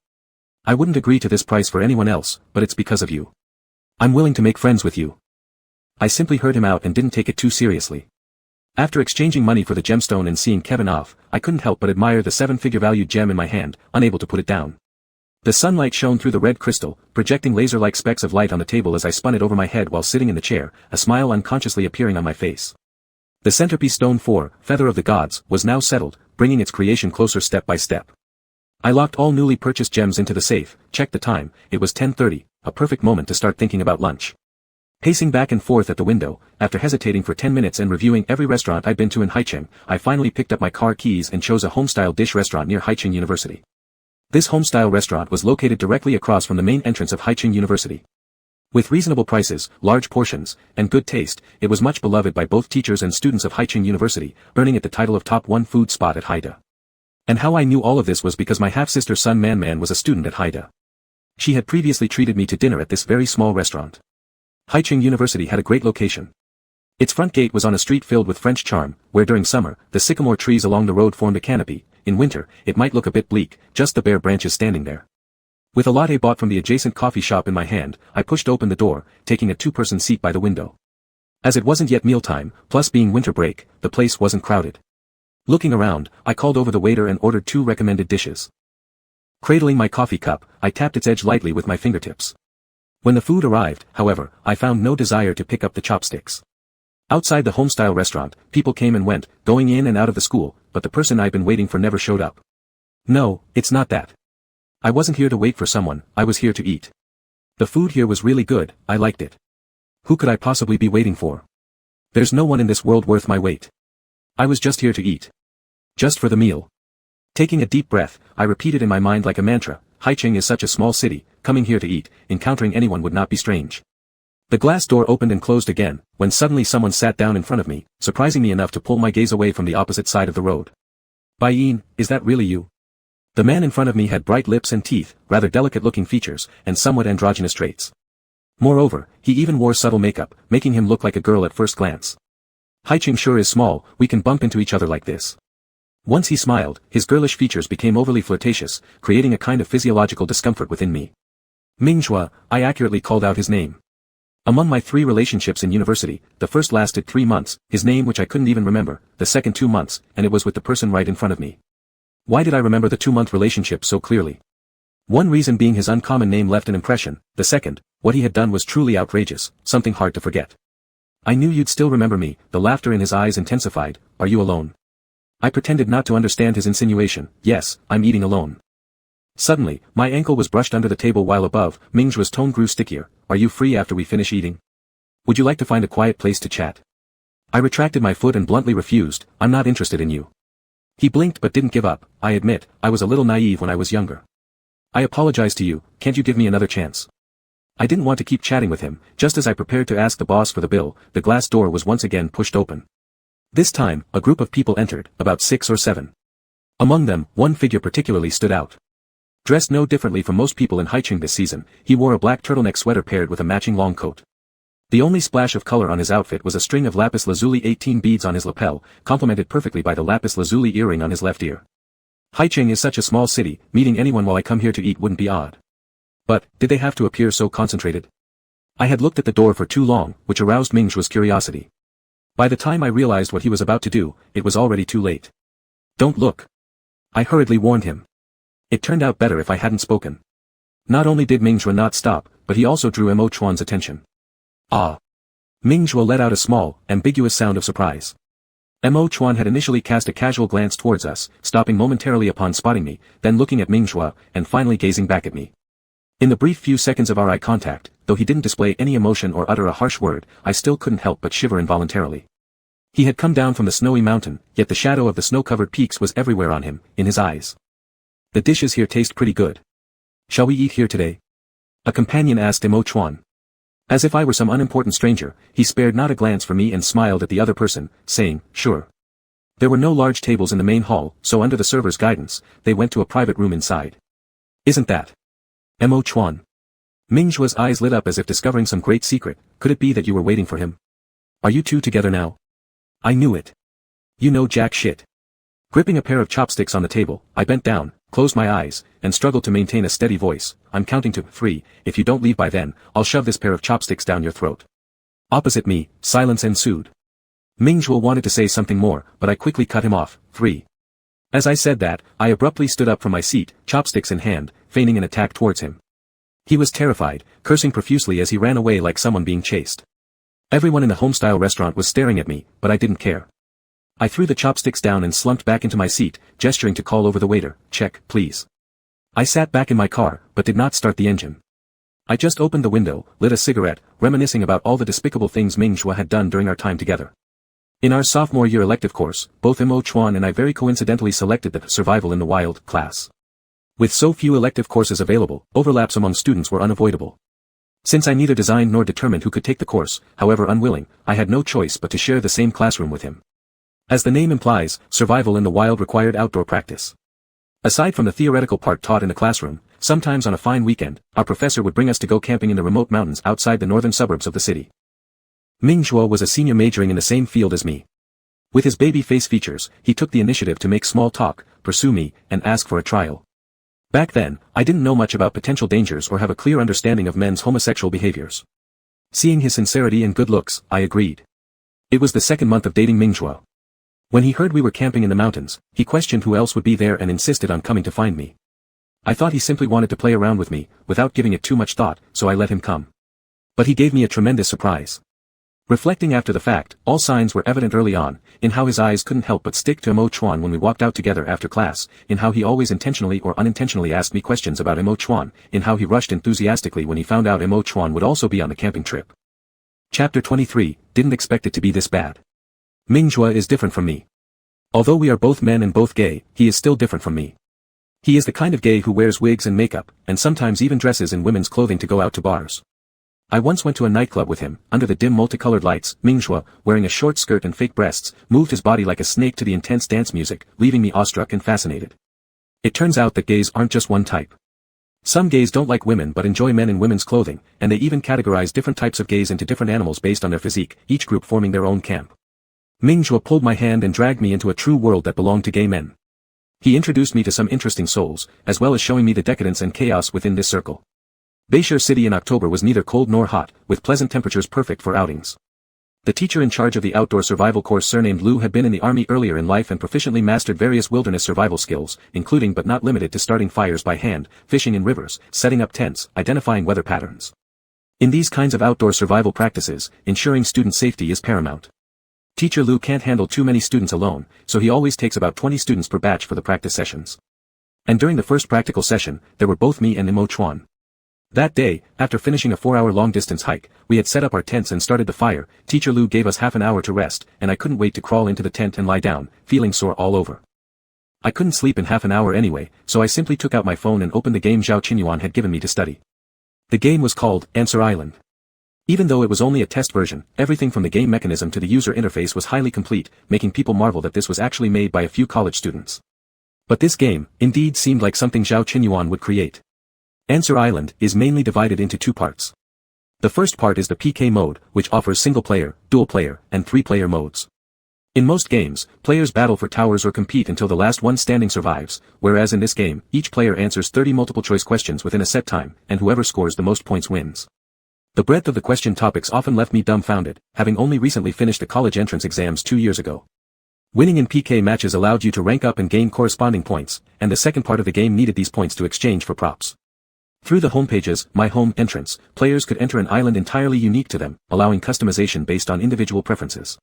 I wouldn't agree to this price for anyone else, but it's because of you. I'm willing to make friends with you. I simply heard him out and didn't take it too seriously. After exchanging money for the gemstone and seeing Kevin off, I couldn't help but admire the seven-figure valued gem in my hand, unable to put it down. The sunlight shone through the red crystal, projecting laser-like specks of light on the table as I spun it over my head while sitting in the chair, a smile unconsciously appearing on my face. The centerpiece stone 4, Feather of the Gods, was now settled, bringing its creation closer step by step. I locked all newly purchased gems into the safe, checked the time, it was 10:30, a perfect moment to start thinking about lunch. Pacing back and forth at the window, after hesitating for 10 minutes and reviewing every restaurant I'd been to in Haicheng, I finally picked up my car keys and chose a home-style dish restaurant near Haicheng University. This home-style restaurant was located directly across from the main entrance of Haicheng University. With reasonable prices, large portions, and good taste, it was much beloved by both teachers and students of Haicheng University, earning it the title of top 1 food spot at Haida. And how I knew all of this was because my half-sister Sun Man was a student at Haida. She had previously treated me to dinner at this very small restaurant. Haicheng University had a great location. Its front gate was on a street filled with French charm, where during summer, the sycamore trees along the road formed a canopy. In winter, it might look a bit bleak, just the bare branches standing there. With a latte bought from the adjacent coffee shop in my hand, I pushed open the door, taking a two-person seat by the window. As it wasn't yet mealtime, plus being winter break, the place wasn't crowded. Looking around, I called over the waiter and ordered 2 recommended dishes. Cradling my coffee cup, I tapped its edge lightly with my fingertips. When the food arrived, however, I found no desire to pick up the chopsticks. Outside the home-style restaurant, people came and went, going in and out of the school, but the person I'd been waiting for never showed up. No, it's not that. I wasn't here to wait for someone, I was here to eat. The food here was really good, I liked it. Who could I possibly be waiting for? There's no one in this world worth my wait. I was just here to eat. Just for the meal. Taking a deep breath, I repeated in my mind like a mantra, Haicheng is such a small city, coming here to eat, encountering anyone would not be strange. The glass door opened and closed again, when suddenly someone sat down in front of me, surprising me enough to pull my gaze away from the opposite side of the road. Bai-yin, is that really you? The man in front of me had bright lips and teeth, rather delicate-looking features, and somewhat androgynous traits. Moreover, he even wore subtle makeup, making him look like a girl at first glance. Haicheng sure is small, we can bump into each other like this. Once he smiled, his girlish features became overly flirtatious, creating a kind of physiological discomfort within me. Mingzhua, I accurately called out his name. Among my 3 relationships in university, the first lasted 3 months, his name which I couldn't even remember, the second 2 months, and it was with the person right in front of me. Why did I remember the 2-month relationship so clearly? One reason being his uncommon name left an impression, the second, what he had done was truly outrageous, something hard to forget. I knew you'd still remember me. The laughter in his eyes intensified. Are you alone? I pretended not to understand his insinuation. Yes, I'm eating alone. Suddenly, my ankle was brushed under the table while above, Mingjua's tone grew stickier. Are you free after we finish eating? Would you like to find a quiet place to chat? I retracted my foot and bluntly refused. I'm not interested in you. He blinked but didn't give up. I admit, I was a little naive when I was younger. I apologize to you, can't you give me another chance? I didn't want to keep chatting with him. Just as I prepared to ask the boss for the bill, the glass door was once again pushed open. This time, a group of people entered, about 6 or 7. Among them, one figure particularly stood out. Dressed no differently from most people in Haicheng this season, he wore a black turtleneck sweater paired with a matching long coat. The only splash of color on his outfit was a string of lapis lazuli 18 beads on his lapel, complemented perfectly by the lapis lazuli earring on his left ear. Haicheng is such a small city, meeting anyone while I come here to eat wouldn't be odd. But, did they have to appear so concentrated? I had looked at the door for too long, which aroused Mingjua's curiosity. By the time I realized what he was about to do, it was already too late. Don't look. I hurriedly warned him. It turned out better if I hadn't spoken. Not only did Mingjua not stop, but he also drew Mo Chuan's attention. Ah! Mingjua let out a small, ambiguous sound of surprise. Mo Chuan had initially cast a casual glance towards us, stopping momentarily upon spotting me, then looking at Mingjua, and finally gazing back at me. In the brief few seconds of our eye contact, though he didn't display any emotion or utter a harsh word, I still couldn't help but shiver involuntarily. He had come down from the snowy mountain, yet the shadow of the snow-covered peaks was everywhere on him, in his eyes. The dishes here taste pretty good. Shall we eat here today? A companion asked Mo Chuan. As if I were some unimportant stranger, he spared not a glance for me and smiled at the other person, saying, sure. There were no large tables in the main hall, so under the server's guidance, they went to a private room inside. Isn't that Mo Chuan? Mingjua's eyes lit up as if discovering some great secret. Could it be that you were waiting for him? Are you two together now? I knew it. You know jack shit. Gripping a pair of chopsticks on the table, I bent down, closed my eyes, and struggled to maintain a steady voice. I'm counting to 3, if you don't leave by then, I'll shove this pair of chopsticks down your throat. Opposite me, silence ensued. Mingjua wanted to say something more, but I quickly cut him off. 3. As I said that, I abruptly stood up from my seat, chopsticks in hand, feigning an attack towards him. He was terrified, cursing profusely as he ran away like someone being chased. Everyone in the homestyle restaurant was staring at me, but I didn't care. I threw the chopsticks down and slumped back into my seat, gesturing to call over the waiter. Check, please. I sat back in my car, but did not start the engine. I just opened the window, lit a cigarette, reminiscing about all the despicable things Mingjua had done during our time together. In our sophomore year elective course, both Mo Chuan and I very coincidentally selected the Survival in the Wild class. With so few elective courses available, overlaps among students were unavoidable. Since I neither designed nor determined who could take the course, however unwilling, I had no choice but to share the same classroom with him. As the name implies, Survival in the Wild required outdoor practice. Aside from the theoretical part taught in the classroom, sometimes on a fine weekend, our professor would bring us to go camping in the remote mountains outside the northern suburbs of the city. Mingjua was a senior majoring in the same field as me. With his baby face features, he took the initiative to make small talk, pursue me, and ask for a trial. Back then, I didn't know much about potential dangers or have a clear understanding of men's homosexual behaviors. Seeing his sincerity and good looks, I agreed. It was the second month of dating Mingjua. When he heard we were camping in the mountains, he questioned who else would be there and insisted on coming to find me. I thought he simply wanted to play around with me, without giving it too much thought, so I let him come. But he gave me a tremendous surprise. Reflecting after the fact, all signs were evident early on, in how his eyes couldn't help but stick to Mo Chuan when we walked out together after class, in how he always intentionally or unintentionally asked me questions about Mo Chuan, in how he rushed enthusiastically when he found out Mo Chuan would also be on the camping trip. Chapter 23, Didn't expect it to be this bad. Mingjua is different from me. Although we are both men and both gay, he is still different from me. He is the kind of gay who wears wigs and makeup, and sometimes even dresses in women's clothing to go out to bars. I once went to a nightclub with him, under the dim multicolored lights. Mingjua, wearing a short skirt and fake breasts, moved his body like a snake to the intense dance music, leaving me awestruck and fascinated. It turns out that gays aren't just one type. Some gays don't like women but enjoy men in women's clothing, and they even categorize different types of gays into different animals based on their physique, each group forming their own camp. Mingjua pulled my hand and dragged me into a true world that belonged to gay men. He introduced me to some interesting souls, as well as showing me the decadence and chaos within this circle. Bayshore City in October was neither cold nor hot, with pleasant temperatures perfect for outings. The teacher in charge of the outdoor survival course, surnamed Lu, had been in the army earlier in life and proficiently mastered various wilderness survival skills, including but not limited to starting fires by hand, fishing in rivers, setting up tents, identifying weather patterns. In these kinds of outdoor survival practices, ensuring student safety is paramount. Teacher Lu can't handle too many students alone, so he always takes about 20 students per batch for the practice sessions. And during the first practical session, there were both me and Imo Chuan. That day, after finishing a 4-hour long-distance hike, we had set up our tents and started the fire. Teacher Lu gave us half an hour to rest, and I couldn't wait to crawl into the tent and lie down, feeling sore all over. I couldn't sleep in half an hour anyway, so I simply took out my phone and opened the game Zhao Qinyuan had given me to study. The game was called Answer Island. Even though it was only a test version, everything from the game mechanism to the user interface was highly complete, making people marvel that this was actually made by a few college students. But this game, indeed, seemed like something Zhao Qinyuan would create. Answer Island is mainly divided into two parts. The first part is the PK mode, which offers single-player, dual-player, and three-player modes. In most games, players battle for towers or compete until the last one standing survives, whereas in this game, each player answers 30 multiple-choice questions within a set time, and whoever scores the most points wins. The breadth of the question topics often left me dumbfounded, having only recently finished the college entrance exams 2 years ago. Winning in PK matches allowed you to rank up and gain corresponding points, and the second part of the game needed these points to exchange for props. Through the homepage's My Home entrance, players could enter an island entirely unique to them, allowing customization based on individual preferences.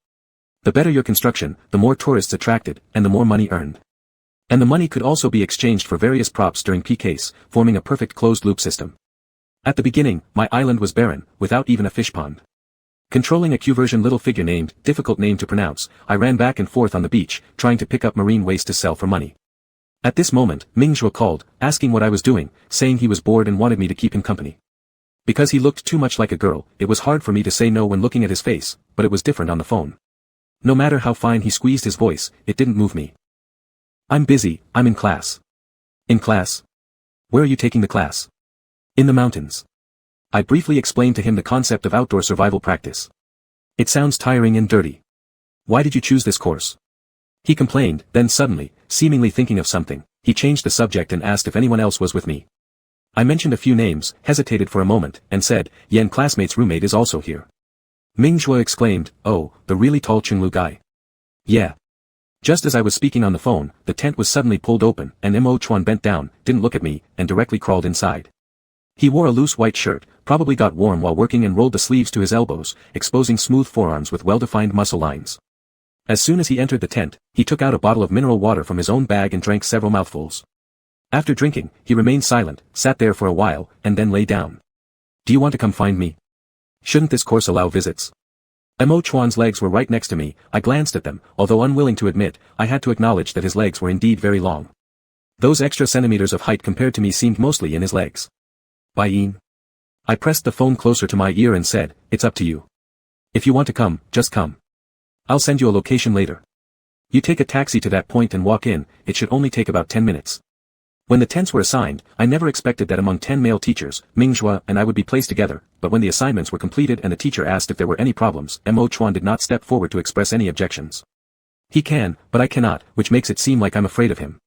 The better your construction, the more tourists attracted, and the more money earned. And the money could also be exchanged for various props during PKs, forming a perfect closed-loop system. At the beginning, my island was barren, without even a fish pond. Controlling a Q-version little figure named, difficult name to pronounce, I ran back and forth on the beach, trying to pick up marine waste to sell for money. At this moment, Mingzhuo called, asking what I was doing, saying he was bored and wanted me to keep him company. Because he looked too much like a girl, it was hard for me to say no when looking at his face, but it was different on the phone. No matter how fine he squeezed his voice, it didn't move me. I'm busy, I'm in class. In class? Where are you taking the class? In the mountains. I briefly explained to him the concept of outdoor survival practice. It sounds tiring and dirty. Why did you choose this course? He complained, then suddenly, seemingly thinking of something, he changed the subject and asked if anyone else was with me. I mentioned a few names, hesitated for a moment, and said, Yan classmate's roommate is also here. Mingzhuo exclaimed, oh, the really tall Cenlu guy. Yeah. Just as I was speaking on the phone, the tent was suddenly pulled open, and Mo Chuan bent down, didn't look at me, and directly crawled inside. He wore a loose white shirt, probably got warm while working, and rolled the sleeves to his elbows, exposing smooth forearms with well-defined muscle lines. As soon as he entered the tent, he took out a bottle of mineral water from his own bag and drank several mouthfuls. After drinking, he remained silent, sat there for a while, and then lay down. Do you want to come find me? Shouldn't this course allow visits? Mo Chuan's legs were right next to me. I glanced at them, although unwilling to admit, I had to acknowledge that his legs were indeed very long. Those extra centimeters of height compared to me seemed mostly in his legs. By Yin. I pressed the phone closer to my ear and said, it's up to you. If you want to come, just come. I'll send you a location later. You take a taxi to that point and walk in, it should only take about 10 minutes. When the tents were assigned, I never expected that among 10 male teachers, Mingzhuo and I would be placed together, but when the assignments were completed and the teacher asked if there were any problems, Mo Chuan did not step forward to express any objections. He can, but I cannot, which makes it seem like I'm afraid of him.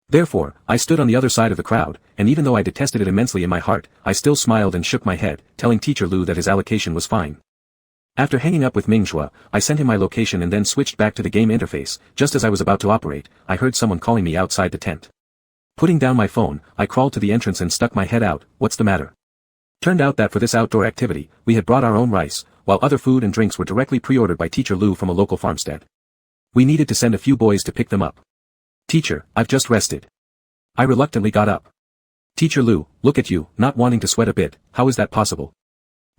Therefore, I stood on the other side of the crowd, and even though I detested it immensely in my heart, I still smiled and shook my head, telling Teacher Lu that his allocation was fine. After hanging up with Mingzhuo, I sent him my location and then switched back to the game interface. Just as I was about to operate, I heard someone calling me outside the tent. Putting down my phone, I crawled to the entrance and stuck my head out. What's the matter? Turned out that for this outdoor activity, we had brought our own rice, while other food and drinks were directly pre-ordered by Teacher Lu from a local farmstead. We needed to send a few boys to pick them up. Teacher, I've just rested. I reluctantly got up. Teacher Lu, look at you, not wanting to sweat a bit, how is that possible?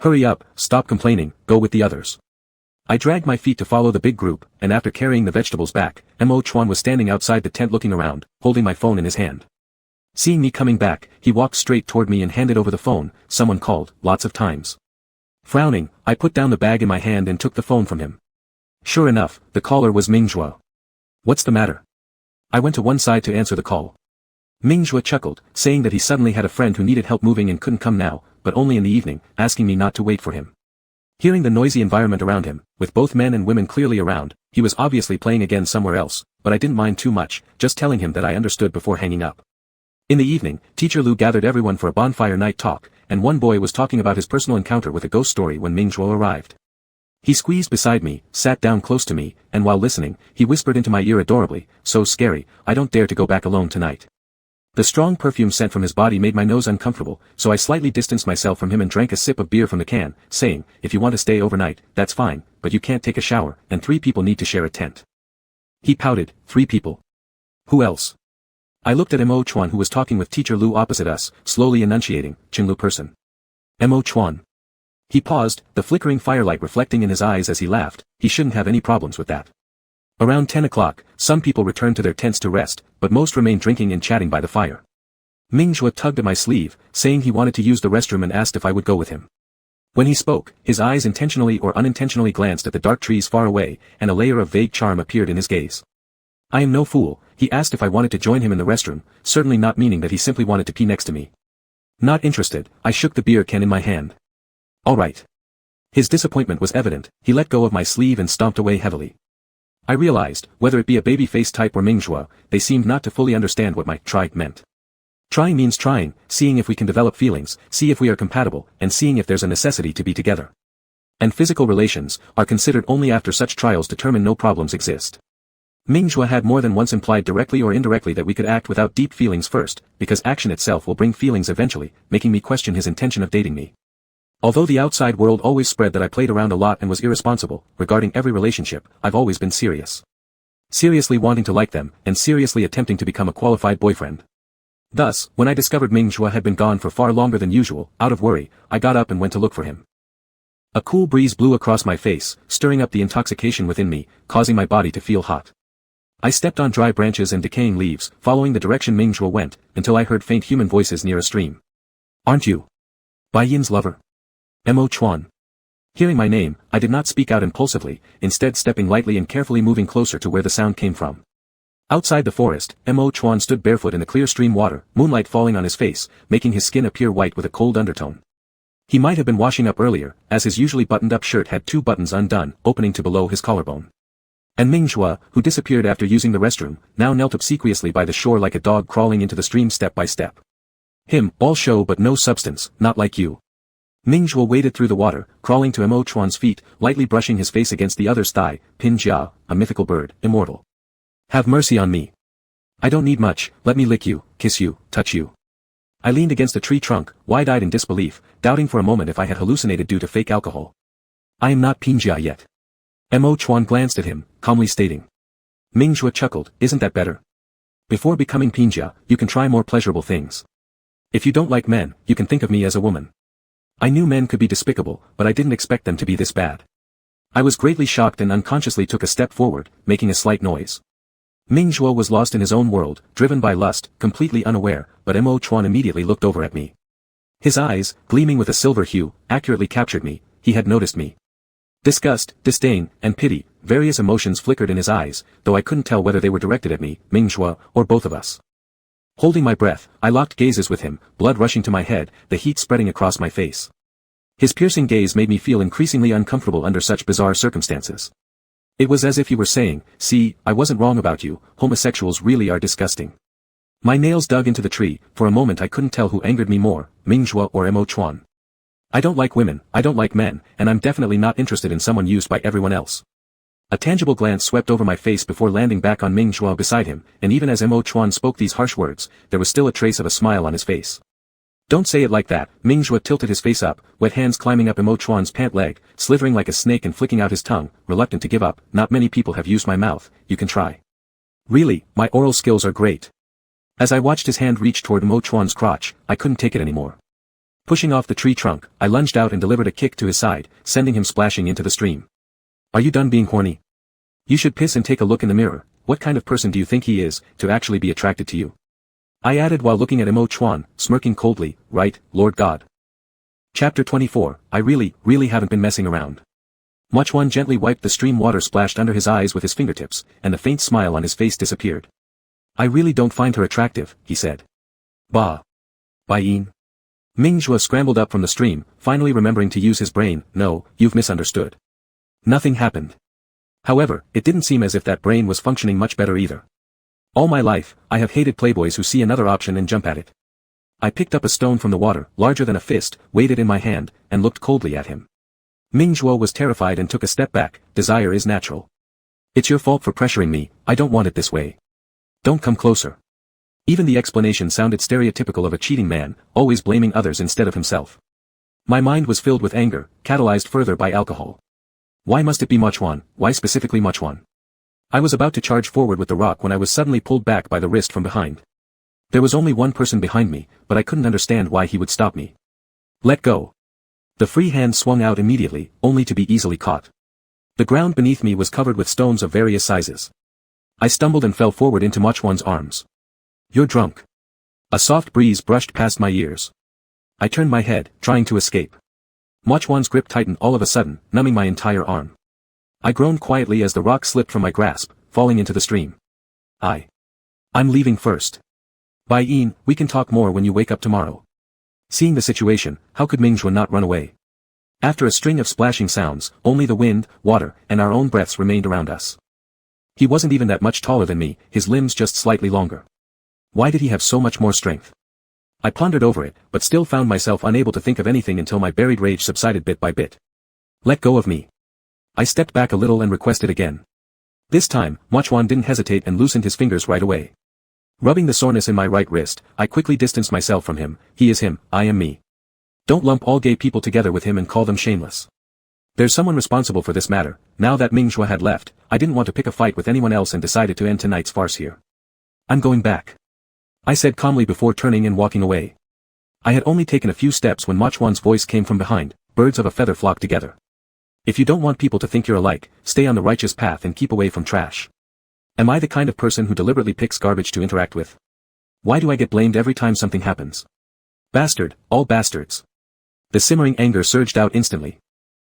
Hurry up, stop complaining, go with the others. I dragged my feet to follow the big group, and after carrying the vegetables back, Mo Chuan was standing outside the tent looking around, holding my phone in his hand. Seeing me coming back, he walked straight toward me and handed over the phone. Someone called, lots of times. Frowning, I put down the bag in my hand and took the phone from him. Sure enough, the caller was Mingzhuo. What's the matter? I went to one side to answer the call. Mingzhuo chuckled, saying that he suddenly had a friend who needed help moving and couldn't come now, but only in the evening, asking me not to wait for him. Hearing the noisy environment around him, with both men and women clearly around, he was obviously playing again somewhere else, but I didn't mind too much, just telling him that I understood before hanging up. In the evening, Teacher Lu gathered everyone for a bonfire night talk, and one boy was talking about his personal encounter with a ghost story when Mingzhuo arrived. He squeezed beside me, sat down close to me, and while listening, he whispered into my ear adorably, so scary, I don't dare to go back alone tonight. The strong perfume sent from his body made my nose uncomfortable, so I slightly distanced myself from him and drank a sip of beer from the can, saying, "If you want to stay overnight, that's fine, but you can't take a shower, and 3 people need to share a tent." He pouted, 3 people. Who else? I looked at Mo Chuan who was talking with teacher Lu opposite us, slowly enunciating, Cenlu person. Mo Chuan. He paused, the flickering firelight reflecting in his eyes as he laughed. He shouldn't have any problems with that. Around 10 o'clock, some people returned to their tents to rest, but most remained drinking and chatting by the fire. Mingzhua tugged at my sleeve, saying he wanted to use the restroom and asked if I would go with him. When he spoke, his eyes intentionally or unintentionally glanced at the dark trees far away, and a layer of vague charm appeared in his gaze. I am no fool, he asked if I wanted to join him in the restroom, certainly not meaning that he simply wanted to pee next to me. Not interested, I shook the beer can in my hand. All right. His disappointment was evident, he let go of my sleeve and stomped away heavily. I realized, whether it be a baby-face type or Mingzhua, they seemed not to fully understand what my try meant. Trying means trying, seeing if we can develop feelings, see if we are compatible, and seeing if there's a necessity to be together. And physical relations are considered only after such trials determine no problems exist. Mingzhua had more than once implied directly or indirectly that we could act without deep feelings first, because action itself will bring feelings eventually, making me question his intention of dating me. Although the outside world always spread that I played around a lot and was irresponsible, regarding every relationship, I've always been serious. Seriously wanting to like them, and seriously attempting to become a qualified boyfriend. Thus, when I discovered Mingzhua had been gone for far longer than usual, out of worry, I got up and went to look for him. A cool breeze blew across my face, stirring up the intoxication within me, causing my body to feel hot. I stepped on dry branches and decaying leaves, following the direction Mingzhua went, until I heard faint human voices near a stream. Aren't you Bai Yin's lover? Mo Chuan. Hearing my name, I did not speak out impulsively, instead stepping lightly and carefully moving closer to where the sound came from. Outside the forest, Mo Chuan stood barefoot in the clear stream water, moonlight falling on his face, making his skin appear white with a cold undertone. He might have been washing up earlier, as his usually buttoned-up shirt had 2 buttons undone, opening to below his collarbone. And Mingzhua, who disappeared after using the restroom, now knelt obsequiously by the shore like a dog crawling into the stream step by step. Him, all show but no substance, not like you. Mingzhua waded through the water, crawling to Mo Chuan's feet, lightly brushing his face against the other's thigh. Pin Jia, a mythical bird, immortal. Have mercy on me. I don't need much, let me lick you, kiss you, touch you. I leaned against a tree trunk, wide-eyed in disbelief, doubting for a moment if I had hallucinated due to fake alcohol. I am not Pin Jia yet. Mo Chuan glanced at him, calmly stating. Mingzhua chuckled, isn't that better? Before becoming Pin Jia, you can try more pleasurable things. If you don't like men, you can think of me as a woman. I knew men could be despicable, but I didn't expect them to be this bad. I was greatly shocked and unconsciously took a step forward, making a slight noise. Mingzhua was lost in his own world, driven by lust, completely unaware, but Mo Chuan immediately looked over at me. His eyes, gleaming with a silver hue, accurately captured me. He had noticed me. Disgust, disdain, and pity, various emotions flickered in his eyes, though I couldn't tell whether they were directed at me, Mingzhua, or both of us. Holding my breath, I locked gazes with him, blood rushing to my head, the heat spreading across my face. His piercing gaze made me feel increasingly uncomfortable under such bizarre circumstances. It was as if he were saying, see, I wasn't wrong about you, homosexuals really are disgusting. My nails dug into the tree, for a moment I couldn't tell who angered me more, Mingzhua or Mo Chuan. I don't like women, I don't like men, and I'm definitely not interested in someone used by everyone else. A tangible glance swept over my face before landing back on Mingzhua beside him, and even as Mo Chuan spoke these harsh words, there was still a trace of a smile on his face. Don't say it like that. Mingzhua tilted his face up, wet hands climbing up Mo Chuan's pant leg, slithering like a snake and flicking out his tongue, reluctant to give up. Not many people have used my mouth, you can try. Really, my oral skills are great. As I watched his hand reach toward Mo Chuan's crotch, I couldn't take it anymore. Pushing off the tree trunk, I lunged out and delivered a kick to his side, sending him splashing into the stream. Are you done being horny? You should piss and take a look in the mirror. What kind of person do you think he is, to actually be attracted to you? I added while looking at Mo Chuan, smirking coldly, right, Lord God. Chapter 24, I really haven't been messing around. Mo Chuan gently wiped the stream water splashed under his eyes with his fingertips, and the faint smile on his face disappeared. I really don't find her attractive, he said. Bah. Bai Yin. Mingzhua scrambled up from the stream, finally remembering to use his brain. No, you've misunderstood. Nothing happened. However, it didn't seem as if that brain was functioning much better either. All my life, I have hated playboys who see another option and jump at it. I picked up a stone from the water, larger than a fist, weighed it in my hand, and looked coldly at him. Mingzhua was terrified and took a step back. Desire is natural. It's your fault for pressuring me, I don't want it this way. Don't come closer. Even the explanation sounded stereotypical of a cheating man, always blaming others instead of himself. My mind was filled with anger, catalyzed further by alcohol. Why must it be Mochwan? Why specifically Mochwan? I was about to charge forward with the rock when I was suddenly pulled back by the wrist from behind. There was only one person behind me, but I couldn't understand why he would stop me. Let go. The free hand swung out immediately, only to be easily caught. The ground beneath me was covered with stones of various sizes. I stumbled and fell forward into Mochwan's arms. You're drunk. A soft breeze brushed past my ears. I turned my head, trying to escape. Mochwan's grip tightened all of a sudden, numbing my entire arm. I groaned quietly as the rock slipped from my grasp, falling into the stream. I'm leaving first. Bai Yin, we can talk more when you wake up tomorrow. Seeing the situation, how could Mingzhuo not run away? After a string of splashing sounds, only the wind, water, and our own breaths remained around us. He wasn't even that much taller than me, his limbs just slightly longer. Why did he have so much more strength? I pondered over it, but still found myself unable to think of anything until my buried rage subsided bit by bit. Let go of me. I stepped back a little and requested again. This time, Mochwan didn't hesitate and loosened his fingers right away. Rubbing the soreness in my right wrist, I quickly distanced myself from him. He is him, I am me. Don't lump all gay people together with him and call them shameless. There's someone responsible for this matter. Now that Mingzhuo had left, I didn't want to pick a fight with anyone else and decided to end tonight's farce here. I'm going back. I said calmly before turning and walking away. I had only taken a few steps when Mochwan's voice came from behind. Birds of a feather flock together. If you don't want people to think you're alike, stay on the righteous path and keep away from trash. Am I the kind of person who deliberately picks garbage to interact with? Why do I get blamed every time something happens? Bastard, all bastards. The simmering anger surged out instantly.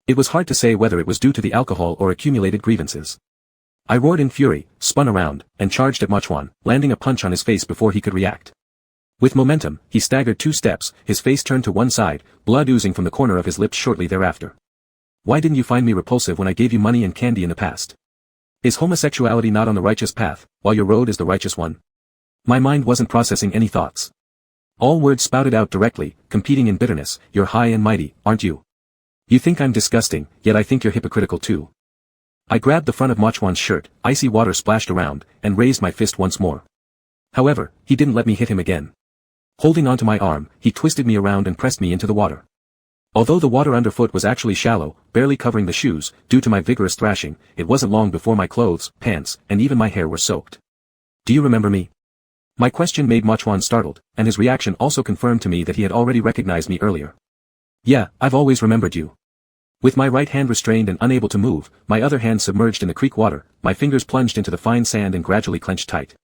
It was hard to say whether it was due to the alcohol or accumulated grievances. I roared in fury, spun around, and charged at Mochwan, landing a punch on his face before he could react. With momentum, he staggered 2 steps, his face turned to one side, blood oozing from the corner of his lips shortly thereafter. Why didn't you find me repulsive when I gave you money and candy in the past? Is homosexuality not on the righteous path, while your road is the righteous one? My mind wasn't processing any thoughts. All words spouted out directly, competing in bitterness. You're high and mighty, aren't you? You think I'm disgusting, yet I think you're hypocritical too. I grabbed the front of Mochwan's shirt, icy water splashed around, and raised my fist once more. However, he didn't let me hit him again. Holding onto my arm, he twisted me around and pressed me into the water. Although the water underfoot was actually shallow, barely covering the shoes, due to my vigorous thrashing, it wasn't long before my clothes, pants, and even my hair were soaked. Do you remember me? My question made Mochwan startled, and his reaction also confirmed to me that he had already recognized me earlier. Yeah, I've always remembered you. With my right hand restrained and unable to move, my other hand submerged in the creek water, my fingers plunged into the fine sand and gradually clenched tight.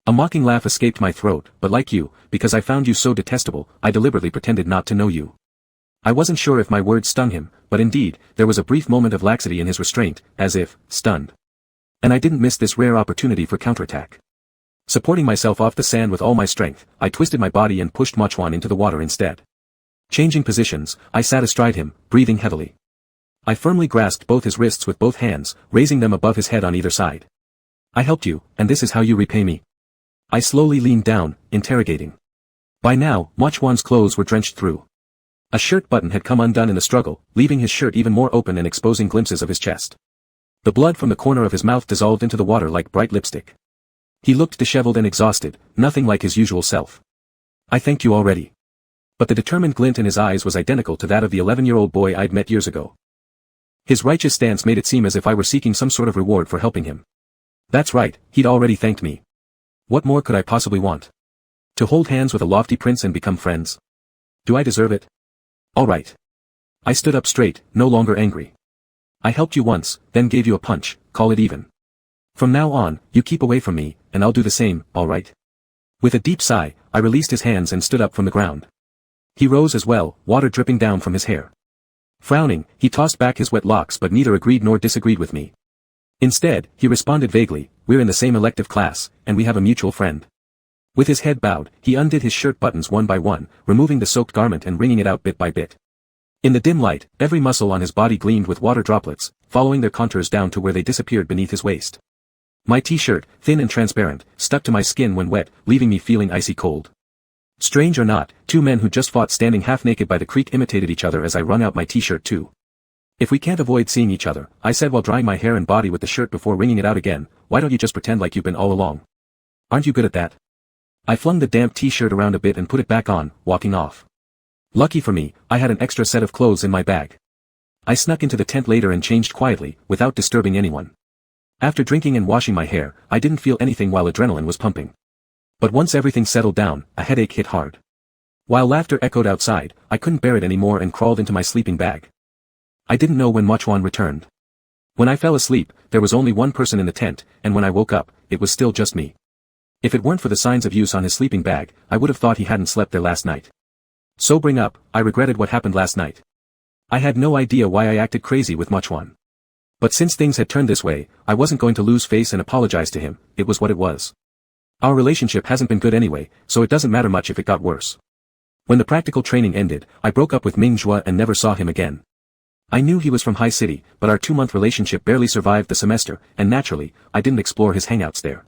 A mocking laugh escaped my throat, but like you, because I found you so detestable, I deliberately pretended not to know you. I wasn't sure if my words stung him, but indeed, there was a brief moment of laxity in his restraint, as if, stunned. And I didn't miss this rare opportunity for counterattack. Supporting myself off the sand with all my strength, I twisted my body and pushed Mochwan into the water instead. Changing positions, I sat astride him, breathing heavily. I firmly grasped both his wrists with both hands, raising them above his head on either side. I helped you, and this is how you repay me. I slowly leaned down, interrogating. By now, Mochwan's clothes were drenched through. A shirt button had come undone in the struggle, leaving his shirt even more open and exposing glimpses of his chest. The blood from the corner of his mouth dissolved into the water like bright lipstick. He looked disheveled and exhausted, nothing like his usual self. I thanked you already. But the determined glint in his eyes was identical to that of the 11-year-old boy I'd met years ago. His righteous stance made it seem as if I were seeking some sort of reward for helping him. That's right, he'd already thanked me. What more could I possibly want? To hold hands with a lofty prince and become friends? Do I deserve it? All right. I stood up straight, no longer angry. I helped you once, then gave you a punch, call it even. From now on, you keep away from me, and I'll do the same, all right? With a deep sigh, I released his hands and stood up from the ground. He rose as well, water dripping down from his hair. Frowning, he tossed back his wet locks but neither agreed nor disagreed with me. Instead, he responded vaguely, we're in the same elective class, and we have a mutual friend. With his head bowed, he undid his shirt buttons one by one, removing the soaked garment and wringing it out bit by bit. In the dim light, every muscle on his body gleamed with water droplets, following their contours down to where they disappeared beneath his waist. My t-shirt, thin and transparent, stuck to my skin when wet, leaving me feeling icy cold. Strange or not, 2 men who just fought standing half-naked by the creek imitated each other as I wrung out my t-shirt too. If we can't avoid seeing each other, I said while drying my hair and body with the shirt before wringing it out again, why don't you just pretend like you've been all along? Aren't you good at that? I flung the damp t-shirt around a bit and put it back on, walking off. Lucky for me, I had an extra set of clothes in my bag. I snuck into the tent later and changed quietly, without disturbing anyone. After drinking and washing my hair, I didn't feel anything while adrenaline was pumping. But once everything settled down, a headache hit hard. While laughter echoed outside, I couldn't bear it anymore and crawled into my sleeping bag. I didn't know when Mochwan returned. When I fell asleep, there was only one person in the tent, and when I woke up, it was still just me. If it weren't for the signs of use on his sleeping bag, I would have thought he hadn't slept there last night. Sobering up, I regretted what happened last night. I had no idea why I acted crazy with Mochwan. But since things had turned this way, I wasn't going to lose face and apologize to him, it was what it was. Our relationship hasn't been good anyway, so it doesn't matter much if it got worse. When the practical training ended, I broke up with Ming Zhua and never saw him again. I knew he was from High City, but our 2-month relationship barely survived the semester, and naturally, I didn't explore his hangouts there.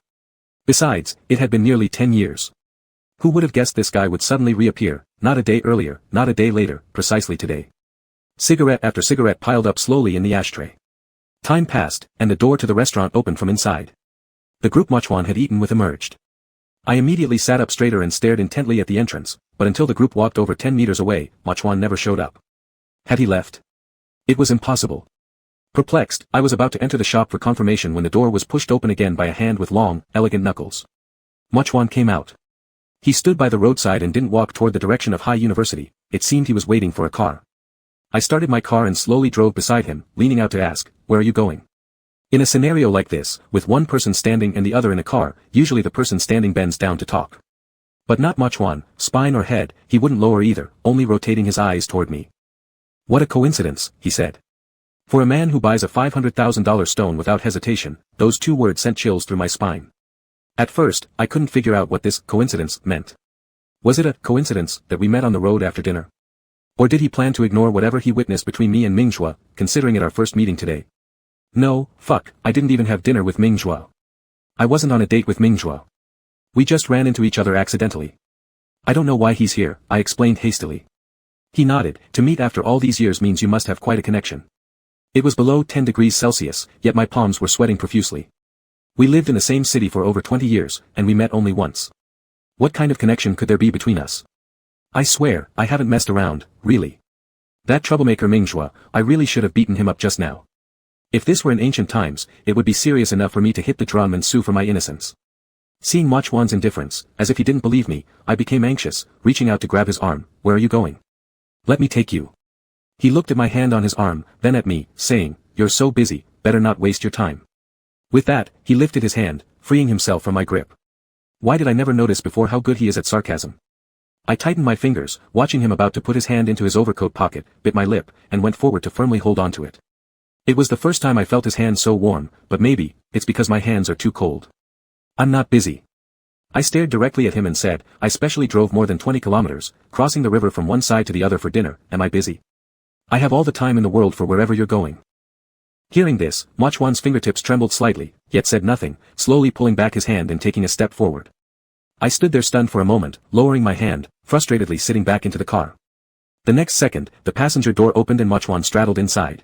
Besides, it had been nearly 10 years. Who would have guessed this guy would suddenly reappear, not a day earlier, not a day later, precisely today. Cigarette after cigarette piled up slowly in the ashtray. Time passed, and the door to the restaurant opened from inside. The group Mochwan had eaten with emerged. I immediately sat up straighter and stared intently at the entrance, but until the group walked over 10 meters away, Mochwan never showed up. Had he left? It was impossible. Perplexed, I was about to enter the shop for confirmation when the door was pushed open again by a hand with long, elegant knuckles. Mochwan came out. He stood by the roadside and didn't walk toward the direction of High University, it seemed he was waiting for a car. I started my car and slowly drove beside him, leaning out to ask, "Where are you going?" In a scenario like this, with one person standing and the other in a car, usually the person standing bends down to talk. But not Mochwan, spine or head, he wouldn't lower either, only rotating his eyes toward me. "What a coincidence," he said. For a man who buys a $500,000 stone without hesitation, those 2 words sent chills through my spine. At first, I couldn't figure out what this coincidence meant. Was it a coincidence that we met on the road after dinner? Or did he plan to ignore whatever he witnessed between me and Ming Zhua, considering it our first meeting today? No, fuck, I didn't even have dinner with Ming Zhua. I wasn't on a date with Ming Zhua. We just ran into each other accidentally. I don't know why he's here, I explained hastily. He nodded. To meet after all these years means you must have quite a connection. It was below 10 degrees Celsius, yet my palms were sweating profusely. We lived in the same city for over 20 years, and we met only once. What kind of connection could there be between us? I swear, I haven't messed around, really. That troublemaker Ming Zhua, I really should have beaten him up just now. If this were in ancient times, it would be serious enough for me to hit the drum and sue for my innocence. Seeing Mochwan's indifference, as if he didn't believe me, I became anxious, reaching out to grab his arm. "Where are you going?" "Let me take you." He looked at my hand on his arm, then at me, saying, "You're so busy, better not waste your time." With that, he lifted his hand, freeing himself from my grip. Why did I never notice before how good he is at sarcasm? I tightened my fingers, watching him about to put his hand into his overcoat pocket, bit my lip, and went forward to firmly hold onto it. It was the first time I felt his hand so warm, but maybe, it's because my hands are too cold. "I'm not busy." I stared directly at him and said, "I specially drove more than 20 kilometers, crossing the river from one side to the other for dinner, am I busy?" "I have all the time in the world for wherever you're going." Hearing this, Mochwan's fingertips trembled slightly, yet said nothing, slowly pulling back his hand and taking a step forward. I stood there stunned for a moment, lowering my hand, frustratedly sitting back into the car. The next second, the passenger door opened and Mochwan straddled inside.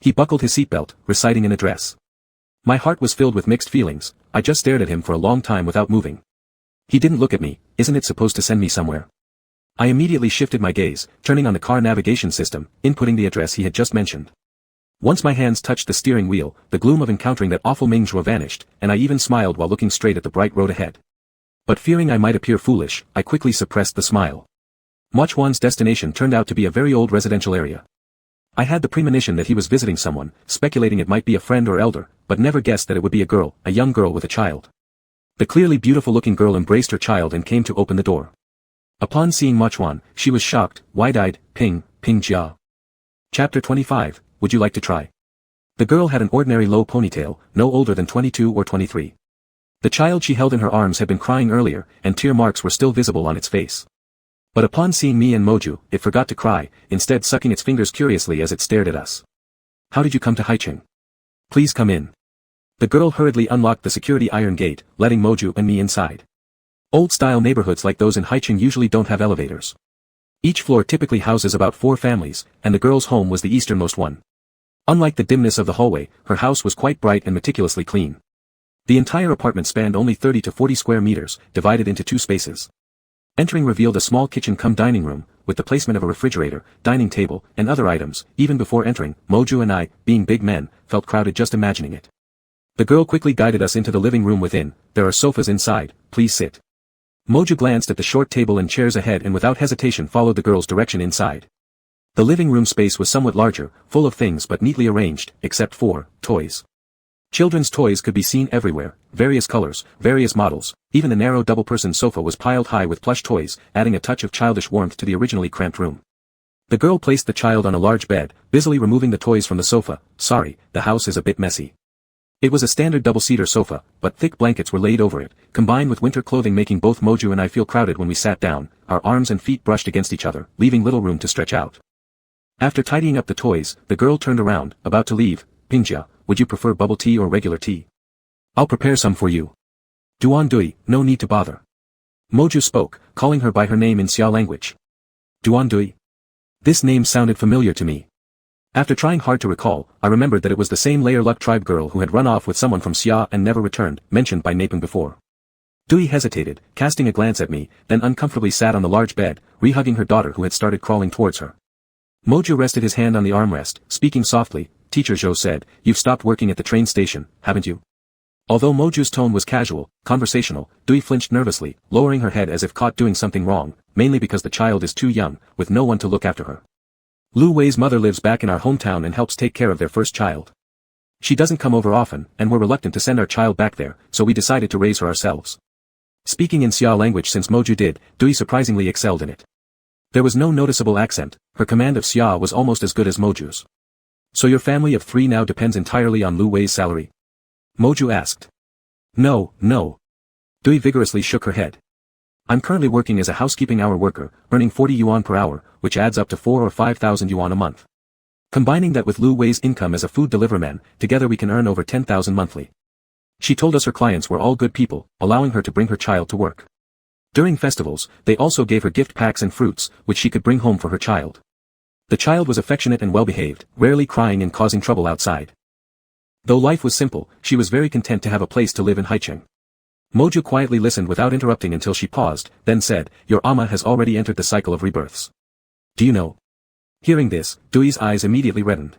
He buckled his seatbelt, reciting an address. My heart was filled with mixed feelings. I just stared at him for a long time without moving. He didn't look at me. Isn't it supposed to send me somewhere? I immediately shifted my gaze, turning on the car navigation system, inputting the address he had just mentioned. Once my hands touched the steering wheel, the gloom of encountering that awful Ming Zhua vanished, and I even smiled while looking straight at the bright road ahead. But fearing I might appear foolish, I quickly suppressed the smile. Mochwan's destination turned out to be a very old residential area. I had the premonition that he was visiting someone, speculating it might be a friend or elder, but never guessed that it would be a girl, a young girl with a child. The clearly beautiful-looking girl embraced her child and came to open the door. Upon seeing Mochwan, she was shocked, wide-eyed, Ping Jia. Chapter 25, Would you like to try? The girl had an ordinary low ponytail, no older than 22 or 23. The child she held in her arms had been crying earlier, and tear marks were still visible on its face. But upon seeing me and Moju, it forgot to cry, instead sucking its fingers curiously as it stared at us. "How did you come to Haicheng? Please come in." The girl hurriedly unlocked the security iron gate, letting Moju and me inside. Old-style neighborhoods like those in Haicheng usually don't have elevators. Each floor typically houses about 4 families, and the girl's home was the easternmost one. Unlike the dimness of the hallway, her house was quite bright and meticulously clean. The entire apartment spanned only 30 to 40 square meters, divided into two spaces. Entering revealed a small kitchen-cum-dining room, with the placement of a refrigerator, dining table, and other items. Even before entering, Moju and I, being big men, felt crowded just imagining it. The girl quickly guided us into the living room within. There are sofas inside, please sit. Moju glanced at the short table and chairs ahead and without hesitation followed the girl's direction inside. The living room space was somewhat larger, full of things but neatly arranged, except for toys. Children's toys could be seen everywhere, various colors, various models. Even the narrow double-person sofa was piled high with plush toys, adding a touch of childish warmth to the originally cramped room. The girl placed the child on a large bed, busily removing the toys from the sofa. Sorry, the house is a bit messy. It was a standard double-seater sofa, but thick blankets were laid over it, combined with winter clothing making both Moju and I feel crowded when we sat down. Our arms and feet brushed against each other, leaving little room to stretch out. After tidying up the toys, the girl turned around, about to leave. Pinja, would you prefer bubble tea or regular tea? I'll prepare some for you. Duan Dui, no need to bother. Moju spoke, calling her by her name in Xia language. Duan Dui. This name sounded familiar to me. After trying hard to recall, I remembered that it was the same Layer Luck tribe girl who had run off with someone from Xia and never returned, mentioned by Napeng before. Dui hesitated, casting a glance at me, then uncomfortably sat on the large bed, rehugging her daughter who had started crawling towards her. Moju rested his hand on the armrest, speaking softly. Teacher Zhou said, you've stopped working at the train station, haven't you? Although Moju's tone was casual, conversational, Dui flinched nervously, lowering her head as if caught doing something wrong, mainly because the child is too young, with no one to look after her. Lu Wei's mother lives back in our hometown and helps take care of their first child. She doesn't come over often, and we're reluctant to send our child back there, so we decided to raise her ourselves. Speaking in Xia language since Moju did, Dui surprisingly excelled in it. There was no noticeable accent, her command of Xia was almost as good as Moju's. So your family of 3 now depends entirely on Lu Wei's salary? Moju asked. No. Dui vigorously shook her head. I'm currently working as a housekeeping hour worker, earning 40 yuan per hour, which adds up to 4 or 5,000 yuan a month. Combining that with Lu Wei's income as a food deliverman, together we can earn over 10,000 monthly. She told us her clients were all good people, allowing her to bring her child to work. During festivals, they also gave her gift packs and fruits, which she could bring home for her child. The child was affectionate and well-behaved, rarely crying and causing trouble outside. Though life was simple, she was very content to have a place to live in Haicheng. Moju quietly listened without interrupting until she paused, then said, your Amma has already entered the cycle of rebirths. Do you know? Hearing this, Dui's eyes immediately reddened.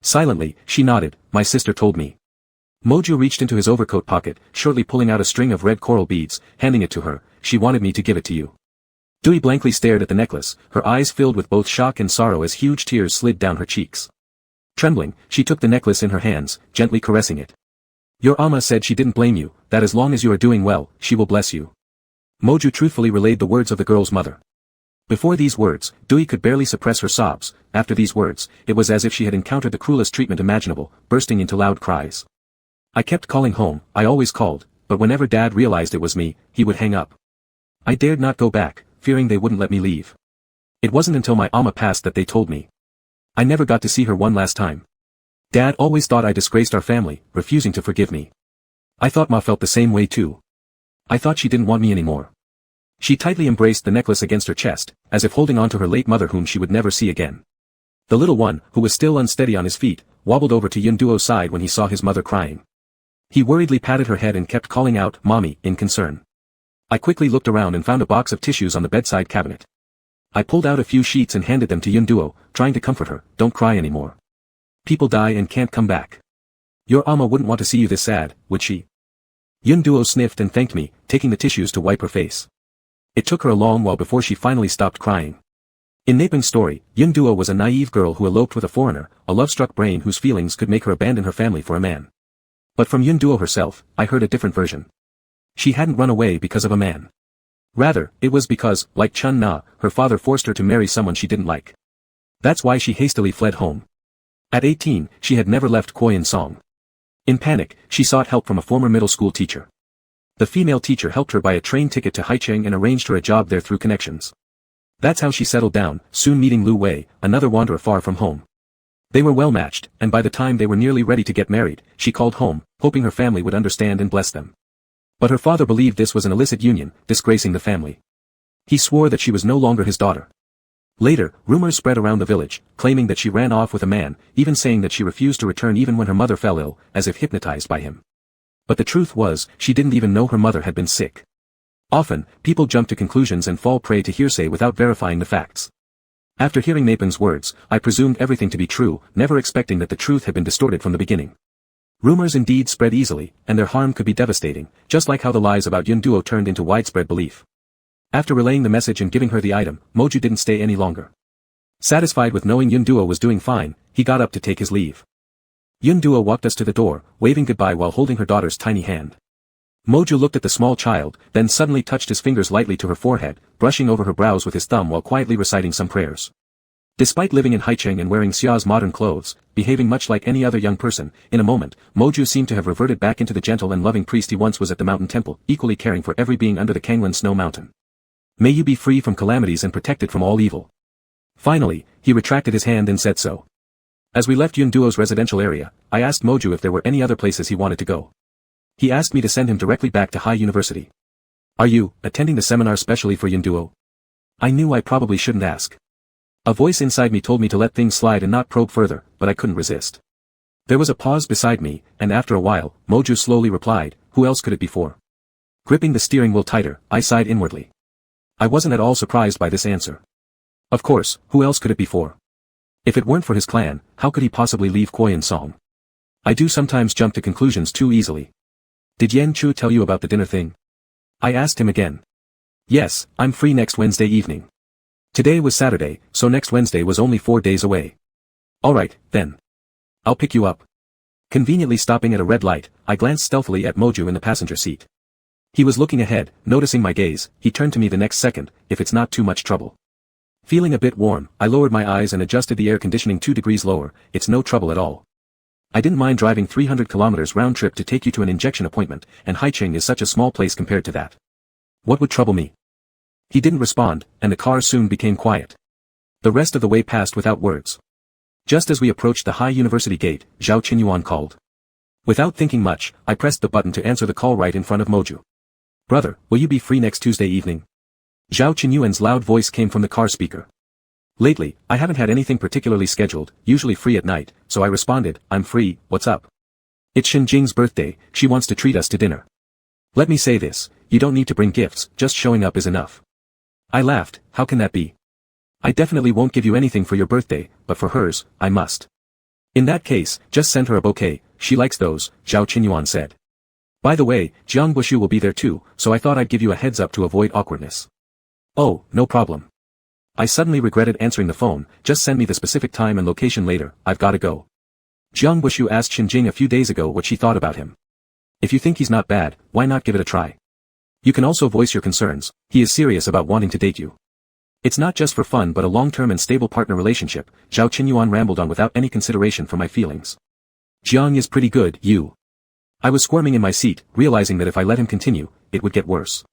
Silently, she nodded, my sister told me. Moju reached into his overcoat pocket, shortly pulling out a string of red coral beads, handing it to her. She wanted me to give it to you. Dui blankly stared at the necklace, her eyes filled with both shock and sorrow as huge tears slid down her cheeks. Trembling, she took the necklace in her hands, gently caressing it. Your Amma said she didn't blame you, that as long as you are doing well, she will bless you. Moju truthfully relayed the words of the girl's mother. Before these words, Dui could barely suppress her sobs. After these words, it was as if she had encountered the cruelest treatment imaginable, bursting into loud cries. I kept calling home, I always called, but whenever Dad realized it was me, he would hang up. I dared not go back, fearing they wouldn't let me leave. It wasn't until my Amma passed that they told me. I never got to see her one last time. Dad always thought I disgraced our family, refusing to forgive me. I thought Ma felt the same way too. I thought she didn't want me anymore. She tightly embraced the necklace against her chest, as if holding on to her late mother whom she would never see again. The little one, who was still unsteady on his feet, wobbled over to Yun Duo's side when he saw his mother crying. He worriedly patted her head and kept calling out, Mommy, in concern. I quickly looked around and found a box of tissues on the bedside cabinet. I pulled out a few sheets and handed them to Yun Duo, trying to comfort her, don't cry anymore. People die and can't come back. Your Amma wouldn't want to see you this sad, would she? Yun Duo sniffed and thanked me, taking the tissues to wipe her face. It took her a long while before she finally stopped crying. In Napeng's story, Yun Duo was a naive girl who eloped with a foreigner, a love-struck brain whose feelings could make her abandon her family for a man. But from Yun Duo herself, I heard a different version. She hadn't run away because of a man. Rather, it was because, like Chun Na, her father forced her to marry someone she didn't like. That's why she hastily fled home. At 18, she had never left Koyan Song. In panic, she sought help from a former middle school teacher. The female teacher helped her buy a train ticket to Haicheng and arranged her a job there through connections. That's how she settled down, soon meeting Lu Wei, another wanderer far from home. They were well matched, and by the time they were nearly ready to get married, she called home, hoping her family would understand and bless them. But her father believed this was an illicit union, disgracing the family. He swore that she was no longer his daughter. Later, rumors spread around the village, claiming that she ran off with a man, even saying that she refused to return even when her mother fell ill, as if hypnotized by him. But the truth was, she didn't even know her mother had been sick. Often, people jump to conclusions and fall prey to hearsay without verifying the facts. After hearing Napan's words, I presumed everything to be true, never expecting that the truth had been distorted from the beginning. Rumors indeed spread easily, and their harm could be devastating, just like how the lies about Yunduo turned into widespread belief. After relaying the message and giving her the item, Moju didn't stay any longer. Satisfied with knowing Yunduo was doing fine, he got up to take his leave. Yunduo walked us to the door, waving goodbye while holding her daughter's tiny hand. Moju looked at the small child, then suddenly touched his fingers lightly to her forehead, brushing over her brows with his thumb while quietly reciting some prayers. Despite living in Haicheng and wearing Xia's modern clothes, behaving much like any other young person, in a moment, Moju seemed to have reverted back into the gentle and loving priest he once was at the mountain temple, equally caring for every being under the Kanglan snow mountain. May you be free from calamities and protected from all evil. Finally, he retracted his hand and said so. As we left Yunduo's residential area, I asked Moju if there were any other places he wanted to go. He asked me to send him directly back to High University. Are you attending the seminar specially for Yunduo? I knew I probably shouldn't ask. A voice inside me told me to let things slide and not probe further, but I couldn't resist. There was a pause beside me, and after a while, Moju slowly replied, who else could it be for? Gripping the steering wheel tighter, I sighed inwardly. I wasn't at all surprised by this answer. Of course, who else could it be for? If it weren't for his clan, how could he possibly leave Koyan Song? I do sometimes jump to conclusions too easily. Did Yan Chu tell you about the dinner thing? I asked him again. Yes, I'm free next Wednesday evening. Today was Saturday, so next Wednesday was only 4 days away. Alright, then. I'll pick you up. Conveniently stopping at a red light, I glanced stealthily at Moju in the passenger seat. He was looking ahead, noticing my gaze. He turned to me the next second, if it's not too much trouble. Feeling a bit warm, I lowered my eyes and adjusted the air conditioning 2 degrees lower. It's no trouble at all. I didn't mind driving 300 kilometers round trip to take you to an injection appointment, and Haicheng is such a small place compared to that. What would trouble me? He didn't respond, and the car soon became quiet. The rest of the way passed without words. Just as we approached the High University gate, Zhao Qinyuan called. Without thinking much, I pressed the button to answer the call right in front of Moju. Brother, will you be free next Tuesday evening? Zhao Qinyuan's loud voice came from the car speaker. Lately, I haven't had anything particularly scheduled, usually free at night, so I responded, I'm free, what's up? It's Shenjing's birthday, she wants to treat us to dinner. Let me say this, you don't need to bring gifts, just showing up is enough. I laughed, how can that be? I definitely won't give you anything for your birthday, but for hers, I must. In that case, just send her a bouquet, she likes those, Zhao Qinyuan said. By the way, Jiang Bushu will be there too, so I thought I'd give you a heads up to avoid awkwardness. Oh, no problem. I suddenly regretted answering the phone, just send me the specific time and location later, I've gotta go. Jiang Bushu asked Shenjing a few days ago what she thought about him. If you think he's not bad, why not give it a try? You can also voice your concerns, he is serious about wanting to date you. It's not just for fun but a long-term and stable partner relationship, Zhao Qinyuan rambled on without any consideration for my feelings. Jiang is pretty good, you. I was squirming in my seat, realizing that if I let him continue, it would get worse.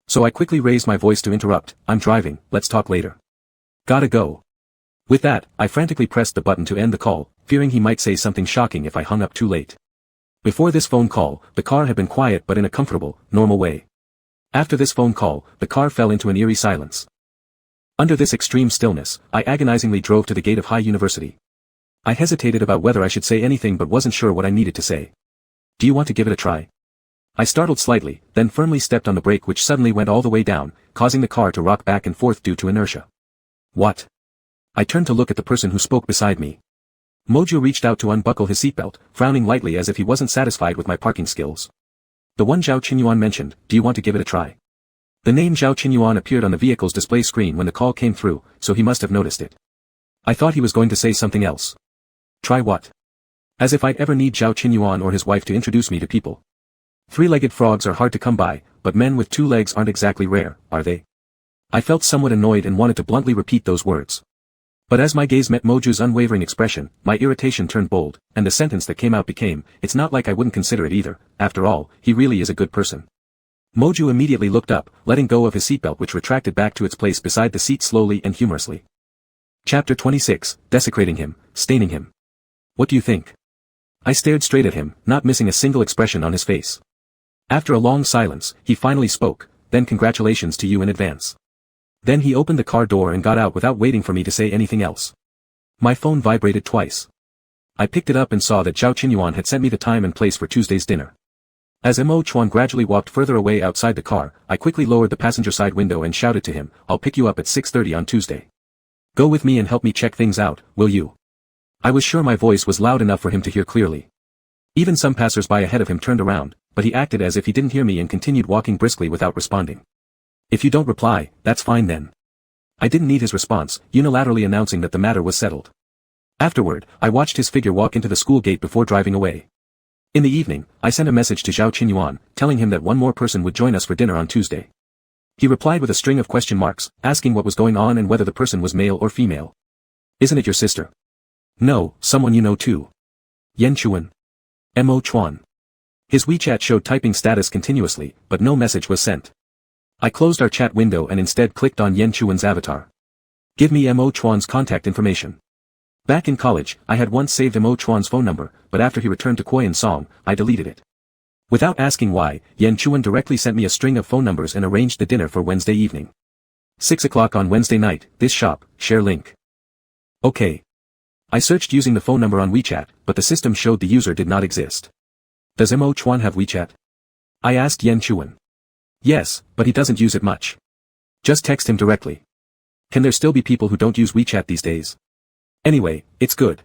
So I quickly raised my voice to interrupt, I'm driving, let's talk later. Gotta go. With that, I frantically pressed the button to end the call, fearing he might say something shocking if I hung up too late. Before this phone call, the car had been quiet but in a comfortable, normal way. After this phone call, the car fell into an eerie silence. Under this extreme stillness, I agonizingly drove to the gate of High University. I hesitated about whether I should say anything but wasn't sure what I needed to say. Do you want to give it a try? I startled slightly, then firmly stepped on the brake which suddenly went all the way down, causing the car to rock back and forth due to inertia. What? I turned to look at the person who spoke beside me. Moju reached out to unbuckle his seatbelt, frowning lightly as if he wasn't satisfied with my parking skills. The one Zhao Qinyuan mentioned, do you want to give it a try? The name Zhao Qinyuan appeared on the vehicle's display screen when the call came through, so he must have noticed it. I thought he was going to say something else. Try what? As if I'd ever need Zhao Qinyuan or his wife to introduce me to people. Three-legged frogs are hard to come by, but men with 2 legs aren't exactly rare, are they? I felt somewhat annoyed and wanted to bluntly repeat those words. But as my gaze met Moju's unwavering expression, my irritation turned bold, and the sentence that came out became, it's not like I wouldn't consider it either, after all, he really is a good person. Moju immediately looked up, letting go of his seatbelt which retracted back to its place beside the seat slowly and humorously. Chapter 26, Desecrating him, Staining him. What do you think? I stared straight at him, not missing a single expression on his face. After a long silence, he finally spoke, then congratulations to you in advance. Then he opened the car door and got out without waiting for me to say anything else. My phone vibrated twice. I picked it up and saw that Zhao Qinyuan had sent me the time and place for Tuesday's dinner. As Mo Chuan gradually walked further away outside the car, I quickly lowered the passenger side window and shouted to him, "I'll pick you up at 6:30 on Tuesday. Go with me and help me check things out, will you?" I was sure my voice was loud enough for him to hear clearly. Even some passers-by ahead of him turned around, but he acted as if he didn't hear me and continued walking briskly without responding. "If you don't reply, that's fine then." I didn't need his response, unilaterally announcing that the matter was settled. Afterward, I watched his figure walk into the school gate before driving away. In the evening, I sent a message to Zhao Qinyuan, telling him that one more person would join us for dinner on Tuesday. He replied with a string of question marks, asking what was going on and whether the person was male or female. "Isn't it your sister?" "No, someone you know too." "Yan Chuan." Mo Chuan. His WeChat showed typing status continuously, but no message was sent. I closed our chat window and instead clicked on Yan Chuan's avatar. "Give me Mo Chuan's contact information." Back in college, I had once saved Mo Chuan's phone number, but after he returned to Koyan Song, I deleted it. Without asking why, Yan Chuan directly sent me a string of phone numbers and arranged the dinner for Wednesday evening. 6 o'clock on Wednesday night, this shop, share link. Okay. I searched using the phone number on WeChat, but the system showed the user did not exist. "Does Mo Chuan have WeChat?" I asked Yan Chuan. "Yes, but he doesn't use it much. Just text him directly." Can there still be people who don't use WeChat these days? Anyway, it's good.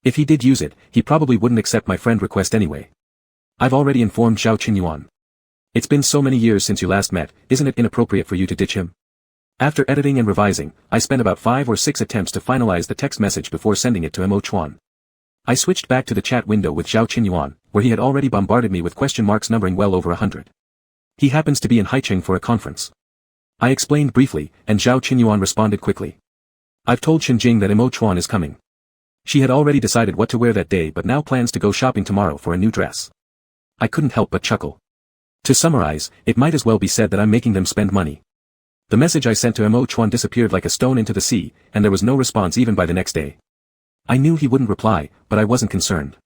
If he did use it, he probably wouldn't accept my friend request anyway. I've already informed Zhao Qinyuan. "It's been so many years since you last met, isn't it inappropriate for you to ditch him?" After editing and revising, I spent about 5 or 6 attempts to finalize the text message before sending it to Mo Chuan. I switched back to the chat window with Zhao Qinyuan, where he had already bombarded me with question marks numbering well over 100. He happens to be in Haicheng for a conference. I explained briefly, and Zhao Qinyuan responded quickly. "I've told Shenjing that Mo Chuan is coming. She had already decided what to wear that day but now plans to go shopping tomorrow for a new dress." I couldn't help but chuckle. To summarize, it might as well be said that I'm making them spend money. The message I sent to Mo Chuan disappeared like a stone into the sea, and there was no response even by the next day. I knew he wouldn't reply, but I wasn't concerned.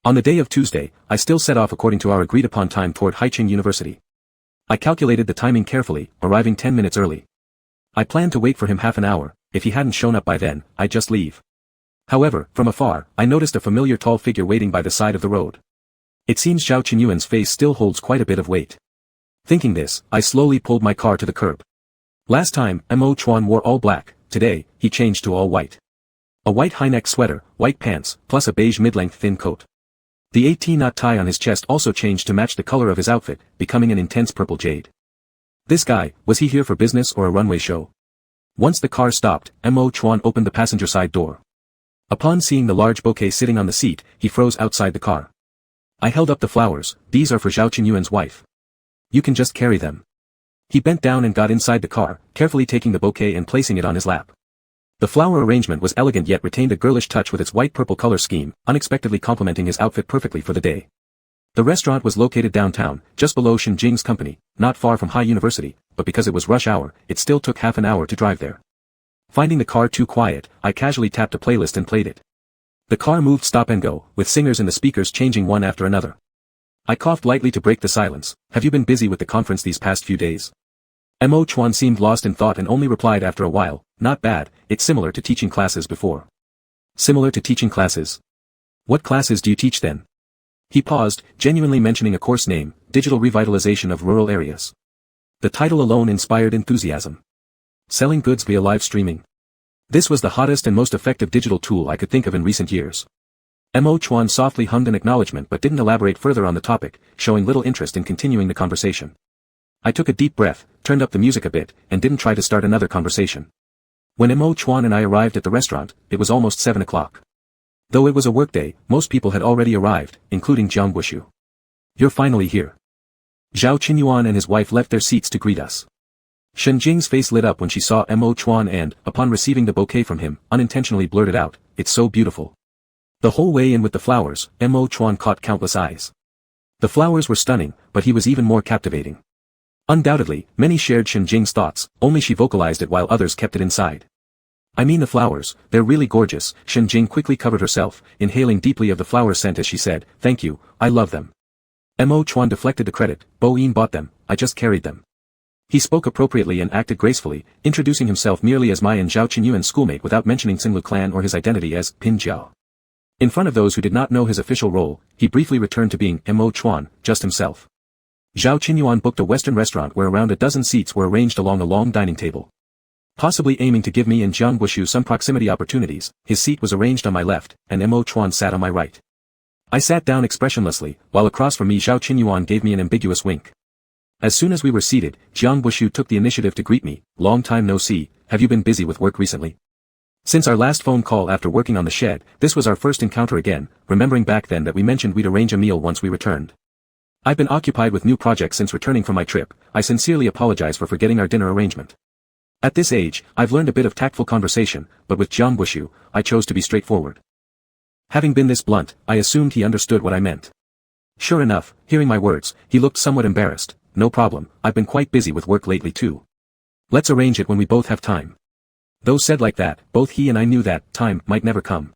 On the day of Tuesday, I still set off according to our agreed-upon time toward Haicheng University. I calculated the timing carefully, arriving 10 minutes early. I planned to wait for him half an hour. If he hadn't shown up by then, I'd just leave. However, from afar, I noticed a familiar tall figure waiting by the side of the road. It seems Zhao Qinyuan's face still holds quite a bit of weight. Thinking this, I slowly pulled my car to the curb. Last time, Mo Chuan wore all black. Today, he changed to all white. A white high-neck sweater, white pants, plus a beige mid-length thin coat. The 18-knot tie on his chest also changed to match the color of his outfit, becoming an intense purple jade. This guy, was he here for business or a runway show? Once the car stopped, Mo Chuan opened the passenger side door. Upon seeing the large bouquet sitting on the seat, he froze outside the car. I held up the flowers. "These are for Zhao Qinyuan's wife. You can just carry them." He bent down and got inside the car, carefully taking the bouquet and placing it on his lap. The flower arrangement was elegant yet retained a girlish touch with its white-purple color scheme, unexpectedly complementing his outfit perfectly for the day. The restaurant was located downtown, just below Shenjing's company, not far from Hai University, but because it was rush hour, it still took half an hour to drive there. Finding the car too quiet, I casually tapped a playlist and played it. The car moved stop and go, with singers in the speakers changing one after another. I coughed lightly to break the silence. "Have you been busy with the conference these past few days?" Mo Chuan seemed lost in thought and only replied after a while, "Not bad, it's similar to teaching classes before." "Similar to teaching classes? What classes do you teach then?" He paused, genuinely mentioning a course name, Digital Revitalization of Rural Areas. The title alone inspired enthusiasm. Selling goods via live streaming. This was the hottest and most effective digital tool I could think of in recent years. Mo Chuan softly hummed an acknowledgement but didn't elaborate further on the topic, showing little interest in continuing the conversation. I took a deep breath, turned up the music a bit, and didn't try to start another conversation. When Mo Chuan and I arrived at the restaurant, it was almost 7 o'clock. Though it was a workday, most people had already arrived, including Jiang Guoshu. "You're finally here." Zhao Qinyuan and his wife left their seats to greet us. Shen Jing's face lit up when she saw Mo Chuan and, upon receiving the bouquet from him, unintentionally blurted out, "It's so beautiful." The whole way in with the flowers, Mo Chuan caught countless eyes. The flowers were stunning, but he was even more captivating. Undoubtedly, many shared Shen Jing's thoughts, only she vocalized it while others kept it inside. "I mean the flowers, they're really gorgeous." Shen Jing quickly covered herself, inhaling deeply of the flower scent as she said, "Thank you, I love them." Mo Chuan deflected the credit, "Bo Yin bought them, I just carried them." He spoke appropriately and acted gracefully, introducing himself merely as my and Zhao Qinyuan's schoolmate without mentioning Cenlu clan or his identity as Pin Jiao. In front of those who did not know his official role, he briefly returned to being Mo Chuan, just himself. Zhao Qinyuan booked a Western restaurant where around a dozen seats were arranged along a long dining table. Possibly aiming to give me and Jiang Wushu some proximity opportunities, his seat was arranged on my left, and Mo Chuan sat on my right. I sat down expressionlessly, while across from me Zhao Qinyuan gave me an ambiguous wink. As soon as we were seated, Jiang Wushu took the initiative to greet me. Long time no see, have you been busy with work recently? Since our last phone call after working on the shed, this was our first encounter again, remembering back then that we mentioned we'd arrange a meal once we returned. I've been occupied with new projects since returning from my trip. I sincerely apologize for forgetting our dinner arrangement. At this age, I've learned a bit of tactful conversation, but with Jiang Wushu, I chose to be straightforward. Having been this blunt, I assumed he understood what I meant. Sure enough, hearing my words, he looked somewhat embarrassed. No problem, I've been quite busy with work lately too. Let's arrange it when we both have time. Though said like that, both he and I knew that time might never come.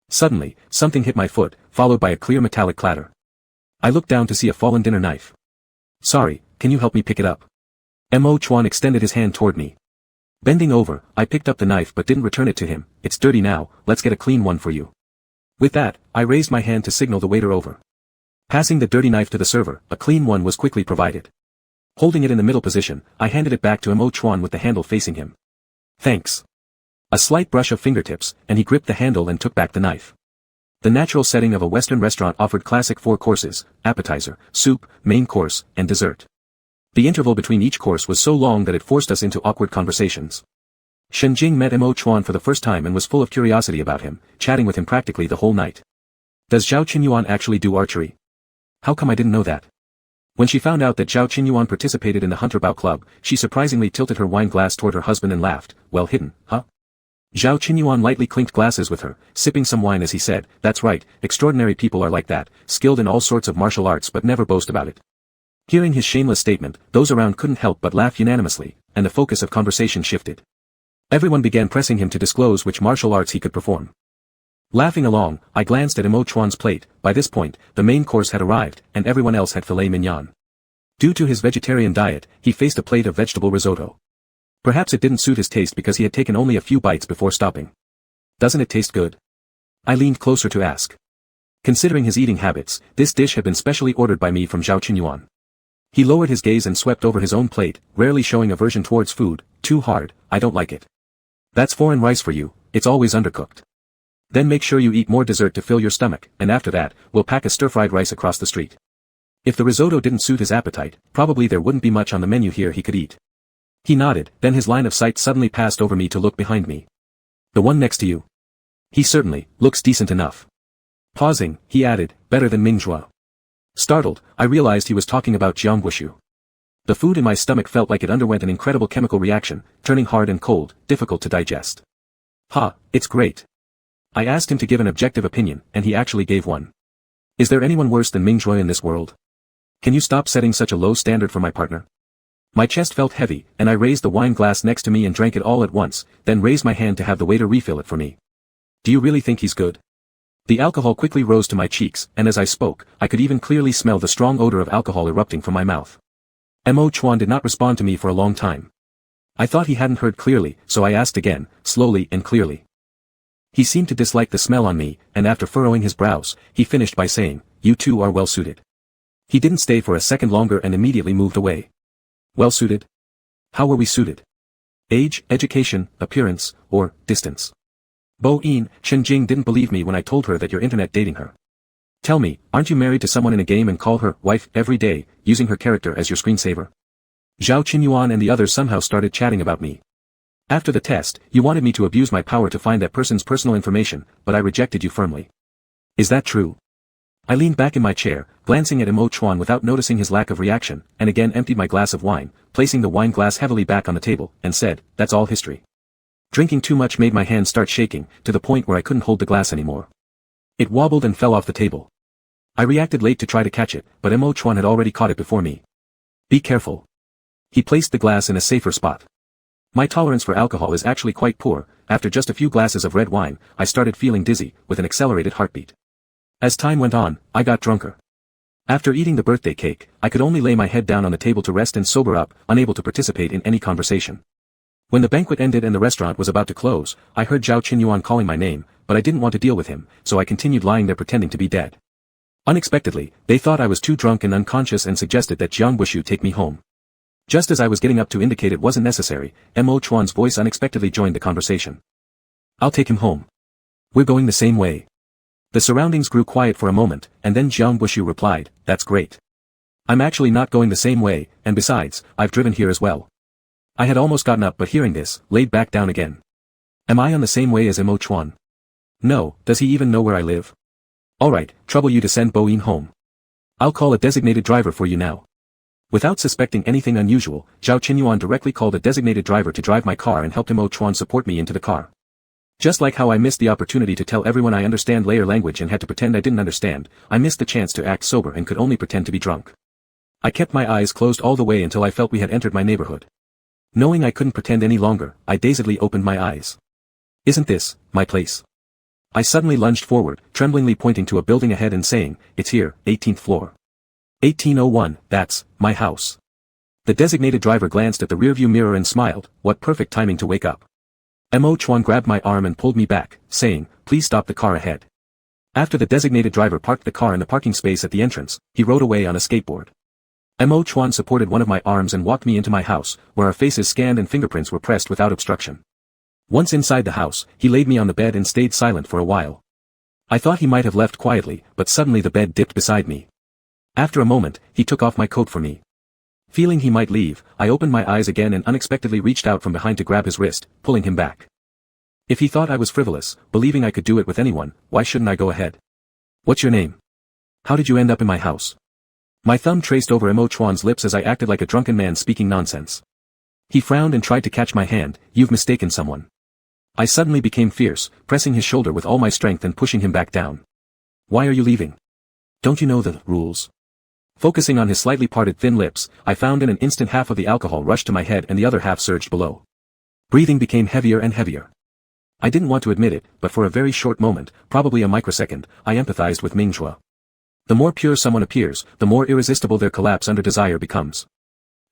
Suddenly, something hit my foot, followed by a clear metallic clatter. I looked down to see a fallen dinner knife. Sorry, can you help me pick it up? Mo Chuan extended his hand toward me. Bending over, I picked up the knife but didn't return it to him. It's dirty now, let's get a clean one for you. With that, I raised my hand to signal the waiter over. Passing the dirty knife to the server, a clean one was quickly provided. Holding it in the middle position, I handed it back to Mo Chuan with the handle facing him. Thanks. A slight brush of fingertips, and he gripped the handle and took back the knife. The natural setting of a Western restaurant offered classic 4 courses, appetizer, soup, main course, and dessert. The interval between each course was so long that it forced us into awkward conversations. Shen Jing met Mo Chuan for the first time and was full of curiosity about him, chatting with him practically the whole night. Does Zhao Qinyuan actually do archery? How come I didn't know that? When she found out that Zhao Qinyuan participated in the Hunter Bao Club, she surprisingly tilted her wine glass toward her husband and laughed. Well hidden, huh? Zhao Qinyuan lightly clinked glasses with her, sipping some wine as he said, that's right, extraordinary people are like that, skilled in all sorts of martial arts but never boast about it. Hearing his shameless statement, those around couldn't help but laugh unanimously, and the focus of conversation shifted. Everyone began pressing him to disclose which martial arts he could perform. Laughing along, I glanced at Mo Chuan's plate. By this point, the main course had arrived, and everyone else had filet mignon. Due to his vegetarian diet, he faced a plate of vegetable risotto. Perhaps it didn't suit his taste because he had taken only a few bites before stopping. Doesn't it taste good? I leaned closer to ask. Considering his eating habits, this dish had been specially ordered by me from Zhao Qinyuan. He lowered his gaze and swept over his own plate, rarely showing aversion towards food. Too hard, I don't like it. That's foreign rice for you, it's always undercooked. Then make sure you eat more dessert to fill your stomach, and after that, we'll pack a stir-fried rice across the street. If the risotto didn't suit his appetite, probably there wouldn't be much on the menu here he could eat. He nodded, then his line of sight suddenly passed over me to look behind me. The one next to you. He certainly looks decent enough. Pausing, he added, better than Mingzhuo. Startled, I realized he was talking about Jiang Wushu. The food in my stomach felt like it underwent an incredible chemical reaction, turning hard and cold, difficult to digest. It's great. I asked him to give an objective opinion, and he actually gave one. Is there anyone worse than Mingzhuo in this world? Can you stop setting such a low standard for my partner? My chest felt heavy, and I raised the wine glass next to me and drank it all at once, then raised my hand to have the waiter refill it for me. Do you really think he's good? The alcohol quickly rose to my cheeks, and as I spoke, I could even clearly smell the strong odor of alcohol erupting from my mouth. Mo Chuan did not respond to me for a long time. I thought he hadn't heard clearly, so I asked again, slowly and clearly. He seemed to dislike the smell on me, and after furrowing his brows, he finished by saying, you two are well suited. He didn't stay for a second longer and immediately moved away. Well suited? How were we suited? Age, education, appearance, or distance? Bo-in, Shen Jing didn't believe me when I told her that you're internet dating her. Tell me, aren't you married to someone in a game and call her wife every day, using her character as your screensaver? Zhao Qinyuan and the others somehow started chatting about me. After the test, you wanted me to abuse my power to find that person's personal information, but I rejected you firmly. Is that true? I leaned back in my chair, glancing at Mo Chuan without noticing his lack of reaction, and again emptied my glass of wine, placing the wine glass heavily back on the table, and said, that's all history. Drinking too much made my hand start shaking, to the point where I couldn't hold the glass anymore. It wobbled and fell off the table. I reacted late to try to catch it, but Mo Chuan had already caught it before me. Be careful. He placed the glass in a safer spot. My tolerance for alcohol is actually quite poor. After just a few glasses of red wine, I started feeling dizzy, with an accelerated heartbeat. As time went on, I got drunker. After eating the birthday cake, I could only lay my head down on the table to rest and sober up, unable to participate in any conversation. When the banquet ended and the restaurant was about to close, I heard Zhao Qinyuan calling my name, but I didn't want to deal with him, so I continued lying there pretending to be dead. Unexpectedly, they thought I was too drunk and unconscious and suggested that Jiang Bushu take me home. Just as I was getting up to indicate it wasn't necessary, Mo Chuan's voice unexpectedly joined the conversation. I'll take him home. We're going the same way. The surroundings grew quiet for a moment, and then Jiang Bushu replied, that's great. I'm actually not going the same way, and besides, I've driven here as well. I had almost gotten up but hearing this, laid back down again. Am I on the same way as Mo Chuan? No, does he even know where I live? Alright, trouble you to send Bo Yin home. I'll call a designated driver for you now. Without suspecting anything unusual, Zhao Qinyuan directly called a designated driver to drive my car and helped Mo Chuan support me into the car. Just like how I missed the opportunity to tell everyone I understand layer language and had to pretend I didn't understand, I missed the chance to act sober and could only pretend to be drunk. I kept my eyes closed all the way until I felt we had entered my neighborhood. Knowing I couldn't pretend any longer, I dazedly opened my eyes. Isn't this my place? I suddenly lunged forward, tremblingly pointing to a building ahead and saying, it's here, 18th floor. 1801, that's my house. The designated driver glanced at the rearview mirror and smiled, what perfect timing to wake up. Mo Chuan grabbed my arm and pulled me back, saying, please stop the car ahead. After the designated driver parked the car in the parking space at the entrance, he rode away on a skateboard. Mo Chuan supported one of my arms and walked me into my house, where our faces scanned and fingerprints were pressed without obstruction. Once inside the house, he laid me on the bed and stayed silent for a while. I thought he might have left quietly, but suddenly the bed dipped beside me. After a moment, he took off my coat for me. Feeling he might leave, I opened my eyes again and unexpectedly reached out from behind to grab his wrist, pulling him back. If he thought I was frivolous, believing I could do it with anyone, why shouldn't I go ahead? What's your name? How did you end up in my house? My thumb traced over Mo Chuan's lips as I acted like a drunken man speaking nonsense. He frowned and tried to catch my hand, you've mistaken someone. I suddenly became fierce, pressing his shoulder with all my strength and pushing him back down. Why are you leaving? Don't you know the rules? Focusing on his slightly parted thin lips, I found in an instant half of the alcohol rushed to my head and the other half surged below. Breathing became heavier and heavier. I didn't want to admit it, but for a very short moment, probably a microsecond, I empathized with Mingzhua. The more pure someone appears, the more irresistible their collapse under desire becomes.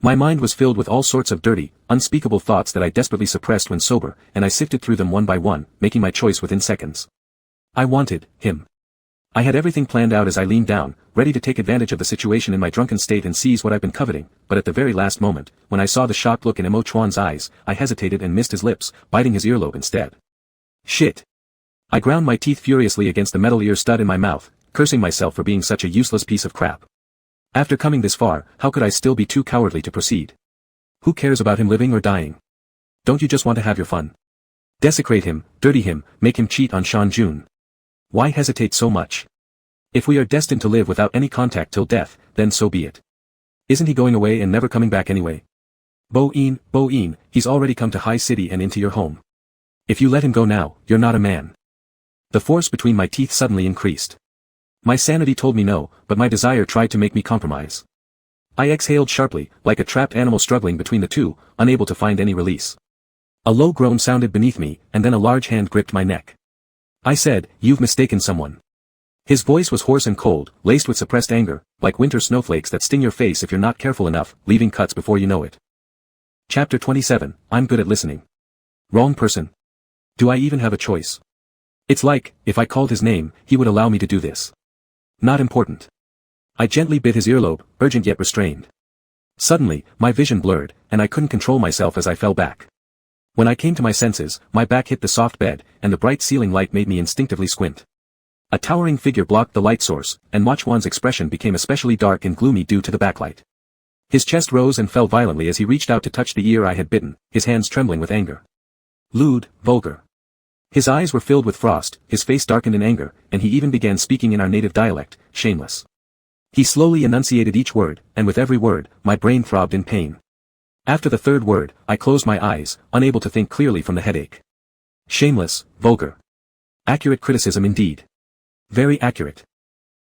My mind was filled with all sorts of dirty, unspeakable thoughts that I desperately suppressed when sober, and I sifted through them one by one, making my choice within seconds. I wanted him. I had everything planned out as I leaned down, ready to take advantage of the situation in my drunken state and seize what I've been coveting, but at the very last moment, when I saw the shocked look in Mo Chuan's eyes, I hesitated and missed his lips, biting his earlobe instead. Shit. I ground my teeth furiously against the metal ear stud in my mouth, cursing myself for being such a useless piece of crap. After coming this far, how could I still be too cowardly to proceed? Who cares about him living or dying? Don't you just want to have your fun? Desecrate him, dirty him, make him cheat on Shan Jun. Why hesitate so much? If we are destined to live without any contact till death, then so be it. Isn't he going away and never coming back anyway? Bo Yin, he's already come to High City and into your home. If you let him go now, you're not a man. The force between my teeth suddenly increased. My sanity told me no, but my desire tried to make me compromise. I exhaled sharply, like a trapped animal struggling between the two, unable to find any release. A low groan sounded beneath me, and then a large hand gripped my neck. I said, you've mistaken someone. His voice was hoarse and cold, laced with suppressed anger, like winter snowflakes that sting your face if you're not careful enough, leaving cuts before you know it. Chapter 27, I'm good at listening. Wrong person. Do I even have a choice? It's like, if I called his name, he would allow me to do this. Not important. I gently bit his earlobe, urgent yet restrained. Suddenly, my vision blurred, and I couldn't control myself as I fell back. When I came to my senses, my back hit the soft bed, and the bright ceiling light made me instinctively squint. A towering figure blocked the light source, and Ma Chuan's expression became especially dark and gloomy due to the backlight. His chest rose and fell violently as he reached out to touch the ear I had bitten, his hands trembling with anger. Lewd, vulgar. His eyes were filled with frost, his face darkened in anger, and he even began speaking in our native dialect, shameless. He slowly enunciated each word, and with every word, my brain throbbed in pain. After the third word, I closed my eyes, unable to think clearly from the headache. Shameless, vulgar. Accurate criticism indeed. Very accurate.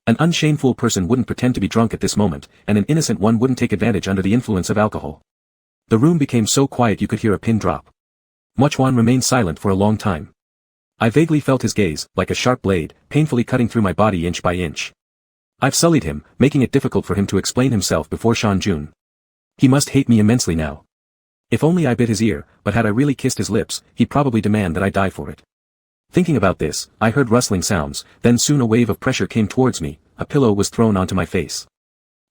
An unshameful person wouldn't pretend to be drunk at this moment, and an innocent one wouldn't take advantage under the influence of alcohol. The room became so quiet you could hear a pin drop. Ma Chuan remained silent for a long time. I vaguely felt his gaze, like a sharp blade, painfully cutting through my body inch by inch. I've sullied him, making it difficult for him to explain himself before Shan Jun. He must hate me immensely now. If only I bit his ear, but had I really kissed his lips, he'd probably demand that I die for it. Thinking about this, I heard rustling sounds, then soon a wave of pressure came towards me, a pillow was thrown onto my face.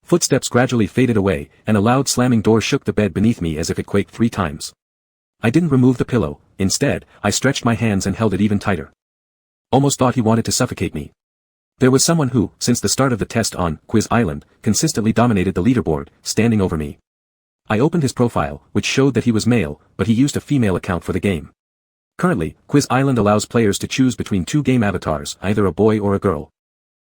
Footsteps gradually faded away, and a loud slamming door shook the bed beneath me as if it quaked 3 times. I didn't remove the pillow, instead, I stretched my hands and held it even tighter. Almost thought he wanted to suffocate me. There was someone who, since the start of the test on Quiz Island, consistently dominated the leaderboard, standing over me. I opened his profile, which showed that he was male, but he used a female account for the game. Currently, Quiz Island allows players to choose between 2 game avatars, either a boy or a girl.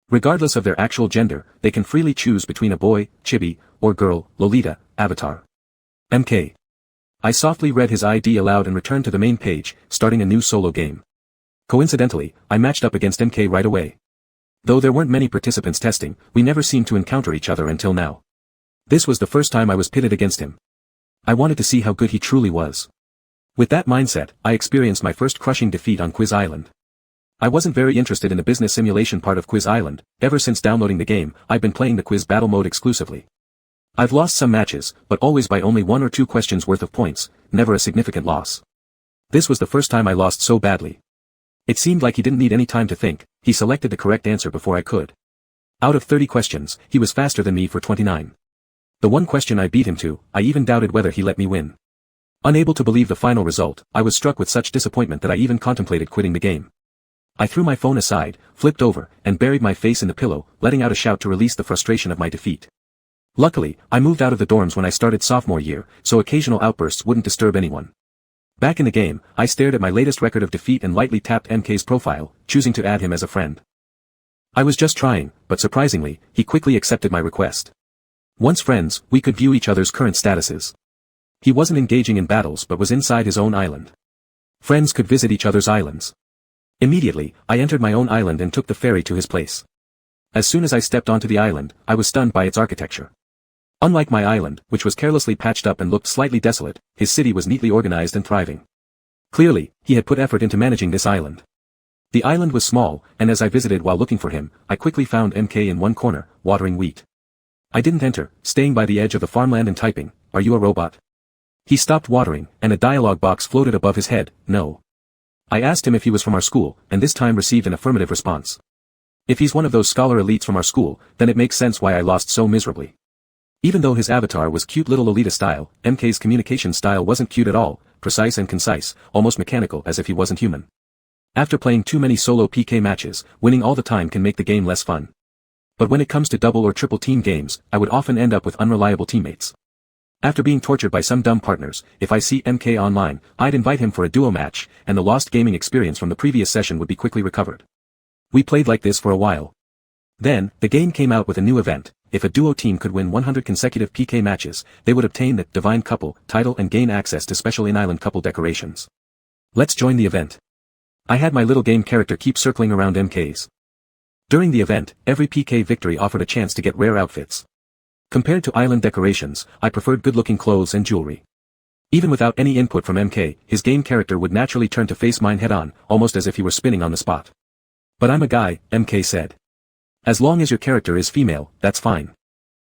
Regardless of their actual gender, they can freely choose between a boy, chibi, or girl, Lolita, avatar. MK. I softly read his ID aloud and returned to the main page, starting a new solo game. Coincidentally, I matched up against MK right away. Though there weren't many participants testing, we never seemed to encounter each other until now. This was the first time I was pitted against him. I wanted to see how good he truly was. With that mindset, I experienced my first crushing defeat on Quiz Island. I wasn't very interested in the business simulation part of Quiz Island. Ever since downloading the game, I've been playing the quiz battle mode exclusively. I've lost some matches, but always by only 1 or 2 questions worth of points, never a significant loss. This was the first time I lost so badly. It seemed like he didn't need any time to think, he selected the correct answer before I could. Out of 30 questions, he was faster than me for 29. The one question I beat him to, I even doubted whether he let me win. Unable to believe the final result, I was struck with such disappointment that I even contemplated quitting the game. I threw my phone aside, flipped over, and buried my face in the pillow, letting out a shout to release the frustration of my defeat. Luckily, I moved out of the dorms when I started sophomore year, so occasional outbursts wouldn't disturb anyone. Back in the game, I stared at my latest record of defeat and lightly tapped MK's profile, choosing to add him as a friend. I was just trying, but surprisingly, he quickly accepted my request. Once friends, we could view each other's current statuses. He wasn't engaging in battles but was inside his own island. Friends could visit each other's islands. Immediately, I entered my own island and took the ferry to his place. As soon as I stepped onto the island, I was stunned by its architecture. Unlike my island, which was carelessly patched up and looked slightly desolate, his city was neatly organized and thriving. Clearly, he had put effort into managing this island. The island was small, and as I visited while looking for him, I quickly found MK in one corner, watering wheat. I didn't enter, staying by the edge of the farmland and typing, "Are you a robot?" He stopped watering, and a dialogue box floated above his head, "No." I asked him if he was from our school, and this time received an affirmative response. If he's one of those scholar elites from our school, then it makes sense why I lost so miserably. Even though his avatar was cute little Lolita style, MK's communication style wasn't cute at all, precise and concise, almost mechanical as if he wasn't human. After playing too many solo PK matches, winning all the time can make the game less fun. But when it comes to double or triple team games, I would often end up with unreliable teammates. After being tortured by some dumb partners, if I see MK online, I'd invite him for a duo match, and the lost gaming experience from the previous session would be quickly recovered. We played like this for a while. Then, the game came out with a new event. If a duo team could win 100 consecutive PK matches, they would obtain the Divine Couple title and gain access to special in-island couple decorations. Let's join the event. I had my little game character keep circling around MK's. During the event, every PK victory offered a chance to get rare outfits. Compared to island decorations, I preferred good-looking clothes and jewelry. Even without any input from MK, his game character would naturally turn to face mine head-on, almost as if he were spinning on the spot. "But I'm a guy," MK said. "As long as your character is female, that's fine."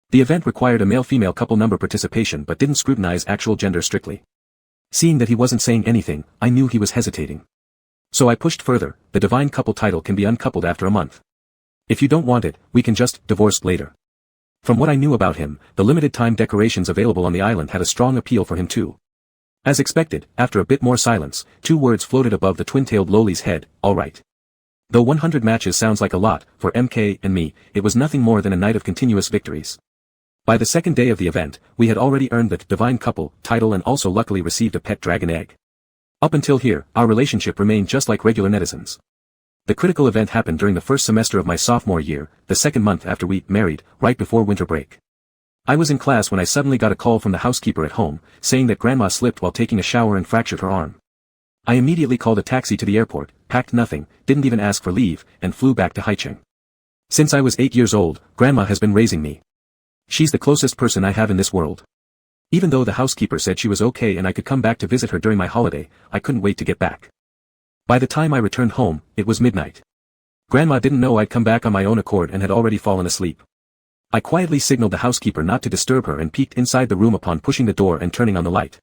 The event required a male-female couple number participation but didn't scrutinize actual gender strictly. Seeing that he wasn't saying anything, I knew he was hesitating. So I pushed further. The Divine Couple title can be uncoupled after a month. If you don't want it, we can just divorce later. From what I knew about him, the limited-time decorations available on the island had a strong appeal for him too. As expected, after a bit more silence, 2 words floated above the twin-tailed Loli's head, "Alright." Though 100 matches sounds like a lot, for MK and me, it was nothing more than a night of continuous victories. By the second day of the event, we had already earned the Divine Couple title and also luckily received a pet dragon egg. Up until here, our relationship remained just like regular netizens. The critical event happened during the first semester of my sophomore year, the second month after we married, right before winter break. I was in class when I suddenly got a call from the housekeeper at home, saying that Grandma slipped while taking a shower and fractured her arm. I immediately called a taxi to the airport, packed nothing, didn't even ask for leave, and flew back to Haicheng. Since I was 8 years old, Grandma has been raising me. She's the closest person I have in this world. Even though the housekeeper said she was okay and I could come back to visit her during my holiday, I couldn't wait to get back. By the time I returned home, it was midnight. Grandma didn't know I'd come back on my own accord and had already fallen asleep. I quietly signaled the housekeeper not to disturb her and peeked inside the room upon pushing the door and turning on the light.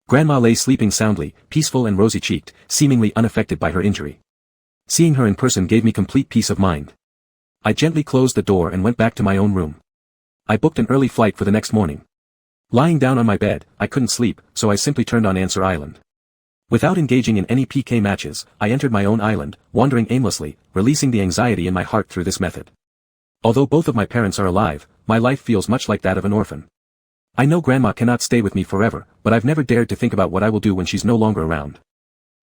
Grandma lay sleeping soundly, peaceful and rosy-cheeked, seemingly unaffected by her injury. Seeing her in person gave me complete peace of mind. I gently closed the door and went back to my own room. I booked an early flight for the next morning. Lying down on my bed, I couldn't sleep, so I simply turned on Answer Island. Without engaging in any PK matches, I entered my own island, wandering aimlessly, releasing the anxiety in my heart through this method. Although both of my parents are alive, my life feels much like that of an orphan. I know grandma cannot stay with me forever, but I've never dared to think about what I will do when she's no longer around.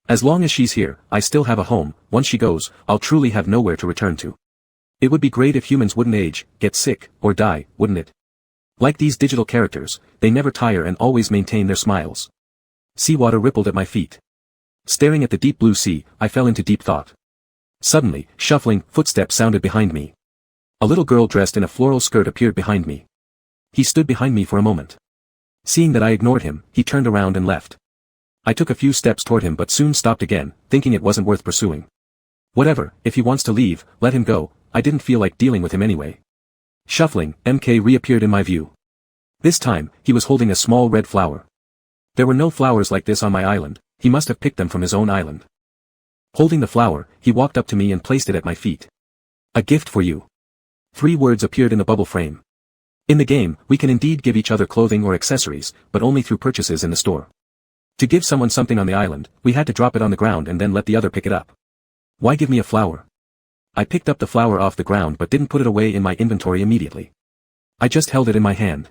As long as she's here, I still have a home. Once she goes, I'll truly have nowhere to return to. It would be great if humans wouldn't age, get sick, or die, wouldn't it? Like these digital characters, they never tire and always maintain their smiles. Seawater rippled at my feet. Staring at the deep blue sea, I fell into deep thought. Suddenly, shuffling footsteps sounded behind me. A little girl dressed in a floral skirt appeared behind me. He stood behind me for a moment. Seeing that I ignored him, he turned around and left. I took a few steps toward him but soon stopped again, thinking it wasn't worth pursuing. Whatever, if he wants to leave, let him go. I didn't feel like dealing with him anyway. Shuffling, MK reappeared in my view. This time, he was holding a small red flower. There were no flowers like this on my island. He must have picked them from his own island. Holding the flower, he walked up to me and placed it at my feet. A gift for you. 3 words appeared in the bubble frame. In the game, we can indeed give each other clothing or accessories, but only through purchases in the store. To give someone something on the island, we had to drop it on the ground and then let the other pick it up. Why give me a flower? I picked up the flower off the ground but didn't put it away in my inventory immediately. I just held it in my hand.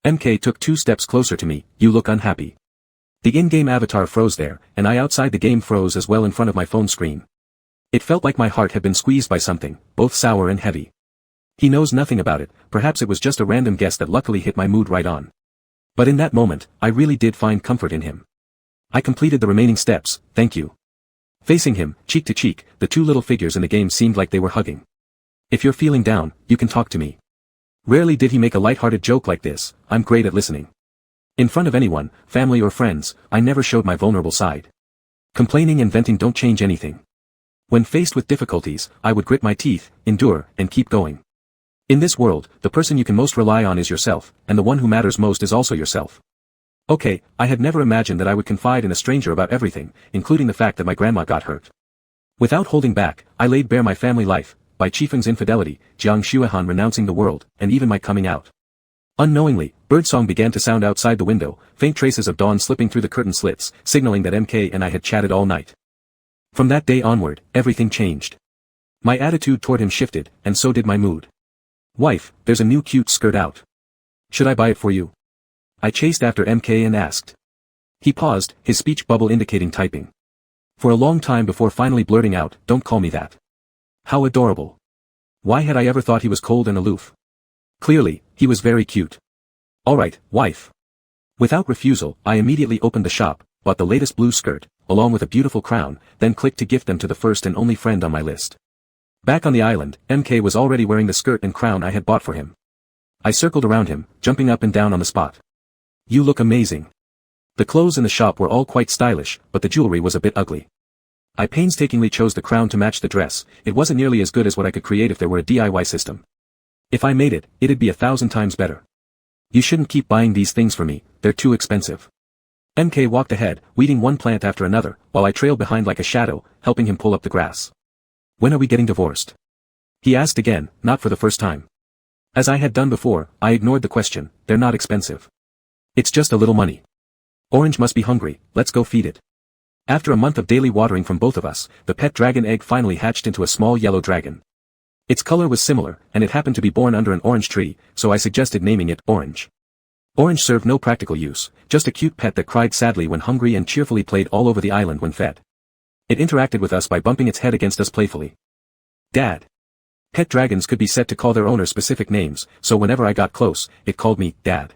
MK took 2 steps closer to me. You look unhappy. The in-game avatar froze there, and I outside the game froze as well in front of my phone screen. It felt like my heart had been squeezed by something, both sour and heavy. He knows nothing about it, perhaps it was just a random guess that luckily hit my mood right on. But in that moment, I really did find comfort in him. I completed the remaining steps, thank you. Facing him, cheek to cheek, the 2 little figures in the game seemed like they were hugging. If you're feeling down, you can talk to me. Rarely did he make a light-hearted joke like this. I'm great at listening. In front of anyone, family or friends, I never showed my vulnerable side. Complaining and venting don't change anything. When faced with difficulties, I would grit my teeth, endure, and keep going. In this world, the person you can most rely on is yourself, and the one who matters most is also yourself. Okay, I had never imagined that I would confide in a stranger about everything, including the fact that my grandma got hurt. Without holding back, I laid bare my family life, by Chifeng's infidelity, Jiang Xuehan renouncing the world, and even my coming out. Unknowingly, birdsong began to sound outside the window, faint traces of dawn slipping through the curtain slits, signaling that MK and I had chatted all night. From that day onward, everything changed. My attitude toward him shifted, and so did my mood. Wife, there's a new cute skirt out. Should I buy it for you? I chased after MK and asked. He paused, his speech bubble indicating typing. For a long time before finally blurting out, don't call me that. How adorable. Why had I ever thought he was cold and aloof? Clearly, he was very cute. Alright, wife. Without refusal, I immediately opened the shop, bought the latest blue skirt, along with a beautiful crown, then clicked to gift them to the first and only friend on my list. Back on the island, MK was already wearing the skirt and crown I had bought for him. I circled around him, jumping up and down on the spot. You look amazing. The clothes in the shop were all quite stylish, but the jewelry was a bit ugly. I painstakingly chose the crown to match the dress. It wasn't nearly as good as what I could create if there were a DIY system. If I made it, it'd be 1,000 times better. You shouldn't keep buying these things for me, they're too expensive. MK walked ahead, weeding one plant after another, while I trailed behind like a shadow, helping him pull up the grass. When are we getting divorced? He asked again, not for the first time. As I had done before, I ignored the question. They're not expensive. It's just a little money. Orange must be hungry, let's go feed it. After a month of daily watering from both of us, the pet dragon egg finally hatched into a small yellow dragon. Its color was similar, and it happened to be born under an orange tree, so I suggested naming it Orange. Orange served no practical use, just a cute pet that cried sadly when hungry and cheerfully played all over the island when fed. It interacted with us by bumping its head against us playfully. Dad. Pet dragons could be set to call their owner specific names, so whenever I got close, it called me Dad.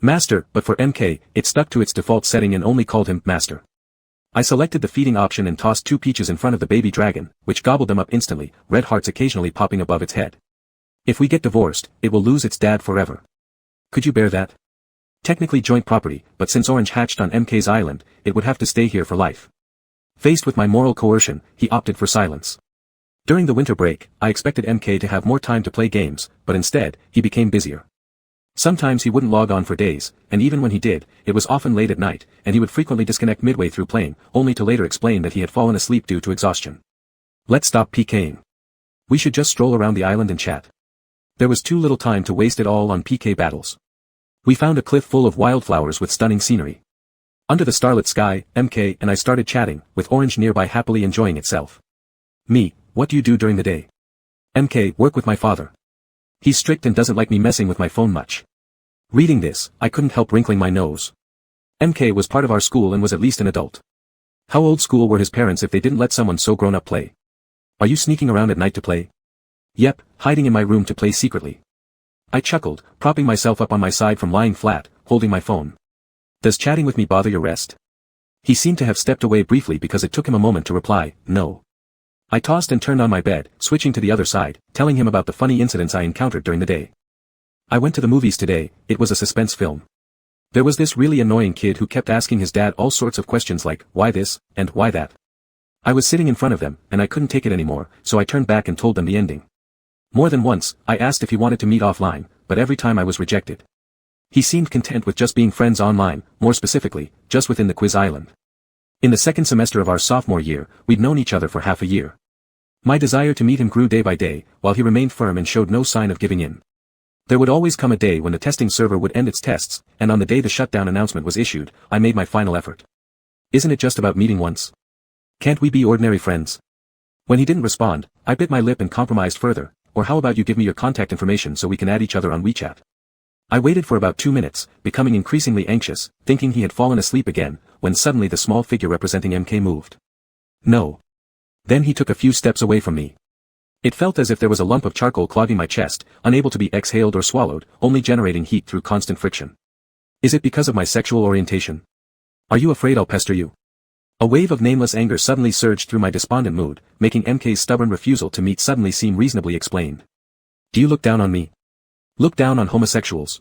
Master, but for MK, it stuck to its default setting and only called him Master. I selected the feeding option and tossed 2 peaches in front of the baby dragon, which gobbled them up instantly, red hearts occasionally popping above its head. If we get divorced, it will lose its dad forever. Could you bear that? Technically joint property, but since Orange hatched on MK's island, it would have to stay here for life. Faced with my moral coercion, he opted for silence. During the winter break, I expected MK to have more time to play games, but instead, he became busier. Sometimes he wouldn't log on for days, and even when he did, it was often late at night, and he would frequently disconnect midway through playing, only to later explain that he had fallen asleep due to exhaustion. Let's stop PKing. We should just stroll around the island and chat. There was too little time to waste it all on PK battles. We found a cliff full of wildflowers with stunning scenery. Under the starlit sky, MK and I started chatting, with Orange nearby happily enjoying itself. Me, what do you do during the day? MK, work with my father. He's strict and doesn't like me messing with my phone much. Reading this, I couldn't help wrinkling my nose. MK was part of our school and was at least an adult. How old school were his parents if they didn't let someone so grown up play? Are you sneaking around at night to play? Yep, hiding in my room to play secretly. I chuckled, propping myself up on my side from lying flat, holding my phone. Does chatting with me bother your rest? He seemed to have stepped away briefly because it took him a moment to reply, no. I tossed and turned on my bed, switching to the other side, telling him about the funny incidents I encountered during the day. I went to the movies today, it was a suspense film. There was this really annoying kid who kept asking his dad all sorts of questions like, why this, and why that. I was sitting in front of them, and I couldn't take it anymore, so I turned back and told them the ending. More than once, I asked if he wanted to meet offline, but every time I was rejected. He seemed content with just being friends online, more specifically, just within the quiz island. In the second semester of our sophomore year, we'd known each other for half a year. My desire to meet him grew day by day, while he remained firm and showed no sign of giving in. There would always come a day when the testing server would end its tests, and on the day the shutdown announcement was issued, I made my final effort. Isn't it just about meeting once? Can't we be ordinary friends? When he didn't respond, I bit my lip and compromised further, or how about you give me your contact information so we can add each other on WeChat? I waited for about 2 minutes, becoming increasingly anxious, thinking he had fallen asleep again, when suddenly the small figure representing MK moved. No. Then he took a few steps away from me. It felt as if there was a lump of charcoal clogging my chest, unable to be exhaled or swallowed, only generating heat through constant friction. Is it because of my sexual orientation? Are you afraid I'll pester you? A wave of nameless anger suddenly surged through my despondent mood, making MK's stubborn refusal to meet suddenly seem reasonably explained. Do you look down on me? Look down on homosexuals?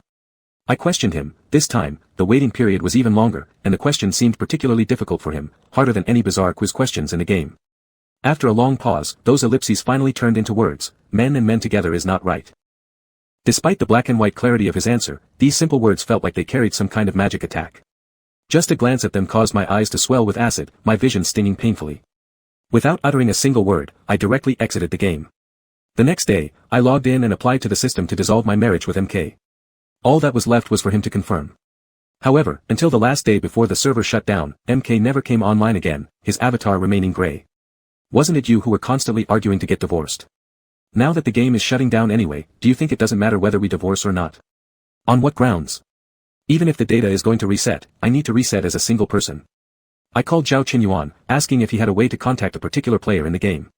I questioned him. This time, the waiting period was even longer, and the question seemed particularly difficult for him, harder than any bizarre quiz questions in the game. After a long pause, those ellipses finally turned into words. Men and men together is not right. Despite the black and white clarity of his answer, these simple words felt like they carried some kind of magic attack. Just a glance at them caused my eyes to swell with acid, my vision stinging painfully. Without uttering a single word, I directly exited the game. The next day, I logged in and applied to the system to dissolve my marriage with MK. All that was left was for him to confirm. However, until the last day before the server shut down, MK never came online again, his avatar remaining gray. Wasn't it you who were constantly arguing to get divorced? Now that the game is shutting down anyway, do you think it doesn't matter whether we divorce or not? On what grounds? Even if the data is going to reset, I need to reset as a single person. I called Zhao Qinyuan, asking if he had a way to contact a particular player in the game.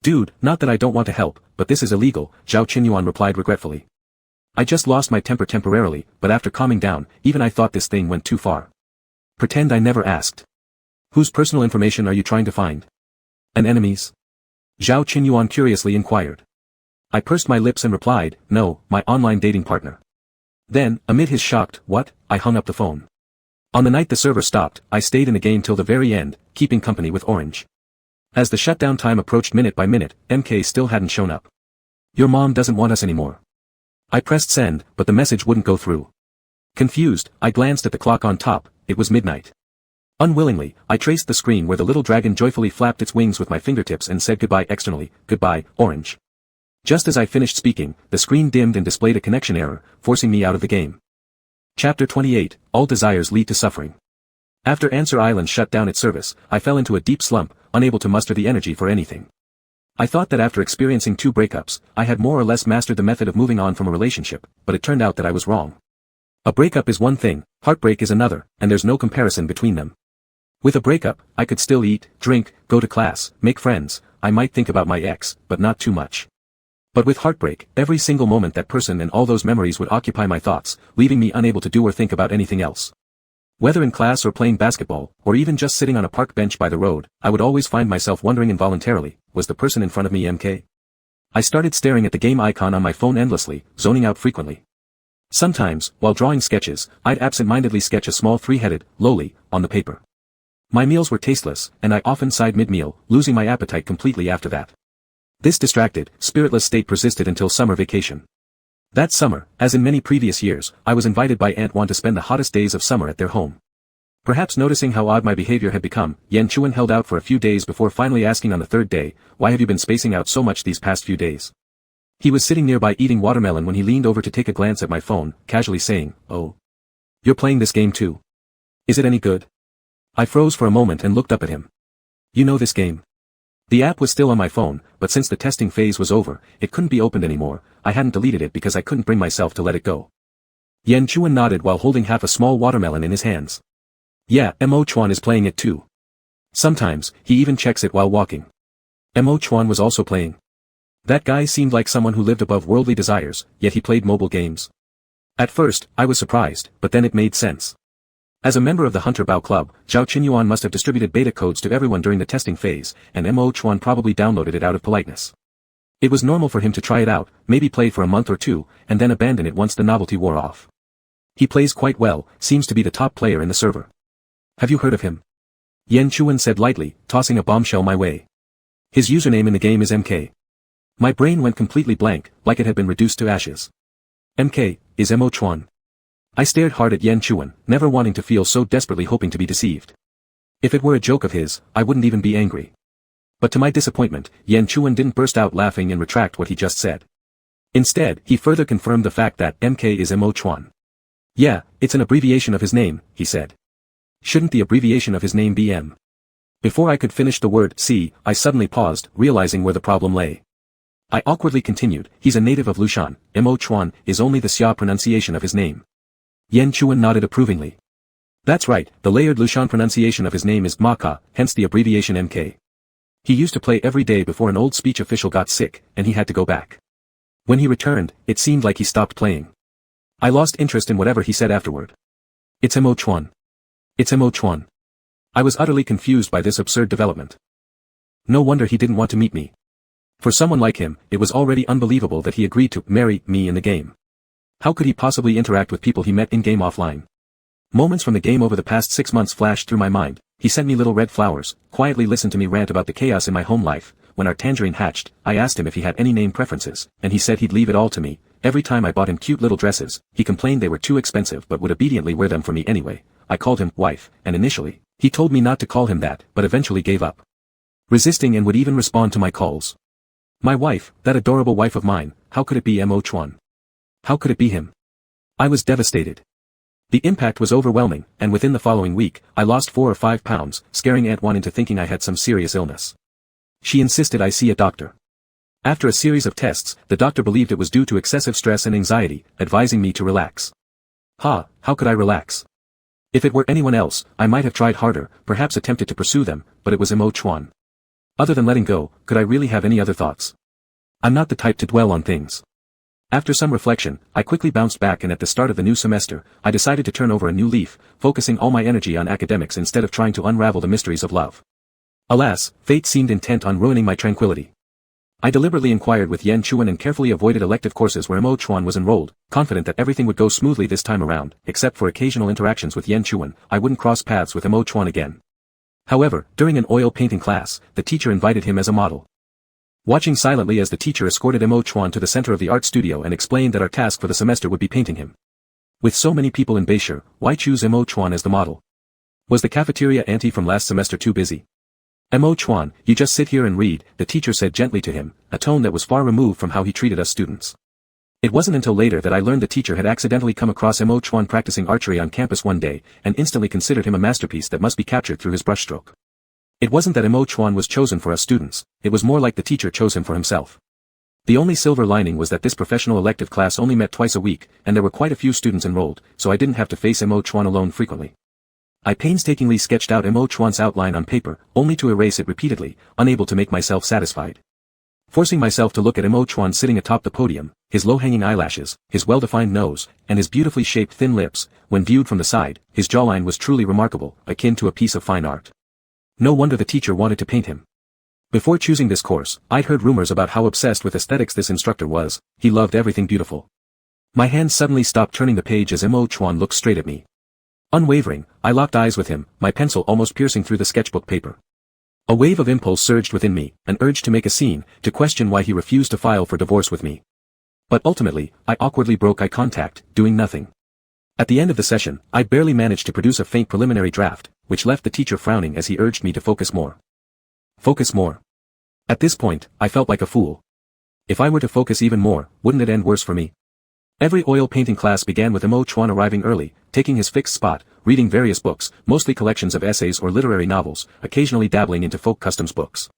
Dude, not that I don't want to help, but this is illegal, Zhao Qinyuan replied regretfully. I just lost my temper temporarily, but after calming down, even I thought this thing went too far. Pretend I never asked. Whose personal information are you trying to find? An enemy's? Zhao Qinyuan curiously inquired. I pursed my lips and replied, no, my online dating partner. Then, amid his shocked, what, I hung up the phone. On the night the server stopped, I stayed in the game till the very end, keeping company with Orange. As the shutdown time approached minute by minute, MK still hadn't shown up. Your mom doesn't want us anymore. I pressed send, but the message wouldn't go through. Confused, I glanced at the clock on top, it was midnight. Unwillingly, I traced the screen where the little dragon joyfully flapped its wings with my fingertips and said goodbye externally, goodbye, Orange. Just as I finished speaking, the screen dimmed and displayed a connection error, forcing me out of the game. Chapter 28, All Desires Lead to Suffering. After Answer Island shut down its service, I fell into a deep slump, unable to muster the energy for anything. I thought that after experiencing 2 breakups, I had more or less mastered the method of moving on from a relationship, but it turned out that I was wrong. A breakup is one thing, heartbreak is another, and there's no comparison between them. With a breakup, I could still eat, drink, go to class, make friends, I might think about my ex, but not too much. But with heartbreak, every single moment that person and all those memories would occupy my thoughts, leaving me unable to do or think about anything else. Whether in class or playing basketball, or even just sitting on a park bench by the road, I would always find myself wondering involuntarily, was the person in front of me MK? I started staring at the game icon on my phone endlessly, zoning out frequently. Sometimes, while drawing sketches, I'd absent-mindedly sketch a small 3-headed, lowly, on the paper. My meals were tasteless, and I often sighed mid-meal, losing my appetite completely after that. This distracted, spiritless state persisted until summer vacation. That summer, as in many previous years, I was invited by Aunt Juan to spend the hottest days of summer at their home. Perhaps noticing how odd my behavior had become, Yan Chuan held out for a few days before finally asking on the third day, "Why have you been spacing out so much these past few days?" He was sitting nearby eating watermelon when he leaned over to take a glance at my phone, casually saying, "Oh. You're playing this game too? Is it any good?" I froze for a moment and looked up at him. "You know this game?" The app was still on my phone, but since the testing phase was over, it couldn't be opened anymore. I hadn't deleted it because I couldn't bring myself to let it go. Yan Chuan nodded while holding half a small watermelon in his hands. "Yeah, Mo Chuan is playing it too. Sometimes, he even checks it while walking." Mo Chuan was also playing. That guy seemed like someone who lived above worldly desires, yet he played mobile games. At first, I was surprised, but then it made sense. As a member of the Hunter Bao Club, Zhao Qinyuan must have distributed beta codes to everyone during the testing phase, and Mo Chuan probably downloaded it out of politeness. It was normal for him to try it out, maybe play for a month or two, and then abandon it once the novelty wore off. He plays quite well, seems to be the top player in the server. "Have you heard of him?" Yan Chuan said lightly, tossing a bombshell my way. "His username in the game is MK. My brain went completely blank, like it had been reduced to ashes. "MK, is Mo Chuan?" I stared hard at Yan Chuan, never wanting to feel so desperately hoping to be deceived. If it were a joke of his, I wouldn't even be angry. But to my disappointment, Yan Chuan didn't burst out laughing and retract what he just said. Instead, he further confirmed the fact that MK is Mo Chuan. "Yeah, it's an abbreviation of his name," he said. "Shouldn't the abbreviation of his name be M?" Before I could finish the word C, I suddenly paused, realizing where the problem lay. I awkwardly continued, "He's a native of Lushan. Mo Chuan is only the Xia pronunciation of his name." Yan Chuan nodded approvingly. "That's right, the layered Lushan pronunciation of his name is Maka, hence the abbreviation MK. He used to play every day before an old speech official got sick, and he had to go back. When he returned, it seemed like he stopped playing. I lost interest in whatever he said afterward. It's Mo Chuan. It's Mo Chuan." I was utterly confused by this absurd development. No wonder he didn't want to meet me. For someone like him, it was already unbelievable that he agreed to marry me in the game. How could he possibly interact with people he met in-game offline? Moments from the game over the past 6 months flashed through my mind. He sent me little red flowers, quietly listened to me rant about the chaos in my home life. When our tangerine hatched, I asked him if he had any name preferences, and he said he'd leave it all to me. Every time I bought him cute little dresses, he complained they were too expensive but would obediently wear them for me anyway. I called him wife, and initially, he told me not to call him that, but eventually gave up resisting and would even respond to my calls. My wife, that adorable wife of mine, how could it be Mo Chuan? How could it be him? I was devastated. The impact was overwhelming, and within the following week, I lost 4 or 5 pounds, scaring Aunt Wan into thinking I had some serious illness. She insisted I see a doctor. After a series of tests, the doctor believed it was due to excessive stress and anxiety, advising me to relax. How could I relax? If it were anyone else, I might have tried harder, perhaps attempted to pursue them, but it was Mo Chuan. Other than letting go, could I really have any other thoughts? I'm not the type to dwell on things. After some reflection, I quickly bounced back, and at the start of the new semester, I decided to turn over a new leaf, focusing all my energy on academics instead of trying to unravel the mysteries of love. Alas, fate seemed intent on ruining my tranquility. I deliberately inquired with Yan Chuan and carefully avoided elective courses where Mo Chuan was enrolled, confident that everything would go smoothly this time around. Except for occasional interactions with Yan Chuan, I wouldn't cross paths with Mo Chuan again. However, during an oil painting class, the teacher invited him as a model. Watching silently as the teacher escorted Mo Chuan to the center of the art studio and explained that our task for the semester would be painting him. With so many people in Beishur, why choose Mo Chuan as the model? Was the cafeteria auntie from last semester too busy? Mo Chuan, you just sit here and read, the teacher said gently to him, a tone that was far removed from how he treated us students. It wasn't until later that I learned the teacher had accidentally come across Mo Chuan practicing archery on campus one day, and instantly considered him a masterpiece that must be captured through his brushstroke. It wasn't that Mo Chuan was chosen for us students, it was more like the teacher chose him for himself. The only silver lining was that this professional elective class only met twice a week, and there were quite a few students enrolled, so I didn't have to face Mo Chuan alone frequently. I painstakingly sketched out Mo Chuan's outline on paper, only to erase it repeatedly, unable to make myself satisfied. Forcing myself to look at Mo Chuan sitting atop the podium, his low-hanging eyelashes, his well-defined nose, and his beautifully shaped thin lips, when viewed from the side, his jawline was truly remarkable, akin to a piece of fine art. No wonder the teacher wanted to paint him. Before choosing this course, I'd heard rumors about how obsessed with aesthetics this instructor was. He loved everything beautiful. My hand suddenly stopped turning the page as Mo Chuan looked straight at me. Unwavering, I locked eyes with him, my pencil almost piercing through the sketchbook paper. A wave of impulse surged within me, an urge to make a scene, to question why he refused to file for divorce with me. But ultimately, I awkwardly broke eye contact, doing nothing. At the end of the session, I barely managed to produce a faint preliminary draft, which left the teacher frowning as he urged me to focus more. Focus more. At this point, I felt like a fool. If I were to focus even more, wouldn't it end worse for me? Every oil painting class began with Mo Chuan arriving early, taking his fixed spot, reading various books, mostly collections of essays or literary novels, occasionally dabbling into folk customs books.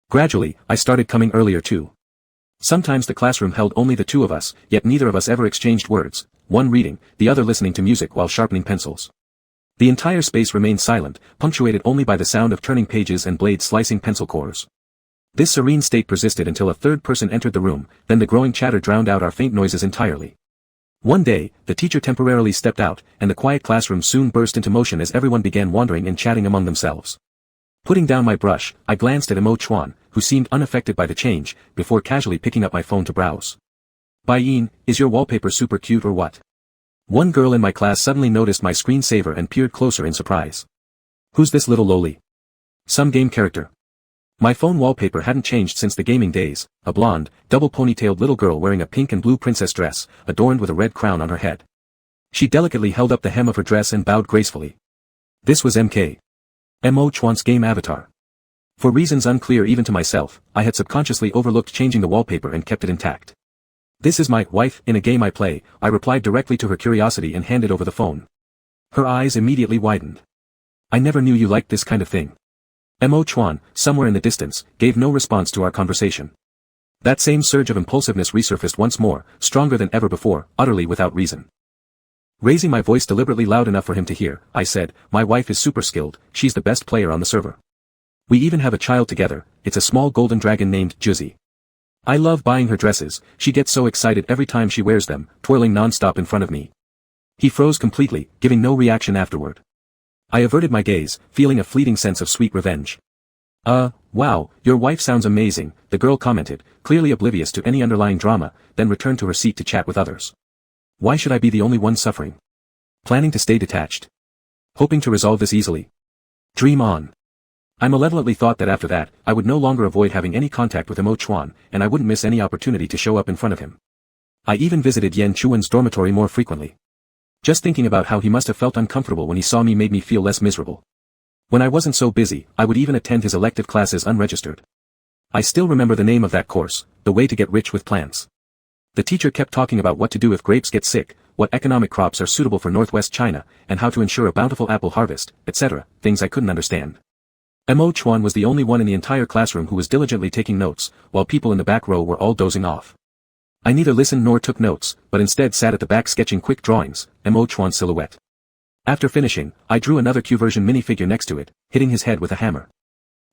Gradually, I started coming earlier too. Sometimes the classroom held only the two of us, yet neither of us ever exchanged words, one reading, the other listening to music while sharpening pencils. The entire space remained silent, punctuated only by the sound of turning pages and blades slicing pencil cores. This serene state persisted until a third person entered the room, then the growing chatter drowned out our faint noises entirely. One day, the teacher temporarily stepped out, and the quiet classroom soon burst into motion as everyone began wandering and chatting among themselves. Putting down my brush, I glanced at Mo Chuan, who seemed unaffected by the change, before casually picking up my phone to browse. "Yin, is your wallpaper super cute or what?" One girl in my class suddenly noticed my screensaver and peered closer in surprise. "Who's this little loli? Some game character?" My phone wallpaper hadn't changed since the gaming days, a blonde, double-ponytailed little girl wearing a pink and blue princess dress, adorned with a red crown on her head. She delicately held up the hem of her dress and bowed gracefully. This was Mo Chuan's game avatar. For reasons unclear even to myself, I had subconsciously overlooked changing the wallpaper and kept it intact. "This is my wife in a game I play," I replied directly to her curiosity and handed over the phone. Her eyes immediately widened. "I never knew you liked this kind of thing." Mo Chuan, somewhere in the distance, gave no response to our conversation. That same surge of impulsiveness resurfaced once more, stronger than ever before, utterly without reason. Raising my voice deliberately loud enough for him to hear, I said, "My wife is super skilled, she's the best player on the server. We even have a child together, it's a small golden dragon named Juzi. I love buying her dresses, she gets so excited every time she wears them, twirling non-stop in front of me." He froze completely, giving no reaction afterward. I averted my gaze, feeling a fleeting sense of sweet revenge. Wow, your wife sounds amazing," the girl commented, clearly oblivious to any underlying drama, then returned to her seat to chat with others. Why should I be the only one suffering? Planning to stay detached? Hoping to resolve this easily? Dream on. I malevolently thought that after that, I would no longer avoid having any contact with Mo Chuan, and I wouldn't miss any opportunity to show up in front of him. I even visited Yan Chuan's dormitory more frequently. Just thinking about how he must have felt uncomfortable when he saw me made me feel less miserable. When I wasn't so busy, I would even attend his elective classes unregistered. I still remember the name of that course, The Way to Get Rich with Plants. The teacher kept talking about what to do if grapes get sick, what economic crops are suitable for northwest China, and how to ensure a bountiful apple harvest, etc., things I couldn't understand. Mo Chuan was the only one in the entire classroom who was diligently taking notes, while people in the back row were all dozing off. I neither listened nor took notes, but instead sat at the back sketching quick drawings, Mo Chuan's silhouette. After finishing, I drew another Q-version minifigure next to it, hitting his head with a hammer.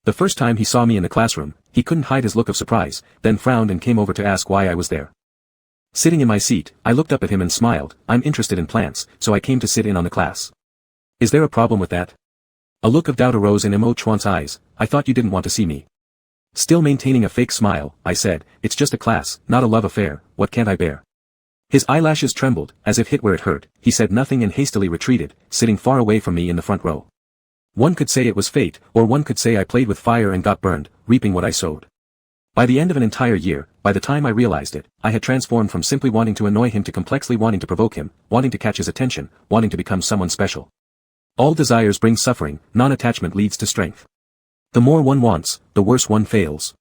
The first time he saw me in the classroom, he couldn't hide his look of surprise, then frowned and came over to ask why I was there. Sitting in my seat, I looked up at him and smiled. "I'm interested in plants, so I came to sit in on the class." "Is there a problem with that?" A look of doubt arose in Mo Chuan's eyes. "I thought you didn't want to see me." Still maintaining a fake smile, I said, "It's just a class, not a love affair, what can't I bear?" His eyelashes trembled, as if hit where it hurt. He said nothing and hastily retreated, sitting far away from me in the front row. One could say it was fate, or one could say I played with fire and got burned, reaping what I sowed. By the end of an entire year, by the time I realized it, I had transformed from simply wanting to annoy him to complexly wanting to provoke him, wanting to catch his attention, wanting to become someone special. All desires bring suffering, non-attachment leads to strength. The more one wants, the worse one fails.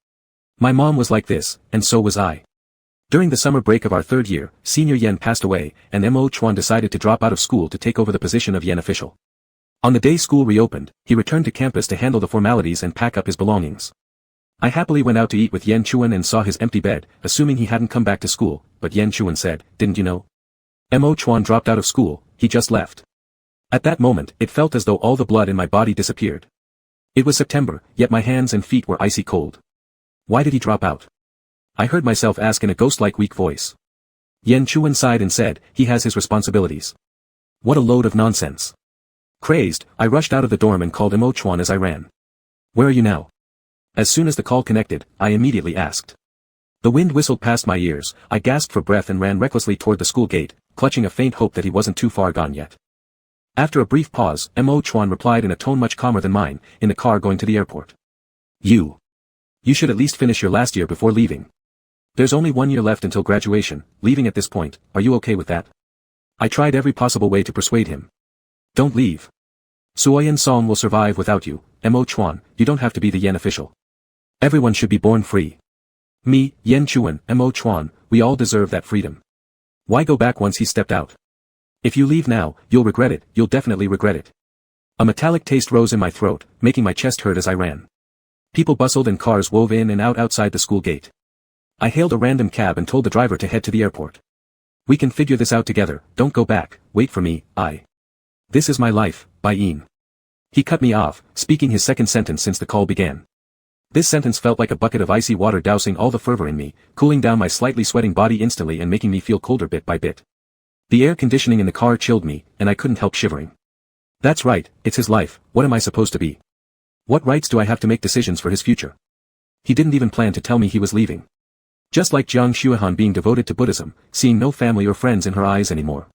My mom was like this, and so was I. During the summer break of our third year, Senior Yen passed away, and Mo Chuan decided to drop out of school to take over the position of Yen official. On the day school reopened, he returned to campus to handle the formalities and pack up his belongings. I happily went out to eat with Yen Chuan and saw his empty bed, assuming he hadn't come back to school, but Yen Chuan said, "Didn't you know? Mo Chuan dropped out of school, he just left." At that moment, it felt as though all the blood in my body disappeared. It was September, yet my hands and feet were icy cold. Why did he drop out? I heard myself ask in a ghost-like weak voice. Yen Chuan sighed and said, "He has his responsibilities." What a load of nonsense. Crazed, I rushed out of the dorm and called Mo Chuan as I ran. "Where are you now?" As soon as the call connected, I immediately asked. The wind whistled past my ears, I gasped for breath and ran recklessly toward the school gate, clutching a faint hope that he wasn't too far gone yet. After a brief pause, Mo Chuan replied in a tone much calmer than mine, "In the car going to the airport. You should at least finish your last year before leaving. There's only 1 year left until graduation, leaving at this point, are you okay with that?" I tried every possible way to persuade him. Don't leave. Suoyan Song will survive without you, Mo Chuan, you don't have to be the Yen official. Everyone should be born free. Me, Yen Chuan, Mo Chuan, we all deserve that freedom. Why go back once he stepped out? If you leave now, you'll regret it, you'll definitely regret it. A metallic taste rose in my throat, making my chest hurt as I ran. People bustled and cars wove in and out outside the school gate. I hailed a random cab and told the driver to head to the airport. We can figure this out together, don't go back, wait for me, This is my life, by Ian. He cut me off, speaking his second sentence since the call began. This sentence felt like a bucket of icy water dousing all the fervor in me, cooling down my slightly sweating body instantly and making me feel colder bit by bit. The air conditioning in the car chilled me, and I couldn't help shivering. That's right, it's his life, what am I supposed to be? What rights do I have to make decisions for his future? He didn't even plan to tell me he was leaving. Just like Jiang Xuehan being devoted to Buddhism, seeing no family or friends in her eyes anymore.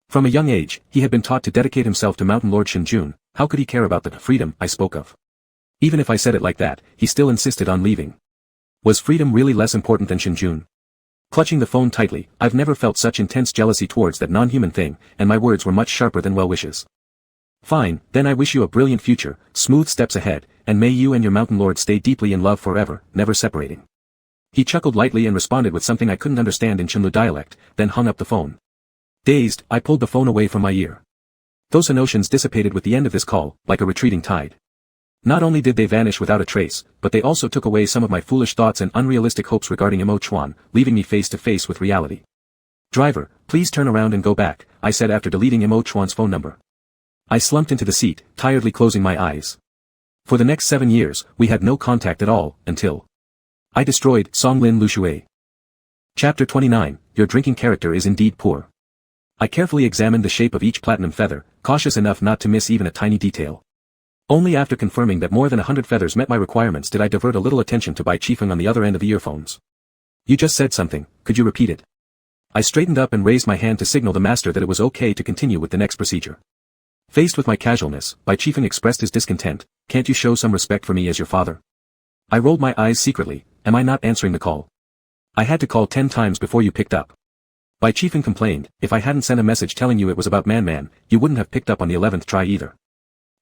From a young age, he had been taught to dedicate himself to Mountain Lord Shinjun, how could he care about the freedom I spoke of? Even if I said it like that, he still insisted on leaving. Was freedom really less important than Shinjun? Clutching the phone tightly, I've never felt such intense jealousy towards that non-human thing, and my words were much sharper than well wishes. Fine, then I wish you a brilliant future, smooth steps ahead, and may you and your Mountain Lord stay deeply in love forever, never separating. He chuckled lightly and responded with something I couldn't understand in Cenlu dialect, then hung up the phone. Dazed, I pulled the phone away from my ear. Those notions dissipated with the end of this call, like a retreating tide. Not only did they vanish without a trace, but they also took away some of my foolish thoughts and unrealistic hopes regarding Mo Chuan, leaving me face to face with reality. Driver, please turn around and go back, I said after deleting Mo Chuan's phone number. I slumped into the seat, tiredly closing my eyes. For the next 7 years, we had no contact at all, until I destroyed Songlin Lushui. Chapter 29, Your drinking character is indeed poor. I carefully examined the shape of each platinum feather, cautious enough not to miss even a tiny detail. Only after confirming that more than 100 feathers met my requirements did I divert a little attention to Bai Chifeng on the other end of the earphones. You just said something, could you repeat it? I straightened up and raised my hand to signal the master that it was okay to continue with the next procedure. Faced with my casualness, Bai Chifeng expressed his discontent, can't you show some respect for me as your father? I rolled my eyes secretly, am I not answering the call? I had to call 10 times before you picked up. Bai Chifeng complained, if I hadn't sent a message telling you it was about Man, you wouldn't have picked up on the 11th try either.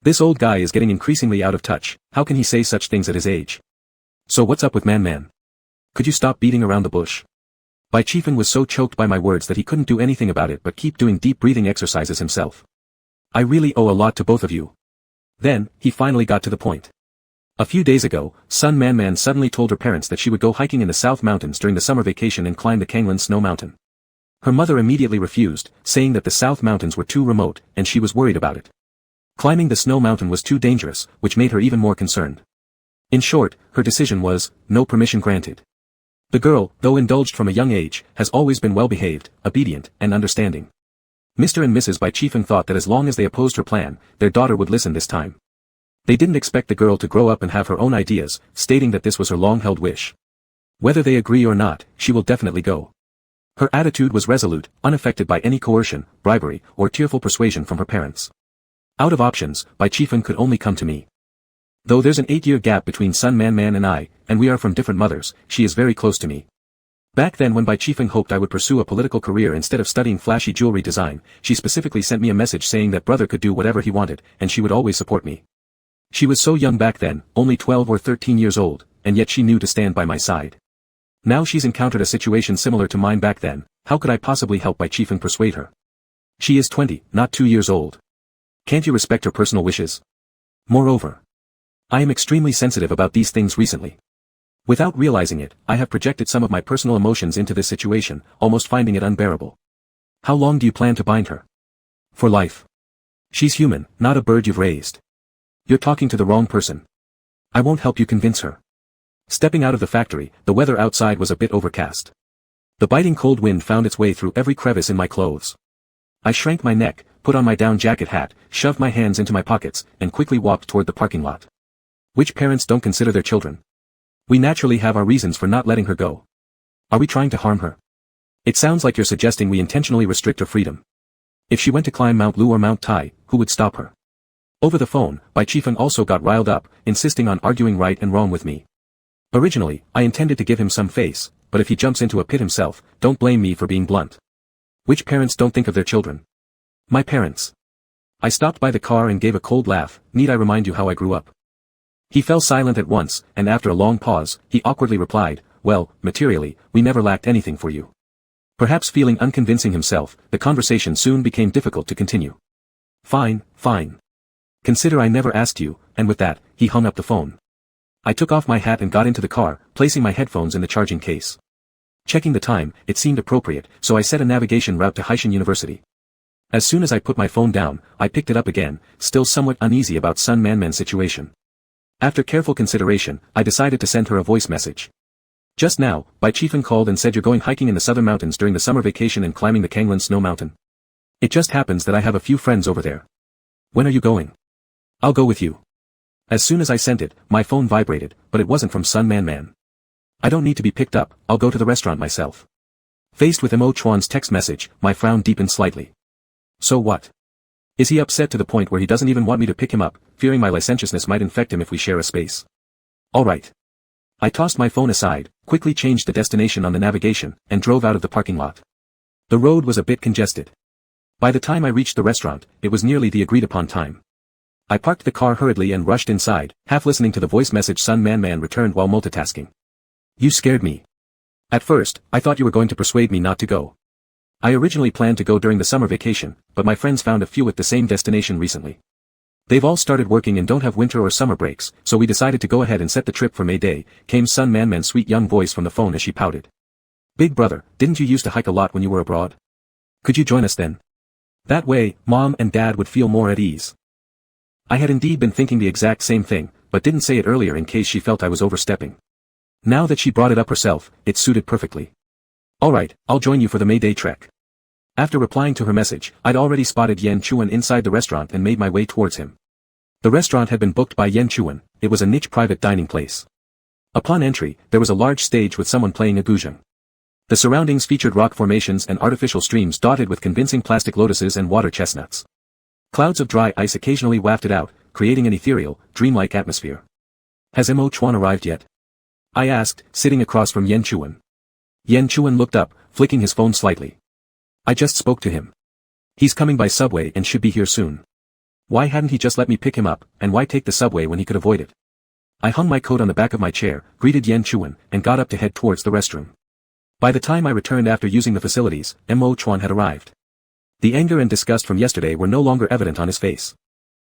This old guy is getting increasingly out of touch, how can he say such things at his age? So what's up with Man? Could you stop beating around the bush? Bai Chifeng was so choked by my words that he couldn't do anything about it but keep doing deep breathing exercises himself. I really owe a lot to both of you. Then, he finally got to the point. A few days ago, Sun Man suddenly told her parents that she would go hiking in the South Mountains during the summer vacation and climb the Kanglin Snow Mountain. Her mother immediately refused, saying that the South Mountains were too remote, and she was worried about it. Climbing the snow mountain was too dangerous, which made her even more concerned. In short, her decision was, no permission granted. The girl, though indulged from a young age, has always been well-behaved, obedient, and understanding. Mr. and Mrs. Bai Chifeng thought that as long as they opposed her plan, their daughter would listen this time. They didn't expect the girl to grow up and have her own ideas, stating that this was her long-held wish. Whether they agree or not, she will definitely go. Her attitude was resolute, unaffected by any coercion, bribery, or tearful persuasion from her parents. Out of options, Bai Chifeng could only come to me. Though there's an 8-year gap between Sun Man and I, and we are from different mothers, she is very close to me. Back then when Bai Chifeng hoped I would pursue a political career instead of studying flashy jewelry design, she specifically sent me a message saying that brother could do whatever he wanted, and she would always support me. She was so young back then, only 12 or 13 years old, and yet she knew to stand by my side. Now she's encountered a situation similar to mine back then, how could I possibly help Bai Chifeng persuade her? She is 20, not 2 years old. Can't you respect her personal wishes? Moreover, I am extremely sensitive about these things recently. Without realizing it, I have projected some of my personal emotions into this situation, almost finding it unbearable. How long do you plan to bind her? For life. She's human, not a bird you've raised. You're talking to the wrong person. I won't help you convince her. Stepping out of the factory, the weather outside was a bit overcast. The biting cold wind found its way through every crevice in my clothes. I shrank my neck, put on my down jacket hat, shoved my hands into my pockets, and quickly walked toward the parking lot. Which parents don't consider their children? We naturally have our reasons for not letting her go. Are we trying to harm her? It sounds like you're suggesting we intentionally restrict her freedom. If she went to climb Mount Lu or Mount Tai, who would stop her? Over the phone, Bai Chifeng also got riled up, insisting on arguing right and wrong with me. Originally, I intended to give him some face, but if he jumps into a pit himself, don't blame me for being blunt. Which parents don't think of their children? My parents. I stopped by the car and gave a cold laugh. Need I remind you how I grew up? He fell silent at once, and after a long pause, he awkwardly replied, well, materially, we never lacked anything for you. Perhaps feeling unconvincing himself, the conversation soon became difficult to continue. Fine, fine. Consider I never asked you, and with that, he hung up the phone. I took off my hat and got into the car, placing my headphones in the charging case. Checking the time, it seemed appropriate, so I set a navigation route to Haitian University. As soon as I put my phone down, I picked it up again, still somewhat uneasy about Sun Man-Man's situation. After careful consideration, I decided to send her a voice message. Just now, Bai Chiefin called and said you're going hiking in the southern mountains during the summer vacation and climbing the Kanglan Snow Mountain. It just happens that I have a few friends over there. When are you going? I'll go with you. As soon as I sent it, my phone vibrated, but it wasn't from Sun Man-Man. I don't need to be picked up, I'll go to the restaurant myself. Faced with Mo Chuan's text message, my frown deepened slightly. So what? Is he upset to the point where he doesn't even want me to pick him up, fearing my licentiousness might infect him if we share a space? Alright. I tossed my phone aside, quickly changed the destination on the navigation, and drove out of the parking lot. The road was a bit congested. By the time I reached the restaurant, it was nearly the agreed-upon time. I parked the car hurriedly and rushed inside, half listening to the voice message Sun Man-Man returned while multitasking. You scared me. At first, I thought you were going to persuade me not to go. I originally planned to go during the summer vacation, but my friends found a few at the same destination recently. They've all started working and don't have winter or summer breaks, so we decided to go ahead and set the trip for May Day, came Sun Man-Man's sweet young voice from the phone as she pouted. Big brother, didn't you used to hike a lot when you were abroad? Could you join us then? That way, Mom and Dad would feel more at ease. I had indeed been thinking the exact same thing, but didn't say it earlier in case she felt I was overstepping. Now that she brought it up herself, it suited perfectly. Alright, I'll join you for the May Day trek. After replying to her message, I'd already spotted Yan Chuan inside the restaurant and made my way towards him. The restaurant had been booked by Yan Chuan, it was a niche private dining place. Upon entry, there was a large stage with someone playing a guzheng. The surroundings featured rock formations and artificial streams dotted with convincing plastic lotuses and water chestnuts. Clouds of dry ice occasionally wafted out, creating an ethereal, dreamlike atmosphere. Has Mo Chuan arrived yet? I asked, sitting across from Yan Chuan. Yan Chuan looked up, flicking his phone slightly. I just spoke to him. He's coming by subway and should be here soon. Why hadn't he just let me pick him up, and why take the subway when he could avoid it? I hung my coat on the back of my chair, greeted Yan Chuan, and got up to head towards the restroom. By the time I returned after using the facilities, Mo Chuan had arrived. The anger and disgust from yesterday were no longer evident on his face.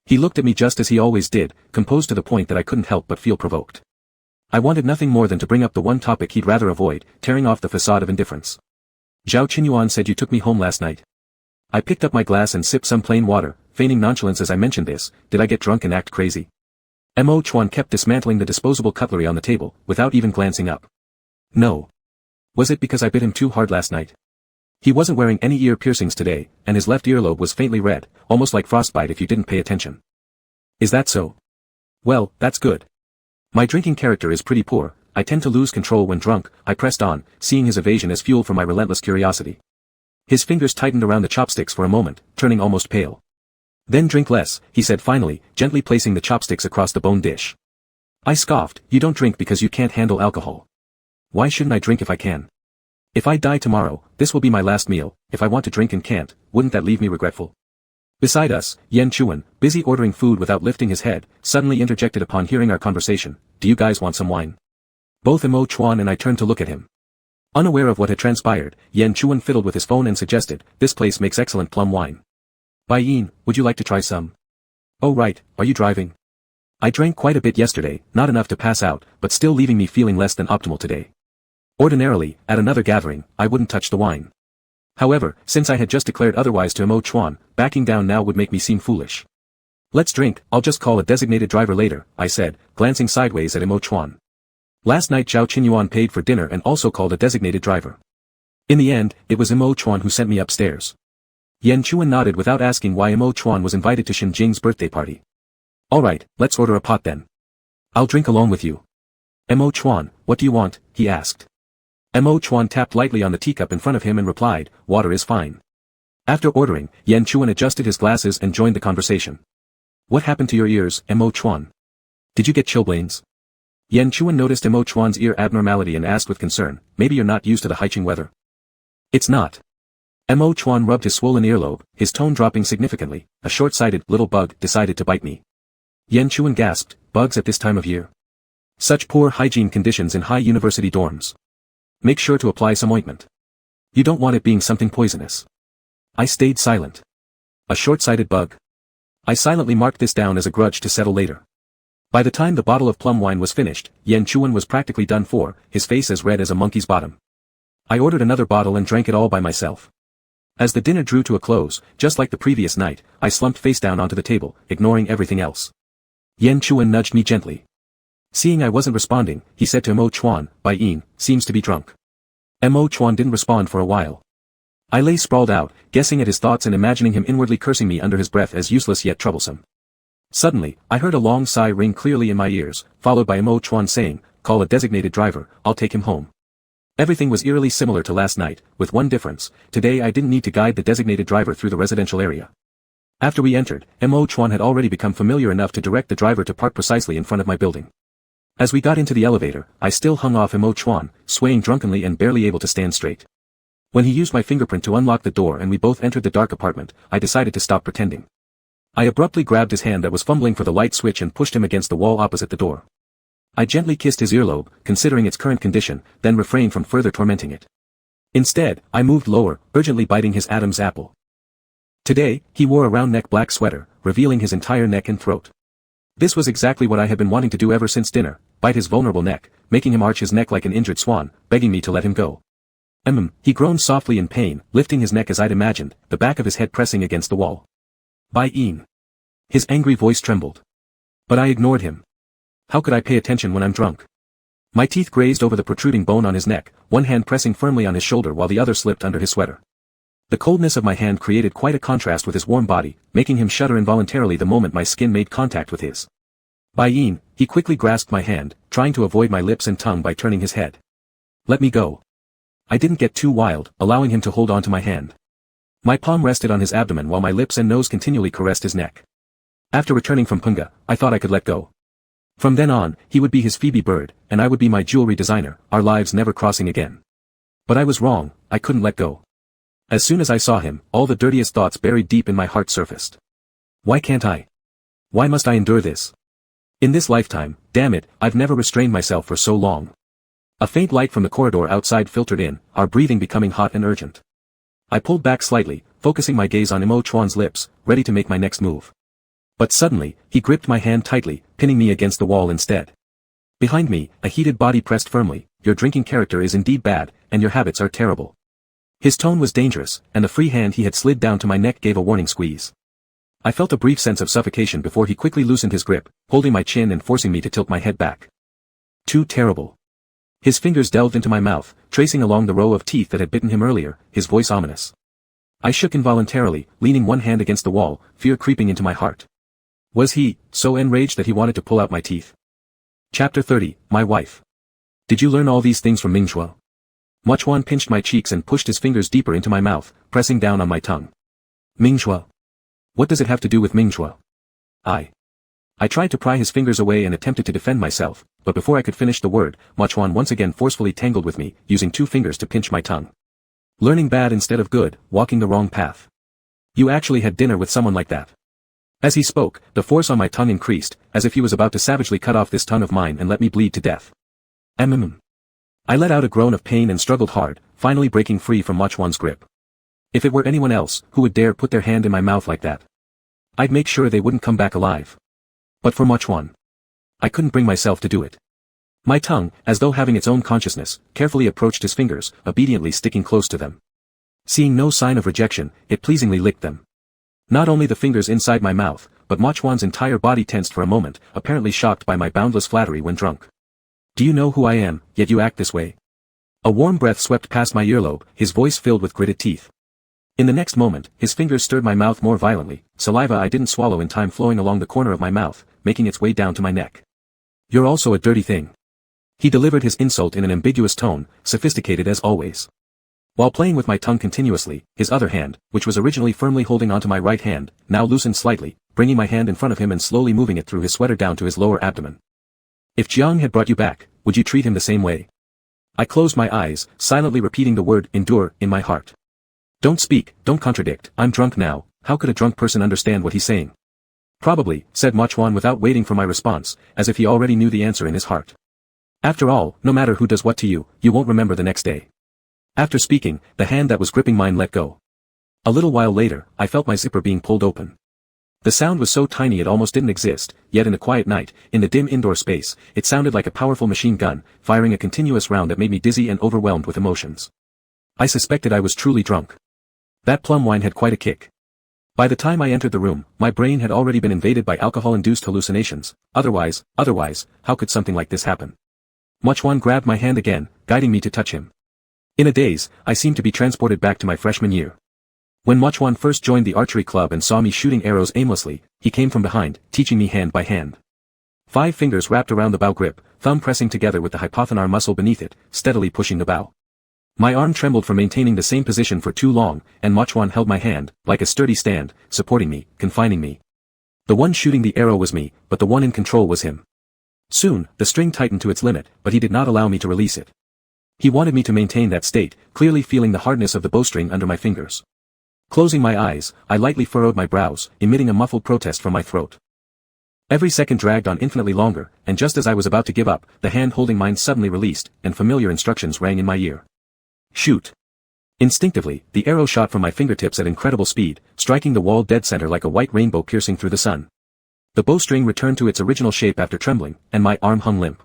He looked at me just as he always did, composed to the point that I couldn't help but feel provoked. I wanted nothing more than to bring up the one topic he'd rather avoid, tearing off the facade of indifference. Zhao Qinyuan said you took me home last night. I picked up my glass and sipped some plain water, feigning nonchalance as I mentioned this. Did I get drunk and act crazy? Mo Chuan kept dismantling the disposable cutlery on the table, without even glancing up. No. Was it because I bit him too hard last night? He wasn't wearing any ear piercings today, and his left earlobe was faintly red, almost like frostbite if you didn't pay attention. Is that so? Well, that's good. My drinking character is pretty poor, I tend to lose control when drunk, I pressed on, seeing his evasion as fuel for my relentless curiosity. His fingers tightened around the chopsticks for a moment, turning almost pale. Then drink less, he said finally, gently placing the chopsticks across the bone dish. I scoffed, you don't drink because you can't handle alcohol. Why shouldn't I drink if I can? If I die tomorrow, this will be my last meal. If I want to drink and can't, wouldn't that leave me regretful? Beside us, Yan Chuan, busy ordering food without lifting his head, suddenly interjected upon hearing our conversation, do you guys want some wine? Both Mo Chuan and I turned to look at him. Unaware of what had transpired, Yan Chuan fiddled with his phone and suggested, this place makes excellent plum wine. Bai Yin, would you like to try some? Oh right, are you driving? I drank quite a bit yesterday, not enough to pass out, but still leaving me feeling less than optimal today. Ordinarily, at another gathering, I wouldn't touch the wine. However, since I had just declared otherwise to Mo Chuan, backing down now would make me seem foolish. Let's drink, I'll just call a designated driver later, I said, glancing sideways at Mo Chuan. Last night Zhao Qinyuan paid for dinner and also called a designated driver. In the end, it was Mo Chuan who sent me upstairs. Yan Chuan nodded without asking why Mo Chuan was invited to Xinjing's birthday party. Alright, let's order a pot then. I'll drink along with you. Mo Chuan, what do you want? He asked. Mo Chuan tapped lightly on the teacup in front of him and replied, water is fine. After ordering, Yan Chuan adjusted his glasses and joined the conversation. What happened to your ears, Mo Chuan? Did you get chilblains? Yan Chuan noticed Mo Chuan's ear abnormality and asked with concern, maybe you're not used to the Haiching weather. It's not. Mo Chuan rubbed his swollen earlobe, his tone dropping significantly. A short-sighted little bug decided to bite me. Yan Chuan gasped, bugs at this time of year? Such poor hygiene conditions in high university dorms. Make sure to apply some ointment. You don't want it being something poisonous. I stayed silent. A short-sighted bug. I silently marked this down as a grudge to settle later. By the time the bottle of plum wine was finished, Yan Chuan was practically done for, his face as red as a monkey's bottom. I ordered another bottle and drank it all by myself. As the dinner drew to a close, just like the previous night, I slumped face down onto the table, ignoring everything else. Yan Chuan nudged me gently. Seeing I wasn't responding, he said to Mo Chuan, "Bai Yin, seems to be drunk." Mo Chuan didn't respond for a while. I lay sprawled out, guessing at his thoughts and imagining him inwardly cursing me under his breath as useless yet troublesome. Suddenly, I heard a long sigh ring clearly in my ears, followed by Mo Chuan saying, "Call a designated driver, I'll take him home." Everything was eerily similar to last night, with one difference: today I didn't need to guide the designated driver through the residential area. After we entered, Mo Chuan had already become familiar enough to direct the driver to park precisely in front of my building. As we got into the elevator, I still hung off Mo Chuan, swaying drunkenly and barely able to stand straight. When he used my fingerprint to unlock the door and we both entered the dark apartment, I decided to stop pretending. I abruptly grabbed his hand that was fumbling for the light switch and pushed him against the wall opposite the door. I gently kissed his earlobe, considering its current condition, then refrained from further tormenting it. Instead, I moved lower, urgently biting his Adam's apple. Today, he wore a round-neck black sweater, revealing his entire neck and throat. This was exactly what I had been wanting to do ever since dinner, bite his vulnerable neck, making him arch his neck like an injured swan, begging me to let him go. He groaned softly in pain, lifting his neck as I'd imagined, the back of his head pressing against the wall. "Bai Yin." His angry voice trembled. But I ignored him. How could I pay attention when I'm drunk? My teeth grazed over the protruding bone on his neck, one hand pressing firmly on his shoulder while the other slipped under his sweater. The coldness of my hand created quite a contrast with his warm body, making him shudder involuntarily the moment my skin made contact with his. "Bai Yin," he quickly grasped my hand, trying to avoid my lips and tongue by turning his head. "Let me go." I didn't get too wild, allowing him to hold onto my hand. My palm rested on his abdomen while my lips and nose continually caressed his neck. After returning from Punga, I thought I could let go. From then on, he would be his Phoebe bird, and I would be my jewelry designer, our lives never crossing again. But I was wrong, I couldn't let go. As soon as I saw him, all the dirtiest thoughts buried deep in my heart surfaced. Why can't I? Why must I endure this? In this lifetime, damn it, I've never restrained myself for so long. A faint light from the corridor outside filtered in, our breathing becoming hot and urgent. I pulled back slightly, focusing my gaze on Mo Chuan's lips, ready to make my next move. But suddenly, he gripped my hand tightly, pinning me against the wall instead. Behind me, a heated body pressed firmly, "Your drinking character is indeed bad, and your habits are terrible." His tone was dangerous, and the free hand he had slid down to my neck gave a warning squeeze. I felt a brief sense of suffocation before he quickly loosened his grip, holding my chin and forcing me to tilt my head back. Too terrible. His fingers delved into my mouth, tracing along the row of teeth that had bitten him earlier, his voice ominous. I shook involuntarily, leaning one hand against the wall, fear creeping into my heart. Was he so enraged that he wanted to pull out my teeth? Chapter 30, My Wife. Did you learn all these things from Mingzhuo? Mo Chuan pinched my cheeks and pushed his fingers deeper into my mouth, pressing down on my tongue. Mingzhuo. What does it have to do with Mingzhuo? I tried to pry his fingers away and attempted to defend myself, but before I could finish the word, Mo Chuan once again forcefully tangled with me, using 2 fingers to pinch my tongue. Learning bad instead of good, walking the wrong path. You actually had dinner with someone like that. As he spoke, the force on my tongue increased, as if he was about to savagely cut off this tongue of mine and let me bleed to death. I let out a groan of pain and struggled hard, finally breaking free from Mo Chuan's grip. If it were anyone else, who would dare put their hand in my mouth like that? I'd make sure they wouldn't come back alive. But for Mo Chuan, I couldn't bring myself to do it. My tongue, as though having its own consciousness, carefully approached his fingers, obediently sticking close to them. Seeing no sign of rejection, it pleasingly licked them. Not only the fingers inside my mouth, but Mo Chuan's entire body tensed for a moment, apparently shocked by my boundless flattery when drunk. Do you know who I am, yet you act this way? A warm breath swept past my earlobe, his voice filled with gritted teeth. In the next moment, his fingers stirred my mouth more violently, saliva I didn't swallow in time flowing along the corner of my mouth, making its way down to my neck. You're also a dirty thing. He delivered his insult in an ambiguous tone, sophisticated as always. While playing with my tongue continuously, his other hand, which was originally firmly holding onto my right hand, now loosened slightly, bringing my hand in front of him and slowly moving it through his sweater down to his lower abdomen. If Jiang had brought you back, would you treat him the same way? I closed my eyes, silently repeating the word endure in my heart. Don't speak, don't contradict, I'm drunk now, how could a drunk person understand what he's saying? Probably, said Mochuan without waiting for my response, as if he already knew the answer in his heart. After all, no matter who does what to you, you won't remember the next day. After speaking, the hand that was gripping mine let go. A little while later, I felt my zipper being pulled open. The sound was so tiny it almost didn't exist, yet in a quiet night, in the dim indoor space, it sounded like a powerful machine gun, firing a continuous round that made me dizzy and overwhelmed with emotions. I suspected I was truly drunk. That plum wine had quite a kick. By the time I entered the room, my brain had already been invaded by alcohol-induced hallucinations. Otherwise, how could something like this happen? Mochuan grabbed my hand again, guiding me to touch him. In a daze, I seemed to be transported back to my freshman year. When Mochuan first joined the archery club and saw me shooting arrows aimlessly, he came from behind, teaching me hand by hand. 5 fingers wrapped around the bow grip, thumb pressing together with the hypothenar muscle beneath it, steadily pushing the bow. My arm trembled for maintaining the same position for too long, and Mochuan held my hand, like a sturdy stand, supporting me, confining me. The one shooting the arrow was me, but the one in control was him. Soon, the string tightened to its limit, but he did not allow me to release it. He wanted me to maintain that state, clearly feeling the hardness of the bowstring under my fingers. Closing my eyes, I lightly furrowed my brows, emitting a muffled protest from my throat. Every second dragged on infinitely longer, and just as I was about to give up, the hand holding mine suddenly released, and familiar instructions rang in my ear. Shoot. Instinctively, the arrow shot from my fingertips at incredible speed, striking the wall dead center like a white rainbow piercing through the sun. The bowstring returned to its original shape after trembling, and my arm hung limp.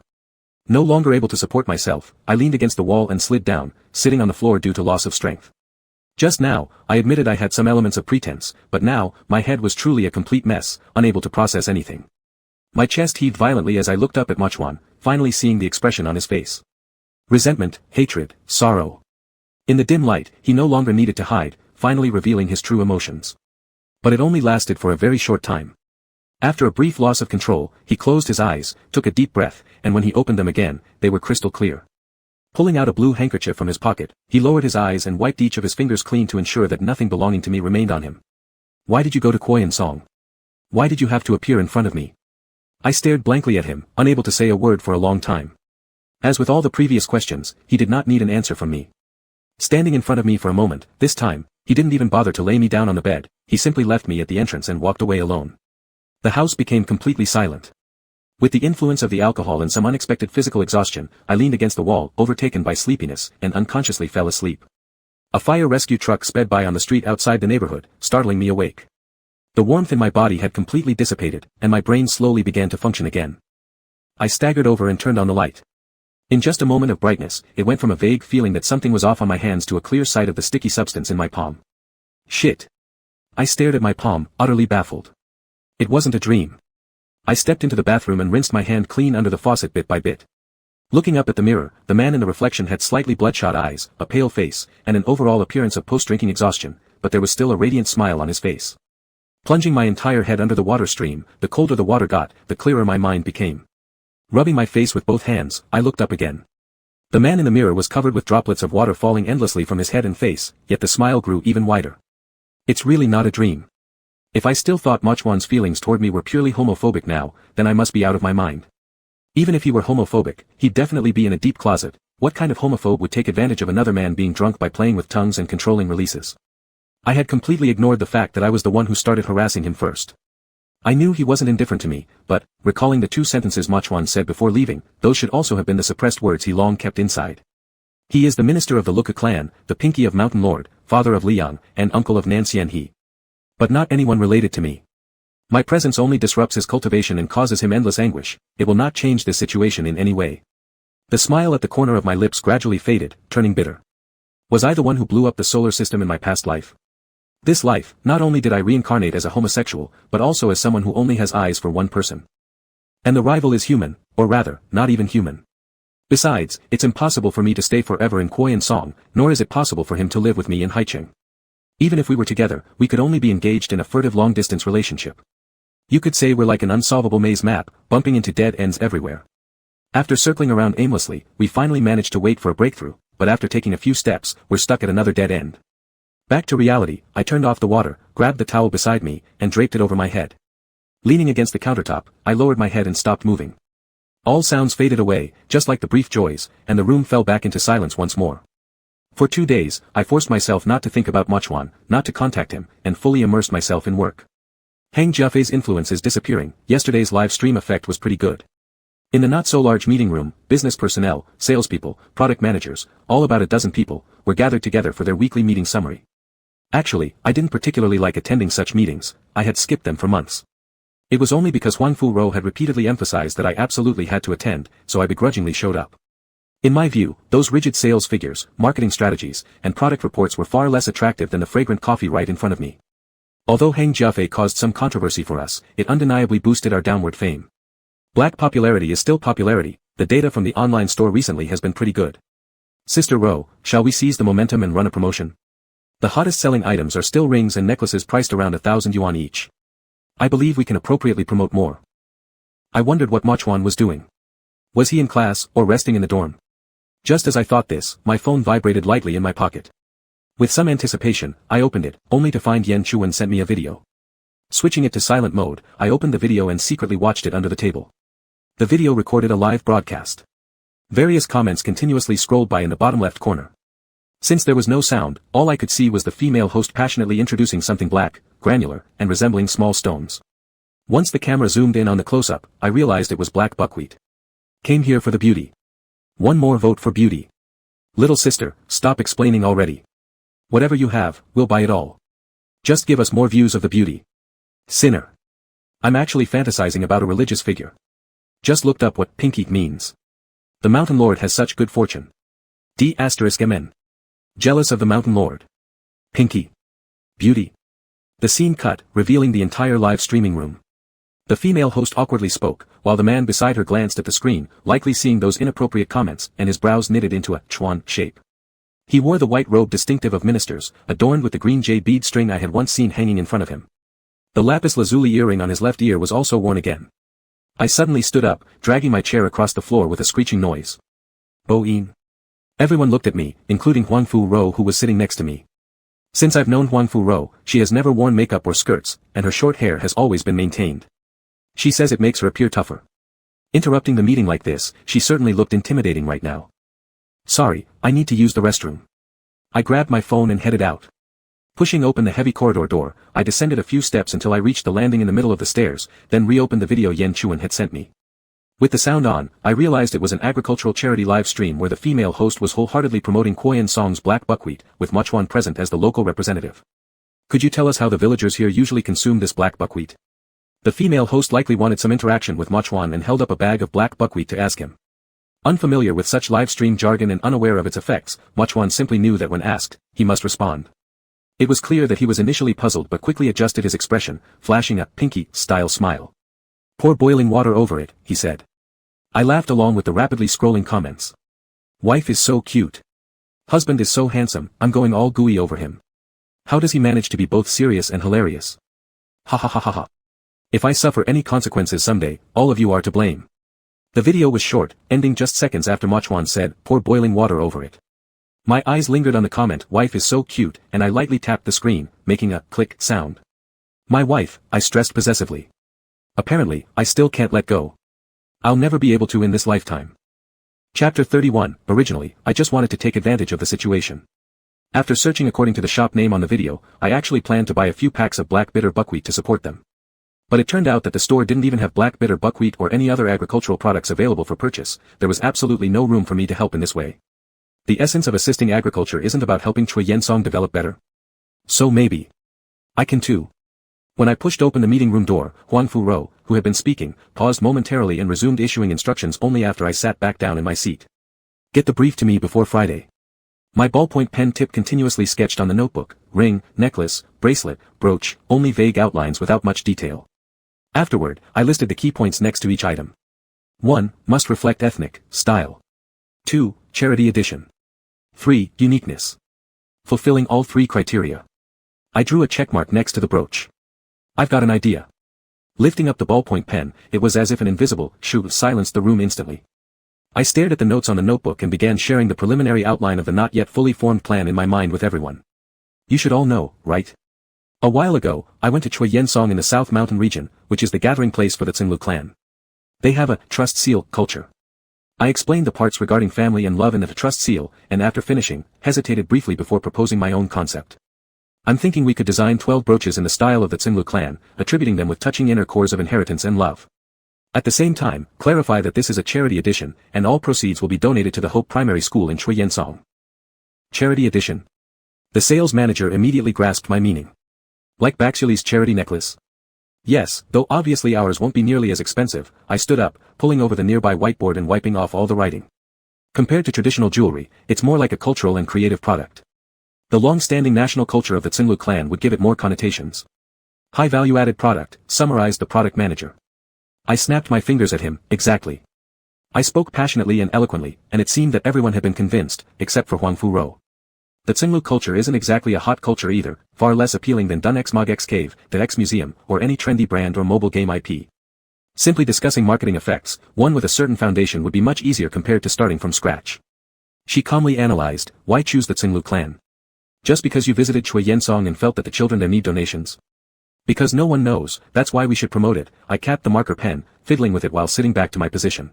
No longer able to support myself, I leaned against the wall and slid down, sitting on the floor due to loss of strength. Just now, I admitted I had some elements of pretense, but now, my head was truly a complete mess, unable to process anything. My chest heaved violently as I looked up at Mochuan, finally seeing the expression on his face. Resentment, hatred, sorrow. In the dim light, he no longer needed to hide, finally revealing his true emotions. But it only lasted for a very short time. After a brief loss of control, he closed his eyes, took a deep breath, and when he opened them again, they were crystal clear. Pulling out a blue handkerchief from his pocket, he lowered his eyes and wiped each of his fingers clean to ensure that nothing belonging to me remained on him. Why did you go to Koyan Song? Why did you have to appear in front of me? I stared blankly at him, unable to say a word for a long time. As with all the previous questions, he did not need an answer from me. Standing in front of me for a moment, this time, he didn't even bother to lay me down on the bed, he simply left me at the entrance and walked away alone. The house became completely silent. With the influence of the alcohol and some unexpected physical exhaustion, I leaned against the wall, overtaken by sleepiness, and unconsciously fell asleep. A fire rescue truck sped by on the street outside the neighborhood, startling me awake. The warmth in my body had completely dissipated, and my brain slowly began to function again. I staggered over and turned on the light. In just a moment of brightness, it went from a vague feeling that something was off on my hands to a clear sight of the sticky substance in my palm. Shit. I stared at my palm, utterly baffled. It wasn't a dream. I stepped into the bathroom and rinsed my hand clean under the faucet bit by bit. Looking up at the mirror, the man in the reflection had slightly bloodshot eyes, a pale face, and an overall appearance of post-drinking exhaustion, but there was still a radiant smile on his face. Plunging my entire head under the water stream, the colder the water got, the clearer my mind became. Rubbing my face with both hands, I looked up again. The man in the mirror was covered with droplets of water falling endlessly from his head and face, yet the smile grew even wider. It's really not a dream. If I still thought Mochuan's feelings toward me were purely homophobic now, then I must be out of my mind. Even if he were homophobic, he'd definitely be in a deep closet. What kind of homophobe would take advantage of another man being drunk by playing with tongues and controlling releases? I had completely ignored the fact that I was the one who started harassing him first. I knew he wasn't indifferent to me, but, recalling the 2 sentences Mochuan said before leaving, those should also have been the suppressed words he long kept inside. He is the minister of the Luka clan, the pinky of Mountain Lord, father of Liang, and uncle of Nancian He. But not anyone related to me. My presence only disrupts his cultivation and causes him endless anguish. It will not change this situation in any way. The smile at the corner of my lips gradually faded, turning bitter. Was I the one who blew up the solar system in my past life? This life, not only did I reincarnate as a homosexual, but also as someone who only has eyes for one person. And the rival is human, or rather, not even human. Besides, it's impossible for me to stay forever in Koyan Song, nor is it possible for him to live with me in Haicheng. Even if we were together, we could only be engaged in a furtive long-distance relationship. You could say we're like an unsolvable maze map, bumping into dead ends everywhere. After circling around aimlessly, we finally managed to wait for a breakthrough, but after taking a few steps, we're stuck at another dead end. Back to reality, I turned off the water, grabbed the towel beside me, and draped it over my head. Leaning against the countertop, I lowered my head and stopped moving. All sounds faded away, just like the brief joys, and the room fell back into silence once more. For 2 days, I forced myself not to think about Mochwan, not to contact him, and fully immersed myself in work. Hang Jiafei's influence is disappearing. Yesterday's live stream effect was pretty good. In the not-so-large meeting room, business personnel, salespeople, product managers, all about a dozen people, were gathered together for their weekly meeting summary. Actually, I didn't particularly like attending such meetings. I had skipped them for months. It was only because Huang Fu-ro had repeatedly emphasized that I absolutely had to attend, so I begrudgingly showed up. In my view, those rigid sales figures, marketing strategies, and product reports were far less attractive than the fragrant coffee right in front of me. Although Hang Jiafei caused some controversy for us, it undeniably boosted our downward fame. Black popularity is still popularity. The data from the online store recently has been pretty good. Sister Ro, shall we seize the momentum and run a promotion? The hottest selling items are still rings and necklaces priced around 1,000 yuan each. I believe we can appropriately promote more. I wondered what Mochwan was doing. Was he in class, or resting in the dorm? Just as I thought this, my phone vibrated lightly in my pocket. With some anticipation, I opened it, only to find Yan Chuan sent me a video. Switching it to silent mode, I opened the video and secretly watched it under the table. The video recorded a live broadcast. Various comments continuously scrolled by in the bottom left corner. Since there was no sound, all I could see was the female host passionately introducing something black, granular, and resembling small stones. Once the camera zoomed in on the close-up, I realized it was black buckwheat. Came here for the beauty. One more vote for beauty. Little sister, stop explaining already. Whatever you have, we'll buy it all. Just give us more views of the beauty. Sinner. I'm actually fantasizing about a religious figure. Just looked up what pinky means. The Mountain Lord has such good fortune. D*mn. Jealous of the Mountain Lord. Pinky. Beauty. The scene cut, revealing the entire live streaming room. The female host awkwardly spoke, while the man beside her glanced at the screen, likely seeing those inappropriate comments, and his brows knitted into a chuan shape. He wore the white robe distinctive of ministers, adorned with the green jade bead string I had once seen hanging in front of him. The lapis lazuli earring on his left ear was also worn again. I suddenly stood up, dragging my chair across the floor with a screeching noise. Bo-in. Everyone looked at me, including Huang Fu-ro who was sitting next to me. Since I've known Huang Fu-ro, she has never worn makeup or skirts, and her short hair has always been maintained. She says it makes her appear tougher. Interrupting the meeting like this, she certainly looked intimidating right now. Sorry, I need to use the restroom. I grabbed my phone and headed out. Pushing open the heavy corridor door, I descended a few steps until I reached the landing in the middle of the stairs, then reopened the video Yan Chuan had sent me. With the sound on, I realized it was an agricultural charity live stream where the female host was wholeheartedly promoting Quoyan Song's black buckwheat, with Mochwan present as the local representative. Could you tell us how the villagers here usually consume this black buckwheat? The female host likely wanted some interaction with Mochwan and held up a bag of black buckwheat to ask him. Unfamiliar with such live stream jargon and unaware of its effects, Mochwan simply knew that when asked, he must respond. It was clear that he was initially puzzled but quickly adjusted his expression, flashing a pinky-style smile. Pour boiling water over it, he said. I laughed along with the rapidly scrolling comments. Wife is so cute. Husband is so handsome, I'm going all gooey over him. How does he manage to be both serious and hilarious? Ha ha ha ha ha. If I suffer any consequences someday, all of you are to blame. The video was short, ending just seconds after Mochwan said, pour boiling water over it. My eyes lingered on the comment, wife is so cute, and I lightly tapped the screen, making a click sound. My wife, I stressed possessively. Apparently, I still can't let go. I'll never be able to in this lifetime. Chapter 31, originally, I just wanted to take advantage of the situation. After searching according to the shop name on the video, I actually planned to buy a few packs of black bitter buckwheat to support them. But it turned out that the store didn't even have black bitter buckwheat or any other agricultural products available for purchase. There was absolutely no room for me to help in this way. The essence of assisting agriculture isn't about helping Chui Yensong develop better. So maybe I can too. When I pushed open the meeting room door, Huang Fu-ro, who had been speaking, paused momentarily and resumed issuing instructions only after I sat back down in my seat. Get the brief to me before Friday. My ballpoint pen tip continuously sketched on the notebook, ring, necklace, bracelet, brooch, only vague outlines without much detail. Afterward, I listed the key points next to each item. 1. Must reflect ethnic style. 2. Charity edition. 3. Uniqueness. Fulfilling all 3 criteria. I drew a checkmark next to the brooch. I've got an idea. Lifting up the ballpoint pen, it was as if an invisible shoo silenced the room instantly. I stared at the notes on the notebook and began sharing the preliminary outline of the not yet fully formed plan in my mind with everyone. You should all know, right? A while ago, I went to Chui Yensong in the South Mountain region, which is the gathering place for the Cenlu clan. They have a trust seal culture. I explained the parts regarding family and love in the trust seal, and after finishing, hesitated briefly before proposing my own concept. I'm thinking we could design 12 brooches in the style of the Cenlu clan, attributing them with touching inner cores of inheritance and love. At the same time, clarify that this is a charity edition, and all proceeds will be donated to the Hope Primary School in Chuyentsong. Charity edition. The sales manager immediately grasped my meaning. Like blseries charity necklace? Yes, though obviously ours won't be nearly as expensive. I stood up, pulling over the nearby whiteboard and wiping off all the writing. Compared to traditional jewelry, it's more like a cultural and creative product. The long-standing national culture of the Cenlu clan would give it more connotations. High value-added product, summarized the product manager. I snapped my fingers at him. Exactly. I spoke passionately and eloquently, and it seemed that everyone had been convinced, except for Huang Fu-ro. The Cenlu culture isn't exactly a hot culture either, far less appealing than Dun X Mog X Cave, the X Museum, or any trendy brand or mobile game IP. Simply discussing marketing effects, one with a certain foundation would be much easier compared to starting from scratch. She calmly analyzed, why choose the Cenlu clan? Just because you visited Chuyentsong and felt that the children there need donations? Because no one knows, that's why we should promote it. I capped the marker pen, fiddling with it while sitting back to my position.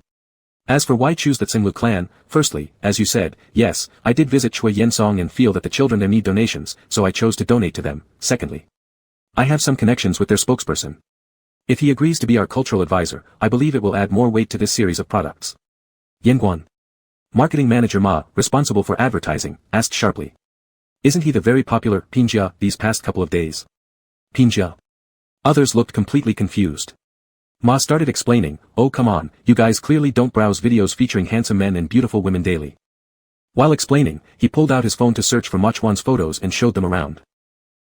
As for why choose the Cenlu clan, firstly, as you said, yes, I did visit Chuyentsong and feel that the children there need donations, so I chose to donate to them. Secondly, I have some connections with their spokesperson. If he agrees to be our cultural advisor, I believe it will add more weight to this series of products. Yanguan. Marketing manager Ma, responsible for advertising, asked sharply. Isn't he the very popular Pinjia these past couple of days? Pinjia. Others looked completely confused. Ma started explaining, oh come on, you guys clearly don't browse videos featuring handsome men and beautiful women daily. While explaining, he pulled out his phone to search for Mochwan's photos and showed them around.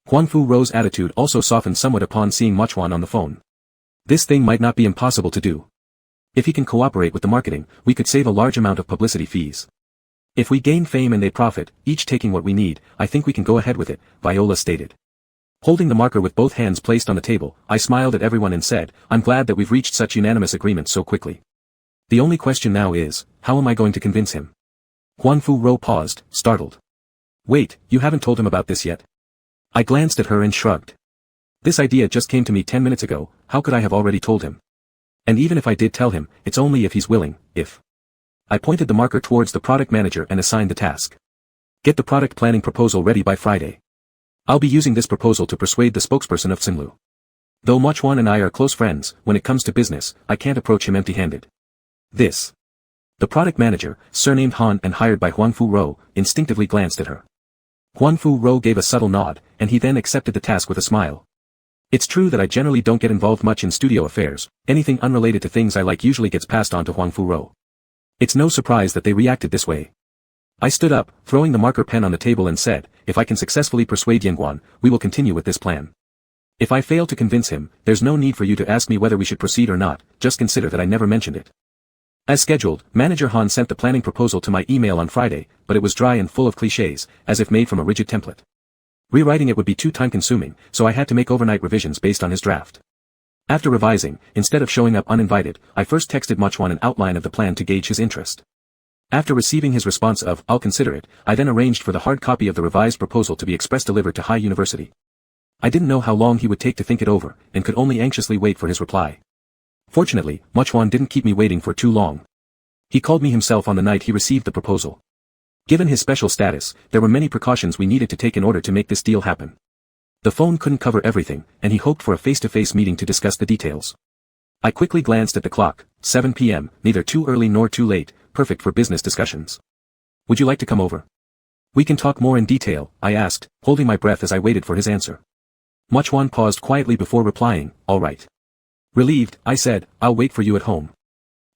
Huang Fu-ro's attitude also softened somewhat upon seeing Mochwan on the phone. This thing might not be impossible to do. If he can cooperate with the marketing, we could save a large amount of publicity fees. If we gain fame and they profit, each taking what we need, I think we can go ahead with it, Viola stated. Holding the marker with both hands placed on the table, I smiled at everyone and said, I'm glad that we've reached such unanimous agreement so quickly. The only question now is, how am I going to convince him? Huang Fu-ro paused, startled. Wait, you haven't told him about this yet? I glanced at her and shrugged. This idea just came to me 10 minutes ago, how could I have already told him? And even if I did tell him, it's only if he's willing, if. I pointed the marker towards the product manager and assigned the task. Get the product planning proposal ready by Friday. I'll be using this proposal to persuade the spokesperson of Cenlu. Though Mochwan and I are close friends, when it comes to business, I can't approach him empty-handed. This. The product manager, surnamed Han and hired by Huang Fu-ro, instinctively glanced at her. Huang Fu-ro gave a subtle nod, and he then accepted the task with a smile. It's true that I generally don't get involved much in studio affairs, anything unrelated to things I like usually gets passed on to Huang Fu-ro. It's no surprise that they reacted this way. I stood up, throwing the marker pen on the table and said, if I can successfully persuade Yanguan, we will continue with this plan. If I fail to convince him, there's no need for you to ask me whether we should proceed or not, just consider that I never mentioned it. As scheduled, Manager Han sent the planning proposal to my email on Friday, but it was dry and full of clichés, as if made from a rigid template. Rewriting it would be too time-consuming, so I had to make overnight revisions based on his draft. After revising, instead of showing up uninvited, I first texted Mochwan an outline of the plan to gauge his interest. After receiving his response of, I'll consider it, I then arranged for the hard copy of the revised proposal to be express delivered to High University. I didn't know how long he would take to think it over, and could only anxiously wait for his reply. Fortunately, Mochwan didn't keep me waiting for too long. He called me himself on the night he received the proposal. Given his special status, there were many precautions we needed to take in order to make this deal happen. The phone couldn't cover everything, and he hoped for a face-to-face meeting to discuss the details. I quickly glanced at the clock, 7 p.m., neither too early nor too late, perfect for business discussions. Would you like to come over? We can talk more in detail, I asked, holding my breath as I waited for his answer. Mochwan paused quietly before replying, all right. Relieved, I said, I'll wait for you at home.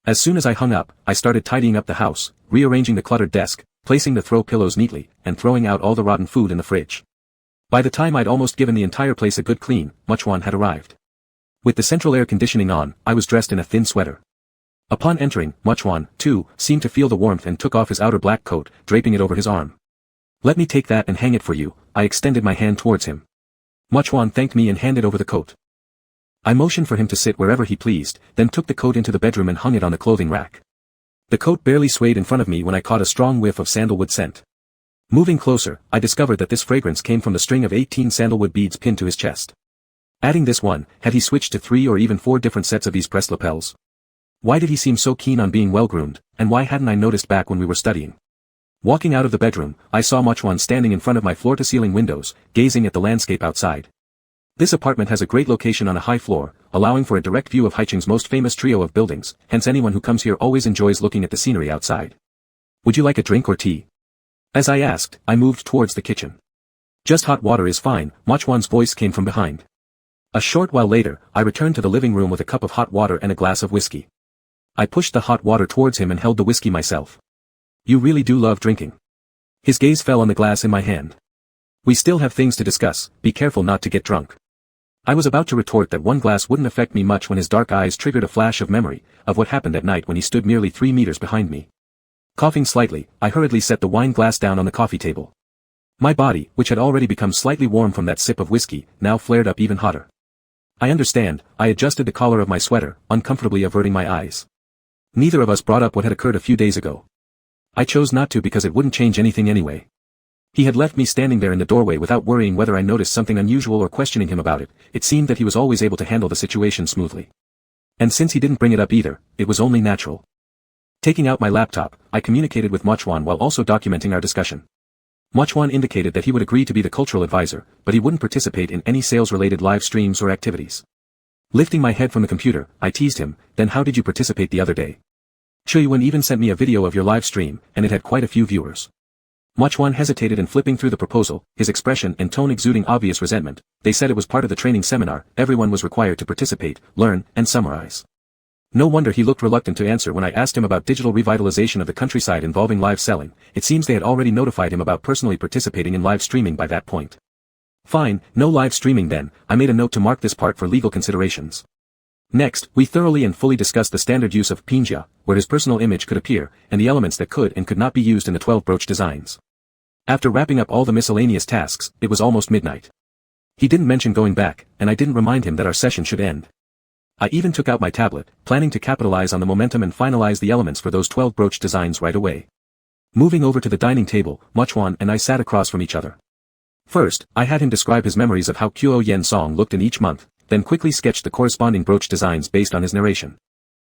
As soon as I hung up, I started tidying up the house, rearranging the cluttered desk, placing the throw pillows neatly, and throwing out all the rotten food in the fridge. By the time I'd almost given the entire place a good clean, Mochwan had arrived. With the central air conditioning on, I was dressed in a thin sweater. Upon entering, Mochwan, too, seemed to feel the warmth and took off his outer black coat, draping it over his arm. Let me take that and hang it for you, I extended my hand towards him. Mochwan thanked me and handed over the coat. I motioned for him to sit wherever he pleased, then took the coat into the bedroom and hung it on the clothing rack. The coat barely swayed in front of me when I caught a strong whiff of sandalwood scent. Moving closer, I discovered that this fragrance came from the string of 18 sandalwood beads pinned to his chest. Adding this one, had he switched to 3 or even 4 different sets of these pressed lapels? Why did he seem so keen on being well-groomed, and why hadn't I noticed back when we were studying? Walking out of the bedroom, I saw Mochwan standing in front of my floor-to-ceiling windows, gazing at the landscape outside. This apartment has a great location on a high floor, allowing for a direct view of Haicheng's most famous trio of buildings, hence anyone who comes here always enjoys looking at the scenery outside. Would you like a drink or tea? As I asked, I moved towards the kitchen. Just hot water is fine, Mochwan's voice came from behind. A short while later, I returned to the living room with a cup of hot water and a glass of whiskey. I pushed the hot water towards him and held the whiskey myself. You really do love drinking. His gaze fell on the glass in my hand. We still have things to discuss, be careful not to get drunk. I was about to retort that one glass wouldn't affect me much when his dark eyes triggered a flash of memory, of what happened at night when he stood merely 3 meters behind me. Coughing slightly, I hurriedly set the wine glass down on the coffee table. My body, which had already become slightly warm from that sip of whiskey, now flared up even hotter. I understand, I adjusted the collar of my sweater, uncomfortably averting my eyes. Neither of us brought up what had occurred a few days ago. I chose not to because it wouldn't change anything anyway. He had left me standing there in the doorway without worrying whether I noticed something unusual or questioning him about it. It seemed that he was always able to handle the situation smoothly. And since he didn't bring it up either, it was only natural. Taking out my laptop, I communicated with Mochwan while also documenting our discussion. Mochwan indicated that he would agree to be the cultural advisor, but he wouldn't participate in any sales-related live streams or activities. Lifting my head from the computer, I teased him, then how did you participate the other day? Chuyuan even sent me a video of your live stream, and it had quite a few viewers. Mochwan hesitated in flipping through the proposal, his expression and tone exuding obvious resentment. They said it was part of the training seminar, everyone was required to participate, learn, and summarize. No wonder he looked reluctant to answer when I asked him about digital revitalization of the countryside involving live selling. It seems they had already notified him about personally participating in live streaming by that point. Fine, no live streaming then, I made a note to mark this part for legal considerations. Next, we thoroughly and fully discussed the standard use of pinja, where his personal image could appear, and the elements that could and could not be used in the 12 brooch designs. After wrapping up all the miscellaneous tasks, it was almost midnight. He didn't mention going back, and I didn't remind him that our session should end. I even took out my tablet, planning to capitalize on the momentum and finalize the elements for those 12 brooch designs right away. Moving over to the dining table, Mochwan and I sat across from each other. First, I had him describe his memories of how Kuo Yen Song looked in each month, then quickly sketched the corresponding brooch designs based on his narration.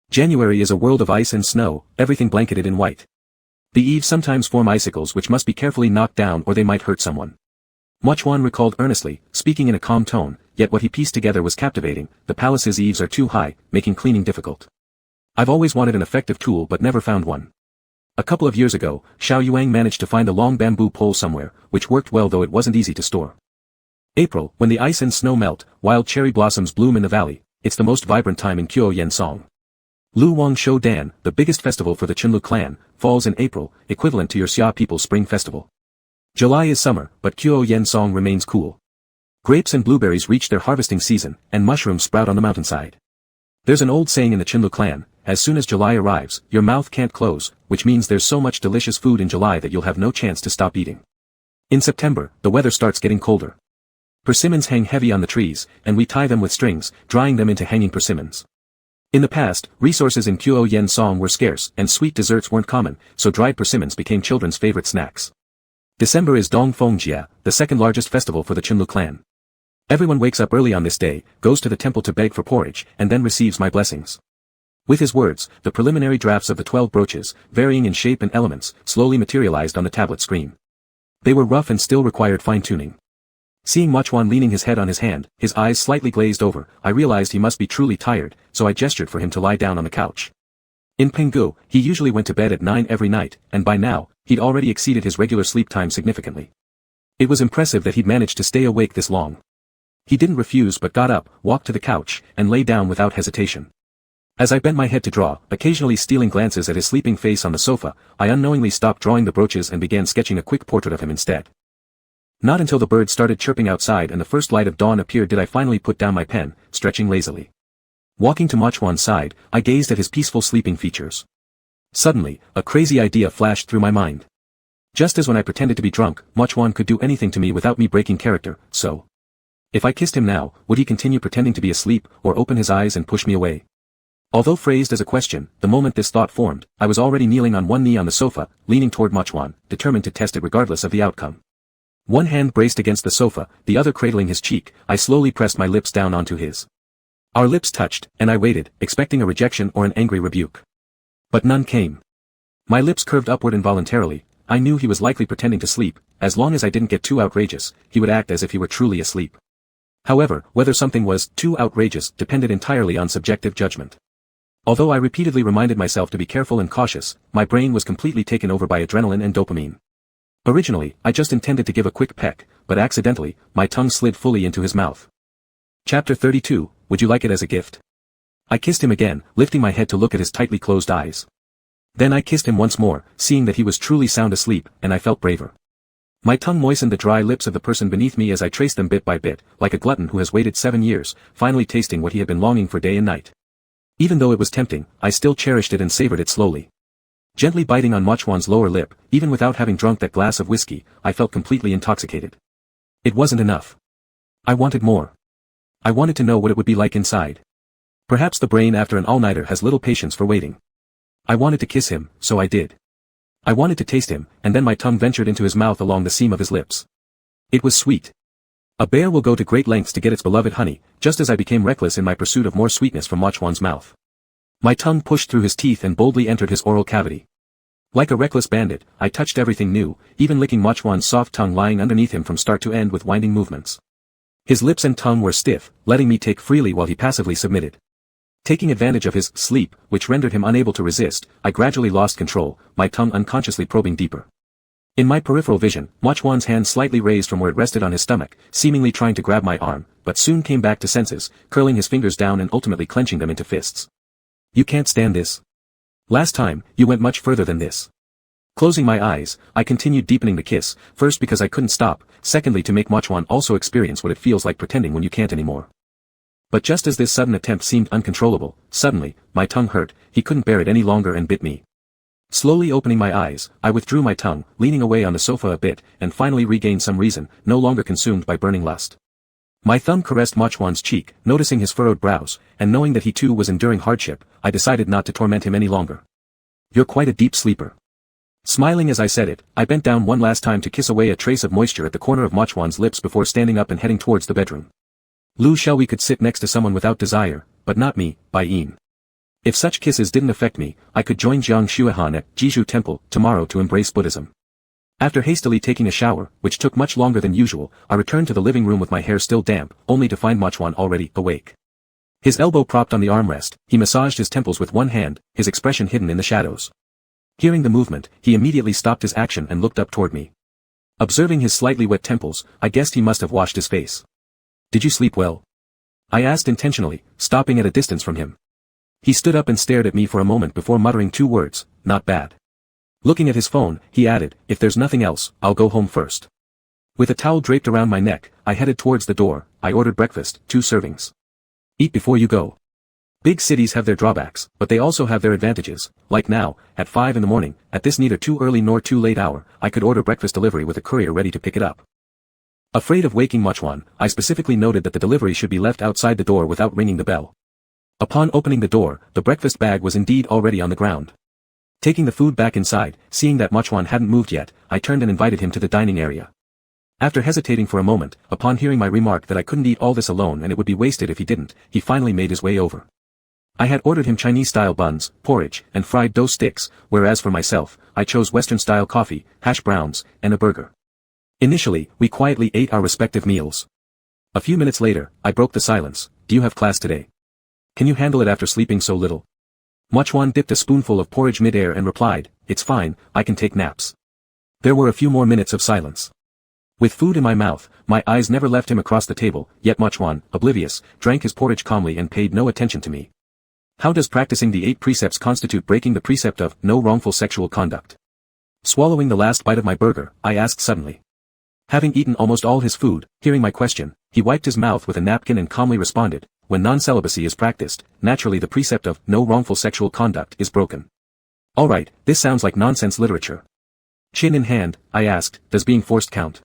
January is a world of ice and snow, everything blanketed in white. The eaves sometimes form icicles which must be carefully knocked down or they might hurt someone. Mochwan recalled earnestly, speaking in a calm tone, yet what he pieced together was captivating. The palace's eaves are too high, making cleaning difficult. I've always wanted an effective tool but never found one. A couple of years ago, Xiao Yuang managed to find a long bamboo pole somewhere, which worked well though it wasn't easy to store. April, when the ice and snow melt, wild cherry blossoms bloom in the valley. It's the most vibrant time in Kuo Yen Song. Lu Wang Shou Dan, the biggest festival for the Cenlu clan, falls in April, equivalent to your Xia people's spring festival. July is summer, but Kuo Yen Song remains cool. Grapes and blueberries reach their harvesting season, and mushrooms sprout on the mountainside. There's an old saying in the Cenlu clan, as soon as July arrives, your mouth can't close, which means there's so much delicious food in July that you'll have no chance to stop eating. In September, the weather starts getting colder. Persimmons hang heavy on the trees, and we tie them with strings, drying them into hanging persimmons. In the past, resources in Kuo Yen Song were scarce, and sweet desserts weren't common, so dried persimmons became children's favorite snacks. December is Dong Feng Jia, the second largest festival for the Cenlu clan. Everyone wakes up early on this day, goes to the temple to beg for porridge, and then receives my blessings. With his words, the preliminary drafts of the 12 brooches, varying in shape and elements, slowly materialized on the tablet screen. They were rough and still required fine-tuning. Seeing Mochwan leaning his head on his hand, his eyes slightly glazed over, I realized he must be truly tired, so I gestured for him to lie down on the couch. In Penggu, he usually went to bed at 9 every night, and by now, he'd already exceeded his regular sleep time significantly. It was impressive that he'd managed to stay awake this long. He didn't refuse but got up, walked to the couch, and lay down without hesitation. As I bent my head to draw, occasionally stealing glances at his sleeping face on the sofa, I unknowingly stopped drawing the brooches and began sketching a quick portrait of him instead. Not until the birds started chirping outside and the first light of dawn appeared did I finally put down my pen, stretching lazily. Walking to Mochwan's side, I gazed at his peaceful sleeping features. Suddenly, a crazy idea flashed through my mind. Just as when I pretended to be drunk, Mochwan could do anything to me without me breaking character, so. If I kissed him now, would he continue pretending to be asleep, or open his eyes and push me away? Although phrased as a question, the moment this thought formed, I was already kneeling on one knee on the sofa, leaning toward Mochwan, determined to test it regardless of the outcome. One hand braced against the sofa, the other cradling his cheek, I slowly pressed my lips down onto his. Our lips touched, and I waited, expecting a rejection or an angry rebuke. But none came. My lips curved upward involuntarily. I knew he was likely pretending to sleep. As long as I didn't get too outrageous, he would act as if he were truly asleep. However, whether something was too outrageous depended entirely on subjective judgment. Although I repeatedly reminded myself to be careful and cautious, my brain was completely taken over by adrenaline and dopamine. Originally, I just intended to give a quick peck, but accidentally, my tongue slid fully into his mouth. Chapter 32, Would you like it as a gift? I kissed him again, lifting my head to look at his tightly closed eyes. Then I kissed him once more, seeing that he was truly sound asleep, and I felt braver. My tongue moistened the dry lips of the person beneath me as I traced them bit by bit, like a glutton who has waited 7 years, finally tasting what he had been longing for day and night. Even though it was tempting, I still cherished it and savored it slowly. Gently biting on Mochwan's lower lip, even without having drunk that glass of whiskey, I felt completely intoxicated. It wasn't enough. I wanted more. I wanted to know what it would be like inside. Perhaps the brain after an all-nighter has little patience for waiting. I wanted to kiss him, so I did. I wanted to taste him, and then my tongue ventured into his mouth along the seam of his lips. It was sweet. A bear will go to great lengths to get its beloved honey, just as I became reckless in my pursuit of more sweetness from Mochwan's mouth. My tongue pushed through his teeth and boldly entered his oral cavity. Like a reckless bandit, I touched everything new, even licking Mochwan's soft tongue lying underneath him from start to end with winding movements. His lips and tongue were stiff, letting me take freely while he passively submitted. Taking advantage of his sleep, which rendered him unable to resist, I gradually lost control, my tongue unconsciously probing deeper. In my peripheral vision, Mochwan's hand slightly raised from where it rested on his stomach, seemingly trying to grab my arm, but soon came back to senses, curling his fingers down and ultimately clenching them into fists. You can't stand this. Last time, you went much further than this. Closing my eyes, I continued deepening the kiss, first because I couldn't stop, secondly to make Mochwan also experience what it feels like pretending when you can't anymore. But just as this sudden attempt seemed uncontrollable, suddenly, my tongue hurt, he couldn't bear it any longer and bit me. Slowly opening my eyes, I withdrew my tongue, leaning away on the sofa a bit, and finally regained some reason, no longer consumed by burning lust. My thumb caressed Mochwan's cheek, noticing his furrowed brows, and knowing that he too was enduring hardship, I decided not to torment him any longer. You're quite a deep sleeper. Smiling as I said it, I bent down one last time to kiss away a trace of moisture at the corner of Mochwan's lips before standing up and heading towards the bedroom. Lu Xiaowei could sit next to someone without desire, but not me, Bai Yin. If such kisses didn't affect me, I could join Jiang Xuehan at Jizhu Temple tomorrow to embrace Buddhism. After hastily taking a shower, which took much longer than usual, I returned to the living room with my hair still damp, only to find Mochwan already awake. His elbow propped on the armrest, he massaged his temples with one hand, his expression hidden in the shadows. Hearing the movement, he immediately stopped his action and looked up toward me. Observing his slightly wet temples, I guessed he must have washed his face. Did you sleep well? I asked intentionally, stopping at a distance from him. He stood up and stared at me for a moment before muttering 2 words, not bad. Looking at his phone, he added, if there's nothing else, I'll go home first. With a towel draped around my neck, I headed towards the door. I ordered breakfast, 2 servings. Eat before you go. Big cities have their drawbacks, but they also have their advantages, like now, at 5 in the morning, at this neither too early nor too late hour, I could order breakfast delivery with a courier ready to pick it up. Afraid of waking Mochwan, I specifically noted that the delivery should be left outside the door without ringing the bell. Upon opening the door, the breakfast bag was indeed already on the ground. Taking the food back inside, seeing that Mochwan hadn't moved yet, I turned and invited him to the dining area. After hesitating for a moment, upon hearing my remark that I couldn't eat all this alone and it would be wasted if he didn't, he finally made his way over. I had ordered him Chinese-style buns, porridge, and fried dough sticks, whereas for myself, I chose Western-style coffee, hash browns, and a burger. Initially, we quietly ate our respective meals. A few minutes later, I broke the silence. Do you have class today? Can you handle it after sleeping so little? Mochwan dipped a spoonful of porridge mid-air and replied, it's fine, I can take naps. There were a few more minutes of silence. With food in my mouth, my eyes never left him across the table, yet Mochwan, oblivious, drank his porridge calmly and paid no attention to me. How does practicing the 8 precepts constitute breaking the precept of no wrongful sexual conduct? Swallowing the last bite of my burger, I asked suddenly. Having eaten almost all his food, hearing my question, he wiped his mouth with a napkin and calmly responded, when non-celibacy is practiced, naturally the precept of no wrongful sexual conduct is broken. Alright, this sounds like nonsense literature. Chin in hand, I asked, does being forced count?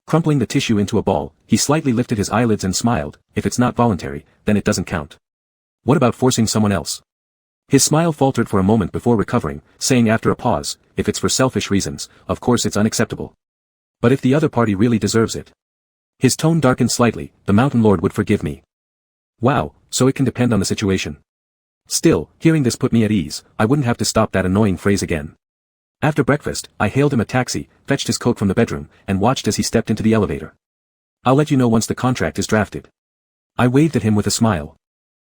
Crumpling the tissue into a ball, he slightly lifted his eyelids and smiled, if it's not voluntary, then it doesn't count. What about forcing someone else? His smile faltered for a moment before recovering, saying after a pause, if it's for selfish reasons, of course it's unacceptable. But if the other party really deserves it. His tone darkened slightly, the mountain lord would forgive me. Wow, so it can depend on the situation. Still, hearing this put me at ease. I wouldn't have to stop that annoying phrase again. After breakfast, I hailed him a taxi, fetched his coat from the bedroom, and watched as he stepped into the elevator. I'll let you know once the contract is drafted. I waved at him with a smile.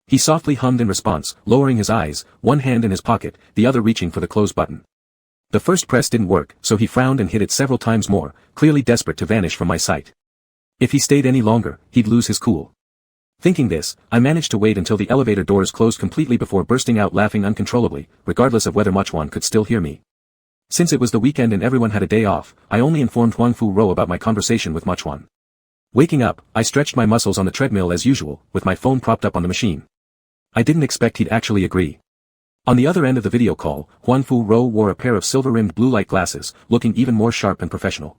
He softly hummed in response, lowering his eyes, one hand in his pocket, the other reaching for the close button. The first press didn't work, so he frowned and hit it several times more, clearly desperate to vanish from my sight. If he stayed any longer, he'd lose his cool. Thinking this, I managed to wait until the elevator doors closed completely before bursting out laughing uncontrollably, regardless of whether Muchwan could still hear me. Since it was the weekend and everyone had a day off, I only informed Huang Fu Ro about my conversation with Muchwan. Waking up, I stretched my muscles on the treadmill as usual, with my phone propped up on the machine. I didn't expect he'd actually agree. On the other end of the video call, Huang Fu Ro wore a pair of silver-rimmed blue light glasses, looking even more sharp and professional.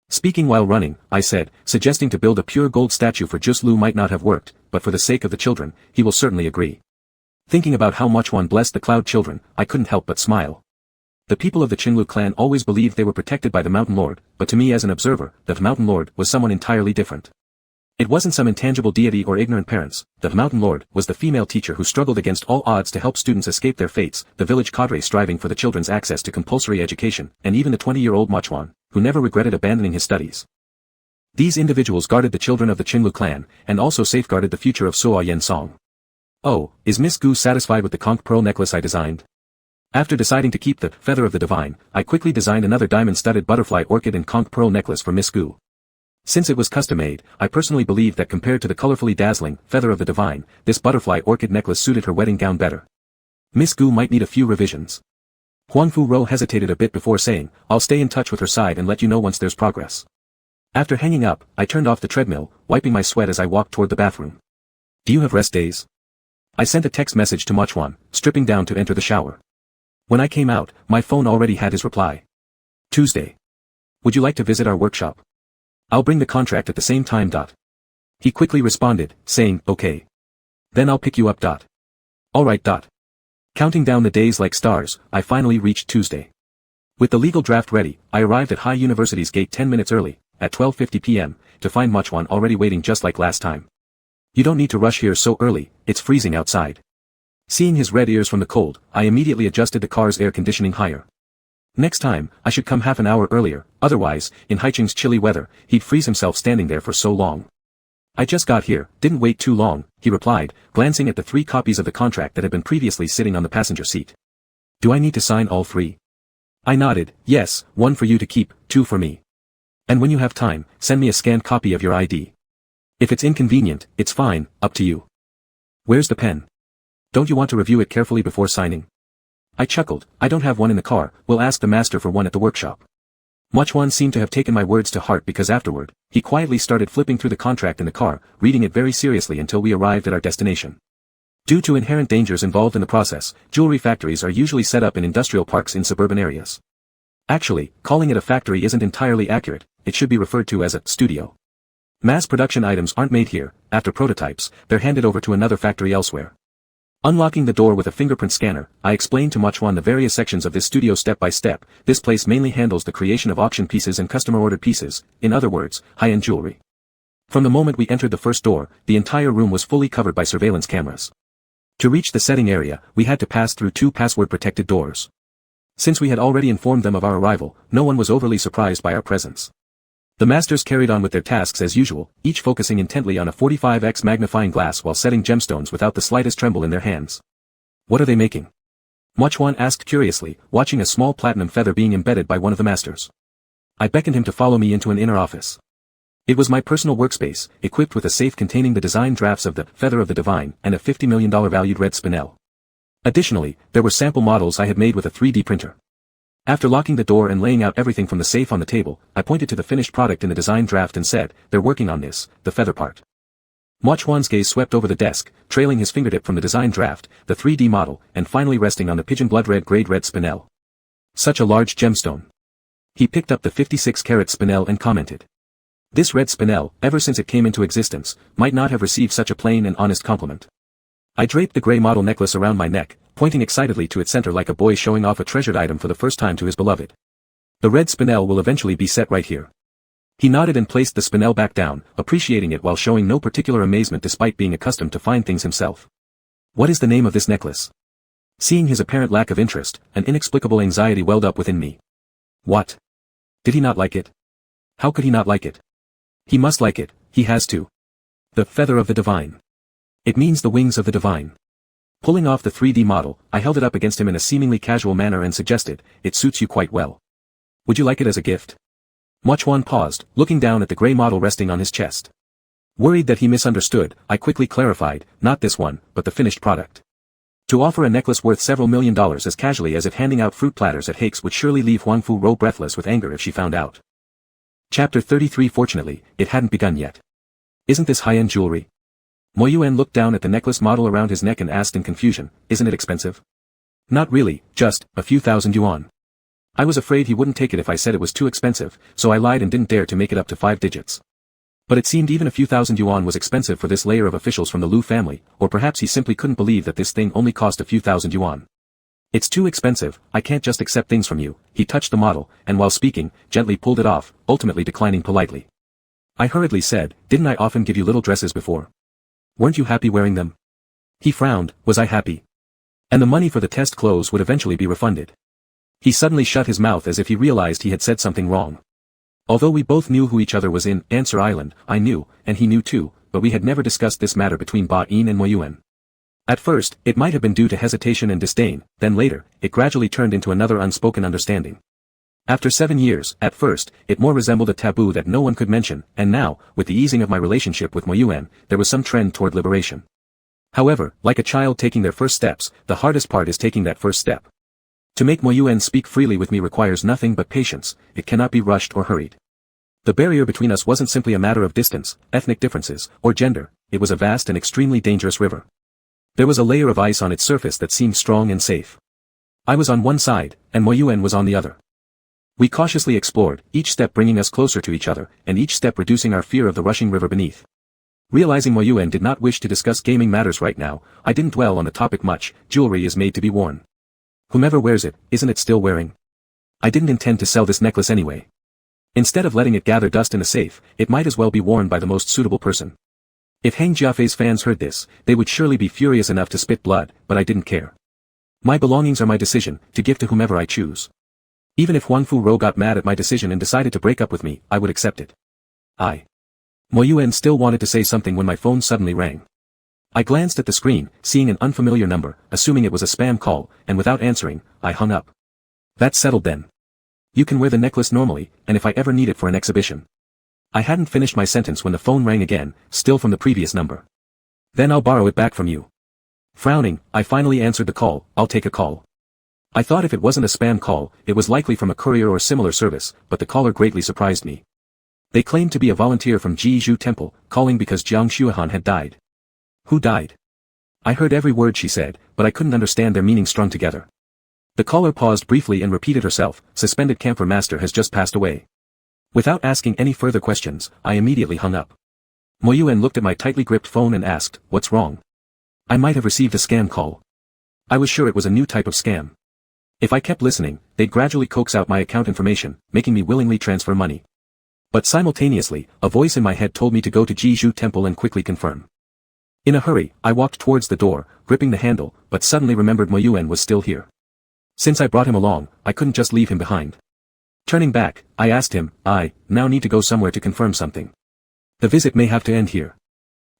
Speaking while running, I said, suggesting to build a pure gold statue for Lu might not have worked, but for the sake of the children, he will certainly agree. Thinking about how Muchwan blessed the Cloud children, I couldn't help but smile. The people of the Cenlu clan always believed they were protected by the Mountain Lord, but to me as an observer, that Mountain Lord was someone entirely different. It wasn't some intangible deity or ignorant parents. The Mountain Lord was the female teacher who struggled against all odds to help students escape their fates, the village cadre striving for the children's access to compulsory education, and even the 20-year-old Muchwan, who never regretted abandoning his studies. These individuals guarded the children of the Cenlu clan, and also safeguarded the future of Soa Yen Song. Oh, is Miss Gu satisfied with the conch pearl necklace I designed? After deciding to keep the feather of the divine, I quickly designed another diamond-studded butterfly orchid and conch pearl necklace for Miss Gu. Since it was custom-made, I personally believe that compared to the colorfully dazzling feather of the divine, this butterfly orchid necklace suited her wedding gown better. Miss Gu might need a few revisions. Huang Fu Ro hesitated a bit before saying, I'll stay in touch with her side and let you know once there's progress. After hanging up, I turned off the treadmill, wiping my sweat as I walked toward the bathroom. Do you have rest days? I sent a text message to Muchwan, stripping down to enter the shower. When I came out, my phone already had his reply. Tuesday. Would you like to visit our workshop? I'll bring the contract at the same time. He quickly responded, saying, okay. Then I'll pick you up. Alright. Counting down the days like stars, I finally reached Tuesday. With the legal draft ready, I arrived at High University's gate 10 minutes early, at 12:50 p.m., to find Muchwan already waiting just like last time. You don't need to rush here so early, it's freezing outside. Seeing his red ears from the cold, I immediately adjusted the car's air conditioning higher. Next time, I should come half an hour earlier, otherwise, in Haicheng's chilly weather, he'd freeze himself standing there for so long. I just got here, didn't wait too long, he replied, glancing at the 3 copies of the contract that had been previously sitting on the passenger seat. Do I need to sign all 3? I nodded, yes, 1 for you to keep, 2 for me. And when you have time, send me a scanned copy of your ID. If it's inconvenient, it's fine, up to you. Where's the pen? Don't you want to review it carefully before signing? I chuckled, I don't have one in the car, we'll ask the master for one at the workshop. Muchwan seemed to have taken my words to heart because afterward, he quietly started flipping through the contract in the car, reading it very seriously until we arrived at our destination. Due to inherent dangers involved in the process, jewelry factories are usually set up in industrial parks in suburban areas. Actually, calling it a factory isn't entirely accurate, it should be referred to as a studio. Mass production items aren't made here, after prototypes, they're handed over to another factory elsewhere. Unlocking the door with a fingerprint scanner, I explained to Muchwan the various sections of this studio step by step. This place mainly handles the creation of auction pieces and customer-ordered pieces, in other words, high-end jewelry. From the moment we entered the first door, the entire room was fully covered by surveillance cameras. To reach the setting area, we had to pass through 2 password-protected doors. Since we had already informed them of our arrival, no one was overly surprised by our presence. The masters carried on with their tasks as usual, each focusing intently on a 45x magnifying glass while setting gemstones without the slightest tremble in their hands. What are they making? Muchwan asked curiously, watching a small platinum feather being embedded by one of the masters. I beckoned him to follow me into an inner office. It was my personal workspace, equipped with a safe containing the design drafts of the Feather of the Divine and a $50 million valued red spinel. Additionally, there were sample models I had made with a 3D printer. After locking the door and laying out everything from the safe on the table, I pointed to the finished product in the design draft and said, they're working on this, the feather part. Muchwan's gaze swept over the desk, trailing his fingertip from the design draft, the 3D model, and finally resting on the pigeon blood red grade red spinel. Such a large gemstone. He picked up the 56-carat spinel and commented. This red spinel, ever since it came into existence, might not have received such a plain and honest compliment. I draped the gray model necklace around my neck, pointing excitedly to its center like a boy showing off a treasured item for the first time to his beloved. The red spinel will eventually be set right here. He nodded and placed the spinel back down, appreciating it while showing no particular amazement despite being accustomed to find things himself. What is the name of this necklace? Seeing his apparent lack of interest, an inexplicable anxiety welled up within me. What? Did he not like it? How could he not like it? He must like it, he has to. The feather of the divine. It means the wings of the divine. Pulling off the 3D model, I held it up against him in a seemingly casual manner and suggested, it suits you quite well. Would you like it as a gift? Mochuan paused, looking down at the gray model resting on his chest. Worried that he misunderstood, I quickly clarified, not this one, but the finished product. To offer a necklace worth several $1 million as casually as if handing out fruit platters at Hakes would surely leave Huang Fu Ro breathless with anger if she found out. Chapter 33. Fortunately, it hadn't begun yet. Isn't this high-end jewelry? Mo Yuan looked down at the necklace model around his neck and asked in confusion, isn't it expensive? Not really, just a few thousand yuan. I was afraid he wouldn't take it if I said it was too expensive, so I lied and didn't dare to make it up to 5 digits. But it seemed even a few thousand yuan was expensive for this layer of officials from the Lu family, or perhaps he simply couldn't believe that this thing only cost a few thousand yuan. It's too expensive, I can't just accept things from you. He touched the model, and while speaking, gently pulled it off, ultimately declining politely. I hurriedly said, didn't I often give you little dresses before? Weren't you happy wearing them? He frowned, was I happy? And the money for the test clothes would eventually be refunded. He suddenly shut his mouth as if he realized he had said something wrong. Although we both knew who each other was in Answer Island, I knew, and he knew too, but we had never discussed this matter between Ba Yin and Mo Yuan. At first, it might have been due to hesitation and disdain, then later, it gradually turned into another unspoken understanding. After 7 years, at first, it more resembled a taboo that no one could mention, and now, with the easing of my relationship with Mo Yuan, there was some trend toward liberation. However, like a child taking their first steps, the hardest part is taking that first step. To make Mo Yuan speak freely with me requires nothing but patience, it cannot be rushed or hurried. The barrier between us wasn't simply a matter of distance, ethnic differences, or gender, it was a vast and extremely dangerous river. There was a layer of ice on its surface that seemed strong and safe. I was on one side, and Mo Yuan was on the other. We cautiously explored, each step bringing us closer to each other, and each step reducing our fear of the rushing river beneath. Realizing Mo Yuan did not wish to discuss gaming matters right now, I didn't dwell on the topic much. Jewelry is made to be worn. Whomever wears it, isn't it still wearing? I didn't intend to sell this necklace anyway. Instead of letting it gather dust in a safe, it might as well be worn by the most suitable person. If Hang Jiafei's fans heard this, they would surely be furious enough to spit blood, but I didn't care. My belongings are my decision, to give to whomever I choose. Even if Huang Fu Ro got mad at my decision and decided to break up with me, I would accept it. Mo Yuan still wanted to say something when my phone suddenly rang. I glanced at the screen, seeing an unfamiliar number, assuming it was a spam call, and without answering, I hung up. That's settled then. You can wear the necklace normally, and if I ever need it for an exhibition. I hadn't finished my sentence when the phone rang again, still from the previous number. Then I'll borrow it back from you. Frowning, I finally answered the call. I'll take a call. I thought if it wasn't a spam call, it was likely from a courier or similar service, but the caller greatly surprised me. They claimed to be a volunteer from Jizhu Temple, calling because Jiang Xuehan had died. Who died? I heard every word she said, but I couldn't understand their meaning strung together. The caller paused briefly and repeated herself, suspended camphor master has just passed away. Without asking any further questions, I immediately hung up. Mo Yuan looked at my tightly gripped phone and asked, what's wrong? I might have received a scam call. I was sure it was a new type of scam. If I kept listening, they'd gradually coax out my account information, making me willingly transfer money. But simultaneously, a voice in my head told me to go to Jizhu Temple and quickly confirm. In a hurry, I walked towards the door, gripping the handle, but suddenly remembered Mo Yuan was still here. Since I brought him along, I couldn't just leave him behind. Turning back, I asked him, I now need to go somewhere to confirm something. The visit may have to end here.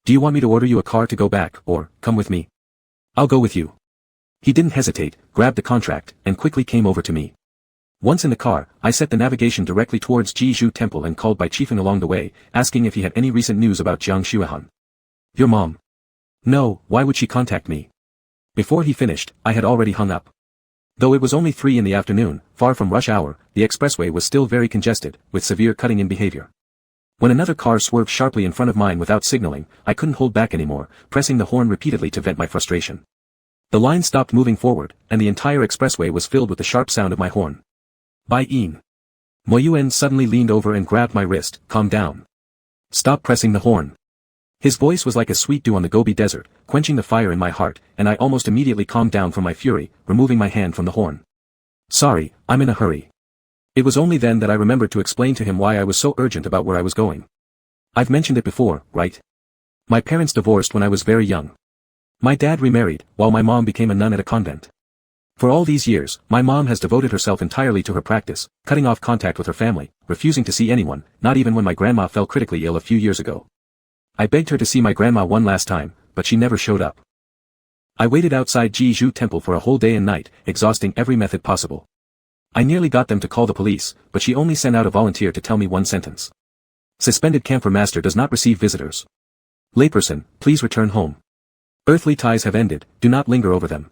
Do you want me to order you a car to go back, or come with me? I'll go with you. He didn't hesitate, grabbed the contract, and quickly came over to me. Once in the car, I set the navigation directly towards Jizhu Temple and called Bai Chiefeng along the way, asking if he had any recent news about Jiang Xuehan. Your mom? No, why would she contact me? Before he finished, I had already hung up. Though it was only 3 in the afternoon, far from rush hour, the expressway was still very congested, with severe cutting-in behavior. When another car swerved sharply in front of mine without signaling, I couldn't hold back anymore, pressing the horn repeatedly to vent my frustration. The line stopped moving forward, and the entire expressway was filled with the sharp sound of my horn. Bai Yin. Mo Yuan suddenly leaned over and grabbed my wrist, calm down. Stop pressing the horn. His voice was like a sweet dew on the Gobi Desert, quenching the fire in my heart, and I almost immediately calmed down from my fury, removing my hand from the horn. Sorry, I'm in a hurry. It was only then that I remembered to explain to him why I was so urgent about where I was going. I've mentioned it before, right? My parents divorced when I was very young. My dad remarried, while my mom became a nun at a convent. For all these years, my mom has devoted herself entirely to her practice, cutting off contact with her family, refusing to see anyone, not even when my grandma fell critically ill a few years ago. I begged her to see my grandma one last time, but she never showed up. I waited outside Jeju Temple for a whole day and night, exhausting every method possible. I nearly got them to call the police, but she only sent out a volunteer to tell me one sentence. Suspended camphor master does not receive visitors. Layperson, please return home. Earthly ties have ended, do not linger over them.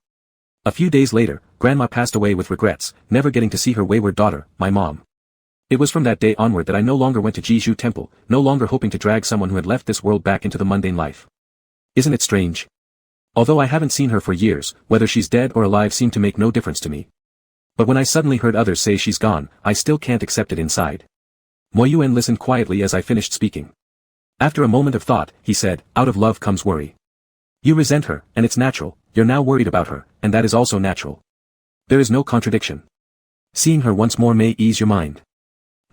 A few days later, Grandma passed away with regrets, never getting to see her wayward daughter, my mom. It was from that day onward that I no longer went to Jeju Temple, no longer hoping to drag someone who had left this world back into the mundane life. Isn't it strange? Although I haven't seen her for years, whether she's dead or alive seemed to make no difference to me. But when I suddenly heard others say she's gone, I still can't accept it inside. Mo Yuan listened quietly as I finished speaking. After a moment of thought, he said, out of love comes worry. You resent her, and it's natural, you're now worried about her, and that is also natural. There is no contradiction. Seeing her once more may ease your mind.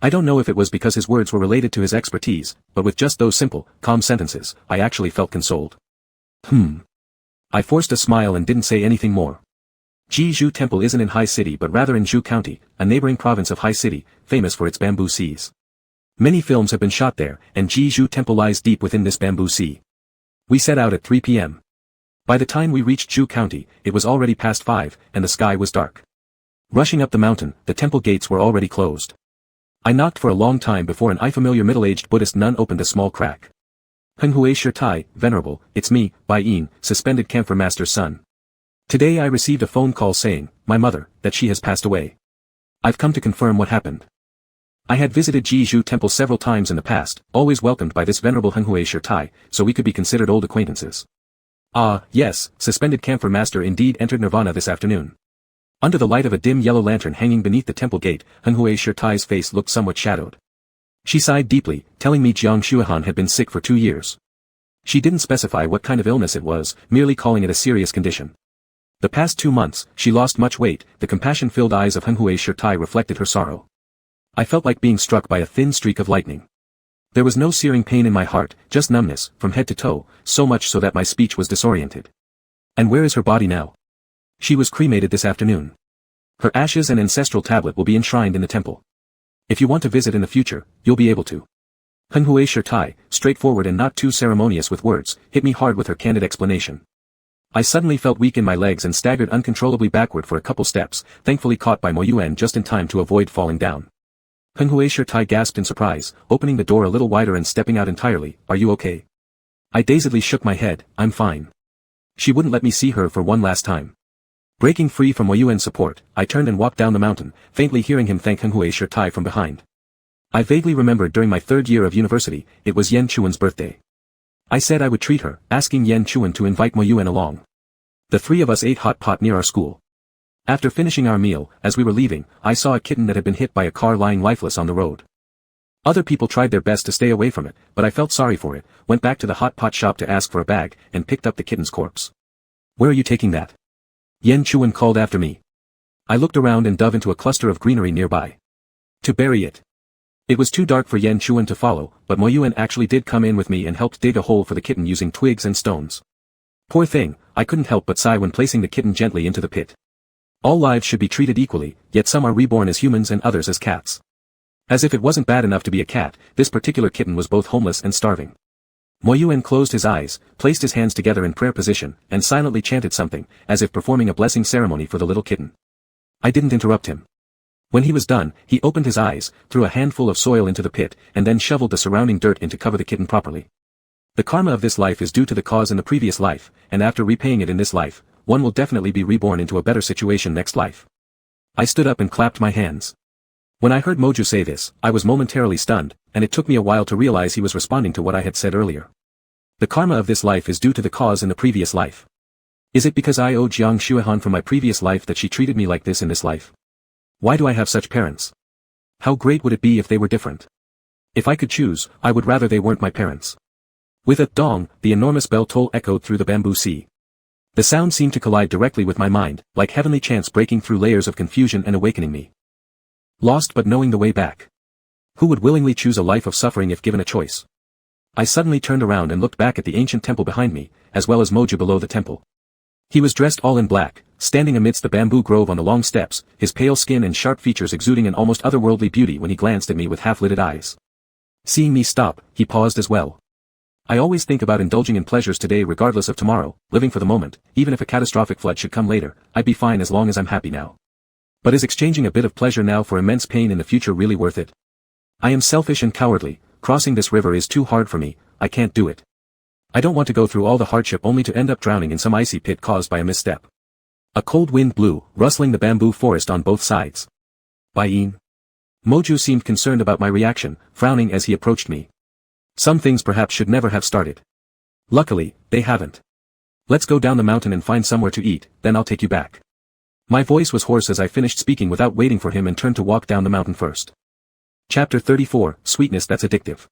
I don't know if it was because his words were related to his expertise, but with just those simple, calm sentences, I actually felt consoled. I forced a smile and didn't say anything more. Jeju Temple isn't in Hai City but rather in Zhu County, a neighboring province of Hai City, famous for its bamboo seas. Many films have been shot there, and Jeju Temple lies deep within this bamboo sea. We set out at 3 p.m. By the time we reached Zhu County, it was already past 5, and the sky was dark. Rushing up the mountain, the temple gates were already closed. I knocked for a long time before an unfamiliar middle-aged Buddhist nun opened a small crack. Henghui Shirtai, Venerable, it's me, Bai Yin, suspended camphor master's son. Today I received a phone call saying, my mother, that she has passed away. I've come to confirm what happened. I had visited Jeju Temple several times in the past, always welcomed by this venerable Henghui Shirtai, so we could be considered old acquaintances. Ah, yes, suspended camphor master indeed entered nirvana this afternoon. Under the light of a dim yellow lantern hanging beneath the temple gate, Henghui Shirtai's face looked somewhat shadowed. She sighed deeply, telling me Jiang Shuihan had been sick for 2 years. She didn't specify what kind of illness it was, merely calling it a serious condition. The past 2 months, she lost much weight, the compassion-filled eyes of Henghui Shirtai reflected her sorrow. I felt like being struck by a thin streak of lightning. There was no searing pain in my heart, just numbness, from head to toe, so much so that my speech was disoriented. And where is her body now? She was cremated this afternoon. Her ashes and ancestral tablet will be enshrined in the temple. If you want to visit in the future, you'll be able to. Henghui Shirtai, straightforward and not too ceremonious with words, hit me hard with her candid explanation. I suddenly felt weak in my legs and staggered uncontrollably backward for a couple steps, thankfully caught by Mo Yuan just in time to avoid falling down. Henghui Shirtai gasped in surprise, opening the door a little wider and stepping out entirely, are you okay? I dazedly shook my head, I'm fine. She wouldn't let me see her for one last time. Breaking free from Mo Yuan's support, I turned and walked down the mountain, faintly hearing him thank Henghui Shirtai from behind. I vaguely remembered during my 3rd year of university, it was Yan Chuan's birthday. I said I would treat her, asking Yan Chuan to invite Mo Yuan along. The 3 of us ate hot pot near our school. After finishing our meal, as we were leaving, I saw a kitten that had been hit by a car lying lifeless on the road. Other people tried their best to stay away from it, but I felt sorry for it, went back to the hot pot shop to ask for a bag, and picked up the kitten's corpse. Where are you taking that? Yan Chuan called after me. I looked around and dove into a cluster of greenery nearby. To bury it. It was too dark for Yan Chuan to follow, but Mo Yuan actually did come in with me and helped dig a hole for the kitten using twigs and stones. Poor thing, I couldn't help but sigh when placing the kitten gently into the pit. All lives should be treated equally, yet some are reborn as humans and others as cats. As if it wasn't bad enough to be a cat, this particular kitten was both homeless and starving. Mo Yuan closed his eyes, placed his hands together in prayer position, and silently chanted something, as if performing a blessing ceremony for the little kitten. I didn't interrupt him. When he was done, he opened his eyes, threw a handful of soil into the pit, and then shoveled the surrounding dirt in to cover the kitten properly. The karma of this life is due to the cause in the previous life, and after repaying it in this life, one will definitely be reborn into a better situation next life. I stood up and clapped my hands. When I heard Moju say this, I was momentarily stunned, and it took me a while to realize he was responding to what I had said earlier. The karma of this life is due to the cause in the previous life. Is it because I owe Jiang Shuihan from my previous life that she treated me like this in this life? Why do I have such parents? How great would it be if they were different? If I could choose, I would rather they weren't my parents. With a dong, the enormous bell toll echoed through the bamboo sea. The sound seemed to collide directly with my mind, like heavenly chants breaking through layers of confusion and awakening me. Lost but knowing the way back. Who would willingly choose a life of suffering if given a choice? I suddenly turned around and looked back at the ancient temple behind me, as well as Moju below the temple. He was dressed all in black, standing amidst the bamboo grove on the long steps, his pale skin and sharp features exuding an almost otherworldly beauty when he glanced at me with half-lidded eyes. Seeing me stop, he paused as well. I always think about indulging in pleasures today regardless of tomorrow, living for the moment. Even if a catastrophic flood should come later, I'd be fine as long as I'm happy now. But is exchanging a bit of pleasure now for immense pain in the future really worth it? I am selfish and cowardly. Crossing this river is too hard for me. I can't do it. I don't want to go through all the hardship only to end up drowning in some icy pit caused by a misstep. A cold wind blew, rustling the bamboo forest on both sides. Bayin. Moju seemed concerned about my reaction, frowning as he approached me. Some things perhaps should never have started. Luckily, they haven't. Let's go down the mountain and find somewhere to eat, then I'll take you back. My voice was hoarse as I finished speaking without waiting for him and turned to walk down the mountain first. Chapter 34, Sweetness That's Addictive.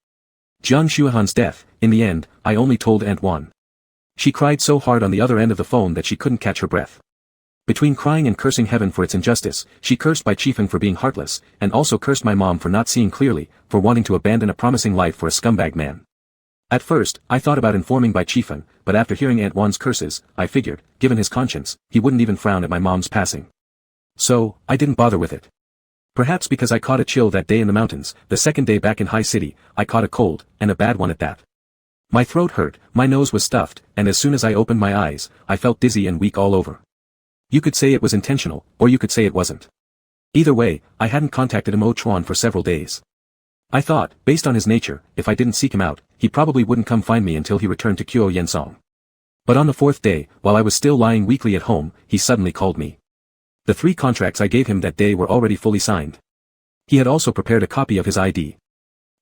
Jiang Xuehan's death, in the end, I only told Aunt Wan. She cried so hard on the other end of the phone that she couldn't catch her breath. Between crying and cursing heaven for its injustice, she cursed Bai Chifeng for being heartless, and also cursed my mom for not seeing clearly, for wanting to abandon a promising life for a scumbag man. At first, I thought about informing Bai Chifeng, but after hearing Aunt Wan's curses, I figured, given his conscience, he wouldn't even frown at my mom's passing. So, I didn't bother with it. Perhaps because I caught a chill that day in the mountains, the second day back in High City, I caught a cold, and a bad one at that. My throat hurt, my nose was stuffed, and as soon as I opened my eyes, I felt dizzy and weak all over. You could say it was intentional, or you could say it wasn't. Either way, I hadn't contacted Mo Chuan for several days. I thought, based on his nature, if I didn't seek him out, he probably wouldn't come find me until he returned to Kyo Yensong. But on the fourth day, while I was still lying weakly at home, he suddenly called me. The 3 contracts I gave him that day were already fully signed. He had also prepared a copy of his ID.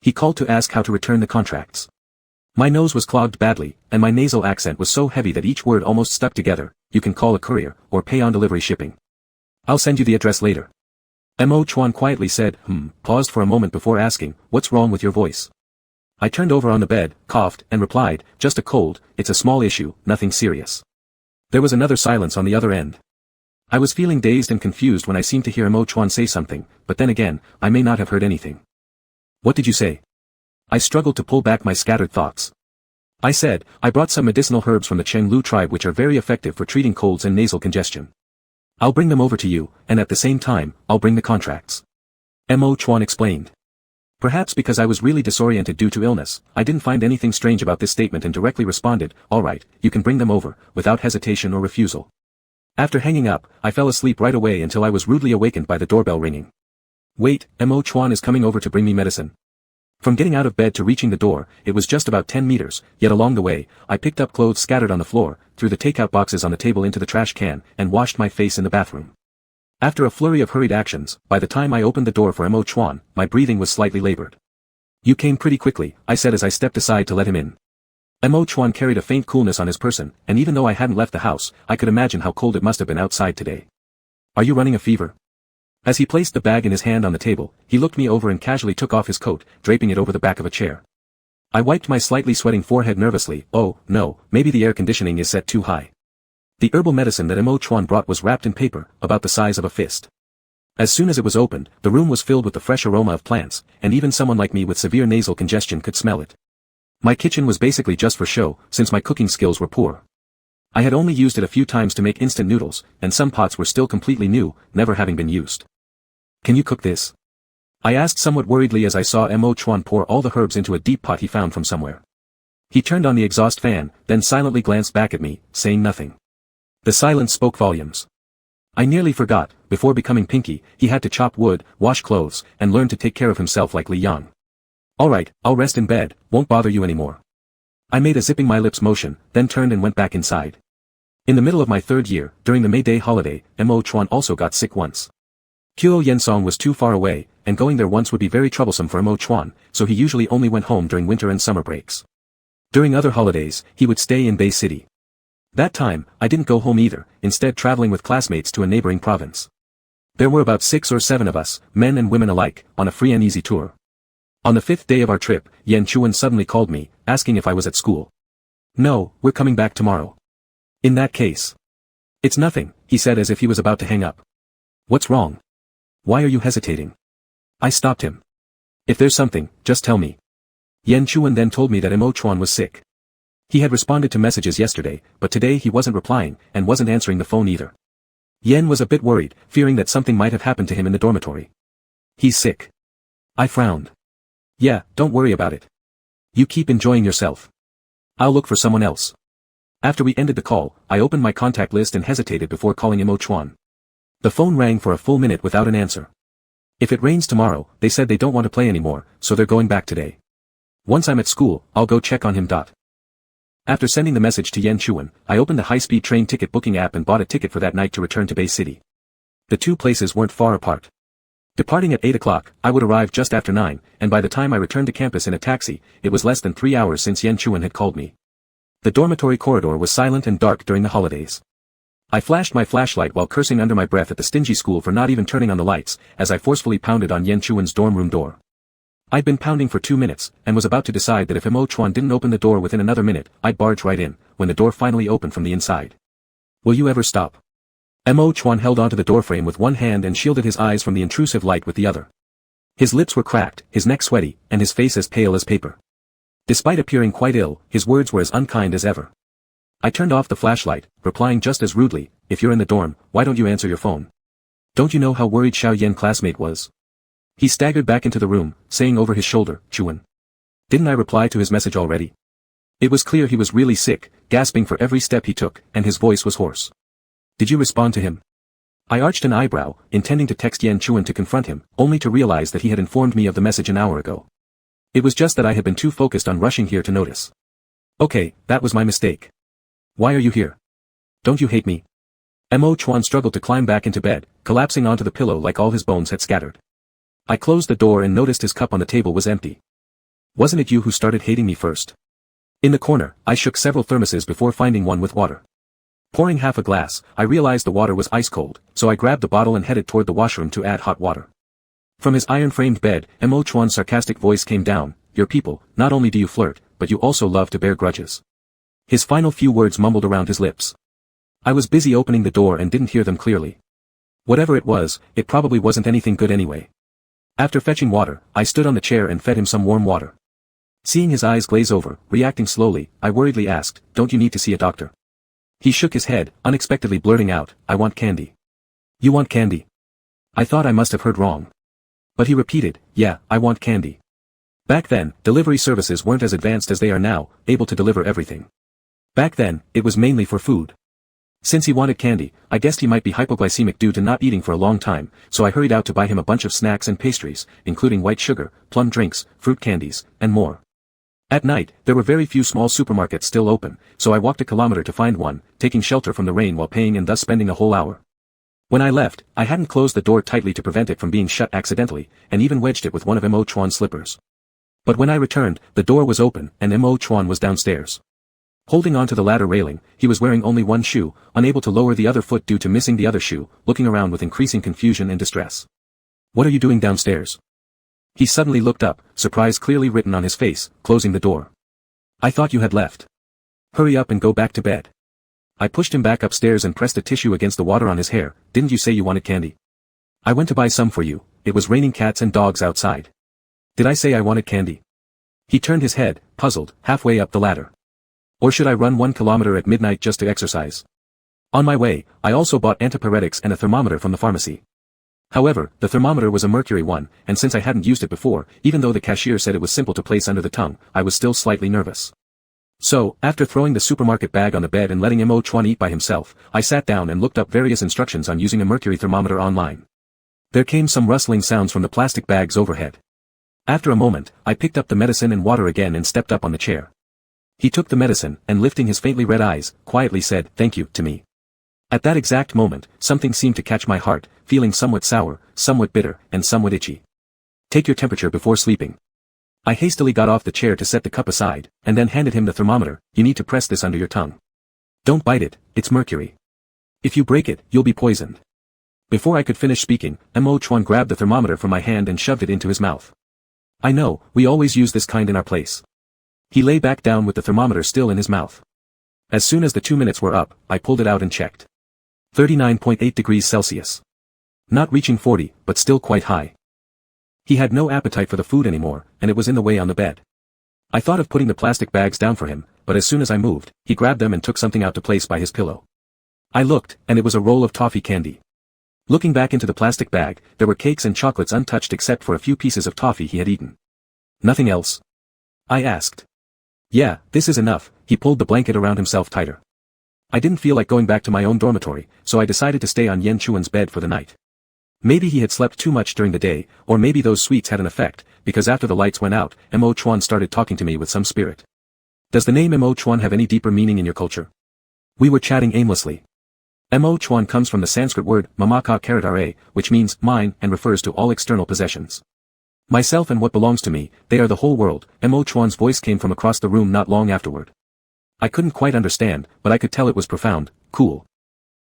He called to ask how to return the contracts. My nose was clogged badly, and my nasal accent was so heavy that each word almost stuck together. You can call a courier, or pay on delivery shipping. I'll send you the address later. Mo Chuan quietly said, paused for a moment before asking, what's wrong with your voice? I turned over on the bed, coughed, and replied, just a cold, it's a small issue, nothing serious. There was another silence on the other end. I was feeling dazed and confused when I seemed to hear Mo Chuan say something, but then again, I may not have heard anything. What did you say? I struggled to pull back my scattered thoughts. I said, I brought some medicinal herbs from the Cenlu tribe which are very effective for treating colds and nasal congestion. I'll bring them over to you, and at the same time, I'll bring the contracts. Mo Chuan explained. Perhaps because I was really disoriented due to illness, I didn't find anything strange about this statement and directly responded, all right, you can bring them over, without hesitation or refusal. After hanging up, I fell asleep right away until I was rudely awakened by the doorbell ringing. Wait, Mo Chuan is coming over to bring me medicine. From getting out of bed to reaching the door, it was just about 10 meters, yet along the way, I picked up clothes scattered on the floor, threw the takeout boxes on the table into the trash can, and washed my face in the bathroom. After a flurry of hurried actions, by the time I opened the door for Mo Chuan, my breathing was slightly labored. You came pretty quickly, I said as I stepped aside to let him in. Mo Chuan carried a faint coolness on his person, and even though I hadn't left the house, I could imagine how cold it must have been outside today. Are you running a fever? As he placed the bag in his hand on the table, he looked me over and casually took off his coat, draping it over the back of a chair. I wiped my slightly sweating forehead nervously. Oh, no, maybe the air conditioning is set too high. The herbal medicine that Mo Chuan brought was wrapped in paper, about the size of a fist. As soon as it was opened, the room was filled with the fresh aroma of plants, and even someone like me with severe nasal congestion could smell it. My kitchen was basically just for show, since my cooking skills were poor. I had only used it a few times to make instant noodles, and some pots were still completely new, never having been used. Can you cook this? I asked somewhat worriedly as I saw Mo Chuan pour all the herbs into a deep pot he found from somewhere. He turned on the exhaust fan, then silently glanced back at me, saying nothing. The silence spoke volumes. I nearly forgot, before becoming Pinky, he had to chop wood, wash clothes, and learn to take care of himself like Li Yang. Alright, I'll rest in bed, won't bother you anymore. I made a zipping my lips motion, then turned and went back inside. In the middle of my 3rd year, during the May Day holiday, Mo Chuan also got sick once. Kyo Yensong was too far away, and going there once would be very troublesome for Mo Chuan, so he usually only went home during winter and summer breaks. During other holidays, he would stay in Bay City. That time, I didn't go home either, instead traveling with classmates to a neighboring province. There were about 6 or 7 of us, men and women alike, on a free and easy tour. On the 5th day of our trip, Yan Chuan suddenly called me, asking if I was at school. No, we're coming back tomorrow. In that case. It's nothing, he said as if he was about to hang up. What's wrong? Why are you hesitating? I stopped him. If there's something, just tell me. Yan Chuan then told me that Mo Chuan was sick. He had responded to messages yesterday, but today he wasn't replying, and wasn't answering the phone either. Yan was a bit worried, fearing that something might have happened to him in the dormitory. He's sick. I frowned. Yeah, don't worry about it. You keep enjoying yourself. I'll look for someone else. After we ended the call, I opened my contact list and hesitated before calling Mo Chuan. The phone rang for a full minute without an answer. If it rains tomorrow, they said they don't want to play anymore, so they're going back today. Once I'm at school, I'll go check on him. After sending the message to Yan Chuan, I opened the high-speed train ticket booking app and bought a ticket for that night to return to Bay City. The two places weren't far apart. Departing at 8 o'clock, I would arrive just after 9, and by the time I returned to campus in a taxi, it was less than 3 hours since Yan Chuan had called me. The dormitory corridor was silent and dark during the holidays. I flashed my flashlight while cursing under my breath at the stingy school for not even turning on the lights, as I forcefully pounded on Yan Chuan's dorm room door. I'd been pounding for 2 minutes, and was about to decide that if Mo Chuan didn't open the door within another minute, I'd barge right in, when the door finally opened from the inside. Will you ever stop? Mo Chuan held onto the doorframe with one hand and shielded his eyes from the intrusive light with the other. His lips were cracked, his neck sweaty, and his face as pale as paper. Despite appearing quite ill, his words were as unkind as ever. I turned off the flashlight, replying just as rudely, if you're in the dorm, why don't you answer your phone? Don't you know how worried Xiao Yan classmate was? He staggered back into the room, saying over his shoulder, Chuan. Didn't I reply to his message already? It was clear he was really sick, gasping for every step he took, and his voice was hoarse. Did you respond to him? I arched an eyebrow, intending to text Yan Chuan to confront him, only to realize that he had informed me of the message an hour ago. It was just that I had been too focused on rushing here to notice. Okay, that was my mistake. Why are you here? Don't you hate me? Mo Chuan struggled to climb back into bed, collapsing onto the pillow like all his bones had scattered. I closed the door and noticed his cup on the table was empty. Wasn't it you who started hating me first? In the corner, I shook several thermoses before finding one with water. Pouring half a glass, I realized the water was ice cold, so I grabbed the bottle and headed toward the washroom to add hot water. From his iron-framed bed, Mo Chuan's sarcastic voice came down, your people, not only do you flirt, but you also love to bear grudges. His final few words mumbled around his lips. I was busy opening the door and didn't hear them clearly. Whatever it was, it probably wasn't anything good anyway. After fetching water, I stood on the chair and fed him some warm water. Seeing his eyes glaze over, reacting slowly, I worriedly asked, don't you need to see a doctor? He shook his head, unexpectedly blurting out, I want candy. You want candy? I thought I must have heard wrong. But he repeated, yeah, I want candy. Back then, delivery services weren't as advanced as they are now, able to deliver everything. Back then, it was mainly for food. Since he wanted candy, I guessed he might be hypoglycemic due to not eating for a long time, so I hurried out to buy him a bunch of snacks and pastries, including white sugar, plum drinks, fruit candies, and more. At night, there were very few small supermarkets still open, so I walked a kilometer to find one, taking shelter from the rain while paying and thus spending a whole hour. When I left, I hadn't closed the door tightly to prevent it from being shut accidentally, and even wedged it with one of Mo Chuan's slippers. But when I returned, the door was open, and Mo Chuan was downstairs. Holding onto the ladder railing, he was wearing only one shoe, unable to lower the other foot due to missing the other shoe, looking around with increasing confusion and distress. What are you doing downstairs? He suddenly looked up, surprise clearly written on his face, closing the door. I thought you had left. Hurry up and go back to bed. I pushed him back upstairs and pressed a tissue against the water on his hair. Didn't you say you wanted candy? I went to buy some for you. It was raining cats and dogs outside. Did I say I wanted candy? He turned his head, puzzled, halfway up the ladder. Or should I run 1 kilometer at midnight just to exercise? On my way, I also bought antipyretics and a thermometer from the pharmacy. However, the thermometer was a mercury one, and since I hadn't used it before, even though the cashier said it was simple to place under the tongue, I was still slightly nervous. So, after throwing the supermarket bag on the bed and letting Mo Chuan eat by himself, I sat down and looked up various instructions on using a mercury thermometer online. There came some rustling sounds from the plastic bags overhead. After a moment, I picked up the medicine and water again and stepped up on the chair. He took the medicine, and lifting his faintly red eyes, quietly said, thank you, to me. At that exact moment, something seemed to catch my heart, feeling somewhat sour, somewhat bitter, and somewhat itchy. Take your temperature before sleeping. I hastily got off the chair to set the cup aside, and then handed him the thermometer. You need to press this under your tongue. Don't bite it, it's mercury. If you break it, you'll be poisoned. Before I could finish speaking, Mo Chuan grabbed the thermometer from my hand and shoved it into his mouth. I know, we always use this kind in our place. He lay back down with the thermometer still in his mouth. As soon as the 2 minutes were up, I pulled it out and checked. 39.8 degrees Celsius. Not reaching 40, but still quite high. He had no appetite for the food anymore, and it was in the way on the bed. I thought of putting the plastic bags down for him, but as soon as I moved, he grabbed them and took something out to place by his pillow. I looked, and it was a roll of toffee candy. Looking back into the plastic bag, there were cakes and chocolates untouched except for a few pieces of toffee he had eaten. Nothing else? I asked. Yeah, this is enough. He pulled the blanket around himself tighter. I didn't feel like going back to my own dormitory, so I decided to stay on Yen Chuan's bed for the night. Maybe he had slept too much during the day, or maybe those sweets had an effect, because after the lights went out, Mo Chuan started talking to me with some spirit. Does the name Mo Chuan have any deeper meaning in your culture? We were chatting aimlessly. Mo Chuan comes from the Sanskrit word mamaka karatare, which means mine and refers to all external possessions. Myself and what belongs to me, they are the whole world. Mo Chuan's voice came from across the room not long afterward. I couldn't quite understand, but I could tell it was profound, cool.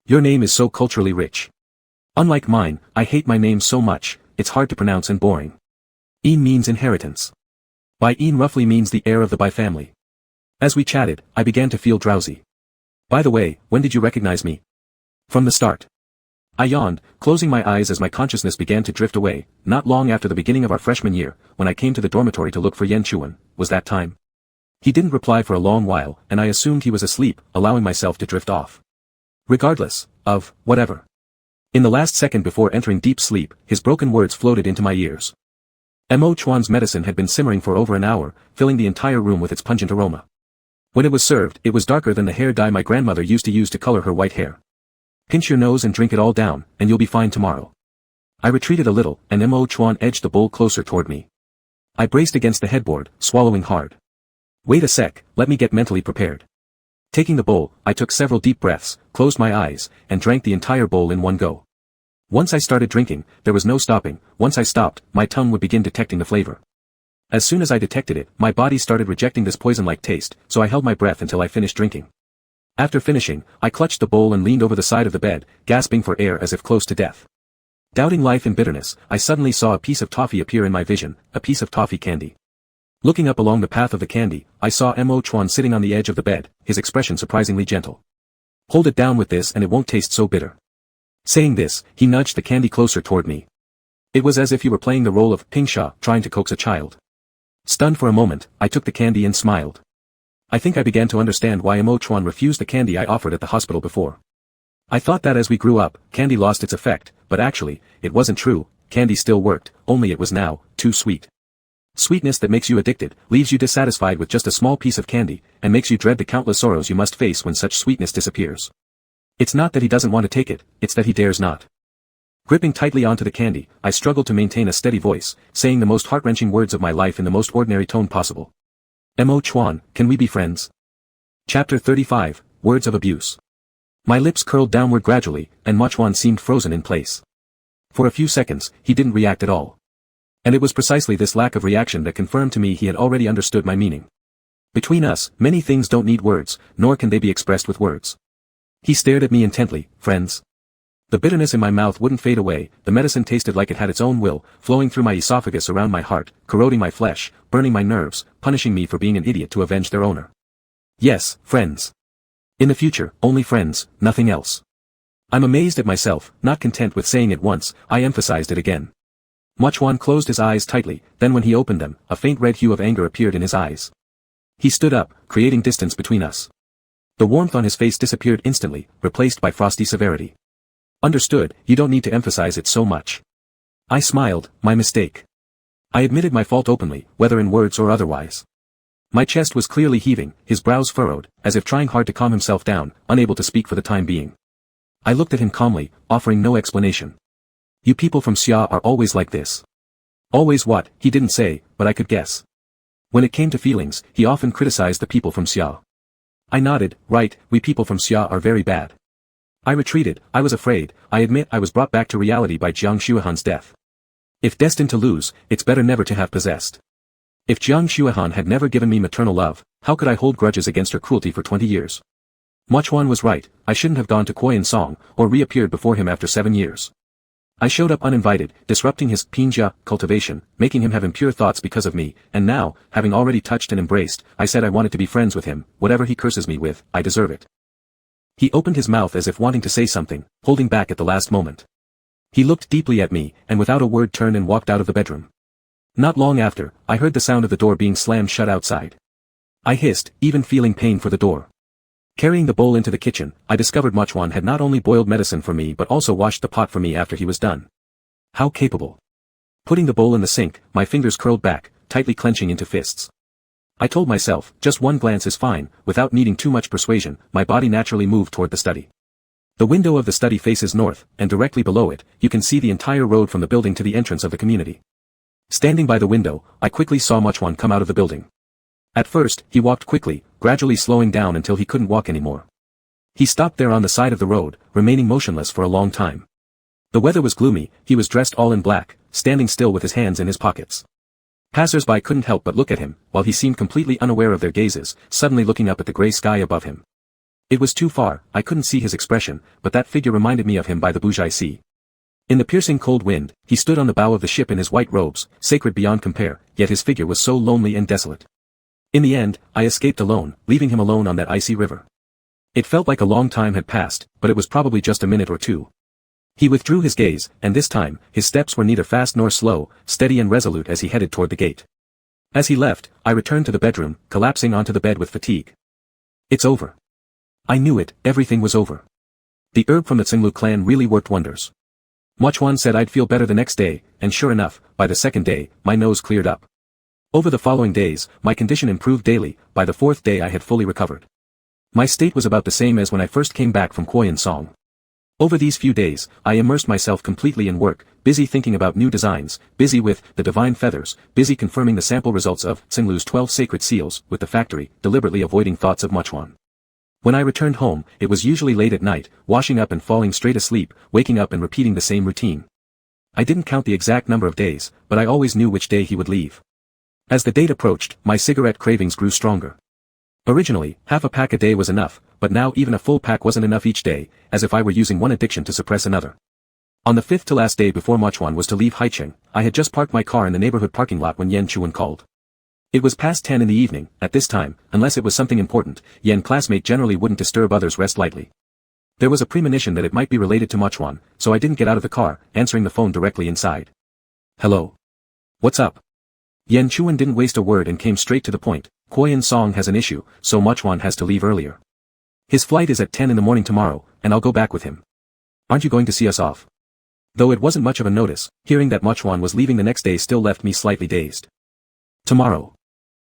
Your name is so culturally rich. Unlike mine, I hate my name so much, it's hard to pronounce and boring. Een means inheritance. Bai Een roughly means the heir of the Bai family. As we chatted, I began to feel drowsy. By the way, when did you recognize me? From the start. I yawned, closing my eyes as my consciousness began to drift away. Not long after the beginning of our freshman year, when I came to the dormitory to look for Yen Chuan, was that time. He didn't reply for a long while, and I assumed he was asleep, allowing myself to drift off. Regardless of whatever. In the last second before entering deep sleep, his broken words floated into my ears. Mo Chuan's medicine had been simmering for over an hour, filling the entire room with its pungent aroma. When it was served, it was darker than the hair dye my grandmother used to use to color her white hair. Pinch your nose and drink it all down, and you'll be fine tomorrow. I retreated a little, and Mo Chuan edged the bowl closer toward me. I braced against the headboard, swallowing hard. Wait a sec, let me get mentally prepared. Taking the bowl, I took several deep breaths, closed my eyes, and drank the entire bowl in one go. Once I started drinking, there was no stopping. Once I stopped, my tongue would begin detecting the flavor. As soon as I detected it, my body started rejecting this poison-like taste, so I held my breath until I finished drinking. After finishing, I clutched the bowl and leaned over the side of the bed, gasping for air as if close to death. Doubting life in bitterness, I suddenly saw a piece of toffee appear in my vision, a piece of toffee candy. Looking up along the path of the candy, I saw Mo Chuan sitting on the edge of the bed, his expression surprisingly gentle. Hold it down with this and it won't taste so bitter. Saying this, he nudged the candy closer toward me. It was as if he were playing the role of Pingsha, trying to coax a child. Stunned for a moment, I took the candy and smiled. I think I began to understand why Mo Chuan refused the candy I offered at the hospital before. I thought that as we grew up, candy lost its effect, but actually, it wasn't true. Candy still worked, only it was now too sweet. Sweetness that makes you addicted, leaves you dissatisfied with just a small piece of candy, and makes you dread the countless sorrows you must face when such sweetness disappears. It's not that he doesn't want to take it, it's that he dares not. Gripping tightly onto the candy, I struggled to maintain a steady voice, saying the most heart-wrenching words of my life in the most ordinary tone possible. Mo Chuan, can we be friends? Chapter 35, Words of Abuse. My lips curled downward gradually, and Mo Chuan seemed frozen in place. For a few seconds, he didn't react at all. And it was precisely this lack of reaction that confirmed to me he had already understood my meaning. Between us, many things don't need words, nor can they be expressed with words. He stared at me intently. Friends. The bitterness in my mouth wouldn't fade away, the medicine tasted like it had its own will, flowing through my esophagus around my heart, corroding my flesh, burning my nerves, punishing me for being an idiot to avenge their owner. Yes, friends. In the future, only friends, nothing else. I'm amazed at myself, not content with saying it once, I emphasized it again. Mo Chuan closed his eyes tightly, then when he opened them, a faint red hue of anger appeared in his eyes. He stood up, creating distance between us. The warmth on his face disappeared instantly, replaced by frosty severity. Understood, you don't need to emphasize it so much. I smiled, my mistake. I admitted my fault openly, whether in words or otherwise. My chest was clearly heaving, his brows furrowed, as if trying hard to calm himself down, unable to speak for the time being. I looked at him calmly, offering no explanation. You people from Xia are always like this. Always what, he didn't say, but I could guess. When it came to feelings, he often criticized the people from Xia. I nodded, right, we people from Xia are very bad. I retreated, I was afraid, I admit I was brought back to reality by Jiang Xuehan's death. If destined to lose, it's better never to have possessed. If Jiang Xuehan had never given me maternal love, how could I hold grudges against her cruelty for 20 years? Mo Chuan was right, I shouldn't have gone to Kuoyin Song, or reappeared before him after 7 years. I showed up uninvited, disrupting his pinjia cultivation, making him have impure thoughts because of me, and now, having already touched and embraced, I said I wanted to be friends with him, whatever he curses me with, I deserve it. He opened his mouth as if wanting to say something, holding back at the last moment. He looked deeply at me, and without a word turned and walked out of the bedroom. Not long after, I heard the sound of the door being slammed shut outside. I hissed, even feeling pain for the door. Carrying the bowl into the kitchen, I discovered Mochwan had not only boiled medicine for me but also washed the pot for me after he was done. How capable. Putting the bowl in the sink, my fingers curled back, tightly clenching into fists. I told myself, just one glance is fine. Without needing too much persuasion, my body naturally moved toward the study. The window of the study faces north, and directly below it, you can see the entire road from the building to the entrance of the community. Standing by the window, I quickly saw Mochwan come out of the building. At first, he walked quickly, gradually slowing down until he couldn't walk anymore. He stopped there on the side of the road, remaining motionless for a long time. The weather was gloomy, he was dressed all in black, standing still with his hands in his pockets. Passers-by couldn't help but look at him, while he seemed completely unaware of their gazes, suddenly looking up at the gray sky above him. It was too far, I couldn't see his expression, but that figure reminded me of him by the Bujai Sea. In the piercing cold wind, he stood on the bow of the ship in his white robes, sacred beyond compare, yet his figure was so lonely and desolate. In the end, I escaped alone, leaving him alone on that icy river. It felt like a long time had passed, but it was probably just a minute or two. He withdrew his gaze, and this time, his steps were neither fast nor slow, steady and resolute as he headed toward the gate. As he left, I returned to the bedroom, collapsing onto the bed with fatigue. It's over. I knew it, everything was over. The herb from the Cenlu clan really worked wonders. Mochwan said I'd feel better the next day, and sure enough, by the second day, my nose cleared up. Over the following days, my condition improved daily. By the fourth day I had fully recovered. My state was about the same as when I first came back from Koyan Song. Over these few days, I immersed myself completely in work, busy thinking about new designs, busy with the divine feathers, busy confirming the sample results of Cenlu's 12 sacred seals with the factory, deliberately avoiding thoughts of Mochwan. When I returned home, it was usually late at night, washing up and falling straight asleep, waking up and repeating the same routine. I didn't count the exact number of days, but I always knew which day he would leave. As the date approached, my cigarette cravings grew stronger. Originally, half a pack a day was enough, but now even a full pack wasn't enough each day, as if I were using one addiction to suppress another. On the fifth to last day before Mochwan was to leave Haicheng, I had just parked my car in the neighborhood parking lot when Yan Chuan called. It was past 10 in the evening. At this time, unless it was something important, Yan classmate generally wouldn't disturb others' rest lightly. There was a premonition that it might be related to Mochwan, so I didn't get out of the car, answering the phone directly inside. Hello. What's up? Yan Chuan didn't waste a word and came straight to the point. Koyan Song has an issue, so Mochwan has to leave earlier. His flight is at 10 in the morning tomorrow, and I'll go back with him. Aren't you going to see us off? Though it wasn't much of a notice, hearing that Mochwan was leaving the next day still left me slightly dazed. Tomorrow.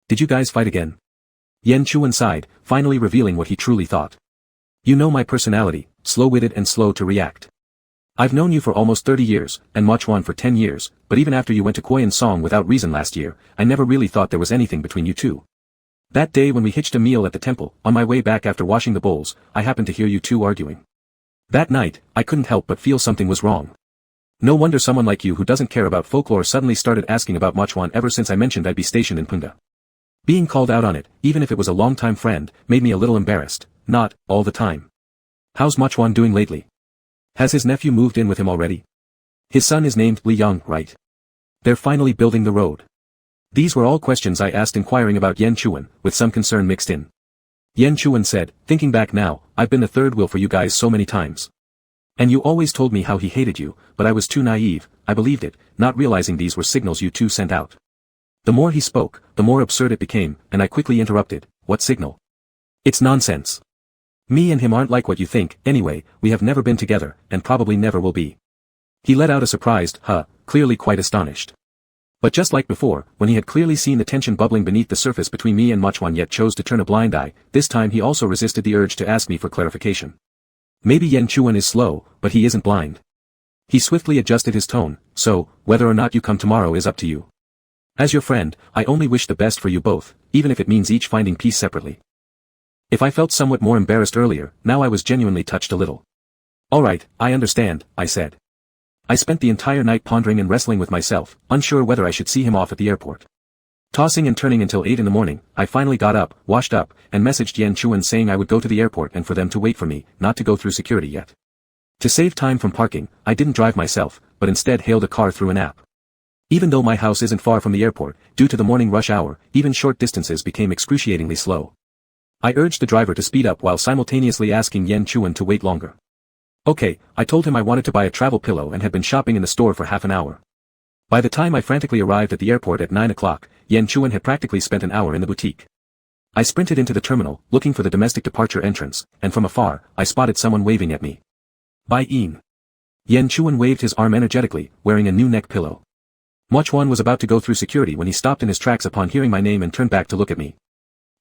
Did you guys fight again? Yan Chuan sighed, finally revealing what he truly thought. You know my personality, slow-witted and slow to react. I've known you for almost 30 years, and Mochwan for 10 years, but even after you went to Koyan Song without reason last year, I never really thought there was anything between you two. That day when we hitched a meal at the temple, on my way back after washing the bowls, I happened to hear you two arguing. That night, I couldn't help but feel something was wrong. No wonder someone like you who doesn't care about folklore suddenly started asking about Mochwan ever since I mentioned I'd be stationed in Punga. Being called out on it, even if it was a long-time friend, made me a little embarrassed. Not all the time. How's Mochwan doing lately? Has his nephew moved in with him already? His son is named Li Yang, right? They're finally building the road. These were all questions I asked inquiring about Yan Chuan, with some concern mixed in. Yan Chuan said, thinking back now, I've been the third wheel for you guys so many times. And you always told me how he hated you, but I was too naive, I believed it, not realizing these were signals you two sent out. The more he spoke, the more absurd it became, and I quickly interrupted, what signal? It's nonsense. Me and him aren't like what you think, anyway, we have never been together, and probably never will be. He let out a surprised, huh, clearly quite astonished. But just like before, when he had clearly seen the tension bubbling beneath the surface between me and Mochwan yet chose to turn a blind eye, this time he also resisted the urge to ask me for clarification. Maybe Yan Chuan is slow, but he isn't blind. He swiftly adjusted his tone, so, whether or not you come tomorrow is up to you. As your friend, I only wish the best for you both, even if it means each finding peace separately. If I felt somewhat more embarrassed earlier, now I was genuinely touched a little. Alright, I understand, I said. I spent the entire night pondering and wrestling with myself, unsure whether I should see him off at the airport. Tossing and turning until 8 in the morning, I finally got up, washed up, and messaged Yan Chuan saying I would go to the airport and for them to wait for me, not to go through security yet. To save time from parking, I didn't drive myself, but instead hailed a car through an app. Even though my house isn't far from the airport, due to the morning rush hour, even short distances became excruciatingly slow. I urged the driver to speed up while simultaneously asking Yan Chuan to wait longer. Okay, I told him I wanted to buy a travel pillow and had been shopping in the store for half an hour. By the time I frantically arrived at the airport at 9 o'clock, Yan Chuan had practically spent an hour in the boutique. I sprinted into the terminal, looking for the domestic departure entrance, and from afar, I spotted someone waving at me. By Ian. Yan Chuan waved his arm energetically, wearing a new neck pillow. Mochuan was about to go through security when he stopped in his tracks upon hearing my name and turned back to look at me.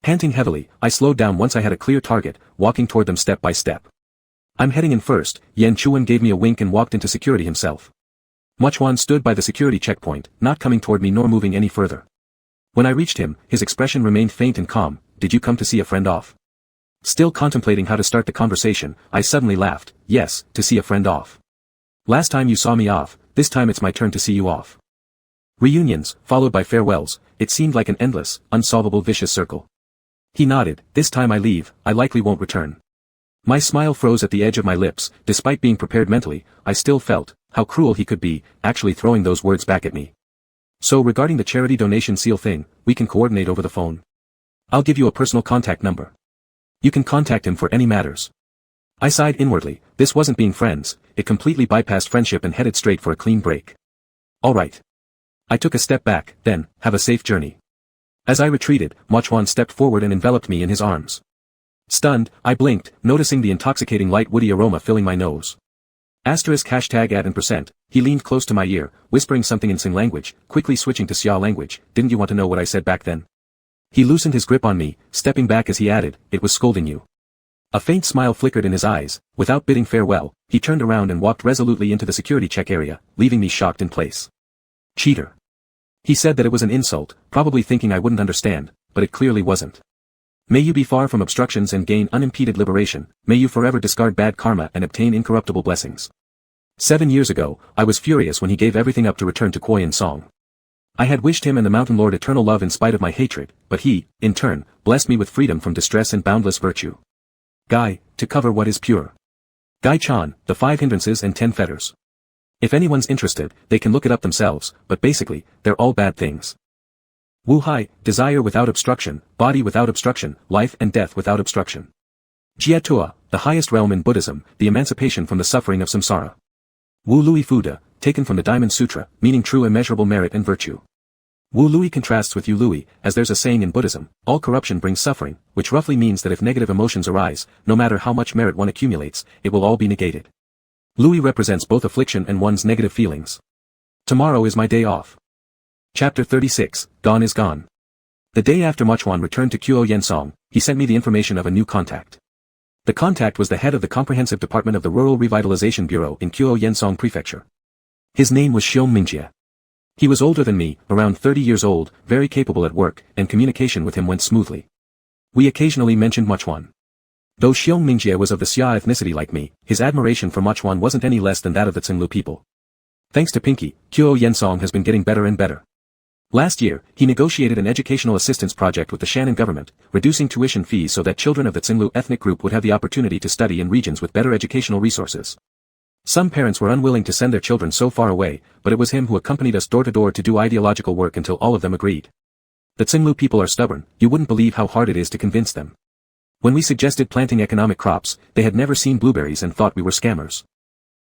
Panting heavily, I slowed down once I had a clear target, walking toward them step by step. I'm heading in first. Yan Chuan gave me a wink and walked into security himself. Mochuan stood by the security checkpoint, not coming toward me nor moving any further. When I reached him, his expression remained faint and calm. Did you come to see a friend off? Still contemplating how to start the conversation, I suddenly laughed. Yes, to see a friend off. Last time you saw me off, this time it's my turn to see you off. Reunions, followed by farewells, it seemed like an endless, unsolvable vicious circle. He nodded. This time I leave, I likely won't return. My smile froze at the edge of my lips. Despite being prepared mentally, I still felt how cruel he could be, actually throwing those words back at me. So regarding the charity donation seal thing, we can coordinate over the phone. I'll give you a personal contact number. You can contact him for any matters. I sighed inwardly. This wasn't being friends, it completely bypassed friendship and headed straight for a clean break. Alright. I took a step back, then, have a safe journey. As I retreated, Mochuan stepped forward and enveloped me in his arms. Stunned, I blinked, noticing the intoxicating light woody aroma filling my nose. #@ he leaned close to my ear, whispering something in Sing language, quickly switching to Xia language. Didn't you want to know what I said back then? He loosened his grip on me, stepping back as he added, it was scolding you. A faint smile flickered in his eyes. Without bidding farewell, he turned around and walked resolutely into the security check area, leaving me shocked in place. Cheater. He said that it was an insult, probably thinking I wouldn't understand, but it clearly wasn't. May you be far from obstructions and gain unimpeded liberation, may you forever discard bad karma and obtain incorruptible blessings. 7 years ago, I was furious when he gave everything up to return to Koyan Song. I had wished him and the Mountain Lord eternal love in spite of my hatred, but he, in turn, blessed me with freedom from distress and boundless virtue. Gai, to cover what is pure. Gai Chan, the 5 hindrances and 10 fetters. If anyone's interested, they can look it up themselves, but basically, they're all bad things. Wu Hai, desire without obstruction, body without obstruction, life and death without obstruction. Jia Tua, the highest realm in Buddhism, the emancipation from the suffering of samsara. Wu Lui Fuda, taken from the Diamond Sutra, meaning true immeasurable merit and virtue. Wu Lui contrasts with Yu Lui, as there's a saying in Buddhism, all corruption brings suffering, which roughly means that if negative emotions arise, no matter how much merit one accumulates, it will all be negated. Lui represents both affliction and one's negative feelings. Tomorrow is my day off. Chapter 36, Gone is Gone. The day after Mochuan returned to Kuo Yensong, he sent me the information of a new contact. The contact was the head of the Comprehensive Department of the Rural Revitalization Bureau in Kuo Yensong Prefecture. His name was Xiong Mingjie. He was older than me, around 30 years old, very capable at work, and communication with him went smoothly. We occasionally mentioned Mochuan. Though Xiong Mingjie was of the Xia ethnicity like me, his admiration for Mochuan wasn't any less than that of the Cenlu people. Thanks to Pinky, Kuo Yensong has been getting better and better. Last year, he negotiated an educational assistance project with the Shannon government, reducing tuition fees so that children of the Cenlu ethnic group would have the opportunity to study in regions with better educational resources. Some parents were unwilling to send their children so far away, but it was him who accompanied us door to door to do ideological work until all of them agreed. The Cenlu people are stubborn, you wouldn't believe how hard it is to convince them. When we suggested planting economic crops, they had never seen blueberries and thought we were scammers.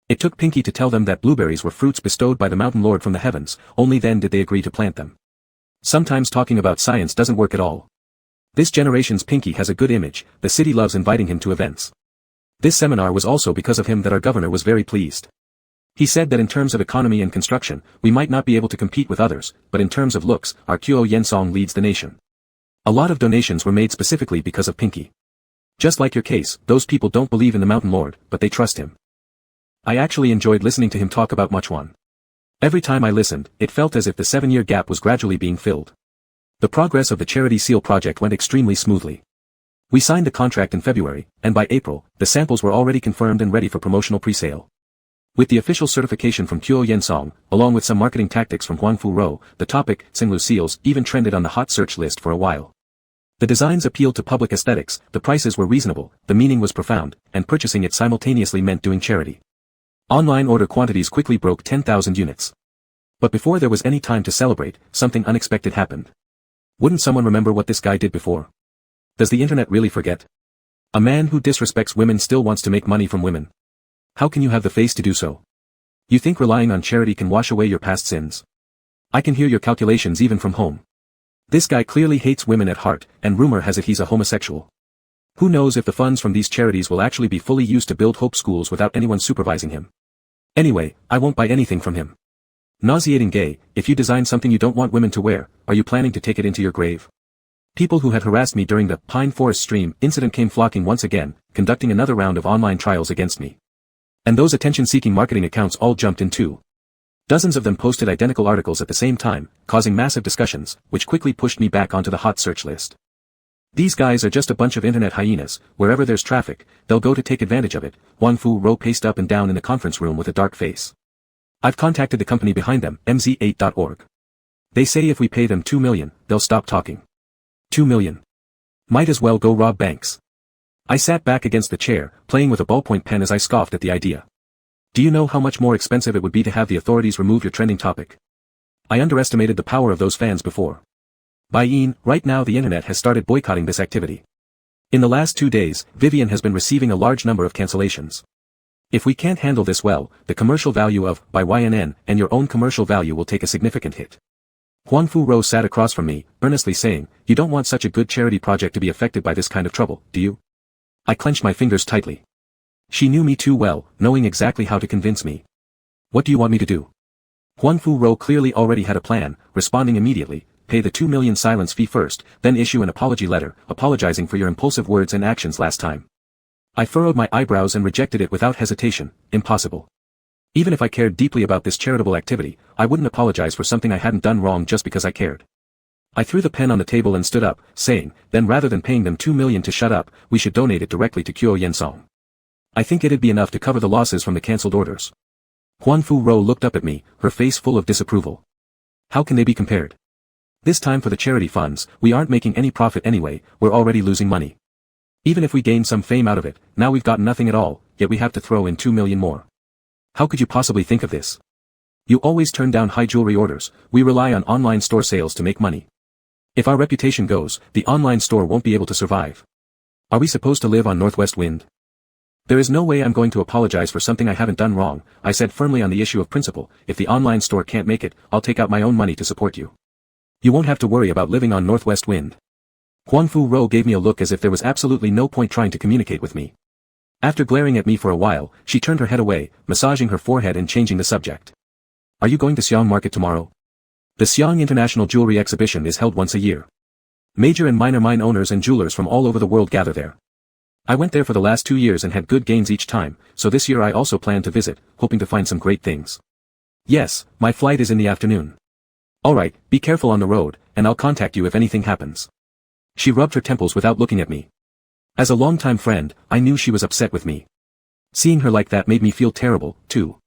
It took Pinky to tell them that blueberries were fruits bestowed by the Mountain Lord from the heavens, only then did they agree to plant them. Sometimes talking about science doesn't work at all. This generation's Pinky has a good image, the city loves inviting him to events. This seminar was also because of him that our governor was very pleased. He said that in terms of economy and construction, we might not be able to compete with others, but in terms of looks, our Kuo Yensong leads the nation. A lot of donations were made specifically because of Pinky. Just like your case, those people don't believe in the Mountain Lord, but they trust him. I actually enjoyed listening to him talk about Mochuan. Every time I listened, it felt as if the 7-year gap was gradually being filled. The progress of the Charity Seal project went extremely smoothly. We signed the contract in February, and by April, the samples were already confirmed and ready for promotional pre-sale. With the official certification from Kuo Yensong, along with some marketing tactics from Huangfu Rou, the topic, Cenlu seals, even trended on the hot search list for a while. The designs appealed to public aesthetics, the prices were reasonable, the meaning was profound, and purchasing it simultaneously meant doing charity. Online order quantities quickly broke 10,000 units. But before there was any time to celebrate, something unexpected happened. Wouldn't someone remember what this guy did before? Does the internet really forget? A man who disrespects women still wants to make money from women. How can you have the face to do so? You think relying on charity can wash away your past sins? I can hear your calculations even from home. This guy clearly hates women at heart, and rumor has it he's a homosexual. Who knows if the funds from these charities will actually be fully used to build hope schools without anyone supervising him. Anyway, I won't buy anything from him. Nauseating gay, if you design something you don't want women to wear, are you planning to take it into your grave? People who had harassed me during the Pine Forest Stream incident came flocking once again, conducting another round of online trials against me. And those attention-seeking marketing accounts all jumped in too. Dozens of them posted identical articles at the same time, causing massive discussions, which quickly pushed me back onto the hot search list. These guys are just a bunch of internet hyenas. Wherever there's traffic, they'll go to take advantage of it. Huang Fu Ro paced up and down in the conference room with a dark face. I've contacted the company behind them, mz8.org. They say if we pay them $2 million, they'll stop talking. $2 million. Might as well go rob banks. I sat back against the chair, playing with a ballpoint pen as I scoffed at the idea. Do you know how much more expensive it would be to have the authorities remove your trending topic? I underestimated the power of those fans before. Right now the internet has started boycotting this activity. In the last 2 days, Vivian has been receiving a large number of cancellations. If we can't handle this well, the commercial value of YNN and your own commercial value will take a significant hit. Huang Fu Ro sat across from me, earnestly saying, you don't want such a good charity project to be affected by this kind of trouble, do you? I clenched my fingers tightly. She knew me too well, knowing exactly how to convince me. What do you want me to do? Huang Fu Ro clearly already had a plan, responding immediately. Pay the $2 million silence fee first, then issue an apology letter, apologizing for your impulsive words and actions last time. I furrowed my eyebrows and rejected it without hesitation. Impossible. Even if I cared deeply about this charitable activity, I wouldn't apologize for something I hadn't done wrong just because I cared. I threw the pen on the table and stood up, saying, then rather than paying them $2 million to shut up, we should donate it directly to Kyo Yensong. I think it'd be enough to cover the losses from the cancelled orders. Huang Fu Ro looked up at me, her face full of disapproval. How can they be compared? This time for the charity funds, we aren't making any profit anyway, we're already losing money. Even if we gain some fame out of it, now we've got nothing at all, yet we have to throw in $2 million more. How could you possibly think of this? You always turn down high jewelry orders, we rely on online store sales to make money. If our reputation goes, the online store won't be able to survive. Are we supposed to live on Northwest Wind? There is no way I'm going to apologize for something I haven't done wrong, I said firmly on the issue of principle. If the online store can't make it, I'll take out my own money to support you. You won't have to worry about living on Northwest Wind. Huang Fu Ro gave me a look as if there was absolutely no point trying to communicate with me. After glaring at me for a while, she turned her head away, massaging her forehead and changing the subject. Are you going to Xiong Market tomorrow? The Xiong International Jewelry Exhibition is held once a year. Major and minor mine owners and jewelers from all over the world gather there. I went there for the last 2 years and had good gains each time, so this year I also plan to visit, hoping to find some great things. Yes, my flight is in the afternoon. Alright, be careful on the road, and I'll contact you if anything happens. She rubbed her temples without looking at me. As a longtime friend, I knew she was upset with me. Seeing her like that made me feel terrible, too.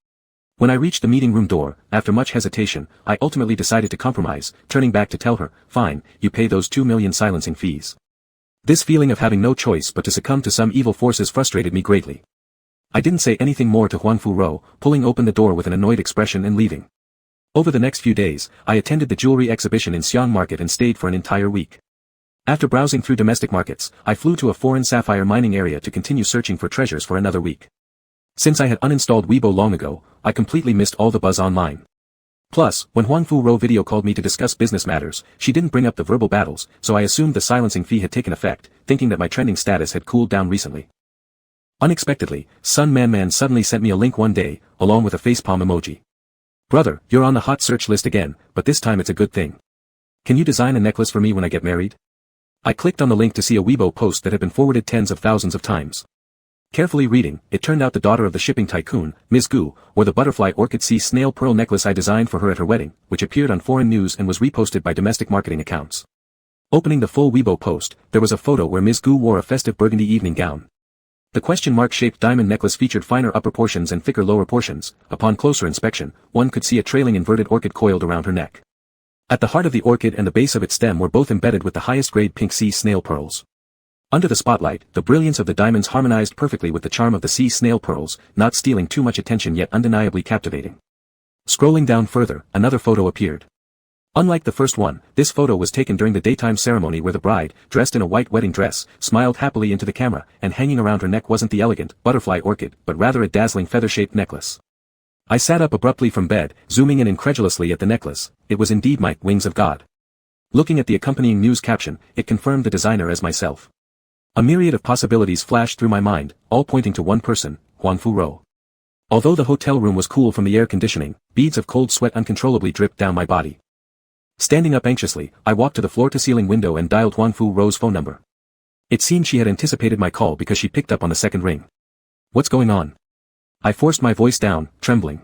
When I reached the meeting room door, after much hesitation, I ultimately decided to compromise, turning back to tell her, fine, you pay those $2 million silencing fees. This feeling of having no choice but to succumb to some evil forces frustrated me greatly. I didn't say anything more to Huang Fu Ro, pulling open the door with an annoyed expression and leaving. Over the next few days, I attended the jewelry exhibition in Xiong Market and stayed for an entire week. After browsing through domestic markets, I flew to a foreign sapphire mining area to continue searching for treasures for another week. Since I had uninstalled Weibo long ago, I completely missed all the buzz online. Plus, when Huang Fu Ro video called me to discuss business matters, she didn't bring up the verbal battles, so I assumed the silencing fee had taken effect, thinking that my trending status had cooled down recently. Unexpectedly, Sun Man Man suddenly sent me a link one day, along with a facepalm emoji. Brother, you're on the hot search list again, but this time it's a good thing. Can you design a necklace for me when I get married? I clicked on the link to see a Weibo post that had been forwarded tens of thousands of times. Carefully reading, it turned out the daughter of the shipping tycoon, Ms. Gu, wore the butterfly orchid sea snail pearl necklace I designed for her at her wedding, which appeared on foreign news and was reposted by domestic marketing accounts. Opening the full Weibo post, there was a photo where Ms. Gu wore a festive burgundy evening gown. The question mark-shaped diamond necklace featured finer upper portions and thicker lower portions. Upon closer inspection, one could see a trailing inverted orchid coiled around her neck. At the heart of the orchid and the base of its stem were both embedded with the highest grade pink sea snail pearls. Under the spotlight, the brilliance of the diamonds harmonized perfectly with the charm of the sea snail pearls, not stealing too much attention yet undeniably captivating. Scrolling down further, another photo appeared. Unlike the first one, this photo was taken during the daytime ceremony where the bride, dressed in a white wedding dress, smiled happily into the camera, and hanging around her neck wasn't the elegant, butterfly orchid, but rather a dazzling feather-shaped necklace. I sat up abruptly from bed, zooming in incredulously at the necklace. It was indeed my wings of God. Looking at the accompanying news caption, it confirmed the designer as myself. A myriad of possibilities flashed through my mind, all pointing to one person, Huangfu Rou. Although the hotel room was cool from the air conditioning, beads of cold sweat uncontrollably dripped down my body. Standing up anxiously, I walked to the floor-to-ceiling window and dialed Huangfu Rou's phone number. It seemed she had anticipated my call because she picked up on the second ring. What's going on? I forced my voice down, trembling.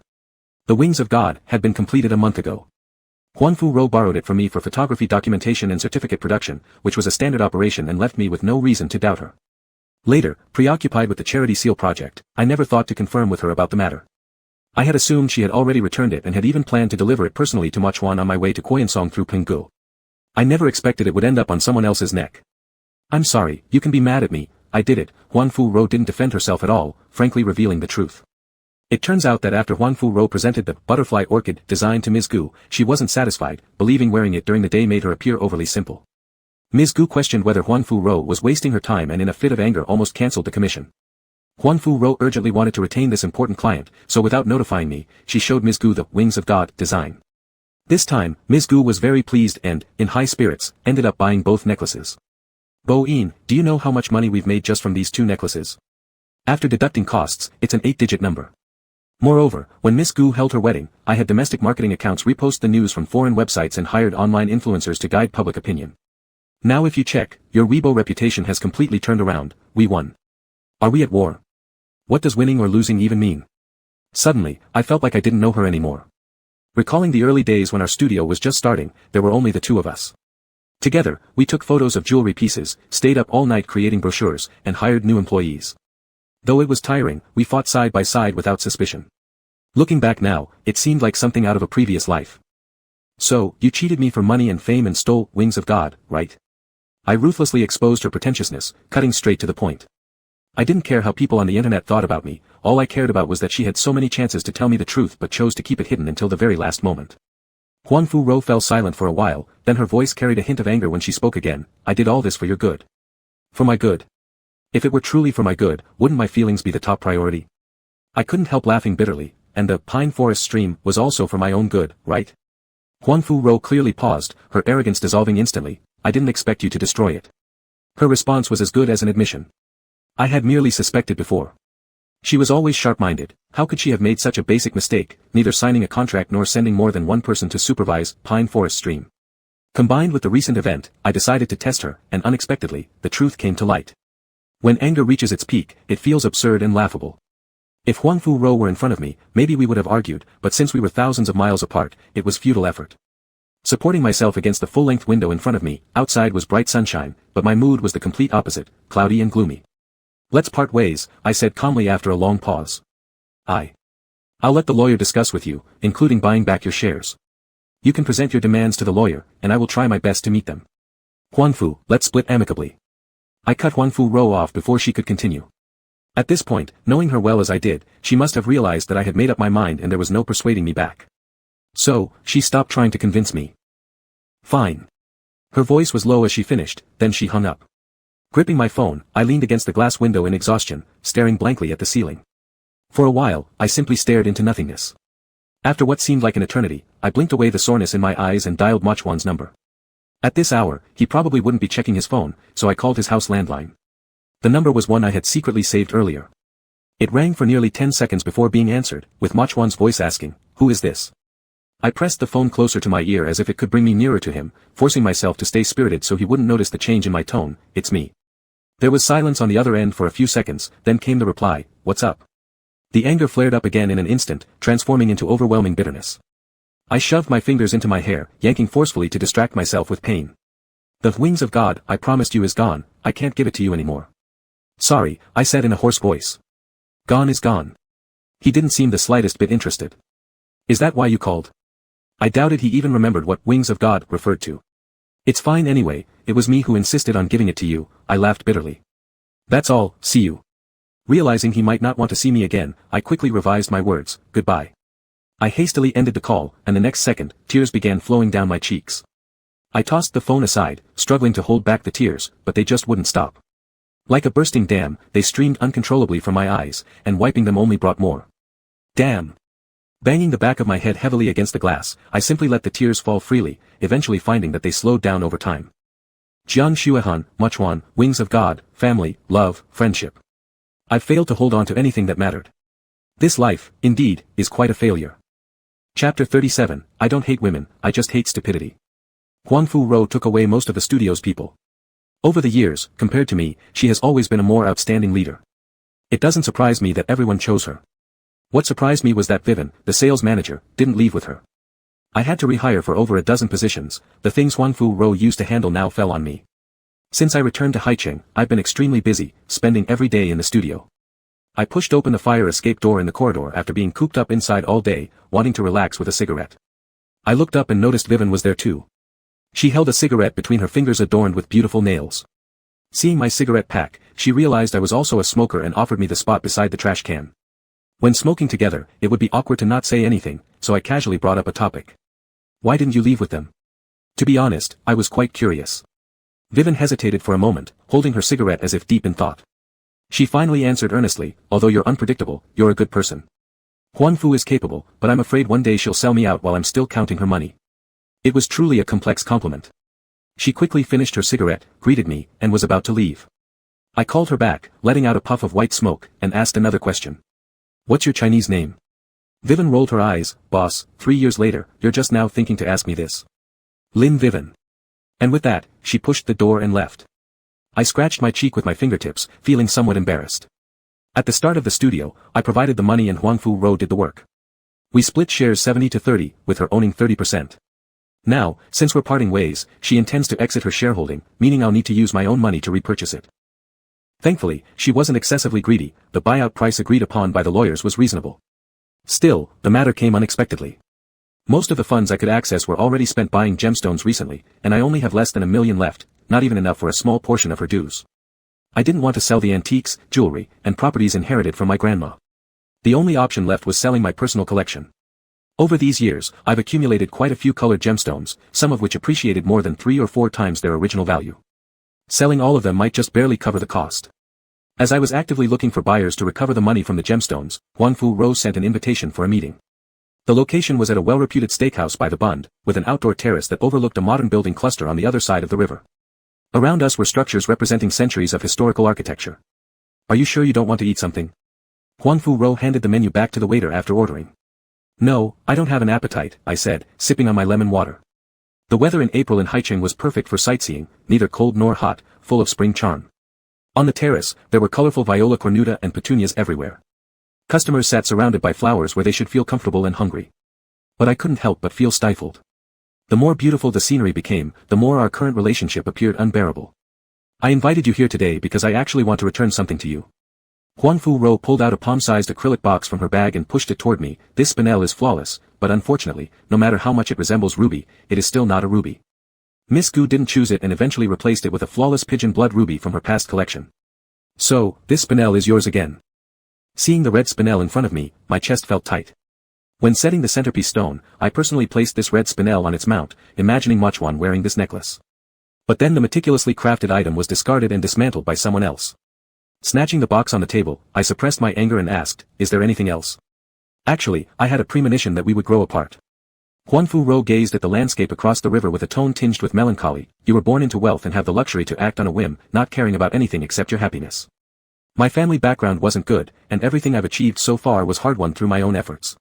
The Wings of God had been completed a month ago. Huangfu Rou borrowed it from me for photography documentation and certificate production, which was a standard operation, and left me with no reason to doubt her. Later, preoccupied with the Charity Seal project, I never thought to confirm with her about the matter. I had assumed she had already returned it and had even planned to deliver it personally to Machuan on my way to Koyansong through Pinggu. I never expected it would end up on someone else's neck. I'm sorry, you can be mad at me, I did it. Huangfu Rou didn't defend herself at all, frankly revealing the truth. It turns out that after Huangfu Rou presented the butterfly orchid design to Ms. Gu, she wasn't satisfied, believing wearing it during the day made her appear overly simple. Ms. Gu questioned whether Huangfu Rou was wasting her time and in a fit of anger almost cancelled the commission. Huangfu Rou urgently wanted to retain this important client, so without notifying me, she showed Ms. Gu the Wings of God design. This time, Ms. Gu was very pleased and, in high spirits, ended up buying both necklaces. Bo-in, do you know how much money we've made just from these 2 necklaces? After deducting costs, it's an 8-digit number. Moreover, when Miss Gu held her wedding, I had domestic marketing accounts repost the news from foreign websites and hired online influencers to guide public opinion. Now if you check, your Weibo reputation has completely turned around. We won. Are we at war? What does winning or losing even mean? Suddenly, I felt like I didn't know her anymore. Recalling the early days when our studio was just starting, there were only the 2 of us. Together, we took photos of jewelry pieces, stayed up all night creating brochures, and hired new employees. Though it was tiring, we fought side by side without suspicion. Looking back now, it seemed like something out of a previous life. So, you cheated me for money and fame and stole Wings of God, right? I ruthlessly exposed her pretentiousness, cutting straight to the point. I didn't care how people on the internet thought about me, all I cared about was that she had so many chances to tell me the truth but chose to keep it hidden until the very last moment. Huangfu Rou fell silent for a while, then her voice carried a hint of anger when she spoke again. I did all this for your good. For my good. If it were truly for my good, wouldn't my feelings be the top priority? I couldn't help laughing bitterly, and the pine forest stream was also for my own good, right? Huangfu Rou clearly paused, her arrogance dissolving instantly. I didn't expect you to destroy it. Her response was as good as an admission. I had merely suspected before. She was always sharp-minded. How could she have made such a basic mistake, neither signing a contract nor sending more than one person to supervise pine forest stream? Combined with the recent event, I decided to test her, and unexpectedly, the truth came to light. When anger reaches its peak, it feels absurd and laughable. If Huangfu Rou were in front of me, maybe we would have argued, but since we were thousands of miles apart, it was futile effort. Supporting myself against the full-length window in front of me, outside was bright sunshine, but my mood was the complete opposite, cloudy and gloomy. Let's part ways, I said calmly after a long pause. I'll let the lawyer discuss with you, including buying back your shares. You can present your demands to the lawyer, and I will try my best to meet them. Huangfu, let's split amicably. I cut Huangfu Rou off before she could continue. At this point, knowing her well as I did, she must have realized that I had made up my mind and there was no persuading me back. So, she stopped trying to convince me. Fine. Her voice was low as she finished, then she hung up. Gripping my phone, I leaned against the glass window in exhaustion, staring blankly at the ceiling. For a while, I simply stared into nothingness. After what seemed like an eternity, I blinked away the soreness in my eyes and dialed Machuan's number. At this hour, he probably wouldn't be checking his phone, so I called his house landline. The number was one I had secretly saved earlier. It rang for nearly 10 seconds before being answered, with Machuan's voice asking, "Who is this?" I pressed the phone closer to my ear as if it could bring me nearer to him, forcing myself to stay spirited so he wouldn't notice the change in my tone. "It's me." There was silence on the other end for a few seconds, then came the reply, "What's up?" The anger flared up again in an instant, transforming into overwhelming bitterness. I shoved my fingers into my hair, yanking forcefully to distract myself with pain. "The Wings of God I promised you is gone, I can't give it to you anymore." "Sorry," I said in a hoarse voice. "Gone is gone." He didn't seem the slightest bit interested. "Is that why you called?" I doubted he even remembered what Wings of God referred to. "It's fine anyway, it was me who insisted on giving it to you," I laughed bitterly. "That's all, see you." Realizing he might not want to see me again, I quickly revised my words, "Goodbye." I hastily ended the call, and the next second, tears began flowing down my cheeks. I tossed the phone aside, struggling to hold back the tears, but they just wouldn't stop. Like a bursting dam, they streamed uncontrollably from my eyes, and wiping them only brought more. "Damn! Banging the back of my head heavily against the glass, I simply let the tears fall freely, eventually finding that they slowed down over time. Jiang Xuehan, Muchuan, wings of God, family, love, friendship. I've failed to hold on to anything that mattered. This life, indeed, is quite a failure. Chapter 37, I don't hate women, I just hate stupidity. Huangfu Rou took away most of the studio's people. Over the years, compared to me, she has always been a more outstanding leader. It doesn't surprise me that everyone chose her. What surprised me was that Vivian, the sales manager, didn't leave with her. I had to rehire for over a dozen positions, the things Huangfu Rou used to handle now fell on me. Since I returned to Haicheng, I've been extremely busy, spending every day in the studio. I pushed open the fire escape door in the corridor after being cooped up inside all day, wanting to relax with a cigarette. I looked up and noticed Vivian was there too. She held a cigarette between her fingers adorned with beautiful nails. Seeing my cigarette pack, she realized I was also a smoker and offered me the spot beside the trash can. When smoking together, it would be awkward to not say anything, so I casually brought up a topic. Why didn't you leave with them? To be honest, I was quite curious. Vivian hesitated for a moment, holding her cigarette as if deep in thought. She finally answered earnestly, although you're unpredictable, you're a good person. Huangfu is capable, but I'm afraid one day she'll sell me out while I'm still counting her money. It was truly a complex compliment. She quickly finished her cigarette, greeted me, and was about to leave. I called her back, letting out a puff of white smoke, and asked another question. What's your Chinese name? Vivian rolled her eyes. Boss, 3 years later, you're just now thinking to ask me this. Lin Vivian. And with that, she pushed the door and left. I scratched my cheek with my fingertips, feeling somewhat embarrassed. At the start of the studio, I provided the money and Huangfu Rou did the work. We split shares 70-30, with her owning 30%. Now, since we're parting ways, she intends to exit her shareholding, meaning I'll need to use my own money to repurchase it. Thankfully, she wasn't excessively greedy, the buyout price agreed upon by the lawyers was reasonable. Still, the matter came unexpectedly. Most of the funds I could access were already spent buying gemstones recently, and I only have less than $1 million left, not even enough for a small portion of her dues. I didn't want to sell the antiques, jewelry, and properties inherited from my grandma. The only option left was selling my personal collection. Over these years, I've accumulated quite a few colored gemstones, some of which appreciated more than 3 or 4 times their original value. Selling all of them might just barely cover the cost. As I was actively looking for buyers to recover the money from the gemstones, Huangfu Rou sent an invitation for a meeting. The location was at a well-reputed steakhouse by the Bund, with an outdoor terrace that overlooked a modern building cluster on the other side of the river. Around us were structures representing centuries of historical architecture. Are you sure you don't want to eat something? Huangfu Rou handed the menu back to the waiter after ordering. No, I don't have an appetite, I said, sipping on my lemon water. The weather in April in Haicheng was perfect for sightseeing, neither cold nor hot, full of spring charm. On the terrace, there were colorful viola cornuta and petunias everywhere. Customers sat surrounded by flowers where they should feel comfortable and hungry. But I couldn't help but feel stifled. The more beautiful the scenery became, the more our current relationship appeared unbearable. I invited you here today because I actually want to return something to you. Huangfu Rou pulled out a palm-sized acrylic box from her bag and pushed it toward me. This spinel is flawless, but unfortunately, no matter how much it resembles ruby, it is still not a ruby. Miss Gu didn't choose it and eventually replaced it with a flawless pigeon blood ruby from her past collection. So, this spinel is yours again. Seeing the red spinel in front of me, my chest felt tight. When setting the centerpiece stone, I personally placed this red spinel on its mount, imagining Muchuan wearing this necklace. But then the meticulously crafted item was discarded and dismantled by someone else. Snatching the box on the table, I suppressed my anger and asked, is there anything else? Actually, I had a premonition that we would grow apart. Huangfu Rou gazed at the landscape across the river with a tone tinged with melancholy. You were born into wealth and have the luxury to act on a whim, not caring about anything except your happiness. My family background wasn't good, and everything I've achieved so far was hard-won through my own efforts.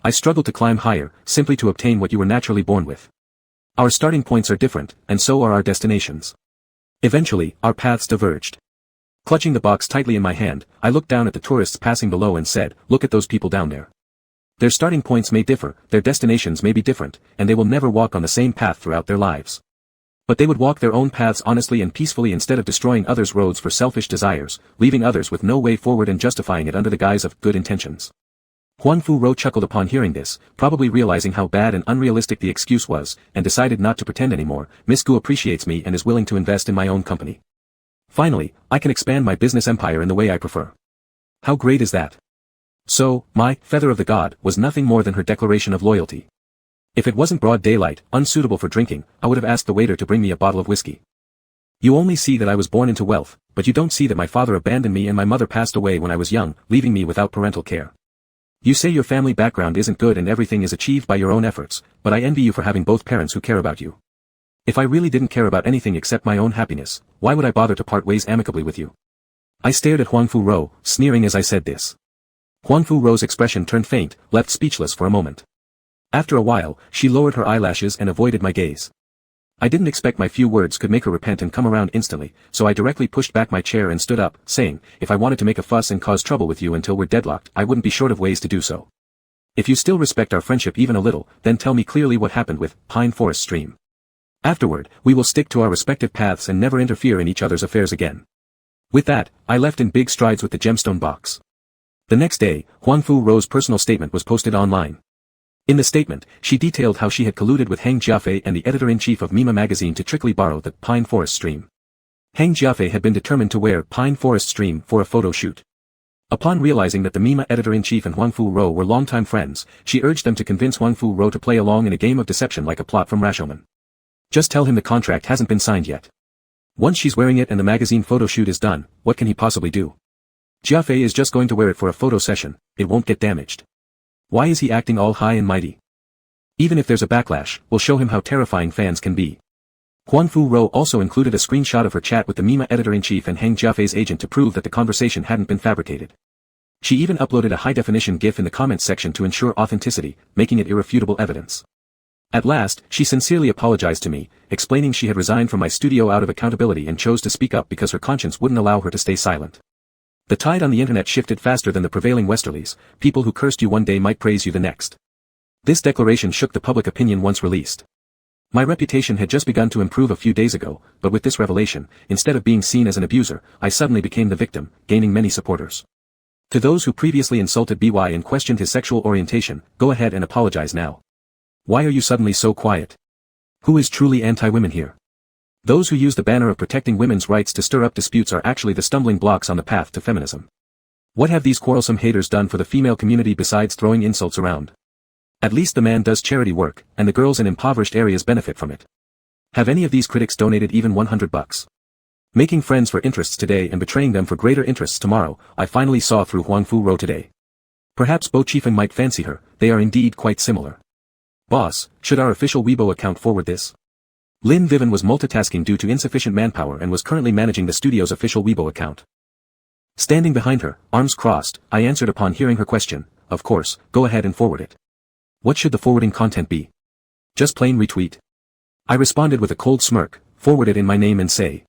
I struggled to climb higher, simply to obtain what you were naturally born with. Our starting points are different, and so are our destinations. Eventually, our paths diverged. Clutching the box tightly in my hand, I looked down at the tourists passing below and said, look at those people down there. Their starting points may differ, their destinations may be different, and they will never walk on the same path throughout their lives. But they would walk their own paths honestly and peacefully instead of destroying others' roads for selfish desires, leaving others with no way forward and justifying it under the guise of good intentions. Huangfu Rou chuckled upon hearing this, probably realizing how bad and unrealistic the excuse was, and decided not to pretend anymore. Miss Gu appreciates me and is willing to invest in my own company. Finally, I can expand my business empire in the way I prefer. How great is that? So, my feather of the god was nothing more than her declaration of loyalty. If it wasn't broad daylight, unsuitable for drinking, I would have asked the waiter to bring me a bottle of whiskey. You only see that I was born into wealth, but you don't see that my father abandoned me and my mother passed away when I was young, leaving me without parental care. You say your family background isn't good and everything is achieved by your own efforts, but I envy you for having both parents who care about you. If I really didn't care about anything except my own happiness, why would I bother to part ways amicably with you? I stared at Huangfu Rou, sneering as I said this. Huangfu Rou's expression turned faint, left speechless for a moment. After a while, she lowered her eyelashes and avoided my gaze. I didn't expect my few words could make her repent and come around instantly, so I directly pushed back my chair and stood up, saying, if I wanted to make a fuss and cause trouble with you until we're deadlocked, I wouldn't be short of ways to do so. If you still respect our friendship even a little, then tell me clearly what happened with Pine Forest Stream. Afterward, we will stick to our respective paths and never interfere in each other's affairs again. With that, I left in big strides with the gemstone box. The next day, Huangfu Rou's personal statement was posted online. In the statement, she detailed how she had colluded with Heng Jiafei and the editor-in-chief of Mima magazine to trickily borrow the Pine Forest Stream. Heng Jiafei had been determined to wear Pine Forest Stream for a photo shoot. Upon realizing that the Mima editor-in-chief and Huangfu Rou were longtime friends, she urged them to convince Huangfu Rou to play along in a game of deception like a plot from Rashomon. Just tell him the contract hasn't been signed yet. Once she's wearing it and the magazine photo shoot is done, what can he possibly do? Jiafei is just going to wear it for a photo session, it won't get damaged. Why is he acting all high and mighty? Even if there's a backlash, we'll show him how terrifying fans can be. Huangfu Rou also included a screenshot of her chat with the Mima editor-in-chief and Heng Jiafei's agent to prove that the conversation hadn't been fabricated. She even uploaded a high-definition GIF in the comments section to ensure authenticity, making it irrefutable evidence. At last, she sincerely apologized to me, explaining she had resigned from my studio out of accountability and chose to speak up because her conscience wouldn't allow her to stay silent. The tide on the internet shifted faster than the prevailing westerlies. People who cursed you one day might praise you the next. This declaration shook the public opinion once released. My reputation had just begun to improve a few days ago, but with this revelation, instead of being seen as an abuser, I suddenly became the victim, gaining many supporters. To those who previously insulted BY and questioned his sexual orientation, go ahead and apologize now. Why are you suddenly so quiet? Who is truly anti-women here? Those who use the banner of protecting women's rights to stir up disputes are actually the stumbling blocks on the path to feminism. What have these quarrelsome haters done for the female community besides throwing insults around? At least the man does charity work, and the girls in impoverished areas benefit from it. Have any of these critics donated even $100? Making friends for interests today and betraying them for greater interests tomorrow, I finally saw through Huangfu Rou today. Perhaps Bo Chiefeng might fancy her, they are indeed quite similar. Boss, should our official Weibo account forward this? Lin Vivian was multitasking due to insufficient manpower and was currently managing the studio's official Weibo account. Standing behind her, arms crossed, I answered upon hearing her question, of course, go ahead and forward it. What should the forwarding content be? Just plain retweet? I responded with a cold smirk, forward it in my name and say.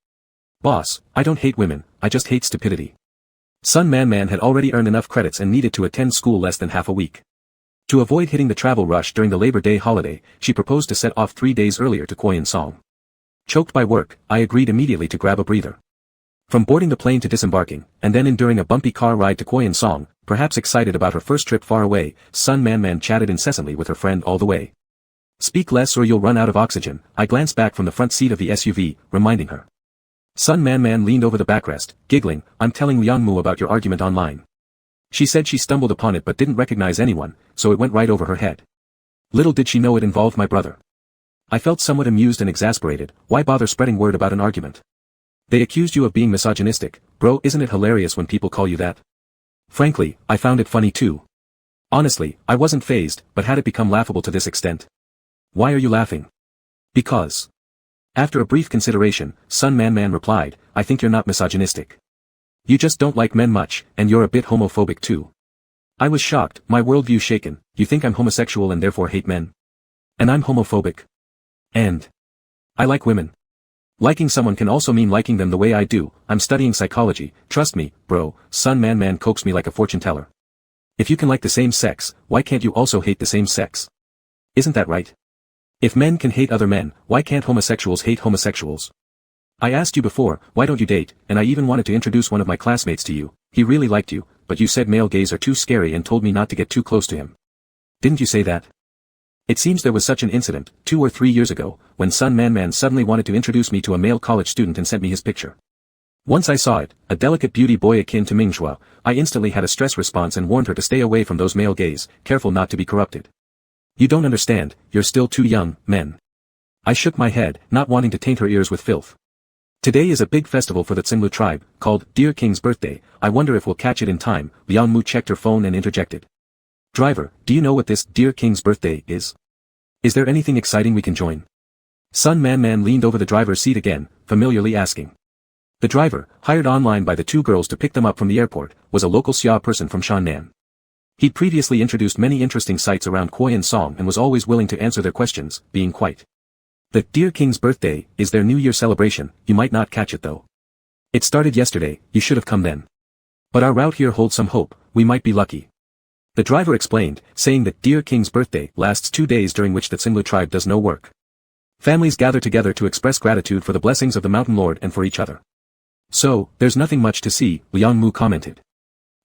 Boss, I don't hate women, I just hate stupidity. Sun Man Man had already earned enough credits and needed to attend school less than half a week. To avoid hitting the travel rush during the Labor Day holiday, she proposed to set off 3 days earlier to Koyan Song. Choked by work, I agreed immediately to grab a breather. From boarding the plane to disembarking, and then enduring a bumpy car ride to Koyan Song, perhaps excited about her first trip far away, Sun Man Man chatted incessantly with her friend all the way. Speak less or you'll run out of oxygen, I glanced back from the front seat of the SUV, reminding her. Sun Man Man leaned over the backrest, giggling, I'm telling Liang Mu about your argument online. She said she stumbled upon it but didn't recognize anyone, so it went right over her head. Little did she know it involved my brother. I felt somewhat amused and exasperated, why bother spreading word about an argument? They accused you of being misogynistic, bro, isn't it hilarious when people call you that? Frankly, I found it funny too. Honestly, I wasn't fazed, but had it become laughable to this extent? Why are you laughing? Because. After a brief consideration, Sun Man Man replied, I think you're not misogynistic. You just don't like men much, and you're a bit homophobic too. I was shocked, my worldview shaken. You think I'm homosexual and therefore hate men? And I'm homophobic. And I like women. Liking someone can also mean liking them the way I do. I'm studying psychology, trust me, bro. Sun Man Man coaxed me like a fortune teller. If you can like the same sex, why can't you also hate the same sex? Isn't that right? If men can hate other men, why can't homosexuals hate homosexuals? I asked you before, why don't you date, and I even wanted to introduce one of my classmates to you. He really liked you, but you said male gays are too scary and told me not to get too close to him. Didn't you say that? It seems there was such an incident, 2 or 3 years ago, when Sun Man Man suddenly wanted to introduce me to a male college student and sent me his picture. Once I saw it, a delicate beauty boy akin to Mingxua, I instantly had a stress response and warned her to stay away from those male gays, careful not to be corrupted. You don't understand, you're still too young, men. I shook my head, not wanting to taint her ears with filth. Today is a big festival for the Cenlu tribe, called Dear King's Birthday. I wonder if we'll catch it in time. Liang Mu checked her phone and interjected. Driver, do you know what this dear king's birthday is? Is there anything exciting we can join? Sun Man Man leaned over the driver's seat again, familiarly asking. The driver, hired online by the two girls to pick them up from the airport, was a local Xia person from Shannan. He'd previously introduced many interesting sites around Koyan Song and was always willing to answer their questions, being quite. The dear king's birthday is their New Year celebration. You might not catch it though. It started yesterday, you should have come then. But our route here holds some hope, we might be lucky. The driver explained, saying that dear king's birthday lasts 2 days during which the Cenlu tribe does no work. Families gather together to express gratitude for the blessings of the Mountain Lord and for each other. So, there's nothing much to see, Liang Mu commented.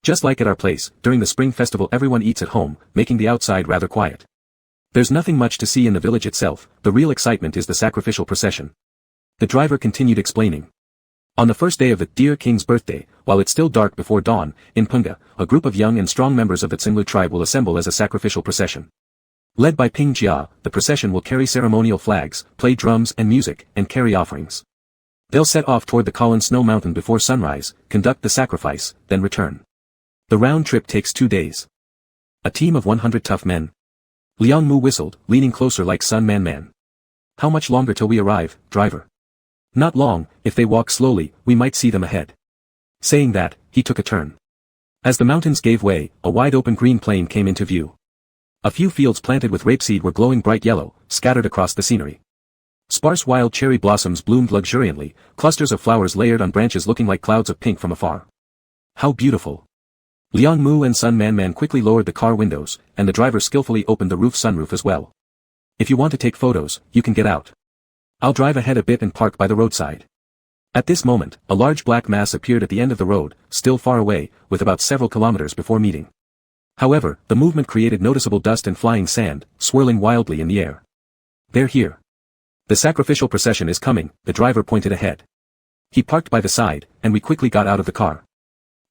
Just like at our place, during the spring festival everyone eats at home, making the outside rather quiet. There's nothing much to see in the village itself, the real excitement is the sacrificial procession. The driver continued explaining. On the first day of the dear king's birthday, while it's still dark before dawn, in Punga, a group of young and strong members of the Cenlu tribe will assemble as a sacrificial procession. Led by Ping Jia, the procession will carry ceremonial flags, play drums and music, and carry offerings. They'll set off toward the Kolin Snow Mountain before sunrise, conduct the sacrifice, then return. The round trip takes 2 days. A team of 100 tough men. Liang Mu whistled, leaning closer like Sun Man Man. How much longer till we arrive, driver? Not long, if they walk slowly, we might see them ahead. Saying that, he took a turn. As the mountains gave way, a wide open green plain came into view. A few fields planted with rapeseed were glowing bright yellow, scattered across the scenery. Sparse wild cherry blossoms bloomed luxuriantly, clusters of flowers layered on branches looking like clouds of pink from afar. How beautiful! Liang Mu and Sun Man Man quickly lowered the car windows, and the driver skillfully opened the sunroof as well. If you want to take photos, you can get out. I'll drive ahead a bit and park by the roadside. At this moment, a large black mass appeared at the end of the road, still far away, with about several kilometers before meeting. However, the movement created noticeable dust and flying sand, swirling wildly in the air. They're here. The sacrificial procession is coming, the driver pointed ahead. He parked by the side, and we quickly got out of the car.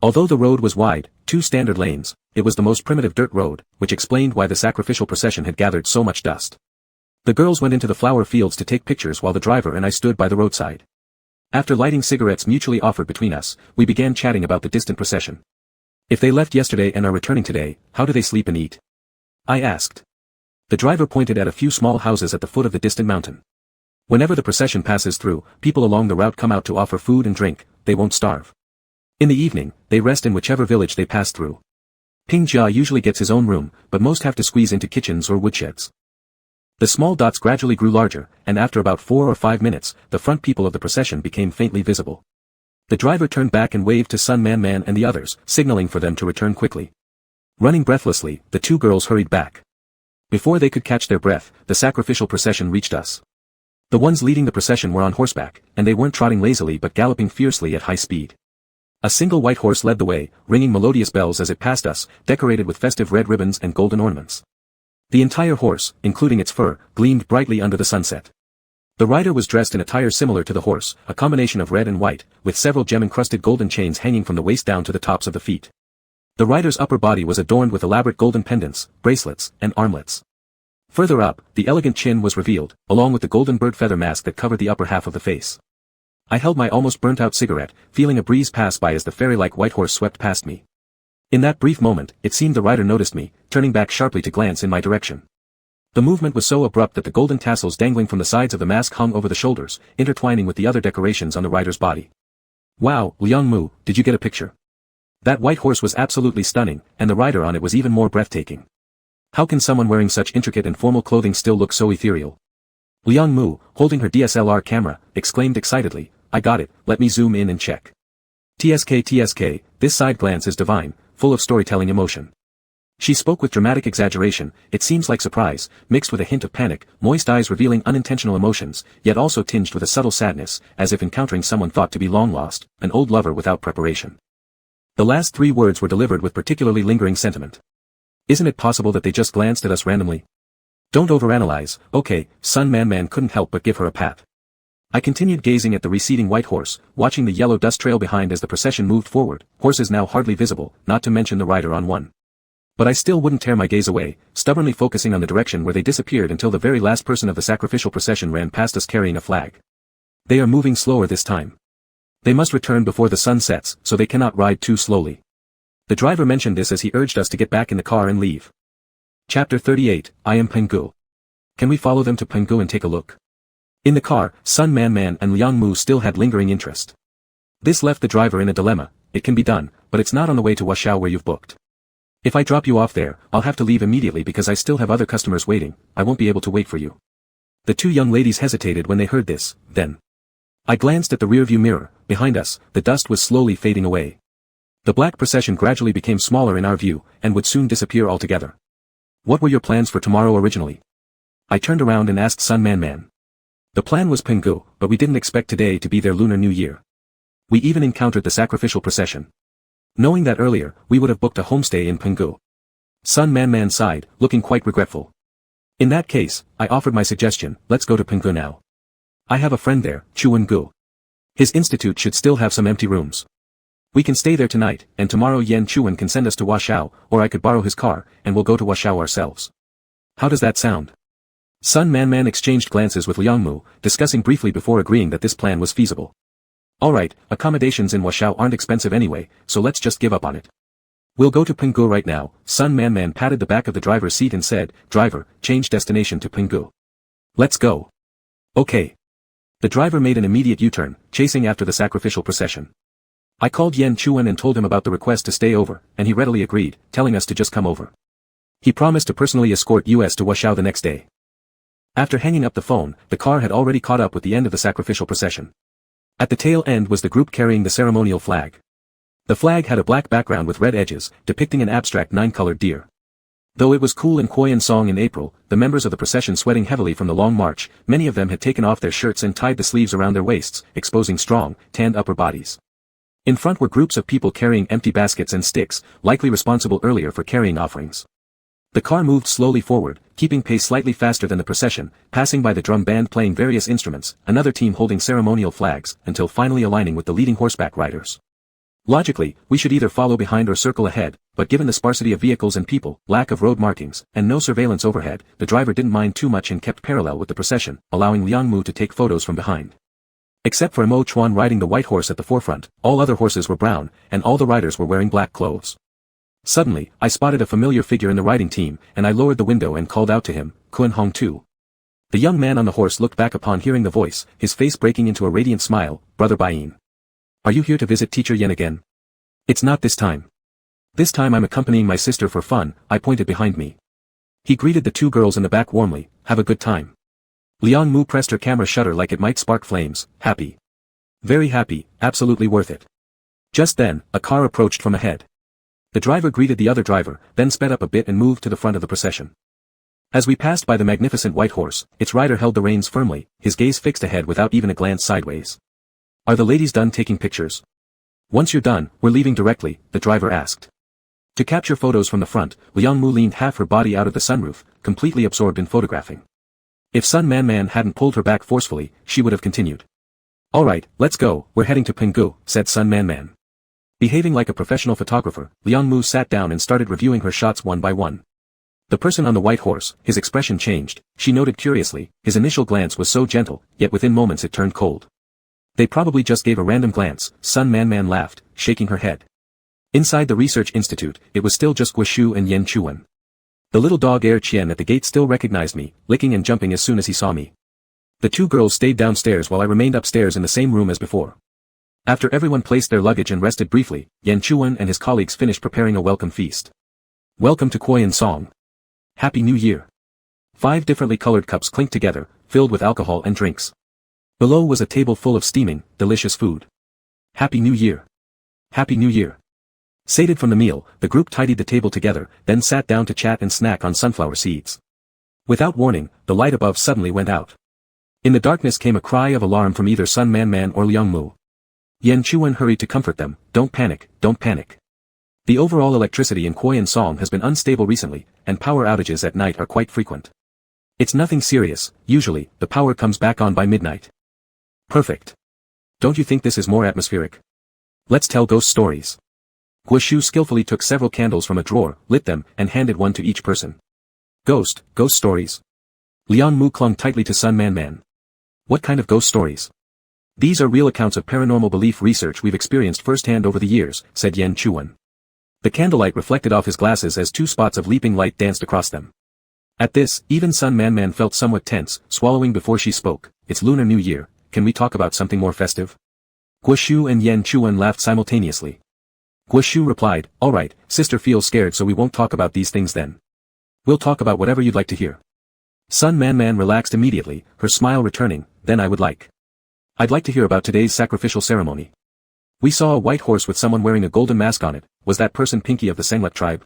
Although the road was wide, 2 standard lanes, it was the most primitive dirt road, which explained why the sacrificial procession had gathered so much dust. The girls went into the flower fields to take pictures while the driver and I stood by the roadside. After lighting cigarettes mutually offered between us, we began chatting about the distant procession. If they left yesterday and are returning today, how do they sleep and eat? I asked. The driver pointed at a few small houses at the foot of the distant mountain. Whenever the procession passes through, people along the route come out to offer food and drink, they won't starve. In the evening, they rest in whichever village they pass through. Ping Jia usually gets his own room, but most have to squeeze into kitchens or woodsheds. The small dots gradually grew larger, and after about 4 or 5 minutes, the front people of the procession became faintly visible. The driver turned back and waved to Sun Man Man and the others, signaling for them to return quickly. Running breathlessly, the 2 girls hurried back. Before they could catch their breath, the sacrificial procession reached us. The ones leading the procession were on horseback, and they weren't trotting lazily but galloping fiercely at high speed. A single white horse led the way, ringing melodious bells as it passed us, decorated with festive red ribbons and golden ornaments. The entire horse, including its fur, gleamed brightly under the sunset. The rider was dressed in attire similar to the horse, a combination of red and white, with several gem-encrusted golden chains hanging from the waist down to the tops of the feet. The rider's upper body was adorned with elaborate golden pendants, bracelets, and armlets. Further up, the elegant chin was revealed, along with the golden bird feather mask that covered the upper half of the face. I held my almost burnt-out cigarette, feeling a breeze pass by as the fairy-like white horse swept past me. In that brief moment, it seemed the rider noticed me, turning back sharply to glance in my direction. The movement was so abrupt that the golden tassels dangling from the sides of the mask hung over the shoulders, intertwining with the other decorations on the rider's body. Wow, Liang Mu, did you get a picture? That white horse was absolutely stunning, and the rider on it was even more breathtaking. How can someone wearing such intricate and formal clothing still look so ethereal? Liang Mu, holding her DSLR camera, exclaimed excitedly, I got it, let me zoom in and check. TSK, this side glance is divine, full of storytelling emotion. She spoke with dramatic exaggeration, it seems like surprise, mixed with a hint of panic, moist eyes revealing unintentional emotions, yet also tinged with a subtle sadness, as if encountering someone thought to be long lost, an old lover without preparation. The last 3 words were delivered with particularly lingering sentiment. Isn't it possible that they just glanced at us randomly? Don't overanalyze, okay, Sun Man Man couldn't help but give her a pat. I continued gazing at the receding white horse, watching the yellow dust trail behind as the procession moved forward, horses now hardly visible, not to mention the rider on one. But I still wouldn't tear my gaze away, stubbornly focusing on the direction where they disappeared until the very last person of the sacrificial procession ran past us carrying a flag. They are moving slower this time. They must return before the sun sets, so they cannot ride too slowly. The driver mentioned this as he urged us to get back in the car and leave. Chapter 38, I am Penggu. Can we follow them to Penggu and take a look? In the car, Sun Man Man and Liang Mu still had lingering interest. This left the driver in a dilemma. It can be done, but it's not on the way to Washao where you've booked. If I drop you off there, I'll have to leave immediately because I still have other customers waiting. I won't be able to wait for you. The two young ladies hesitated when they heard this, then. I glanced at the rearview mirror. Behind us, the dust was slowly fading away. The black procession gradually became smaller in our view, and would soon disappear altogether. What were your plans for tomorrow originally? I turned around and asked Sun Man Man. The plan was Penggu, but we didn't expect today to be their Lunar New Year. We even encountered the sacrificial procession. Knowing that earlier, we would have booked a homestay in Penggu. Sun Man Man sighed, looking quite regretful. In that case, I offered my suggestion, let's go to Penggu now. I have a friend there, Chuan Gu. His institute should still have some empty rooms. We can stay there tonight, and tomorrow Yan Chuan can send us to Washao, or I could borrow his car, and we'll go to Washao ourselves. How does that sound? Sun Man Man exchanged glances with Liang Mu, discussing briefly before agreeing that this plan was feasible. Alright, accommodations in Washao aren't expensive anyway, so let's just give up on it. We'll go to Penggu right now. Sun Man Man patted the back of the driver's seat and said, Driver, change destination to Penggu. Let's go. Okay. The driver made an immediate U-turn, chasing after the sacrificial procession. I called Yan Chuan and told him about the request to stay over, and he readily agreed, telling us to just come over. He promised to personally escort us to Washao the next day. After hanging up the phone, the car had already caught up with the end of the sacrificial procession. At the tail end was the group carrying the ceremonial flag. The flag had a black background with red edges, depicting an abstract 9-colored deer. Though it was cool in Koyan Song in April, the members of the procession sweating heavily from the long march, many of them had taken off their shirts and tied the sleeves around their waists, exposing strong, tanned upper bodies. In front were groups of people carrying empty baskets and sticks, likely responsible earlier for carrying offerings. The car moved slowly forward, keeping pace slightly faster than the procession, passing by the drum band playing various instruments, another team holding ceremonial flags, until finally aligning with the leading horseback riders. Logically, we should either follow behind or circle ahead, but given the sparsity of vehicles and people, lack of road markings, and no surveillance overhead, the driver didn't mind too much and kept parallel with the procession, allowing Liang Mu to take photos from behind. Except for Mo Chuan riding the white horse at the forefront, all other horses were brown, and all the riders were wearing black clothes. Suddenly, I spotted a familiar figure in the riding team, and I lowered the window and called out to him, Kun Hong Tu. The young man on the horse looked back upon hearing the voice, his face breaking into a radiant smile, Brother Bain. Are you here to visit Teacher Yen again? It's not this time. This time I'm accompanying my sister for fun. I pointed behind me. He greeted the two girls in the back warmly, have a good time. Liang Mu pressed her camera shutter like it might spark flames, happy. Very happy, absolutely worth it. Just then, a car approached from ahead. The driver greeted the other driver, then sped up a bit and moved to the front of the procession. As we passed by the magnificent white horse, its rider held the reins firmly, his gaze fixed ahead without even a glance sideways. Are the ladies done taking pictures? Once you're done, we're leaving directly, the driver asked. To capture photos from the front, Liang Mu leaned half her body out of the sunroof, completely absorbed in photographing. If Sun Man Man hadn't pulled her back forcefully, she would have continued. Alright, let's go, we're heading to Penggu, said Sun Man Man. Behaving like a professional photographer, Liang Mu sat down and started reviewing her shots one by one. The person on the white horse, his expression changed, she noted curiously, his initial glance was so gentle, yet within moments it turned cold. They probably just gave a random glance, Sun Man Man laughed, shaking her head. Inside the research institute, it was still just Guoshu and Yan Chuan. The little dog Er Qian at the gate still recognized me, licking and jumping as soon as he saw me. The two girls stayed downstairs while I remained upstairs in the same room as before. After everyone placed their luggage and rested briefly, Yan Chuan and his colleagues finished preparing a welcome feast. Welcome to Koyan Song. Happy New Year. 5 differently colored cups clinked together, filled with alcohol and drinks. Below was a table full of steaming, delicious food. Happy New Year. Happy New Year. Sated from the meal, the group tidied the table together, then sat down to chat and snack on sunflower seeds. Without warning, the light above suddenly went out. In the darkness came a cry of alarm from either Sun Man Man or Liang Mu. Yan Chuan hurried to comfort them, don't panic, don't panic. The overall electricity in Koyan Song has been unstable recently, and power outages at night are quite frequent. It's nothing serious, usually, the power comes back on by midnight. Perfect. Don't you think this is more atmospheric? Let's tell ghost stories. Guoshu skillfully took several candles from a drawer, lit them, and handed one to each person. Ghost stories. Liang Mu clung tightly to Sun Man Man. What kind of ghost stories? These are real accounts of paranormal belief research we've experienced firsthand over the years, said Yan Chuan. The candlelight reflected off his glasses as 2 spots of leaping light danced across them. At this, even Sun Man felt somewhat tense, swallowing before she spoke. It's Lunar New Year, can we talk about something more festive? Guoshu and Yan Chuan laughed simultaneously. Guoshu replied, alright, sister feels scared so we won't talk about these things then. We'll talk about whatever you'd like to hear. Sun Man relaxed immediately, her smile returning, then I'd like to hear about today's sacrificial ceremony. We saw a white horse with someone wearing a golden mask on it, was that person Pinky of the Senglet tribe?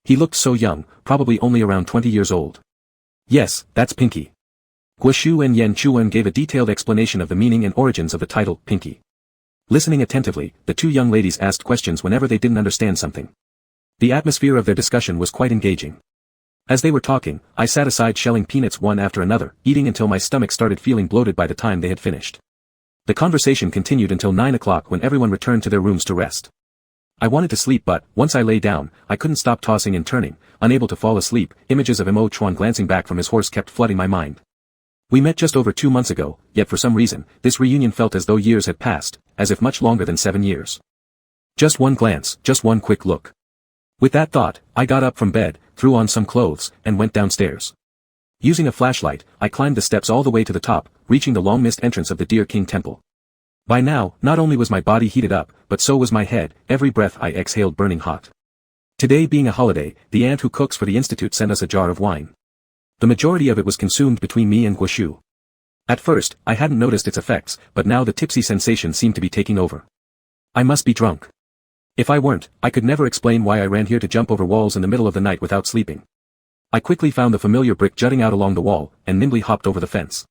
He looked so young, probably only around 20 years old. Yes, that's Pinky. Guoshu and Yan Chuan gave a detailed explanation of the meaning and origins of the title, Pinky. Listening attentively, the two young ladies asked questions whenever they didn't understand something. The atmosphere of their discussion was quite engaging. As they were talking, I sat aside shelling peanuts one after another, eating until my stomach started feeling bloated by the time they had finished. The conversation continued until 9 o'clock when everyone returned to their rooms to rest. I wanted to sleep but, once I lay down, I couldn't stop tossing and turning, unable to fall asleep. Images of Mo Chuan glancing back from his horse kept flooding my mind. We met just over 2 months ago, yet for some reason, this reunion felt as though years had passed, as if much longer than 7 years. Just one glance, just one quick look. With that thought, I got up from bed, threw on some clothes, and went downstairs. Using a flashlight, I climbed the steps all the way to the top, reaching the long-missed entrance of the Deer King Temple. By now, not only was my body heated up, but so was my head, every breath I exhaled burning hot. Today being a holiday, the aunt who cooks for the institute sent us a jar of wine. The majority of it was consumed between me and Guoshu. At first, I hadn't noticed its effects, but now the tipsy sensation seemed to be taking over. I must be drunk. If I weren't, I could never explain why I ran here to jump over walls in the middle of the night without sleeping. I quickly found the familiar brick jutting out along the wall, and nimbly hopped over the fence.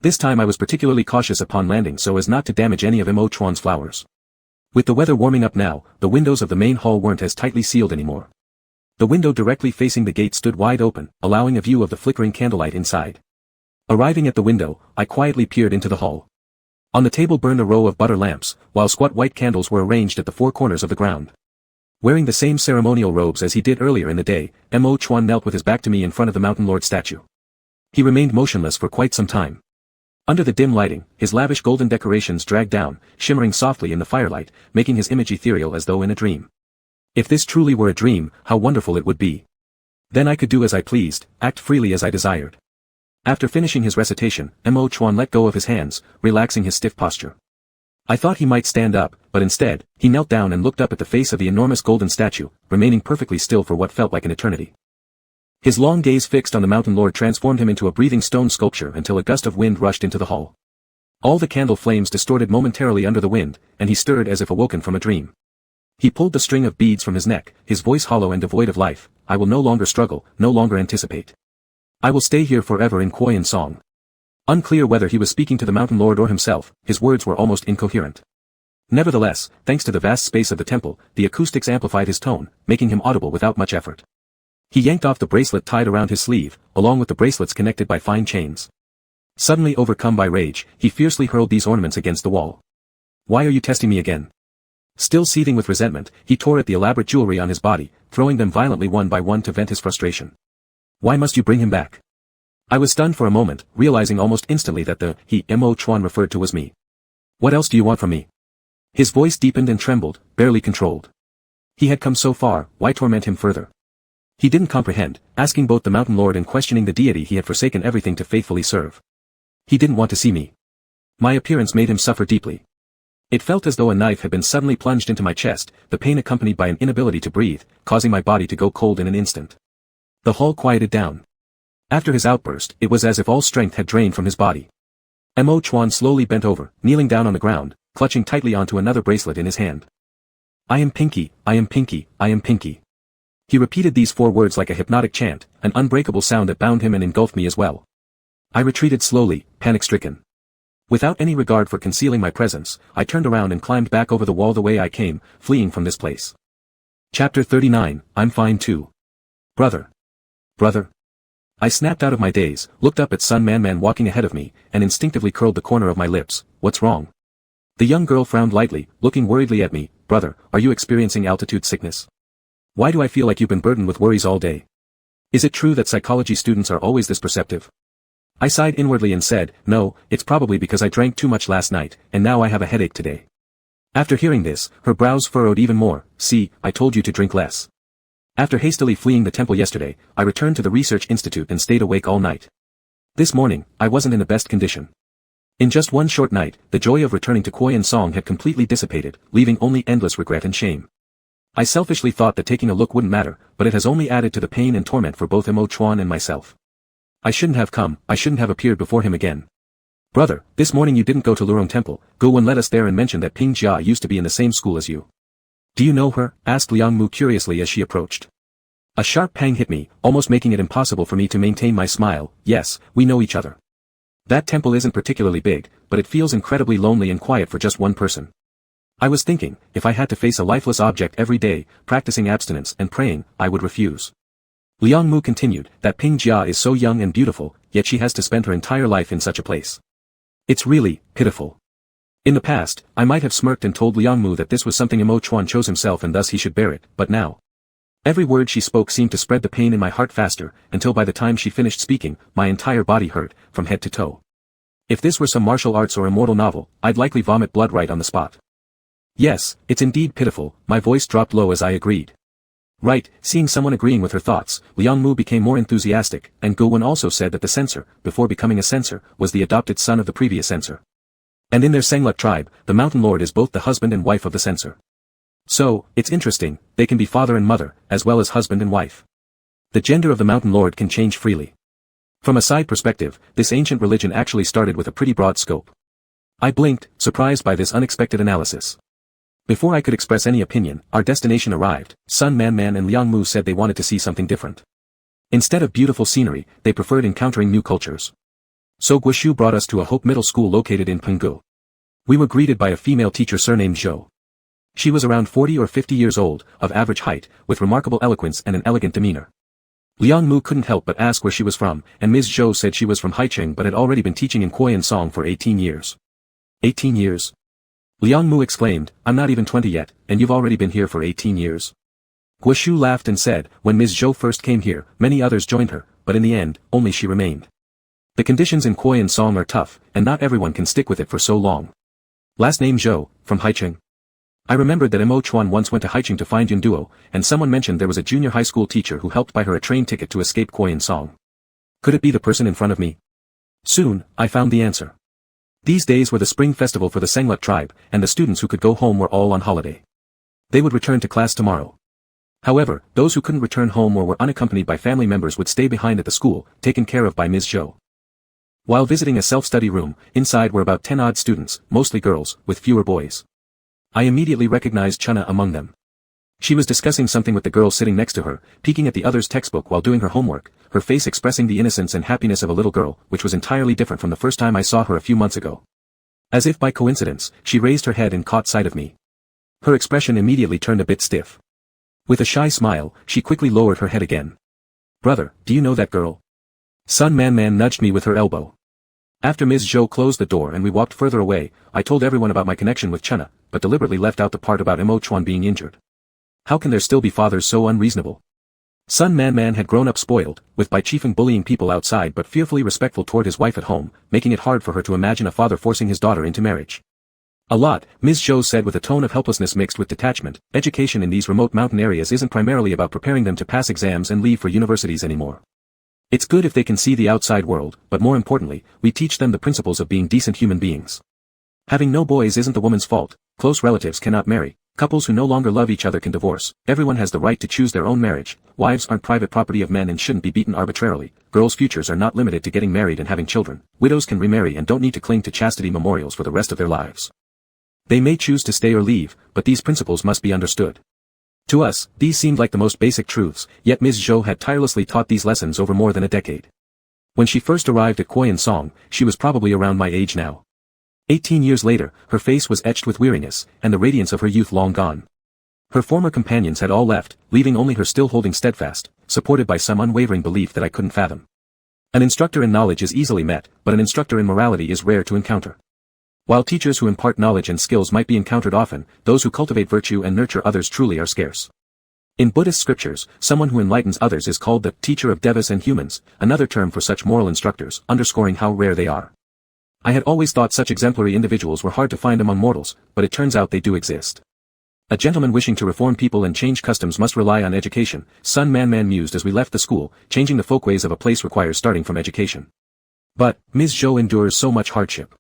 This time I was particularly cautious upon landing so as not to damage any of Mo Chuan's flowers. With the weather warming up now, the windows of the main hall weren't as tightly sealed anymore. The window directly facing the gate stood wide open, allowing a view of the flickering candlelight inside. Arriving at the window, I quietly peered into the hall. On the table burned a row of butter lamps, while squat white candles were arranged at the four corners of the ground. Wearing the same ceremonial robes as he did earlier in the day, Mo Chuan knelt with his back to me in front of the Mountain Lord statue. He remained motionless for quite some time. Under the dim lighting, his lavish golden decorations dragged down, shimmering softly in the firelight, making his image ethereal as though in a dream. If this truly were a dream, how wonderful it would be. Then I could do as I pleased, act freely as I desired. After finishing his recitation, Mo Chuan let go of his hands, relaxing his stiff posture. I thought he might stand up, but instead, he knelt down and looked up at the face of the enormous golden statue, remaining perfectly still for what felt like an eternity. His long gaze fixed on the Mountain Lord transformed him into a breathing stone sculpture until a gust of wind rushed into the hall. All the candle flames distorted momentarily under the wind, and he stirred as if awoken from a dream. He pulled the string of beads from his neck, his voice hollow and devoid of life. I will no longer struggle, no longer anticipate. I will stay here forever in Koyan song. Unclear whether he was speaking to the Mountain Lord or himself, his words were almost incoherent. Nevertheless, thanks to the vast space of the temple, the acoustics amplified his tone, making him audible without much effort. He yanked off the bracelet tied around his sleeve, along with the bracelets connected by fine chains. Suddenly overcome by rage, he fiercely hurled these ornaments against the wall. Why are you testing me again? Still seething with resentment, he tore at the elaborate jewelry on his body, throwing them violently one by one to vent his frustration. Why must you bring him back? I was stunned for a moment, realizing almost instantly that the Mo Chuan referred to was me. What else do you want from me? His voice deepened and trembled, barely controlled. He had come so far, why torment him further? He didn't comprehend, asking both the Mountain Lord and questioning the deity he had forsaken everything to faithfully serve. He didn't want to see me. My appearance made him suffer deeply. It felt as though a knife had been suddenly plunged into my chest, the pain accompanied by an inability to breathe, causing my body to go cold in an instant. The hall quieted down. After his outburst, it was as if all strength had drained from his body. Mo Chuan slowly bent over, kneeling down on the ground, clutching tightly onto another bracelet in his hand. I am Pinky, I am Pinky, I am Pinky. He repeated these 4 words like a hypnotic chant, an unbreakable sound that bound him and engulfed me as well. I retreated slowly, panic-stricken. Without any regard for concealing my presence, I turned around and climbed back over the wall the way I came, fleeing from this place. Chapter 39, I'm fine too. Brother. Brother. I snapped out of my daze, looked up at Sun Man walking ahead of me, and instinctively curled the corner of my lips. What's wrong? The young girl frowned lightly, looking worriedly at me. Brother, are you experiencing altitude sickness? Why do I feel like you've been burdened with worries all day? Is it true that psychology students are always this perceptive? I sighed inwardly and said, no, it's probably because I drank too much last night, and now I have a headache today. After hearing this, her brows furrowed even more. See, I told you to drink less. After hastily fleeing the temple yesterday, I returned to the research institute and stayed awake all night. This morning, I wasn't in the best condition. In just one short night, the joy of returning to Koyan Song had completely dissipated, leaving only endless regret and shame. I selfishly thought that taking a look wouldn't matter, but it has only added to the pain and torment for both Mo Chuan and myself. I shouldn't have come, I shouldn't have appeared before him again. Brother, this morning you didn't go to Lurong Temple. Guwen led us there and mentioned that Ping Jia used to be in the same school as you. Do you know her? Asked Liang Mu curiously as she approached. A sharp pang hit me, almost making it impossible for me to maintain my smile. Yes, we know each other. That temple isn't particularly big, but it feels incredibly lonely and quiet for just one person. I was thinking, if I had to face a lifeless object every day, practicing abstinence and praying, I would refuse. Liang Mu continued, that Ping Jia is so young and beautiful, yet she has to spend her entire life in such a place. It's really pitiful. In the past, I might have smirked and told Liang Mu that this was something Mo Chuan chose himself and thus he should bear it, but now. Every word she spoke seemed to spread the pain in my heart faster, until by the time she finished speaking, my entire body hurt, from head to toe. If this were some martial arts or immortal novel, I'd likely vomit blood right on the spot. Yes, it's indeed pitiful, my voice dropped low as I agreed. Right, seeing someone agreeing with her thoughts, Liang Mu became more enthusiastic, and Guwen also said that the censor, before becoming a censor, was the adopted son of the previous censor. And in their Cenlu tribe, the mountain lord is both the husband and wife of the censor. So, it's interesting, they can be father and mother, as well as husband and wife. The gender of the mountain lord can change freely. From a side perspective, this ancient religion actually started with a pretty broad scope. I blinked, surprised by this unexpected analysis. Before I could express any opinion, our destination arrived. Sun Man Man and Liang Mu said they wanted to see something different. Instead of beautiful scenery, they preferred encountering new cultures. So Guishu brought us to a Hope Middle School located in Penggu. We were greeted by a female teacher surnamed Zhou. She was around 40 or 50 years old, of average height, with remarkable eloquence and an elegant demeanor. Liang Mu couldn't help but ask where she was from, and Ms. Zhou said she was from Haicheng but had already been teaching in Koyan Song for 18 years. 18 years? Liang Mu exclaimed, I'm not even 20 yet, and you've already been here for 18 years. Guishu laughed and said, when Ms. Zhou first came here, many others joined her, but in the end, only she remained. The conditions in Koyan Song are tough, and not everyone can stick with it for so long. Last name Zhou, from Haicheng. I remembered that Mo Chuan once went to Haicheng to find Yunduo, and someone mentioned there was a junior high school teacher who helped buy her a train ticket to escape Koyan Song. Could it be the person in front of me? Soon, I found the answer. These days were the spring festival for the Cenlu tribe, and the students who could go home were all on holiday. They would return to class tomorrow. However, those who couldn't return home or were unaccompanied by family members would stay behind at the school, taken care of by Ms. Zhou. While visiting a self-study room, inside were about 10 odd students, mostly girls, with fewer boys. I immediately recognized Chuna among them. She was discussing something with the girl sitting next to her, peeking at the other's textbook while doing her homework, her face expressing the innocence and happiness of a little girl, which was entirely different from the first time I saw her a few months ago. As if by coincidence, she raised her head and caught sight of me. Her expression immediately turned a bit stiff. With a shy smile, she quickly lowered her head again. Brother, do you know that girl? Sun Man Man nudged me with her elbow. After Ms. Zhou closed the door and we walked further away, I told everyone about my connection with Chuna, but deliberately left out the part about Mo Chuan being injured. How can there still be fathers so unreasonable? Sun Man Man had grown up spoiled, with by chiefing bullying people outside but fearfully respectful toward his wife at home, making it hard for her to imagine a father forcing his daughter into marriage. A lot, Ms. Zhou said with a tone of helplessness mixed with detachment. Education in these remote mountain areas isn't primarily about preparing them to pass exams and leave for universities anymore. It's good if they can see the outside world, but more importantly, we teach them the principles of being decent human beings. Having no boys isn't the woman's fault, close relatives cannot marry, couples who no longer love each other can divorce, everyone has the right to choose their own marriage, wives aren't private property of men and shouldn't be beaten arbitrarily, girls' futures are not limited to getting married and having children, widows can remarry and don't need to cling to chastity memorials for the rest of their lives. They may choose to stay or leave, but these principles must be understood. To us, these seemed like the most basic truths, yet Ms. Zhou had tirelessly taught these lessons over more than a decade. When she first arrived at Koyan Song, she was probably around my age now. 18 years later, her face was etched with weariness, and the radiance of her youth long gone. Her former companions had all left, leaving only her still holding steadfast, supported by some unwavering belief that I couldn't fathom. An instructor in knowledge is easily met, but an instructor in morality is rare to encounter. While teachers who impart knowledge and skills might be encountered often, those who cultivate virtue and nurture others truly are scarce. In Buddhist scriptures, someone who enlightens others is called the teacher of devas and humans, another term for such moral instructors, underscoring how rare they are. I had always thought such exemplary individuals were hard to find among mortals, but it turns out they do exist. A gentleman wishing to reform people and change customs must rely on education, Sun Man mused as we left the school. Changing the folkways of a place requires starting from education. But, Ms. Zhou endures so much hardship.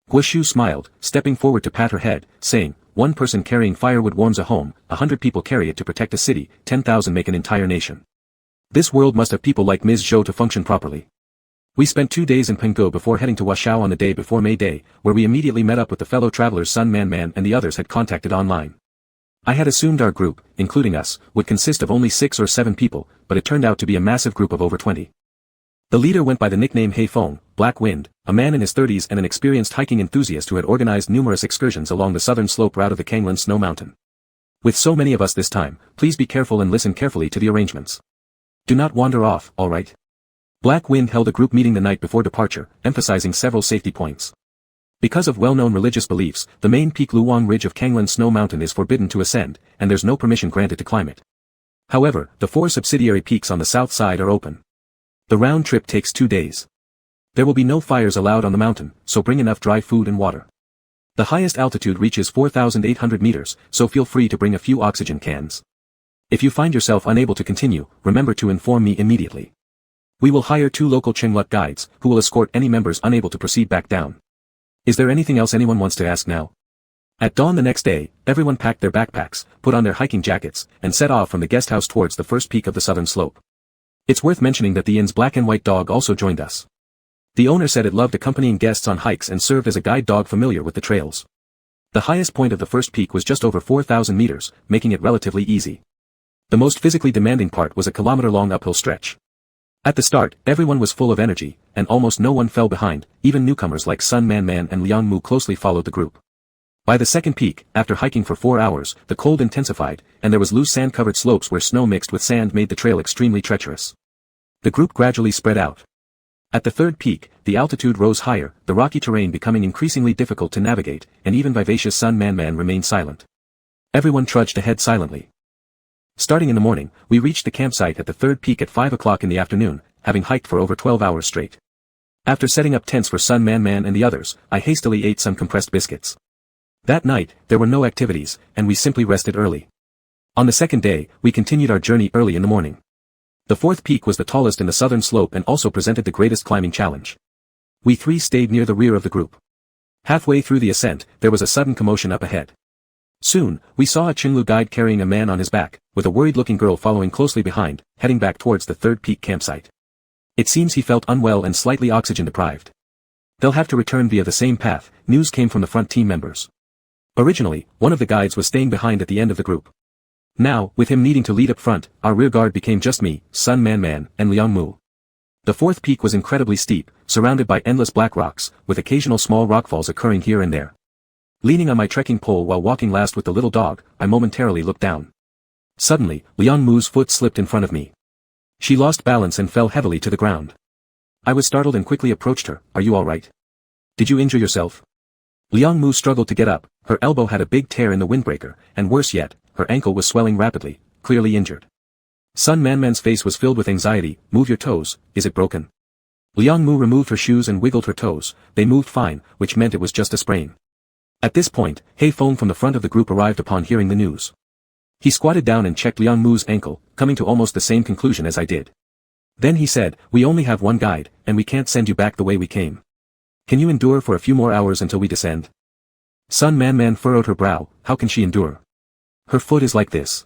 Guoshu smiled, stepping forward to pat her head, saying, one person carrying firewood warms a home, 100 people carry it to protect a city, 10,000 make an entire nation. This world must have people like Ms. Zhou to function properly. We spent 2 days in Penghu before heading to Washao on the day before May Day, where we immediately met up with the fellow travelers Sun Man and the others had contacted online. I had assumed our group, including us, would consist of only 6 or 7 people, but it turned out to be a massive group of over 20. The leader went by the nickname Heifeng, Black Wind, a man in his 30s and an experienced hiking enthusiast who had organized numerous excursions along the southern slope route of the Kanglan Snow Mountain. With so many of us this time, please be careful and listen carefully to the arrangements. Do not wander off, alright? Black Wind held a group meeting the night before departure, emphasizing several safety points. Because of well-known religious beliefs, the main peak Luwang Ridge of Kanglan Snow Mountain is forbidden to ascend, and there's no permission granted to climb it. However, the 4 subsidiary peaks on the south side are open. The round trip takes 2 days. There will be no fires allowed on the mountain, so bring enough dry food and water. The highest altitude reaches 4,800 meters, so feel free to bring a few oxygen cans. If you find yourself unable to continue, remember to inform me immediately. We will hire 2 local Qinglut guides, who will escort any members unable to proceed back down. Is there anything else anyone wants to ask now? At dawn the next day, everyone packed their backpacks, put on their hiking jackets, and set off from the guest house towards the first peak of the southern slope. It's worth mentioning that the inn's black and white dog also joined us. The owner said it loved accompanying guests on hikes and served as a guide dog familiar with the trails. The highest point of the first peak was just over 4,000 meters, making it relatively easy. The most physically demanding part was a kilometer-long uphill stretch. At the start, everyone was full of energy, and almost no one fell behind, even newcomers like Sun Man and Liang Mu closely followed the group. By the second peak, after hiking for 4 hours, the cold intensified, and there was loose sand-covered slopes where snow mixed with sand made the trail extremely treacherous. The group gradually spread out. At the third peak, the altitude rose higher, the rocky terrain becoming increasingly difficult to navigate, and even vivacious Sun Man remained silent. Everyone trudged ahead silently. Starting in the morning, we reached the campsite at the third peak at 5 o'clock in the afternoon, having hiked for over 12 hours straight. After setting up tents for Sun Man and the others, I hastily ate some compressed biscuits. That night, there were no activities, and we simply rested early. On the second day, we continued our journey early in the morning. The fourth peak was the tallest in the southern slope and also presented the greatest climbing challenge. We 3 stayed near the rear of the group. Halfway through the ascent, there was a sudden commotion up ahead. Soon, we saw a Cenlu guide carrying a man on his back, with a worried-looking girl following closely behind, heading back towards the third peak campsite. It seems he felt unwell and slightly oxygen-deprived. They'll have to return via the same path, news came from the front team members. Originally, one of the guides was staying behind at the end of the group. Now, with him needing to lead up front, our rear guard became just me, Sun Man and Liang Mu. The fourth peak was incredibly steep, surrounded by endless black rocks, with occasional small rockfalls occurring here and there. Leaning on my trekking pole while walking last with the little dog, I momentarily looked down. Suddenly, Liang Mu's foot slipped in front of me. She lost balance and fell heavily to the ground. I was startled and quickly approached her. Are you all right? Did you injure yourself? Liang Mu struggled to get up, her elbow had a big tear in the windbreaker, and worse yet, her ankle was swelling rapidly, clearly injured. Sun Man's face was filled with anxiety. Move your toes, is it broken? Liang Mu removed her shoes and wiggled her toes, they moved fine, which meant it was just a sprain. At this point, Heifeng from the front of the group arrived upon hearing the news. He squatted down and checked Liang Mu's ankle, coming to almost the same conclusion as I did. Then he said, we only have one guide, and we can't send you back the way we came. Can you endure for a few more hours until we descend? Sun Man furrowed her brow. How can she endure? Her foot is like this.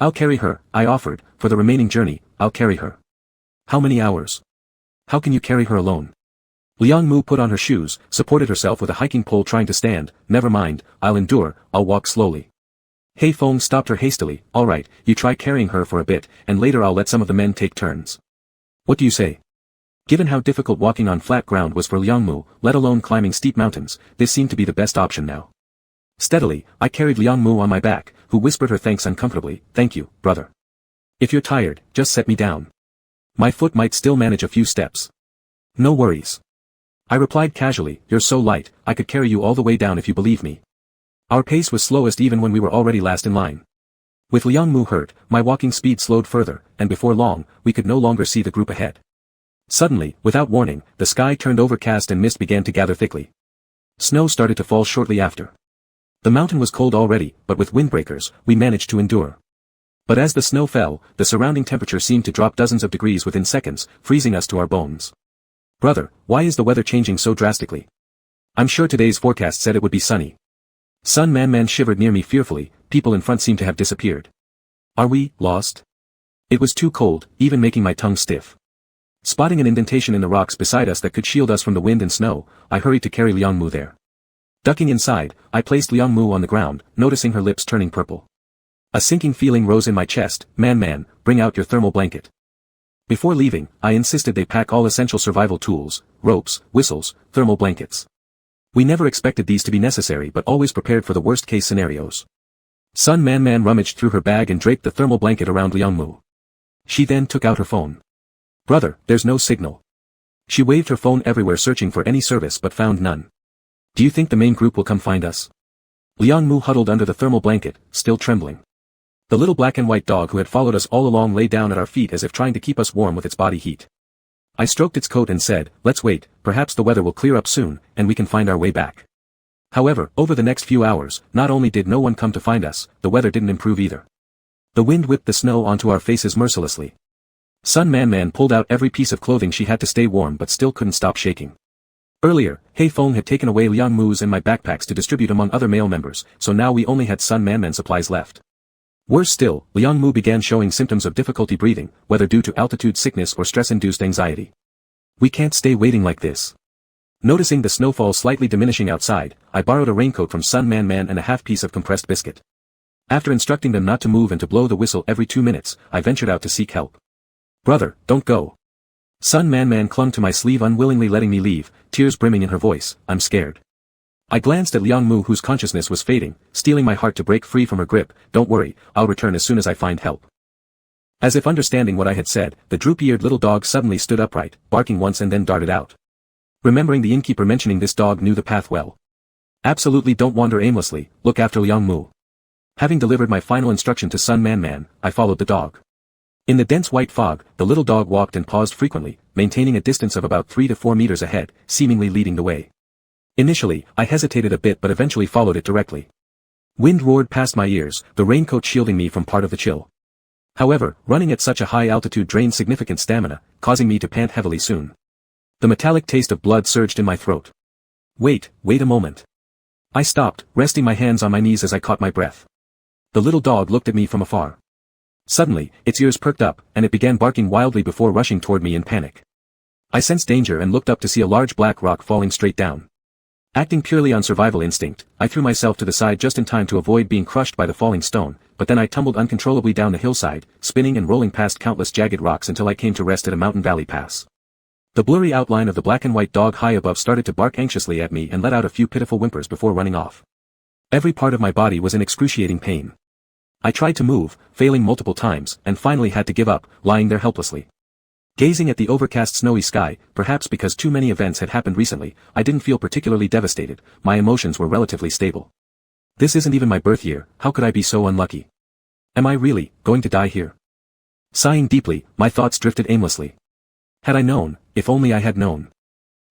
I'll carry her, I offered, for the remaining journey, I'll carry her. How many hours? How can you carry her alone? Liang Mu put on her shoes, supported herself with a hiking pole trying to stand. Never mind, I'll endure, I'll walk slowly. Heifeng stopped her hastily. Alright, you try carrying her for a bit, and later I'll let some of the men take turns. What do you say? Given how difficult walking on flat ground was for Liang Mu, let alone climbing steep mountains, this seemed to be the best option now. Steadily, I carried Liang Mu on my back, who whispered her thanks uncomfortably. Thank you, brother. If you're tired, just set me down. My foot might still manage a few steps. No worries. I replied casually, you're so light, I could carry you all the way down if you believe me. Our pace was slowest even when we were already last in line. With Liang Mu hurt, my walking speed slowed further, and before long, we could no longer see the group ahead. Suddenly, without warning, the sky turned overcast and mist began to gather thickly. Snow started to fall shortly after. The mountain was cold already, but with windbreakers, we managed to endure. But as the snow fell, the surrounding temperature seemed to drop dozens of degrees within seconds, freezing us to our bones. Brother, why is the weather changing so drastically? I'm sure today's forecast said it would be sunny. Sun Man shivered near me fearfully, people in front seemed to have disappeared. Are we lost? It was too cold, even making my tongue stiff. Spotting an indentation in the rocks beside us that could shield us from the wind and snow, I hurried to carry Liangmu there. Ducking inside, I placed Liangmu on the ground, noticing her lips turning purple. A sinking feeling rose in my chest. Man, bring out your thermal blanket. Before leaving, I insisted they pack all essential survival tools, ropes, whistles, thermal blankets. We never expected these to be necessary but always prepared for the worst-case scenarios. Sun Man rummaged through her bag and draped the thermal blanket around Liangmu. She then took out her phone. Brother, there's no signal. She waved her phone everywhere searching for any service but found none. Do you think the main group will come find us? Liangmu huddled under the thermal blanket, still trembling. The little black and white dog who had followed us all along lay down at our feet as if trying to keep us warm with its body heat. I stroked its coat and said, let's wait, perhaps the weather will clear up soon, and we can find our way back. However, over the next few hours, not only did no one come to find us, the weather didn't improve either. The wind whipped the snow onto our faces mercilessly. Sun Man pulled out every piece of clothing she had to stay warm but still couldn't stop shaking. Earlier, Hei Feng had taken away Liangmu's and my backpacks to distribute among other male members, so now we only had Sun Man supplies left. Worse still, Liangmu began showing symptoms of difficulty breathing, whether due to altitude sickness or stress-induced anxiety. We can't stay waiting like this. Noticing the snowfall slightly diminishing outside, I borrowed a raincoat from Sun Man and a half-piece of compressed biscuit. After instructing them not to move and to blow the whistle every 2 minutes, I ventured out to seek help. Brother, don't go. Sun Man clung to my sleeve unwillingly letting me leave, tears brimming in her voice. I'm scared. I glanced at Liangmu whose consciousness was fading, steeling my heart to break free from her grip. Don't worry, I'll return as soon as I find help. As if understanding what I had said, the droopy-eared little dog suddenly stood upright, barking once and then darted out. Remembering the innkeeper mentioning this dog knew the path well. Absolutely don't wander aimlessly, look after Liangmu. Having delivered my final instruction to Sun Man, I followed the dog. In the dense white fog, the little dog walked and paused frequently, maintaining a distance of about 3 to 4 meters ahead, seemingly leading the way. Initially, I hesitated a bit but eventually followed it directly. Wind roared past my ears, the raincoat shielding me from part of the chill. However, running at such a high altitude drained significant stamina, causing me to pant heavily soon. The metallic taste of blood surged in my throat. Wait a moment. I stopped, resting my hands on my knees as I caught my breath. The little dog looked at me from afar. Suddenly, its ears perked up, and it began barking wildly before rushing toward me in panic. I sensed danger and looked up to see a large black rock falling straight down. Acting purely on survival instinct, I threw myself to the side just in time to avoid being crushed by the falling stone, but then I tumbled uncontrollably down the hillside, spinning and rolling past countless jagged rocks until I came to rest at a mountain valley pass. The blurry outline of the black and white dog high above started to bark anxiously at me and let out a few pitiful whimpers before running off. Every part of my body was in excruciating pain. I tried to move, failing multiple times, and finally had to give up, lying there helplessly. Gazing at the overcast snowy sky, perhaps because too many events had happened recently, I didn't feel particularly devastated, my emotions were relatively stable. This isn't even my birth year, how could I be so unlucky? Am I really going to die here? Sighing deeply, my thoughts drifted aimlessly. Had I known, if only I had known.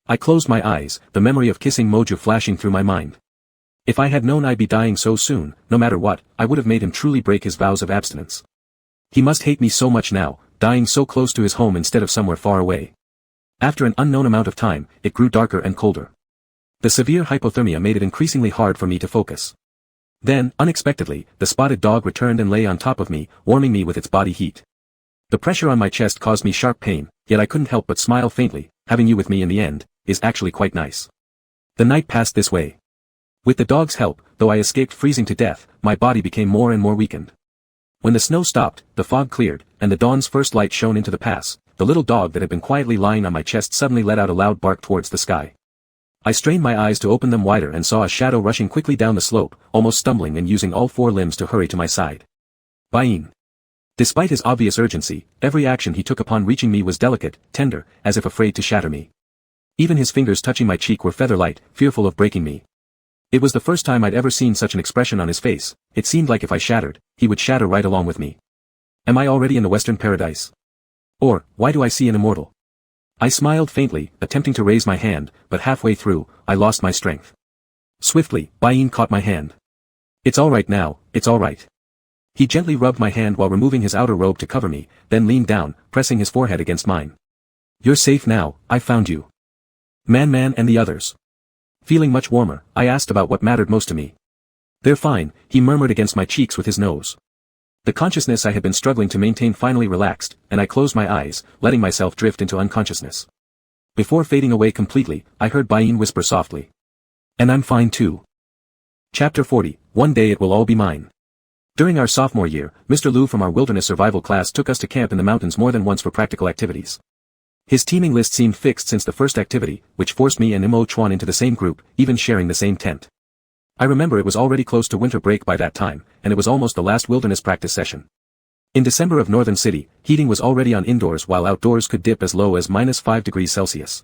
I closed my eyes, the memory of kissing Moju flashing through my mind. If I had known I'd be dying so soon, no matter what, I would have made him truly break his vows of abstinence. He must hate me so much now, dying so close to his home instead of somewhere far away. After an unknown amount of time, it grew darker and colder. The severe hypothermia made it increasingly hard for me to focus. Then, unexpectedly, the spotted dog returned and lay on top of me, warming me with its body heat. The pressure on my chest caused me sharp pain, yet I couldn't help but smile faintly. Having you with me in the end is actually quite nice. The night passed this way. With the dog's help, though I escaped freezing to death, my body became more and more weakened. When the snow stopped, the fog cleared, and the dawn's first light shone into the pass, the little dog that had been quietly lying on my chest suddenly let out a loud bark towards the sky. I strained my eyes to open them wider and saw a shadow rushing quickly down the slope, almost stumbling and using all 4 limbs to hurry to my side. Bain. Despite his obvious urgency, every action he took upon reaching me was delicate, tender, as if afraid to shatter me. Even his fingers touching my cheek were feather-light, fearful of breaking me. It was the first time I'd ever seen such an expression on his face. It seemed like if I shattered, he would shatter right along with me. Am I already in the Western Paradise? Or, why do I see an immortal? I smiled faintly, attempting to raise my hand, but halfway through, I lost my strength. Swiftly, Bain caught my hand. It's alright now, it's alright. He gently rubbed my hand while removing his outer robe to cover me, then leaned down, pressing his forehead against mine. You're safe now, I found you. Man and the others. Feeling much warmer, I asked about what mattered most to me. They're fine, he murmured against my cheeks with his nose. The consciousness I had been struggling to maintain finally relaxed, and I closed my eyes, letting myself drift into unconsciousness. Before fading away completely, I heard Bayin whisper softly. And I'm fine too. Chapter 40, One day it will all be mine. During our sophomore year, Mr. Lu from our wilderness survival class took us to camp in the mountains more than once for practical activities. His teaming list seemed fixed since the first activity, which forced me and Mo Chuan into the same group, even sharing the same tent. I remember it was already close to winter break by that time, and it was almost the last wilderness practice session. In December of Northern City, heating was already on indoors while outdoors could dip as low as -5 degrees Celsius.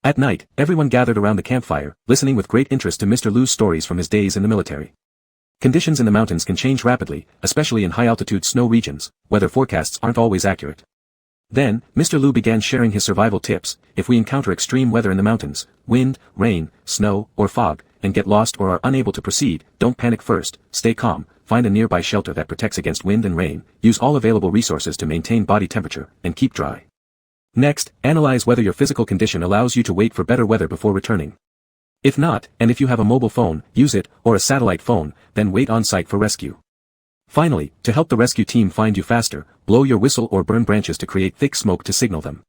At night, everyone gathered around the campfire, listening with great interest to Mr. Lu's stories from his days in the military. Conditions in the mountains can change rapidly, especially in high-altitude snow regions. Weather forecasts aren't always accurate. Then, Mr. Lu began sharing his survival tips. If we encounter extreme weather in the mountains, wind, rain, snow, or fog, and get lost or are unable to proceed, don't panic first, stay calm, find a nearby shelter that protects against wind and rain, use all available resources to maintain body temperature, and keep dry. Next, analyze whether your physical condition allows you to wait for better weather before returning. If not, and if you have a mobile phone, use it, or a satellite phone, then wait on site for rescue. Finally, to help the rescue team find you faster, blow your whistle or burn branches to create thick smoke to signal them.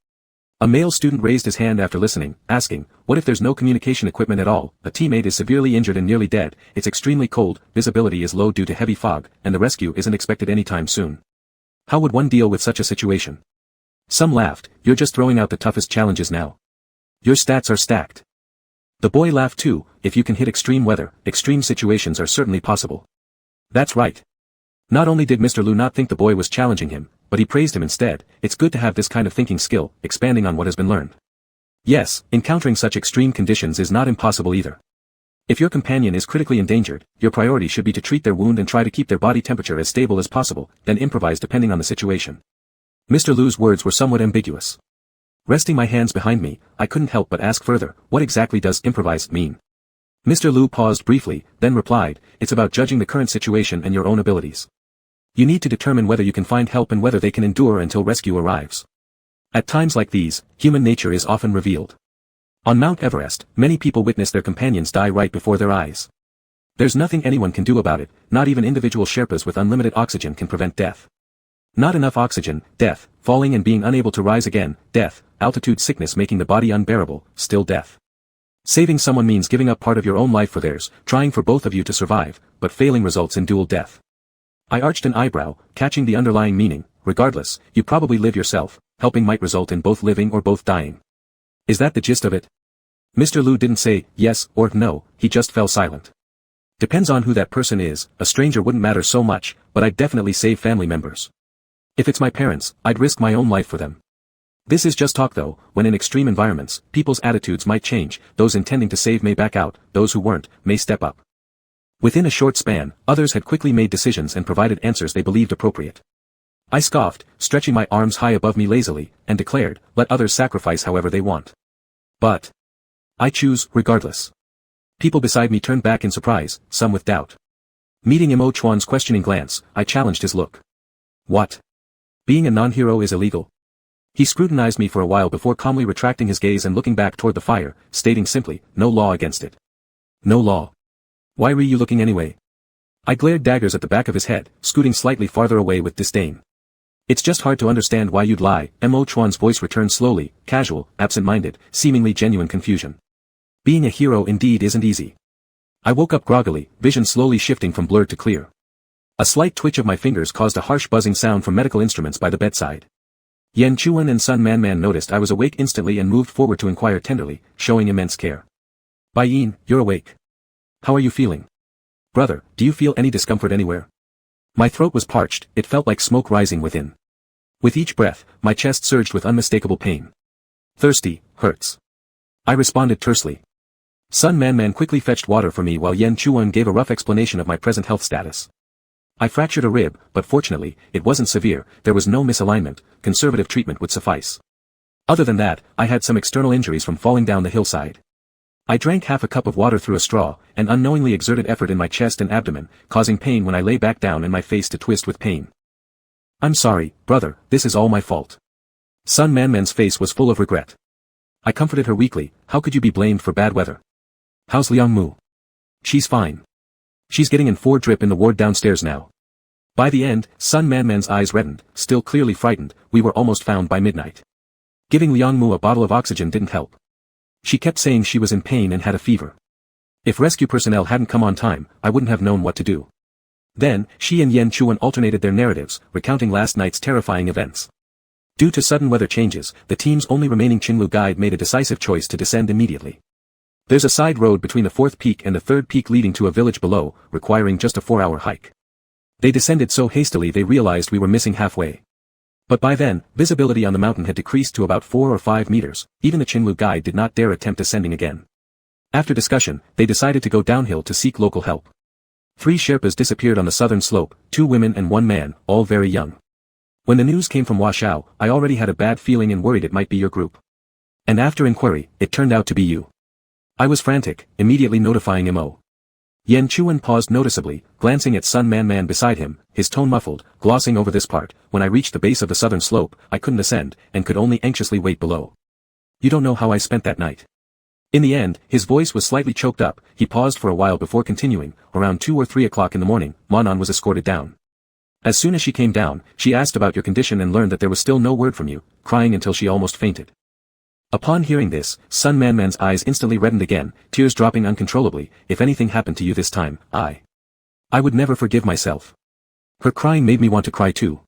A male student raised his hand after listening, asking, what if there's no communication equipment at all, a teammate is severely injured and nearly dead, it's extremely cold, visibility is low due to heavy fog, and the rescue isn't expected anytime soon. How would one deal with such a situation? Some laughed, you're just throwing out the toughest challenges now. Your stats are stacked. The boy laughed too, if you can hit extreme weather, extreme situations are certainly possible. That's right. Not only did Mr. Lu not think the boy was challenging him, but he praised him instead. It's good to have this kind of thinking skill, expanding on what has been learned. Yes, encountering such extreme conditions is not impossible either. If your companion is critically endangered, your priority should be to treat their wound and try to keep their body temperature as stable as possible, then improvise depending on the situation. Mr. Lu's words were somewhat ambiguous. Resting my hands behind me, I couldn't help but ask further, what exactly does improvise mean? Mr. Lu paused briefly, then replied, it's about judging the current situation and your own abilities. You need to determine whether you can find help and whether they can endure until rescue arrives. At times like these, human nature is often revealed. On Mount Everest, many people witness their companions die right before their eyes. There's nothing anyone can do about it, not even individual Sherpas with unlimited oxygen can prevent death. Not enough oxygen, death, falling and being unable to rise again, death, altitude sickness making the body unbearable, still death. Saving someone means giving up part of your own life for theirs, trying for both of you to survive, but failing results in dual death. I arched an eyebrow, catching the underlying meaning, regardless, you probably live yourself, helping might result in both living or both dying. Is that the gist of it? Mr. Lu didn't say yes or no, he just fell silent. Depends on who that person is, a stranger wouldn't matter so much, but I'd definitely save family members. If it's my parents, I'd risk my own life for them. This is just talk though, when in extreme environments, people's attitudes might change, those intending to save may back out, those who weren't, may step up. Within a short span, others had quickly made decisions and provided answers they believed appropriate. I scoffed, stretching my arms high above me lazily, and declared, let others sacrifice however they want. But I choose, regardless. People beside me turned back in surprise, some with doubt. Meeting Mo Chuan's questioning glance, I challenged his look. What? Being a non-hero is illegal? He scrutinized me for a while before calmly retracting his gaze and looking back toward the fire, stating simply, no law against it. No law. Why were you looking anyway? I glared daggers at the back of his head, scooting slightly farther away with disdain. It's just hard to understand why you'd lie. Mo Chuan's voice returned slowly, casual, absent-minded, seemingly genuine confusion. Being a hero indeed isn't easy. I woke up groggily, vision slowly shifting from blurred to clear. A slight twitch of my fingers caused a harsh buzzing sound from medical instruments by the bedside. Yan Chuan and Sun Man noticed I was awake instantly and moved forward to inquire tenderly, showing immense care. Bai-yin, you're awake. How are you feeling? Brother, do you feel any discomfort anywhere? My throat was parched, it felt like smoke rising within. With each breath, my chest surged with unmistakable pain. Thirsty, hurts. I responded tersely. Sun Man quickly fetched water for me while Yan Chuan gave a rough explanation of my present health status. I fractured a rib, but fortunately, it wasn't severe, there was no misalignment, conservative treatment would suffice. Other than that, I had some external injuries from falling down the hillside. I drank half a cup of water through a straw, and unknowingly exerted effort in my chest and abdomen, causing pain when I lay back down and my face to twist with pain. I'm sorry, brother, this is all my fault. Sun Manman's face was full of regret. I comforted her weakly. How could you be blamed for bad weather? How's Liang Mu? She's fine. She's getting in 4 drip in the ward downstairs now. By the end, Sun Manman's eyes reddened, still clearly frightened. We were almost found by midnight. Giving Liang Mu a bottle of oxygen didn't help. She kept saying she was in pain and had a fever. If rescue personnel hadn't come on time, I wouldn't have known what to do. Then, she and Yan Chuan alternated their narratives, recounting last night's terrifying events. Due to sudden weather changes, the team's only remaining Cenlu guide made a decisive choice to descend immediately. There's a side road between the 4th peak and the 3rd peak leading to a village below, requiring just a 4-hour hike. They descended so hastily they realized we were missing halfway. But by then, visibility on the mountain had decreased to about 4 or 5 meters. Even the Cenlu guide did not dare attempt ascending again. After discussion, they decided to go downhill to seek local help. 3 Sherpas disappeared on the southern slope, 2 women and 1 man, all very young. When the news came from Washao, I already had a bad feeling and worried it might be your group. And after inquiry, it turned out to be you. I was frantic, immediately notifying Mo. Yan Chuan paused noticeably, glancing at Sun Man beside him, his tone muffled, glossing over this part. When I reached the base of the southern slope, I couldn't ascend, and could only anxiously wait below. You don't know how I spent that night. In the end, his voice was slightly choked up. He paused for a while before continuing. Around 2 or 3 o'clock in the morning, Manon was escorted down. As soon as she came down, she asked about your condition and learned that there was still no word from you, crying until she almost fainted. Upon hearing this, Sun Man's eyes instantly reddened again, tears dropping uncontrollably. If anything happened to you this time, I would never forgive myself. Her crying made me want to cry too.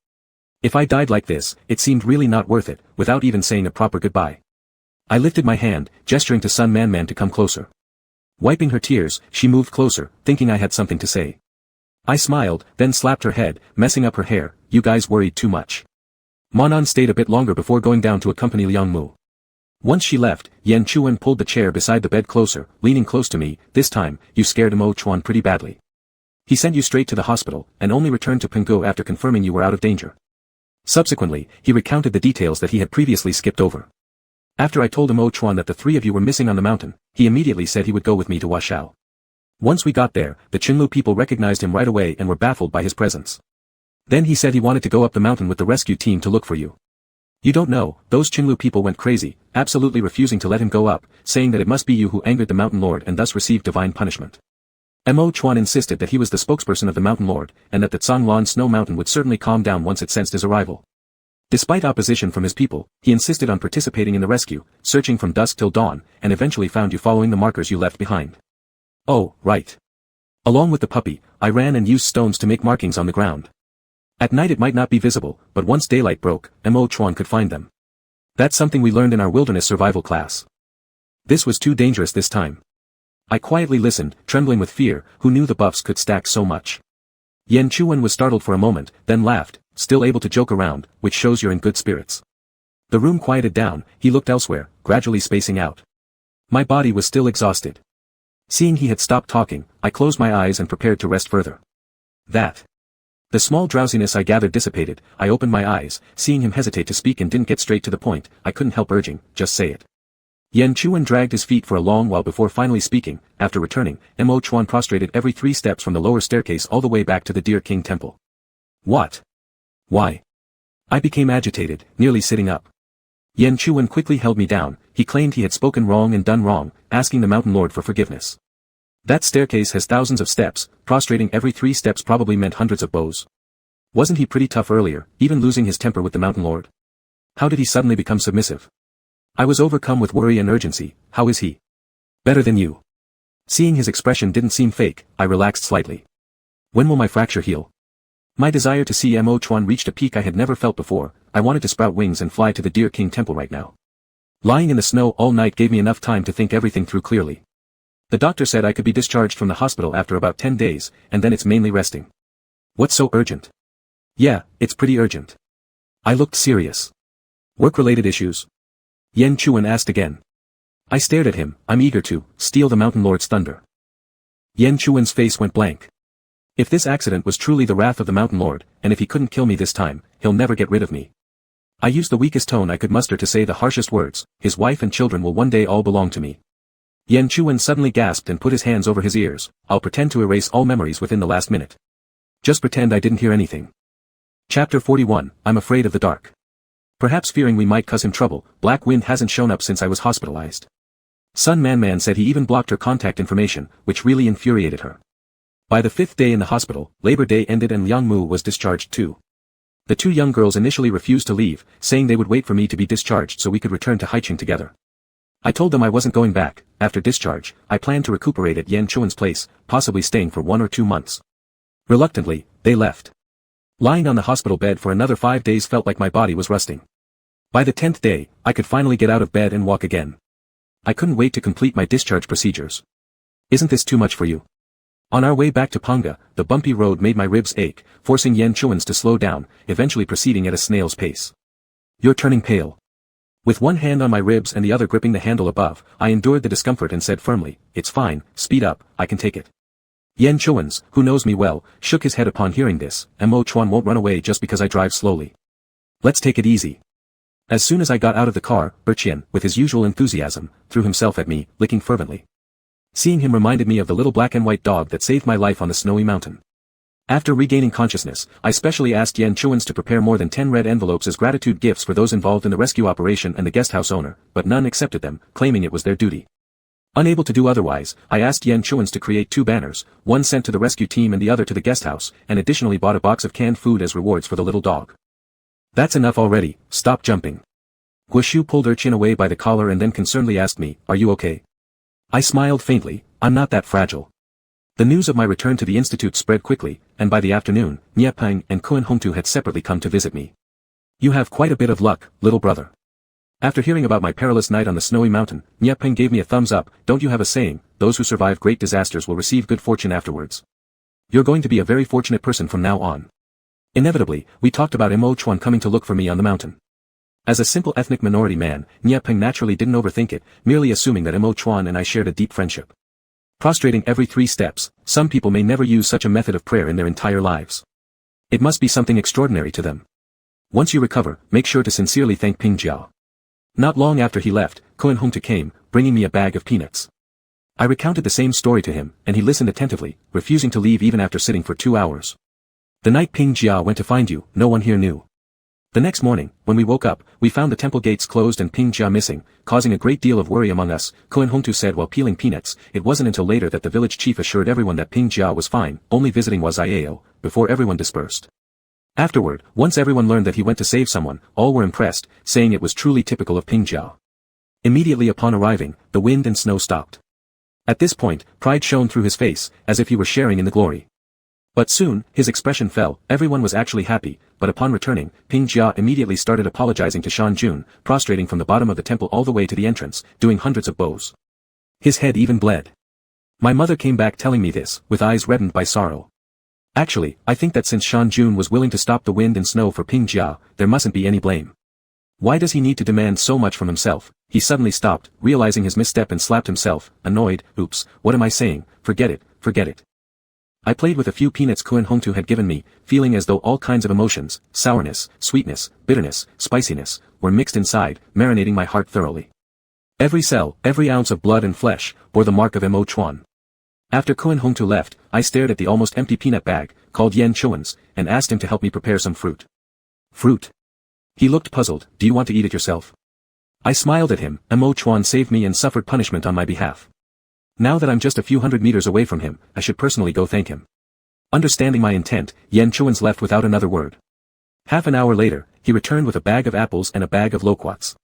If I died like this, it seemed really not worth it, without even saying a proper goodbye. I lifted my hand, gesturing to Sun Man to come closer. Wiping her tears, she moved closer, thinking I had something to say. I smiled, then slapped her head, messing up her hair. You guys worried too much. Manon stayed a bit longer before going down to accompany Liang Mu. Once she left, Yan Chuan pulled the chair beside the bed closer, leaning close to me. This time, you scared Mo Chuan pretty badly. He sent you straight to the hospital, and only returned to Penghu after confirming you were out of danger. Subsequently, he recounted the details that he had previously skipped over. After I told Mo Chuan that the 3 of you were missing on the mountain, he immediately said he would go with me to Washao. Once we got there, the Cenlu people recognized him right away and were baffled by his presence. Then he said he wanted to go up the mountain with the rescue team to look for you. You don't know, those Cenlu people went crazy, absolutely refusing to let him go up, saying that it must be you who angered the Mountain Lord and thus received divine punishment. Mo Chuan insisted that he was the spokesperson of the Mountain Lord, and that the Zhonglan Snow Mountain would certainly calm down once it sensed his arrival. Despite opposition from his people, he insisted on participating in the rescue, searching from dusk till dawn, and eventually found you following the markers you left behind. Oh, right. Along with the puppy, I ran and used stones to make markings on the ground. At night it might not be visible, but once daylight broke, Mo Chuan could find them. That's something we learned in our wilderness survival class. This was too dangerous this time. I quietly listened, trembling with fear. Who knew the buffs could stack so much? Yan Chuan was startled for a moment, then laughed, still able to joke around, which shows you're in good spirits. The room quieted down. He looked elsewhere, gradually spacing out. My body was still exhausted. Seeing he had stopped talking, I closed my eyes and prepared to rest further. The small drowsiness I gathered dissipated. I opened my eyes, seeing him hesitate to speak and didn't get straight to the point. I couldn't help urging, just say it. Yan Chuan dragged his feet for a long while before finally speaking. After returning, Mo Chuan prostrated every 3 steps from the lower staircase all the way back to the Deer King Temple. What? Why? I became agitated, nearly sitting up. Yan Chuan quickly held me down. He claimed he had spoken wrong and done wrong, asking the Mountain Lord for forgiveness. That staircase has thousands of steps. Prostrating every 3 steps probably meant hundreds of blows. Wasn't he pretty tough earlier, even losing his temper with the Mountain Lord? How did he suddenly become submissive? I was overcome with worry and urgency. How is he? Better than you. Seeing his expression didn't seem fake, I relaxed slightly. When will my fracture heal? My desire to see Mo Chuan reached a peak I had never felt before. I wanted to sprout wings and fly to the Deer King Temple right now. Lying in the snow all night gave me enough time to think everything through clearly. The doctor said I could be discharged from the hospital after about 10 days, and then it's mainly resting. What's so urgent? Yeah, it's pretty urgent. I looked serious. Work-related issues? Yan Chuan asked again. I stared at him. I'm eager to steal the Mountain Lord's thunder. Yan Chuan's face went blank. If this accident was truly the wrath of the Mountain Lord, and if he couldn't kill me this time, he'll never get rid of me. I used the weakest tone I could muster to say the harshest words. His wife and children will one day all belong to me. Yan Chuan suddenly gasped and put his hands over his ears. I'll pretend to erase all memories within the last minute. Just pretend I didn't hear anything. Chapter 41, I'm afraid of the dark. Perhaps fearing we might cause him trouble, Black Wind hasn't shown up since I was hospitalized. Sun Man said he even blocked her contact information, which really infuriated her. By the 5th day in the hospital, Labor Day ended and Liang Mu was discharged too. The two young girls initially refused to leave, saying they would wait for me to be discharged so we could return to Haicheng together. I told them I wasn't going back. After discharge, I planned to recuperate at Yan Chuan's place, possibly staying for 1 or 2 months. Reluctantly, they left. Lying on the hospital bed for another 5 days felt like my body was rusting. By the 10th day, I could finally get out of bed and walk again. I couldn't wait to complete my discharge procedures. Isn't this too much for you? On our way back to Panga, the bumpy road made my ribs ache, forcing Yan Chuan's to slow down, eventually proceeding at a snail's pace. You're turning pale. With one hand on my ribs and the other gripping the handle above, I endured the discomfort and said firmly, it's fine, speed up, I can take it. Yan Chuan's, who knows me well, shook his head upon hearing this. Mo Chuan won't run away just because I drive slowly. Let's take it easy. As soon as I got out of the car, Berqian, with his usual enthusiasm, threw himself at me, licking fervently. Seeing him reminded me of the little black and white dog that saved my life on the snowy mountain. After regaining consciousness, I specially asked Yan Chuan's to prepare more than 10 red envelopes as gratitude gifts for those involved in the rescue operation and the guesthouse owner, but none accepted them, claiming it was their duty. Unable to do otherwise, I asked Yan Chuan's to create 2 banners, one sent to the rescue team and the other to the guesthouse, and additionally bought a box of canned food as rewards for the little dog. That's enough already, stop jumping. Guoshu pulled Urchin away by the collar and then concernedly asked me, are you okay? I smiled faintly, I'm not that fragile. The news of my return to the institute spread quickly, and by the afternoon, Niepeng and Kuan Hongtu had separately come to visit me. You have quite a bit of luck, little brother. After hearing about my perilous night on the snowy mountain, Niepeng gave me a thumbs up. Don't you have a saying, those who survive great disasters will receive good fortune afterwards. You're going to be a very fortunate person from now on. Inevitably, we talked about Mo Chuan coming to look for me on the mountain. As a simple ethnic minority man, Niepeng naturally didn't overthink it, merely assuming that Mo Chuan and I shared a deep friendship. Prostrating every 3 steps, some people may never use such a method of prayer in their entire lives. It must be something extraordinary to them. Once you recover, make sure to sincerely thank Ping Jiao. Not long after he left, Kuan Hongtu came, bringing me a bag of peanuts. I recounted the same story to him, and he listened attentively, refusing to leave even after sitting for 2 hours. The night Ping Jiao went to find you, no one here knew. The next morning, when we woke up, we found the temple gates closed and Ping Jia missing, causing a great deal of worry among us. Kuan Hongtu said while peeling peanuts. It wasn't until later that the village chief assured everyone that Ping Jia was fine, only visiting Wazaiao, before everyone dispersed. Afterward, once everyone learned that he went to save someone, all were impressed, saying it was truly typical of Ping Jia. Immediately upon arriving, the wind and snow stopped. At this point, pride shone through his face, as if he were sharing in the glory. But soon, his expression fell. Everyone was actually happy, but upon returning, Ping Jia immediately started apologizing to Shan Jun, prostrating from the bottom of the temple all the way to the entrance, doing hundreds of bows. His head even bled. My mother came back telling me this, with eyes reddened by sorrow. Actually, I think that since Shan Jun was willing to stop the wind and snow for Ping Jia, there mustn't be any blame. Why does he need to demand so much from himself? He suddenly stopped, realizing his misstep and slapped himself, annoyed. Oops, what am I saying? Forget it, forget it. I played with a few peanuts Kuan Hongtu had given me, feeling as though all kinds of emotions, sourness, sweetness, bitterness, spiciness, were mixed inside, marinating my heart thoroughly. Every cell, every ounce of blood and flesh, bore the mark of Mo Chuan. After Kuan Hongtu left, I stared at the almost empty peanut bag, called Yan Chuan's, and asked him to help me prepare some fruit. Fruit? He looked puzzled. Do you want to eat it yourself? I smiled at him. Mo Chuan saved me and suffered punishment on my behalf. Now that I'm just a few hundred meters away from him, I should personally go thank him. Understanding my intent, Yan Chuan's left without another word. Half an hour later, he returned with a bag of apples and a bag of loquats.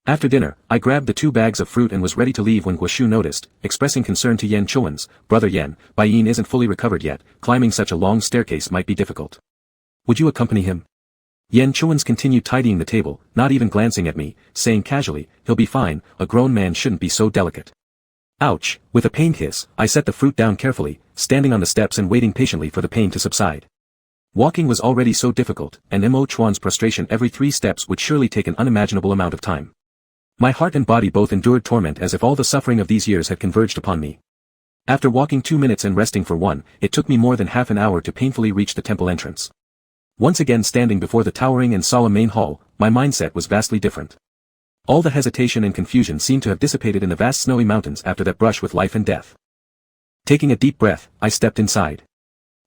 After dinner, I grabbed the 2 bags of fruit and was ready to leave when Guoshu noticed, expressing concern to Yan Chuan's, Brother Yan, Baiyin isn't fully recovered yet, climbing such a long staircase might be difficult. Would you accompany him? Yan Chuan's continued tidying the table, not even glancing at me, saying casually, he'll be fine, a grown man shouldn't be so delicate. Ouch! With a pained hiss, I set the fruit down carefully, standing on the steps and waiting patiently for the pain to subside. Walking was already so difficult, and Mo Chuan's prostration every 3 steps would surely take an unimaginable amount of time. My heart and body both endured torment as if all the suffering of these years had converged upon me. After walking 2 minutes and resting for 1, it took me more than half an hour to painfully reach the temple entrance. Once again standing before the towering and solemn main hall, my mindset was vastly different. All the hesitation and confusion seemed to have dissipated in the vast snowy mountains after that brush with life and death. Taking a deep breath, I stepped inside.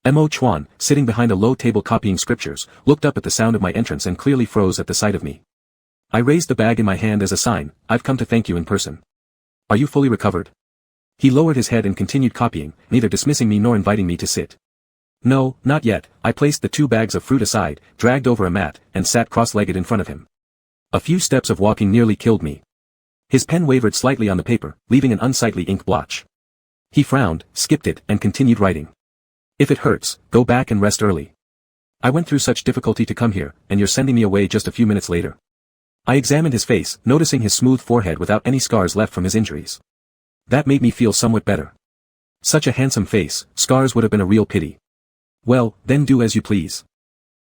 Mo Chuan, sitting behind a low table copying scriptures, looked up at the sound of my entrance and clearly froze at the sight of me. I raised the bag in my hand as a sign, "I've come to thank you in person. Are you fully recovered?" He lowered his head and continued copying, neither dismissing me nor inviting me to sit. "No, not yet." I placed the 2 bags of fruit aside, dragged over a mat, and sat cross-legged in front of him. A few steps of walking nearly killed me. His pen wavered slightly on the paper, leaving an unsightly ink blotch. He frowned, skipped it, and continued writing. "If it hurts, go back and rest early. I went through such difficulty to come here, and you're sending me away just a few minutes later." I examined his face, noticing his smooth forehead without any scars left from his injuries. That made me feel somewhat better. Such a handsome face, scars would have been a real pity. "Well, then do as you please."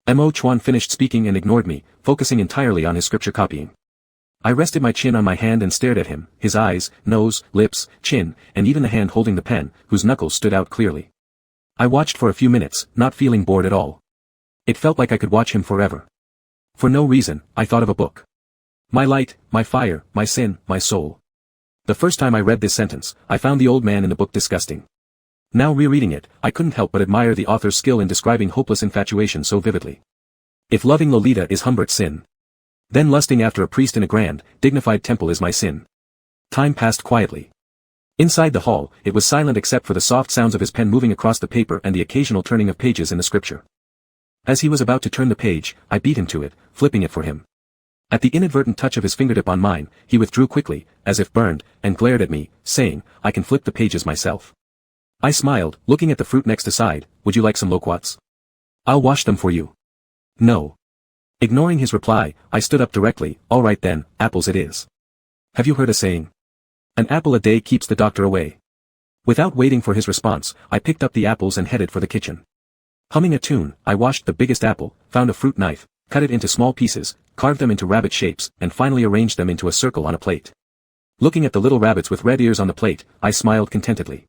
Mo Chuan finished speaking and ignored me, focusing entirely on his scripture copying. I rested my chin on my hand and stared at him, his eyes, nose, lips, chin, and even the hand holding the pen, whose knuckles stood out clearly. I watched for a few minutes, not feeling bored at all. It felt like I could watch him forever. For no reason, I thought of a book. My light, my fire, my sin, my soul. The first time I read this sentence, I found the old man in the book disgusting. Now rereading it, I couldn't help but admire the author's skill in describing hopeless infatuation so vividly. If loving Lolita is Humbert's sin, then lusting after a priest in a grand, dignified temple is my sin. Time passed quietly. Inside the hall, it was silent except for the soft sounds of his pen moving across the paper and the occasional turning of pages in the scripture. As he was about to turn the page, I beat him to it, flipping it for him. At the inadvertent touch of his fingertip on mine, he withdrew quickly, as if burned, and glared at me, saying, "I can flip the pages myself." I smiled, looking at the fruit next aside. "Would you like some loquats? I'll wash them for you." "No." Ignoring his reply, I stood up directly. "All right then, apples it is. Have you heard a saying? An apple a day keeps the doctor away." Without waiting for his response, I picked up the apples and headed for the kitchen. Humming a tune, I washed the biggest apple, found a fruit knife, cut it into small pieces, carved them into rabbit shapes, and finally arranged them into a circle on a plate. Looking at the little rabbits with red ears on the plate, I smiled contentedly.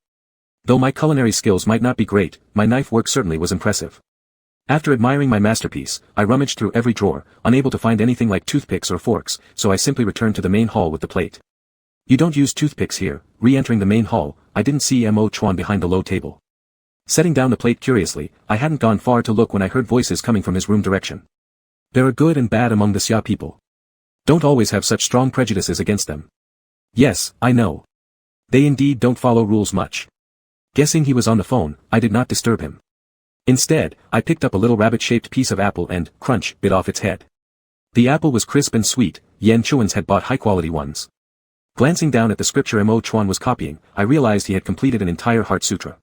Though my culinary skills might not be great, my knife work certainly was impressive. After admiring my masterpiece, I rummaged through every drawer, unable to find anything like toothpicks or forks, so I simply returned to the main hall with the plate. "You don't use toothpicks here." Re-entering the main hall, I didn't see Mo Chuan behind the low table. Setting down the plate curiously, I hadn't gone far to look when I heard voices coming from his room direction. There are good and bad among the Xia people. Don't always have such strong prejudices against them. Yes, I know. They indeed don't follow rules much. Guessing he was on the phone, I did not disturb him. Instead, I picked up a little rabbit-shaped piece of apple and, crunch, bit off its head. The apple was crisp and sweet. Yan Chuan's had bought high-quality ones. Glancing down at the scripture Mo Chuan was copying, I realized he had completed an entire Heart Sutra.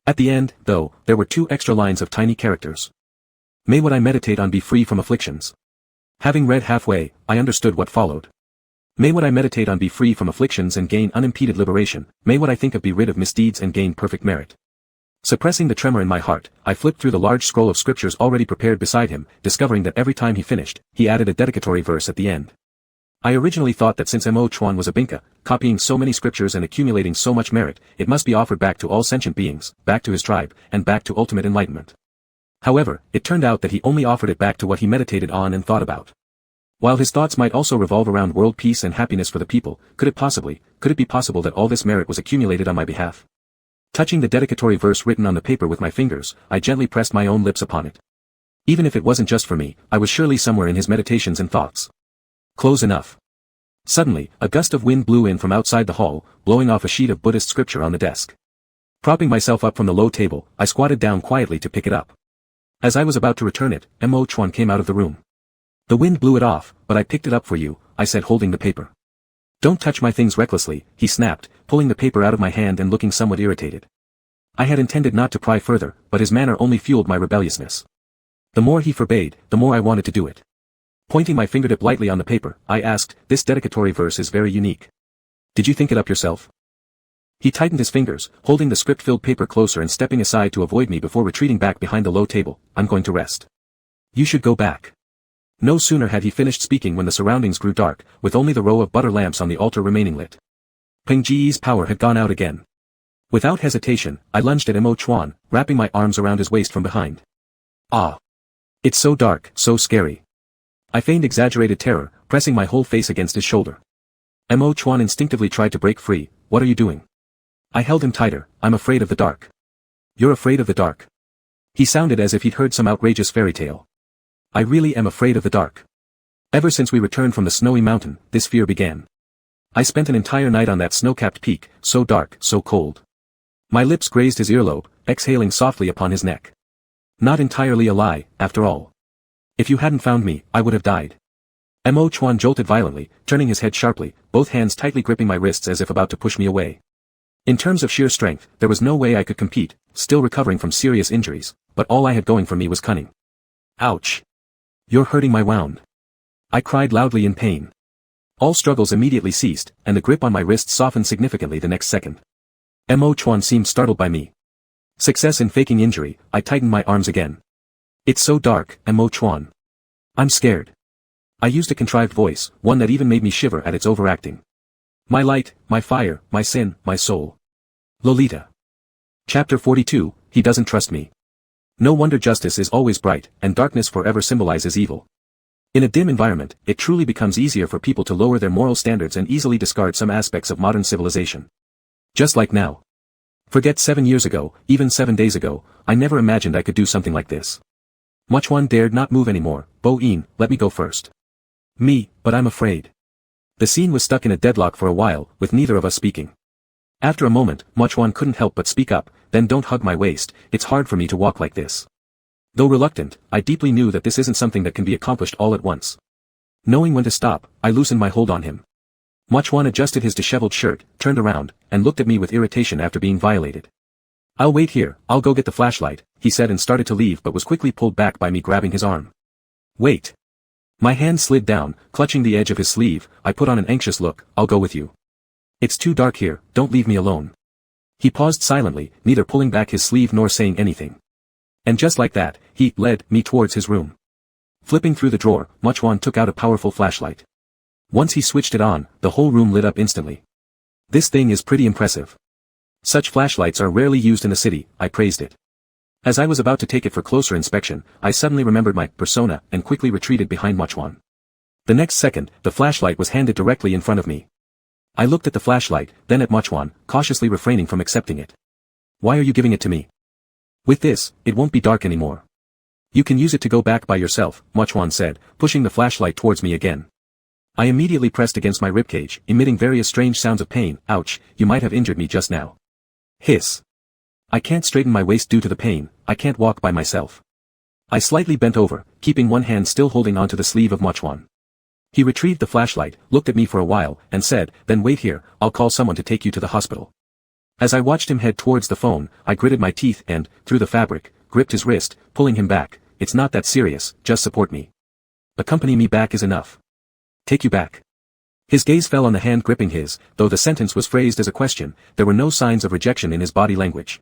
At the end, though, there were 2 extra lines of tiny characters. "May what I meditate on be free from afflictions." Having read halfway, I understood what followed. "May what I meditate on be free from afflictions and gain unimpeded liberation. May what I think of be rid of misdeeds and gain perfect merit." Suppressing the tremor in my heart, I flipped through the large scroll of scriptures already prepared beside him, discovering that every time he finished, he added a dedicatory verse at the end. I originally thought that since Mo Chuan was a Binka, copying so many scriptures and accumulating so much merit, it must be offered back to all sentient beings, back to his tribe, and back to ultimate enlightenment. However, it turned out that he only offered it back to what he meditated on and thought about. While his thoughts might also revolve around world peace and happiness for the people, could it be possible that all this merit was accumulated on my behalf? Touching the dedicatory verse written on the paper with my fingers, I gently pressed my own lips upon it. Even if it wasn't just for me, I was surely somewhere in his meditations and thoughts. Close enough. Suddenly, a gust of wind blew in from outside the hall, blowing off a sheet of Buddhist scripture on the desk. Propping myself up from the low table, I squatted down quietly to pick it up. As I was about to return it, Mo Chuan came out of the room. "The wind blew it off, but I picked it up for you," I said, holding the paper. "Don't touch my things recklessly," he snapped, pulling the paper out of my hand and looking somewhat irritated. I had intended not to pry further, but his manner only fueled my rebelliousness. The more he forbade, the more I wanted to do it. Pointing my fingertip lightly on the paper, I asked, "This dedicatory verse is very unique. Did you think it up yourself?" He tightened his fingers, holding the script-filled paper closer and stepping aside to avoid me before retreating back behind the low table. "I'm going to rest. You should go back." No sooner had he finished speaking when the surroundings grew dark, with only the row of butter lamps on the altar remaining lit. Peng Ji's power had gone out again. Without hesitation, I lunged at Mo Chuan, wrapping my arms around his waist from behind. "Ah! It's so dark, so scary. I feigned exaggerated terror, pressing my whole face against his shoulder. Mo Chuan instinctively tried to break free. What are you doing? I held him tighter. I'm afraid of the dark. You're afraid of the dark? He sounded as if he'd heard some outrageous fairy tale. I really am afraid of the dark. Ever since we returned from the snowy mountain, this fear began. I spent an entire night on that snow-capped peak, so dark, so cold. My lips grazed his earlobe, exhaling softly upon his neck. Not entirely a lie, after all. If you hadn't found me, I would have died. Mo Chuan jolted violently, turning his head sharply, both hands tightly gripping my wrists as if about to push me away. In terms of sheer strength, there was no way I could compete, still recovering from serious injuries, but all I had going for me was cunning. Ouch! You're hurting my wound. I cried loudly in pain. All struggles immediately ceased, and the grip on my wrist softened significantly the next second. Mo Chuan seemed startled by me. Success in faking injury, I tightened my arms again. It's so dark, Mo Chuan. I'm scared. I used a contrived voice, one that even made me shiver at its overacting. My light, my fire, my sin, my soul. Lolita. Chapter 42, He Doesn't Trust Me. No wonder justice is always bright, and darkness forever symbolizes evil. In a dim environment, it truly becomes easier for people to lower their moral standards and easily discard some aspects of modern civilization. Just like now. Forget 7 years ago, even 7 days ago, I never imagined I could do something like this. Muchwan dared not move anymore. Bo-in, let me go first. Me, but I'm afraid. The scene was stuck in a deadlock for a while, with neither of us speaking. After a moment, Muchwan couldn't help but speak up. Then don't hug my waist, it's hard for me to walk like this. Though reluctant, I deeply knew that this isn't something that can be accomplished all at once. Knowing when to stop, I loosened my hold on him. Muchwan adjusted his disheveled shirt, turned around, and looked at me with irritation after being violated. I'll wait here, I'll go get the flashlight, he said and started to leave but was quickly pulled back by me grabbing his arm. Wait. My hand slid down, clutching the edge of his sleeve. I put on an anxious look. I'll go with you. It's too dark here, don't leave me alone. He paused silently, neither pulling back his sleeve nor saying anything. And just like that, he led me towards his room. Flipping through the drawer, Muchwan took out a powerful flashlight. Once he switched it on, the whole room lit up instantly. This thing is pretty impressive. Such flashlights are rarely used in the city, I praised it. As I was about to take it for closer inspection, I suddenly remembered my persona and quickly retreated behind Muchwan. The next second, the flashlight was handed directly in front of me. I looked at the flashlight, then at Muchwan, cautiously refraining from accepting it. Why are you giving it to me? With this, it won't be dark anymore. You can use it to go back by yourself, Muchwan said, pushing the flashlight towards me again. I immediately pressed against my ribcage, emitting various strange sounds of pain. Ouch, you might have injured me just now. Hiss. I can't straighten my waist due to the pain, I can't walk by myself. I slightly bent over, keeping one hand still holding onto the sleeve of Muchwan. He retrieved the flashlight, looked at me for a while, and said, then wait here, I'll call someone to take you to the hospital. As I watched him head towards the phone, I gritted my teeth and, through the fabric, gripped his wrist, pulling him back. It's not that serious, just support me. Accompany me back is enough. Take you back. His gaze fell on the hand gripping his, though the sentence was phrased as a question, there were no signs of rejection in his body language.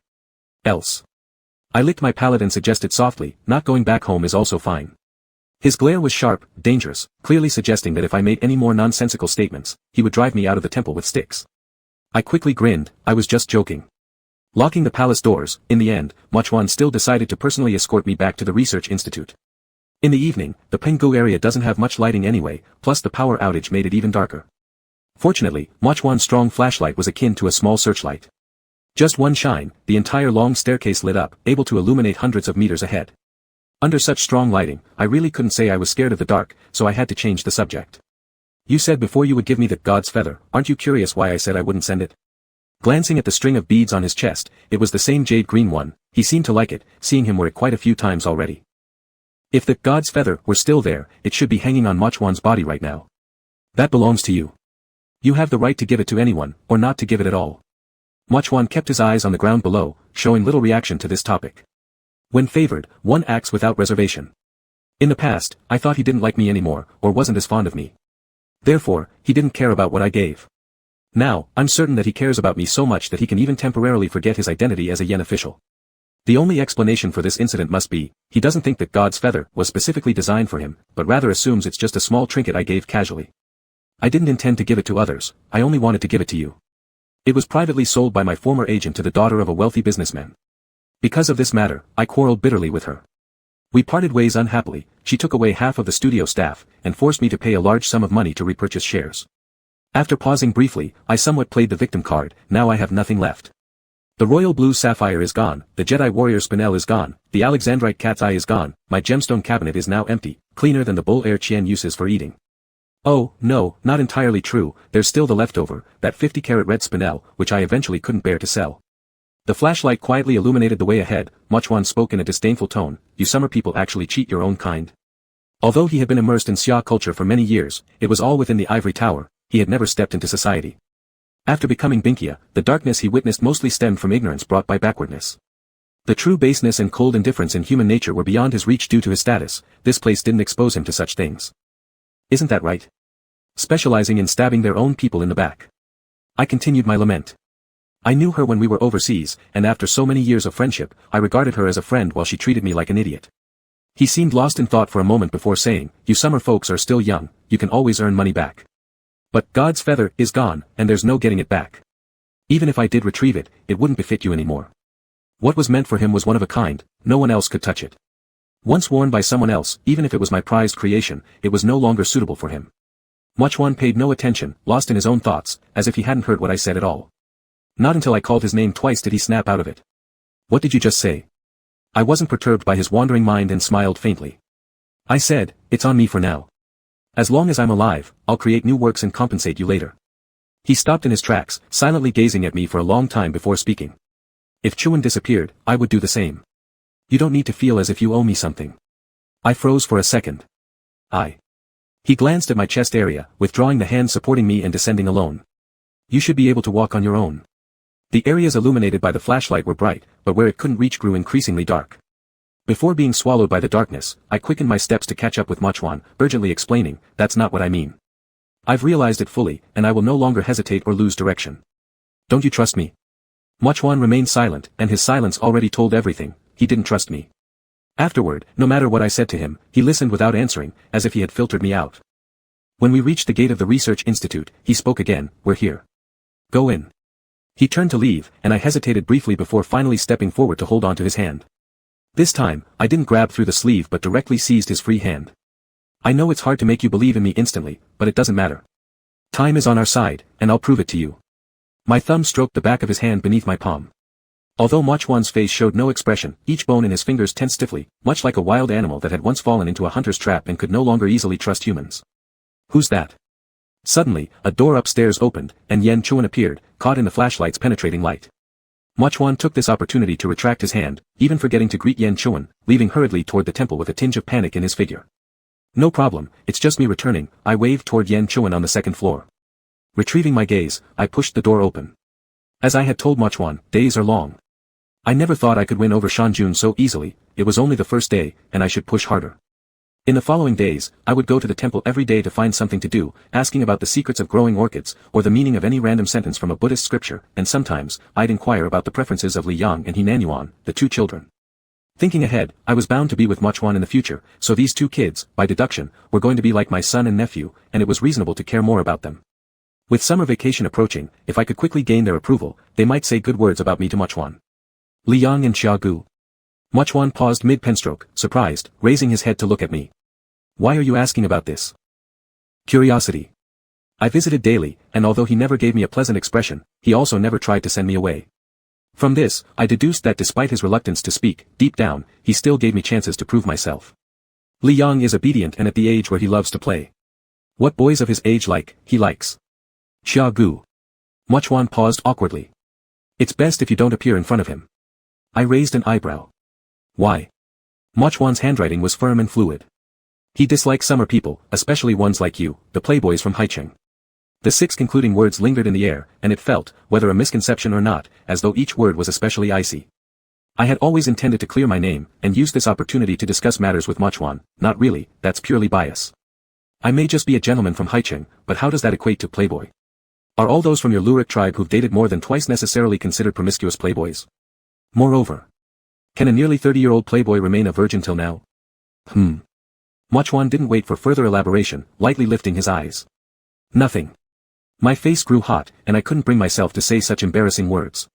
Else. I licked my palate and suggested softly, not going back home is also fine. His glare was sharp, dangerous, clearly suggesting that if I made any more nonsensical statements, he would drive me out of the temple with sticks. I quickly grinned, I was just joking. Locking the palace doors, in the end, Muchwan still decided to personally escort me back to the research institute. In the evening, the Penggu area doesn't have much lighting anyway, plus the power outage made it even darker. Fortunately, Muchwan's strong flashlight was akin to a small searchlight. Just one shine, the entire long staircase lit up, able to illuminate hundreds of meters ahead. Under such strong lighting, I really couldn't say I was scared of the dark, so I had to change the subject. You said before you would give me the god's feather, aren't you curious why I said I wouldn't send it? Glancing at the string of beads on his chest, it was the same jade green one. He seemed to like it, seeing him wear it quite a few times already. If the god's feather were still there, it should be hanging on Muchwan's body right now. That belongs to you. You have the right to give it to anyone, or not to give it at all. Muchwan kept his eyes on the ground below, showing little reaction to this topic. When favored, one acts without reservation. In the past, I thought he didn't like me anymore, or wasn't as fond of me. Therefore, he didn't care about what I gave. Now, I'm certain that he cares about me so much that he can even temporarily forget his identity as a Yen official. The only explanation for this incident must be, he doesn't think that God's feather was specifically designed for him, but rather assumes it's just a small trinket I gave casually. I didn't intend to give it to others, I only wanted to give it to you. It was privately sold by my former agent to the daughter of a wealthy businessman. Because of this matter, I quarreled bitterly with her. We parted ways unhappily. She took away half of the studio staff, and forced me to pay a large sum of money to repurchase shares. After pausing briefly, I somewhat played the victim card. Now I have nothing left. The royal blue sapphire is gone, the Jedi warrior spinel is gone, the Alexandrite cat's eye is gone, my gemstone cabinet is now empty, cleaner than the bowl air Chien uses for eating. Oh, no, not entirely true, there's still the leftover, that 50-carat red spinel, which I eventually couldn't bear to sell. The flashlight quietly illuminated the way ahead. Mochwan spoke in a disdainful tone, you summer people actually cheat your own kind. Although he had been immersed in Xia culture for many years, it was all within the ivory tower, he had never stepped into society. After becoming Binkia, the darkness he witnessed mostly stemmed from ignorance brought by backwardness. The true baseness and cold indifference in human nature were beyond his reach due to his status. This place didn't expose him to such things. Isn't that right? Specializing in stabbing their own people in the back. I continued my lament. I knew her when we were overseas, and after so many years of friendship, I regarded her as a friend while she treated me like an idiot. He seemed lost in thought for a moment before saying, you summer folks are still young, you can always earn money back. But God's feather is gone, and there's no getting it back. Even if I did retrieve it, it wouldn't befit you anymore. What was meant for him was one of a kind, no one else could touch it. Once worn by someone else, even if it was my prized creation, it was no longer suitable for him. Mochwan paid no attention, lost in his own thoughts, as if he hadn't heard what I said at all. Not until I called his name twice did he snap out of it. What did you just say? I wasn't perturbed by his wandering mind and smiled faintly. I said, it's on me for now. As long as I'm alive, I'll create new works and compensate you later. He stopped in his tracks, silently gazing at me for a long time before speaking. If Chuan disappeared, I would do the same. You don't need to feel as if you owe me something. I froze for a second. He glanced at my chest area, withdrawing the hand supporting me and descending alone. You should be able to walk on your own. The areas illuminated by the flashlight were bright, but where it couldn't reach grew increasingly dark. Before being swallowed by the darkness, I quickened my steps to catch up with Mochwan, urgently explaining, that's not what I mean. I've realized it fully, and I will no longer hesitate or lose direction. Don't you trust me? Mochwan remained silent, and his silence already told everything. He didn't trust me. Afterward, no matter what I said to him, he listened without answering, as if he had filtered me out. When we reached the gate of the research institute, he spoke again, we're here. Go in. He turned to leave, and I hesitated briefly before finally stepping forward to hold onto his hand. This time, I didn't grab through the sleeve but directly seized his free hand. I know it's hard to make you believe in me instantly, but it doesn't matter. Time is on our side, and I'll prove it to you. My thumb stroked the back of his hand beneath my palm. Although Mochwan's face showed no expression, each bone in his fingers tensed stiffly, much like a wild animal that had once fallen into a hunter's trap and could no longer easily trust humans. Who's that? Suddenly, a door upstairs opened, and Yen Chuan appeared, caught in the flashlight's penetrating light. Mochwan took this opportunity to retract his hand, even forgetting to greet Yen Chuan, leaving hurriedly toward the temple with a tinge of panic in his figure. No problem, it's just me returning, I waved toward Yen Chuan on the second floor. Retrieving my gaze, I pushed the door open. As I had told Mochwan, days are long. I never thought I could win over Shanjun so easily, it was only the first day, and I should push harder. In the following days, I would go to the temple every day to find something to do, asking about the secrets of growing orchids, or the meaning of any random sentence from a Buddhist scripture, and sometimes, I'd inquire about the preferences of Li Yang and Hinanuan, the two children. Thinking ahead, I was bound to be with Mochwan in the future, so these two kids, by deduction, were going to be like my son and nephew, and it was reasonable to care more about them. With summer vacation approaching, if I could quickly gain their approval, they might say good words about me to Mochwan. Li Yang and Xia Gu. Mochwan paused mid-penstroke, surprised, raising his head to look at me. Why are you asking about this? Curiosity. I visited daily, and although he never gave me a pleasant expression, he also never tried to send me away. From this, I deduced that despite his reluctance to speak, deep down, he still gave me chances to prove myself. Li Yang is obedient and at the age where he loves to play. What boys of his age like, he likes. Xia Gu. Mochwan paused awkwardly. It's best if you don't appear in front of him. I raised an eyebrow. Why? Mochwan's handwriting was firm and fluid. He disliked summer people, especially ones like you, the playboys from Haicheng. The 6 concluding words lingered in the air, and it felt, whether a misconception or not, as though each word was especially icy. I had always intended to clear my name, and use this opportunity to discuss matters with Mochwan. Not really, that's purely bias. I may just be a gentleman from Haicheng, but how does that equate to playboy? Are all those from your Lurik tribe who've dated more than twice necessarily considered promiscuous playboys? Moreover, can a nearly 30-year-old playboy remain a virgin till now? Mochwan didn't wait for further elaboration, lightly lifting his eyes. Nothing. My face grew hot, and I couldn't bring myself to say such embarrassing words.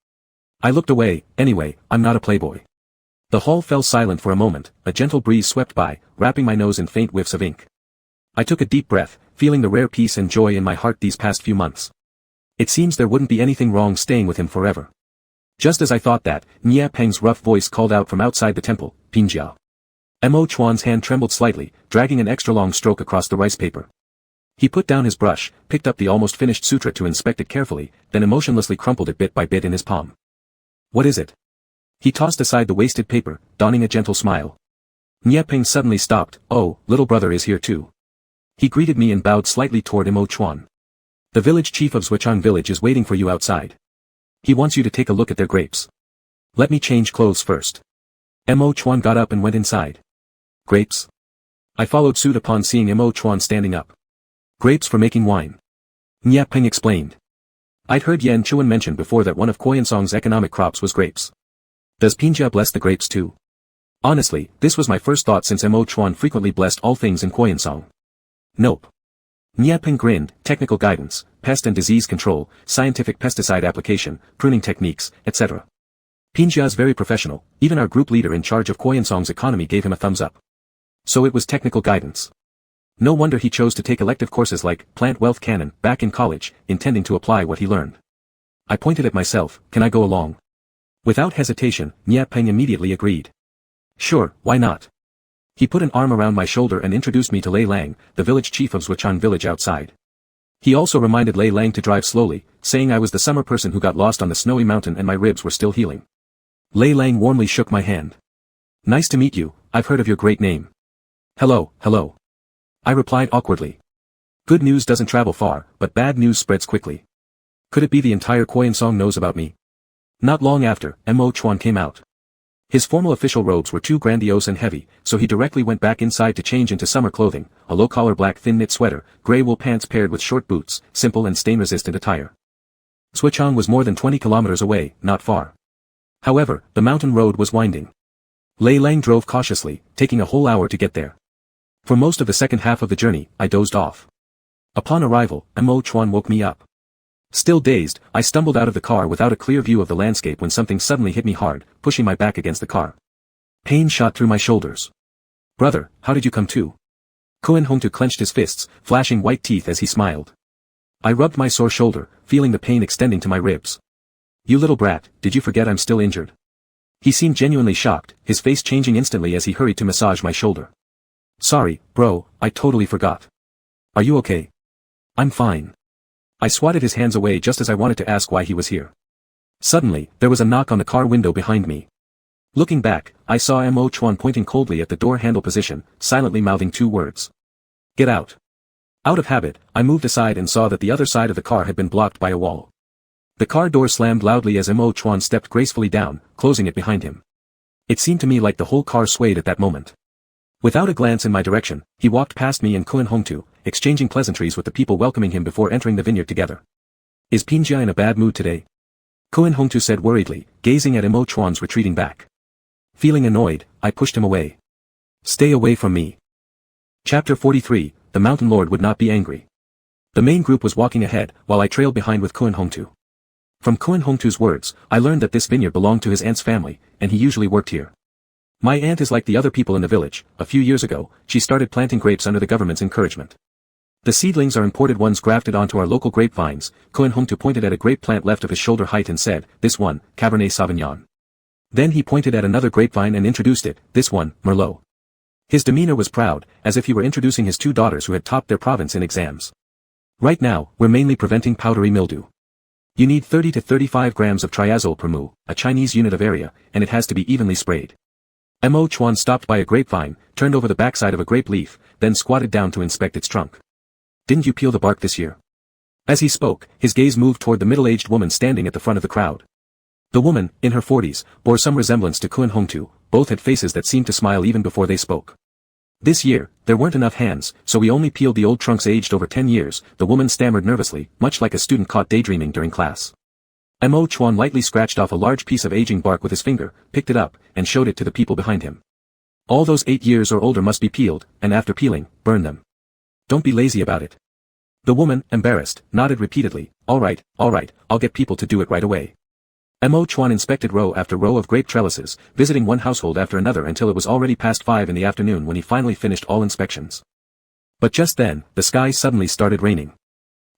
I looked away. Anyway, I'm not a playboy. The hall fell silent for a moment, a gentle breeze swept by, wrapping my nose in faint whiffs of ink. I took a deep breath, feeling the rare peace and joy in my heart these past few months. It seems there wouldn't be anything wrong staying with him forever. Just as I thought that, Nia Peng's rough voice called out from outside the temple, Pinjia. Mo Chuan's hand trembled slightly, dragging an extra-long stroke across the rice paper. He put down his brush, picked up the almost finished sutra to inspect it carefully, then emotionlessly crumpled it bit by bit in his palm. What is it? He tossed aside the wasted paper, donning a gentle smile. Nia Peng suddenly stopped. Oh, little brother is here too. He greeted me and bowed slightly toward Mo Chuan. The village chief of Zhuchang village is waiting for you outside. He wants you to take a look at their grapes. Let me change clothes first. Mo Chuan got up and went inside. Grapes? I followed suit upon seeing Mo Chuan standing up. Grapes for making wine. Nia Peng explained. I'd heard Yan Chuan mention before that one of Koyansong's economic crops was grapes. Does Pinjia bless the grapes too? Honestly, this was my first thought since Mo Chuan frequently blessed all things in Koyansong. Nope. Nia Peng grinned. Technical guidance, pest and disease control, scientific pesticide application, pruning techniques, etc. Pinjia's very professional, even our group leader in charge of Koyansong's economy gave him a thumbs up. So it was technical guidance. No wonder he chose to take elective courses like Plant Wealth Canon back in college, intending to apply what he learned. I pointed at myself. Can I go along? Without hesitation, Nia Peng immediately agreed. Sure, why not? He put an arm around my shoulder and introduced me to Lei Lang, the village chief of Zhuchang village outside. He also reminded Lei Lang to drive slowly, saying I was the summer person who got lost on the snowy mountain and my ribs were still healing. Lei Lang warmly shook my hand. Nice to meet you, I've heard of your great name. Hello, hello. I replied awkwardly. Good news doesn't travel far, but bad news spreads quickly. Could it be the entire Koyansong knows about me? Not long after, Mo Chuan came out. His formal official robes were too grandiose and heavy, so he directly went back inside to change into summer clothing, a low-collar black thin knit sweater, grey wool pants paired with short boots, simple and stain-resistant attire. Zhuchang was more than 20 kilometers away, not far. However, the mountain road was winding. Lei Lang drove cautiously, taking a whole hour to get there. For most of the second half of the journey, I dozed off. Upon arrival, Mo Chuan woke me up. Still dazed, I stumbled out of the car without a clear view of the landscape when something suddenly hit me hard, pushing my back against the car. Pain shot through my shoulders. Brother, how did you come to? Kuan Hongtu clenched his fists, flashing white teeth as he smiled. I rubbed my sore shoulder, feeling the pain extending to my ribs. You little brat, did you forget I'm still injured? He seemed genuinely shocked, his face changing instantly as he hurried to massage my shoulder. Sorry, bro, I totally forgot. Are you okay? I'm fine. I swatted his hands away just as I wanted to ask why he was here. Suddenly, there was a knock on the car window behind me. Looking back, I saw Mo Chuan pointing coldly at the door handle position, silently mouthing two words. Get out. Out of habit, I moved aside and saw that the other side of the car had been blocked by a wall. The car door slammed loudly as Mo Chuan stepped gracefully down, closing it behind him. It seemed to me like the whole car swayed at that moment. Without a glance in my direction, he walked past me and Kuan Hongtu, exchanging pleasantries with the people welcoming him before entering the vineyard together. Is Pinjia in a bad mood today? Kuan Hongtu said worriedly, gazing at Mo Chuan's retreating back. Feeling annoyed, I pushed him away. Stay away from me. Chapter 43, The Mountain Lord Would Not Be Angry. The main group was walking ahead, while I trailed behind with Kuan Hongtu. From Kuan Hongtu's words, I learned that this vineyard belonged to his aunt's family, and he usually worked here. My aunt is like the other people in the village. A few years ago, she started planting grapes under the government's encouragement. The seedlings are imported ones grafted onto our local grapevines. Kuan Hongtu pointed at a grape plant left of his shoulder height and said, this one, Cabernet Sauvignon. Then he pointed at another grapevine and introduced it, this one, Merlot. His demeanor was proud, as if he were introducing his two daughters who had topped their province in exams. Right now, we're mainly preventing powdery mildew. You need 30 to 35 grams of triazole per mu, a Chinese unit of area, and it has to be evenly sprayed. Mo Chuan stopped by a grapevine, turned over the backside of a grape leaf, then squatted down to inspect its trunk. Didn't you peel the bark this year? As he spoke, his gaze moved toward the middle-aged woman standing at the front of the crowd. The woman, in her 40s, bore some resemblance to Kuan Hongtu. Both had faces that seemed to smile even before they spoke. This year, there weren't enough hands, so we only peeled the old trunks aged over 10 years, the woman stammered nervously, much like a student caught daydreaming during class. Mo Chuan lightly scratched off a large piece of aging bark with his finger, picked it up, and showed it to the people behind him. All those 8 years or older must be peeled, and after peeling, burn them. Don't be lazy about it. The woman, embarrassed, nodded repeatedly. All right, I'll get people to do it right away. Mo Chuan inspected row after row of grape trellises, visiting one household after another until it was already past 5 in the afternoon when he finally finished all inspections. But just then, the sky suddenly started raining.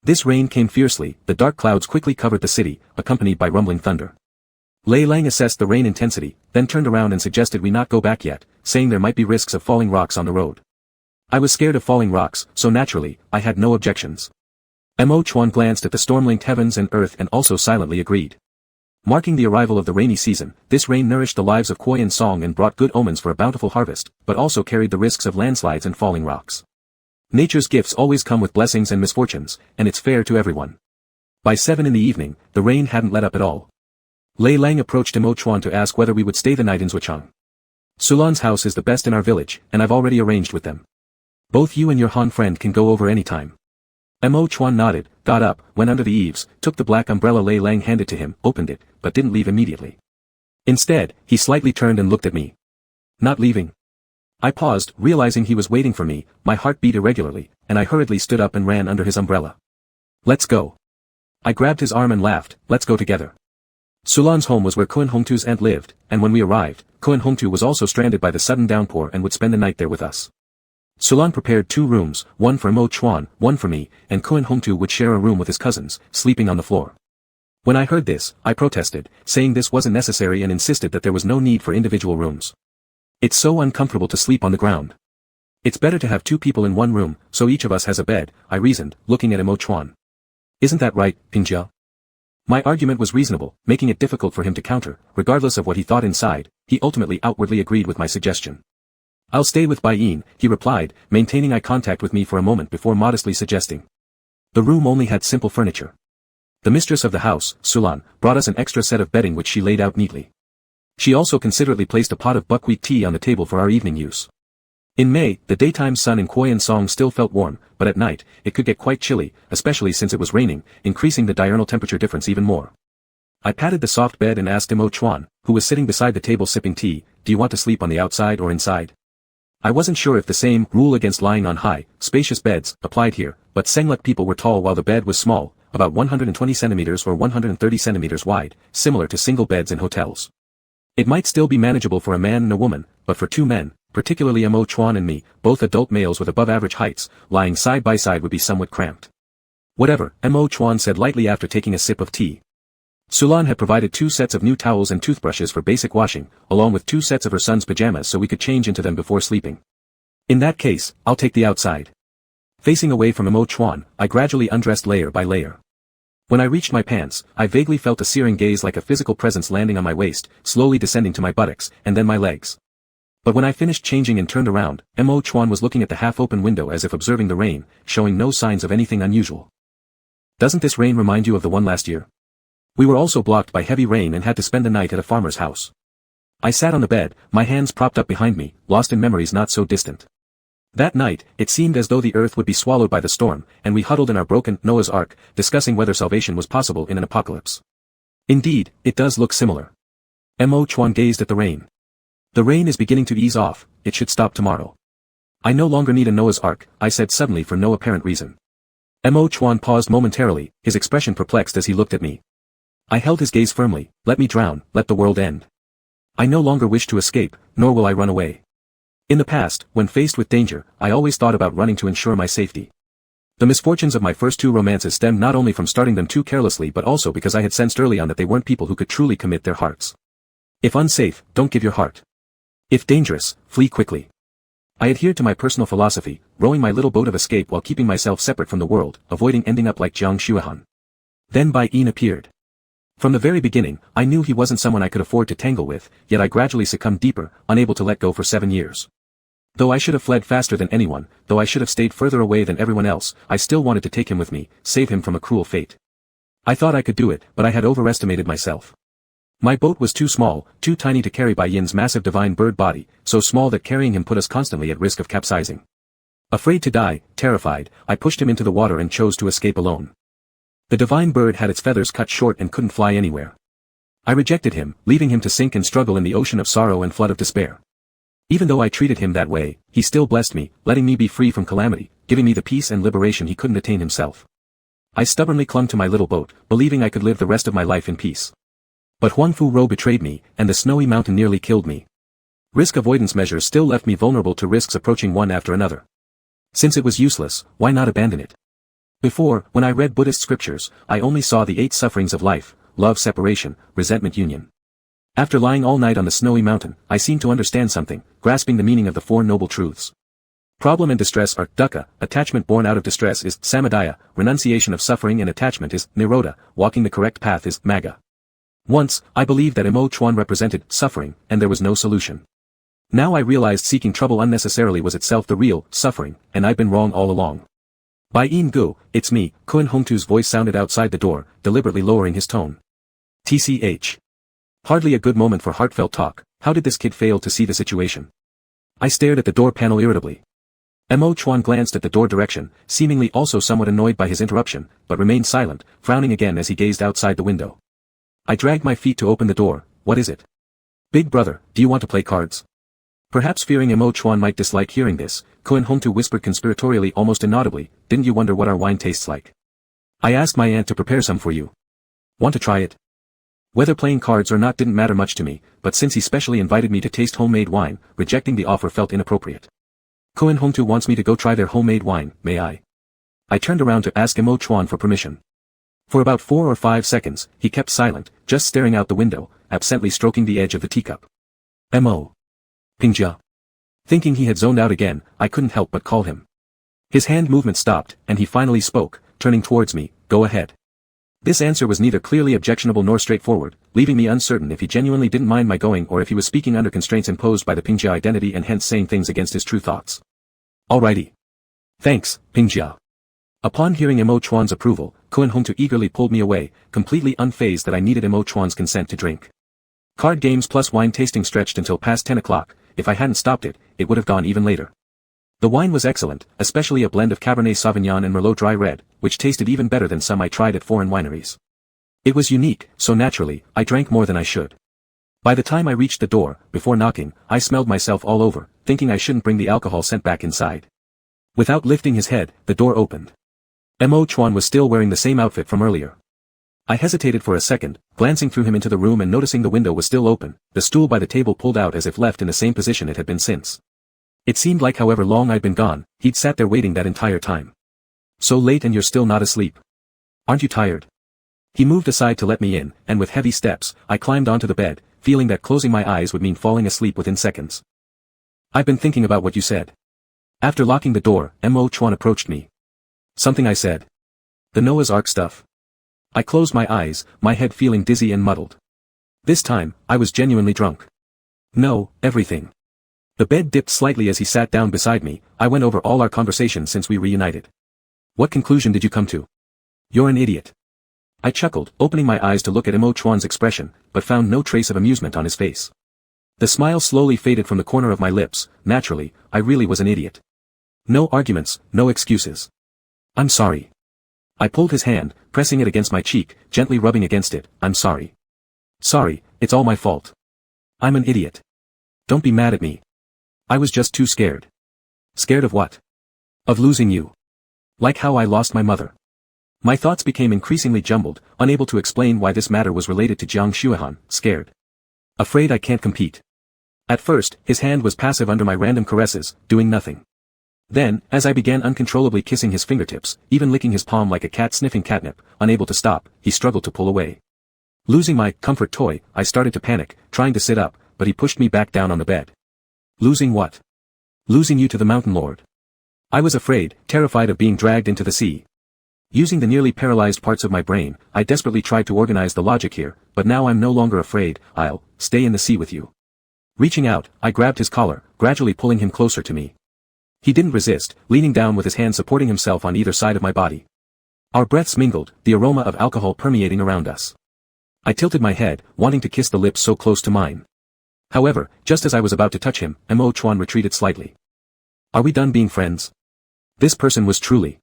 This rain came fiercely, the dark clouds quickly covered the city, accompanied by rumbling thunder. Lei Lang assessed the rain intensity, then turned around and suggested we not go back yet, saying there might be risks of falling rocks on the road. I was scared of falling rocks, so naturally, I had no objections. Mo Chuan glanced at the storm-linked heavens and earth and also silently agreed. Marking the arrival of the rainy season, this rain nourished the lives of Kuai and Song and brought good omens for a bountiful harvest, but also carried the risks of landslides and falling rocks. Nature's gifts always come with blessings and misfortunes, and it's fair to everyone. By 7 in the evening, the rain hadn't let up at all. Lei Lang approached Mo Chuan to ask whether we would stay the night in Zhuchang. Sulan's house is the best in our village, and I've already arranged with them. Both you and your Han friend can go over any time. Mo Chuan nodded, got up, went under the eaves, took the black umbrella Lei Lang handed to him, opened it, but didn't leave immediately. Instead, he slightly turned and looked at me. Not leaving? I paused, realizing he was waiting for me, my heart beat irregularly, and I hurriedly stood up and ran under his umbrella. Let's go. I grabbed his arm and laughed, let's go together. Sulan's home was where Kuan Hongtu's aunt lived, and when we arrived, Kuan Hongtu was also stranded by the sudden downpour and would spend the night there with us. Sulan prepared 2 rooms, one for Mo Chuan, one for me, and Kuan Hongtu would share a room with his cousins, sleeping on the floor. When I heard this, I protested, saying this wasn't necessary and insisted that there was no need for individual rooms. It's so uncomfortable to sleep on the ground. It's better to have 2 people in one room, so each of us has a bed, I reasoned, looking at Mo Chuan. Isn't that right, Pingjia? My argument was reasonable, making it difficult for him to counter, regardless of what he thought inside, he ultimately outwardly agreed with my suggestion. I'll stay with Bai Yin, he replied, maintaining eye contact with me for a moment before modestly suggesting. The room only had simple furniture. The mistress of the house, Sulan, brought us an extra set of bedding which she laid out neatly. She also considerately placed a pot of buckwheat tea on the table for our evening use. In May, the daytime sun in Kuai and Song still felt warm, but at night, it could get quite chilly, especially since it was raining, increasing the diurnal temperature difference even more. I patted the soft bed and asked Mo Chuan, who was sitting beside the table sipping tea, do you want to sleep on the outside or inside? I wasn't sure if the same rule against lying on high, spacious beds applied here, but Senglek people were tall while the bed was small, about 120 centimeters or 130 centimeters wide, similar to single beds in hotels. It might still be manageable for a man and a woman, but for 2 men, particularly Mo Chuan and me, both adult males with above-average heights, lying side by side would be somewhat cramped. Whatever, Mo Chuan said lightly after taking a sip of tea. Sulan had provided 2 sets of new towels and toothbrushes for basic washing, along with 2 sets of her son's pajamas so we could change into them before sleeping. In that case, I'll take the outside. Facing away from Mo Chuan, I gradually undressed layer by layer. When I reached my pants, I vaguely felt a searing gaze like a physical presence landing on my waist, slowly descending to my buttocks, and then my legs. But when I finished changing and turned around, Mo Chuan was looking at the half-open window as if observing the rain, showing no signs of anything unusual. Doesn't this rain remind you of the one last year? We were also blocked by heavy rain and had to spend the night at a farmer's house. I sat on the bed, my hands propped up behind me, lost in memories not so distant. That night, it seemed as though the earth would be swallowed by the storm, and we huddled in our broken Noah's Ark, discussing whether salvation was possible in an apocalypse. Indeed, it does look similar. Mo Chuan gazed at the rain. The rain is beginning to ease off, it should stop tomorrow. I no longer need a Noah's Ark, I said suddenly for no apparent reason. Mo Chuan paused momentarily, his expression perplexed as he looked at me. I held his gaze firmly, let me drown, let the world end. I no longer wish to escape, nor will I run away. In the past, when faced with danger, I always thought about running to ensure my safety. The misfortunes of my first 2 romances stemmed not only from starting them too carelessly but also because I had sensed early on that they weren't people who could truly commit their hearts. If unsafe, don't give your heart. If dangerous, flee quickly. I adhered to my personal philosophy, rowing my little boat of escape while keeping myself separate from the world, avoiding ending up like Jiang Xuehan. Then Bai Yin appeared. From the very beginning, I knew he wasn't someone I could afford to tangle with, yet I gradually succumbed deeper, unable to let go for 7 years. Though I should have fled faster than anyone, though I should have stayed further away than everyone else, I still wanted to take him with me, save him from a cruel fate. I thought I could do it, but I had overestimated myself. My boat was too small, too tiny to carry Bai Yin's massive divine bird body, so small that carrying him put us constantly at risk of capsizing. Afraid to die, terrified, I pushed him into the water and chose to escape alone. The divine bird had its feathers cut short and couldn't fly anywhere. I rejected him, leaving him to sink and struggle in the ocean of sorrow and flood of despair. Even though I treated him that way, he still blessed me, letting me be free from calamity, giving me the peace and liberation he couldn't attain himself. I stubbornly clung to my little boat, believing I could live the rest of my life in peace. But Huangfu Rou betrayed me, and the snowy mountain nearly killed me. Risk avoidance measures still left me vulnerable to risks approaching one after another. Since it was useless, why not abandon it? Before, when I read Buddhist scriptures, I only saw the 8 sufferings of life: love, separation, resentment, union. After lying all night on the snowy mountain, I seemed to understand something, grasping the meaning of the 4 noble truths. Problem and distress are dukkha, attachment born out of distress is samadaya, renunciation of suffering and attachment is nirodha, walking the correct path is magga. Once, I believed that Mo Chuan represented suffering, and there was no solution. Now I realized seeking trouble unnecessarily was itself the real suffering, and I'd been wrong all along. Bai Yin Gu, it's me, Kun Hongtu's voice sounded outside the door, deliberately lowering his tone. TCH. Hardly a good moment for heartfelt talk. How did this kid fail to see the situation? I stared at the door panel irritably. Mo Chuan glanced at the door direction, seemingly also somewhat annoyed by his interruption, but remained silent, frowning again as he gazed outside the window. I dragged my feet to open the door. What is it? Big brother, do you want to play cards? Perhaps fearing Mo Chuan might dislike hearing this, Kun Hongtu whispered conspiratorially almost inaudibly, didn't you wonder what our wine tastes like? I asked my aunt to prepare some for you. Want to try it? Whether playing cards or not didn't matter much to me, but since he specially invited me to taste homemade wine, rejecting the offer felt inappropriate. Kun Hongtu wants me to go try their homemade wine, may I? I turned around to ask Mo Chuan for permission. For about 4 or 5 seconds, he kept silent, just staring out the window, absently stroking the edge of the teacup. Mo. Pingjia. Thinking he had zoned out again, I couldn't help but call him. His hand movement stopped, and he finally spoke, turning towards me, go ahead. This answer was neither clearly objectionable nor straightforward, leaving me uncertain if he genuinely didn't mind my going or if he was speaking under constraints imposed by the Pingjia identity and hence saying things against his true thoughts. Alrighty. Thanks, Pingjia. Upon hearing Mo Chuan's approval, Kun Hongtu eagerly pulled me away, completely unfazed that I needed Mo Chuan's consent to drink. Card games plus wine tasting stretched until past 10 o'clock, if I hadn't stopped it, it would have gone even later. The wine was excellent, especially a blend of Cabernet Sauvignon and Merlot Dry Red, which tasted even better than some I tried at foreign wineries. It was unique, so naturally, I drank more than I should. By the time I reached the door, before knocking, I smelled myself all over, thinking I shouldn't bring the alcohol sent back inside. Without lifting his head, the door opened. Mo Chuan was still wearing the same outfit from earlier. I hesitated for a second, glancing through him into the room and noticing the window was still open, the stool by the table pulled out as if left in the same position it had been since. It seemed like however long I'd been gone, he'd sat there waiting that entire time. So late and you're still not asleep. Aren't you tired? He moved aside to let me in, and with heavy steps, I climbed onto the bed, feeling that closing my eyes would mean falling asleep within seconds. I've been thinking about what you said. After locking the door, Mo Chuan approached me. Something I said. The Noah's Ark stuff. I closed my eyes, my head feeling dizzy and muddled. This time, I was genuinely drunk. No, everything. The bed dipped slightly as he sat down beside me. I went over all our conversation since we reunited. What conclusion did you come to? You're an idiot. I chuckled, opening my eyes to look at Mo Chuan's expression, but found no trace of amusement on his face. The smile slowly faded from the corner of my lips. Naturally, I really was an idiot. No arguments, no excuses. I'm sorry. I pulled his hand, pressing it against my cheek, gently rubbing against it. I'm sorry. Sorry, it's all my fault. I'm an idiot. Don't be mad at me. I was just too scared. Scared of what? Of losing you. Like how I lost my mother. My thoughts became increasingly jumbled, unable to explain why this matter was related to Jiang Xuehan, scared. Afraid I can't compete. At first, his hand was passive under my random caresses, doing nothing. Then, as I began uncontrollably kissing his fingertips, even licking his palm like a cat sniffing catnip, unable to stop, he struggled to pull away. Losing my comfort toy, I started to panic, trying to sit up, but he pushed me back down on the bed. Losing what? Losing you to the Mountain Lord. I was afraid, terrified of being dragged into the sea. Using the nearly paralyzed parts of my brain, I desperately tried to organize the logic here, but now I'm no longer afraid. I'll stay in the sea with you. Reaching out, I grabbed his collar, gradually pulling him closer to me. He didn't resist, leaning down with his hand supporting himself on either side of my body. Our breaths mingled, the aroma of alcohol permeating around us. I tilted my head, wanting to kiss the lips so close to mine. However, just as I was about to touch him, Mo Chuan retreated slightly. Are we done being friends? This person was truly.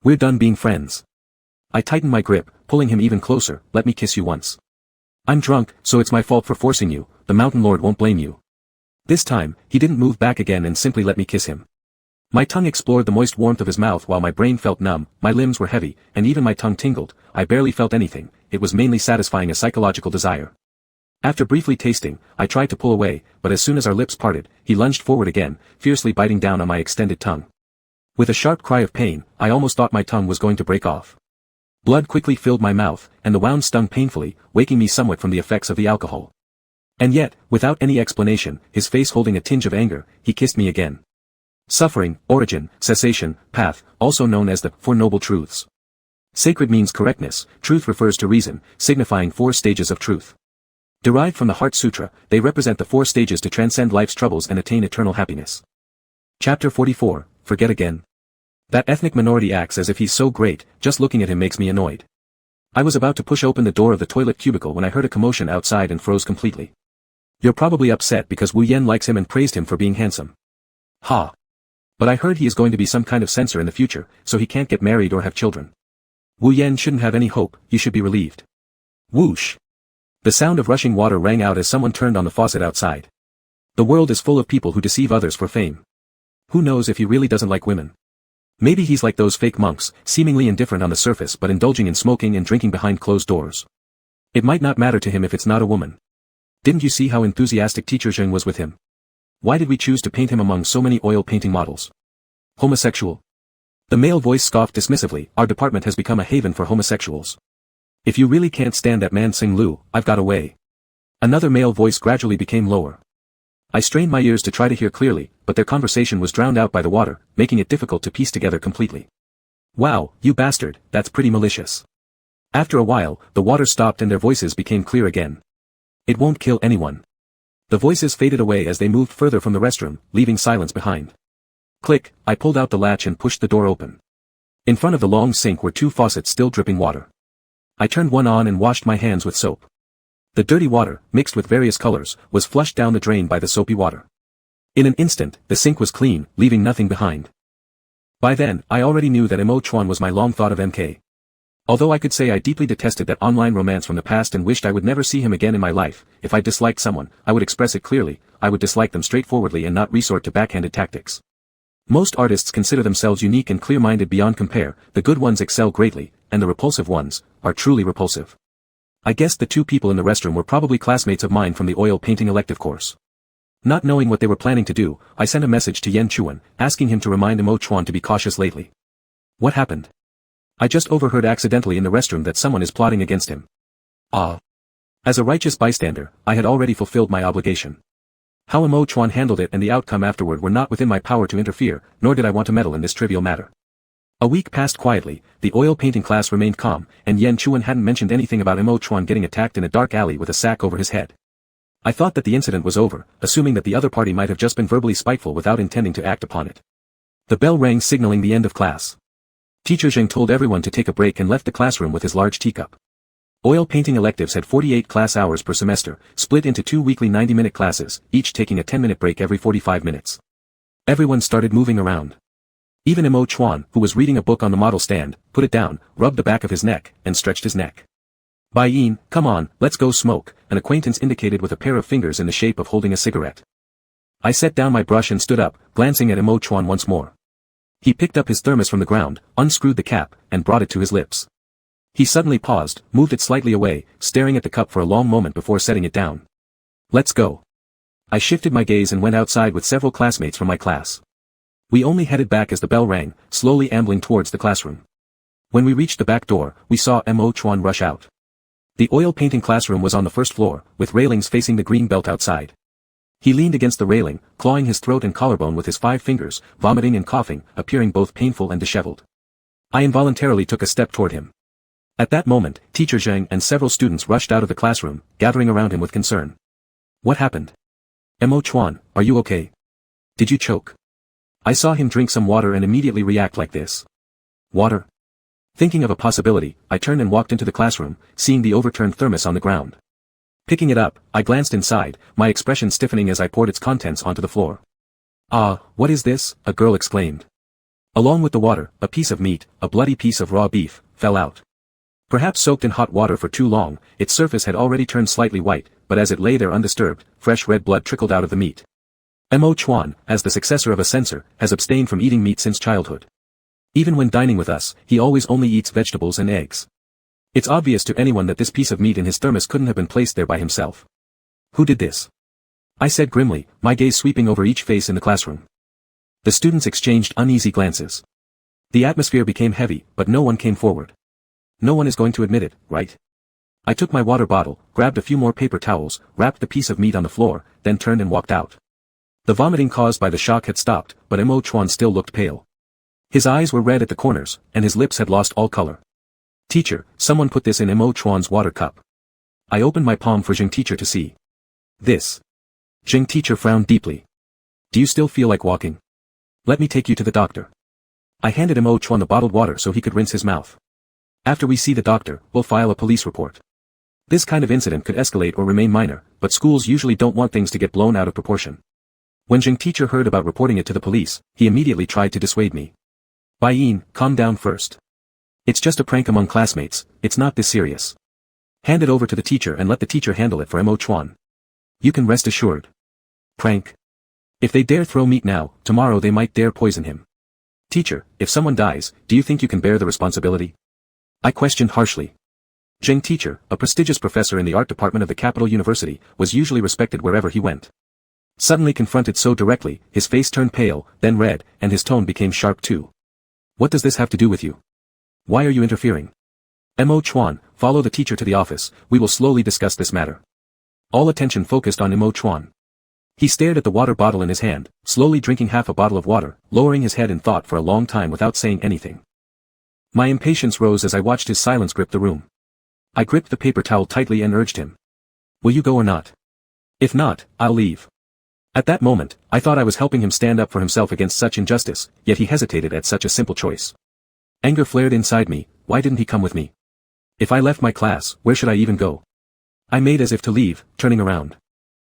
We're done being friends. I tightened my grip, pulling him even closer. Let me kiss you once. I'm drunk, so it's my fault for forcing you. The Mountain Lord won't blame you. This time, he didn't move back again and simply let me kiss him. My tongue explored the moist warmth of his mouth while my brain felt numb, my limbs were heavy, and even my tongue tingled. I barely felt anything. It was mainly satisfying a psychological desire. After briefly tasting, I tried to pull away, but as soon as our lips parted, he lunged forward again, fiercely biting down on my extended tongue. With a sharp cry of pain, I almost thought my tongue was going to break off. Blood quickly filled my mouth, and the wound stung painfully, waking me somewhat from the effects of the alcohol. And yet, without any explanation, his face holding a tinge of anger, he kissed me again. Suffering, origin, cessation, path, also known as the Four Noble Truths. Sacred means correctness, truth refers to reason, signifying 4 stages of truth. Derived from the Heart Sutra, they represent the 4 stages to transcend life's troubles and attain eternal happiness. Chapter 44, Forget Again. That ethnic minority acts as if he's so great, just looking at him makes me annoyed. I was about to push open the door of the toilet cubicle when I heard a commotion outside and froze completely. You're probably upset because Wu Yen likes him and praised him for being handsome. Ha! But I heard he is going to be some kind of censor in the future, so he can't get married or have children. Wu Yen shouldn't have any hope, you should be relieved. Whoosh! The sound of rushing water rang out as someone turned on the faucet outside. The world is full of people who deceive others for fame. Who knows if he really doesn't like women? Maybe he's like those fake monks, seemingly indifferent on the surface but indulging in smoking and drinking behind closed doors. It might not matter to him if it's not a woman. Didn't you see how enthusiastic Teacher Zheng was with him? Why did we choose to paint him among so many oil painting models? Homosexual? The male voice scoffed dismissively, our department has become a haven for homosexuals. If you really can't stand that man Cenlu, I've got a way. Another male voice gradually became lower. I strained my ears to try to hear clearly, but their conversation was drowned out by the water, making it difficult to piece together completely. Wow, you bastard, that's pretty malicious. After a while, the water stopped and their voices became clear again. It won't kill anyone. The voices faded away as they moved further from the restroom, leaving silence behind. Click, I pulled out the latch and pushed the door open. In front of the long sink were 2 faucets still dripping water. I turned one on and washed my hands with soap. The dirty water, mixed with various colors, was flushed down the drain by the soapy water. In an instant, the sink was clean, leaving nothing behind. By then, I already knew that Mo Chuan was my long thought of MK. Although I could say I deeply detested that online romance from the past and wished I would never see him again in my life, if I disliked someone, I would express it clearly, I would dislike them straightforwardly and not resort to backhanded tactics. Most artists consider themselves unique and clear-minded beyond compare, the good ones excel greatly, and the repulsive ones are truly repulsive. I guessed the 2 people in the restroom were probably classmates of mine from the oil painting elective course. Not knowing what they were planning to do, I sent a message to Yan Chuan, asking him to remind Mo Chuan to be cautious lately. What happened? I just overheard accidentally in the restroom that someone is plotting against him. Ah. As a righteous bystander, I had already fulfilled my obligation. How Mo Chuan handled it and the outcome afterward were not within my power to interfere, nor did I want to meddle in this trivial matter. A week passed quietly, the oil painting class remained calm, and Yan Chuan hadn't mentioned anything about Mo Chuan getting attacked in a dark alley with a sack over his head. I thought that the incident was over, assuming that the other party might have just been verbally spiteful without intending to act upon it. The bell rang signaling the end of class. Teacher Zheng told everyone to take a break and left the classroom with his large teacup. Oil painting electives had 48 class hours per semester, split into 2 weekly 90-minute classes, each taking a 10-minute break every 45 minutes. Everyone started moving around. Even Mo Chuan, who was reading a book on the model stand, put it down, rubbed the back of his neck, and stretched his neck. Bai Yin, come on, let's go smoke, an acquaintance indicated with a pair of fingers in the shape of holding a cigarette. I set down my brush and stood up, glancing at Mo Chuan once more. He picked up his thermos from the ground, unscrewed the cap, and brought it to his lips. He suddenly paused, moved it slightly away, staring at the cup for a long moment before setting it down. Let's go. I shifted my gaze and went outside with several classmates from my class. We only headed back as the bell rang, slowly ambling towards the classroom. When we reached the back door, we saw Mo Chuan rush out. The oil painting classroom was on the first floor, with railings facing the green belt outside. He leaned against the railing, clawing his throat and collarbone with his 5 fingers, vomiting and coughing, appearing both painful and disheveled. I involuntarily took a step toward him. At that moment, Teacher Zheng and several students rushed out of the classroom, gathering around him with concern. What happened? Mo Chuan, are you okay? Did you choke? I saw him drink some water and immediately react like this. Water? Thinking of a possibility, I turned and walked into the classroom, seeing the overturned thermos on the ground. Picking it up, I glanced inside, my expression stiffening as I poured its contents onto the floor. Ah, what is this? A girl exclaimed. Along with the water, a piece of meat, a bloody piece of raw beef, fell out. Perhaps soaked in hot water for too long, its surface had already turned slightly white, but as it lay there undisturbed, fresh red blood trickled out of the meat. Mo Chuan, as the successor of a censor, has abstained from eating meat since childhood. Even when dining with us, he always only eats vegetables and eggs. It's obvious to anyone that this piece of meat in his thermos couldn't have been placed there by himself. Who did this? I said grimly, my gaze sweeping over each face in the classroom. The students exchanged uneasy glances. The atmosphere became heavy, but no one came forward. No one is going to admit it, right? I took my water bottle, grabbed a few more paper towels, wrapped the piece of meat on the floor, then turned and walked out. The vomiting caused by the shock had stopped, but Mo Chuan still looked pale. His eyes were red at the corners, and his lips had lost all color. Teacher, someone put this in Mo Chuan's water cup. I opened my palm for Jing teacher to see. This. Jing teacher frowned deeply. Do you still feel like walking? Let me take you to the doctor. I handed Mo Chuan the bottled water so he could rinse his mouth. After we see the doctor, we'll file a police report. This kind of incident could escalate or remain minor, but schools usually don't want things to get blown out of proportion. When Jing teacher heard about reporting it to the police, he immediately tried to dissuade me. Yin, calm down first. It's just a prank among classmates, it's not this serious. Hand it over to the teacher and let the teacher handle it for Mo Chuan. You can rest assured. Prank? If they dare throw meat now, tomorrow they might dare poison him. Teacher, if someone dies, do you think you can bear the responsibility? I questioned harshly. Jing teacher, a prestigious professor in the art department of the capital university, was usually respected wherever he went. Suddenly confronted so directly, his face turned pale, then red, and his tone became sharp too. What does this have to do with you? Why are you interfering? Mo Chuan, follow the teacher to the office, we will slowly discuss this matter. All attention focused on Mo Chuan. He stared at the water bottle in his hand, slowly drinking half a bottle of water, lowering his head in thought for a long time without saying anything. My impatience rose as I watched his silence grip the room. I gripped the paper towel tightly and urged him. Will you go or not? If not, I'll leave. At that moment, I thought I was helping him stand up for himself against such injustice, yet he hesitated at such a simple choice. Anger flared inside me, why didn't he come with me? If I left my class, where should I even go? I made as if to leave, turning around.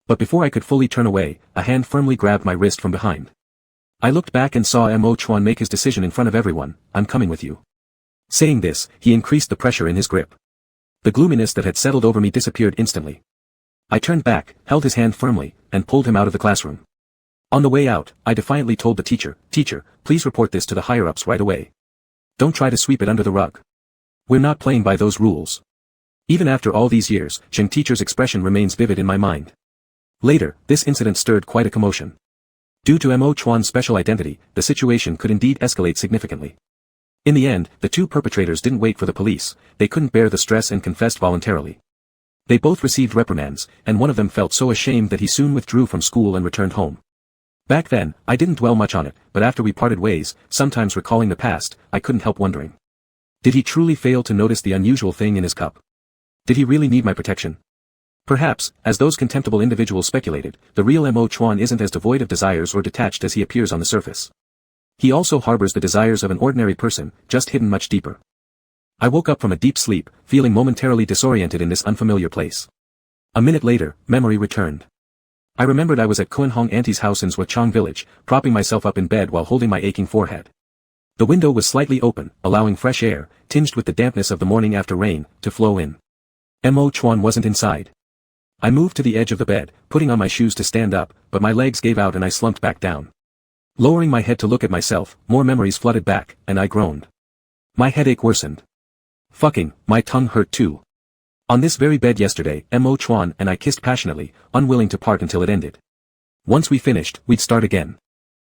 But before I could fully turn away, a hand firmly grabbed my wrist from behind. I looked back and saw Mo Chuan make his decision in front of everyone, I'm coming with you. Saying this, he increased the pressure in his grip. The gloominess that had settled over me disappeared instantly. I turned back, held his hand firmly, and pulled him out of the classroom. On the way out, I defiantly told the teacher, Teacher, please report this to the higher-ups right away. Don't try to sweep it under the rug. We're not playing by those rules. Even after all these years, Jing teacher's expression remains vivid in my mind. Later, this incident stirred quite a commotion. Due to Mo Chuan's special identity, the situation could indeed escalate significantly. In the end, the two perpetrators didn't wait for the police, they couldn't bear the stress and confessed voluntarily. They both received reprimands, and one of them felt so ashamed that he soon withdrew from school and returned home. Back then, I didn't dwell much on it, but after we parted ways, sometimes recalling the past, I couldn't help wondering. Did he truly fail to notice the unusual thing in his cup? Did he really need my protection? Perhaps, as those contemptible individuals speculated, the real Mo Chuan isn't as devoid of desires or detached as he appears on the surface. He also harbors the desires of an ordinary person, just hidden much deeper. I woke up from a deep sleep, feeling momentarily disoriented in this unfamiliar place. A minute later, memory returned. I remembered I was at Kuan Hong Auntie's house in Zhuachang village, propping myself up in bed while holding my aching forehead. The window was slightly open, allowing fresh air, tinged with the dampness of the morning after rain, to flow in. Mo Chuan wasn't inside. I moved to the edge of the bed, putting on my shoes to stand up, but my legs gave out and I slumped back down. Lowering my head to look at myself, more memories flooded back, and I groaned. My headache worsened. Fucking, my tongue hurt too. On this very bed yesterday, Mo Chuan and I kissed passionately, unwilling to part until it ended. Once we finished, we'd start again.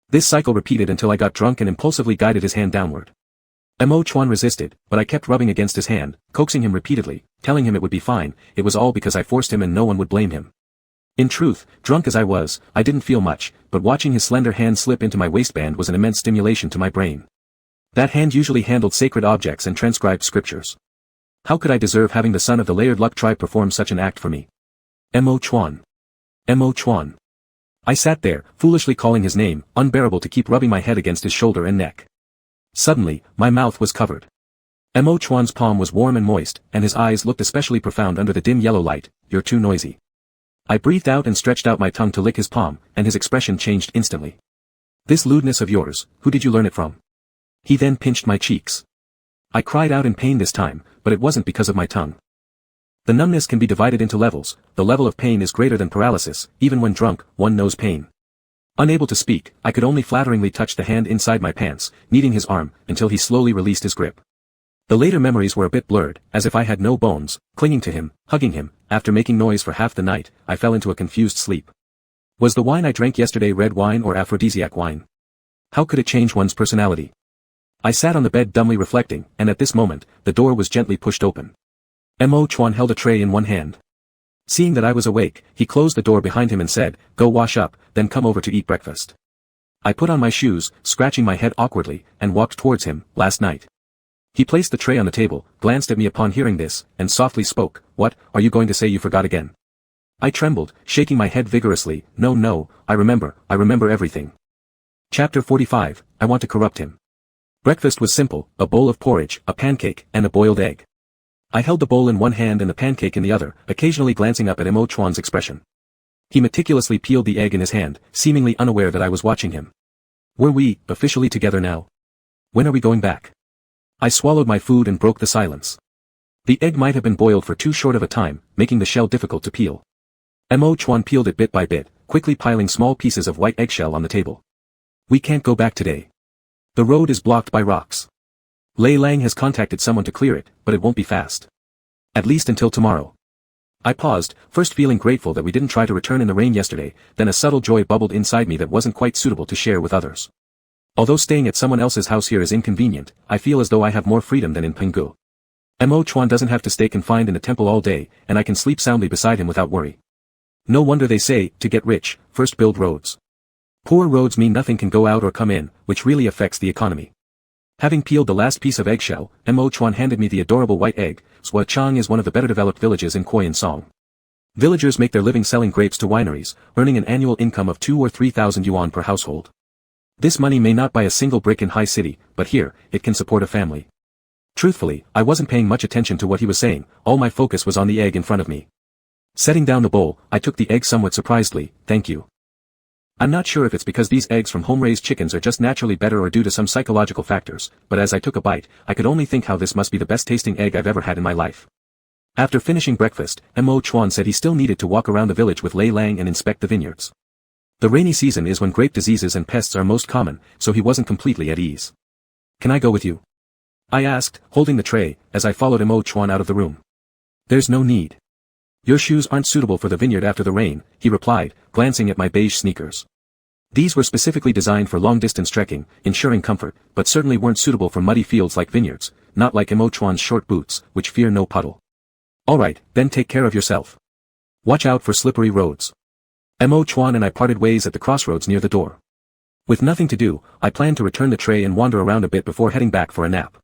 This cycle repeated until I got drunk and impulsively guided his hand downward. Mo Chuan resisted, but I kept rubbing against his hand, coaxing him repeatedly, telling him it would be fine, it was all because I forced him and no one would blame him. In truth, drunk as I was, I didn't feel much, but watching his slender hand slip into my waistband was an immense stimulation to my brain. That hand usually handled sacred objects and transcribed scriptures. How could I deserve having the son of the layered luck tribe perform such an act for me? Mo Chuan. Mo Chuan. I sat there, foolishly calling his name, unbearable to keep rubbing my head against his shoulder and neck. Suddenly, my mouth was covered. Mo Chuan's palm was warm and moist, and his eyes looked especially profound under the dim yellow light. You're too noisy. I breathed out and stretched out my tongue to lick his palm, and his expression changed instantly. This lewdness of yours, who did you learn it from? He then pinched my cheeks. I cried out in pain this time, but it wasn't because of my tongue. The numbness can be divided into levels, the level of pain is greater than paralysis, even when drunk, one knows pain. Unable to speak, I could only flatteringly touch the hand inside my pants, kneading his arm, until he slowly released his grip. The later memories were a bit blurred, as if I had no bones, clinging to him, hugging him. After making noise for half the night, I fell into a confused sleep. Was the wine I drank yesterday red wine or aphrodisiac wine? How could it change one's personality? I sat on the bed dumbly reflecting, and at this moment, the door was gently pushed open. Mo Chuan held a tray in one hand. Seeing that I was awake, he closed the door behind him and said, "Go wash up, then come over to eat breakfast." I put on my shoes, scratching my head awkwardly, and walked towards him. "Last night." He placed the tray on the table, glanced at me upon hearing this, and softly spoke, "What, are you going to say you forgot again?" I trembled, shaking my head vigorously. No, I remember everything." Chapter 45, I want to corrupt him. Breakfast was simple, a bowl of porridge, a pancake, and a boiled egg. I held the bowl in one hand and the pancake in the other, occasionally glancing up at Mo Chuan's expression. He meticulously peeled the egg in his hand, seemingly unaware that I was watching him. Were we, officially together now? When are we going back? I swallowed my food and broke the silence. The egg might have been boiled for too short of a time, making the shell difficult to peel. Mo Chuan peeled it bit by bit, quickly piling small pieces of white eggshell on the table. "We can't go back today. The road is blocked by rocks. Lei Lang has contacted someone to clear it, but it won't be fast. At least until tomorrow." I paused, first feeling grateful that we didn't try to return in the rain yesterday, then a subtle joy bubbled inside me that wasn't quite suitable to share with others. Although staying at someone else's house here is inconvenient, I feel as though I have more freedom than in Penggu. Mo Chuan doesn't have to stay confined in the temple all day, and I can sleep soundly beside him without worry. No wonder they say, to get rich, first build roads. Poor roads mean nothing can go out or come in, which really affects the economy. Having peeled the last piece of eggshell, Mo Chuan handed me the adorable white egg. Swa Chang is one of the better developed villages in Koyan Song. Villagers make their living selling grapes to wineries, earning an annual income of 2,000 or 3,000 yuan per household. This money may not buy a single brick in High City, but here, it can support a family. Truthfully, I wasn't paying much attention to what he was saying, all my focus was on the egg in front of me. Setting down the bowl, I took the egg somewhat surprisedly. "Thank you." I'm not sure if it's because these eggs from home-raised chickens are just naturally better or due to some psychological factors, but as I took a bite, I could only think how this must be the best-tasting egg I've ever had in my life. After finishing breakfast, Mo Chuan said he still needed to walk around the village with Lei Lang and inspect the vineyards. The rainy season is when grape diseases and pests are most common, so he wasn't completely at ease. "Can I go with you?" I asked, holding the tray, as I followed Mo Chuan out of the room. "There's no need. Your shoes aren't suitable for the vineyard after the rain," he replied, glancing at my beige sneakers. These were specifically designed for long-distance trekking, ensuring comfort, but certainly weren't suitable for muddy fields like vineyards, not like Mo Chuan's short boots, which fear no puddle. "Alright, then take care of yourself. Watch out for slippery roads." Mo Chuan and I parted ways at the crossroads near the door. With nothing to do, I planned to return the tray and wander around a bit before heading back for a nap.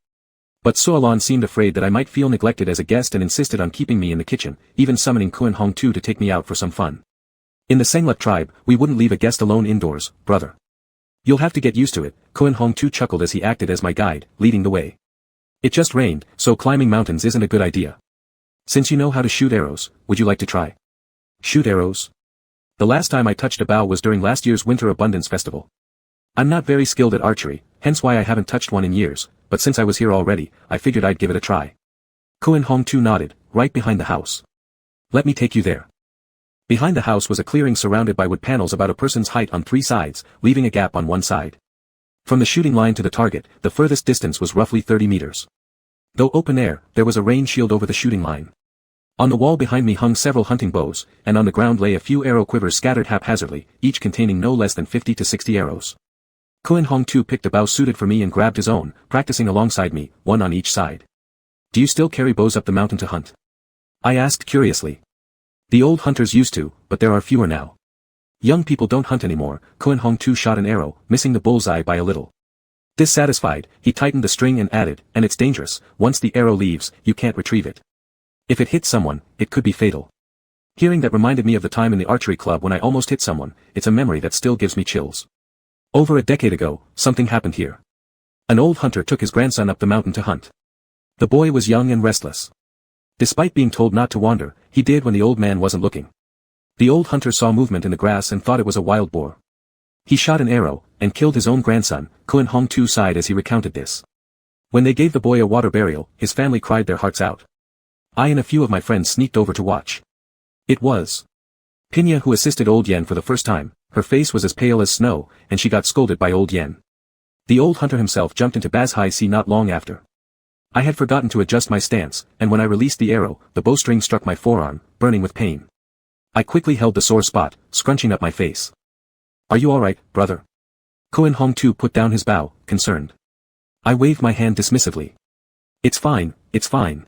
But Suolon seemed afraid that I might feel neglected as a guest and insisted on keeping me in the kitchen, even summoning Kuan Hong Tu to take me out for some fun. In the Senglet tribe, we wouldn't leave a guest alone indoors, brother. "You'll have to get used to it," Kuan Hong Tu chuckled as he acted as my guide, leading the way. "It just rained, so climbing mountains isn't a good idea. Since you know how to shoot arrows, would you like to try?" "Shoot arrows?" "The last time I touched a bow was during last year's Winter Abundance Festival. I'm not very skilled at archery, hence why I haven't touched one in years, but since I was here already, I figured I'd give it a try." Kuan Hong Tu nodded, "Right behind the house. Let me take you there." Behind the house was a clearing surrounded by wood panels about a person's height on 3 sides, leaving a gap on one side. From the shooting line to the target, the furthest distance was roughly 30 meters. Though open air, there was a rain shield over the shooting line. On the wall behind me hung several hunting bows, and on the ground lay a few arrow quivers scattered haphazardly, each containing no less than 50 to 60 arrows. Kuan Hong Tu picked a bow suited for me and grabbed his own, practicing alongside me, one on each side. "Do you still carry bows up the mountain to hunt?" I asked curiously. "The old hunters used to, but there are fewer now. Young people don't hunt anymore." Kuan Hong Tu shot an arrow, missing the bullseye by a little. Dissatisfied, he tightened the string and added, "And it's dangerous, once the arrow leaves, you can't retrieve it. If it hits someone, it could be fatal." Hearing that reminded me of the time in the archery club when I almost hit someone. It's a memory that still gives me chills. Over a decade ago, something happened here. An old hunter took his grandson up the mountain to hunt. The boy was young and restless. Despite being told not to wander, he did when the old man wasn't looking. The old hunter saw movement in the grass and thought it was a wild boar. He shot an arrow, and killed his own grandson. Kuan Hong Tu sighed as he recounted this. When they gave the boy a water burial, his family cried their hearts out. I and a few of my friends sneaked over to watch. It was Pinya who assisted old Yen for the first time. Her face was as pale as snow, and she got scolded by old Yen. The old hunter himself jumped into Baz High Sea not long after. I had forgotten to adjust my stance, and when I released the arrow, the bowstring struck my forearm, burning with pain. I quickly held the sore spot, scrunching up my face. Are you alright, brother? Koen Hong Tu put down his bow, concerned. I waved my hand dismissively. It's fine, it's fine.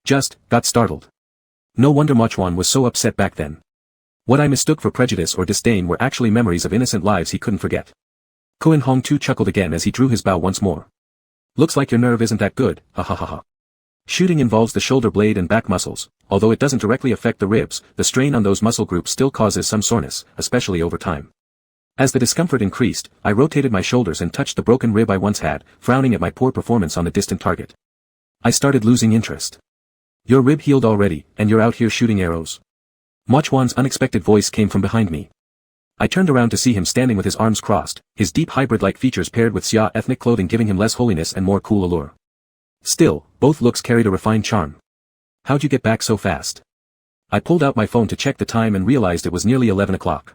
Just, got startled. No wonder Mochuan was so upset back then. What I mistook for prejudice or disdain were actually memories of innocent lives he couldn't forget. Koen Hong Tu chuckled again as he drew his bow once more. Looks like your nerve isn't that good, ha ha ha ha. Shooting involves the shoulder blade and back muscles, although it doesn't directly affect the ribs, the strain on those muscle groups still causes some soreness, especially over time. As the discomfort increased, I rotated my shoulders and touched the broken rib I once had, frowning at my poor performance on the distant target. I started losing interest. Your rib healed already, and you're out here shooting arrows? Mochuan's unexpected voice came from behind me. I turned around to see him standing with his arms crossed, his deep hybrid-like features paired with Xia ethnic clothing giving him less holiness and more cool allure. Still, both looks carried a refined charm. How'd you get back so fast? I pulled out my phone to check the time and realized it was nearly 11 o'clock.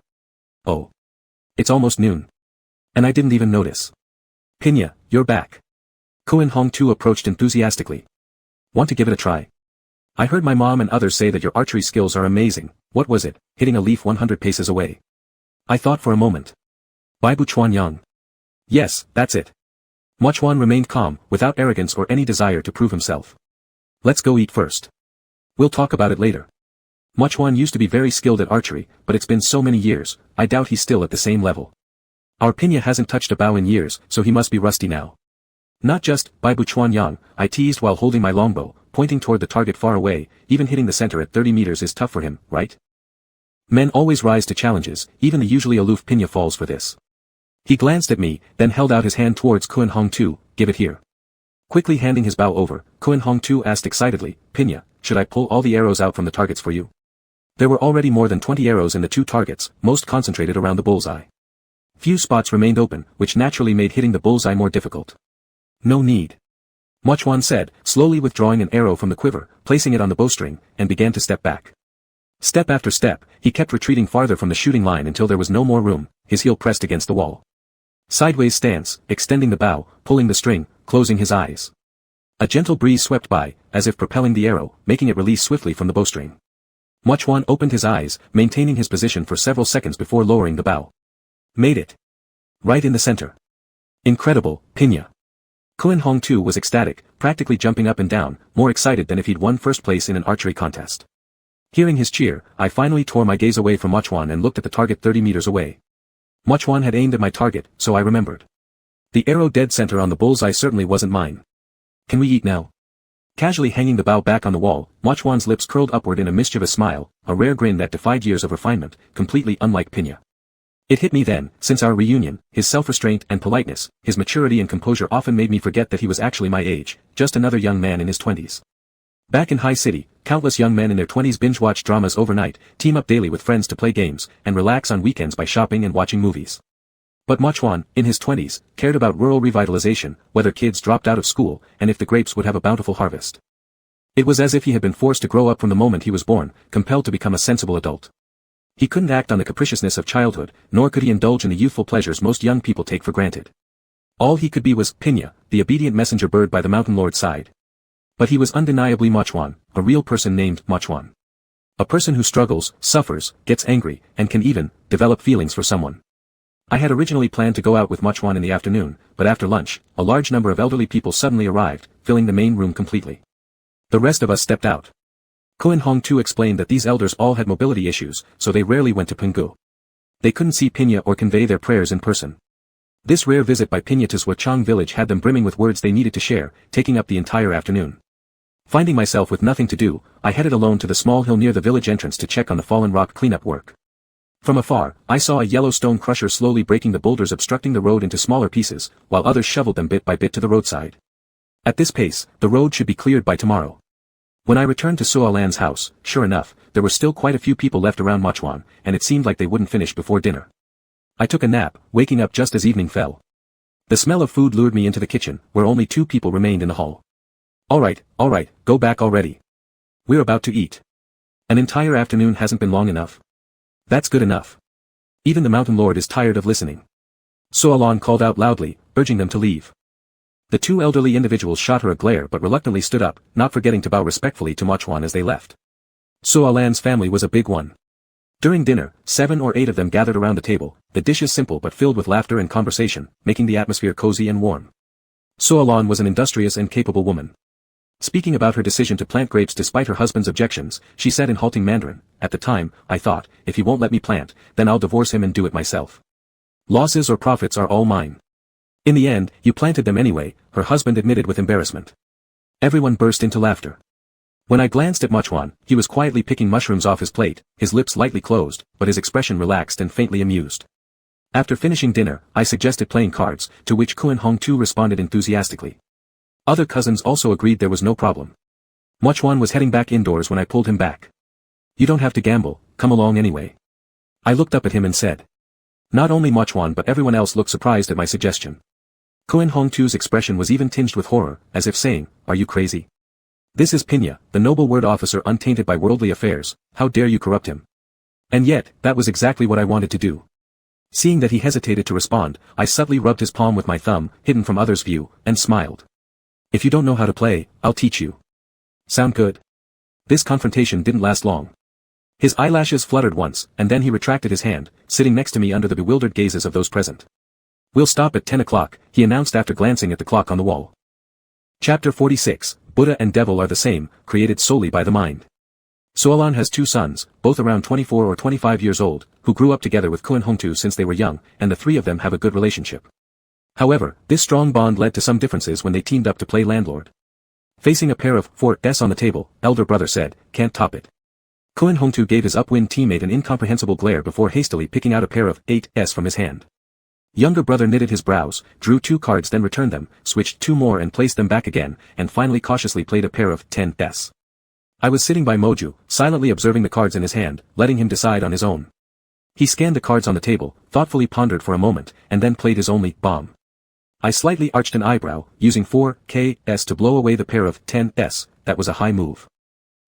Oh. It's almost noon. And I didn't even notice. Pinya, you're back. Koen Hong Tu approached enthusiastically. Want to give it a try? I heard my mom and others say that your archery skills are amazing. What was it, hitting a leaf 100 paces away? I thought for a moment. Bai Buchuan Yang. Yes, that's it. Mochuan remained calm, without arrogance or any desire to prove himself. Let's go eat first. We'll talk about it later. Mochuan used to be very skilled at archery, but it's been so many years, I doubt he's still at the same level. Our Pinya hasn't touched a bow in years, so he must be rusty now. Not just, Bai Buchuan Yang, I teased while holding my longbow, pointing toward the target far away, even hitting the center at 30 meters is tough for him, right? Men always rise to challenges, even the usually aloof Pinya falls for this. He glanced at me, then held out his hand towards Koen Hong Tu, give it here. Quickly handing his bow over, Koen Hong Tu asked excitedly, Pinya, should I pull all the arrows out from the targets for you? There were already more than 20 arrows in the 2 targets, most concentrated around the bullseye. Few spots remained open, which naturally made hitting the bullseye more difficult. No need. Mochuan said, slowly withdrawing an arrow from the quiver, placing it on the bowstring, and began to step back. Step after step, he kept retreating farther from the shooting line until there was no more room, his heel pressed against the wall. Sideways stance, extending the bow, pulling the string, closing his eyes. A gentle breeze swept by, as if propelling the arrow, making it release swiftly from the bowstring. Mochuan opened his eyes, maintaining his position for several seconds before lowering the bow. Made it. Right in the center. Incredible, Pinya. Koen Hong Tu was ecstatic, practically jumping up and down, more excited than if he'd won first place in an archery contest. Hearing his cheer, I finally tore my gaze away from Mochuan and looked at the target 30 meters away. Mochuan had aimed at my target, so I remembered. The arrow dead center on the bullseye certainly wasn't mine. Can we eat now? Casually hanging the bow back on the wall, Mochuan's lips curled upward in a mischievous smile, a rare grin that defied years of refinement, completely unlike Pinya. It hit me then, since our reunion, his self-restraint and politeness, his maturity and composure often made me forget that he was actually my age, just another young man in his 20s. Back in High City, countless young men in their 20s binge-watch dramas overnight, team up daily with friends to play games, and relax on weekends by shopping and watching movies. But Mochuan, in his 20s, cared about rural revitalization, whether kids dropped out of school, and if the grapes would have a bountiful harvest. It was as if he had been forced to grow up from the moment he was born, compelled to become a sensible adult. He couldn't act on the capriciousness of childhood, nor could he indulge in the youthful pleasures most young people take for granted. All he could be was Pinya, the obedient messenger bird by the mountain lord's side. But he was undeniably Mochuan, a real person named Mochuan. A person who struggles, suffers, gets angry, and can even develop feelings for someone. I had originally planned to go out with Mochuan in the afternoon, but after lunch, a large number of elderly people suddenly arrived, filling the main room completely. The rest of us stepped out. Koen Hong Tu explained that these elders all had mobility issues, so they rarely went to Penggu. They couldn't see Pinya or convey their prayers in person. This rare visit by Pinya to Swachang village had them brimming with words they needed to share, taking up the entire afternoon. Finding myself with nothing to do, I headed alone to the small hill near the village entrance to check on the fallen rock cleanup work. From afar, I saw a yellow stone crusher slowly breaking the boulders obstructing the road into smaller pieces, while others shoveled them bit by bit to the roadside. At this pace, the road should be cleared by tomorrow. When I returned to Suo Lan's house, sure enough, there were still quite a few people left around Mochuan, and it seemed like they wouldn't finish before dinner. I took a nap, waking up just as evening fell. The smell of food lured me into the kitchen, where only 2 people remained in the hall. Alright, go back already. We're about to eat. An entire afternoon hasn't been long enough. That's good enough. Even the mountain lord is tired of listening. Suo Lan called out loudly, urging them to leave. The two elderly individuals shot her a glare but reluctantly stood up, not forgetting to bow respectfully to Mochuan as they left. Soalan's family was a big one. During dinner, 7 or 8 of them gathered around the table, the dishes simple but filled with laughter and conversation, making the atmosphere cozy and warm. Soalan was an industrious and capable woman. Speaking about her decision to plant grapes despite her husband's objections, she said in halting Mandarin, "At the time, I thought, if he won't let me plant, then I'll divorce him and do it myself. Losses or profits are all mine." In the end, you planted them anyway, her husband admitted with embarrassment. Everyone burst into laughter. When I glanced at Mochuan, he was quietly picking mushrooms off his plate, his lips lightly closed, but his expression relaxed and faintly amused. After finishing dinner, I suggested playing cards, to which Kuan Hong Tu responded enthusiastically. Other cousins also agreed there was no problem. Mochuan was heading back indoors when I pulled him back. "You don't have to gamble, come along anyway." I looked up at him and said. Not only Mochuan but everyone else looked surprised at my suggestion. Kuan Hong Tu's expression was even tinged with horror, as if saying, "Are you crazy? This is Pinya, the noble word officer untainted by worldly affairs, how dare you corrupt him?" And yet, that was exactly what I wanted to do. Seeing that he hesitated to respond, I subtly rubbed his palm with my thumb, hidden from others' view, and smiled. "If you don't know how to play, I'll teach you. Sound good?" This confrontation didn't last long. His eyelashes fluttered once, and then he retracted his hand, sitting next to me under the bewildered gazes of those present. "We'll stop at 10 o'clock, he announced after glancing at the clock on the wall. Chapter 46, Buddha and Devil are the same, created solely by the mind. Soalan has 2 sons, both around 24 or 25 years old, who grew up together with Kuan Hong Tu since they were young, and the 3 of them have a good relationship. However, this strong bond led to some differences when they teamed up to play landlord. Facing a pair of 4s on the table, elder brother said, "Can't top it." Kuan Hong Tu gave his upwind teammate an incomprehensible glare before hastily picking out a pair of 8s from his hand. Younger brother knitted his brows, drew 2 cards then returned them, switched 2 more and placed them back again, and finally cautiously played a pair of 10s. I was sitting by Moju, silently observing the cards in his hand, letting him decide on his own. He scanned the cards on the table, thoughtfully pondered for a moment, and then played his only bomb. I slightly arched an eyebrow, using 4ks to blow away the pair of 10s, that was a high move.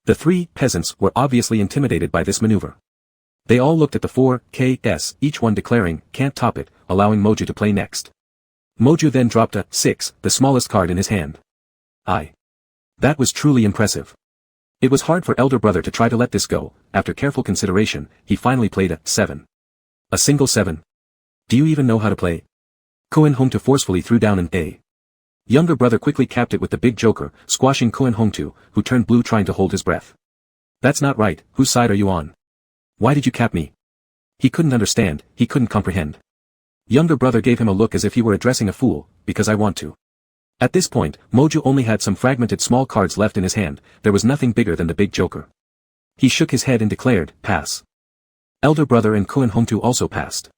The 3 peasants were obviously intimidated by this maneuver. They all looked at the 4ks, each one declaring, "Can't top it," allowing Moju to play next. Moju then dropped a 6, the smallest card in his hand. That was truly impressive. It was hard for elder brother to try to let this go. After careful consideration, he finally played a 7. A single 7. "Do you even know how to play?" Kuan Hong Tu forcefully threw down an A. Younger brother quickly capped it with the big joker, squashing Kuan Hong Tu, who turned blue trying to hold his breath. "That's not right, whose side are you on? Why did you cap me?" He couldn't understand, he couldn't comprehend. Younger brother gave him a look as if he were addressing a fool, "Because I want to." At this point, Moju only had some fragmented small cards left in his hand, there was nothing bigger than the big joker. He shook his head and declared, "Pass." Elder brother and Kuan Hong Tu also passed.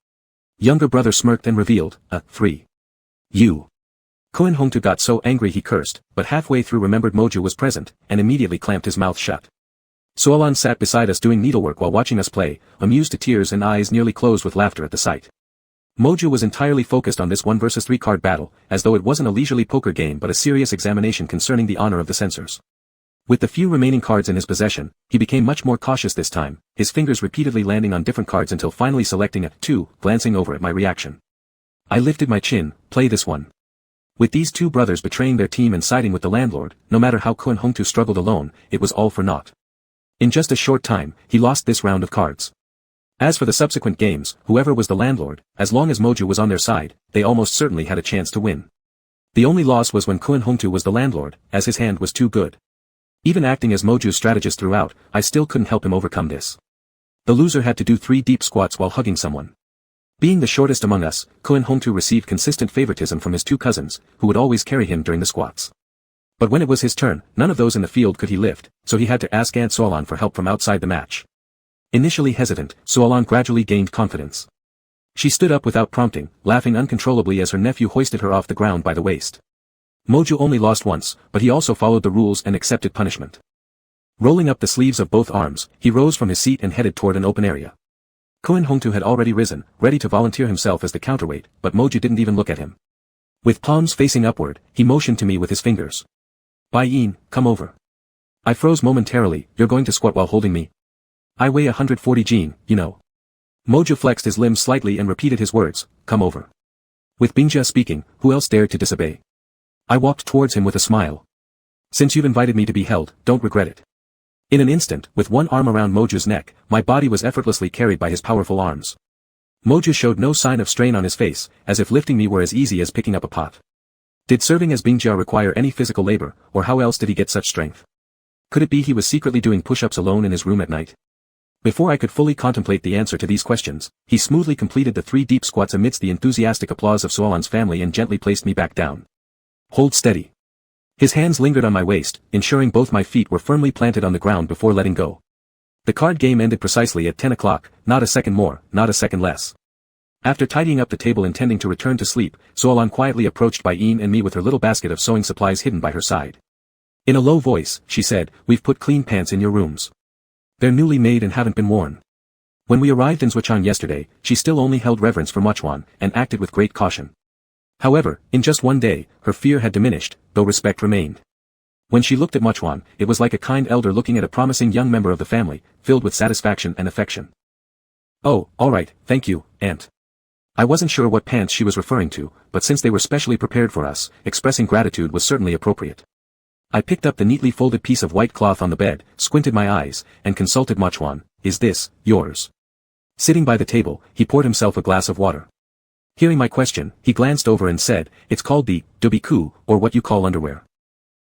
Younger brother smirked and revealed, a 3. "You." Kuan Hong Tu got so angry he cursed, but halfway through remembered Moju was present, and immediately clamped his mouth shut. Soalan sat beside us doing needlework while watching us play, amused to tears and eyes nearly closed with laughter at the sight. Moju was entirely focused on this 1 versus 3 card battle, as though it wasn't a leisurely poker game but a serious examination concerning the honor of the censors. With the few remaining cards in his possession, he became much more cautious this time, his fingers repeatedly landing on different cards until finally selecting a 2, glancing over at my reaction. I lifted my chin, "Play this one." With these 2 brothers betraying their team and siding with the landlord, no matter how Kuan Hong Tu struggled alone, it was all for naught. In just a short time, he lost this round of cards. As for the subsequent games, whoever was the landlord, as long as Moju was on their side, they almost certainly had a chance to win. The only loss was when Kuan Hong Tu was the landlord, as his hand was too good. Even acting as Moju's strategist throughout, I still couldn't help him overcome this. The loser had to do 3 deep squats while hugging someone. Being the shortest among us, Kuan Hong Tu received consistent favoritism from his 2 cousins, who would always carry him during the squats. But when it was his turn, none of those in the field could he lift, so he had to ask Aunt Soalan for help from outside the match. Initially hesitant, Soalan gradually gained confidence. She stood up without prompting, laughing uncontrollably as her nephew hoisted her off the ground by the waist. Moju only lost once, but he also followed the rules and accepted punishment. Rolling up the sleeves of both arms, he rose from his seat and headed toward an open area. Kuan Hong Tu had already risen, ready to volunteer himself as the counterweight, but Moju didn't even look at him. With palms facing upward, he motioned to me with his fingers. "Bai Yin, come over." I froze momentarily. "You're going to squat while holding me?" "I weigh 140 jin, you know." Moju flexed his limbs slightly and repeated his words, "Come over." With Bingjia speaking, who else dared to disobey? I walked towards him with a smile. Since you've invited me to be held, don't regret it. In an instant, with one arm around Moju's neck, my body was effortlessly carried by his powerful arms. Moju showed no sign of strain on his face, as if lifting me were as easy as picking up a pot. Did serving as Bingjia require any physical labor, or how else did he get such strength? Could it be he was secretly doing push-ups alone in his room at night? Before I could fully contemplate the answer to these questions, he smoothly completed the 3 deep squats amidst the enthusiastic applause of Solan's family and gently placed me back down. Hold steady. His hands lingered on my waist, ensuring both my feet were firmly planted on the ground before letting go. The card game ended precisely at 10 o'clock, not a second more, not a second less. After tidying up the table intending to return to sleep, Solan quietly approached Bayin and me with her little basket of sewing supplies hidden by her side. In a low voice, she said, "We've put clean pants in your rooms. They're newly made and haven't been worn." When we arrived in Zhuchang yesterday, she still only held reverence for Muchuan, and acted with great caution. However, in just one day, her fear had diminished, though respect remained. When she looked at Muchuan, it was like a kind elder looking at a promising young member of the family, filled with satisfaction and affection. "Oh, all right, thank you, Aunt." I wasn't sure what pants she was referring to, but since they were specially prepared for us, expressing gratitude was certainly appropriate. I picked up the neatly folded piece of white cloth on the bed, squinted my eyes, and consulted Muchuan. "Is this yours?" Sitting by the table, he poured himself a glass of water. Hearing my question, he glanced over and said, "It's called the dubiku, or what you call underwear."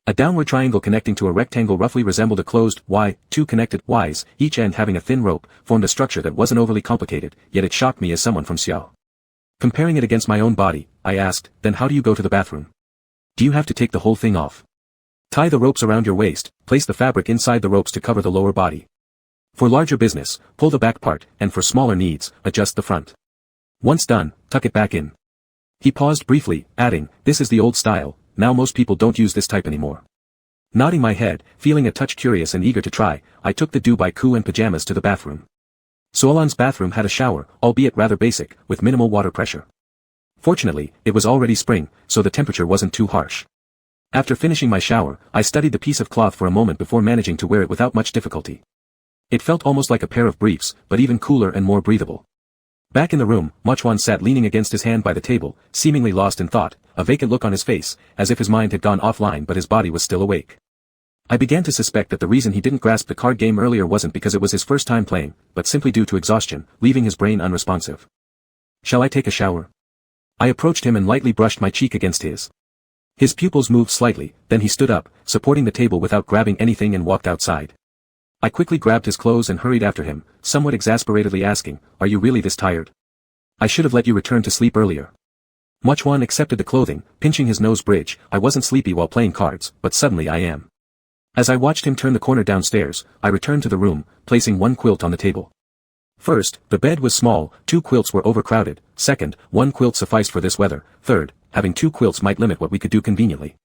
A downward triangle connecting to a rectangle roughly resembled a closed Y, 2 connected Ys, each end having a thin rope, formed a structure that wasn't overly complicated, yet it shocked me as someone from Xiao. Comparing it against my own body, I asked, "Then how do you go to the bathroom? Do you have to take the whole thing off?" "Tie the ropes around your waist, place the fabric inside the ropes to cover the lower body. For larger business, pull the back part, and for smaller needs, adjust the front. Once done, tuck it back in." He paused briefly, adding, "This is the old style, now most people don't use this type anymore." Nodding my head, feeling a touch curious and eager to try, I took the dubai-ku and pajamas to the bathroom. Solan's bathroom had a shower, albeit rather basic, with minimal water pressure. Fortunately, it was already spring, so the temperature wasn't too harsh. After finishing my shower, I studied the piece of cloth for a moment before managing to wear it without much difficulty. It felt almost like a pair of briefs, but even cooler and more breathable. Back in the room, Muchuan sat leaning against his hand by the table, seemingly lost in thought, a vacant look on his face, as if his mind had gone offline but his body was still awake. I began to suspect that the reason he didn't grasp the card game earlier wasn't because it was his first time playing, but simply due to exhaustion, leaving his brain unresponsive. "Shall I take a shower?" I approached him and lightly brushed my cheek against his. His pupils moved slightly, then he stood up, supporting the table without grabbing anything and walked outside. I quickly grabbed his clothes and hurried after him, somewhat exasperatedly asking, "Are you really this tired? I should have let you return to sleep earlier." Muchuan accepted the clothing, pinching his nose bridge. "I wasn't sleepy while playing cards, but suddenly I am." As I watched him turn the corner downstairs, I returned to the room, placing one quilt on the table. First, the bed was small, 2 quilts were overcrowded. Second, 1 quilt sufficed for this weather. Third, having 2 quilts might limit what we could do conveniently.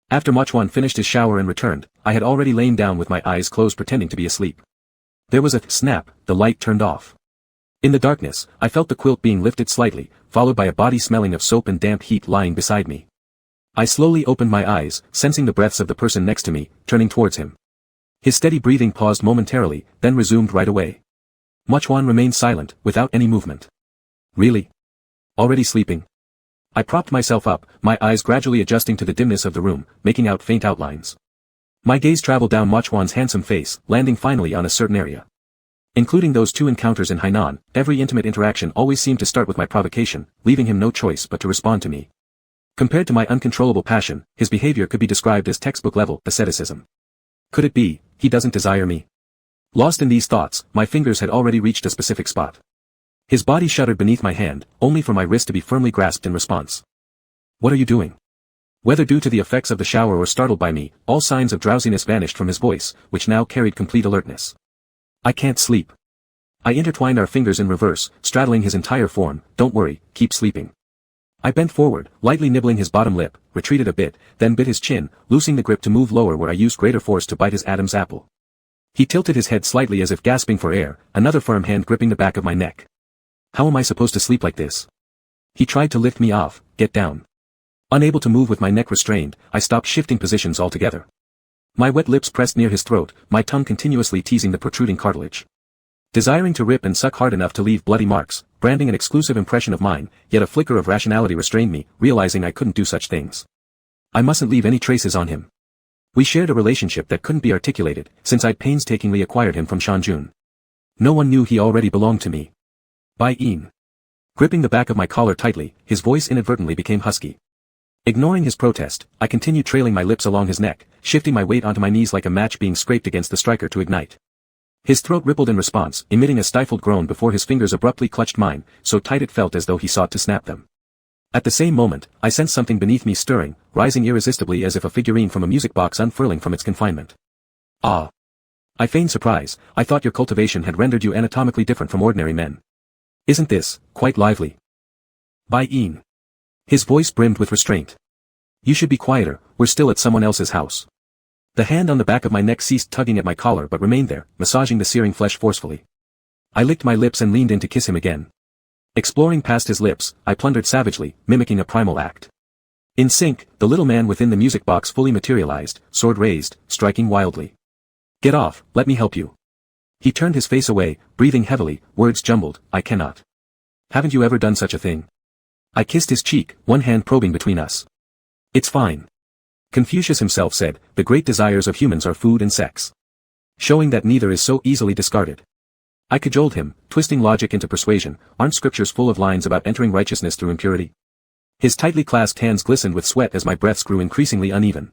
After Muchuan finished his shower and returned, I had already lain down with my eyes closed pretending to be asleep. There was a snap, the light turned off. In the darkness, I felt the quilt being lifted slightly, followed by a body smelling of soap and damp heat lying beside me. I slowly opened my eyes, sensing the breaths of the person next to me, turning towards him. His steady breathing paused momentarily, then resumed right away. Muchuan remained silent, without any movement. Really? Already sleeping? I propped myself up, my eyes gradually adjusting to the dimness of the room, making out faint outlines. My gaze traveled down Muchuan's handsome face, landing finally on a certain area. Including those 2 encounters in Hainan, every intimate interaction always seemed to start with my provocation, leaving him no choice but to respond to me. Compared to my uncontrollable passion, his behavior could be described as textbook-level asceticism. Could it be, he doesn't desire me? Lost in these thoughts, my fingers had already reached a specific spot. His body shuddered beneath my hand, only for my wrist to be firmly grasped in response. "What are you doing?" Whether due to the effects of the shower or startled by me, all signs of drowsiness vanished from his voice, which now carried complete alertness. "I can't sleep." I intertwined our fingers in reverse, straddling his entire form. "Don't worry, keep sleeping." I bent forward, lightly nibbling his bottom lip, retreated a bit, then bit his chin, loosing the grip to move lower where I used greater force to bite his Adam's apple. He tilted his head slightly as if gasping for air, another firm hand gripping the back of my neck. "How am I supposed to sleep like this?" He tried to lift me off. "Get down." Unable to move with my neck restrained, I stopped shifting positions altogether. My wet lips pressed near his throat, my tongue continuously teasing the protruding cartilage. Desiring to rip and suck hard enough to leave bloody marks, branding an exclusive impression of mine, yet a flicker of rationality restrained me, realizing I couldn't do such things. I mustn't leave any traces on him. We shared a relationship that couldn't be articulated, since I'd painstakingly acquired him from Shanjun. No one knew he already belonged to me. By Een. Gripping the back of my collar tightly, his voice inadvertently became husky. Ignoring his protest, I continued trailing my lips along his neck, shifting my weight onto my knees like a match being scraped against the striker to ignite. His throat rippled in response, emitting a stifled groan before his fingers abruptly clutched mine, so tight it felt as though he sought to snap them. At the same moment, I sensed something beneath me stirring, rising irresistibly as if a figurine from a music box unfurling from its confinement. Ah! I feigned surprise. I thought your cultivation had rendered you anatomically different from ordinary men. Isn't this quite lively? By Een. His voice brimmed with restraint. You should be quieter, we're still at someone else's house. The hand on the back of my neck ceased tugging at my collar but remained there, massaging the searing flesh forcefully. I licked my lips and leaned in to kiss him again. Exploring past his lips, I plundered savagely, mimicking a primal act. In sync, the little man within the music box fully materialized, sword raised, striking wildly. Get off, let me help you. He turned his face away, breathing heavily, words jumbled, I cannot. Haven't you ever done such a thing? I kissed his cheek, one hand probing between us. It's fine. Confucius himself said, the great desires of humans are food and sex. Showing that neither is so easily discarded. I cajoled him, twisting logic into persuasion, aren't scriptures full of lines about entering righteousness through impurity? His tightly clasped hands glistened with sweat as my breaths grew increasingly uneven.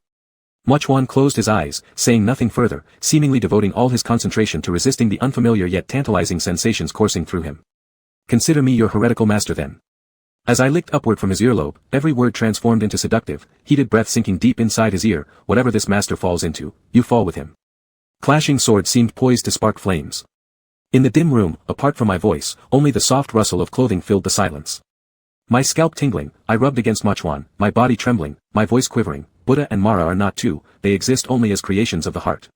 Mochuan closed his eyes, saying nothing further, seemingly devoting all his concentration to resisting the unfamiliar yet tantalizing sensations coursing through him. Consider me your heretical master then. As I licked upward from his earlobe, every word transformed into seductive, heated breath sinking deep inside his ear, whatever this master falls into, you fall with him. Clashing swords seemed poised to spark flames. In the dim room, apart from my voice, only the soft rustle of clothing filled the silence. My scalp tingling, I rubbed against Mochuan, my body trembling, my voice quivering. Buddha and Mara are not two, they exist only as creations of the heart.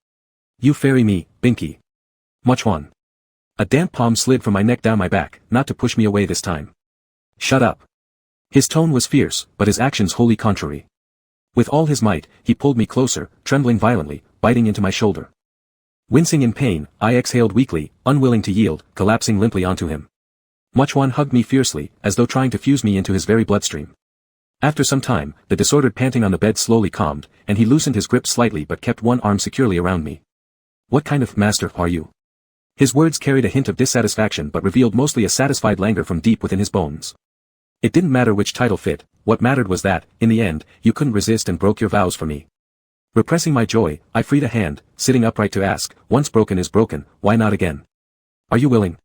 You ferry me, Binky. Mochuan. A damp palm slid from my neck down my back, not to push me away this time. Shut up. His tone was fierce, but his actions wholly contrary. With all his might, he pulled me closer, trembling violently, biting into my shoulder. Wincing in pain, I exhaled weakly, unwilling to yield, collapsing limply onto him. Mochuan hugged me fiercely, as though trying to fuse me into his very bloodstream. After some time, the disordered panting on the bed slowly calmed, and he loosened his grip slightly but kept one arm securely around me. What kind of master are you? His words carried a hint of dissatisfaction but revealed mostly a satisfied languor from deep within his bones. It didn't matter which title fit, what mattered was that, in the end, you couldn't resist and broke your vows for me. Repressing my joy, I freed a hand, sitting upright to ask, once broken is broken, why not again? Are you willing?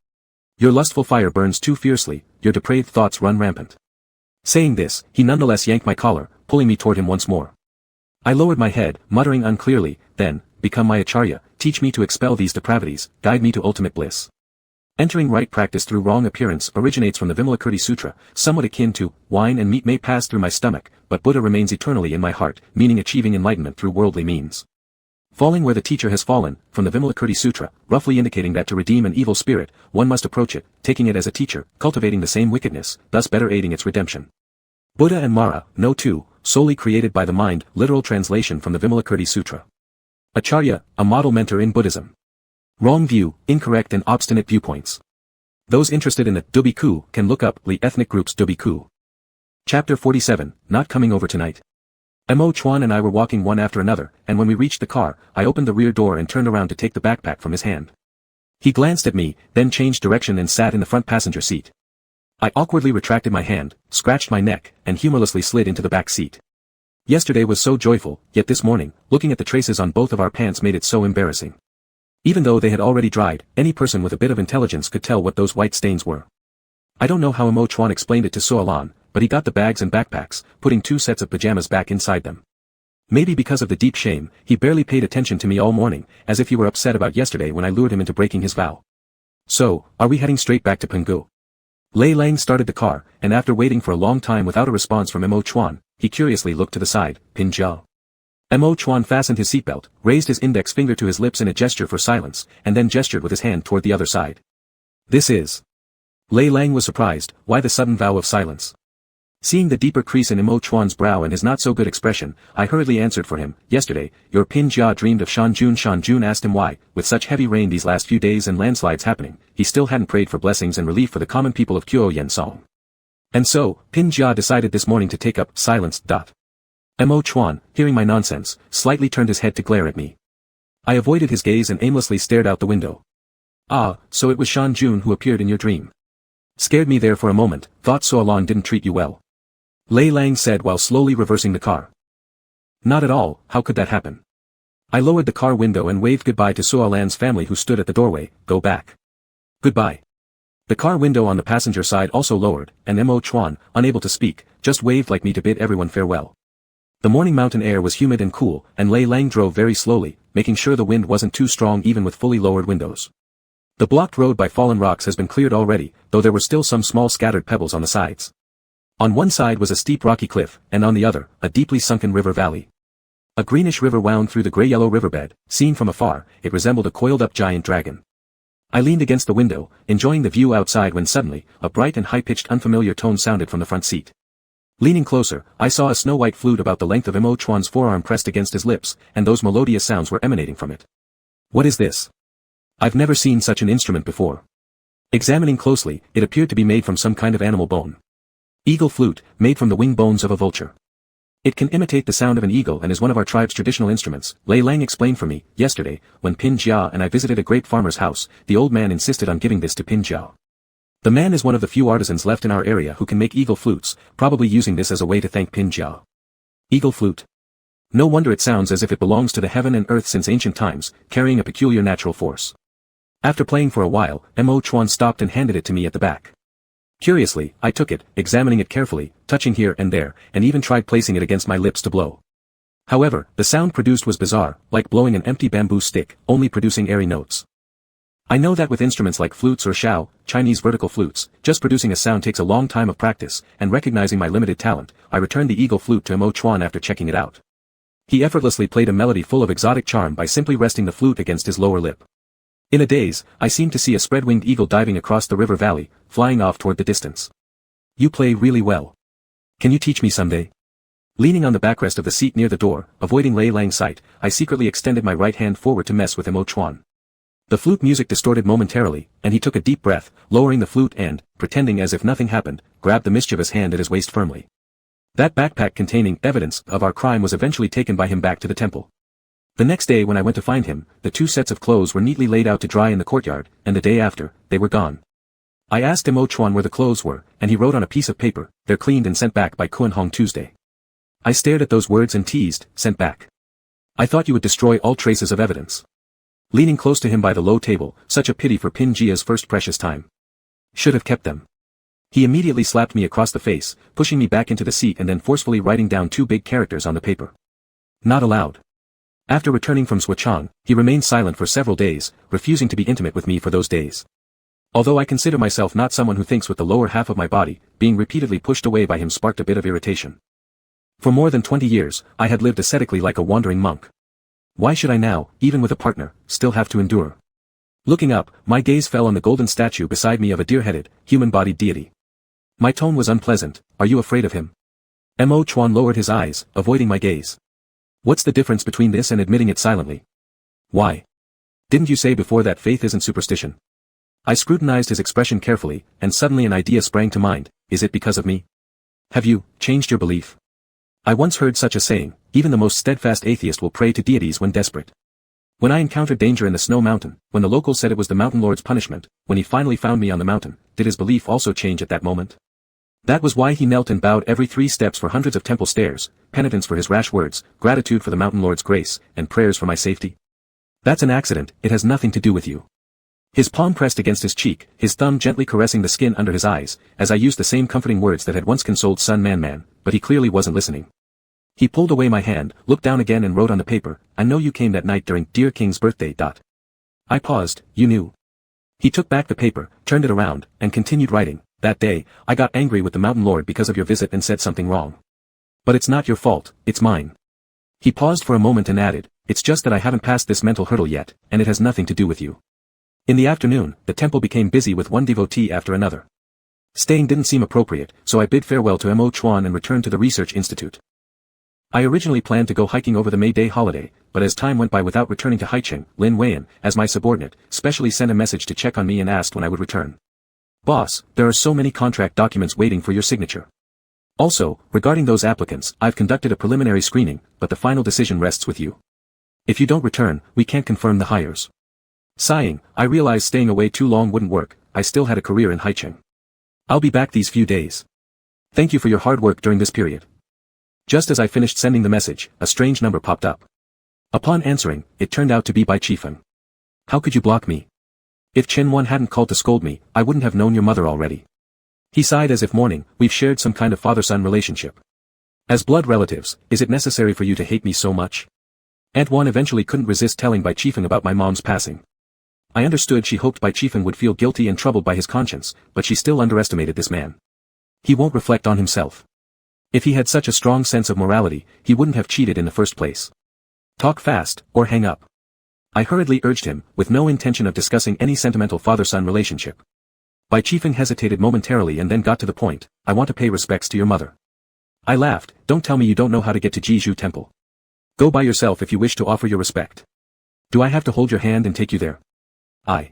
Your lustful fire burns too fiercely, your depraved thoughts run rampant. Saying this, he nonetheless yanked my collar, pulling me toward him once more. I lowered my head, muttering unclearly, then, become my acharya, teach me to expel these depravities, guide me to ultimate bliss. Entering right practice through wrong appearance originates from the Vimalakirti Sutra, somewhat akin to, wine and meat may pass through my stomach, but Buddha remains eternally in my heart, meaning achieving enlightenment through worldly means. Falling where the teacher has fallen, from the Vimalakirti Sutra, roughly indicating that to redeem an evil spirit, one must approach it, taking it as a teacher, cultivating the same wickedness, thus better aiding its redemption. Buddha and Mara, no two, solely created by the mind, literal translation from the Vimalakirti Sutra. Acharya, a model mentor in Buddhism. Wrong view, incorrect and obstinate viewpoints. Those interested in the Dubiku can look up the ethnic groups Dubiku. Chapter 47, Not Coming Over Tonight. Mo Chuan and I were walking one after another, and when we reached the car, I opened the rear door and turned around to take the backpack from his hand. He glanced at me, then changed direction and sat in the front passenger seat. I awkwardly retracted my hand, scratched my neck, and humorlessly slid into the back seat. Yesterday was so joyful, yet this morning, looking at the traces on both of our pants made it so embarrassing. Even though they had already dried, any person with a bit of intelligence could tell what those white stains were. I don't know how Mo Chuan explained it to So Alan, but he got the bags and backpacks, putting 2 sets of pajamas back inside them. Maybe because of the deep shame, he barely paid attention to me all morning, as if he were upset about yesterday when I lured him into breaking his vow. So, are we heading straight back to Penghu? Lei Lang started the car, and after waiting for a long time without a response from Mo Chuan, he curiously looked to the side, Pinjia. Mo Chuan fastened his seatbelt, raised his index finger to his lips in a gesture for silence, and then gestured with his hand toward the other side. This is. Lei Lang was surprised, why the sudden vow of silence? Seeing the deeper crease in Mo Chuan's brow and his not-so-good expression, I hurriedly answered for him, yesterday, your Pinjia dreamed of Shanjun. Shanjun asked him why, with such heavy rain these last few days and landslides happening, he still hadn't prayed for blessings and relief for the common people of Kyo Yen Song. And so, Pinjia decided this morning to take up silence. Mo Chuan, hearing my nonsense, slightly turned his head to glare at me. I avoided his gaze and aimlessly stared out the window. Ah, so it was Shan Jun who appeared in your dream. Scared me there for a moment, thought So Alon didn't treat you well. Lei Lang said while slowly reversing the car. Not at all, how could that happen? I lowered the car window and waved goodbye to So Alan's family who stood at the doorway. Go back. Goodbye. The car window on the passenger side also lowered, and Mo Chuan, unable to speak, just waved like me to bid everyone farewell. The morning mountain air was humid and cool, and Lei Lang drove very slowly, making sure the wind wasn't too strong even with fully lowered windows. The blocked road by fallen rocks has been cleared already, though there were still some small scattered pebbles on the sides. On one side was a steep rocky cliff, and on the other, a deeply sunken river valley. A greenish river wound through the gray-yellow riverbed. Seen from afar, it resembled a coiled-up giant dragon. I leaned against the window, enjoying the view outside when suddenly, a bright and high-pitched unfamiliar tone sounded from the front seat. Leaning closer, I saw a snow-white flute about the length of Mo Chuan's forearm pressed against his lips, and those melodious sounds were emanating from it. What is this? I've never seen such an instrument before. Examining closely, it appeared to be made from some kind of animal bone. Eagle flute, made from the wing bones of a vulture. It can imitate the sound of an eagle and is one of our tribe's traditional instruments. Lei Lang explained for me. Yesterday, when Pin Jia and I visited a great farmer's house, the old man insisted on giving this to Pin Jia. The man is one of the few artisans left in our area who can make eagle flutes, probably using this as a way to thank Pin Jia. Eagle flute. No wonder it sounds as if it belongs to the heaven and earth since ancient times, carrying a peculiar natural force. After playing for a while, Mo Chuan stopped and handed it to me at the back. Curiously, I took it, examining it carefully, touching here and there, and even tried placing it against my lips to blow. However, the sound produced was bizarre, like blowing an empty bamboo stick, only producing airy notes. I know that with instruments like flutes or shao, Chinese vertical flutes, just producing a sound takes a long time of practice, and recognizing my limited talent, I returned the eagle flute to Mo Chuan after checking it out. He effortlessly played a melody full of exotic charm by simply resting the flute against his lower lip. In a daze, I seemed to see a spread-winged eagle diving across the river valley, flying off toward the distance. You play really well. Can you teach me someday? Leaning on the backrest of the seat near the door, avoiding Lei Lang's sight, I secretly extended my right hand forward to mess with Mo Chuan. The flute music distorted momentarily, and he took a deep breath, lowering the flute and, pretending as if nothing happened, grabbed the mischievous hand at his waist firmly. That backpack containing evidence of our crime was eventually taken by him back to the temple. The next day when I went to find him, the 2 sets of clothes were neatly laid out to dry in the courtyard, and the day after, they were gone. I asked Mo Chuan where the clothes were, and he wrote on a piece of paper, "They're cleaned and sent back by Kuan Hong Tuesday." I stared at those words and teased, "Sent back. I thought you would destroy all traces of evidence." Leaning close to him by the low table, such a pity for Pin Jia's first precious time. Should have kept them. He immediately slapped me across the face, pushing me back into the seat and then forcefully writing down 2 big characters on the paper. Not allowed. After returning from Shuachang, he remained silent for several days, refusing to be intimate with me for those days. Although I consider myself not someone who thinks with the lower half of my body, being repeatedly pushed away by him sparked a bit of irritation. For more than 20 years, I had lived ascetically like a wandering monk. Why should I now, even with a partner, still have to endure? Looking up, my gaze fell on the golden statue beside me of a deer-headed, human-bodied deity. My tone was unpleasant. Are you afraid of him? Mo Chuan lowered his eyes, avoiding my gaze. What's the difference between this and admitting it silently? Why? Didn't you say before that faith isn't superstition? I scrutinized his expression carefully, and suddenly an idea sprang to mind. Is it because of me? Have you changed your belief? I once heard such a saying, even the most steadfast atheist will pray to deities when desperate. When I encountered danger in the snow mountain, when the locals said it was the mountain lord's punishment, when he finally found me on the mountain, did his belief also change at that moment? That was why he knelt and bowed every 3 steps for hundreds of temple stairs, penitence for his rash words, gratitude for the mountain lord's grace, and prayers for my safety. That's an accident, it has nothing to do with you. His palm pressed against his cheek, his thumb gently caressing the skin under his eyes, as I used the same comforting words that had once consoled Sun Man, but he clearly wasn't listening. He pulled away my hand, looked down again and wrote on the paper, "I know you came that night during dear King's birthday. I paused, "You knew." He took back the paper, turned it around, and continued writing. "That day, I got angry with the mountain lord because of your visit and said something wrong. But it's not your fault, it's mine." He paused for a moment and added, "It's just that I haven't passed this mental hurdle yet, and it has nothing to do with you." In the afternoon, the temple became busy with one devotee after another. Staying didn't seem appropriate, so I bid farewell to Mo Chuan and returned to the research institute. I originally planned to go hiking over the May Day holiday, but as time went by without returning to Haicheng, Lin Weian, as my subordinate, specially sent a message to check on me and asked when I would return. "Boss, there are so many contract documents waiting for your signature. Also, regarding those applicants, I've conducted a preliminary screening, but the final decision rests with you. If you don't return, we can't confirm the hires. Sighing, I realized staying away too long wouldn't work. I still had a career in Haicheng. I'll be back these few days. Thank you for your hard work during this period. Just as I finished sending the message, a strange number popped up. Upon answering, it turned out to be Bai Chifeng. How could you block me? If Chen Wan hadn't called to scold me, I wouldn't have known your mother already. He sighed as if mourning. We've shared some kind of father-son relationship. As blood relatives, is it necessary for you to hate me so much? Aunt Wan eventually couldn't resist telling Bai Chifeng about my mom's passing. I understood she hoped Bai Chifeng would feel guilty and troubled by his conscience, but she still underestimated this man. He won't reflect on himself. If he had such a strong sense of morality, he wouldn't have cheated in the first place. Talk fast, or hang up. I hurriedly urged him, with no intention of discussing any sentimental father-son relationship. Bai Chifeng hesitated momentarily and then got to the point. I want to pay respects to your mother. I laughed. Don't tell me you don't know how to get to Jizhu Temple. Go by yourself if you wish to offer your respect. Do I have to hold your hand and take you there? I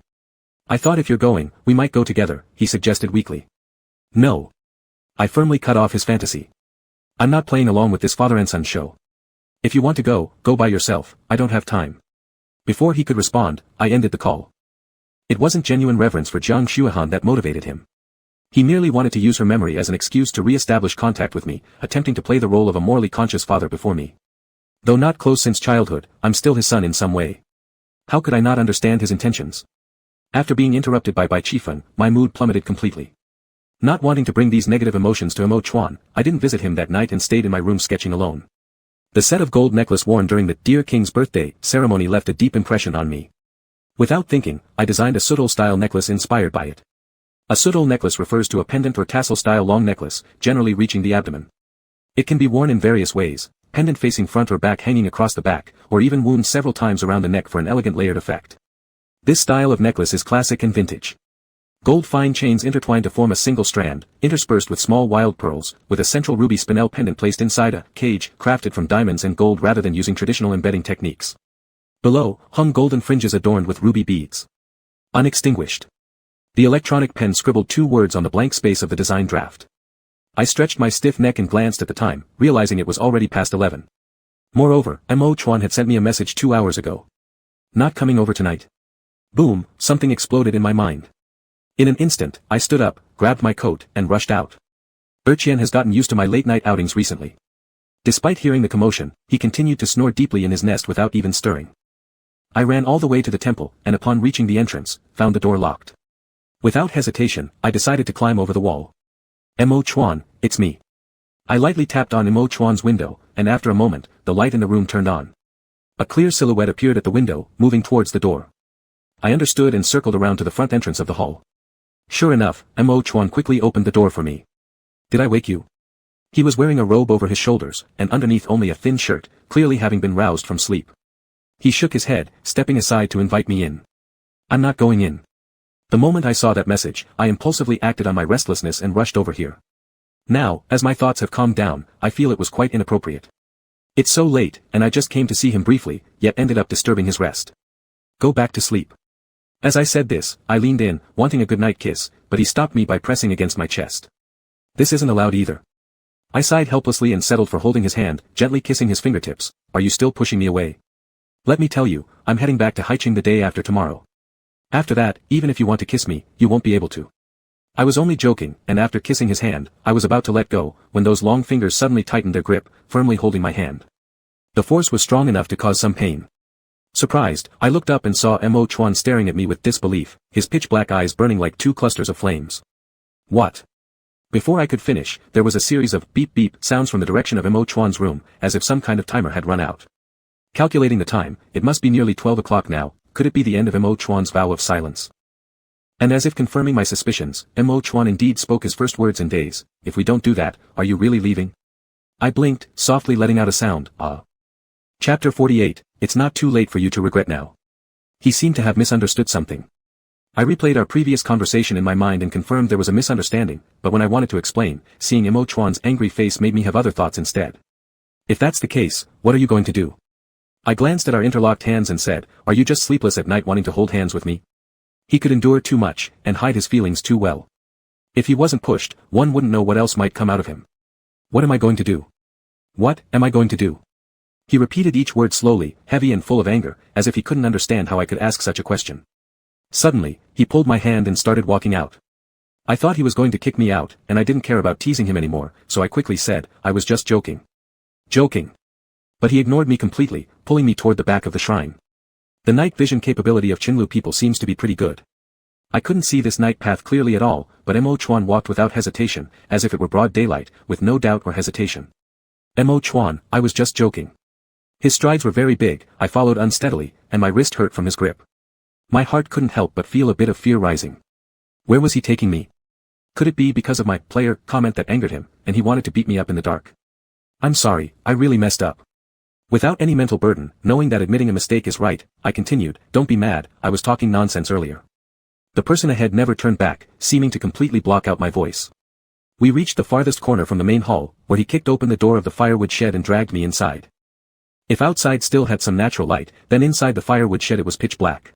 thought if you're going, we might go together, he suggested weakly. No. I firmly cut off his fantasy. I'm not playing along with this father and son show. If you want to go, go by yourself, I don't have time. Before he could respond, I ended the call. It wasn't genuine reverence for Jiang Xuehan that motivated him. He merely wanted to use her memory as an excuse to re-establish contact with me, attempting to play the role of a morally conscious father before me. Though not close since childhood, I'm still his son in some way. How could I not understand his intentions? After being interrupted by Bai Chifeng, my mood plummeted completely. Not wanting to bring these negative emotions to Mo Chuan, I didn't visit him that night and stayed in my room sketching alone. The set of gold necklace worn during the Dear King's birthday ceremony left a deep impression on me. Without thinking, I designed a sudol-style necklace inspired by it. A sudol necklace refers to a pendant or tassel-style long necklace, generally reaching the abdomen. It can be worn in various ways, pendant facing front or back hanging across the back, or even wound several times around the neck for an elegant layered effect. This style of necklace is classic and vintage. Gold fine chains intertwined to form a single strand, interspersed with small wild pearls, with a central ruby spinel pendant placed inside a cage, crafted from diamonds and gold rather than using traditional embedding techniques. Below, hung golden fringes adorned with ruby beads. Unextinguished. The electronic pen scribbled 2 words on the blank space of the design draft. I stretched my stiff neck and glanced at the time, realizing it was already past 11. Moreover, Mo Chuan had sent me a message 2 hours ago. Not coming over tonight. Boom, something exploded in my mind. In an instant, I stood up, grabbed my coat, and rushed out. Qian has gotten used to my late-night outings recently. Despite hearing the commotion, he continued to snore deeply in his nest without even stirring. I ran all the way to the temple, and upon reaching the entrance, found the door locked. Without hesitation, I decided to climb over the wall. Mo Chuan, it's me. I lightly tapped on Mo Chuan's window, and after a moment, the light in the room turned on. A clear silhouette appeared at the window, moving towards the door. I understood and circled around to the front entrance of the hall. Sure enough, Mo Chuan quickly opened the door for me. Did I wake you? He was wearing a robe over his shoulders, and underneath only a thin shirt, clearly having been roused from sleep. He shook his head, stepping aside to invite me in. I'm not going in. The moment I saw that message, I impulsively acted on my restlessness and rushed over here. Now, as my thoughts have calmed down, I feel it was quite inappropriate. It's so late, and I just came to see him briefly, yet ended up disturbing his rest. Go back to sleep. As I said this, I leaned in, wanting a goodnight kiss, but he stopped me by pressing against my chest. This isn't allowed either. I sighed helplessly and settled for holding his hand, gently kissing his fingertips. Are you still pushing me away? Let me tell you, I'm heading back to Haicheng the day after tomorrow. After that, even if you want to kiss me, you won't be able to. I was only joking, and after kissing his hand, I was about to let go, when those long fingers suddenly tightened their grip, firmly holding my hand. The force was strong enough to cause some pain. Surprised, I looked up and saw Mo Chuan staring at me with disbelief, his pitch-black eyes burning like 2 clusters of flames. What? Before I could finish, there was a series of beep-beep sounds from the direction of Mo Chuan's room, as if some kind of timer had run out. Calculating the time, it must be nearly 12 o'clock now. Could it be the end of Mo Chuan's vow of silence? And as if confirming my suspicions, Mo Chuan indeed spoke his first words in days. If we don't do that, are you really leaving? I blinked, softly letting out a sound, Chapter 48, It's not too late for you to regret now. He seemed to have misunderstood something. I replayed our previous conversation in my mind and confirmed there was a misunderstanding, but when I wanted to explain, seeing Mo Chuan's angry face made me have other thoughts instead. If that's the case, what are you going to do? I glanced at our interlocked hands and said, are you just sleepless at night wanting to hold hands with me? He could endure too much, and hide his feelings too well. If he wasn't pushed, one wouldn't know what else might come out of him. What am I going to do? What am I going to do? He repeated each word slowly, heavy and full of anger, as if he couldn't understand how I could ask such a question. Suddenly, he pulled my hand and started walking out. I thought he was going to kick me out, and I didn't care about teasing him anymore, so I quickly said, I was just joking. Joking. But he ignored me completely, pulling me toward the back of the shrine. The night vision capability of Cenlu people seems to be pretty good. I couldn't see this night path clearly at all, but Mo Chuan walked without hesitation, as if it were broad daylight, with no doubt or hesitation. Mo Chuan, I was just joking. His strides were very big, I followed unsteadily, and my wrist hurt from his grip. My heart couldn't help but feel a bit of fear rising. Where was he taking me? Could it be because of my player comment that angered him, and he wanted to beat me up in the dark? I'm sorry, I really messed up. Without any mental burden, knowing that admitting a mistake is right, I continued, don't be mad, I was talking nonsense earlier. The person ahead never turned back, seeming to completely block out my voice. We reached the farthest corner from the main hall, where he kicked open the door of the firewood shed and dragged me inside. If outside still had some natural light, then inside the firewood shed it was pitch black.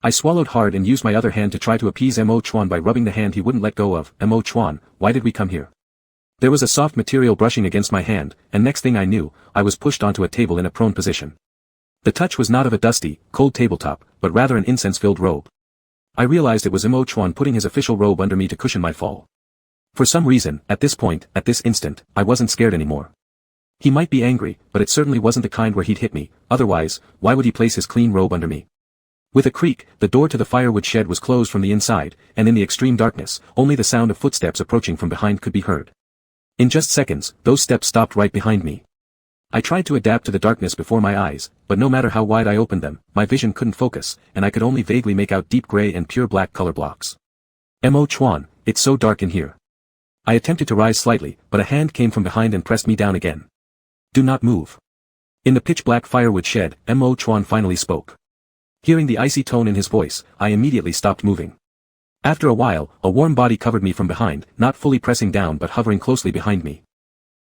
I swallowed hard and used my other hand to try to appease Mo Chuan by rubbing the hand he wouldn't let go of. Mo Chuan, why did we come here? There was a soft material brushing against my hand, and next thing I knew, I was pushed onto a table in a prone position. The touch was not of a dusty, cold tabletop, but rather an incense-filled robe. I realized it was Mo Chuan putting his official robe under me to cushion my fall. For some reason, at this point, at this instant, I wasn't scared anymore. He might be angry, but it certainly wasn't the kind where he'd hit me, otherwise, why would he place his clean robe under me? With a creak, the door to the firewood shed was closed from the inside, and in the extreme darkness, only the sound of footsteps approaching from behind could be heard. In just seconds, those steps stopped right behind me. I tried to adapt to the darkness before my eyes, but no matter how wide I opened them, my vision couldn't focus, and I could only vaguely make out deep gray and pure black color blocks. Mo Chuan, it's so dark in here. I attempted to rise slightly, but a hand came from behind and pressed me down again. Do not move. In the pitch-black firewood shed, Mo Chuan finally spoke. Hearing the icy tone in his voice, I immediately stopped moving. After a while, a warm body covered me from behind, not fully pressing down but hovering closely behind me.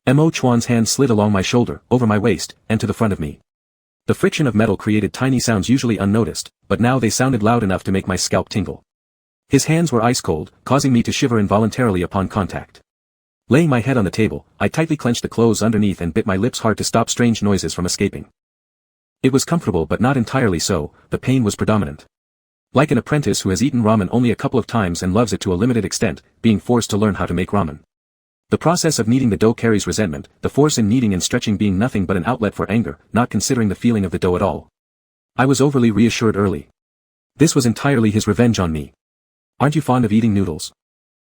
Mo Chuan's hand slid along my shoulder, over my waist, and to the front of me. The friction of metal created tiny sounds usually unnoticed, but now they sounded loud enough to make my scalp tingle. His hands were ice cold, causing me to shiver involuntarily upon contact. Laying my head on the table, I tightly clenched the clothes underneath and bit my lips hard to stop strange noises from escaping. It was comfortable but not entirely so, the pain was predominant. Like an apprentice who has eaten ramen only a couple of times and loves it to a limited extent, being forced to learn how to make ramen. The process of kneading the dough carries resentment, the force in kneading and stretching being nothing but an outlet for anger, not considering the feeling of the dough at all. I was overly reassured early. This was entirely his revenge on me. Aren't you fond of eating noodles?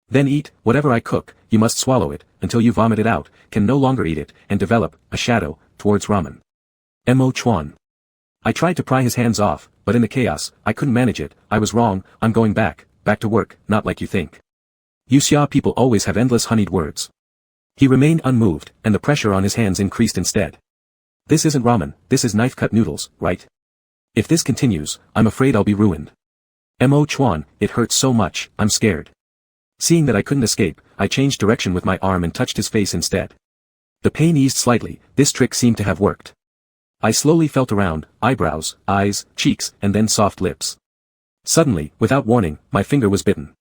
Then eat, whatever I cook, you must swallow it, until you vomit it out, can no longer eat it, and develop, a shadow, towards ramen. Mo Chuan. I tried to pry his hands off, but in the chaos, I couldn't manage it. I was wrong, I'm going back to work, not like you think. You Xia people always have endless honeyed words. He remained unmoved, and the pressure on his hands increased instead. This isn't ramen, this is knife-cut noodles, right? If this continues, I'm afraid I'll be ruined. Mo Chuan, it hurts so much, I'm scared. Seeing that I couldn't escape, I changed direction with my arm and touched his face instead. The pain eased slightly, this trick seemed to have worked. I slowly felt around, eyebrows, eyes, cheeks, and then soft lips. Suddenly, without warning, my finger was bitten.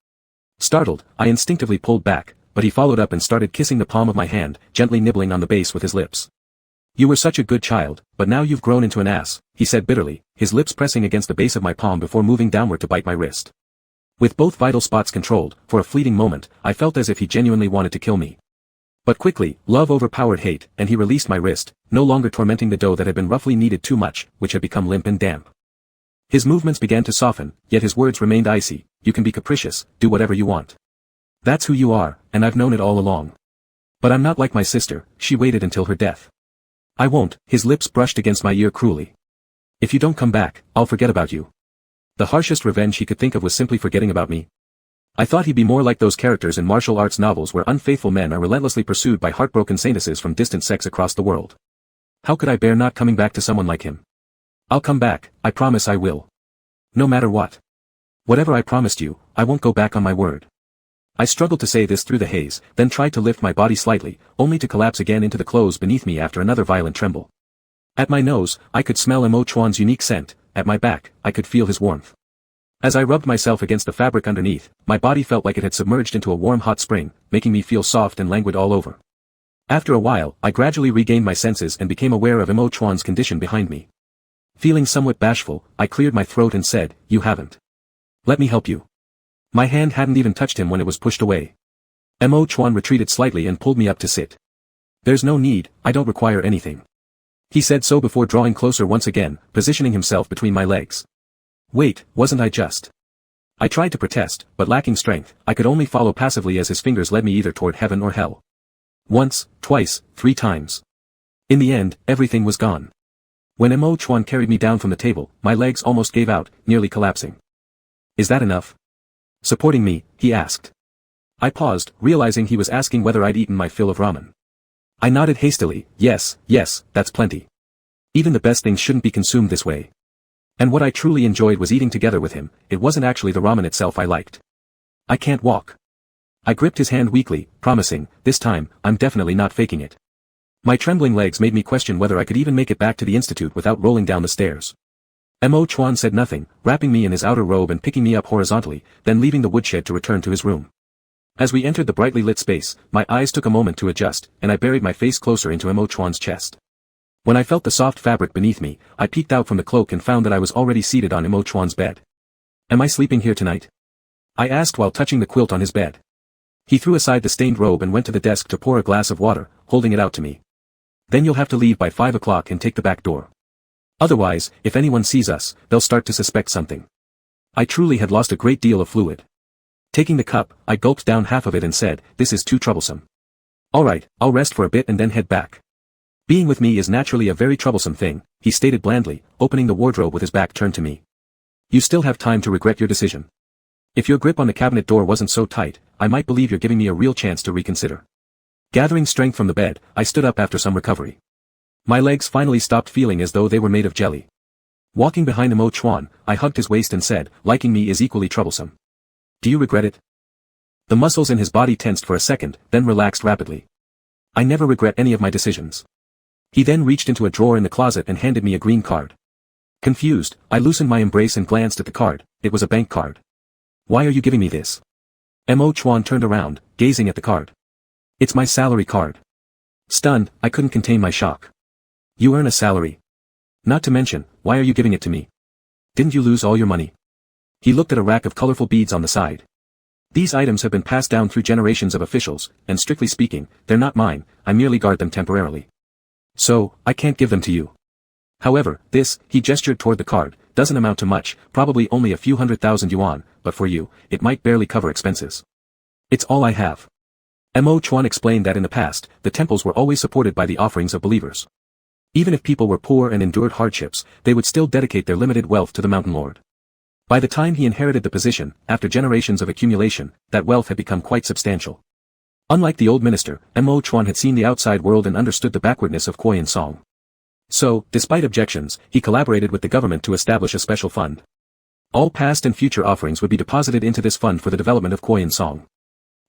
Startled, I instinctively pulled back, but he followed up and started kissing the palm of my hand, gently nibbling on the base with his lips. You were such a good child, but now you've grown into an ass, he said bitterly, his lips pressing against the base of my palm before moving downward to bite my wrist. With both vital spots controlled, for a fleeting moment, I felt as if he genuinely wanted to kill me. But quickly, love overpowered hate, and he released my wrist, no longer tormenting the dough that had been roughly kneaded too much, which had become limp and damp. His movements began to soften, yet his words remained icy. You can be capricious, do whatever you want. That's who you are, and I've known it all along. But I'm not like my sister, she waited until her death. I won't, his lips brushed against my ear cruelly. If you don't come back, I'll forget about you. The harshest revenge he could think of was simply forgetting about me. I thought he'd be more like those characters in martial arts novels where unfaithful men are relentlessly pursued by heartbroken saintesses from distant sects across the world. How could I bear not coming back to someone like him? I'll come back, I promise I will. No matter what. Whatever I promised you, I won't go back on my word. I struggled to say this through the haze, then tried to lift my body slightly, only to collapse again into the clothes beneath me after another violent tremble. At my nose, I could smell Mo Chuan's unique scent, at my back, I could feel his warmth. As I rubbed myself against the fabric underneath, my body felt like it had submerged into a warm hot spring, making me feel soft and languid all over. After a while, I gradually regained my senses and became aware of Mo Chuan's condition behind me. Feeling somewhat bashful, I cleared my throat and said, "You haven't. Let me help you." My hand hadn't even touched him when it was pushed away. Mo Chuan retreated slightly and pulled me up to sit. "There's no need, I don't require anything." He said so before drawing closer once again, positioning himself between my legs. Wait, wasn't I just? I tried to protest, but lacking strength, I could only follow passively as his fingers led me either toward heaven or hell. Once, twice, 3 times. In the end, everything was gone. When Mo Chuan carried me down from the table, my legs almost gave out, nearly collapsing. "Is that enough?" Supporting me, he asked. I paused, realizing he was asking whether I'd eaten my fill of ramen. I nodded hastily, yes, that's plenty. Even the best things shouldn't be consumed this way. And what I truly enjoyed was eating together with him. It wasn't actually the ramen itself I liked. "I can't walk." I gripped his hand weakly, promising, "This time, I'm definitely not faking it." My trembling legs made me question whether I could even make it back to the institute without rolling down the stairs. Mo Chuan said nothing, wrapping me in his outer robe and picking me up horizontally, then leaving the woodshed to return to his room. As we entered the brightly lit space, my eyes took a moment to adjust, and I buried my face closer into Mo Chuan's chest. When I felt the soft fabric beneath me, I peeked out from the cloak and found that I was already seated on Mo Chuan's bed. "Am I sleeping here tonight?" I asked while touching the quilt on his bed. He threw aside the stained robe and went to the desk to pour a glass of water, holding it out to me. "Then you'll have to leave by 5 o'clock and take the back door. Otherwise, if anyone sees us, they'll start to suspect something." I truly had lost a great deal of fluid. Taking the cup, I gulped down half of it and said, "This is too troublesome." "All right, I'll rest for a bit and then head back." "Being with me is naturally a very troublesome thing," he stated blandly, opening the wardrobe with his back turned to me. "You still have time to regret your decision. If your grip on the cabinet door wasn't so tight, I might believe you're giving me a real chance to reconsider." Gathering strength from the bed, I stood up after some recovery. My legs finally stopped feeling as though they were made of jelly. Walking behind Mo Chuan, I hugged his waist and said, "Liking me is equally troublesome. Do you regret it?" The muscles in his body tensed for a second, then relaxed rapidly. "I never regret any of my decisions." He then reached into a drawer in the closet and handed me a green card. Confused, I loosened my embrace and glanced at the card. It was a bank card. "Why are you giving me this?" Mo Chuan turned around, gazing at the card. "It's my salary card." Stunned, I couldn't contain my shock. "You earn a salary. Not to mention, why are you giving it to me? Didn't you lose all your money?" He looked at a rack of colorful beads on the side. "These items have been passed down through generations of officials, and strictly speaking, they're not mine, I merely guard them temporarily. So, I can't give them to you. However, this," he gestured toward the card, "doesn't amount to much, probably only a few 100,000 yuan, but for you, it might barely cover expenses. It's all I have." Mo Chuan explained that in the past, the temples were always supported by the offerings of believers. Even if people were poor and endured hardships, they would still dedicate their limited wealth to the Mountain Lord. By the time he inherited the position, after generations of accumulation, that wealth had become quite substantial. Unlike the old minister, Mo Chuan had seen the outside world and understood the backwardness of Kuoyin Song. So, despite objections, he collaborated with the government to establish a special fund. All past and future offerings would be deposited into this fund for the development of Kuoyin Song.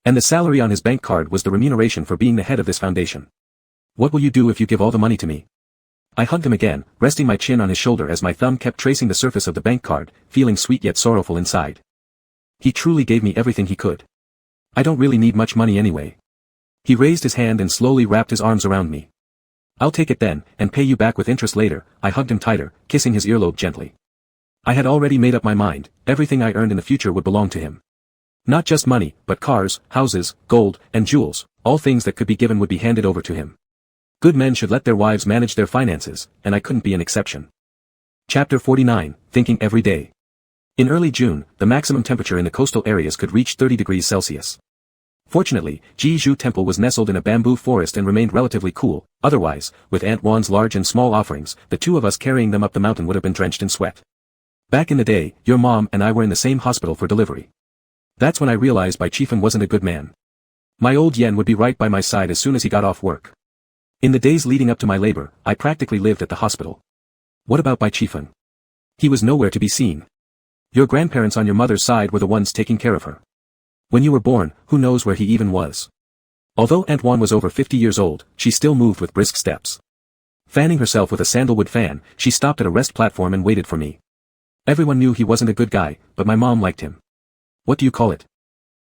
And the salary on his bank card was the remuneration for being the head of this foundation. "What will you do if you give all the money to me?" I hugged him again, resting my chin on his shoulder as my thumb kept tracing the surface of the bank card, feeling sweet yet sorrowful inside. He truly gave me everything he could. I don't really need much money anyway. He raised his hand and slowly wrapped his arms around me. "I'll take it then, and pay you back with interest later." I hugged him tighter, kissing his earlobe gently. I had already made up my mind, everything I earned in the future would belong to him. Not just money, but cars, houses, gold, and jewels, all things that could be given would be handed over to him. Good men should let their wives manage their finances, and I couldn't be an exception. Chapter 49, Thinking Every Day. In early June, the maximum temperature in the coastal areas could reach 30 degrees Celsius. Fortunately, Jizhu Temple was nestled in a bamboo forest and remained relatively cool, otherwise, with Aunt Wan's large and small offerings, the two of us carrying them up the mountain would have been drenched in sweat. Back in the day, your mom and I were in the same hospital for delivery. That's when I realized Bai Chifen wasn't a good man. My old yen would be right by my side as soon as he got off work. In the days leading up to my labor, I practically lived at the hospital. What about Bai Chifen? He was nowhere to be seen. Your grandparents on your mother's side were the ones taking care of her. When you were born, who knows where he even was? Although Aunt Wan was over 50 years old, she still moved with brisk steps. Fanning herself with a sandalwood fan, she stopped at a rest platform and waited for me. Everyone knew he wasn't a good guy, but my mom liked him. What do you call it?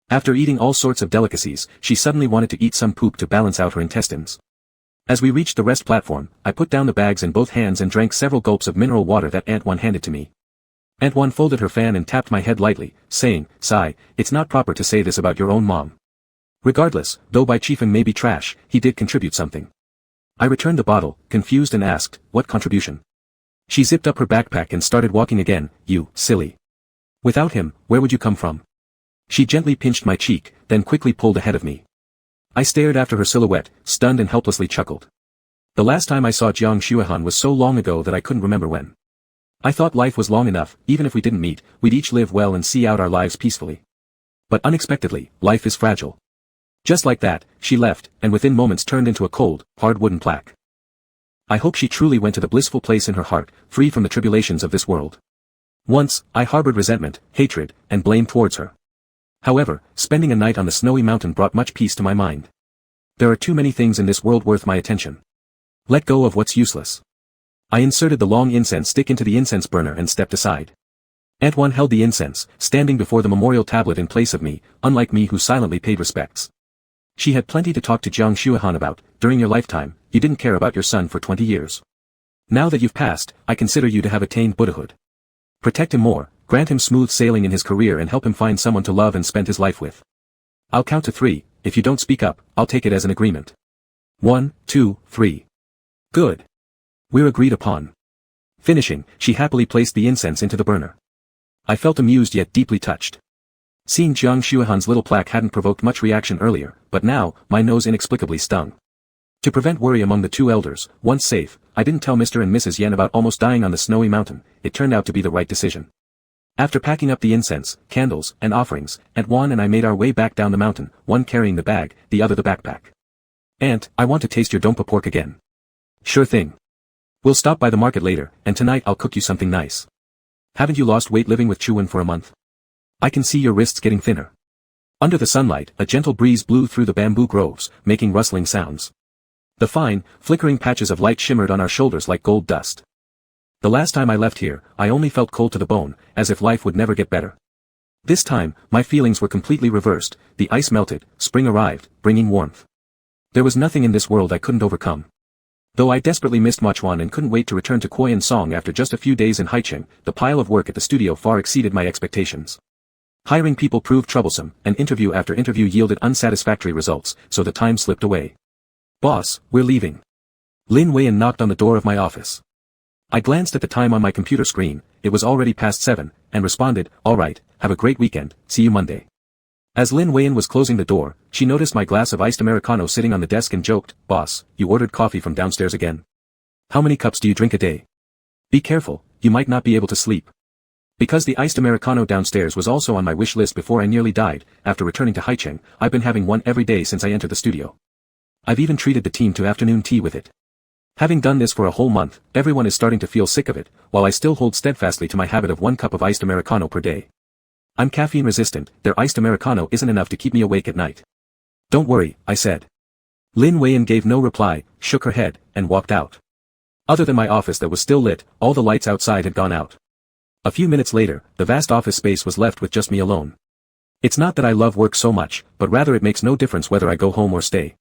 After eating all sorts of delicacies, she suddenly wanted to eat some poop to balance out her intestines. As we reached the rest platform, I put down the bags in both hands and drank several gulps of mineral water that Aunt One handed to me. Aunt One folded her fan and tapped my head lightly, saying, "Sigh, it's not proper to say this about your own mom." Regardless, though Bai Chiefeng may be trash, he did contribute something. I returned the bottle, confused and asked, "What contribution?" She zipped up her backpack and started walking again. "You silly. Without him, where would you come from?" She gently pinched my cheek, then quickly pulled ahead of me. I stared after her silhouette, stunned and helplessly chuckled. The last time I saw Jiang Xuehan was so long ago that I couldn't remember when. I thought life was long enough, even if we didn't meet, we'd each live well and see out our lives peacefully. But unexpectedly, life is fragile. Just like that, she left, and within moments turned into a cold, hard wooden plaque. I hope she truly went to the blissful place in her heart, free from the tribulations of this world. Once, I harbored resentment, hatred, and blame towards her. However, spending a night on the snowy mountain brought much peace to my mind. There are too many things in this world worth my attention. Let go of what's useless. I inserted the long incense stick into the incense burner and stepped aside. Aunt One held the incense, standing before the memorial tablet in place of me, unlike me who silently paid respects. She had plenty to talk to Jiang Xuehan about. During your lifetime, you didn't care about your son for 20 years. Now that you've passed, I consider you to have attained Buddhahood. Protect him more, grant him smooth sailing in his career and help him find someone to love and spend his life with. I'll count to 3, if you don't speak up, I'll take it as an agreement. 1, 2, 3. Good. We're agreed upon. Finishing, she happily placed the incense into the burner. I felt amused yet deeply touched. Seeing Jiang Xuehan's little plaque hadn't provoked much reaction earlier, but now, my nose inexplicably stung. To prevent worry among the two elders, once safe, I didn't tell Mr. and Mrs. Yen about almost dying on the snowy mountain. It turned out to be the right decision. After packing up the incense, candles, and offerings, Aunt Wan and I made our way back down the mountain, one carrying the bag, the other the backpack. "Aunt, I want to taste your dompa pork again." "Sure thing. We'll stop by the market later, and tonight I'll cook you something nice. Haven't you lost weight living with Chuan for a month? I can see your wrists getting thinner." Under the sunlight, a gentle breeze blew through the bamboo groves, making rustling sounds. The fine, flickering patches of light shimmered on our shoulders like gold dust. The last time I left here, I only felt cold to the bone, as if life would never get better. This time, my feelings were completely reversed. The ice melted, spring arrived, bringing warmth. There was nothing in this world I couldn't overcome. Though I desperately missed Mochuan and couldn't wait to return to Koyan Song after just a few days in Haicheng, the pile of work at the studio far exceeded my expectations. Hiring people proved troublesome, and interview after interview yielded unsatisfactory results, so the time slipped away. "Boss, we're leaving." Lin Weiyan knocked on the door of my office. I glanced at the time on my computer screen. It was already past 7, and responded, "All right, have a great weekend, see you Monday." As Lin Weiyan was closing the door, she noticed my glass of iced Americano sitting on the desk and joked, "Boss, you ordered coffee from downstairs again. How many cups do you drink a day? Be careful, you might not be able to sleep." Because the iced Americano downstairs was also on my wish list before I nearly died, after returning to Haicheng, I've been having one every day since I entered the studio. I've even treated the team to afternoon tea with it. Having done this for a whole month, everyone is starting to feel sick of it, while I still hold steadfastly to my habit of 1 cup of iced Americano per day. I'm caffeine resistant, their iced Americano isn't enough to keep me awake at night. "Don't worry," I said. Lin Weiyan gave no reply, shook her head, and walked out. Other than my office that was still lit, all the lights outside had gone out. A few minutes later, the vast office space was left with just me alone. It's not that I love work so much, but rather it makes no difference whether I go home or stay.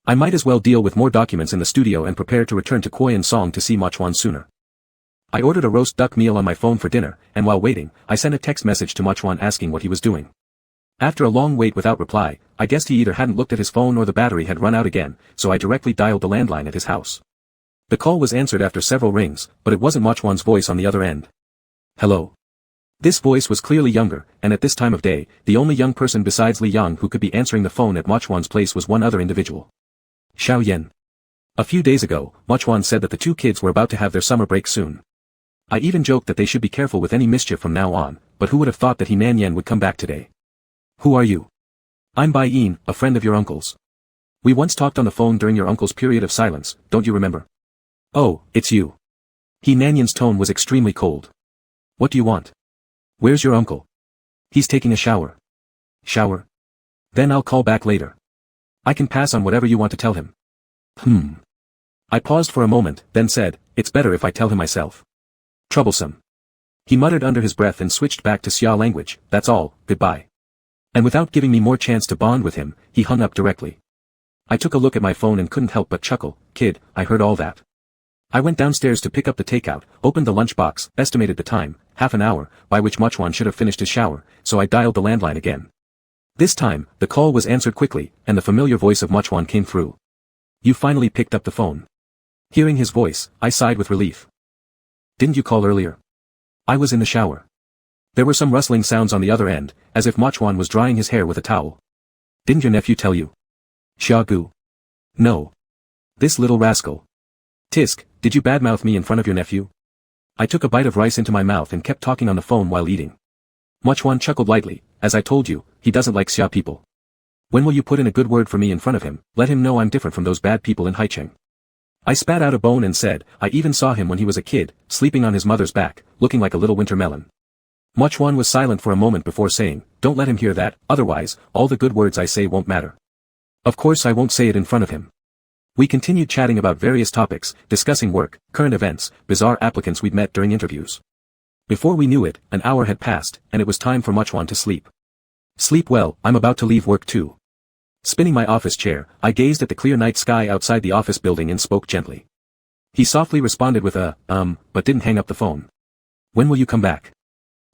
I might as well deal with more documents in the studio and prepare to return to Koyan Song to see Mochuan sooner. I ordered a roast duck meal on my phone for dinner, and while waiting, I sent a text message to Mochuan asking what he was doing. After a long wait without reply, I guessed he either hadn't looked at his phone or the battery had run out again, so I directly dialed the landline at his house. The call was answered after several rings, but it wasn't Mochuan's voice on the other end. "Hello." This voice was clearly younger, and at this time of day, the only young person besides Li Yang who could be answering the phone at Mochuan's place was one other individual. Xiao Yan. A few days ago, Mochuan said that the two kids were about to have their summer break soon. I even joked that they should be careful with any mischief from now on, but who would have thought that he Nan Yan would come back today? "Who are you?" "I'm Bai Yin, a friend of your uncle's. We once talked on the phone during your uncle's period of silence, don't you remember?" "Oh, it's you." He Nan Yan's tone was extremely cold. "What do you want? Where's your uncle?" "He's taking a shower." "Shower? Then I'll call back later. I can pass on whatever you want to tell him." I paused for a moment, then said, "It's better if I tell him myself." "Troublesome." He muttered under his breath and switched back to Xia language, "That's all, goodbye." And without giving me more chance to bond with him, he hung up directly. I took a look at my phone and couldn't help but chuckle. Kid, I heard all that. I went downstairs to pick up the takeout, opened the lunchbox, estimated the time, half an hour, by which Muchwan should have finished his shower, so I dialed the landline again. This time, the call was answered quickly, and the familiar voice of Muchwan came through. You finally picked up the phone. Hearing his voice, I sighed with relief. Didn't you call earlier? I was in the shower. There were some rustling sounds on the other end, as if Muchwan was drying his hair with a towel. Didn't your nephew tell you? Xiaogu. No. This little rascal. Tisk, did you badmouth me in front of your nephew? I took a bite of rice into my mouth and kept talking on the phone while eating. Muchwan chuckled lightly. As I told you, he doesn't like Xia people. When will you put in a good word for me in front of him? Let him know I'm different from those bad people in Haicheng. I spat out a bone and said, I even saw him when he was a kid, sleeping on his mother's back, looking like a little winter melon. Muchwan was silent for a moment before saying, don't let him hear that, otherwise, all the good words I say won't matter. Of course I won't say it in front of him. We continued chatting about various topics, discussing work, current events, bizarre applicants we'd met during interviews. Before we knew it, an hour had passed, and it was time for Muchwan to sleep. Sleep well, I'm about to leave work too. Spinning my office chair, I gazed at the clear night sky outside the office building and spoke gently. He softly responded with a, but didn't hang up the phone. When will you come back?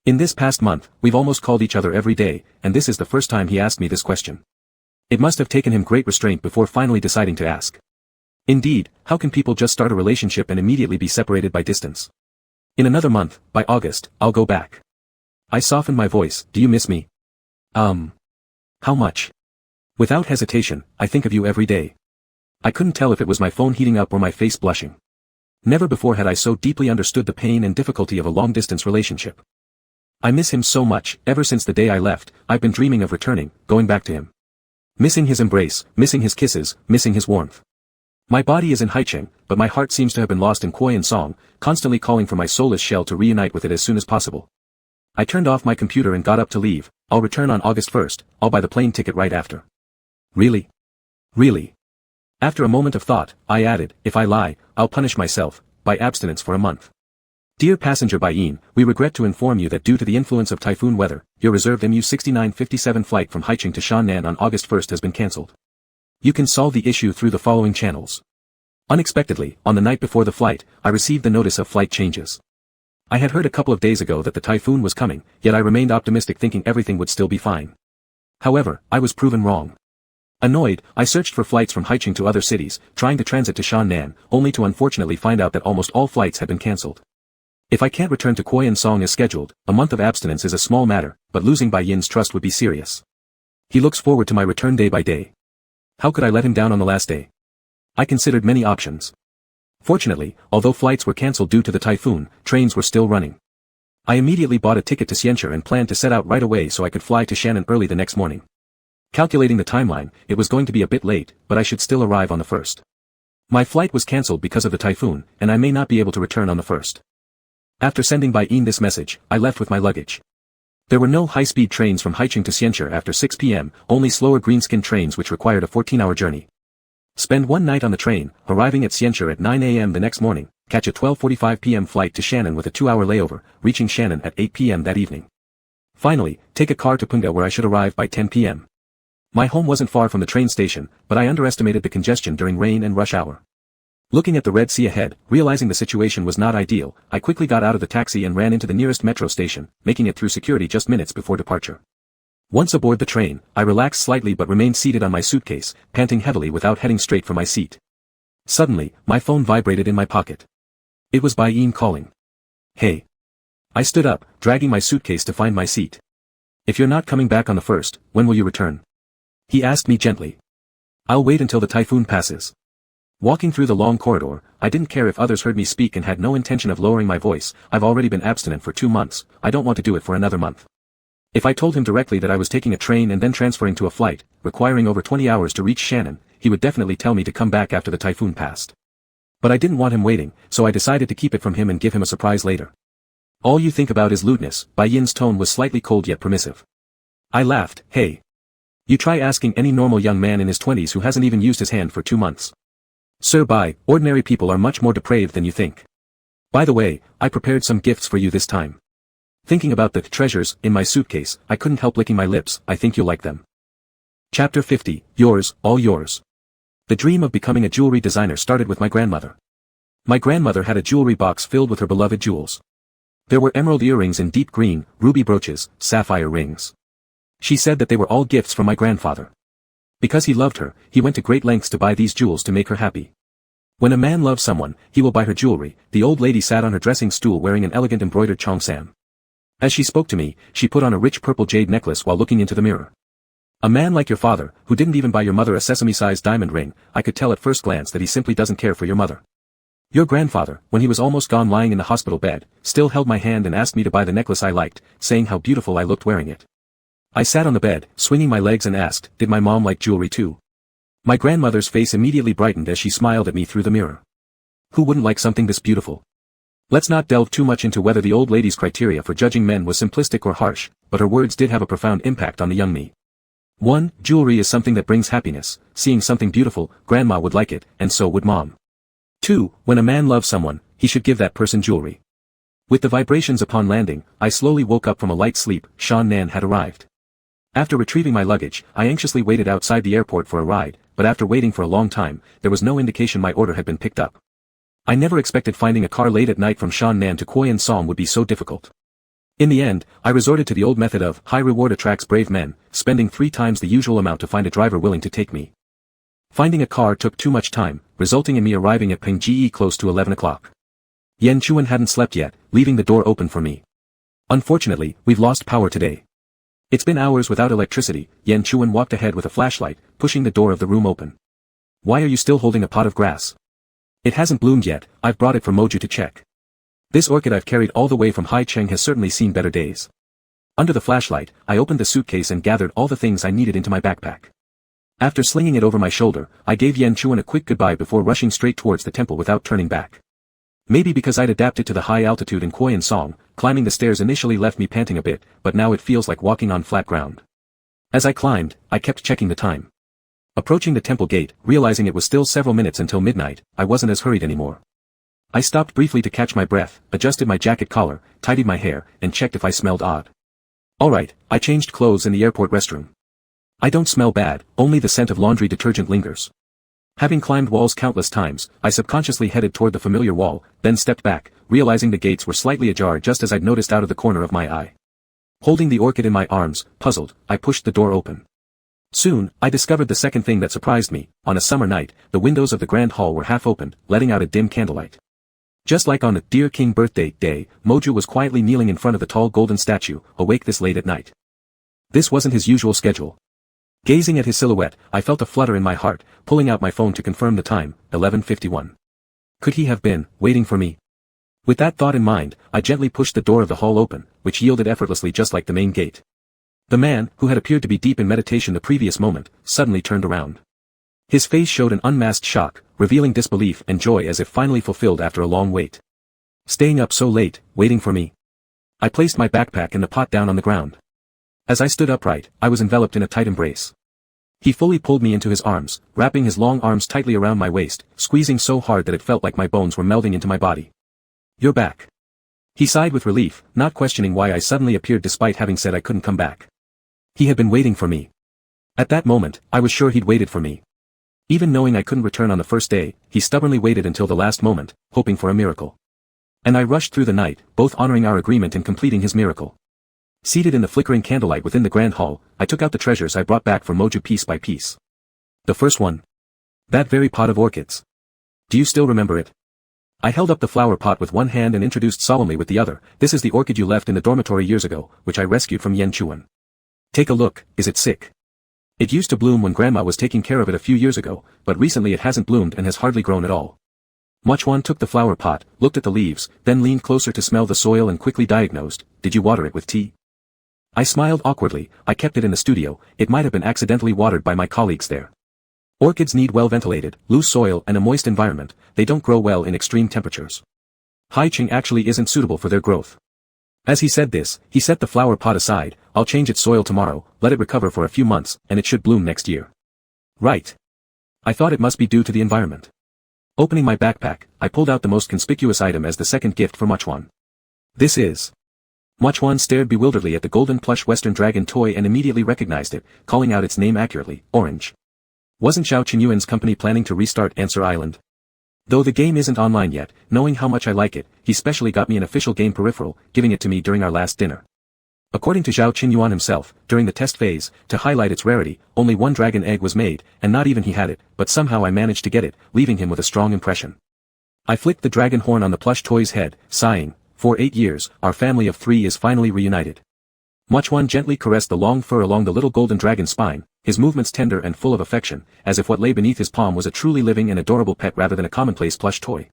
In this past month, we've almost called each other every day, and this is the first time he asked me this question. It must have taken him great restraint before finally deciding to ask. Indeed, how can people just start a relationship and immediately be separated by distance? In another month, by August, I'll go back. I softened my voice. Do you miss me? How much? Without hesitation, I think of you every day. I couldn't tell if it was my phone heating up or my face blushing. Never before had I so deeply understood the pain and difficulty of a long-distance relationship. I miss him so much. Ever since the day I left, I've been dreaming of returning, going back to him. Missing his embrace, missing his kisses, missing his warmth. My body is in Haicheng, but my heart seems to have been lost in Kuoyan Song, constantly calling for my soulless shell to reunite with it as soon as possible. I turned off my computer and got up to leave. I'll return on August 1st, I'll buy the plane ticket right after. Really? Really? After a moment of thought, I added, if I lie, I'll punish myself, by abstinence for a month. Dear passenger Baiyin, we regret to inform you that due to the influence of typhoon weather, your reserved MU-6957 flight from Haicheng to Shannan on August 1st has been cancelled. You can solve the issue through the following channels. Unexpectedly, on the night before the flight, I received the notice of flight changes. I had heard a couple of days ago that the typhoon was coming, yet I remained optimistic thinking everything would still be fine. However, I was proven wrong. Annoyed, I searched for flights from Haicheng to other cities, trying to transit to Shannan, only to unfortunately find out that almost all flights had been cancelled. If I can't return to Kuoyan Song as scheduled, a month of abstinence is a small matter, but losing Bai Yin's trust would be serious. He looks forward to my return day by day. How could I let him down on the last day? I considered many options. Fortunately, although flights were cancelled due to the typhoon, trains were still running. I immediately bought a ticket to Xianxia and planned to set out right away so I could fly to Shannon early the next morning. Calculating the timeline, it was going to be a bit late, but I should still arrive on the 1st. My flight was cancelled because of the typhoon, and I may not be able to return on the 1st. After sending Bai Yin this message, I left with my luggage. There were no high-speed trains from Haicheng to Xianxia after 6 p.m., only slower greenskin trains which required a 14-hour journey. Spend one night on the train, arriving at Xianxia at 9 a.m. the next morning, catch a 12:45 p.m. flight to Shannon with a 2-hour layover, reaching Shannon at 8 p.m. that evening. Finally, take a car to Punga where I should arrive by 10 p.m. My home wasn't far from the train station, but I underestimated the congestion during rain and rush hour. Looking at the Red Sea ahead, realizing the situation was not ideal, I quickly got out of the taxi and ran into the nearest metro station, making it through security just minutes before departure. Once aboard the train, I relaxed slightly but remained seated on my suitcase, panting heavily without heading straight for my seat. Suddenly, my phone vibrated in my pocket. It was Bai Yin calling. Hey. I stood up, dragging my suitcase to find my seat. If you're not coming back on the 1st, when will you return? He asked me gently. I'll wait until the typhoon passes. Walking through the long corridor, I didn't care if others heard me speak and had no intention of lowering my voice. I've already been abstinent for 2 months, I don't want to do it for another month. If I told him directly that I was taking a train and then transferring to a flight, requiring over 20 hours to reach Shannon, he would definitely tell me to come back after the typhoon passed. But I didn't want him waiting, so I decided to keep it from him and give him a surprise later. All you think about is lewdness. Bai Yin's tone was slightly cold yet permissive. I laughed. Hey. You try asking any normal young man in his 20s who hasn't even used his hand for 2 months. Sir Bai, ordinary people are much more depraved than you think. By the way, I prepared some gifts for you this time. Thinking about the treasures in my suitcase, I couldn't help licking my lips. I think you'll like them. Chapter 50, Yours, all yours. The dream of becoming a jewelry designer started with my grandmother. My grandmother had a jewelry box filled with her beloved jewels. There were emerald earrings in deep green, ruby brooches, sapphire rings. She said that they were all gifts from my grandfather. Because he loved her, he went to great lengths to buy these jewels to make her happy. When a man loves someone, he will buy her jewelry. The old lady sat on her dressing stool wearing an elegant embroidered cheongsam. As she spoke to me, she put on a rich purple jade necklace while looking into the mirror. A man like your father, who didn't even buy your mother a sesame-sized diamond ring, I could tell at first glance that he simply doesn't care for your mother. Your grandfather, when he was almost gone lying in the hospital bed, still held my hand and asked me to buy the necklace I liked, saying how beautiful I looked wearing it. I sat on the bed, swinging my legs and asked, did my mom like jewelry too? My grandmother's face immediately brightened as she smiled at me through the mirror. Who wouldn't like something this beautiful? Let's not delve too much into whether the old lady's criteria for judging men was simplistic or harsh, but her words did have a profound impact on the young me. 1. Jewelry is something that brings happiness. Seeing something beautiful, grandma would like it, and so would mom. 2. When a man loves someone, he should give that person jewelry. With the vibrations upon landing, I slowly woke up from a light sleep. Sean Nan had arrived. After retrieving my luggage, I anxiously waited outside the airport for a ride, but after waiting for a long time, there was no indication my order had been picked up. I never expected finding a car late at night from Sean Nan to Khoi An Som would be so difficult. In the end, I resorted to the old method of high reward attracts brave men, spending 3 times the usual amount to find a driver willing to take me. Finding a car took too much time, resulting in me arriving at Pengge close to 11 o'clock. Yen Chuan hadn't slept yet, leaving the door open for me. Unfortunately, we've lost power today. It's been hours without electricity. Yen Chuan walked ahead with a flashlight, pushing the door of the room open. Why are you still holding a pot of grass? It hasn't bloomed yet. I've brought it for Moju to check. This orchid I've carried all the way from Hai Cheng has certainly seen better days. Under the flashlight, I opened the suitcase and gathered all the things I needed into my backpack. After slinging it over my shoulder, I gave Yen Chuan a quick goodbye before rushing straight towards the temple without turning back. Maybe because I'd adapted to the high altitude in Khoi An Som, climbing the stairs initially left me panting a bit, but now it feels like walking on flat ground. As I climbed, I kept checking the time. Approaching the temple gate, realizing it was still several minutes until midnight, I wasn't as hurried anymore. I stopped briefly to catch my breath, adjusted my jacket collar, tidied my hair, and checked if I smelled odd. Alright, I changed clothes in the airport restroom. I don't smell bad, only the scent of laundry detergent lingers. Having climbed walls countless times, I subconsciously headed toward the familiar wall, then stepped back, realizing the gates were slightly ajar just as I'd noticed out of the corner of my eye. Holding the orchid in my arms, puzzled, I pushed the door open. Soon, I discovered the second thing that surprised me. On a summer night, the windows of the grand hall were half opened, letting out a dim candlelight. Just like on the Dear King birthday day, Moju was quietly kneeling in front of the tall golden statue, awake this late at night. This wasn't his usual schedule. Gazing at his silhouette, I felt a flutter in my heart, pulling out my phone to confirm the time, 11:51. Could he have been waiting for me? With that thought in mind, I gently pushed the door of the hall open, which yielded effortlessly just like the main gate. The man, who had appeared to be deep in meditation the previous moment, suddenly turned around. His face showed an unmasked shock, revealing disbelief and joy as if finally fulfilled after a long wait. Staying up so late, waiting for me. I placed my backpack and the pot down on the ground. As I stood upright, I was enveloped in a tight embrace. He fully pulled me into his arms, wrapping his long arms tightly around my waist, squeezing so hard that it felt like my bones were melding into my body. You're back. He sighed with relief, not questioning why I suddenly appeared despite having said I couldn't come back. He had been waiting for me. At that moment, I was sure he'd waited for me. Even knowing I couldn't return on the first day, he stubbornly waited until the last moment, hoping for a miracle. And I rushed through the night, both honoring our agreement and completing his miracle. Seated in the flickering candlelight within the grand hall, I took out the treasures I brought back from Moju piece by piece. The first one. That very pot of orchids. Do you still remember it? I held up the flower pot with one hand and introduced solemnly with the other. This is the orchid you left in the dormitory years ago, which I rescued from Yen Chuan. Take a look. Is it sick? It used to bloom when Grandma was taking care of it a few years ago, but recently it hasn't bloomed and has hardly grown at all. Mochwan took the flower pot, looked at the leaves, then leaned closer to smell the soil and quickly diagnosed, did you water it with tea? I smiled awkwardly. I kept it in the studio. It might have been accidentally watered by my colleagues there. Orchids need well-ventilated, loose soil and a moist environment. They don't grow well in extreme temperatures. Haiching actually isn't suitable for their growth. As he said this, he set the flower pot aside. I'll change its soil tomorrow, let it recover for a few months, and it should bloom next year. Right. I thought it must be due to the environment. Opening my backpack, I pulled out the most conspicuous item as the second gift for Mochwan. This is. Mochwan stared bewilderedly at the golden plush Western dragon toy and immediately recognized it, calling out its name accurately, Orange. Wasn't Zhao Qinyuan's company planning to restart Answer Island? Though the game isn't online yet, knowing how much I like it, he specially got me an official game peripheral, giving it to me during our last dinner. According to Zhao Qinyuan himself, during the test phase, to highlight its rarity, only one dragon egg was made, and not even he had it, but somehow I managed to get it, leaving him with a strong impression. I flicked the dragon horn on the plush toy's head, sighing, for 8 years, our family of 3 is finally reunited. Muchuan gently caressed the long fur along the little golden dragon's spine, his movements tender and full of affection, as if what lay beneath his palm was a truly living and adorable pet rather than a commonplace plush toy.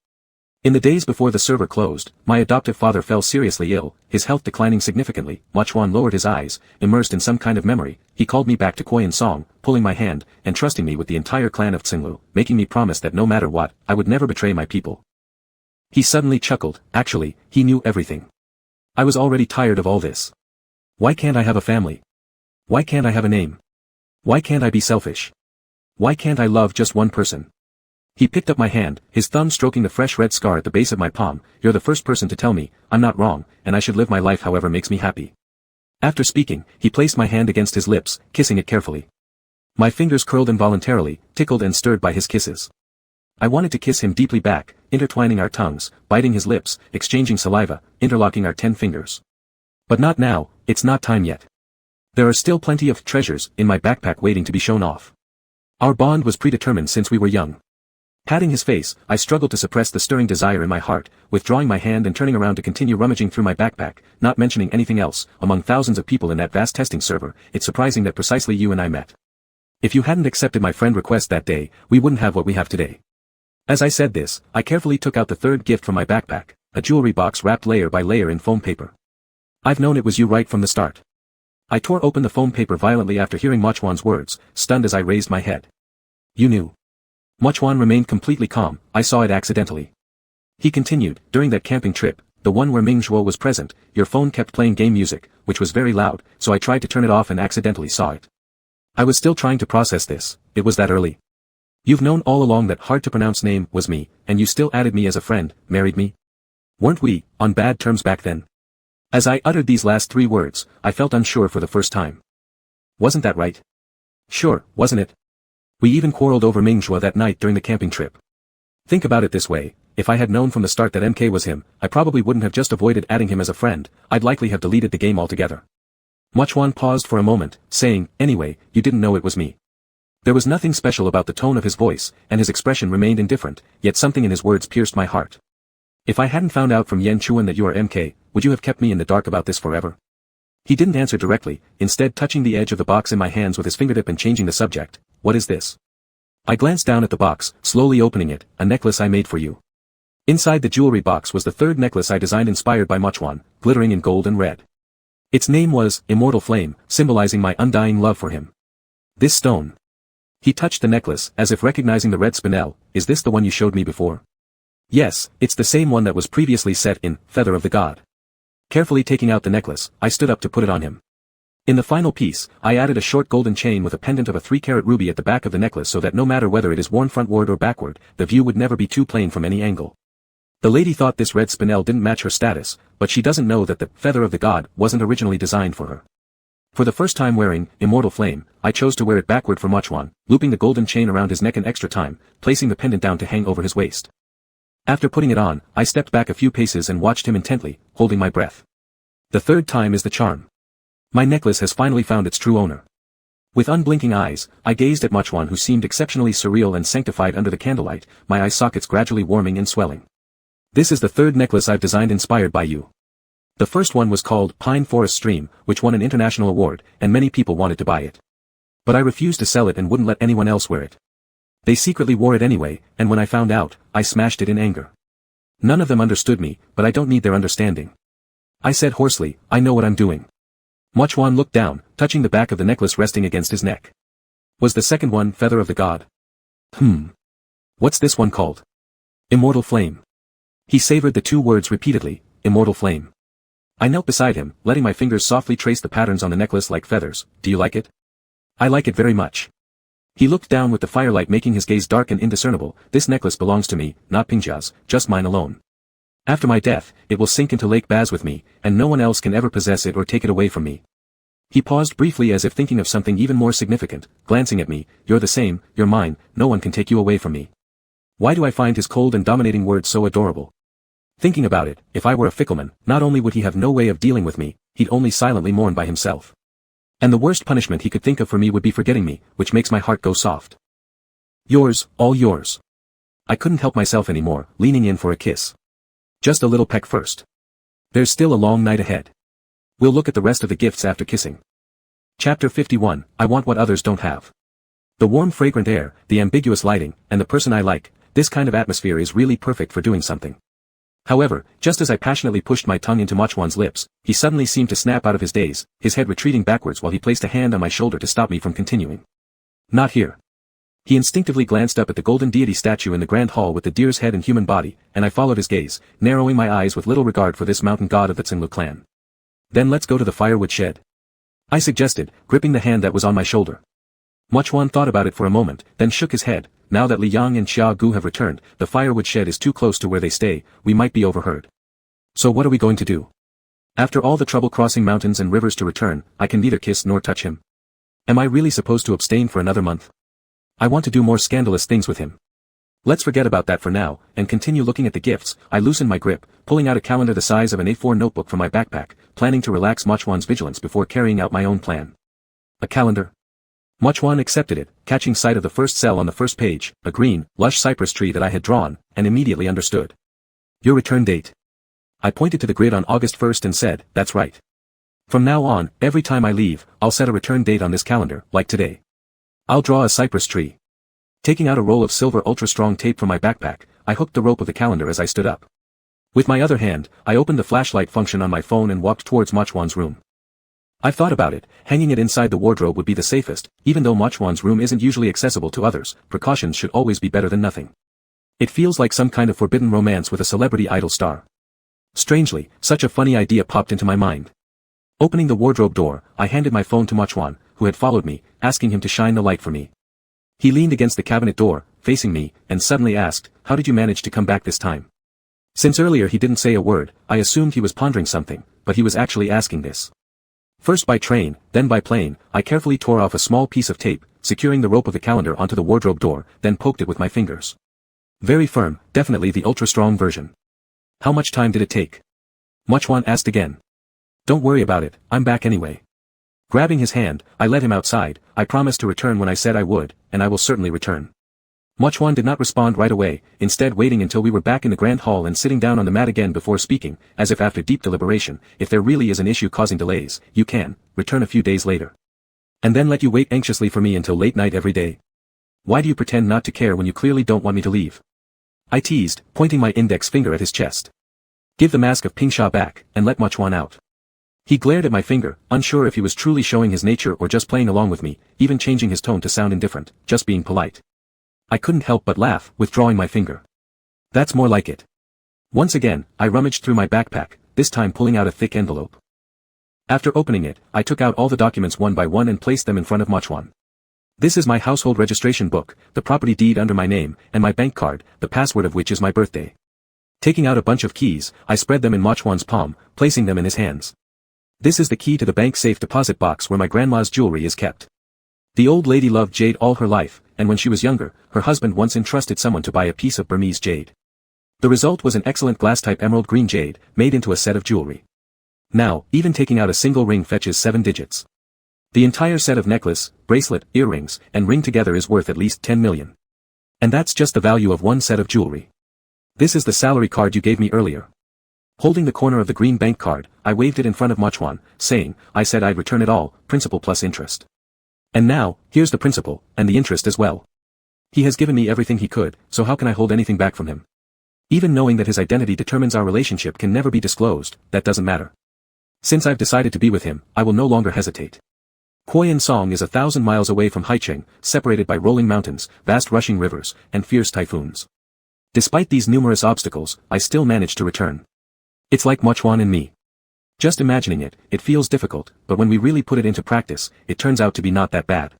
In the days before the server closed, my adoptive father fell seriously ill, his health declining significantly. Muchuan lowered his eyes, immersed in some kind of memory. He called me back to Koyan song, pulling my hand, and trusting me with the entire clan of Cenlu, making me promise that no matter what, I would never betray my people. He suddenly chuckled. Actually, he knew everything. I was already tired of all this. Why can't I have a family? Why can't I have a name? Why can't I be selfish? Why can't I love just one person? He picked up my hand, his thumb stroking the fresh red scar at the base of my palm. You're the first person to tell me, I'm not wrong, and I should live my life however makes me happy. After speaking, he placed my hand against his lips, kissing it carefully. My fingers curled involuntarily, tickled and stirred by his kisses. I wanted to kiss him deeply back, intertwining our tongues, biting his lips, exchanging saliva, interlocking our 10 fingers. But not now, it's not time yet. There are still plenty of treasures in my backpack waiting to be shown off. Our bond was predetermined since we were young. Patting his face, I struggled to suppress the stirring desire in my heart, withdrawing my hand and turning around to continue rummaging through my backpack, not mentioning anything else. Among thousands of people in that vast testing server, it's surprising that precisely you and I met. If you hadn't accepted my friend request that day, we wouldn't have what we have today. As I said this, I carefully took out the third gift from my backpack, a jewelry box wrapped layer by layer in foam paper. I've known it was you right from the start. I tore open the foam paper violently after hearing Muchuan's words, stunned as I raised my head. You knew. Muchuan remained completely calm. I saw it accidentally. He continued, during that camping trip, the one where Ming Zhuo was present, your phone kept playing game music, which was very loud, so I tried to turn it off and accidentally saw it. I was still trying to process this. It was that early. You've known all along that hard-to-pronounce name was me, and you still added me as a friend, married me? Weren't we on bad terms back then? As I uttered these last 3 words, I felt unsure for the first time. Wasn't that right? Sure, wasn't it? We even quarreled over Ming Zhuo that night during the camping trip. Think about it this way, if I had known from the start that MK was him, I probably wouldn't have just avoided adding him as a friend, I'd likely have deleted the game altogether. Muchuan paused for a moment, saying, anyway, you didn't know it was me. There was nothing special about the tone of his voice, and his expression remained indifferent, yet something in his words pierced my heart. If I hadn't found out from Yan Chuan that you are MK, would you have kept me in the dark about this forever? He didn't answer directly, instead touching the edge of the box in my hands with his fingertip and changing the subject. What is this? I glanced down at the box, slowly opening it, a necklace I made for you. Inside the jewelry box was the third necklace I designed inspired by Muchuan, glittering in gold and red. Its name was Immortal Flame, symbolizing my undying love for him. This stone. He touched the necklace, as if recognizing the red spinel. Is this the one you showed me before? Yes, it's the same one that was previously set in Feather of the God. Carefully taking out the necklace, I stood up to put it on him. In the final piece, I added a short golden chain with a pendant of a 3-carat ruby at the back of the necklace so that no matter whether it is worn frontward or backward, the view would never be too plain from any angle. The lady thought this red spinel didn't match her status, but she doesn't know that the Feather of the God wasn't originally designed for her. For the first time wearing Immortal Flame, I chose to wear it backward for Muchuan, looping the golden chain around his neck an extra time, placing the pendant down to hang over his waist. After putting it on, I stepped back a few paces and watched him intently, holding my breath. The third time is the charm. My necklace has finally found its true owner. With unblinking eyes, I gazed at Muchuan who seemed exceptionally surreal and sanctified under the candlelight, my eye sockets gradually warming and swelling. This is the third necklace I've designed inspired by you. The first one was called Pine Forest Stream, which won an international award, and many people wanted to buy it. But I refused to sell it and wouldn't let anyone else wear it. They secretly wore it anyway, and when I found out, I smashed it in anger. None of them understood me, but I don't need their understanding. I said hoarsely, I know what I'm doing. Muchuan looked down, touching the back of the necklace resting against his neck. Was the second one Feather of the God? What's this one called? Immortal Flame. He savored the 2 words repeatedly, Immortal Flame. I knelt beside him, letting my fingers softly trace the patterns on the necklace like feathers. Do you like it? I like it very much. He looked down with the firelight making his gaze dark and indiscernible. This necklace belongs to me, not Pingjia's, just mine alone. After my death, it will sink into Lake Baz with me, and no one else can ever possess it or take it away from me. He paused briefly as if thinking of something even more significant, glancing at me. You're the same, you're mine, no one can take you away from me. Why do I find his cold and dominating words so adorable? Thinking about it, if I were a fickleman, not only would he have no way of dealing with me, he'd only silently mourn by himself. And the worst punishment he could think of for me would be forgetting me, which makes my heart go soft. Yours, all yours. I couldn't help myself anymore, leaning in for a kiss. Just a little peck first. There's still a long night ahead. We'll look at the rest of the gifts after kissing. Chapter 51, I want what others don't have. The warm fragrant air, the ambiguous lighting, and the person I like, this kind of atmosphere is really perfect for doing something. However, just as I passionately pushed my tongue into Mochwan's lips, he suddenly seemed to snap out of his daze, his head retreating backwards while he placed a hand on my shoulder to stop me from continuing. Not here. He instinctively glanced up at the golden deity statue in the grand hall with the deer's head and human body, and I followed his gaze, narrowing my eyes with little regard for this mountain god of the Cenlu clan. Then let's go to the firewood shed, I suggested, gripping the hand that was on my shoulder. Mochwan thought about it for a moment, then shook his head. Now that Liang and Xia Gu have returned, the firewood shed is too close to where they stay, we might be overheard. So what are we going to do? After all the trouble crossing mountains and rivers to return, I can neither kiss nor touch him. Am I really supposed to abstain for another month? I want to do more scandalous things with him. Let's forget about that for now, and continue looking at the gifts. I loosened my grip, pulling out a calendar the size of an A4 notebook from my backpack, planning to relax Mochwan's vigilance before carrying out my own plan. A calendar? Mochwan accepted it, catching sight of the first cell on the first page, a green, lush cypress tree that I had drawn, and immediately understood. Your return date. I pointed to the grid on August 1st and said, that's right. From now on, every time I leave, I'll set a return date on this calendar, like today. I'll draw a cypress tree. Taking out a roll of silver ultra-strong tape from my backpack, I hooked the rope of the calendar as I stood up. With my other hand, I opened the flashlight function on my phone and walked towards Mochwan's room. I've thought about it, hanging it inside the wardrobe would be the safest, even though Mochwan's room isn't usually accessible to others, precautions should always be better than nothing. It feels like some kind of forbidden romance with a celebrity idol star. Strangely, such a funny idea popped into my mind. Opening the wardrobe door, I handed my phone to Mochwan, who had followed me, asking him to shine the light for me. He leaned against the cabinet door, facing me, and suddenly asked, how did you manage to come back this time? Since earlier he didn't say a word, I assumed he was pondering something, but he was actually asking this. First by train, then by plane, I carefully tore off a small piece of tape, securing the rope of the calendar onto the wardrobe door, then poked it with my fingers. Very firm, definitely the ultra-strong version. How much time did it take? Mochwan asked again. Don't worry about it, I'm back anyway. Grabbing his hand, I led him outside. I promised to return when I said I would, and I will certainly return. Mochwan did not respond right away, instead waiting until we were back in the grand hall and sitting down on the mat again before speaking, as if after deep deliberation, if there really is an issue causing delays, you can return a few days later. And then let you wait anxiously for me until late night every day. Why do you pretend not to care when you clearly don't want me to leave? I teased, pointing my index finger at his chest. Give the mask of Pingsha back, and let Mochwan out. He glared at my finger, unsure if he was truly showing his nature or just playing along with me, even changing his tone to sound indifferent, just being polite. I couldn't help but laugh, withdrawing my finger. That's more like it. Once again, I rummaged through my backpack, this time pulling out a thick envelope. After opening it, I took out all the documents one by one and placed them in front of Mochwan. This is my household registration book, the property deed under my name, and my bank card, the password of which is my birthday. Taking out a bunch of keys, I spread them in Mochwan's palm, placing them in his hands. This is the key to the bank safe deposit box where my grandma's jewelry is kept. The old lady loved jade all her life, and when she was younger, her husband once entrusted someone to buy a piece of Burmese jade. The result was an excellent glass-type emerald green jade, made into a set of jewelry. Now, even taking out a single ring fetches 7 digits. The entire set of necklace, bracelet, earrings, and ring together is worth at least 10 million. And that's just the value of one set of jewelry. This is the salary card you gave me earlier. Holding the corner of the green bank card, I waved it in front of Mochwan, saying, I said I'd return it all, principal plus interest. And now, here's the principal, and the interest as well. He has given me everything he could, so how can I hold anything back from him? Even knowing that his identity determines our relationship can never be disclosed, that doesn't matter. Since I've decided to be with him, I will no longer hesitate. Koyan Song is 1,000 miles away from Haicheng, separated by rolling mountains, vast rushing rivers, and fierce typhoons. Despite these numerous obstacles, I still managed to return. It's like Mochwan and me. Just imagining it, it feels difficult, but when we really put it into practice, it turns out to be not that bad.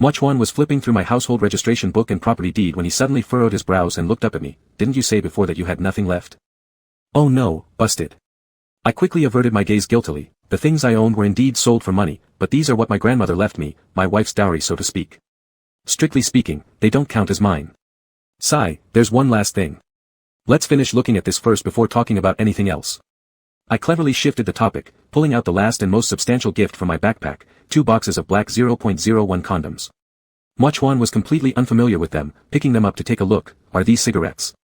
Mochwan was flipping through my household registration book and property deed when he suddenly furrowed his brows and looked up at me. Didn't you say before that you had nothing left? Oh no, busted. I quickly averted my gaze guiltily, the things I owned were indeed sold for money, but these are what my grandmother left me, my wife's dowry so to speak. Strictly speaking, they don't count as mine. Sigh, there's one last thing. Let's finish looking at this first before talking about anything else. I cleverly shifted the topic, pulling out the last and most substantial gift from my backpack, 2 boxes of black 0.01 condoms. Mochuan was completely unfamiliar with them, picking them up to take a look. Are these cigarettes?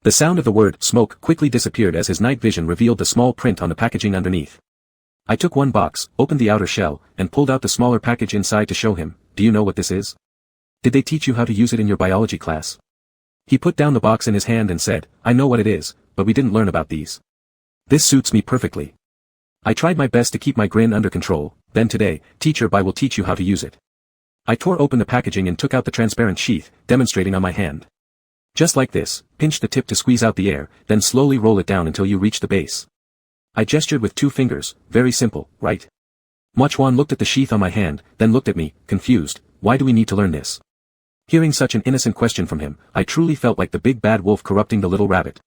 The sound of the word smoke quickly disappeared as his night vision revealed the small print on the packaging underneath. I took one box, opened the outer shell, and pulled out the smaller package inside to show him. Do you know what this is? Did they teach you how to use it in your biology class? He put down the box in his hand and said, I know what it is, but we didn't learn about these. This suits me perfectly. I tried my best to keep my grin under control. Then today, Teacher Bai will teach you how to use it. I tore open the packaging and took out the transparent sheath, demonstrating on my hand. Just like this, pinch the tip to squeeze out the air, then slowly roll it down until you reach the base. I gestured with 2 fingers, very simple, right? Mochuan looked at the sheath on my hand, then looked at me, confused. Why do we need to learn this? Hearing such an innocent question from him, I truly felt like the big bad wolf corrupting the little rabbit.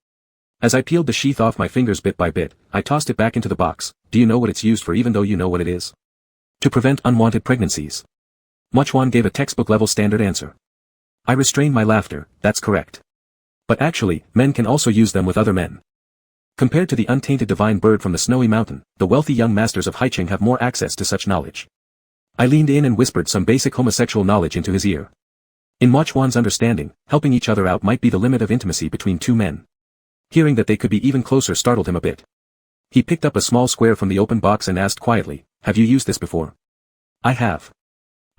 As I peeled the sheath off my fingers bit by bit, I tossed it back into the box. Do you know what it's used for even though you know what it is? To prevent unwanted pregnancies. Mochuan gave a textbook-level standard answer. I restrained my laughter. That's correct. But actually, men can also use them with other men. Compared to the untainted divine bird from the snowy mountain, the wealthy young masters of Haicheng have more access to such knowledge. I leaned in and whispered some basic homosexual knowledge into his ear. In Mochuan's understanding, helping each other out might be the limit of intimacy between 2 men. Hearing that they could be even closer startled him a bit. He picked up a small square from the open box and asked quietly, have you used this before? I have.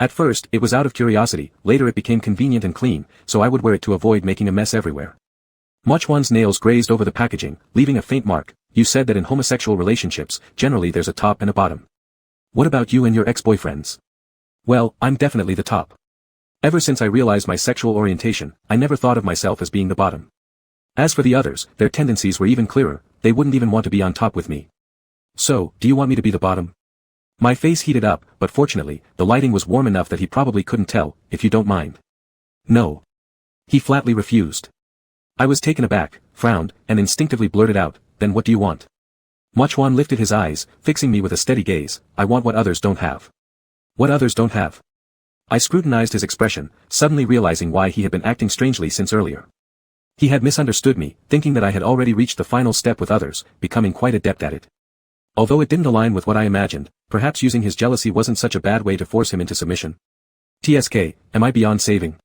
At first, it was out of curiosity, later it became convenient and clean, so I would wear it to avoid making a mess everywhere. Mochuan's nails grazed over the packaging, leaving a faint mark. You said that in homosexual relationships, generally there's a top and a bottom. What about you and your ex-boyfriends? Well, I'm definitely the top. Ever since I realized my sexual orientation, I never thought of myself as being the bottom. As for the others, their tendencies were even clearer, they wouldn't even want to be on top with me. So, do you want me to be the bottom? My face heated up, but fortunately, the lighting was warm enough that he probably couldn't tell, if you don't mind. No. He flatly refused. I was taken aback, frowned, and instinctively blurted out, then what do you want? Mochuan lifted his eyes, fixing me with a steady gaze. I want what others don't have. What others don't have? I scrutinized his expression, suddenly realizing why he had been acting strangely since earlier. He had misunderstood me, thinking that I had already reached the final step with others, becoming quite adept at it. Although it didn't align with what I imagined, perhaps using his jealousy wasn't such a bad way to force him into submission. TSK, am I beyond saving?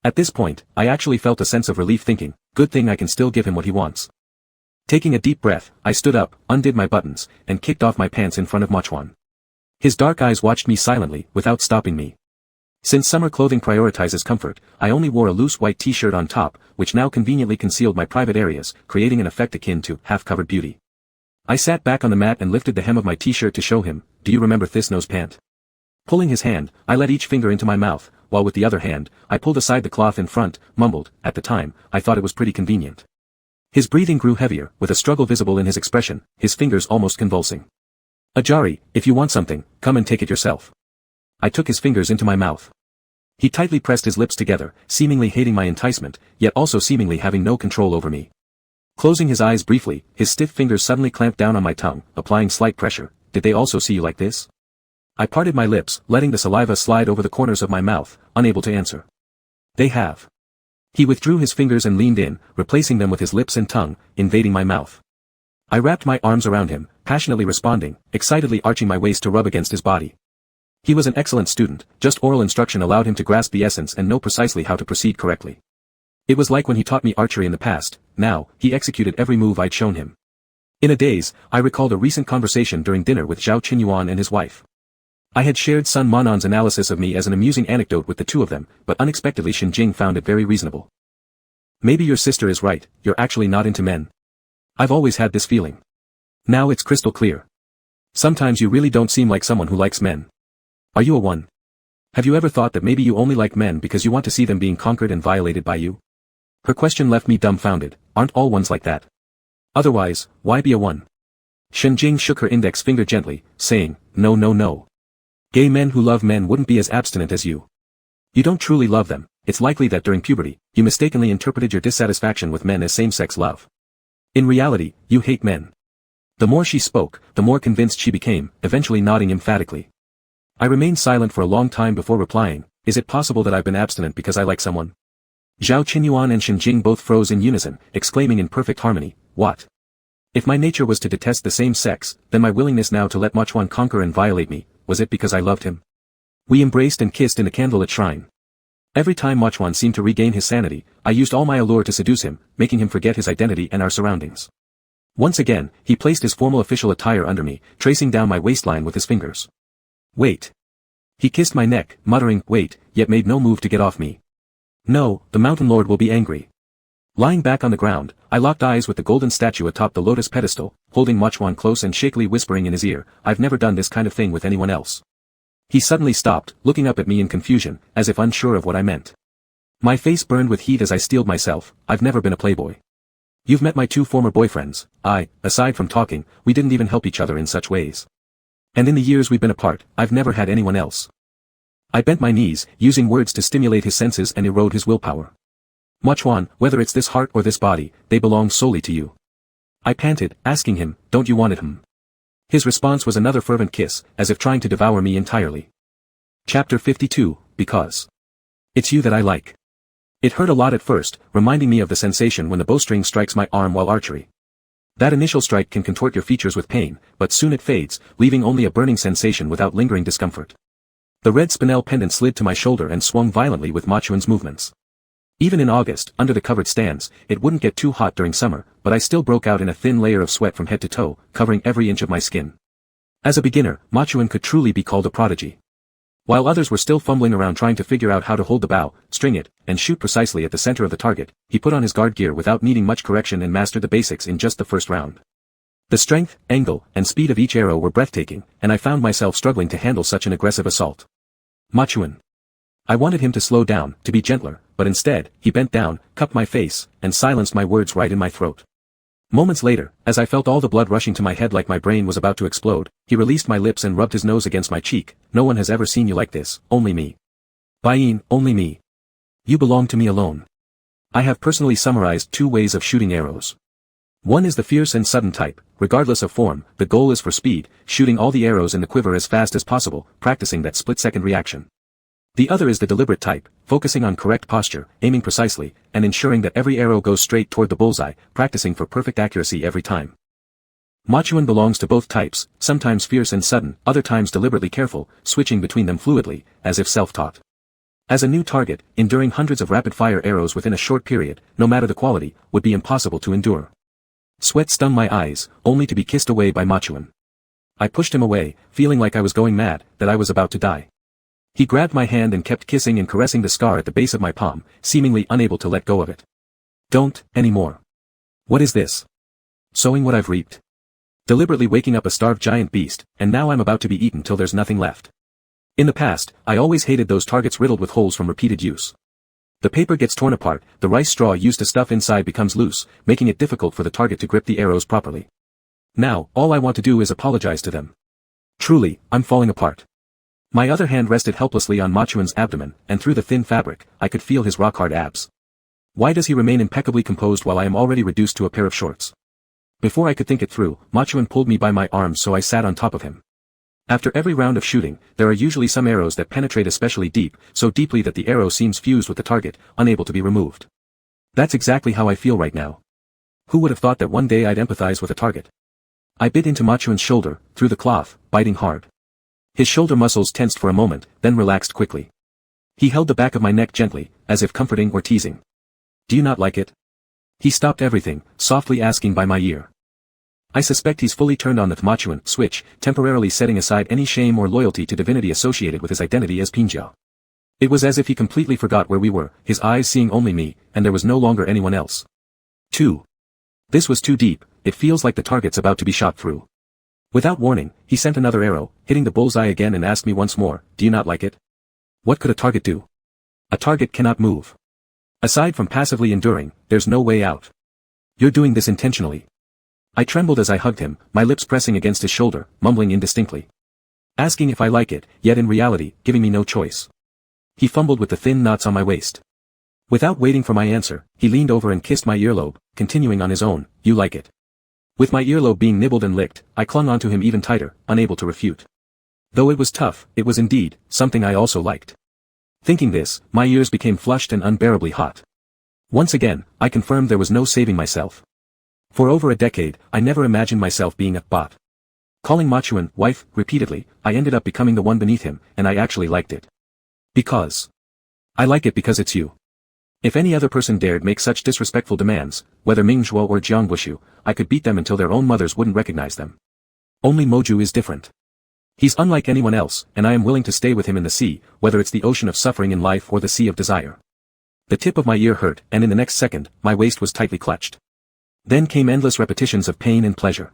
At this point, I actually felt a sense of relief thinking, good thing I can still give him what he wants. Taking a deep breath, I stood up, undid my buttons, and kicked off my pants in front of Mochuan. His dark eyes watched me silently, without stopping me. Since summer clothing prioritizes comfort, I only wore a loose white t-shirt on top, which now conveniently concealed my private areas, creating an effect akin to half-covered beauty. I sat back on the mat and lifted the hem of my t-shirt to show him, do you remember this nose pant? Pulling his hand, I let each finger into my mouth, while with the other hand, I pulled aside the cloth in front, mumbled, at the time, I thought it was pretty convenient. His breathing grew heavier, with a struggle visible in his expression, his fingers almost convulsing. Ajari, if you want something, come and take it yourself. I took his fingers into my mouth. He tightly pressed his lips together, seemingly hating my enticement, yet also seemingly having no control over me. Closing his eyes briefly, his stiff fingers suddenly clamped down on my tongue, applying slight pressure. Did they also see you like this? I parted my lips, letting the saliva slide over the corners of my mouth, unable to answer. They have. He withdrew his fingers and leaned in, replacing them with his lips and tongue, invading my mouth. I wrapped my arms around him, passionately responding, excitedly arching my waist to rub against his body. He was an excellent student, just oral instruction allowed him to grasp the essence and know precisely how to proceed correctly. It was like when he taught me archery in the past, now, he executed every move I'd shown him. In a daze, I recalled a recent conversation during dinner with Zhao Qinyuan and his wife. I had shared Sun Manon's analysis of me as an amusing anecdote with the two of them, but unexpectedly Xinjing found it very reasonable. Maybe your sister is right, you're actually not into men. I've always had this feeling. Now it's crystal clear. Sometimes you really don't seem like someone who likes men. Are you a one? Have you ever thought that maybe you only like men because you want to see them being conquered and violated by you? Her question left me dumbfounded. Aren't all ones like that? Otherwise, why be a one? Xinjing shook her index finger gently, saying, no no no. Gay men who love men wouldn't be as abstinent as you. You don't truly love them. It's likely that during puberty, you mistakenly interpreted your dissatisfaction with men as same-sex love. In reality, you hate men. The more she spoke, the more convinced she became, eventually nodding emphatically. I remained silent for a long time before replying, is it possible that I've been abstinent because I like someone? Zhao Qinyuan and Shen Jing both froze in unison, exclaiming in perfect harmony, what? If my nature was to detest the same sex, then my willingness now to let Machuan conquer and violate me, was it because I loved him? We embraced and kissed in the candlelit shrine. Every time Machuan seemed to regain his sanity, I used all my allure to seduce him, making him forget his identity and our surroundings. Once again, he placed his formal official attire under me, tracing down my waistline with his fingers. Wait. He kissed my neck, muttering, wait, yet made no move to get off me. No, the Mountain Lord will be angry. Lying back on the ground, I locked eyes with the golden statue atop the lotus pedestal, holding Machuan close and shakily whispering in his ear, I've never done this kind of thing with anyone else. He suddenly stopped, looking up at me in confusion, as if unsure of what I meant. My face burned with heat as I steeled myself, I've never been a playboy. You've met my 2 former boyfriends, aside from talking, we didn't even help each other in such ways. And in the years we've been apart, I've never had anyone else. I bent my knees, using words to stimulate his senses and erode his willpower. Machuan, whether it's this heart or this body, they belong solely to you. I panted, asking him, don't you want it? His response was another fervent kiss, as if trying to devour me entirely. Chapter 52, Because. It's you that I like. It hurt a lot at first, reminding me of the sensation when the bowstring strikes my arm while archery. That initial strike can contort your features with pain, but soon it fades, leaving only a burning sensation without lingering discomfort. The red spinel pendant slid to my shoulder and swung violently with Machuan's movements. Even in August, under the covered stands, it wouldn't get too hot during summer, but I still broke out in a thin layer of sweat from head to toe, covering every inch of my skin. As a beginner, Machuan could truly be called a prodigy. While others were still fumbling around trying to figure out how to hold the bow, string it, and shoot precisely at the center of the target, he put on his guard gear without needing much correction and mastered the basics in just the first round. The strength, angle, and speed of each arrow were breathtaking, and I found myself struggling to handle such an aggressive assault. Machuan. I wanted him to slow down, to be gentler, but instead, he bent down, cupped my face, and silenced my words right in my throat. Moments later, as I felt all the blood rushing to my head like my brain was about to explode, he released my lips and rubbed his nose against my cheek. No one has ever seen you like this, only me. Bain, only me. You belong to me alone. I have personally summarized 2 ways of shooting arrows. One is the fierce and sudden type, regardless of form, the goal is for speed, shooting all the arrows in the quiver as fast as possible, practicing that split-second reaction. The other is the deliberate type, focusing on correct posture, aiming precisely, and ensuring that every arrow goes straight toward the bullseye, practicing for perfect accuracy every time. Machuan belongs to both types, sometimes fierce and sudden, other times deliberately careful, switching between them fluidly, as if self-taught. As a new target, enduring hundreds of rapid-fire arrows within a short period, no matter the quality, would be impossible to endure. Sweat stung my eyes, only to be kissed away by Machuan. I pushed him away, feeling like I was going mad, that I was about to die. He grabbed my hand and kept kissing and caressing the scar at the base of my palm, seemingly unable to let go of it. Don't, anymore. What is this? Sowing what I've reaped. Deliberately waking up a starved giant beast, and now I'm about to be eaten till there's nothing left. In the past, I always hated those targets riddled with holes from repeated use. The paper gets torn apart, the rice straw used to stuff inside becomes loose, making it difficult for the target to grip the arrows properly. Now, all I want to do is apologize to them. Truly, I'm falling apart. My other hand rested helplessly on Machuan's abdomen, and through the thin fabric, I could feel his rock-hard abs. Why does he remain impeccably composed while I am already reduced to a pair of shorts? Before I could think it through, Machuan pulled me by my arms so I sat on top of him. After every round of shooting, there are usually some arrows that penetrate especially deep, so deeply that the arrow seems fused with the target, unable to be removed. That's exactly how I feel right now. Who would have thought that one day I'd empathize with a target? I bit into Machuan's shoulder, through the cloth, biting hard. His shoulder muscles tensed for a moment, then relaxed quickly. He held the back of my neck gently, as if comforting or teasing. Do you not like it? He stopped everything, softly asking by my ear. I suspect he's fully turned on the Machuan switch, temporarily setting aside any shame or loyalty to divinity associated with his identity as Pinjiao. It was as if he completely forgot where we were, his eyes seeing only me, and there was no longer anyone else. 2. This was too deep, it feels like the target's about to be shot through. Without warning, he sent another arrow, hitting the bullseye again and asked me once more, do you not like it? What could a target do? A target cannot move. Aside from passively enduring, there's no way out. You're doing this intentionally. I trembled as I hugged him, my lips pressing against his shoulder, mumbling indistinctly. Asking if I like it, yet in reality, giving me no choice. He fumbled with the thin knots on my waist. Without waiting for my answer, he leaned over and kissed my earlobe, continuing on his own, you like it. With my earlobe being nibbled and licked, I clung onto him even tighter, unable to refute. Though it was tough, it was indeed something I also liked. Thinking this, my ears became flushed and unbearably hot. Once again, I confirmed there was no saving myself. For over a decade, I never imagined myself being a bot. Calling Machuan wife repeatedly, I ended up becoming the one beneath him, and I actually liked it. Because I like it because it's you. If any other person dared make such disrespectful demands, whether Mingzhuo or Jiangbushu, I could beat them until their own mothers wouldn't recognize them. Only Moju is different. He's unlike anyone else, and I am willing to stay with him in the sea, whether it's the ocean of suffering in life or the sea of desire. The tip of my ear hurt, and in the next second, my waist was tightly clutched. Then came endless repetitions of pain and pleasure.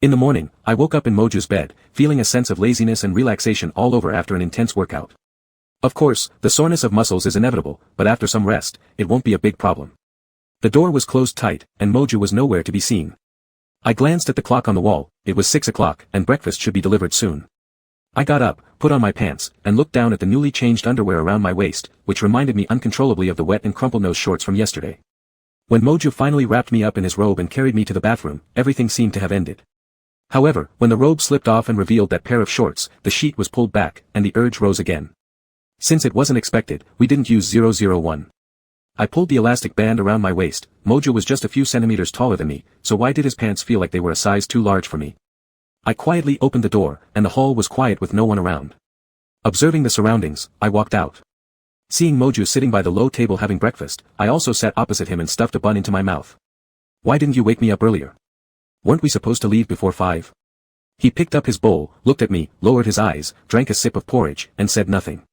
In the morning, I woke up in Moju's bed, feeling a sense of laziness and relaxation all over after an intense workout. Of course, the soreness of muscles is inevitable, but after some rest, it won't be a big problem. The door was closed tight, and Moju was nowhere to be seen. I glanced at the clock on the wall. It was 6 o'clock, and breakfast should be delivered soon. I got up, put on my pants, and looked down at the newly changed underwear around my waist, which reminded me uncontrollably of the wet and crumpled-nose shorts from yesterday. When Moju finally wrapped me up in his robe and carried me to the bathroom, everything seemed to have ended. However, when the robe slipped off and revealed that pair of shorts, the sheet was pulled back, and the urge rose again. Since it wasn't expected, we didn't use 001. I pulled the elastic band around my waist. Moju was just a few centimeters taller than me, so why did his pants feel like they were a size too large for me? I quietly opened the door, and the hall was quiet with no one around. Observing the surroundings, I walked out. Seeing Moju sitting by the low table having breakfast, I also sat opposite him and stuffed a bun into my mouth. Why didn't you wake me up earlier? Weren't we supposed to leave before 5? He picked up his bowl, looked at me, lowered his eyes, drank a sip of porridge, and said nothing.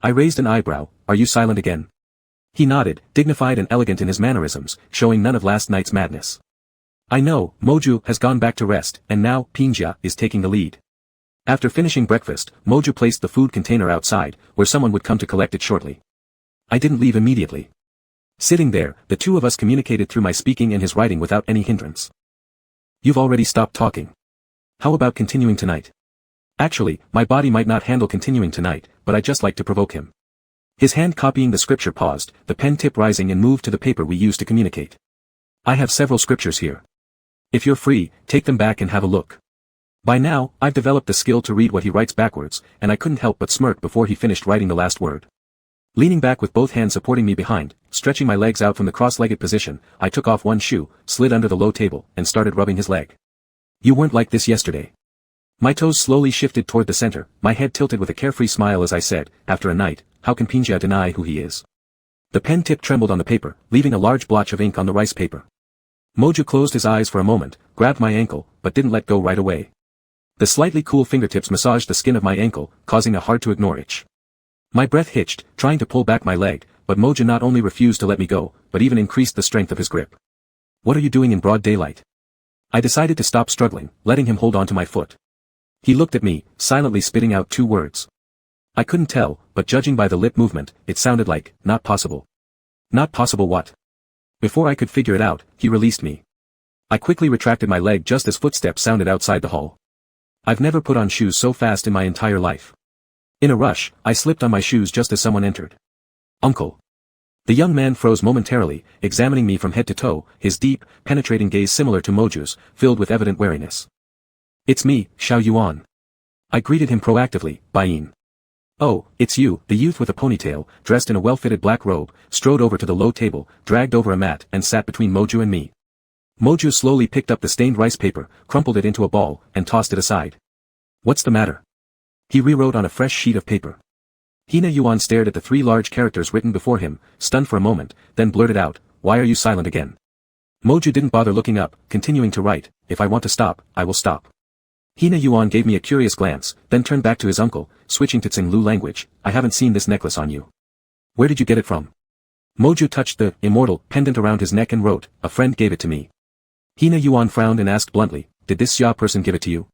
I raised an eyebrow. Are you silent again? He nodded, dignified and elegant in his mannerisms, showing none of last night's madness. I know, Moju has gone back to rest, and now, Pinjia is taking the lead. After finishing breakfast, Moju placed the food container outside, where someone would come to collect it shortly. I didn't leave immediately. Sitting there, the two of us communicated through my speaking and his writing without any hindrance. You've already stopped talking. How about continuing tonight? Actually, my body might not handle continuing tonight, but I'd just like to provoke him. His hand copying the scripture paused, the pen tip rising and moved to the paper we used to communicate. I have several scriptures here. If you're free, take them back and have a look. By now, I've developed the skill to read what he writes backwards, and I couldn't help but smirk before he finished writing the last word. Leaning back with both hands supporting me behind, stretching my legs out from the cross-legged position, I took off one shoe, slid under the low table, and started rubbing his leg. You weren't like this yesterday. My toes slowly shifted toward the center, my head tilted with a carefree smile as I said, after a night, how can Pinjia deny who he is? The pen tip trembled on the paper, leaving a large blotch of ink on the rice paper. Moju closed his eyes for a moment, grabbed my ankle, but didn't let go right away. The slightly cool fingertips massaged the skin of my ankle, causing a hard-to-ignore itch. My breath hitched, trying to pull back my leg, but Moju not only refused to let me go, but even increased the strength of his grip. What are you doing in broad daylight? I decided to stop struggling, letting him hold onto my foot. He looked at me, silently spitting out 2 words. I couldn't tell, but judging by the lip movement, it sounded like, not possible. Not possible what? Before I could figure it out, he released me. I quickly retracted my leg just as footsteps sounded outside the hall. I've never put on shoes so fast in my entire life. In a rush, I slipped on my shoes just as someone entered. Uncle. The young man froze momentarily, examining me from head to toe, his deep, penetrating gaze similar to Moju's, filled with evident wariness. It's me, Xiao Yuan. I greeted him proactively, Bain. Oh, it's you. The youth with a ponytail, dressed in a well-fitted black robe, strode over to the low table, dragged over a mat, and sat between Moju and me. Moju slowly picked up the stained rice paper, crumpled it into a ball, and tossed it aside. What's the matter? He rewrote on a fresh sheet of paper. Hina Yuan stared at the 3 large characters written before him, stunned for a moment, then blurted out, why are you silent again? Moju didn't bother looking up, continuing to write, if I want to stop, I will stop. Hina Yuan gave me a curious glance, then turned back to his uncle, switching to Cenlu language, I haven't seen this necklace on you. Where did you get it from? Moju touched the immortal pendant around his neck and wrote, a friend gave it to me. Hina Yuan frowned and asked bluntly, did this Xia person give it to you?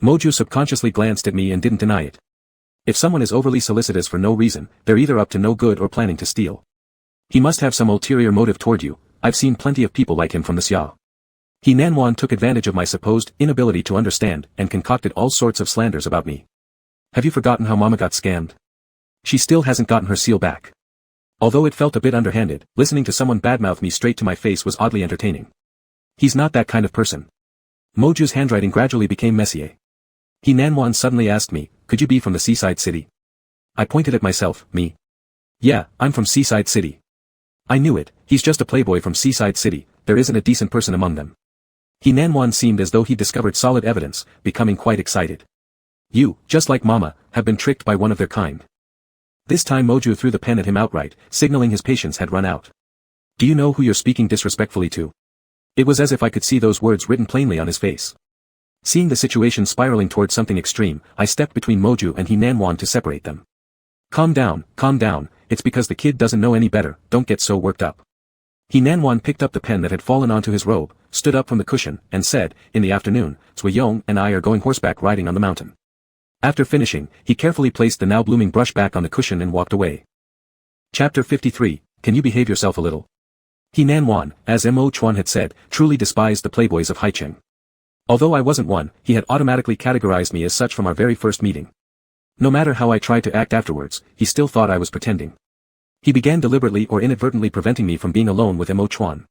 Moju subconsciously glanced at me and didn't deny it. If someone is overly solicitous for no reason, they're either up to no good or planning to steal. He must have some ulterior motive toward you. I've seen plenty of people like him from the Xia. He Nanwan took advantage of my supposed inability to understand and concocted all sorts of slanders about me. Have you forgotten how Mama got scammed? She still hasn't gotten her seal back. Although it felt a bit underhanded, listening to someone badmouth me straight to my face was oddly entertaining. He's not that kind of person. Moju's handwriting gradually became messier. He Nanwan suddenly asked me, could you be from the seaside city? I pointed at myself, me. Yeah, I'm from seaside city. I knew it, he's just a playboy from seaside city, there isn't a decent person among them. He Nanwan seemed as though he discovered solid evidence, becoming quite excited. You, just like Mama, have been tricked by one of their kind. This time Moju threw the pen at him outright, signaling his patience had run out. Do you know who you're speaking disrespectfully to? It was as if I could see those words written plainly on his face. Seeing the situation spiraling towards something extreme, I stepped between Moju and He Nanwan to separate them. Calm down, it's because the kid doesn't know any better, don't get so worked up. He Nanwan picked up the pen that had fallen onto his robe, stood up from the cushion, and said, in the afternoon, Zwayong and I are going horseback riding on the mountain. After finishing, he carefully placed the now blooming brush back on the cushion and walked away. Chapter 53, Can you behave yourself a little? He Nanwan, as Mo Chuan had said, truly despised the playboys of Haicheng. Although I wasn't one, he had automatically categorized me as such from our very first meeting. No matter how I tried to act afterwards, he still thought I was pretending. He began deliberately or inadvertently preventing me from being alone with Mo Chuan.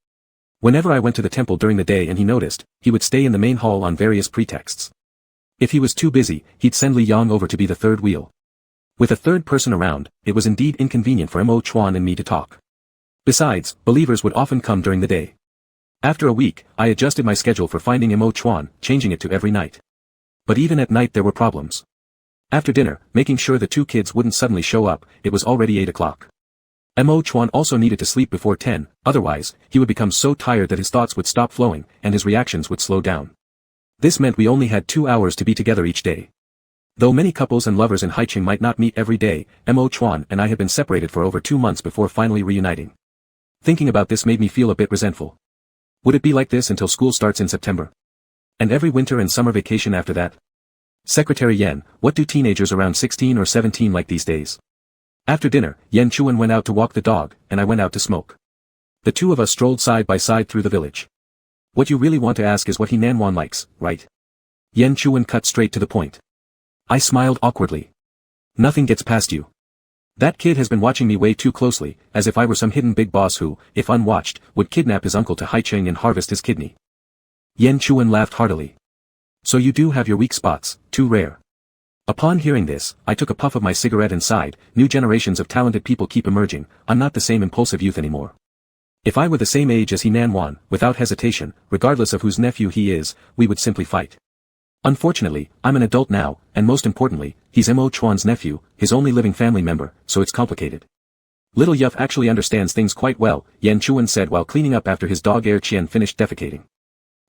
Whenever I went to the temple during the day and he noticed, he would stay in the main hall on various pretexts. If he was too busy, he'd send Li Yang over to be the third wheel. With a third person around, it was indeed inconvenient for Mo Chuan and me to talk. Besides, believers would often come during the day. After a week, I adjusted my schedule for finding Mo Chuan, changing it to every night. But even at night there were problems. After dinner, making sure the two kids wouldn't suddenly show up, it was already 8 o'clock. Mo Chuan also needed to sleep before 10, otherwise, he would become so tired that his thoughts would stop flowing, and his reactions would slow down. This meant we only had 2 hours to be together each day. Though many couples and lovers in Haicheng might not meet every day, Mo Chuan and I had been separated for over 2 months before finally reuniting. Thinking about this made me feel a bit resentful. Would it be like this until school starts in September? And every winter and summer vacation after that? Secretary Yen, what do teenagers around 16 or 17 like these days? After dinner, Yen Chuan went out to walk the dog, and I went out to smoke. The two of us strolled side by side through the village. What you really want to ask is what He Nanwan likes, right? Yen Chuan cut straight to the point. I smiled awkwardly. Nothing gets past you. That kid has been watching me way too closely, as if I were some hidden big boss who, if unwatched, would kidnap his uncle to Haicheng and harvest his kidney. Yen Chuan laughed heartily. So you do have your weak spots, too rare. Upon hearing this, I took a puff of my cigarette and sighed, new generations of talented people keep emerging, I'm not the same impulsive youth anymore. If I were the same age as He Nanwan, without hesitation, regardless of whose nephew he is, we would simply fight. Unfortunately, I'm an adult now, and most importantly, he's Mo Chuan's nephew, his only living family member, so it's complicated. Little Yuff actually understands things quite well, Yen Chuan said while cleaning up after his dog Er Chien finished defecating.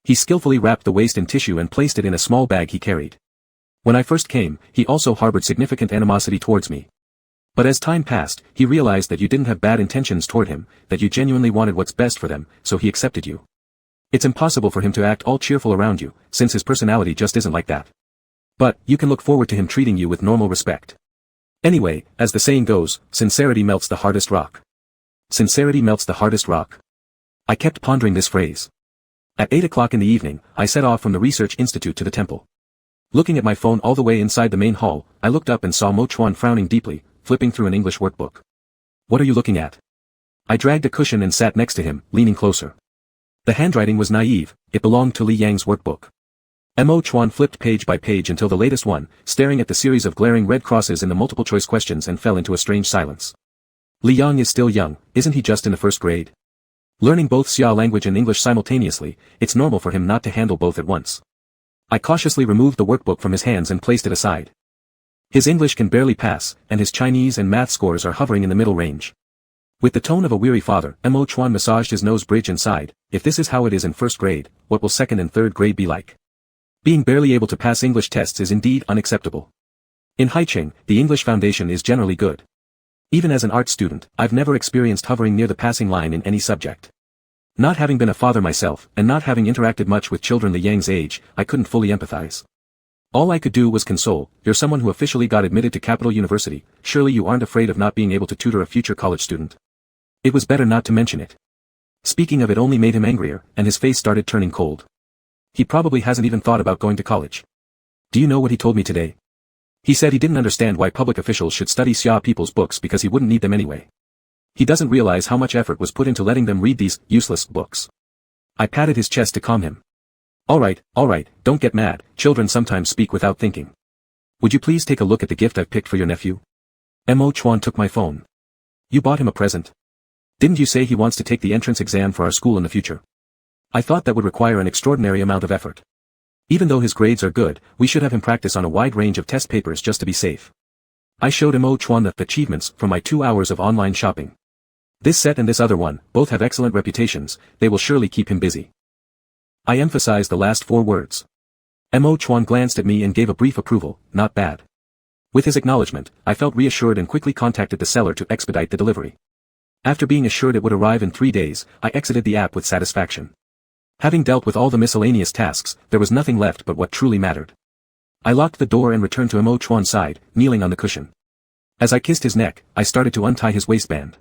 He skillfully wrapped the waste in tissue and placed it in a small bag he carried. When I first came, he also harbored significant animosity towards me. But as time passed, he realized that you didn't have bad intentions toward him, that you genuinely wanted what's best for them, so he accepted you. It's impossible for him to act all cheerful around you, since his personality just isn't like that. But, you can look forward to him treating you with normal respect. Anyway, as the saying goes, sincerity melts the hardest rock. Sincerity melts the hardest rock. I kept pondering this phrase. At 8 o'clock in the evening, I set off from the research institute to the temple. Looking at my phone all the way inside the main hall, I looked up and saw Mo Chuan frowning deeply, flipping through an English workbook. What are you looking at? I dragged a cushion and sat next to him, leaning closer. The handwriting was naive, it belonged to Li Yang's workbook. Mo Chuan flipped page by page until the latest one, staring at the series of glaring red crosses in the multiple-choice questions and fell into a strange silence. Li Yang is still young, isn't he just in the first grade? Learning both Xia language and English simultaneously, it's normal for him not to handle both at once. I cautiously removed the workbook from his hands and placed it aside. His English can barely pass, and his Chinese and math scores are hovering in the middle range. With the tone of a weary father, Mo Chuan massaged his nose bridge and sighed, if this is how it is in first grade, what will second and third grade be like? Being barely able to pass English tests is indeed unacceptable. In Haicheng, the English foundation is generally good. Even as an art student, I've never experienced hovering near the passing line in any subject. Not having been a father myself, and not having interacted much with children Li Yang's age, I couldn't fully empathize. All I could do was console, you're someone who officially got admitted to Capital University, surely you aren't afraid of not being able to tutor a future college student. It was better not to mention it. Speaking of it only made him angrier, and his face started turning cold. He probably hasn't even thought about going to college. Do you know what he told me today? He said he didn't understand why public officials should study Xia people's books because he wouldn't need them anyway. He doesn't realize how much effort was put into letting them read these useless books. I patted his chest to calm him. All right, don't get mad, children sometimes speak without thinking. Would you please take a look at the gift I've picked for your nephew? Mo Chuan took my phone. You bought him a present? Didn't you say he wants to take the entrance exam for our school in the future? I thought that would require an extraordinary amount of effort. Even though his grades are good, we should have him practice on a wide range of test papers just to be safe. I showed Mo Chuan the achievements from my 2 hours of online shopping. This set and this other one, both have excellent reputations, they will surely keep him busy. I emphasized the last 4 words. Mo Chuan glanced at me and gave a brief approval, not bad. With his acknowledgement, I felt reassured and quickly contacted the seller to expedite the delivery. After being assured it would arrive in 3 days, I exited the app with satisfaction. Having dealt with all the miscellaneous tasks, there was nothing left but what truly mattered. I locked the door and returned to Mo Chuan's side, kneeling on the cushion. As I kissed his neck, I started to untie his waistband.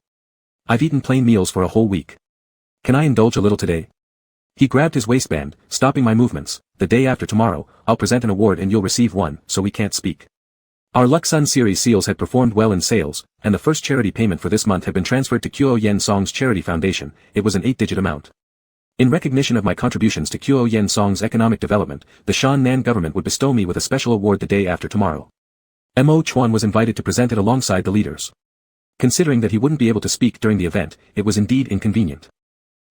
I've eaten plain meals for a whole week. Can I indulge a little today? He grabbed his waistband, stopping my movements. The day after tomorrow, I'll present an award and you'll receive one, so we can't speak. Our Lux Sun series seals had performed well in sales, and the first charity payment for this month had been transferred to Kyo Yen Song's charity foundation. It was an 8-digit amount. In recognition of my contributions to Kyo Yen Song's economic development, the Shannan government would bestow me with a special award the day after tomorrow. Mo Chuan was invited to present it alongside the leaders. Considering that he wouldn't be able to speak during the event, it was indeed inconvenient.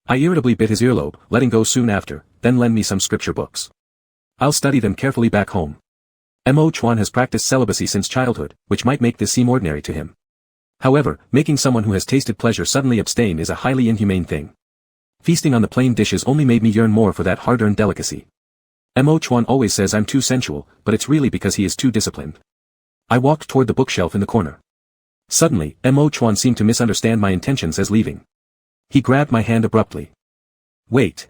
I irritably bit his earlobe, letting go soon after, then lend me some scripture books. I'll study them carefully back home. Mo Chuan has practiced celibacy since childhood, which might make this seem ordinary to him. However, making someone who has tasted pleasure suddenly abstain is a highly inhumane thing. Feasting on the plain dishes only made me yearn more for that hard-earned delicacy. Mo Chuan always says I'm too sensual, but it's really because he is too disciplined. I walked toward the bookshelf in the corner. Suddenly, Mo Chuan seemed to misunderstand my intentions as leaving. He grabbed my hand abruptly. Wait.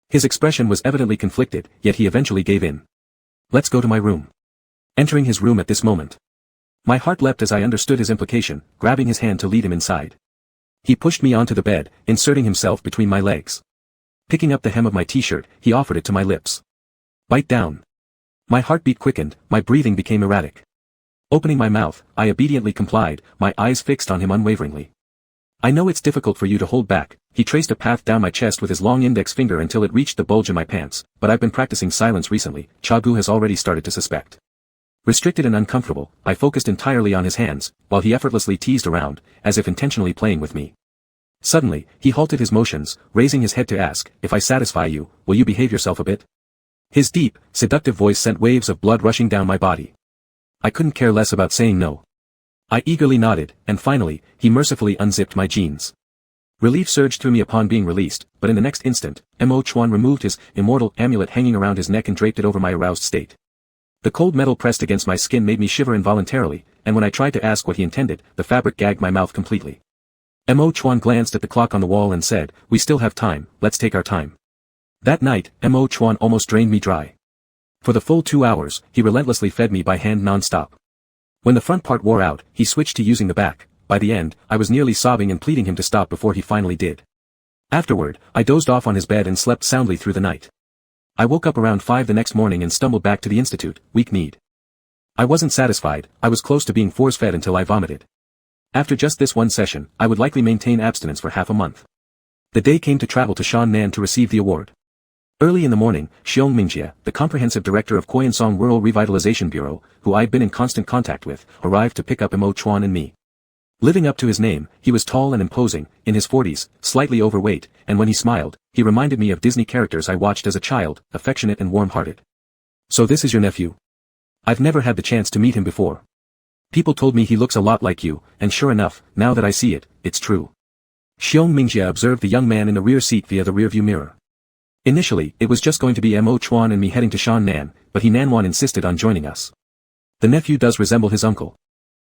His expression was evidently conflicted, yet he eventually gave in. Let's go to my room. Entering his room at this moment. My heart leapt as I understood his implication, grabbing his hand to lead him inside. He pushed me onto the bed, inserting himself between my legs. Picking up the hem of my t-shirt, he offered it to my lips. Bite down. My heartbeat quickened, my breathing became erratic. Opening my mouth, I obediently complied, my eyes fixed on him unwaveringly. I know it's difficult for you to hold back. He traced a path down my chest with his long index finger until it reached the bulge in my pants, but I've been practicing silence recently. Chagu has already started to suspect. Restricted and uncomfortable, I focused entirely on his hands, while he effortlessly teased around, as if intentionally playing with me. Suddenly, he halted his motions, raising his head to ask, if I satisfy you, will you behave yourself a bit? His deep, seductive voice sent waves of blood rushing down my body. I couldn't care less about saying no. I eagerly nodded, and finally, he mercifully unzipped my jeans. Relief surged through me upon being released, but in the next instant, Mo Chuan removed his immortal amulet hanging around his neck and draped it over my aroused state. The cold metal pressed against my skin made me shiver involuntarily, and when I tried to ask what he intended, the fabric gagged my mouth completely. Mo Chuan glanced at the clock on the wall and said, we still have time, let's take our time. That night, Mo Chuan almost drained me dry. For the full 2 hours, he relentlessly fed me by hand non-stop. When the front part wore out, he switched to using the back. By the end, I was nearly sobbing and pleading him to stop before he finally did. Afterward, I dozed off on his bed and slept soundly through the night. I woke up around 5 the next morning and stumbled back to the institute, weak-kneed. I wasn't satisfied, I was close to being force-fed until I vomited. After just this one session, I would likely maintain abstinence for half a month. The day came to travel to Shannan to receive the award. Early in the morning, Xiong Mingjie, the comprehensive director of Koyansong Rural Revitalization Bureau, who I'd been in constant contact with, arrived to pick up Mo Chuan and me. Living up to his name, he was tall and imposing, in his 40s, slightly overweight, and when he smiled, he reminded me of Disney characters I watched as a child, affectionate and warm-hearted. So this is your nephew? I've never had the chance to meet him before. People told me he looks a lot like you, and sure enough, now that I see it, it's true. Xiong Mingjie observed the young man in the rear seat via the rearview mirror. Initially, it was just going to be Mo Chuan and me heading to Shannan, but He Nanwan insisted on joining us. The nephew does resemble his uncle.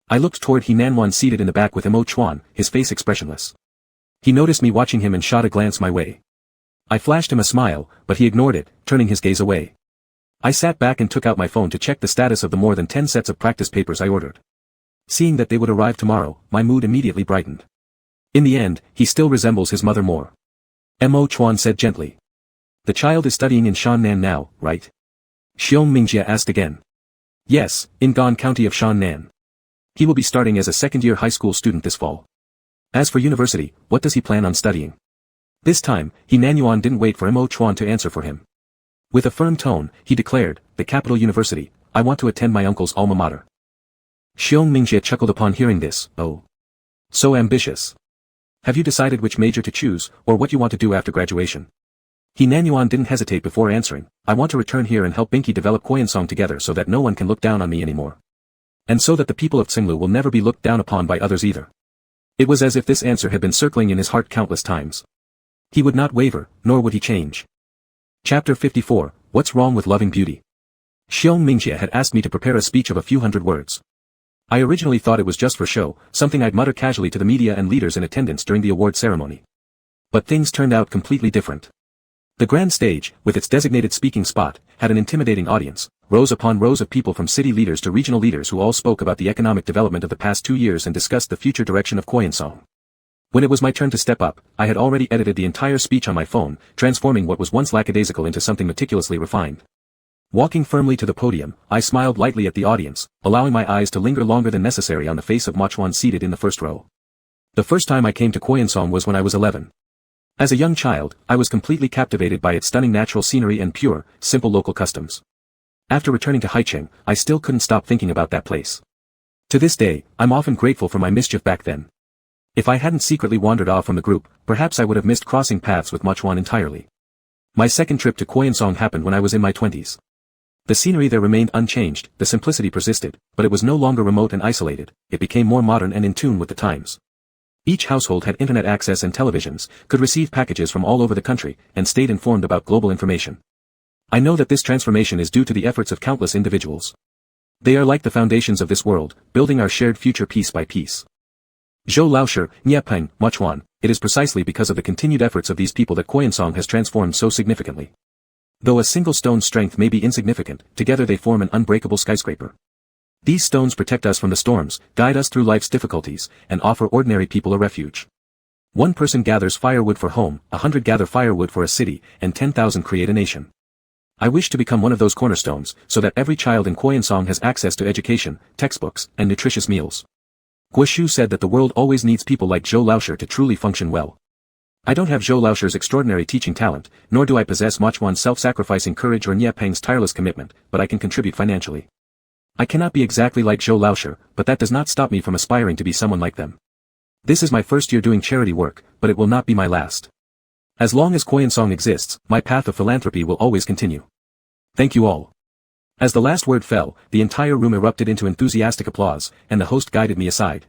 I looked toward He Nanwan seated in the back with Mo Chuan, his face expressionless. He noticed me watching him and shot a glance my way. I flashed him a smile, but he ignored it, turning his gaze away. I sat back and took out my phone to check the status of the more than 10 sets of practice papers I ordered. Seeing that they would arrive tomorrow, my mood immediately brightened. In the end, he still resembles his mother more. Mo Chuan said gently. The child is studying in Shannan now, right? Xiong Mingjie asked again. Yes, in Gan County of Shannan. He will be starting as a second-year high school student this fall. As for university, what does he plan on studying? This time, He Nanyuan didn't wait for Mo Chuan to answer for him. With a firm tone, he declared, "The capital university, I want to attend my uncle's alma mater." Xiong Mingjie chuckled upon hearing this. "Oh. So ambitious. Have you decided which major to choose, or what you want to do after graduation?" He Nanyuan didn't hesitate before answering, "I want to return here and help Binky develop Koyansong together so that no one can look down on me anymore. And so that the people of Cenlu will never be looked down upon by others either." It was as if this answer had been circling in his heart countless times. He would not waver, nor would he change. Chapter 54, What's Wrong with Loving Beauty? Xiong Mingjie had asked me to prepare a speech of a few hundred words. I originally thought it was just for show, something I'd mutter casually to the media and leaders in attendance during the award ceremony. But things turned out completely different. The grand stage, with its designated speaking spot, had an intimidating audience, rows upon rows of people from city leaders to regional leaders who all spoke about the economic development of the past 2 years and discussed the future direction of Koyansong. When it was my turn to step up, I had already edited the entire speech on my phone, transforming what was once lackadaisical into something meticulously refined. Walking firmly to the podium, I smiled lightly at the audience, allowing my eyes to linger longer than necessary on the face of Mochuan seated in the first row. The first time I came to Koyansong was when I was 11. As a young child, I was completely captivated by its stunning natural scenery and pure, simple local customs. After returning to Haicheng, I still couldn't stop thinking about that place. To this day, I'm often grateful for my mischief back then. If I hadn't secretly wandered off from the group, perhaps I would have missed crossing paths with Mochuan entirely. My second trip to Koyansong happened when I was in my 20s. The scenery there remained unchanged, the simplicity persisted, but it was no longer remote and isolated, it became more modern and in tune with the times. Each household had internet access and televisions, could receive packages from all over the country, and stayed informed about global information. I know that this transformation is due to the efforts of countless individuals. They are like the foundations of this world, building our shared future piece by piece. Zhou Laoshi, Niepeng, Mochuan, it is precisely because of the continued efforts of these people that Koyansong has transformed so significantly. Though a single stone's strength may be insignificant, together they form an unbreakable skyscraper. These stones protect us from the storms, guide us through life's difficulties, and offer ordinary people a refuge. One person gathers firewood for home, 100 gather firewood for a city, and 10,000 create a nation. I wish to become one of those cornerstones, so that every child in Koyansong has access to education, textbooks, and nutritious meals. Guoshu said that the world always needs people like Zhou Laoshi to truly function well. I don't have Zhou Laoshi's extraordinary teaching talent, nor do I possess Mochuan's self-sacrificing courage or Niepeng's tireless commitment, but I can contribute financially. I cannot be exactly like Zhou Laoshi, but that does not stop me from aspiring to be someone like them. This is my first year doing charity work, but it will not be my last. As long as Koyansong exists, my path of philanthropy will always continue. Thank you all. As the last word fell, the entire room erupted into enthusiastic applause, and the host guided me aside.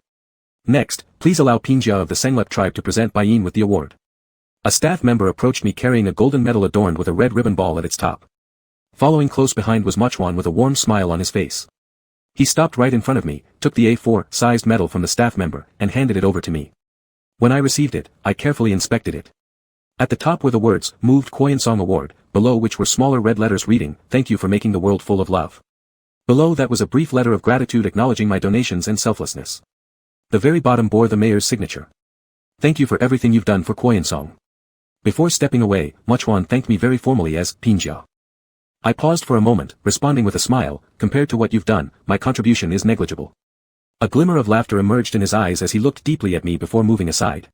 Next, please allow Pingjia of the Senglep tribe to present Baiyin with the award. A staff member approached me carrying a golden medal adorned with a red ribbon ball at its top. Following close behind was Mochuan with a warm smile on his face. He stopped right in front of me, took the A4-sized medal from the staff member, and handed it over to me. When I received it, I carefully inspected it. At the top were the words, Moved Koyansong Award, below which were smaller red letters reading, Thank you for making the world full of love. Below that was a brief letter of gratitude acknowledging my donations and selflessness. The very bottom bore the mayor's signature. Thank you for everything you've done for Koyansong. Before stepping away, Mochuan thanked me very formally as Pingjia. I paused for a moment, responding with a smile, compared to what you've done, my contribution is negligible. A glimmer of laughter emerged in his eyes as he looked deeply at me before moving aside.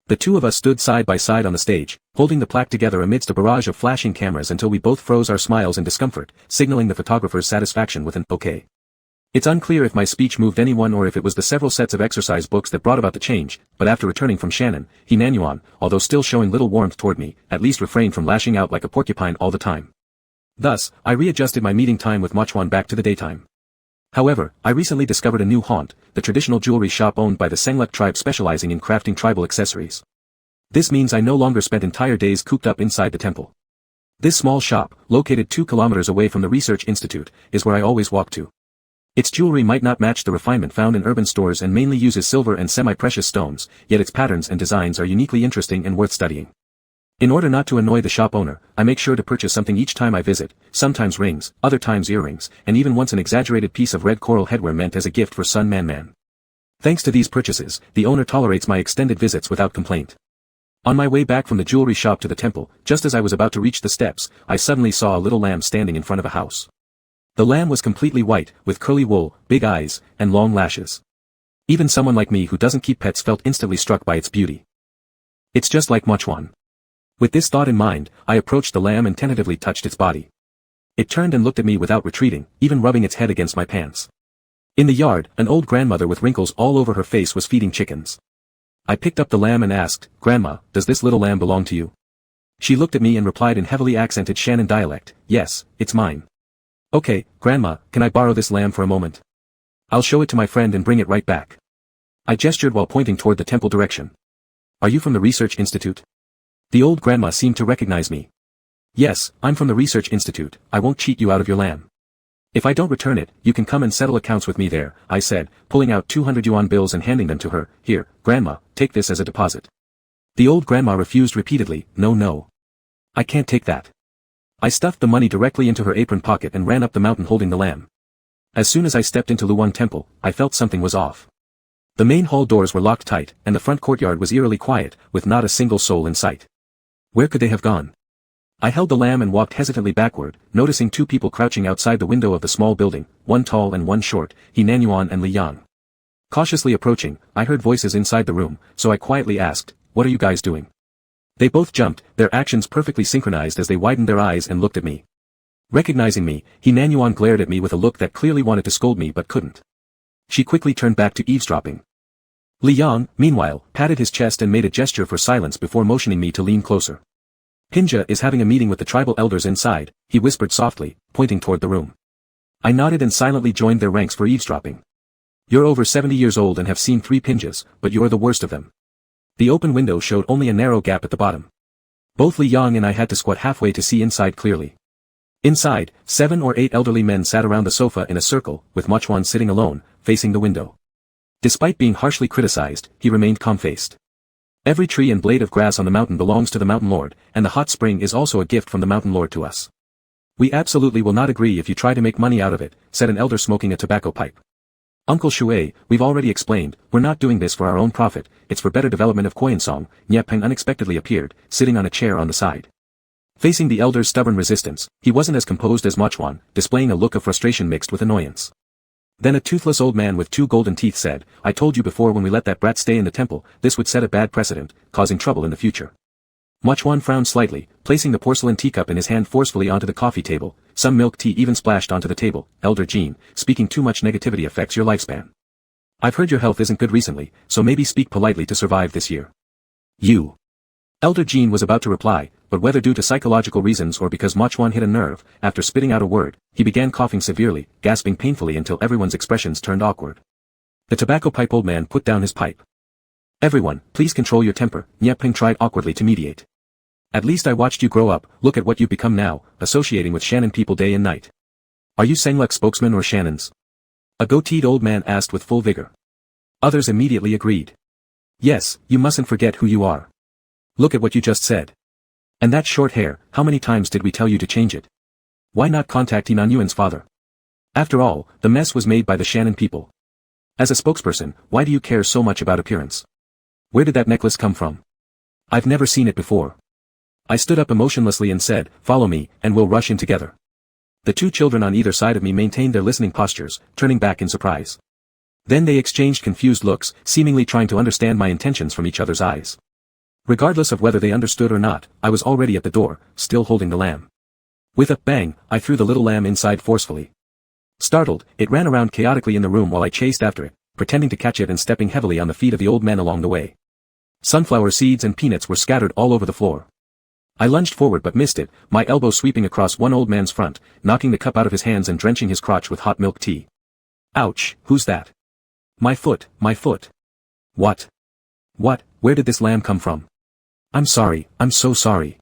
The two of us stood side by side on the stage, holding the plaque together amidst a barrage of flashing cameras until we both froze our smiles in discomfort, signaling the photographer's satisfaction with an okay. It's unclear if my speech moved anyone or if it was the several sets of exercise books that brought about the change, but after returning from Shannon, He Nanyuan, although still showing little warmth toward me, at least refrained from lashing out like a porcupine all the time. Thus, I readjusted my meeting time with Mochuan back to the daytime. However, I recently discovered a new haunt, the traditional jewelry shop owned by the Senglep tribe specializing in crafting tribal accessories. This means I no longer spent entire days cooped up inside the temple. This small shop, located 2 kilometers away from the research institute, is where I always walk to. Its jewelry might not match the refinement found in urban stores and mainly uses silver and semi-precious stones, yet its patterns and designs are uniquely interesting and worth studying. In order not to annoy the shop owner, I make sure to purchase something each time I visit, sometimes rings, other times earrings, and even once an exaggerated piece of red coral headwear meant as a gift for son Man. Thanks to these purchases, the owner tolerates my extended visits without complaint. On my way back from the jewelry shop to the temple, just as I was about to reach the steps, I suddenly saw a little lamb standing in front of a house. The lamb was completely white, with curly wool, big eyes, and long lashes. Even someone like me who doesn't keep pets felt instantly struck by its beauty. It's just like Mochuan. With this thought in mind, I approached the lamb and tentatively touched its body. It turned and looked at me without retreating, even rubbing its head against my pants. In the yard, an old grandmother with wrinkles all over her face was feeding chickens. I picked up the lamb and asked, "Grandma, does this little lamb belong to you?" She looked at me and replied in heavily accented Shannon dialect, "Yes, it's mine." "Okay, Grandma, can I borrow this lamb for a moment? I'll show it to my friend and bring it right back." I gestured while pointing toward the temple direction. "Are you from the Research Institute?" The old grandma seemed to recognize me. "Yes, I'm from the Research Institute. I won't cheat you out of your lamb. If I don't return it, you can come and settle accounts with me there," I said, pulling out 200 yuan bills and handing them to her. "Here, Grandma, take this as a deposit." The old grandma refused repeatedly, "No. I can't take that." I stuffed the money directly into her apron pocket and ran up the mountain holding the lamb. As soon as I stepped into Luwan Temple, I felt something was off. The main hall doors were locked tight, and the front courtyard was eerily quiet, with not a single soul in sight. Where could they have gone? I held the lamb and walked hesitantly backward, noticing two people crouching outside the window of the small building, one tall and one short, He Nanyuan and Li Yang. Cautiously approaching, I heard voices inside the room, so I quietly asked, "What are you guys doing?" They both jumped, their actions perfectly synchronized as they widened their eyes and looked at me. Recognizing me, He Nanyuan glared at me with a look that clearly wanted to scold me but couldn't. She quickly turned back to eavesdropping. Li Yang, meanwhile, patted his chest and made a gesture for silence before motioning me to lean closer. "Pinja is having a meeting with the tribal elders inside," he whispered softly, pointing toward the room. I nodded and silently joined their ranks for eavesdropping. "You're over 70 years old and have seen 3 Pinjas, but you're the worst of them." The open window showed only a narrow gap at the bottom. Both Li Yang and I had to squat halfway to see inside clearly. Inside, 7 or 8 elderly men sat around the sofa in a circle, with Mochwan sitting alone, facing the window. Despite being harshly criticized, he remained calm-faced. "Every tree and blade of grass on the mountain belongs to the Mountain Lord, and the hot spring is also a gift from the Mountain Lord to us. We absolutely will not agree if you try to make money out of it," said an elder smoking a tobacco pipe. "Uncle Shui, we've already explained, we're not doing this for our own profit, it's for better development of Koyansong." Nyepeng unexpectedly appeared, sitting on a chair on the side. Facing the elder's stubborn resistance, he wasn't as composed as Mochwan, displaying a look of frustration mixed with annoyance. Then a toothless old man with 2 golden teeth said, "I told you before when we let that brat stay in the temple, this would set a bad precedent, causing trouble in the future." Mochwan frowned slightly, placing the porcelain teacup in his hand forcefully onto the coffee table. Some milk tea even splashed onto the table. "Elder Jean, speaking too much negativity affects your lifespan. I've heard your health isn't good recently, so maybe speak politely to survive this year." "You." Elder Jean was about to reply, but whether due to psychological reasons or because Mochwan hit a nerve, after spitting out a word, he began coughing severely, gasping painfully until everyone's expressions turned awkward. The tobacco pipe old man put down his pipe. "Everyone, please control your temper," Nyepeng tried awkwardly to mediate. "At least I watched you grow up, look at what you've become now, associating with Shannon people day and night." "Are you Senglek's spokesman or Shannon's?" a goateed old man asked with full vigor. Others immediately agreed. "Yes, you mustn't forget who you are. Look at what you just said. And that short hair, how many times did we tell you to change it? Why not contact Inanyuan's father? After all, the mess was made by the Shannon people. As a spokesperson, why do you care so much about appearance? Where did that necklace come from? I've never seen it before." I stood up emotionlessly and said, "Follow me, and we'll rush in together." The 2 children on either side of me maintained their listening postures, turning back in surprise. Then they exchanged confused looks, seemingly trying to understand my intentions from each other's eyes. Regardless of whether they understood or not, I was already at the door, still holding the lamb. With a bang, I threw the little lamb inside forcefully. Startled, it ran around chaotically in the room while I chased after it, pretending to catch it and stepping heavily on the feet of the old men along the way. Sunflower seeds and peanuts were scattered all over the floor. I lunged forward but missed it, my elbow sweeping across one old man's front, knocking the cup out of his hands and drenching his crotch with hot milk tea. "Ouch, who's that?" My foot, my foot." "What? What, where did this lamb come from?" "I'm sorry, I'm so sorry.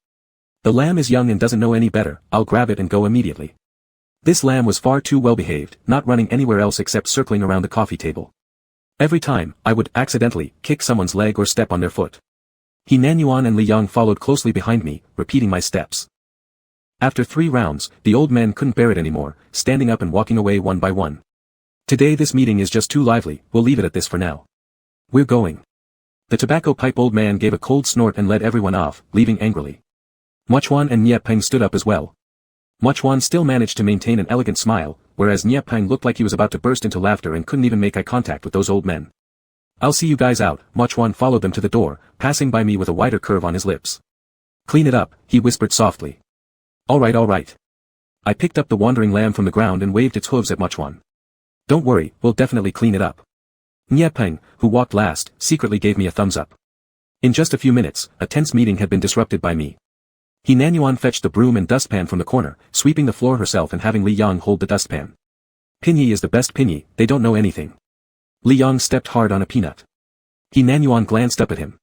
The lamb is young and doesn't know any better, I'll grab it and go immediately." This lamb was far too well behaved, not running anywhere else except circling around the coffee table. Every time, I would accidentally kick someone's leg or step on their foot. He Nanyuan and Li Yang followed closely behind me, repeating my steps. After 3 rounds, the old men couldn't bear it anymore, standing up and walking away one by one. "Today this meeting is just too lively, we'll leave it at this for now. We're going." The tobacco pipe old man gave a cold snort and led everyone off, leaving angrily. Mochwan and Nyepeng stood up as well. Mochwan still managed to maintain an elegant smile, whereas Nyepeng looked like he was about to burst into laughter and couldn't even make eye contact with those old men. "I'll see you guys out." Mochwan followed them to the door, passing by me with a wider curve on his lips. Clean it up, he whispered softly. All right, all right. I picked up the wandering lamb from the ground and waved its hooves at Muchwan. Don't worry, we'll definitely clean it up. Nyepeng, who walked last, secretly gave me a thumbs up. In just a few minutes, a tense meeting had been disrupted by me. He Nanyuan fetched the broom and dustpan from the corner, sweeping the floor herself and having Li Yang hold the dustpan. Pinyi is the best Pinyi, they don't know anything. Li Yang stepped hard on a peanut. He Nanyuan glanced up at him.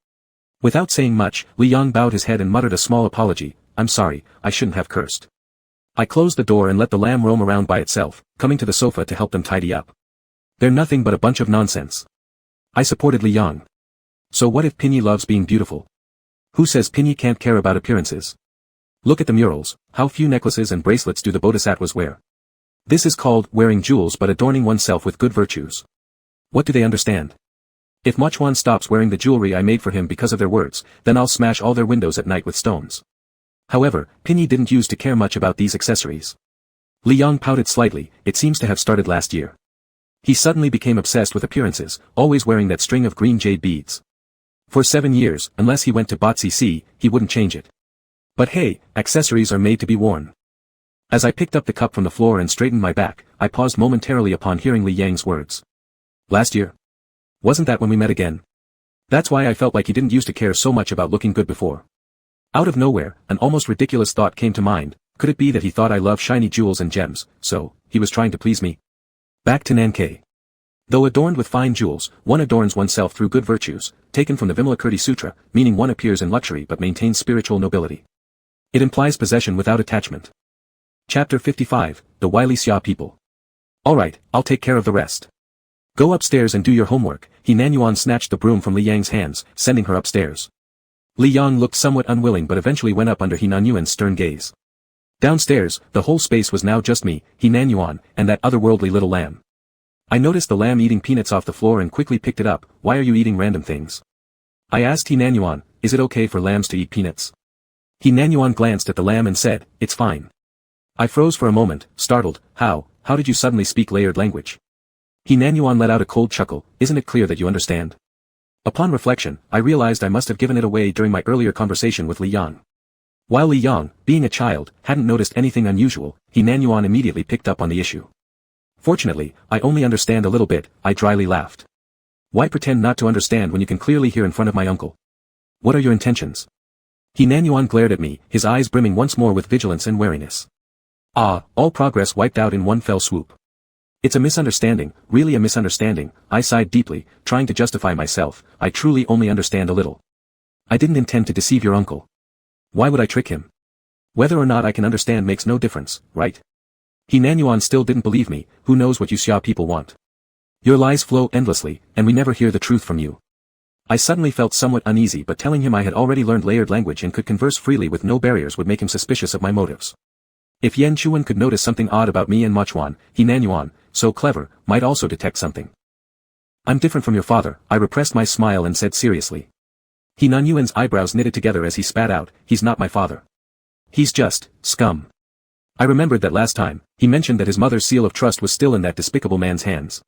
Without saying much, Li Yang bowed his head and muttered a small apology. I'm sorry, I shouldn't have cursed. I closed the door and let the lamb roam around by itself, coming to the sofa to help them tidy up. They're nothing but a bunch of nonsense. I supported Li Yang. So what if Pinyi loves being beautiful? Who says Pinyi can't care about appearances? Look at the murals, how few necklaces and bracelets do the bodhisattvas wear. This is called wearing jewels but adorning oneself with good virtues. What do they understand? If Muchwan stops wearing the jewelry I made for him because of their words, then I'll smash all their windows at night with stones. However, Pinyi didn't use to care much about these accessories. Li Yang pouted slightly, it seems to have started last year. He suddenly became obsessed with appearances, always wearing that string of green jade beads. For 7 years, unless he went to boylove, he wouldn't change it. But hey, accessories are made to be worn. As I picked up the cup from the floor and straightened my back, I paused momentarily upon hearing Li Yang's words. Last year? Wasn't that when we met again? That's why I felt like he didn't used to care so much about looking good before. Out of nowhere, an almost ridiculous thought came to mind. Could it be that he thought I loved shiny jewels and gems, so he was trying to please me? Back to Nankei. Though adorned with fine jewels, one adorns oneself through good virtues, taken from the Vimalakirti Sutra, meaning one appears in luxury but maintains spiritual nobility. It implies possession without attachment. Chapter 55, The Wily Xia People. Alright, I'll take care of the rest. Go upstairs and do your homework. He Nanyuan snatched the broom from Li Yang's hands, sending her upstairs. Li Yang looked somewhat unwilling but eventually went up under He Nanyuan's stern gaze. Downstairs, the whole space was now just me, He Nanyuan, and that otherworldly little lamb. I noticed the lamb eating peanuts off the floor and quickly picked it up. Why are you eating random things? I asked He Nanyuan, is it okay for lambs to eat peanuts? He Nanyuan glanced at the lamb and said, it's fine. I froze for a moment, startled. How did you suddenly speak layered language? He Nanyuan let out a cold chuckle. Isn't it clear that you understand? Upon reflection, I realized I must have given it away during my earlier conversation with Li Yang. While Li Yang, being a child, hadn't noticed anything unusual, He Nanyuan immediately picked up on the issue. Fortunately, I only understand a little bit, I dryly laughed. Why pretend not to understand when you can clearly hear in front of my uncle? What are your intentions? He Nanyuan glared at me, his eyes brimming once more with vigilance and wariness. All progress wiped out in one fell swoop. It's a misunderstanding, really a misunderstanding. I sighed deeply, trying to justify myself. I truly only understand a little. I didn't intend to deceive your uncle. Why would I trick him? Whether or not I can understand makes no difference, right? He Nanyuan still didn't believe me. Who knows what you Xia people want? Your lies flow endlessly, and we never hear the truth from you. I suddenly felt somewhat uneasy, but telling him I had already learned layered language and could converse freely with no barriers would make him suspicious of my motives. If Yan Chuan could notice something odd about me and Muchwan, He Nanyuan, so clever, might also detect something. I'm different from your father, I repressed my smile and said seriously. He Nanyuan's eyebrows knitted together as he spat out, he's not my father. He's just, scum. I remembered that last time, he mentioned that his mother's seal of trust was still in that despicable man's hands.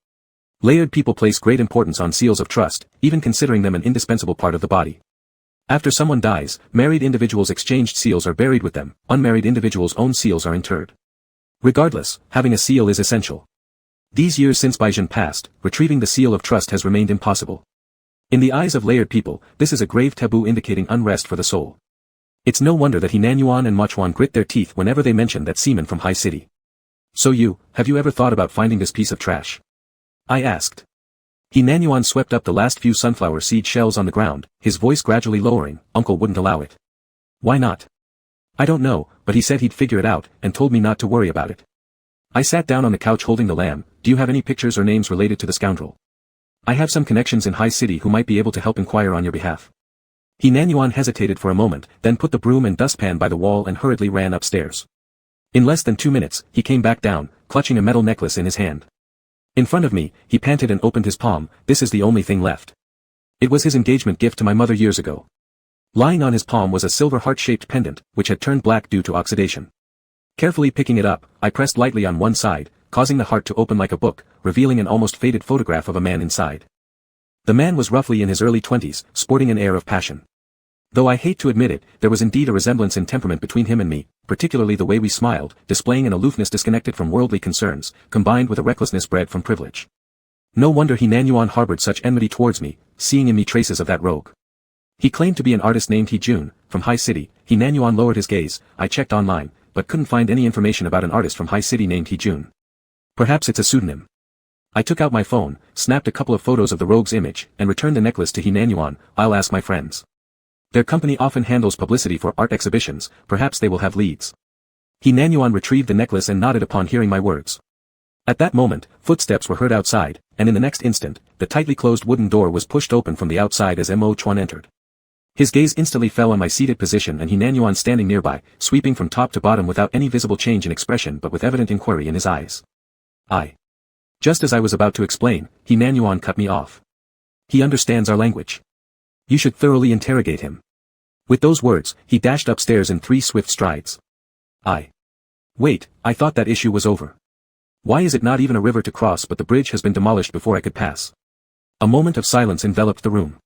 Layered people place great importance on seals of trust, even considering them an indispensable part of the body. After someone dies, married individuals' exchanged seals are buried with them, unmarried individuals' own seals are interred. Regardless, having a seal is essential. These years since Baizhen passed, retrieving the seal of trust has remained impossible. In the eyes of layered people, this is a grave taboo indicating unrest for the soul. It's no wonder that He Nanyuan and Muchwan grit their teeth whenever they mention that seaman from High City. So have you ever thought about finding this piece of trash? I asked. He Nanyuan swept up the last few sunflower seed shells on the ground, his voice gradually lowering. Uncle wouldn't allow it. Why not? I don't know, but he said he'd figure it out, and told me not to worry about it. I sat down on the couch holding the lamb. Do you have any pictures or names related to the scoundrel? I have some connections in High City who might be able to help inquire on your behalf. He Nanyuan hesitated for a moment, then put the broom and dustpan by the wall and hurriedly ran upstairs. In less than 2 minutes, he came back down, clutching a metal necklace in his hand. In front of me, he panted and opened his palm. This is the only thing left. It was his engagement gift to my mother years ago. Lying on his palm was a silver heart-shaped pendant, which had turned black due to oxidation. Carefully picking it up, I pressed lightly on one side, causing the heart to open like a book, revealing an almost faded photograph of a man inside. The man was roughly in his early 20s, sporting an air of passion. Though I hate to admit it, there was indeed a resemblance in temperament between him and me, particularly the way we smiled, displaying an aloofness disconnected from worldly concerns, combined with a recklessness bred from privilege. No wonder He harbored such enmity towards me, seeing in me traces of that rogue. He claimed to be an artist named He-jun, from High City. He lowered his gaze. I checked online, but couldn't find any information about an artist from High City named He-jun. Perhaps it's a pseudonym. I took out my phone, snapped a couple of photos of the rogue's image, and returned the necklace to He. I'll ask my friends. Their company often handles publicity for art exhibitions, perhaps they will have leads. He retrieved the necklace and nodded upon hearing my words. At that moment, footsteps were heard outside, and in the next instant, the tightly closed wooden door was pushed open from the outside as Mo Chuan entered. His gaze instantly fell on my seated position and He standing nearby, sweeping from top to bottom without any visible change in expression but with evident inquiry in his eyes. Just as I was about to explain, He cut me off. He understands our language. You should thoroughly interrogate him. With those words, he dashed upstairs in 3 swift strides. Wait, I thought that issue was over. Why is it not even a river to cross but the bridge has been demolished before I could pass? A moment of silence enveloped the room.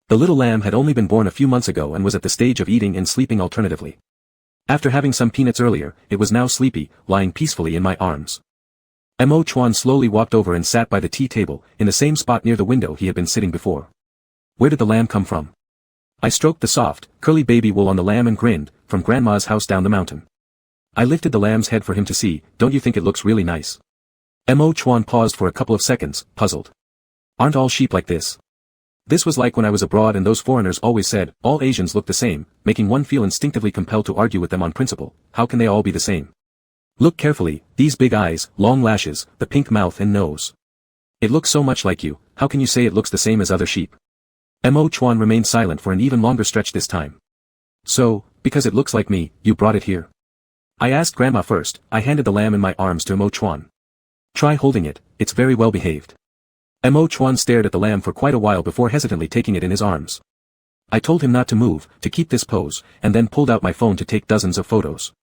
The little lamb had only been born a few months ago and was at the stage of eating and sleeping alternatively. After having some peanuts earlier, it was now sleepy, lying peacefully in my arms. Mo Chuan slowly walked over and sat by the tea table, in the same spot near the window he had been sitting before. Where did the lamb come from? I stroked the soft, curly baby wool on the lamb and grinned, from Grandma's house down the mountain. I lifted the lamb's head for him to see. Don't you think it looks really nice? Mo Chuan paused for a couple of seconds, puzzled. Aren't all sheep like this? This was like when I was abroad and those foreigners always said, all Asians look the same, making one feel instinctively compelled to argue with them on principle. How can they all be the same? Look carefully, these big eyes, long lashes, the pink mouth and nose. It looks so much like you, how can you say it looks the same as other sheep? Mo Chuan remained silent for an even longer stretch this time. So, because it looks like me, you brought it here? I asked Grandma first. I handed the lamb in my arms to Mo Chuan. Try holding it, it's very well behaved. Mo Chuan stared at the lamb for quite a while before hesitantly taking it in his arms. I told him not to move, to keep this pose, and then pulled out my phone to take dozens of photos.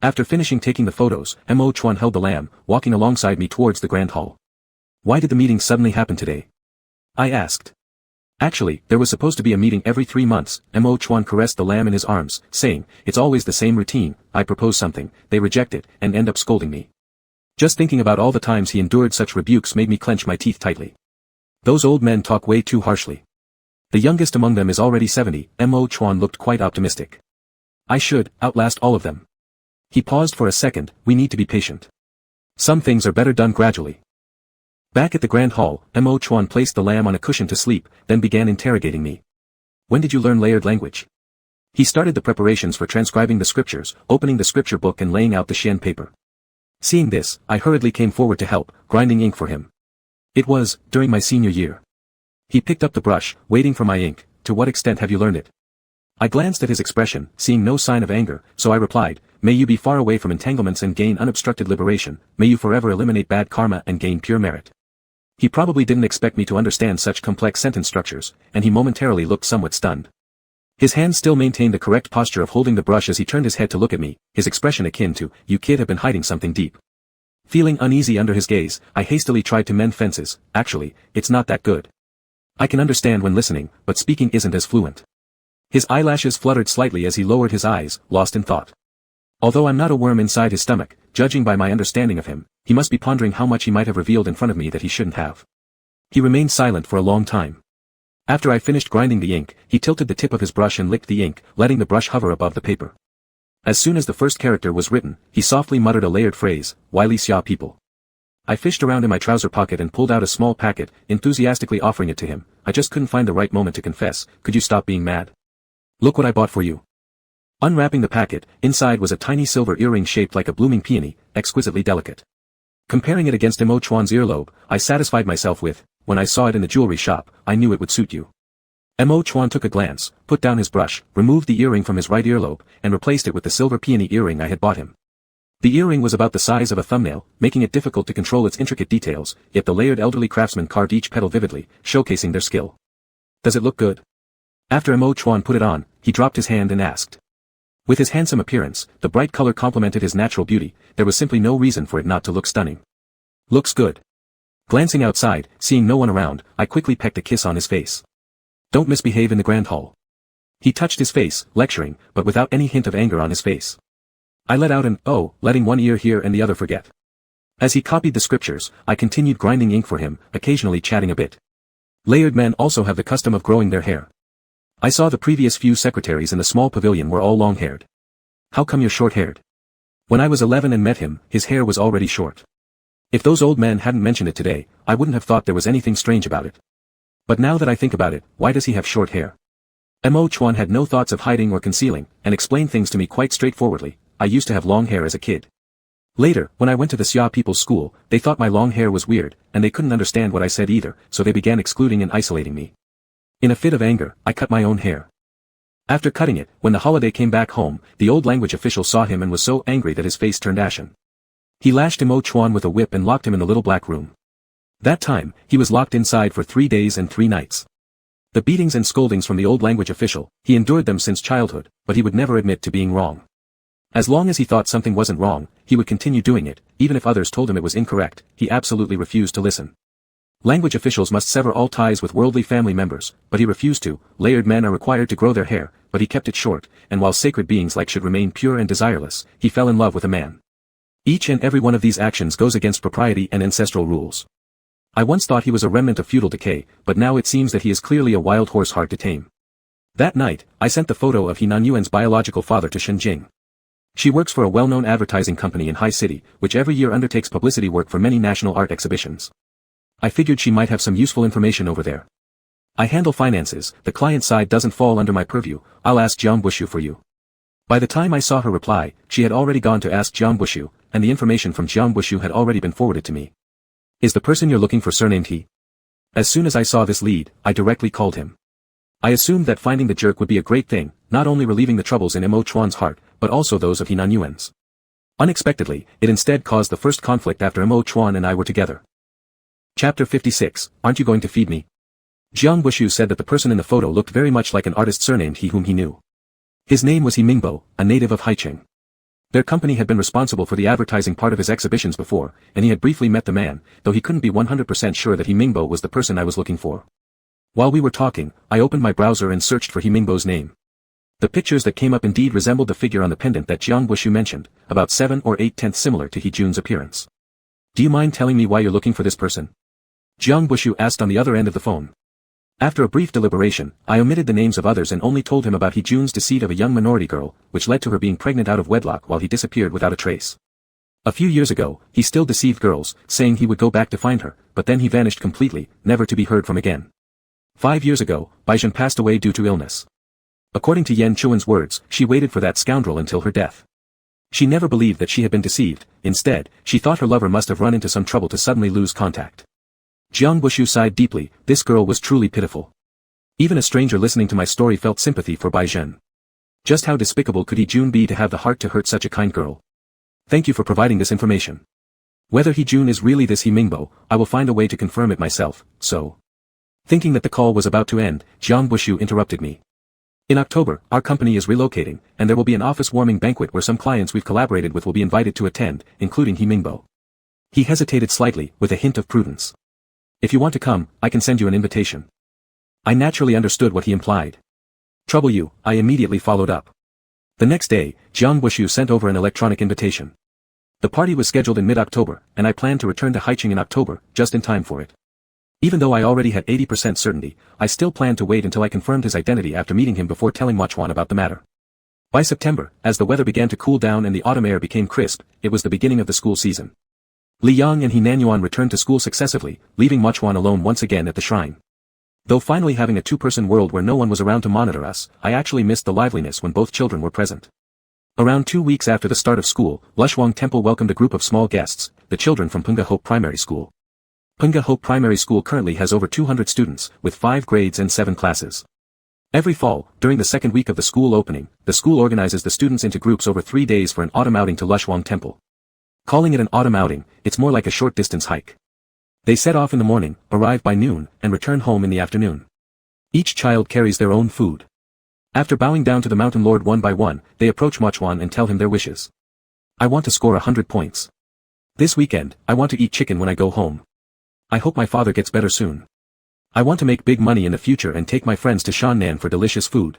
After finishing taking the photos, Mo Chuan held the lamb, walking alongside me towards the grand hall. Why did the meeting suddenly happen today? I asked. Actually, there was supposed to be a meeting every 3 months. Mo Chuan caressed the lamb in his arms, saying, it's always the same routine. I propose something, they reject it, and end up scolding me. Just thinking about all the times he endured such rebukes made me clench my teeth tightly. Those old men talk way too harshly. The youngest among them is already 70. Mo Chuan looked quite optimistic. I should outlast all of them. He paused for a second. We need to be patient. Some things are better done gradually. Back at the grand hall, Mo Chuan placed the lamb on a cushion to sleep, then began interrogating me. When did you learn layered language? He started the preparations for transcribing the scriptures, opening the scripture book and laying out the Xian paper. Seeing this, I hurriedly came forward to help, grinding ink for him. It was, during my senior year. He picked up the brush, waiting for my ink. To what extent have you learned it? I glanced at his expression, seeing no sign of anger, so I replied, may you be far away from entanglements and gain unobstructed liberation, may you forever eliminate bad karma and gain pure merit. He probably didn't expect me to understand such complex sentence structures, and he momentarily looked somewhat stunned. His hand still maintained the correct posture of holding the brush as he turned his head to look at me, his expression akin to, you kid have been hiding something deep. Feeling uneasy under his gaze, I hastily tried to mend fences. Actually, it's not that good. I can understand when listening, but speaking isn't as fluent. His eyelashes fluttered slightly as he lowered his eyes, lost in thought. Although I'm not a worm inside his stomach, judging by my understanding of him, he must be pondering how much he might have revealed in front of me that he shouldn't have. He remained silent for a long time. After I finished grinding the ink, he tilted the tip of his brush and licked the ink, letting the brush hover above the paper. As soon as the first character was written, he softly muttered a layered phrase, Wily Xia people. I fished around in my trouser pocket and pulled out a small packet, enthusiastically offering it to him. I just couldn't find the right moment to confess. Could you stop being mad? Look what I bought for you. Unwrapping the packet, inside was a tiny silver earring shaped like a blooming peony, exquisitely delicate. Comparing it against Mo Chuan's earlobe, I satisfied myself with, when I saw it in the jewelry shop, I knew it would suit you. Mo Chuan took a glance, put down his brush, removed the earring from his right earlobe, and replaced it with the silver peony earring I had bought him. The earring was about the size of a thumbnail, making it difficult to control its intricate details, yet the layered elderly craftsmen carved each petal vividly, showcasing their skill. Does it look good? After Mo Chuan put it on, he dropped his hand and asked. With his handsome appearance, the bright color complemented his natural beauty. There was simply no reason for it not to look stunning. Looks good. Glancing outside, seeing no one around, I quickly pecked a kiss on his face. Don't misbehave in the grand hall. He touched his face, lecturing, but without any hint of anger on his face. I let out an "oh," letting one ear hear and the other forget. As he copied the scriptures, I continued grinding ink for him, occasionally chatting a bit. Layered men also have the custom of growing their hair. I saw the previous few secretaries in the small pavilion were all long-haired. How come you're short-haired? When I was 11 and met him, his hair was already short. If those old men hadn't mentioned it today, I wouldn't have thought there was anything strange about it. But now that I think about it, why does he have short hair? Mo Chuan had no thoughts of hiding or concealing, and explained things to me quite straightforwardly. I used to have long hair as a kid. Later, when I went to the Xia people's school, they thought my long hair was weird, and they couldn't understand what I said either, so they began excluding and isolating me. In a fit of anger, I cut my own hair. After cutting it, when the holiday came back home, the old language official saw him and was so angry that his face turned ashen. He lashed Mo Chuan with a whip and locked him in the little black room. That time, he was locked inside for 3 days and 3 nights. The beatings and scoldings from the old language official, he endured them since childhood, but he would never admit to being wrong. As long as he thought something wasn't wrong, he would continue doing it, even if others told him it was incorrect. He absolutely refused to listen. Language officials must sever all ties with worldly family members, but he refused to. Layered men are required to grow their hair, but he kept it short, and while sacred beings like should remain pure and desireless, he fell in love with a man. Each and every one of these actions goes against propriety and ancestral rules. I once thought he was a remnant of feudal decay, but now it seems that he is clearly a wild horse hard to tame. That night, I sent the photo of He Nanyuan's biological father to Shenjing. She works for a well-known advertising company in High City, which every year undertakes publicity work for many national art exhibitions. I figured she might have some useful information over there. I handle finances, the client side doesn't fall under my purview. I'll ask Jiang Bushu for you. By the time I saw her reply, she had already gone to ask Jiang Bushu, and the information from Jiang Bushu had already been forwarded to me. Is the person you're looking for surnamed He? As soon as I saw this lead, I directly called him. I assumed that finding the jerk would be a great thing, not only relieving the troubles in Mo Chuan's heart, but also those of He Nanyuan's. Unexpectedly, it instead caused the first conflict after Mo Chuan and I were together. Chapter 56, Aren't You Going to Feed Me? Jiang Bushu said that the person in the photo looked very much like an artist surnamed He whom he knew. His name was He Mingbo, a native of Haicheng. Their company had been responsible for the advertising part of his exhibitions before, and he had briefly met the man, though he couldn't be 100% sure that He Mingbo was the person I was looking for. While we were talking, I opened my browser and searched for He Mingbo's name. The pictures that came up indeed resembled the figure on the pendant that Jiang Bushu mentioned, about 7 or 8 similar to He Jun's appearance. Do you mind telling me why you're looking for this person? Jiang Bushu asked on the other end of the phone. After a brief deliberation, I omitted the names of others and only told him about He Jun's deceit of a young minority girl, which led to her being pregnant out of wedlock while he disappeared without a trace. A few years ago, he still deceived girls, saying he would go back to find her, but then he vanished completely, never to be heard from again. 5 years ago, Baizhen passed away due to illness. According to Yan Chuan's words, she waited for that scoundrel until her death. She never believed that she had been deceived. Instead, she thought her lover must have run into some trouble to suddenly lose contact. Jiang Bushu sighed deeply. This girl was truly pitiful. Even a stranger listening to my story felt sympathy for Baizhen. Just how despicable could He Jun be to have the heart to hurt such a kind girl? Thank you for providing this information. Whether He Jun is really this He Mingbo, I will find a way to confirm it myself, so. Thinking that the call was about to end, Jiang Bushu interrupted me. In October, our company is relocating, and there will be an office warming banquet where some clients we've collaborated with will be invited to attend, including He Mingbo. He hesitated slightly, with a hint of prudence. If you want to come, I can send you an invitation. I naturally understood what he implied. Trouble you, I immediately followed up. The next day, Jiang Bushu sent over an electronic invitation. The party was scheduled in mid-October, and I planned to return to Haicheng in October, just in time for it. Even though I already had 80% certainty, I still planned to wait until I confirmed his identity after meeting him before telling Ma Chuan about the matter. By September, as the weather began to cool down and the autumn air became crisp, it was the beginning of the school season. Li Yang and He Nanyuan returned to school successively, leaving Ma Chuan alone once again at the shrine. Though finally having a two-person world where no one was around to monitor us, I actually missed the liveliness when both children were present. Around 2 weeks after the start of school, Lushuang Temple welcomed a group of small guests, the children from Punga Hope Primary School. Punga Hope Primary School currently has over 200 students, with 5 grades and 7 classes. Every fall, during the second week of the school opening, the school organizes the students into groups over 3 days for an autumn outing to Lushuang Temple. Calling it an autumn outing, it's more like a short-distance hike. They set off in the morning, arrive by noon, and return home in the afternoon. Each child carries their own food. After bowing down to the mountain lord one by one, they approach Ma Chuan and tell him their wishes. I want to score 100 points. This weekend, I want to eat chicken when I go home. I hope my father gets better soon. I want to make big money in the future and take my friends to Shannan for delicious food.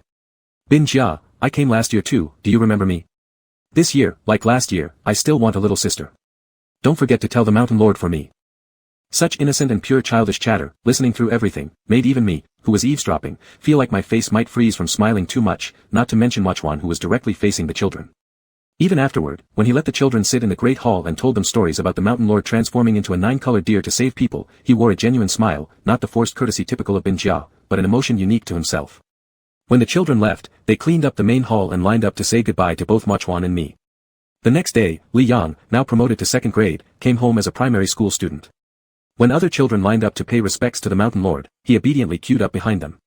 Bin Jia, I came last year too, do you remember me? This year, like last year, I still want a little sister. Don't forget to tell the Mountain Lord for me. Such innocent and pure childish chatter, listening through everything, made even me, who was eavesdropping, feel like my face might freeze from smiling too much, not to mention Muchwan who was directly facing the children. Even afterward, when he let the children sit in the great hall and told them stories about the Mountain Lord transforming into a 9-colored deer to save people, he wore a genuine smile, not the forced courtesy typical of Bin Jia, but an emotion unique to himself. When the children left, they cleaned up the main hall and lined up to say goodbye to both Muchwan and me. The next day, Li Yang, now promoted to 2nd grade, came home as a primary school student. When other children lined up to pay respects to the Mountain Lord, he obediently queued up behind them.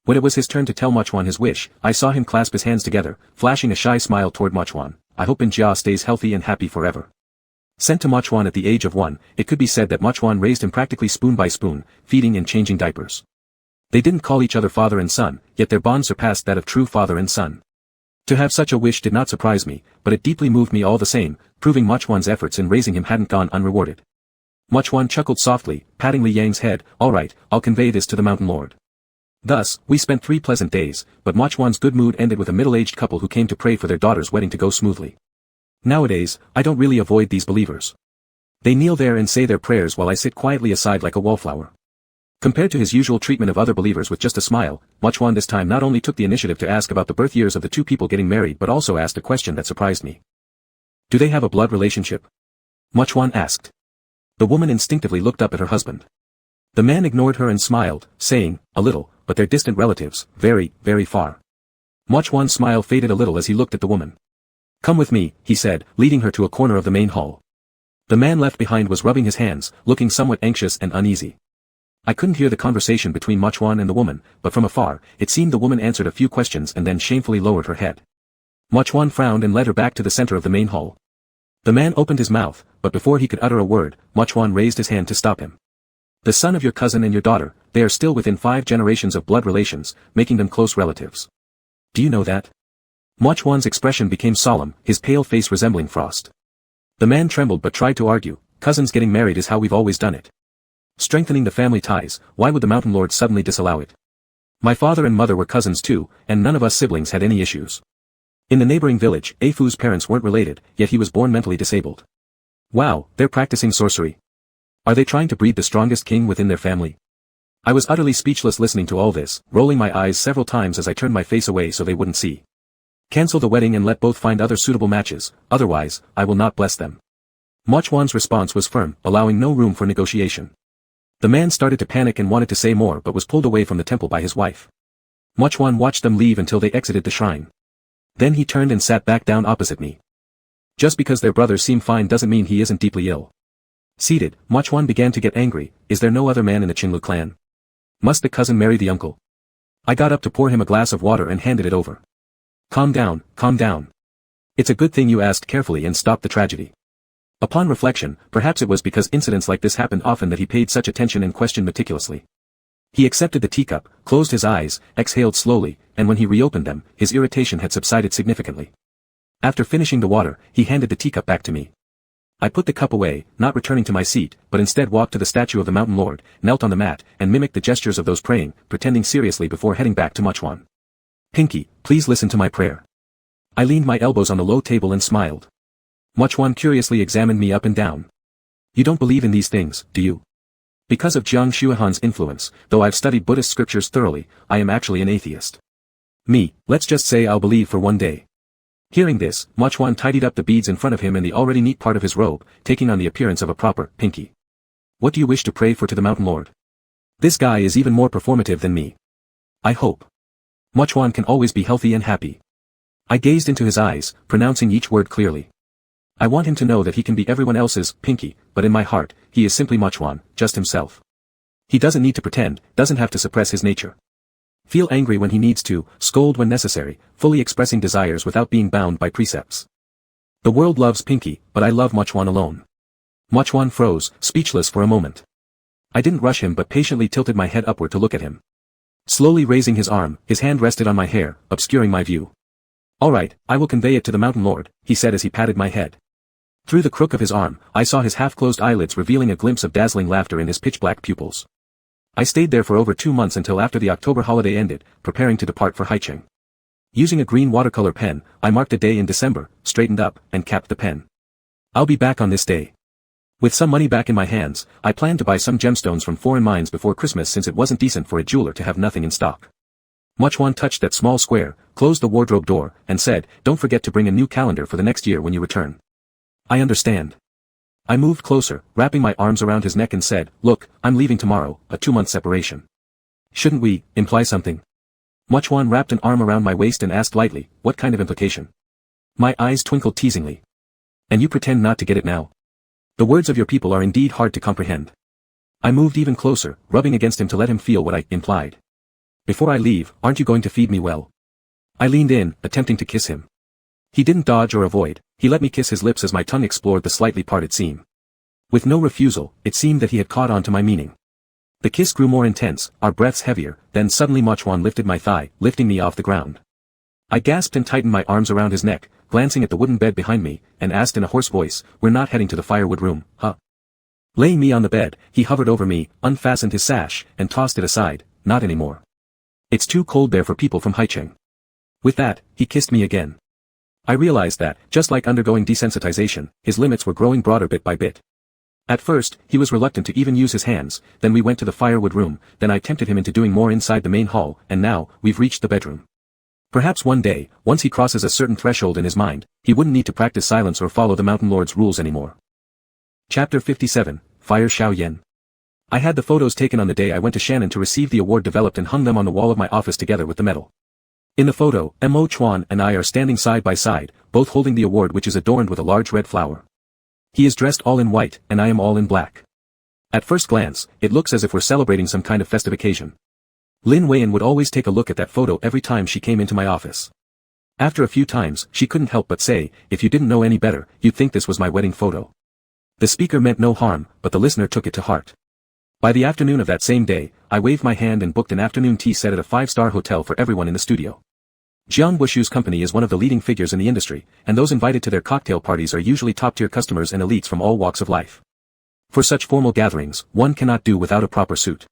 When it was his turn to tell Muchwan his wish, I saw him clasp his hands together, flashing a shy smile toward Muchwan. I hope Bin Jia stays healthy and happy forever. Sent to Muchwan at the age of 1, it could be said that Muchwan raised him practically spoon by spoon, feeding and changing diapers. They didn't call each other father and son, yet their bond surpassed that of true father and son. To have such a wish did not surprise me, but it deeply moved me all the same, proving Muchwan's efforts in raising him hadn't gone unrewarded. Muchwan chuckled softly, patting Li Yang's head. All right, I'll convey this to the Mountain Lord. Thus, we spent 3 pleasant days, but Muchwan's good mood ended with a middle-aged couple who came to pray for their daughter's wedding to go smoothly. Nowadays, I don't really avoid these believers. They kneel there and say their prayers while I sit quietly aside like a wallflower. Compared to his usual treatment of other believers with just a smile, Muchwan this time not only took the initiative to ask about the birth years of the 2 people getting married but also asked a question that surprised me. Do they have a blood relationship? Muchwan asked. The woman instinctively looked up at her husband. The man ignored her and smiled, saying, a little, but they're distant relatives, very, very far. Muchwan's smile faded a little as he looked at the woman. Come with me, he said, leading her to a corner of the main hall. The man left behind was rubbing his hands, looking somewhat anxious and uneasy. I couldn't hear the conversation between Muchwan and the woman, but from afar, it seemed the woman answered a few questions and then shamefully lowered her head. Muchwan frowned and led her back to the center of the main hall. The man opened his mouth, but before he could utter a word, Muchwan raised his hand to stop him. The son of your cousin and your daughter, they are still within 5 generations of blood relations, making them close relatives. Do you know that? Muchwan's expression became solemn, his pale face resembling frost. The man trembled but tried to argue, cousins getting married is how we've always done it. Strengthening the family ties, why would the Mountain Lord suddenly disallow it? My father and mother were cousins too, and none of us siblings had any issues. In the neighboring village, Afu's parents weren't related, yet he was born mentally disabled. Wow, they're practicing sorcery. Are they trying to breed the strongest king within their family? I was utterly speechless listening to all this, rolling my eyes several times as I turned my face away so they wouldn't see. Cancel the wedding and let both find other suitable matches, otherwise, I will not bless them. Muchwan's response was firm, allowing no room for negotiation. The man started to panic and wanted to say more but was pulled away from the temple by his wife. Muchwan watched them leave until they exited the shrine. Then he turned and sat back down opposite me. Just because their brothers seem fine doesn't mean he isn't deeply ill. Seated, Muchwan began to get angry. Is there no other man in the Cenlu clan? Must the cousin marry the uncle? I got up to pour him a glass of water and handed it over. Calm down, calm down. It's a good thing you asked carefully and stopped the tragedy. Upon reflection, perhaps it was because incidents like this happened often that he paid such attention and questioned meticulously. He accepted the teacup, closed his eyes, exhaled slowly, and when he reopened them, his irritation had subsided significantly. After finishing the water, he handed the teacup back to me. I put the cup away, not returning to my seat, but instead walked to the statue of the Mountain Lord, knelt on the mat, and mimicked the gestures of those praying, pretending seriously before heading back to Muchwan. Pinky, please listen to my prayer. I leaned my elbows on the low table and smiled. Muchwan curiously examined me up and down. You don't believe in these things, do you? Because of Jiang Shuihan's influence, though I've studied Buddhist scriptures thoroughly, I am actually an atheist. Me, let's just say I'll believe for one day. Hearing this, Muchwan tidied up the beads in front of him in the already neat part of his robe, taking on the appearance of a proper pinky. What do you wish to pray for to the Mountain Lord? This guy is even more performative than me. I hope Muchwan can always be healthy and happy. I gazed into his eyes, pronouncing each word clearly. I want him to know that he can be everyone else's pinky, but in my heart, he is simply Muchwan, just himself. He doesn't need to pretend, doesn't have to suppress his nature. Feel angry when he needs to, scold when necessary, fully expressing desires without being bound by precepts. The world loves Pinky, but I love Muchwan alone. Muchwan froze, speechless for a moment. I didn't rush him but patiently tilted my head upward to look at him. Slowly raising his arm, his hand rested on my hair, obscuring my view. All right, I will convey it to the Mountain Lord, he said as he patted my head. Through the crook of his arm, I saw his half-closed eyelids revealing a glimpse of dazzling laughter in his pitch-black pupils. I stayed there for over 2 months until after the October holiday ended, preparing to depart for Haicheng. Using a green watercolor pen, I marked a day in December, straightened up, and capped the pen. I'll be back on this day. With some money back in my hands, I planned to buy some gemstones from foreign mines before Christmas since it wasn't decent for a jeweler to have nothing in stock. Mochwan touched that small square, closed the wardrobe door, and said, "Don't forget to bring a new calendar for the next year when you return." "I understand." I moved closer, wrapping my arms around his neck and said, "Look, I'm leaving tomorrow, a 2-month separation. Shouldn't we imply something?" Mochwan wrapped an arm around my waist and asked lightly, "What kind of implication?" My eyes twinkled teasingly. "And you pretend not to get it now? The words of your people are indeed hard to comprehend." I moved even closer, rubbing against him to let him feel what I implied. "Before I leave, aren't you going to feed me well?" I leaned in, attempting to kiss him. He didn't dodge or avoid, he let me kiss his lips as my tongue explored the slightly parted seam. With no refusal, it seemed that he had caught on to my meaning. The kiss grew more intense, our breaths heavier, then suddenly Mochwan lifted my thigh, lifting me off the ground. I gasped and tightened my arms around his neck, glancing at the wooden bed behind me, and asked in a hoarse voice, "We're not heading to the firewood room, huh?" Laying me on the bed, he hovered over me, unfastened his sash, and tossed it aside. "Not anymore. It's too cold there for people from Haicheng." With that, he kissed me again. I realized that, just like undergoing desensitization, his limits were growing broader bit by bit. At first, he was reluctant to even use his hands, then we went to the firewood room, then I tempted him into doing more inside the main hall, and now, we've reached the bedroom. Perhaps one day, once he crosses a certain threshold in his mind, he wouldn't need to practice silence or follow the Mountain Lord's rules anymore. Chapter 57, Fire Xiao Yan. I had the photos taken on the day I went to Shannon to receive the award developed and hung them on the wall of my office together with the medal. In the photo, Mo Chuan and I are standing side by side, both holding the award which is adorned with a large red flower. He is dressed all in white, and I am all in black. At first glance, it looks as if we're celebrating some kind of festive occasion. Lin Weian would always take a look at that photo every time she came into my office. After a few times, she couldn't help but say, "If you didn't know any better, you'd think this was my wedding photo." The speaker meant no harm, but the listener took it to heart. By the afternoon of that same day, I waved my hand and booked an afternoon tea set at a 5-star hotel for everyone in the studio. Jiang Wushu's company is one of the leading figures in the industry, and those invited to their cocktail parties are usually top-tier customers and elites from all walks of life. For such formal gatherings, one cannot do without a proper suit.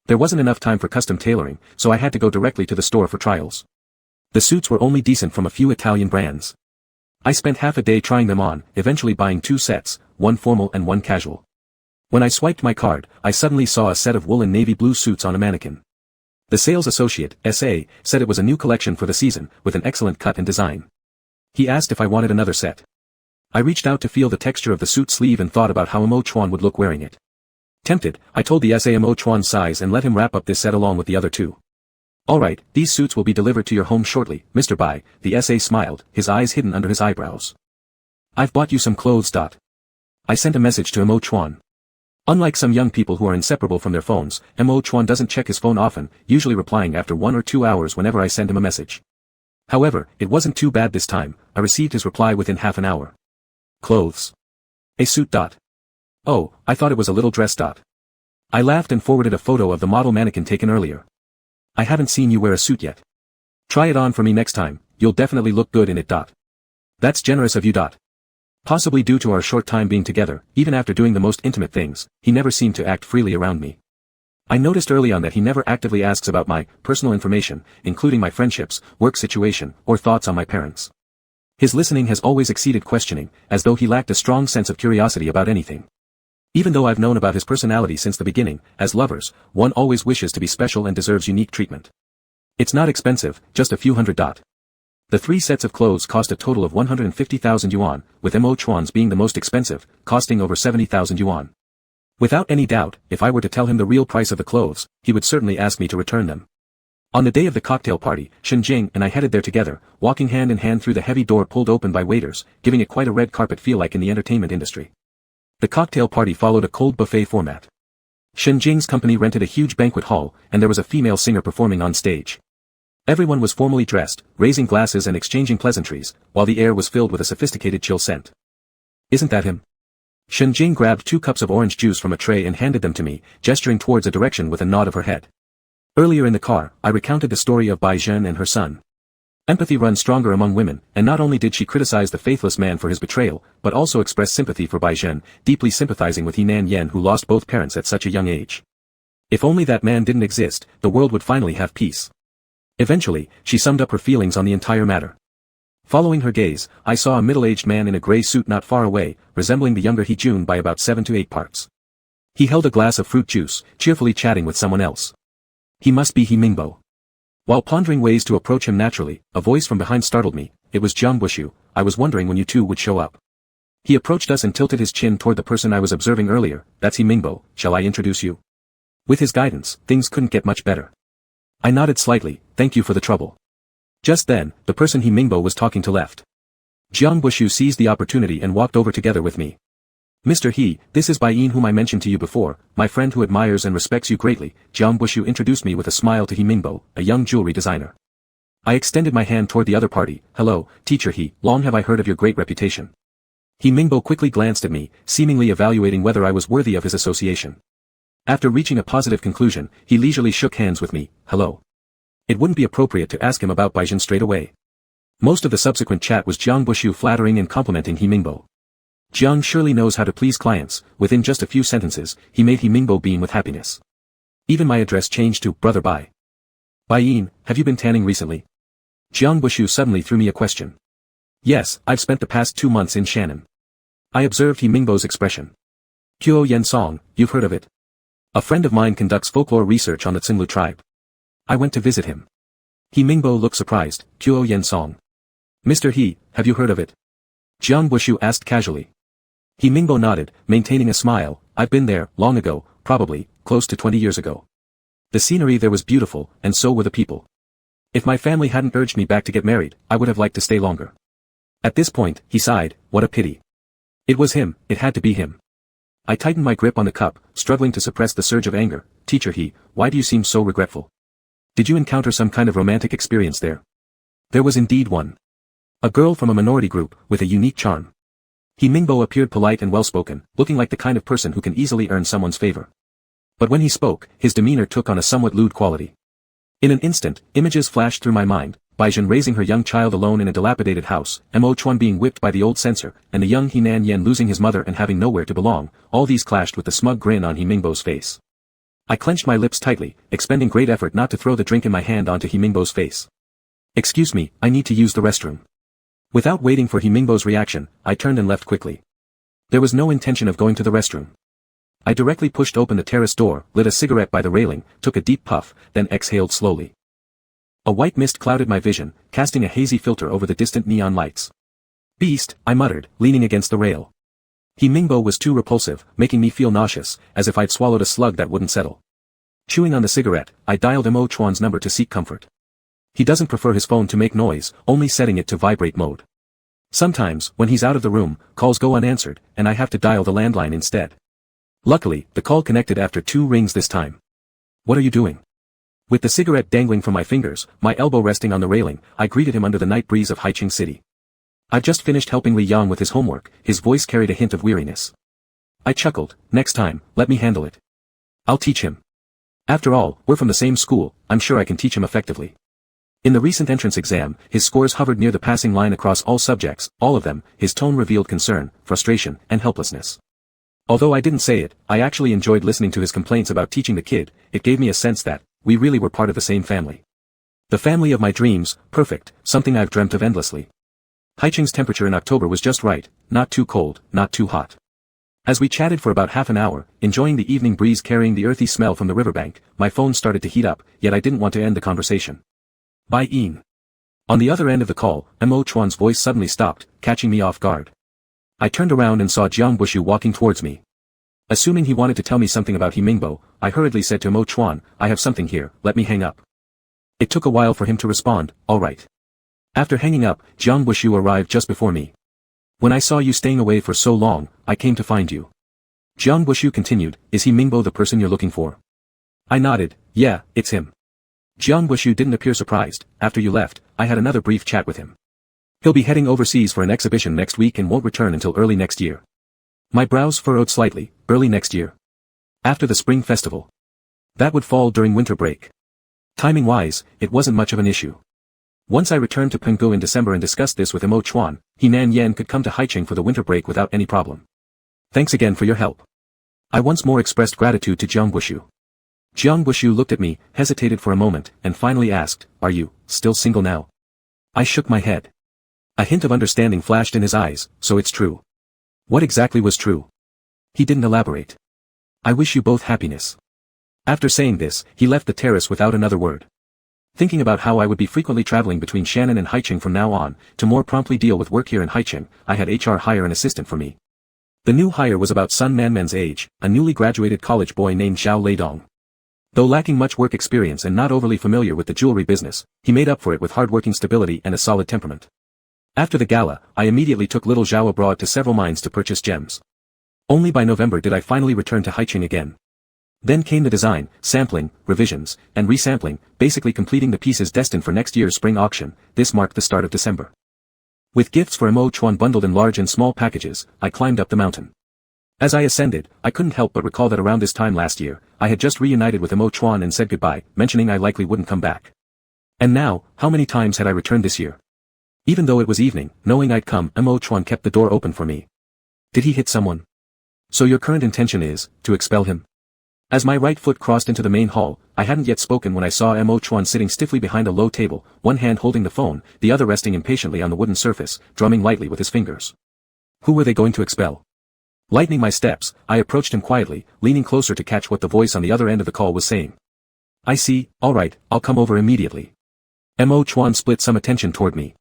There wasn't enough time for custom tailoring, so I had to go directly to the store for trials. The suits were only decent from a few Italian brands. I spent half a day trying them on, eventually buying 2 sets, one formal and one casual. When I swiped my card, I suddenly saw a set of woolen navy blue suits on a mannequin. The sales associate, S.A., said it was a new collection for the season, with an excellent cut and design. He asked if I wanted another set. I reached out to feel the texture of the suit sleeve and thought about how Mo Chuan would look wearing it. Tempted, I told the S.A. Mo Chuan's size and let him wrap up this set along with the other 2. "Alright, these suits will be delivered to your home shortly, Mr. Bai," the S.A. smiled, his eyes hidden under his eyebrows. "I've bought you some clothes. I sent a message to Mo Chuan." Unlike some young people who are inseparable from their phones, Mo Chuan doesn't check his phone often, usually replying after 1 or 2 hours whenever I send him a message. However, it wasn't too bad this time, I received his reply within half an hour. "Clothes. A suit. Oh, I thought it was a little dress. I laughed and forwarded a photo of the model mannequin taken earlier. "I haven't seen you wear a suit yet. Try it on for me next time, you'll definitely look good in it. That's generous of you. Possibly due to our short time being together, even after doing the most intimate things, he never seemed to act freely around me. I noticed early on that he never actively asks about my personal information, including my friendships, work situation, or thoughts on my parents. His listening has always exceeded questioning, as though he lacked a strong sense of curiosity about anything. Even though I've known about his personality since the beginning, as lovers, one always wishes to be special and deserves unique treatment. It's not expensive, just a few hundred. The 3 sets of clothes cost a total of 150,000 yuan, with Mo Chuan's being the most expensive, costing over 70,000 yuan. Without any doubt, if I were to tell him the real price of the clothes, he would certainly ask me to return them. On the day of the cocktail party, Shen Jing and I headed there together, walking hand in hand through the heavy door pulled open by waiters, giving it quite a red carpet feel like in the entertainment industry. The cocktail party followed a cold buffet format. Shen Jing's company rented a huge banquet hall, and there was a female singer performing on stage. Everyone was formally dressed, raising glasses and exchanging pleasantries, while the air was filled with a sophisticated chill scent. "Isn't that him?" Shen Jing grabbed 2 cups of orange juice from a tray and handed them to me, gesturing towards a direction with a nod of her head. Earlier in the car, I recounted the story of Bai Zhen and her son. Empathy runs stronger among women, and not only did she criticize the faithless man for his betrayal, but also express sympathy for Bai Zhen, deeply sympathizing with Henan Yen who lost both parents at such a young age. If only that man didn't exist, the world would finally have peace. Eventually, she summed up her feelings on the entire matter. Following her gaze, I saw a middle-aged man in a gray suit not far away, resembling the younger He Jun by about 7 to 8 parts. He held a glass of fruit juice, cheerfully chatting with someone else. He must be He Mingbo. While pondering ways to approach him naturally, a voice from behind startled me. It was Jiang Bushu. I was wondering when you two would show up. He approached us and tilted his chin toward the person I was observing earlier. That's He Mingbo, shall I introduce you? With his guidance, things couldn't get much better. I nodded slightly, thank you for the trouble. Just then, the person He Mingbo was talking to left. Jiang Bushu seized the opportunity and walked over together with me. Mr. He, this is Bai Yin whom I mentioned to you before, my friend who admires and respects you greatly. Jiang Bushu introduced me with a smile to He Mingbo, a young jewelry designer. I extended my hand toward the other party. Hello, teacher He, long have I heard of your great reputation. He Mingbo quickly glanced at me, seemingly evaluating whether I was worthy of his association. After reaching a positive conclusion, he leisurely shook hands with me. Hello. It wouldn't be appropriate to ask him about Baijin straight away. Most of the subsequent chat was Jiang Bushu flattering and complimenting He Mingbo. Jiang surely knows how to please clients. Within just a few sentences, he made He Mingbo beam with happiness. Even my address changed to Brother Bai. Bai Yin, have you been tanning recently? Jiang Bushu suddenly threw me a question. Yes, I've spent the past 2 months in Shannon. I observed He Mingbo's expression. Kyo Yen Song, you've heard of it? A friend of mine conducts folklore research on the Cenlu tribe. I went to visit him. He Mingbo looked surprised. Kyo Yen Song. Mr. He, have you heard of it? Jiang Bushu asked casually. He Mingbo nodded, maintaining a smile. I've been there, long ago, probably, close to 20 years ago. The scenery there was beautiful, and so were the people. If my family hadn't urged me back to get married, I would have liked to stay longer. At this point, he sighed, what a pity. It was him, it had to be him. I tightened my grip on the cup, struggling to suppress the surge of anger. Teacher He, why do you seem so regretful? Did you encounter some kind of romantic experience there? There was indeed one. A girl from a minority group, with a unique charm. He Mingbo appeared polite and well-spoken, looking like the kind of person who can easily earn someone's favor. But when he spoke, his demeanor took on a somewhat lewd quality. In an instant, images flashed through my mind, Baijin raising her young child alone in a dilapidated house, Mo Chuan being whipped by the old censor, and the young Henan Yen losing his mother and having nowhere to belong. All these clashed with the smug grin on He Mingbo's face. I clenched my lips tightly, expending great effort not to throw the drink in my hand onto He Mingbo's face. Excuse me, I need to use the restroom. Without waiting for He Mingbo's reaction, I turned and left quickly. There was no intention of going to the restroom. I directly pushed open the terrace door, lit a cigarette by the railing, took a deep puff, then exhaled slowly. A white mist clouded my vision, casting a hazy filter over the distant neon lights. Beast, I muttered, leaning against the rail. He Mingbo was too repulsive, making me feel nauseous, as if I'd swallowed a slug that wouldn't settle. Chewing on the cigarette, I dialed Mo Chuan's number to seek comfort. He doesn't prefer his phone to make noise, only setting it to vibrate mode. Sometimes, when he's out of the room, calls go unanswered, and I have to dial the landline instead. Luckily, the call connected after 2 rings this time. What are you doing? With the cigarette dangling from my fingers, my elbow resting on the railing, I greeted him under the night breeze of Haiqing City. I've just finished helping Li Yang with his homework. His voice carried a hint of weariness. I chuckled. Next time, let me handle it. I'll teach him. After all, we're from the same school, I'm sure I can teach him effectively. In the recent entrance exam, his scores hovered near the passing line across all subjects, all of them. His tone revealed concern, frustration, and helplessness. Although I didn't say it, I actually enjoyed listening to his complaints about teaching the kid. It gave me a sense that we really were part of the same family. The family of my dreams, perfect, something I've dreamt of endlessly. Haiqing's temperature in October was just right, not too cold, not too hot. As we chatted for about half an hour, enjoying the evening breeze carrying the earthy smell from the riverbank, my phone started to heat up, yet I didn't want to end the conversation. Bai Yin. On the other end of the call, Mo Chuan's voice suddenly stopped, catching me off guard. I turned around and saw Jiang Bushu walking towards me. Assuming he wanted to tell me something about He Mingbo, I hurriedly said to Mo Chuan, I have something here, let me hang up. It took a while for him to respond, all right. After hanging up, Jiang Bushu arrived just before me. When I saw you staying away for so long, I came to find you. Jiang Bushu continued, is He Mingbo the person you're looking for? I nodded, yeah, it's him. Jiang Bushu didn't appear surprised. After you left, I had another brief chat with him. He'll be heading overseas for an exhibition next week and won't return until early next year. My brows furrowed slightly. Early next year. After the spring festival. That would fall during winter break. Timing-wise, it wasn't much of an issue. Once I returned to Penghu in December and discussed this with Mo Chuan, Henan Yen could come to Haiqing for the winter break without any problem. Thanks again for your help. I once more expressed gratitude to Jiang Bushu. Jiang Bushu looked at me, hesitated for a moment, and finally asked, "Are you still single now?" I shook my head. A hint of understanding flashed in his eyes, "So it's true." What exactly was true? He didn't elaborate. "I wish you both happiness." After saying this, he left the terrace without another word. Thinking about how I would be frequently traveling between Shannon and Haicheng from now on, to more promptly deal with work here in Haicheng, I had HR hire an assistant for me. The new hire was about Sun Manman's age, a newly graduated college boy named Zhao Leidong. Though lacking much work experience and not overly familiar with the jewelry business, he made up for it with hard-working stability and a solid temperament. After the gala, I immediately took little Zhao abroad to several mines to purchase gems. Only by November did I finally return to Haicheng again. Then came the design, sampling, revisions, and resampling, basically completing the pieces destined for next year's spring auction. This marked the start of December. With gifts for Mo Chuan bundled in large and small packages, I climbed up the mountain. As I ascended, I couldn't help but recall that around this time last year, I had just reunited with Mo Chuan and said goodbye, mentioning I likely wouldn't come back. And now, how many times had I returned this year? Even though it was evening, knowing I'd come, Mo Chuan kept the door open for me. Did he hit someone? So your current intention is, to expel him? As my right foot crossed into the main hall, I hadn't yet spoken when I saw Mo Chuan sitting stiffly behind a low table, one hand holding the phone, the other resting impatiently on the wooden surface, drumming lightly with his fingers. Who were they going to expel? Lightening my steps, I approached him quietly, leaning closer to catch what the voice on the other end of the call was saying. "I see, all right, I'll come over immediately." Mo Chuan split some attention toward me.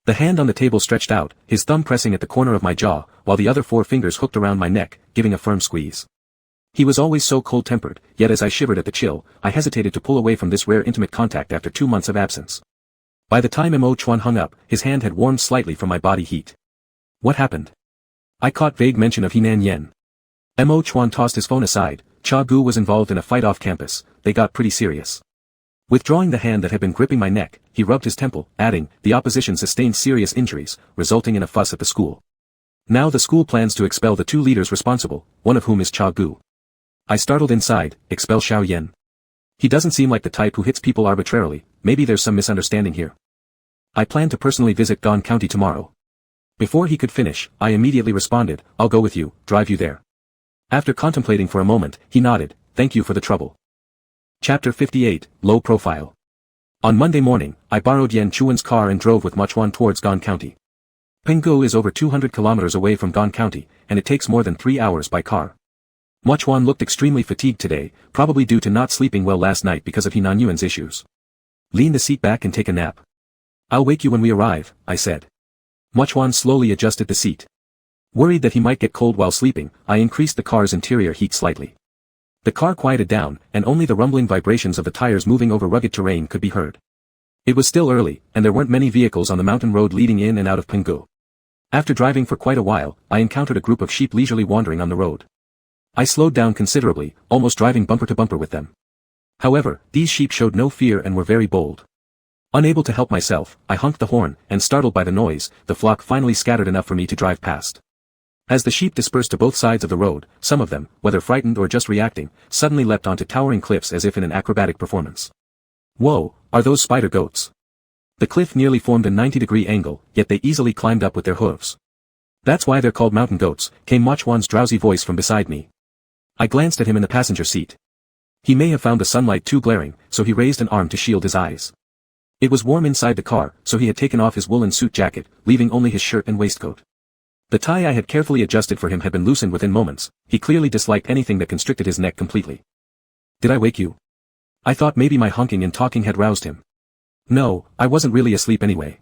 The hand on the table stretched out, his thumb pressing at the corner of my jaw, while the other 4 fingers hooked around my neck, giving a firm squeeze. He was always so cold-tempered, yet as I shivered at the chill, I hesitated to pull away from this rare intimate contact after 2 months of absence. By the time Mo Chuan hung up, his hand had warmed slightly from my body heat. What happened? I caught vague mention of Henan Yen. Mo Chuan tossed his phone aside. Cha Gu was involved in a fight off campus. They got pretty serious. Withdrawing the hand that had been gripping my neck, he rubbed his temple, adding, "The opposition sustained serious injuries, resulting in a fuss at the school. Now the school plans to expel the 2 leaders responsible, one of whom is Cha Gu." I startled inside. Expel Xiao Yan? He doesn't seem like the type who hits people arbitrarily. Maybe there's some misunderstanding here. "I plan to personally visit Gan County tomorrow." Before he could finish, I immediately responded, "I'll go with you, drive you there." After contemplating for a moment, he nodded, "Thank you for the trouble." Chapter 58, Low Profile. On Monday morning, I borrowed Yan Chuan's car and drove with Muchuan towards Gan County. Penggu is over 200 kilometers away from Gan County, and it takes more than 3 hours by car. Muchuan looked extremely fatigued today, probably due to not sleeping well last night because of Henan Yuan's issues. "Lean the seat back and take a nap. I'll wake you when we arrive," I said. Muchuan slowly adjusted the seat. Worried that he might get cold while sleeping, I increased the car's interior heat slightly. The car quieted down, and only the rumbling vibrations of the tires moving over rugged terrain could be heard. It was still early, and there weren't many vehicles on the mountain road leading in and out of Penggu. After driving for quite a while, I encountered a group of sheep leisurely wandering on the road. I slowed down considerably, almost driving bumper to bumper with them. However, these sheep showed no fear and were very bold. Unable to help myself, I honked the horn, and startled by the noise, the flock finally scattered enough for me to drive past. As the sheep dispersed to both sides of the road, some of them, whether frightened or just reacting, suddenly leapt onto towering cliffs as if in an acrobatic performance. Whoa, are those spider goats? The cliff nearly formed a 90-degree angle, yet they easily climbed up with their hooves. "That's why they're called mountain goats," came Muchuan's drowsy voice from beside me. I glanced at him in the passenger seat. He may have found the sunlight too glaring, so he raised an arm to shield his eyes. It was warm inside the car, so he had taken off his woolen suit jacket, leaving only his shirt and waistcoat. The tie I had carefully adjusted for him had been loosened within moments. He clearly disliked anything that constricted his neck completely. "Did I wake you?" I thought maybe my honking and talking had roused him. "No, I wasn't really asleep anyway."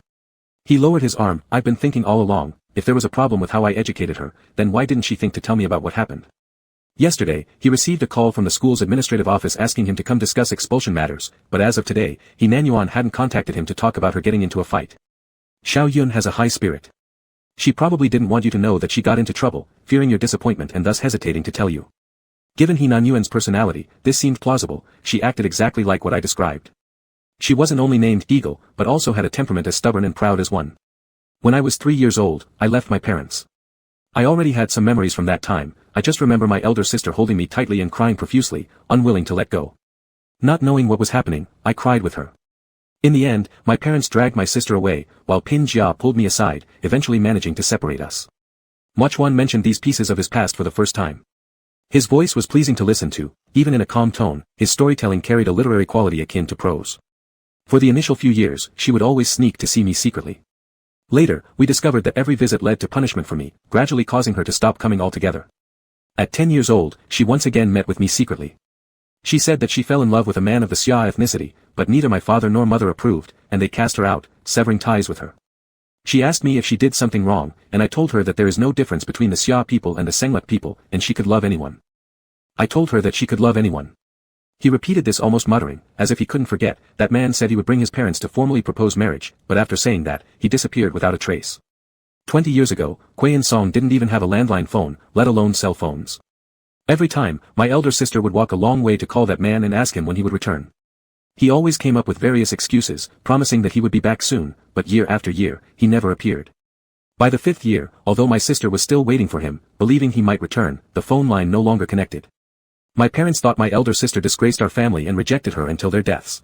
He lowered his arm. "I've been thinking all along, if there was a problem with how I educated her, then why didn't she think to tell me about what happened?" Yesterday, he received a call from the school's administrative office asking him to come discuss expulsion matters, but as of today, Henan Yuan hadn't contacted him to talk about her getting into a fight. Xiao Yun has a high spirit. She probably didn't want you to know that she got into trouble, fearing your disappointment and thus hesitating to tell you. Given Henan Yuan's personality, this seemed plausible. She acted exactly like what I described. She wasn't only named Eagle, but also had a temperament as stubborn and proud as one. When I was 3 years old, I left my parents. I already had some memories from that time. I just remember my elder sister holding me tightly and crying profusely, unwilling to let go. Not knowing what was happening, I cried with her. In the end, my parents dragged my sister away, while Pin Jia pulled me aside, eventually managing to separate us. Muchuan mentioned these pieces of his past for the first time. His voice was pleasing to listen to, even in a calm tone, his storytelling carried a literary quality akin to prose. For the initial few years, she would always sneak to see me secretly. Later, we discovered that every visit led to punishment for me, gradually causing her to stop coming altogether. At 10 years old, she once again met with me secretly. She said that she fell in love with a man of the Xia ethnicity, but neither my father nor mother approved, and they cast her out, severing ties with her. She asked me if she did something wrong, and I told her that there is no difference between the Xia people and the Cenlu people, and she could love anyone. I told her that she could love anyone. He repeated this almost muttering, as if he couldn't forget. That man said he would bring his parents to formally propose marriage, but after saying that, he disappeared without a trace. 20 years ago, Kuei and Song didn't even have a landline phone, let alone cell phones. Every time, my elder sister would walk a long way to call that man and ask him when he would return. He always came up with various excuses, promising that he would be back soon, but year after year, he never appeared. By the 5th year, although my sister was still waiting for him, believing he might return, the phone line no longer connected. My parents thought my elder sister disgraced our family and rejected her until their deaths.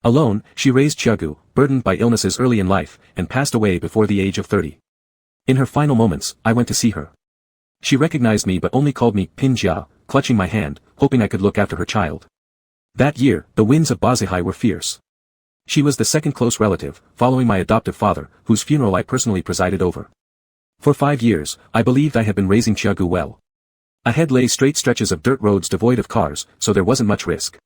Alone, she raised Xiaogu, burdened by illnesses early in life, and passed away before the age of 30. In her final moments, I went to see her. She recognized me but only called me Pinjia, clutching my hand, hoping I could look after her child. That year, the winds of Bazihai were fierce. She was the second close relative, following my adoptive father, whose funeral I personally presided over. For 5 years, I believed I had been raising Xiaogu well. Ahead lay straight stretches of dirt roads devoid of cars, so there wasn't much risk.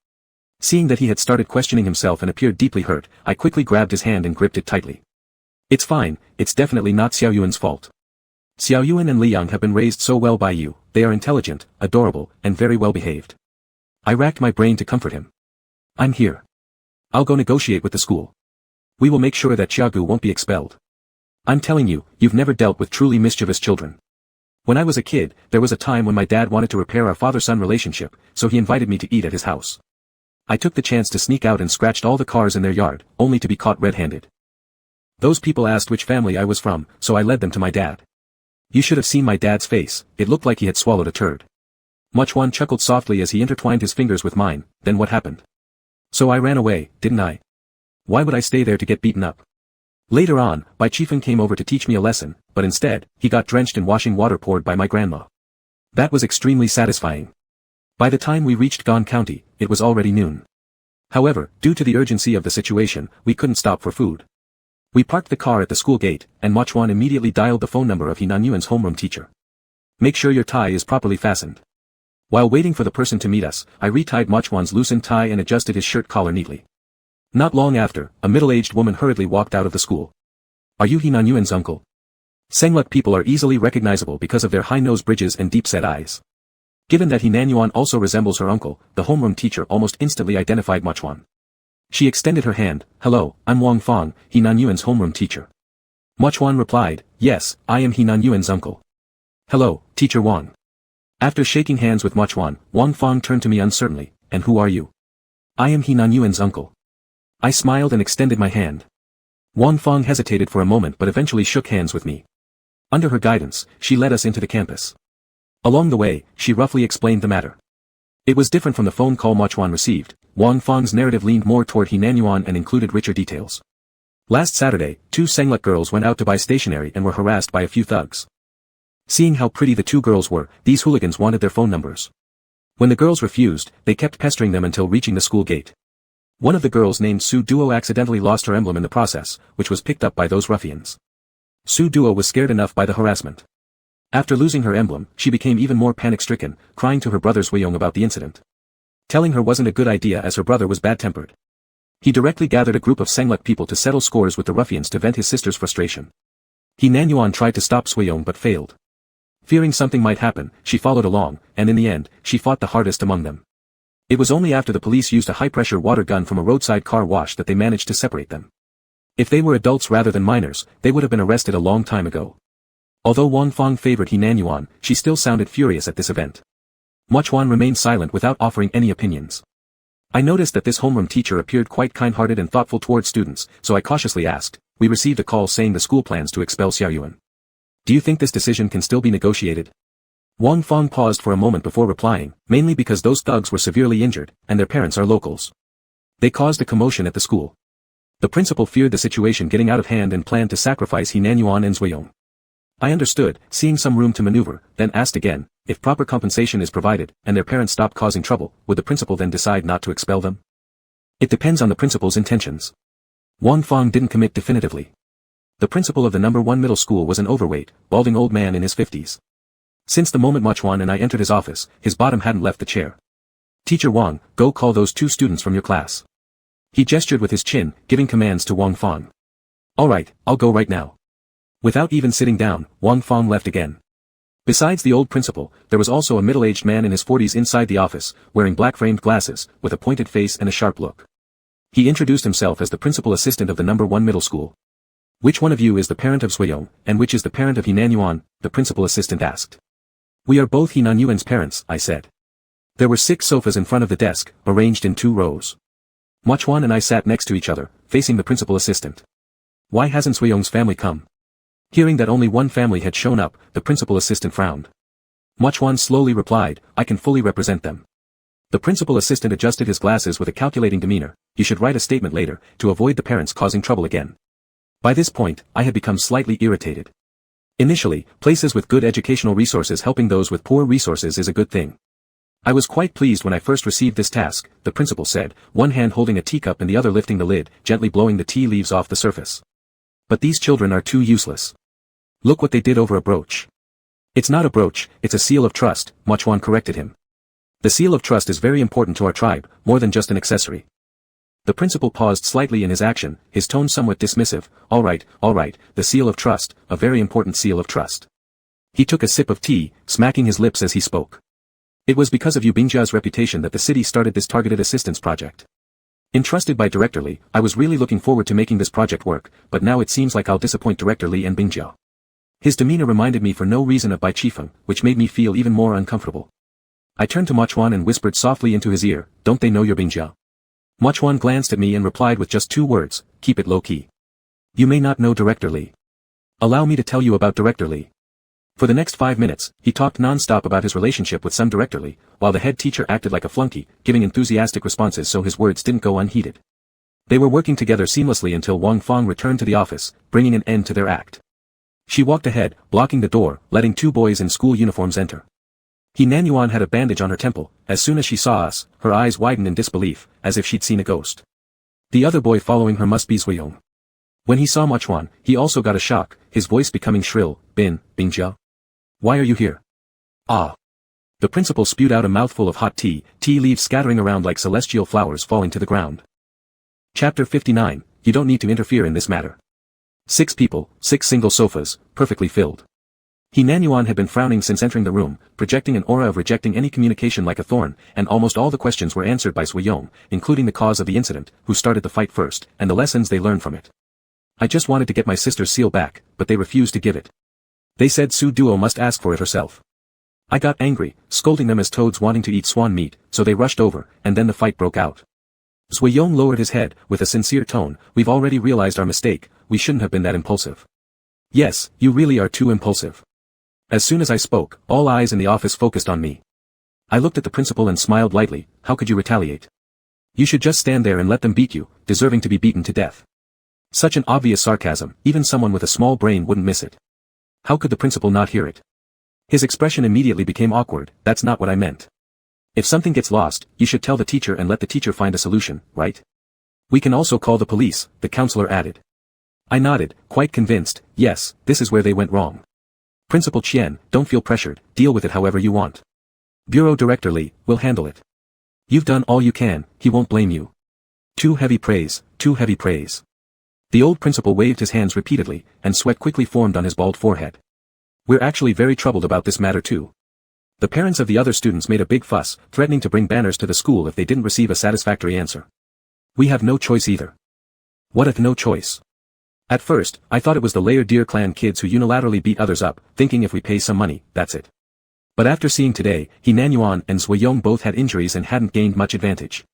Seeing that he had started questioning himself and appeared deeply hurt, I quickly grabbed his hand and gripped it tightly. It's fine, it's definitely not Xiaoyuan's fault. Xiaoyuan and Liang have been raised so well by you, they are intelligent, adorable, and very well behaved. I racked my brain to comfort him. I'm here. I'll go negotiate with the school. We will make sure that Xiaogu won't be expelled. I'm telling you, you've never dealt with truly mischievous children. When I was a kid, there was a time when my dad wanted to repair our father-son relationship, so he invited me to eat at his house. I took the chance to sneak out and scratched all the cars in their yard, only to be caught red-handed. Those people asked which family I was from, so I led them to my dad. You should have seen my dad's face, it looked like he had swallowed a turd. Muchwan chuckled softly as he intertwined his fingers with mine. Then what happened? So I ran away, didn't I? Why would I stay there to get beaten up? Later on, Bai Chifeng came over to teach me a lesson, but instead, he got drenched in washing water poured by my grandma. That was extremely satisfying. By the time we reached Gan County, it was already noon. However, due to the urgency of the situation, we couldn't stop for food. We parked the car at the school gate, and Muchuan immediately dialed the phone number of Henan Yuan's homeroom teacher. Make sure your tie is properly fastened. While waiting for the person to meet us, I retied Muchuan's loosened tie and adjusted his shirt collar neatly. Not long after, a middle-aged woman hurriedly walked out of the school. Are you Henan Yuan's uncle? Cenlu people are easily recognizable because of their high nose bridges and deep-set eyes. Given that Henan Yuan also resembles her uncle, the homeroom teacher almost instantly identified Muchuan. She extended her hand. Hello, I'm Wang Fang, Henan Yuan's homeroom teacher. Muchuan replied, yes, I am Henan Yuan's uncle. Hello, Teacher Wang. After shaking hands with Muchuan, Wang Fang turned to me uncertainly, and who are you? I am Henan Yuan's uncle. I smiled and extended my hand. Wang Fang hesitated for a moment but eventually shook hands with me. Under her guidance, she led us into the campus. Along the way, she roughly explained the matter. It was different from the phone call Muchuan received. Wang Fang's narrative leaned more toward Henan Yuan and included richer details. Last Saturday, 2 Cenlu girls went out to buy stationery and were harassed by a few thugs. Seeing how pretty the 2 girls were, these hooligans wanted their phone numbers. When the girls refused, they kept pestering them until reaching the school gate. One of the girls named Su Duo accidentally lost her emblem in the process, which was picked up by those ruffians. Su Duo was scared enough by the harassment. After losing her emblem, she became even more panic-stricken, crying to her brother Suiyong about the incident. Telling her wasn't a good idea as her brother was bad-tempered. He directly gathered a group of Cenlu people to settle scores with the ruffians to vent his sister's frustration. Henan Yuan tried to stop Suiyong but failed. Fearing something might happen, she followed along, and in the end, she fought the hardest among them. It was only after the police used a high-pressure water gun from a roadside car wash that they managed to separate them. If they were adults rather than minors, they would have been arrested a long time ago. Although Wang Fang favored Henan Yuan, she still sounded furious at this event. Muchuan remained silent without offering any opinions. I noticed that this homeroom teacher appeared quite kind-hearted and thoughtful towards students, so I cautiously asked, we received a call saying the school plans to expel Xiaoyuan. Do you think this decision can still be negotiated? Wang Fang paused for a moment before replying, mainly because those thugs were severely injured, and their parents are locals. They caused a commotion at the school. The principal feared the situation getting out of hand and planned to sacrifice Henan Yuan and Suiyong. I understood, seeing some room to maneuver, then asked again, if proper compensation is provided, and their parents stop causing trouble, would the principal then decide not to expel them? It depends on the principal's intentions. Wang Fang didn't commit definitively. The principal of the number 1 middle school was an overweight, balding old man in his 50s. Since the moment Machuan and I entered his office, his bottom hadn't left the chair. Teacher Wang, go call those 2 students from your class. He gestured with his chin, giving commands to Wang Fang. Alright, I'll go right now. Without even sitting down, Wang Fang left again. Besides the old principal, there was also a middle-aged man in his 40s inside the office, wearing black-framed glasses, with a pointed face and a sharp look. He introduced himself as the principal assistant of the number 1 middle school. Which one of you is the parent of Suiyong, and which is the parent of Henan Yuan? The principal assistant asked. We are both Henan Yuan's parents, I said. There were 6 sofas in front of the desk, arranged in 2 rows. Machuan and I sat next to each other, facing the principal assistant. Why hasn't Suiyong's family come? Hearing that only one family had shown up, the principal assistant frowned. Machuan slowly replied, I can fully represent them. The principal assistant adjusted his glasses with a calculating demeanor. You should write a statement later, to avoid the parents causing trouble again. By this point, I had become slightly irritated. Initially, places with good educational resources helping those with poor resources is a good thing. I was quite pleased when I first received this task, the principal said, one hand holding a teacup and the other lifting the lid, gently blowing the tea leaves off the surface. But these children are too useless. Look what they did over a brooch. It's not a brooch, it's a seal of trust, Machuan corrected him. The seal of trust is very important to our tribe, more than just an accessory. The principal paused slightly in his action, his tone somewhat dismissive. All right, the seal of trust, a very important seal of trust. He took a sip of tea, smacking his lips as he spoke. It was because of you Bingjia's reputation that the city started this targeted assistance project. Entrusted by Director Li, I was really looking forward to making this project work, but now it seems like I'll disappoint Director Li and Bingjia. His demeanor reminded me for no reason of Bai Qifeng, which made me feel even more uncomfortable. I turned to Machuan and whispered softly into his ear, don't they know you're Bingjia? Machuan glanced at me and replied with just 2 words, keep it low-key. You may not know Director Li. Allow me to tell you about Director Li. For the next 5 minutes, he talked non-stop about his relationship with some Director Li, while the head teacher acted like a flunky, giving enthusiastic responses so his words didn't go unheeded. They were working together seamlessly until Wang Fang returned to the office, bringing an end to their act. She walked ahead, blocking the door, letting 2 boys in school uniforms enter. Henan Yuan had a bandage on her temple. As soon as she saw us, her eyes widened in disbelief, as if she'd seen a ghost. The other boy following her must be Suiyong. When he saw Machuan, he also got a shock, his voice becoming shrill, Bingjia? Why are you here? Ah. The principal spewed out a mouthful of hot tea leaves scattering around like celestial flowers falling to the ground. Chapter 59, you don't need to interfere in this matter. 6 people, 6 single sofas, perfectly filled. Henan Yuan had been frowning since entering the room, projecting an aura of rejecting any communication like a thorn, and almost all the questions were answered by Suiyong, including the cause of the incident, who started the fight first, and the lessons they learned from it. I just wanted to get my sister's seal back, but they refused to give it. They said Su Duo must ask for it herself. I got angry, scolding them as toads wanting to eat swan meat, so they rushed over, and then the fight broke out. Suiyong lowered his head, with a sincere tone, we've already realized our mistake, we shouldn't have been that impulsive. Yes, you really are too impulsive. As soon as I spoke, all eyes in the office focused on me. I looked at the principal and smiled lightly, how could you retaliate? You should just stand there and let them beat you, deserving to be beaten to death. Such an obvious sarcasm, even someone with a small brain wouldn't miss it. How could the principal not hear it? His expression immediately became awkward, that's not what I meant. If something gets lost, you should tell the teacher and let the teacher find a solution, right? We can also call the police, the counselor added. I nodded, quite convinced, yes, this is where they went wrong. Principal Qian, don't feel pressured, deal with it however you want. Bureau Director Li, will handle it. You've done all you can, he won't blame you. Too heavy praise, too heavy praise. The old principal waved his hands repeatedly, and sweat quickly formed on his bald forehead. We're actually very troubled about this matter too. The parents of the other students made a big fuss, threatening to bring banners to the school if they didn't receive a satisfactory answer. We have no choice either. What if no choice? At first, I thought it was the Layer Deer clan kids who unilaterally beat others up, thinking if we pay some money, that's it. But after seeing today, Henan Yuan and Suiyong both had injuries and hadn't gained much advantage.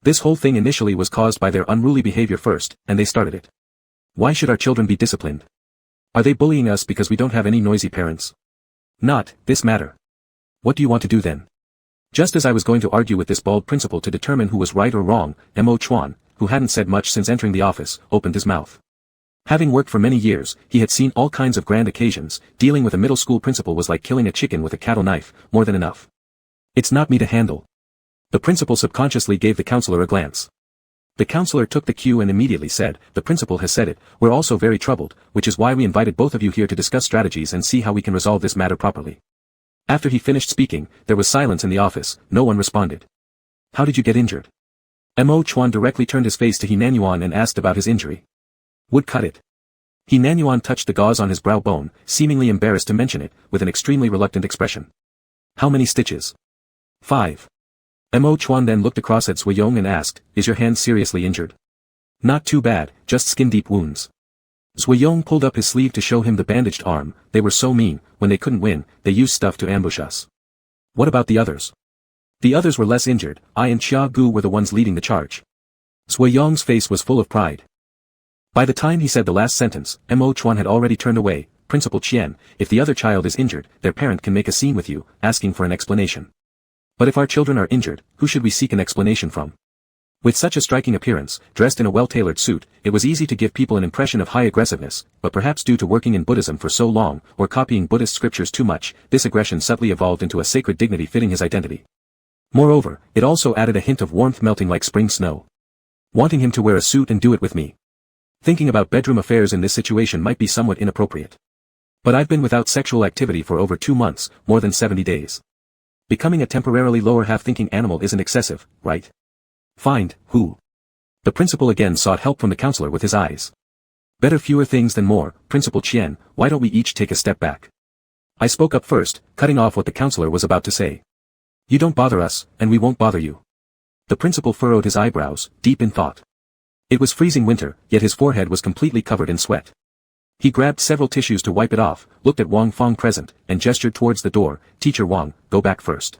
This whole thing initially was caused by their unruly behavior first, and they started it. Why should our children be disciplined? Are they bullying us because we don't have any noisy parents? Not this matter. What do you want to do then? Just as I was going to argue with this bald principal to determine who was right or wrong, Mo Chuan, who hadn't said much since entering the office, opened his mouth. Having worked for many years, he had seen all kinds of grand occasions. Dealing with a middle school principal was like killing a chicken with a cattle knife, more than enough. It's not me to handle. The principal subconsciously gave the counselor a glance. The counselor took the cue and immediately said, "The principal has said it, we're also very troubled, which is why we invited both of you here to discuss strategies and see how we can resolve this matter properly." After he finished speaking, there was silence in the office, no one responded. "How did you get injured?" Mo Chuan directly turned his face to He Nanyuan and asked about his injury. "Would cut it." He Nanyuan touched the gauze on his brow bone, seemingly embarrassed to mention it, with an extremely reluctant expression. "How many stitches?" 5. Mo Chuan then looked across at Zhuiyong and asked, "Is your hand seriously injured?" "Not too bad, just skin-deep wounds." Zhuiyong pulled up his sleeve to show him the bandaged arm. "They were so mean, when they couldn't win, they used stuff to ambush us." "What about the others?" "The others were less injured, I and Xia Gu were the ones leading the charge." Zhuiyong's face was full of pride. By the time he said the last sentence, Mo Chuan had already turned away. "Principal Qian, if the other child is injured, their parent can make a scene with you, asking for an explanation. But if our children are injured, who should we seek an explanation from?" With such a striking appearance, dressed in a well-tailored suit, it was easy to give people an impression of high aggressiveness, but perhaps due to working in Buddhism for so long, or copying Buddhist scriptures too much, this aggression subtly evolved into a sacred dignity fitting his identity. Moreover, it also added a hint of warmth melting like spring snow. Wanting him to wear a suit and do it with me. Thinking about bedroom affairs in this situation might be somewhat inappropriate. But I've been without sexual activity for over 2 months, more than 70 days. Becoming a temporarily lower half-thinking animal isn't excessive, right? Find, who? The principal again sought help from the counselor with his eyes. "Better fewer things than more, Principal Qian, why don't we each take a step back?" I spoke up first, cutting off what the counselor was about to say. "You don't bother us, and we won't bother you." The principal furrowed his eyebrows, deep in thought. It was freezing winter, yet his forehead was completely covered in sweat. He grabbed several tissues to wipe it off, looked at Wang Fong present, and gestured towards the door. "Teacher Wang, go back first."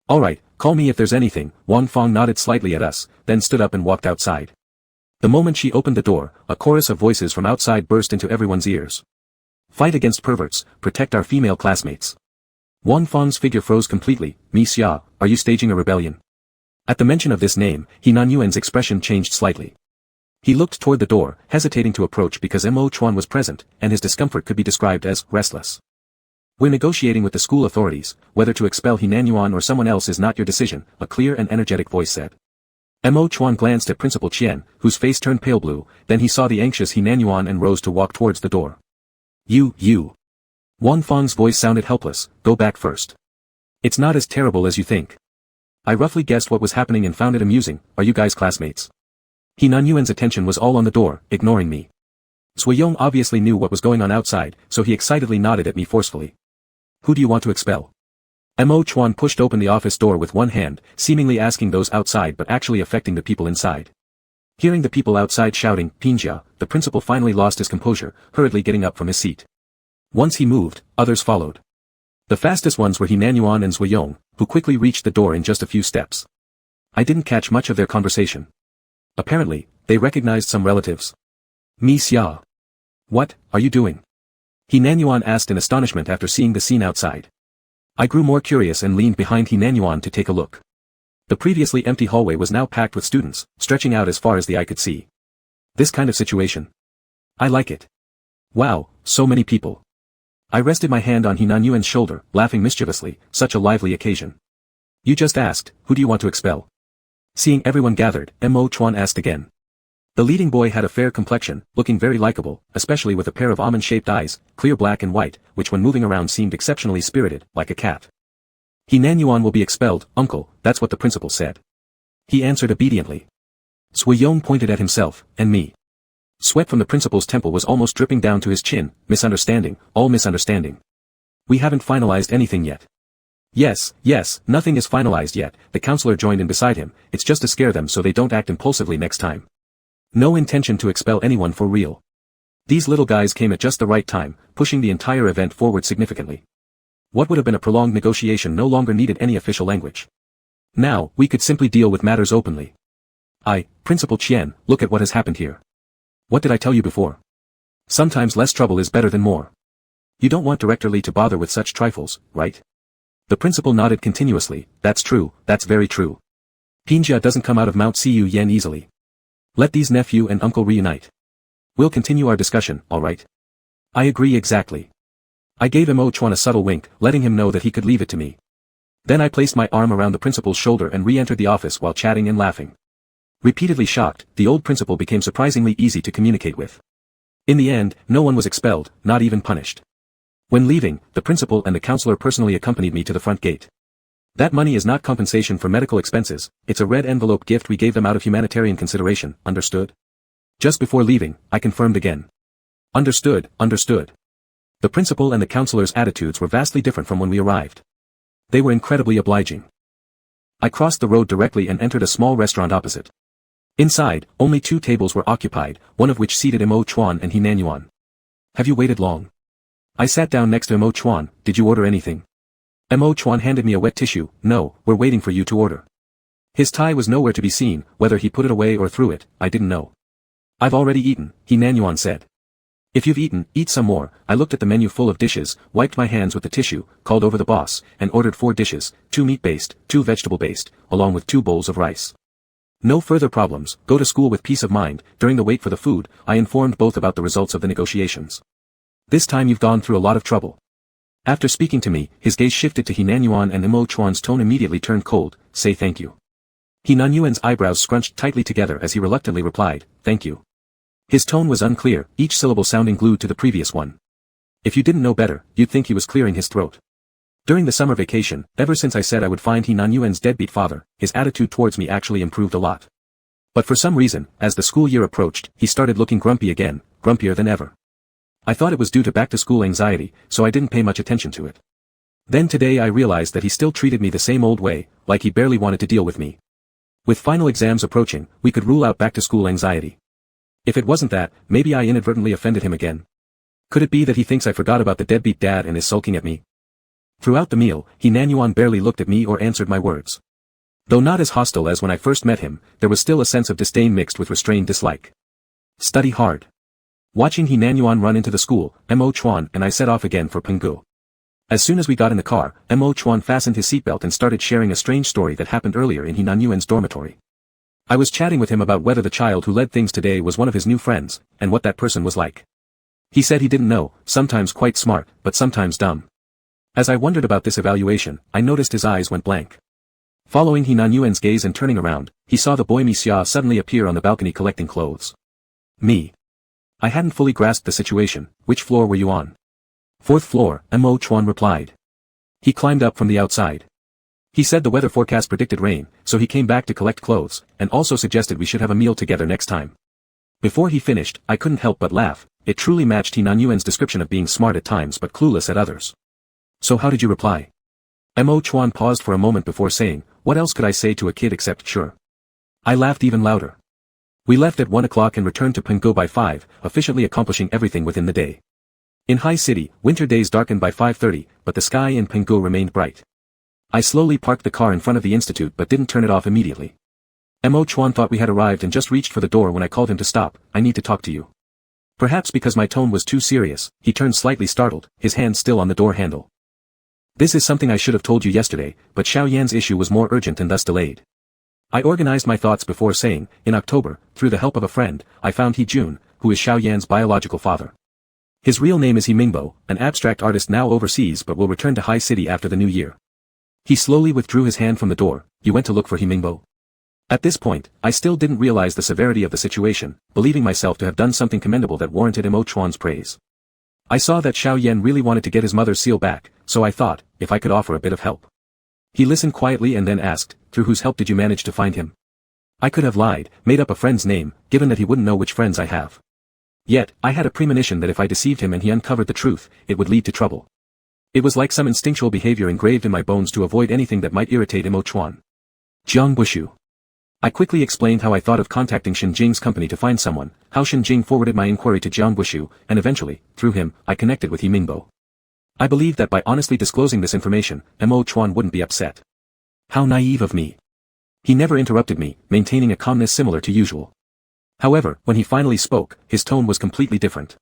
"All right, call me if there's anything." Wang Fong nodded slightly at us, then stood up and walked outside. The moment she opened the door, a chorus of voices from outside burst into everyone's ears. "Fight against perverts, protect our female classmates." Wang Fong's figure froze completely. "Miss Xia, are you staging a rebellion?" At the mention of this name, He Nanyuan's expression changed slightly. He looked toward the door, hesitating to approach because Mo Chuan was present, and his discomfort could be described as restless. "We're negotiating with the school authorities, whether to expel He Nanyuan or someone else is not your decision," a clear and energetic voice said. Mo Chuan glanced at Principal Qian, whose face turned pale blue, then he saw the anxious He Nanyuan and rose to walk towards the door. You. Wang Fong's voice sounded helpless, "Go back first. It's not as terrible as you think. I roughly guessed what was happening and found it amusing. Are you guys classmates?" He Nanyuan's attention was all on the door, ignoring me. Zhuiyong obviously knew what was going on outside, so he excitedly nodded at me forcefully. "Who do you want to expel?" Mo Chuan pushed open the office door with one hand, seemingly asking those outside but actually affecting the people inside. Hearing the people outside shouting, "Pinjia," the principal finally lost his composure, hurriedly getting up from his seat. Once he moved, others followed. The fastest ones were He Nanyuan and Zhuiyong, who quickly reached the door in just a few steps. I didn't catch much of their conversation. Apparently, they recognized some relatives. "Miss Xia. What are you doing?" He Nanyuan asked in astonishment after seeing the scene outside. I grew more curious and leaned behind He Nanyuan to take a look. The previously empty hallway was now packed with students, stretching out as far as the eye could see. This kind of situation. I like it. Wow, so many people. I rested my hand on He Nanyuan's shoulder, laughing mischievously, such a lively occasion. "You just asked, who do you want to expel?" Seeing everyone gathered, Mo Chuan asked again. The leading boy had a fair complexion, looking very likable, especially with a pair of almond-shaped eyes, clear black and white, which when moving around seemed exceptionally spirited, like a cat. "He Nanyuan will be expelled, uncle, that's what the principal said." He answered obediently. Zhuiyong pointed at himself, and me. Sweat from the principal's temple was almost dripping down to his chin. Misunderstanding, all misunderstanding. "We haven't finalized anything yet." Yes, nothing is finalized yet, the counselor joined in beside him, "It's just to scare them so they don't act impulsively next time. No intention to expel anyone for real." These little guys came at just the right time, pushing the entire event forward significantly. What would have been a prolonged negotiation no longer needed any official language. Now, we could simply deal with matters openly. Principal Qian, look at what has happened here. What did I tell you before? Sometimes less trouble is better than more. You don't want Director Li to bother with such trifles, right? The principal nodded continuously. "That's true, that's very true. Pinjia doesn't come out of Mount Siyu Yen easily. Let these nephew and uncle reunite." We'll continue our discussion, alright? I agree exactly. I gave Mo Chuan a subtle wink, letting him know that he could leave it to me. Then I placed my arm around the principal's shoulder and re-entered the office while chatting and laughing. Repeatedly shocked, the old principal became surprisingly easy to communicate with. In the end, no one was expelled, not even punished. When leaving, the principal and the counselor personally accompanied me to the front gate. That money is not compensation for medical expenses, it's a red envelope gift we gave them out of humanitarian consideration, understood? Just before leaving, I confirmed again. Understood, understood. The principal and the counselor's attitudes were vastly different from when we arrived. They were incredibly obliging. I crossed the road directly and entered a small restaurant opposite. Inside, only 2 tables were occupied, one of which seated Mo Chuan and Henan Yuan. Have you waited long? I sat down next to Mo Chuan. Did you order anything? Mo Chuan handed me a wet tissue. No, we're waiting for you to order. His tie was nowhere to be seen, whether he put it away or threw it, I didn't know. I've already eaten, Henan Yuan said. If you've eaten, eat some more. I looked at the menu full of dishes, wiped my hands with the tissue, called over the boss, and ordered 4 dishes, 2 meat-based, 2 vegetable-based, along with 2 bowls of rice. No further problems, go to school with peace of mind. During the wait for the food, I informed both about the results of the negotiations. This time you've gone through a lot of trouble. After speaking to me, his gaze shifted to Henan Yuan and Mo Chuan's tone immediately turned cold. Say thank you. Henan Yuan's eyebrows scrunched tightly together as he reluctantly replied, thank you. His tone was unclear, each syllable sounding glued to the previous one. If you didn't know better, you'd think he was clearing his throat. During the summer vacation, ever since I said I would find Henan Yuan's deadbeat father, his attitude towards me actually improved a lot. But for some reason, as the school year approached, he started looking grumpy again, grumpier than ever. I thought it was due to back-to-school anxiety, so I didn't pay much attention to it. Then today I realized that he still treated me the same old way, like he barely wanted to deal with me. With final exams approaching, we could rule out back-to-school anxiety. If it wasn't that, maybe I inadvertently offended him again. Could it be that he thinks I forgot about the deadbeat dad and is sulking at me? Throughout the meal, Henan Yuan barely looked at me or answered my words. Though not as hostile as when I first met him, there was still a sense of disdain mixed with restrained dislike. Study hard. Watching Henan Yuan run into the school, Mo Chuan and I set off again for Penghu. As soon as we got in the car, Mo Chuan fastened his seatbelt and started sharing a strange story that happened earlier in Henan Yuan's dormitory. I was chatting with him about whether the child who led things today was one of his new friends, and what that person was like. He said he didn't know, sometimes quite smart, but sometimes dumb. As I wondered about this evaluation, I noticed his eyes went blank. Following Henan Yuan's gaze and turning around, he saw the boy Xia suddenly appear on the balcony collecting clothes. Me. I hadn't fully grasped the situation. Which floor were you on? 4th floor, Mo Chuan replied. He climbed up from the outside. He said the weather forecast predicted rain, so he came back to collect clothes, and also suggested we should have a meal together next time. Before he finished, I couldn't help but laugh. It truly matched Henan Yuan's description of being smart at times but clueless at others. So how did you reply? Mo Chuan paused for a moment before saying, what else could I say to a kid except sure? I laughed even louder. We left at 1 o'clock and returned to Penghu by 5, efficiently accomplishing everything within the day. In High City, winter days darkened by 5:30, but the sky in Penghu remained bright. I slowly parked the car in front of the institute but didn't turn it off immediately. Mo Chuan thought we had arrived and just reached for the door when I called him to stop. I need to talk to you. Perhaps because my tone was too serious, he turned slightly startled, his hand still on the door handle. This is something I should have told you yesterday, but Xiao Yan's issue was more urgent and thus delayed. I organized my thoughts before saying, in October, through the help of a friend, I found He Jun, who is Xiao Yan's biological father. His real name is He Mingbo, an abstract artist now overseas but will return to High City after the new year. He slowly withdrew his hand from the door. You went to look for He Mingbo? At this point, I still didn't realize the severity of the situation, believing myself to have done something commendable that warranted Mo Chuan's praise. I saw that Xiao Yan really wanted to get his mother's seal back, so I thought, if I could offer a bit of help. He listened quietly and then asked, through whose help did you manage to find him? I could have lied, made up a friend's name, given that he wouldn't know which friends I have. Yet, I had a premonition that if I deceived him and he uncovered the truth, it would lead to trouble. It was like some instinctual behavior engraved in my bones to avoid anything that might irritate Mo Chuan. Jiang Bushu. I quickly explained how I thought of contacting Shinjing's company to find someone, how Shinjing forwarded my inquiry to Jiang Bushu, and eventually, through him, I connected with He Mingbo. I believed that by honestly disclosing this information, Mo Chuan wouldn't be upset. How naive of me. He never interrupted me, maintaining a calmness similar to usual. However, when he finally spoke, his tone was completely different.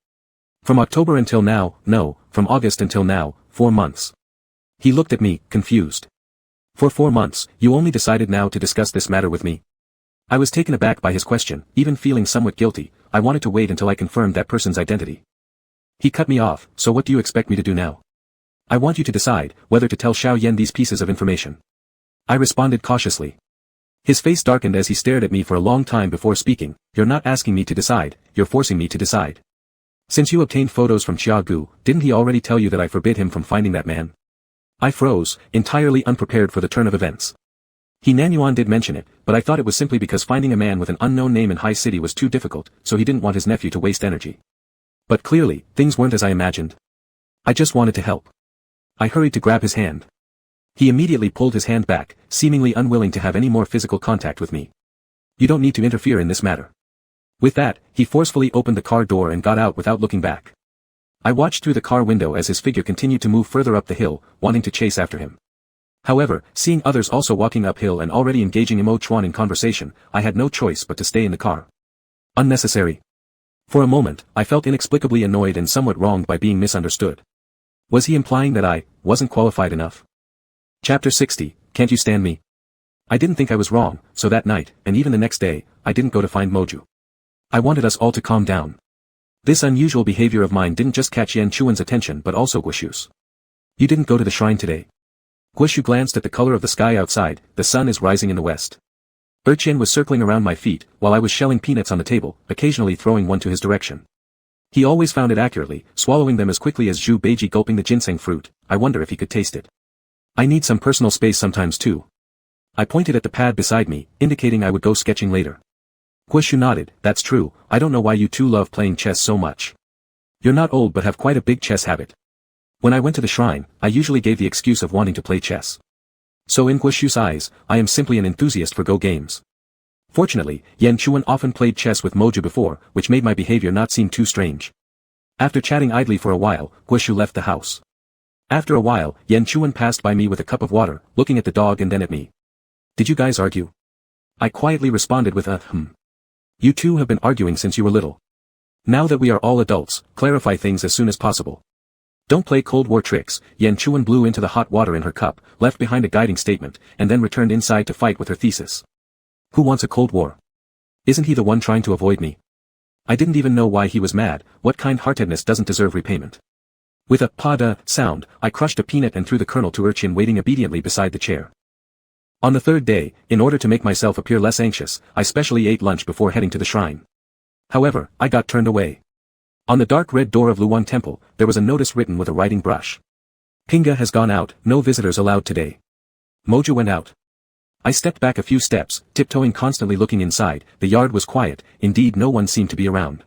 From October until now, no, from August until now, 4 months. He looked at me, confused. For 4 months, you only decided now to discuss this matter with me? I was taken aback by his question, even feeling somewhat guilty. I wanted to wait until I confirmed that person's identity. He cut me off. So what do you expect me to do now? I want you to decide whether to tell Xiao Yan these pieces of information. I responded cautiously. His face darkened as he stared at me for a long time before speaking. You're not asking me to decide, you're forcing me to decide. Since you obtained photos from Xia Gu, didn't he already tell you that I forbid him from finding that man? I froze, entirely unprepared for the turn of events. He Nanyuan did mention it, but I thought it was simply because finding a man with an unknown name in High City was too difficult, so he didn't want his nephew to waste energy. But clearly, things weren't as I imagined. I just wanted to help. I hurried to grab his hand. He immediately pulled his hand back, seemingly unwilling to have any more physical contact with me. You don't need to interfere in this matter. With that, he forcefully opened the car door and got out without looking back. I watched through the car window as his figure continued to move further up the hill, wanting to chase after him. However, seeing others also walking uphill and already engaging Mo Chuan in conversation, I had no choice but to stay in the car. Unnecessary. For a moment, I felt inexplicably annoyed and somewhat wronged by being misunderstood. Was he implying that I wasn't qualified enough? Chapter 60, Can't You Stand Me? I didn't think I was wrong, so that night, and even the next day, I didn't go to find Moju. I wanted us all to calm down. This unusual behavior of mine didn't just catch Yan Chuan's attention but also Guoshu's. You didn't go to the shrine today. Guoshu glanced at the color of the sky outside. The sun is rising in the west. Urchin was circling around my feet, while I was shelling peanuts on the table, occasionally throwing one to his direction. He always found it accurately, swallowing them as quickly as Zhu Beiji gulping the ginseng fruit. I wonder if he could taste it. I need some personal space sometimes too. I pointed at the pad beside me, indicating I would go sketching later. Guoshu nodded. That's true, I don't know why you two love playing chess so much. You're not old but have quite a big chess habit. When I went to the shrine, I usually gave the excuse of wanting to play chess. So in Guoshu's eyes, I am simply an enthusiast for Go games. Fortunately, Yan Chuan often played chess with Moju before, which made my behavior not seem too strange. After chatting idly for a while, Guoshu left the house. After a while, Yan Chuan passed by me with a cup of water, looking at the dog and then at me. Did you guys argue? I quietly responded with a You two have been arguing since you were little. Now that we are all adults, clarify things as soon as possible. Don't play Cold War tricks. Yan Chuan blew into the hot water in her cup, left behind a guiding statement, and then returned inside to fight with her thesis. Who wants a Cold War? Isn't he the one trying to avoid me? I didn't even know why he was mad. What kind-heartedness doesn't deserve repayment? With a pa-da sound, I crushed a peanut and threw the kernel to Urchin waiting obediently beside the chair. On the third day, in order to make myself appear less anxious, I specially ate lunch before heading to the shrine. However, I got turned away. On the dark red door of Luwan Temple, there was a notice written with a writing brush. Pinga has gone out, no visitors allowed today. Moju went out. I stepped back a few steps, tiptoeing constantly looking inside. The yard was quiet, indeed no one seemed to be around.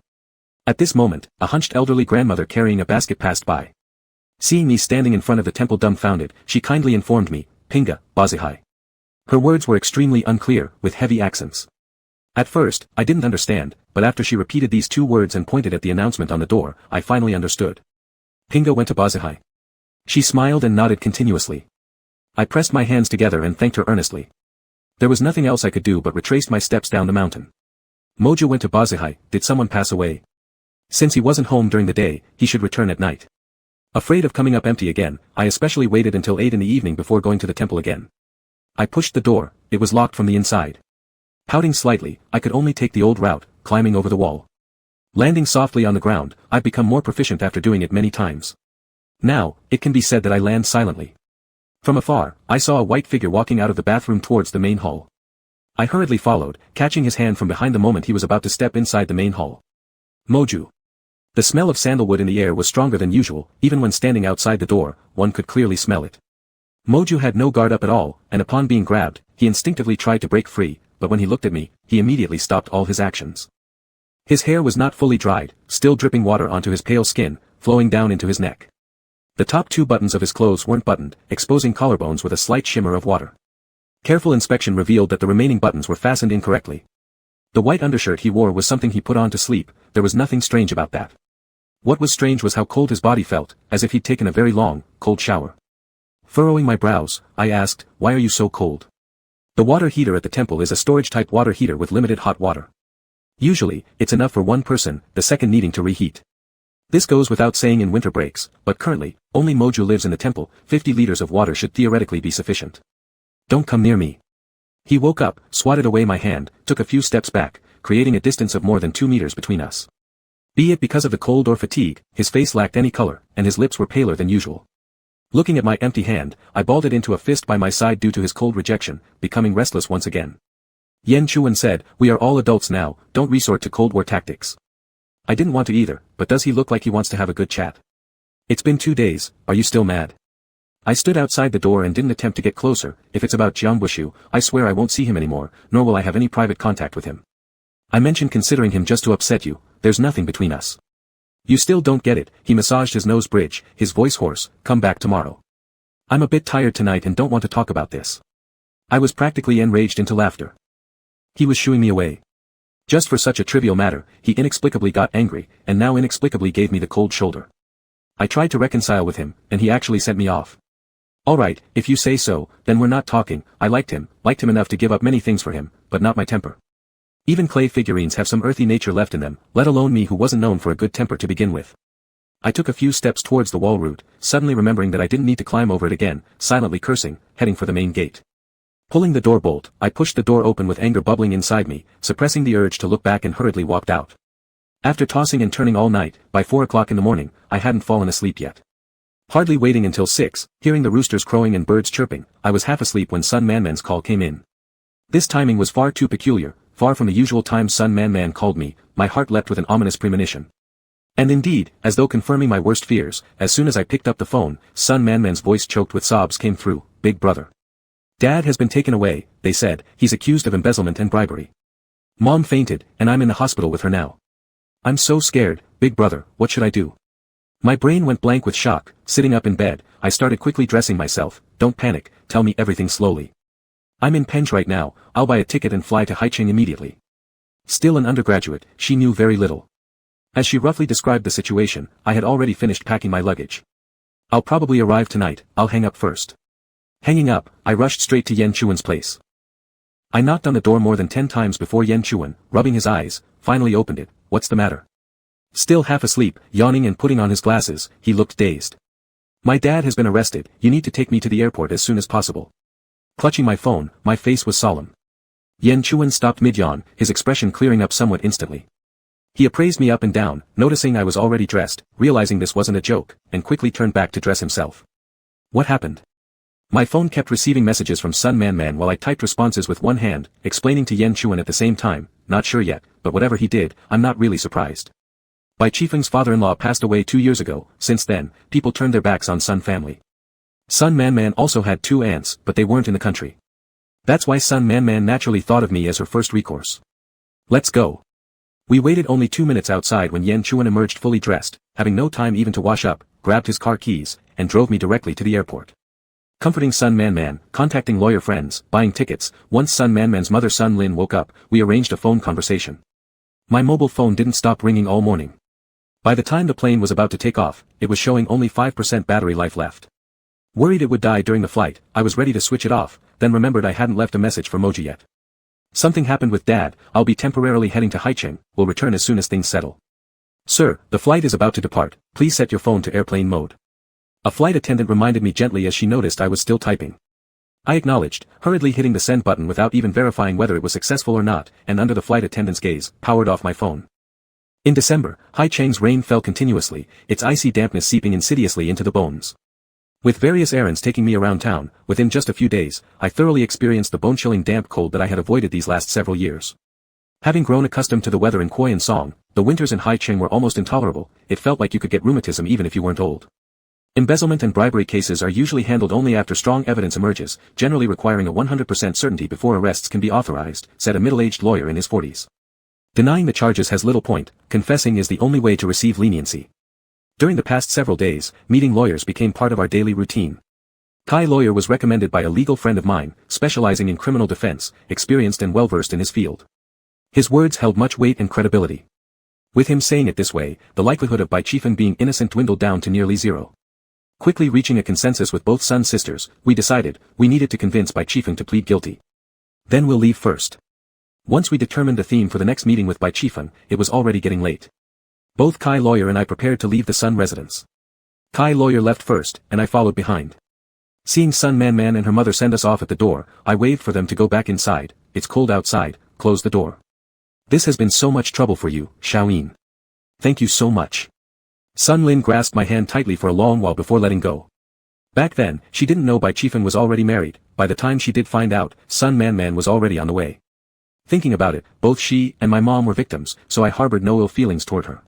At this moment, a hunched elderly grandmother carrying a basket passed by. Seeing me standing in front of the temple dumbfounded, she kindly informed me, Pinga, Bazihai. Her words were extremely unclear, with heavy accents. At first, I didn't understand, but after she repeated these two words and pointed at the announcement on the door, I finally understood. Pinga went to Bazihai. She smiled and nodded continuously. I pressed my hands together and thanked her earnestly. There was nothing else I could do but retraced my steps down the mountain. Moju went to Bazihai. Did someone pass away? Since he wasn't home during the day, he should return at night. Afraid of coming up empty again, I especially waited until 8 in the evening before going to the temple again. I pushed the door. It was locked from the inside. Pouting slightly, I could only take the old route, climbing over the wall. Landing softly on the ground, I've become more proficient after doing it many times. Now, it can be said that I land silently. From afar, I saw a white figure walking out of the bathroom towards the main hall. I hurriedly followed, catching his hand from behind the moment he was about to step inside the main hall. Moju. The smell of sandalwood in the air was stronger than usual. Even when standing outside the door, one could clearly smell it. Moju had no guard up at all, and upon being grabbed, he instinctively tried to break free, but when he looked at me, he immediately stopped all his actions. His hair was not fully dried, still dripping water onto his pale skin, flowing down into his neck. The top 2 buttons of his clothes weren't buttoned, exposing collarbones with a slight shimmer of water. Careful inspection revealed that the remaining buttons were fastened incorrectly. The white undershirt he wore was something he put on to sleep. There was nothing strange about that. What was strange was how cold his body felt, as if he'd taken a very long, cold shower. Furrowing my brows, I asked, why are you so cold? The water heater at the temple is a storage-type water heater with limited hot water. Usually, it's enough for one person, the second needing to reheat. This goes without saying in winter breaks, but currently, only Moju lives in the temple. 50 liters of water should theoretically be sufficient. Don't come near me. He woke up, swatted away my hand, took a few steps back, creating a distance of more than 2 meters between us. Be it because of the cold or fatigue, his face lacked any color, and his lips were paler than usual. Looking at my empty hand, I balled it into a fist by my side due to his cold rejection, becoming restless once again. Yen Chuan said, "We are all adults now, don't resort to Cold War tactics." I didn't want to either, but does he look like he wants to have a good chat? It's been 2 days, are you still mad? I stood outside the door and didn't attempt to get closer. If it's about Jiangbushu, I swear I won't see him anymore, nor will I have any private contact with him. I mentioned considering him just to upset you, there's nothing between us. You still don't get it, he massaged his nose bridge, his voice hoarse, come back tomorrow. I'm a bit tired tonight and don't want to talk about this. I was practically enraged into laughter. He was shooing me away. Just for such a trivial matter, he inexplicably got angry, and now inexplicably gave me the cold shoulder. I tried to reconcile with him, and he actually sent me off. Alright, if you say so, then we're not talking. I liked him enough to give up many things for him, but not my temper. Even clay figurines have some earthy nature left in them, let alone me who wasn't known for a good temper to begin with. I took a few steps towards the wall route, suddenly remembering that I didn't need to climb over it again, silently cursing, heading for the main gate. Pulling the door bolt, I pushed the door open with anger bubbling inside me, suppressing the urge to look back and hurriedly walked out. After tossing and turning all night, by 4 o'clock in the morning, I hadn't fallen asleep yet. Hardly waiting until 6, hearing the roosters crowing and birds chirping, I was half asleep when Sun Man Man's call came in. This timing was far too peculiar, far from the usual time Sun Man Man called me. My heart leapt with an ominous premonition. And indeed, as though confirming my worst fears, as soon as I picked up the phone, Sun Man Man's voice choked with sobs came through, "Big brother. Dad has been taken away," they said, "he's accused of embezzlement and bribery. Mom fainted, and I'm in the hospital with her now. I'm so scared, big brother, what should I do?" My brain went blank with shock. Sitting up in bed, I started quickly dressing myself. "Don't panic, tell me everything slowly. I'm in Penge right now, I'll buy a ticket and fly to Haicheng immediately." Still an undergraduate, she knew very little. As she roughly described the situation, I had already finished packing my luggage. "I'll probably arrive tonight, I'll hang up first." Hanging up, I rushed straight to Yen Chuan's place. I knocked on the door more than 10 times before Yen Chuan, rubbing his eyes, finally opened it. "What's the matter?" Still half asleep, yawning and putting on his glasses, he looked dazed. "My dad has been arrested, you need to take me to the airport as soon as possible." Clutching my phone, my face was solemn. Yen Chuan stopped mid-yawn, his expression clearing up somewhat instantly. He appraised me up and down, noticing I was already dressed, realizing this wasn't a joke, and quickly turned back to dress himself. What happened? My phone kept receiving messages from Sun Man Man while I typed responses with one hand, explaining to Yen Chuan at the same time, "Not sure yet, but whatever he did, I'm not really surprised. Bai Chifeng's father-in-law passed away 2 years ago. Since then, people turned their backs on Sun family. Sun Man Man also had 2 aunts, but they weren't in the country. That's why Sun Man Man naturally thought of me as her first recourse. Let's go." We waited only 2 minutes outside when Yen Chuan emerged fully dressed, having no time even to wash up, grabbed his car keys, and drove me directly to the airport. Comforting Sun Man Man, contacting lawyer friends, buying tickets. Once Sun Man Man's mother Sun Lin woke up, we arranged a phone conversation. My mobile phone didn't stop ringing all morning. By the time the plane was about to take off, it was showing only 5% battery life left. Worried it would die during the flight, I was ready to switch it off, then remembered I hadn't left a message for Moji yet. "Something happened with Dad, I'll be temporarily heading to Haicheng, will return as soon as things settle. Sir, the flight is about to depart, please set your phone to airplane mode." A flight attendant reminded me gently as she noticed I was still typing. I acknowledged, hurriedly hitting the send button without even verifying whether it was successful or not, and under the flight attendant's gaze, powered off my phone. In December, Haicheng's rain fell continuously, its icy dampness seeping insidiously into the bones. With various errands taking me around town, within just a few days, I thoroughly experienced the bone-chilling damp cold that I had avoided these last several years. Having grown accustomed to the weather in Quoy and Song, the winters in Haicheng were almost intolerable. It felt like you could get rheumatism even if you weren't old. Embezzlement and bribery cases are usually handled only after strong evidence emerges, generally requiring a 100% certainty before arrests can be authorized, said a middle-aged lawyer in his 40s. Denying the charges has little point, confessing is the only way to receive leniency. During the past several days, meeting lawyers became part of our daily routine. Kai Lawyer was recommended by a legal friend of mine, specializing in criminal defense, experienced and well-versed in his field. His words held much weight and credibility. With him saying it this way, the likelihood of Bai Chifeng being innocent dwindled down to nearly zero. Quickly reaching a consensus with both Sun's sisters, we decided, we needed to convince Bai Chifeng to plead guilty. Then we'll leave first. Once we determined the theme for the next meeting with Bai Chifeng, it was already getting late. Both Kai Lawyer and I prepared to leave the Sun residence. Kai Lawyer left first, and I followed behind. Seeing Sun Man Man and her mother send us off at the door, I waved for them to go back inside. It's cold outside, close the door. This has been so much trouble for you, Xiaoyin. Thank you so much. Sun Lin grasped my hand tightly for a long while before letting go. Back then, she didn't know Bai Chifan was already married. By the time she did find out, Sun Man Man was already on the way. Thinking about it, both she and my mom were victims, so I harbored no ill feelings toward her.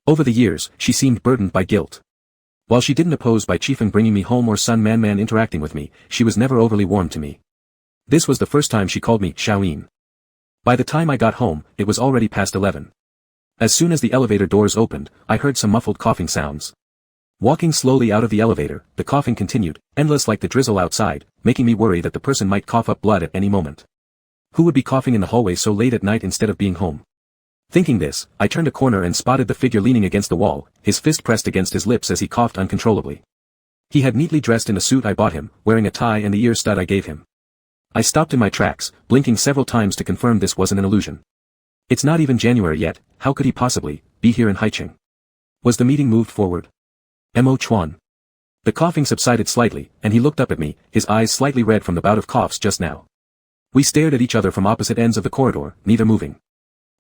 Over the years, she seemed burdened by guilt. While she didn't oppose Bai Chifan bringing me home or Sun Man Man interacting with me, she was never overly warm to me. This was the first time she called me Xiaoyin. By the time I got home, it was already past 11. As soon as the elevator doors opened, I heard some muffled coughing sounds. Walking slowly out of the elevator, the coughing continued, endless like the drizzle outside, making me worry that the person might cough up blood at any moment. Who would be coughing in the hallway so late at night instead of being home? Thinking this, I turned a corner and spotted the figure leaning against the wall, his fist pressed against his lips as he coughed uncontrollably. He had neatly dressed in a suit I bought him, wearing a tie and the ear stud I gave him. I stopped in my tracks, blinking several times to confirm this wasn't an illusion. It's not even January yet, how could he possibly be here in Haicheng? Was the meeting moved forward? Mo Chuan. The coughing subsided slightly, and he looked up at me, his eyes slightly red from the bout of coughs just now. We stared at each other from opposite ends of the corridor, neither moving.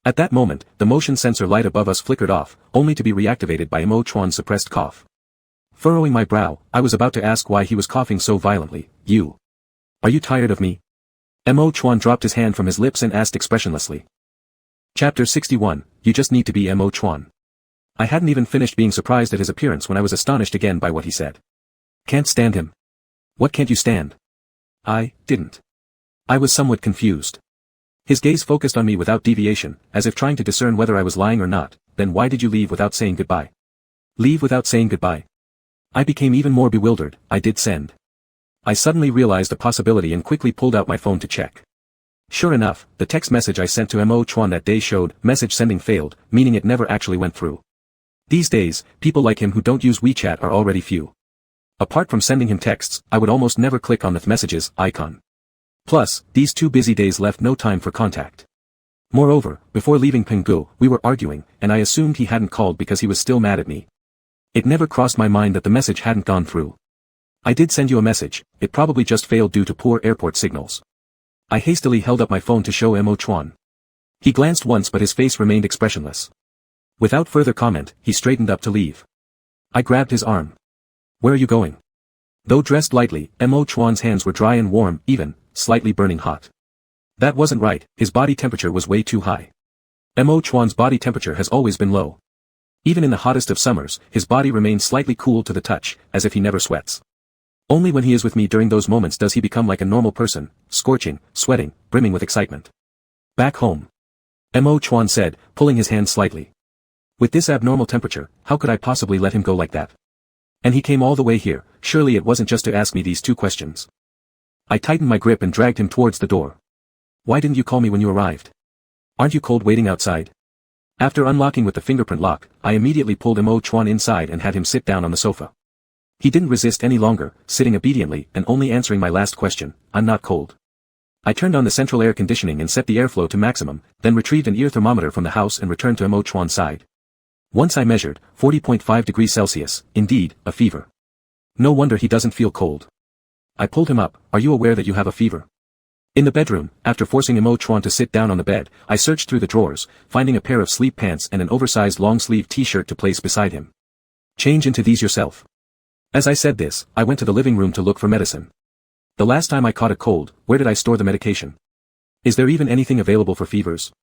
At that moment, the motion sensor light above us flickered off, only to be reactivated by Mo Chuan's suppressed cough. Furrowing my brow, I was about to ask why he was coughing so violently. Are you tired of me? Mo Chuan dropped his hand from his lips and asked expressionlessly. Chapter 61, You just need to be Mo Chuan. I hadn't even finished being surprised at his appearance when I was astonished again by what he said. Can't stand him. What can't you stand? I didn't. I was somewhat confused. His gaze focused on me without deviation, as if trying to discern whether I was lying or not. Then why did you leave without saying goodbye? Leave without saying goodbye? I became even more bewildered. I did send. I suddenly realized a possibility and quickly pulled out my phone to check. Sure enough, the text message I sent to Mo Chuan that day showed message sending failed, meaning it never actually went through. These days, people like him who don't use WeChat are already few. Apart from sending him texts, I would almost never click on the messages icon. Plus, these 2 busy days left no time for contact. Moreover, before leaving Penggu, we were arguing, and I assumed he hadn't called because he was still mad at me. It never crossed my mind that the message hadn't gone through. I did send you a message, it probably just failed due to poor airport signals. I hastily held up my phone to show Mo Chuan. He glanced once but his face remained expressionless. Without further comment, he straightened up to leave. I grabbed his arm. Where are you going? Though dressed lightly, Mo Chuan's hands were dry and warm, even slightly burning hot. That wasn't right, his body temperature was way too high. Mo Chuan's body temperature has always been low. Even in the hottest of summers, his body remains slightly cool to the touch, as if he never sweats. Only when he is with me during those moments does he become like a normal person, scorching, sweating, brimming with excitement. Back home. Mo Chuan said, pulling his hand slightly. With this abnormal temperature, how could I possibly let him go like that? And he came all the way here, surely it wasn't just to ask me these 2 questions. I tightened my grip and dragged him towards the door. Why didn't you call me when you arrived? Aren't you cold waiting outside? After unlocking with the fingerprint lock, I immediately pulled Mo Chuan inside and had him sit down on the sofa. He didn't resist any longer, sitting obediently and only answering my last question, I'm not cold. I turned on the central air conditioning and set the airflow to maximum, then retrieved an ear thermometer from the house and returned to Mo Chuan's side. Once I measured, 40.5 degrees Celsius, indeed, a fever. No wonder he doesn't feel cold. I pulled him up, are you aware that you have a fever? In the bedroom, after forcing Mo Chuan to sit down on the bed, I searched through the drawers, finding a pair of sleep pants and an oversized long-sleeve t-shirt to place beside him. Change into these yourself. As I said this, I went to the living room to look for medicine. The last time I caught a cold, where did I store the medication? Is there even anything available for fevers?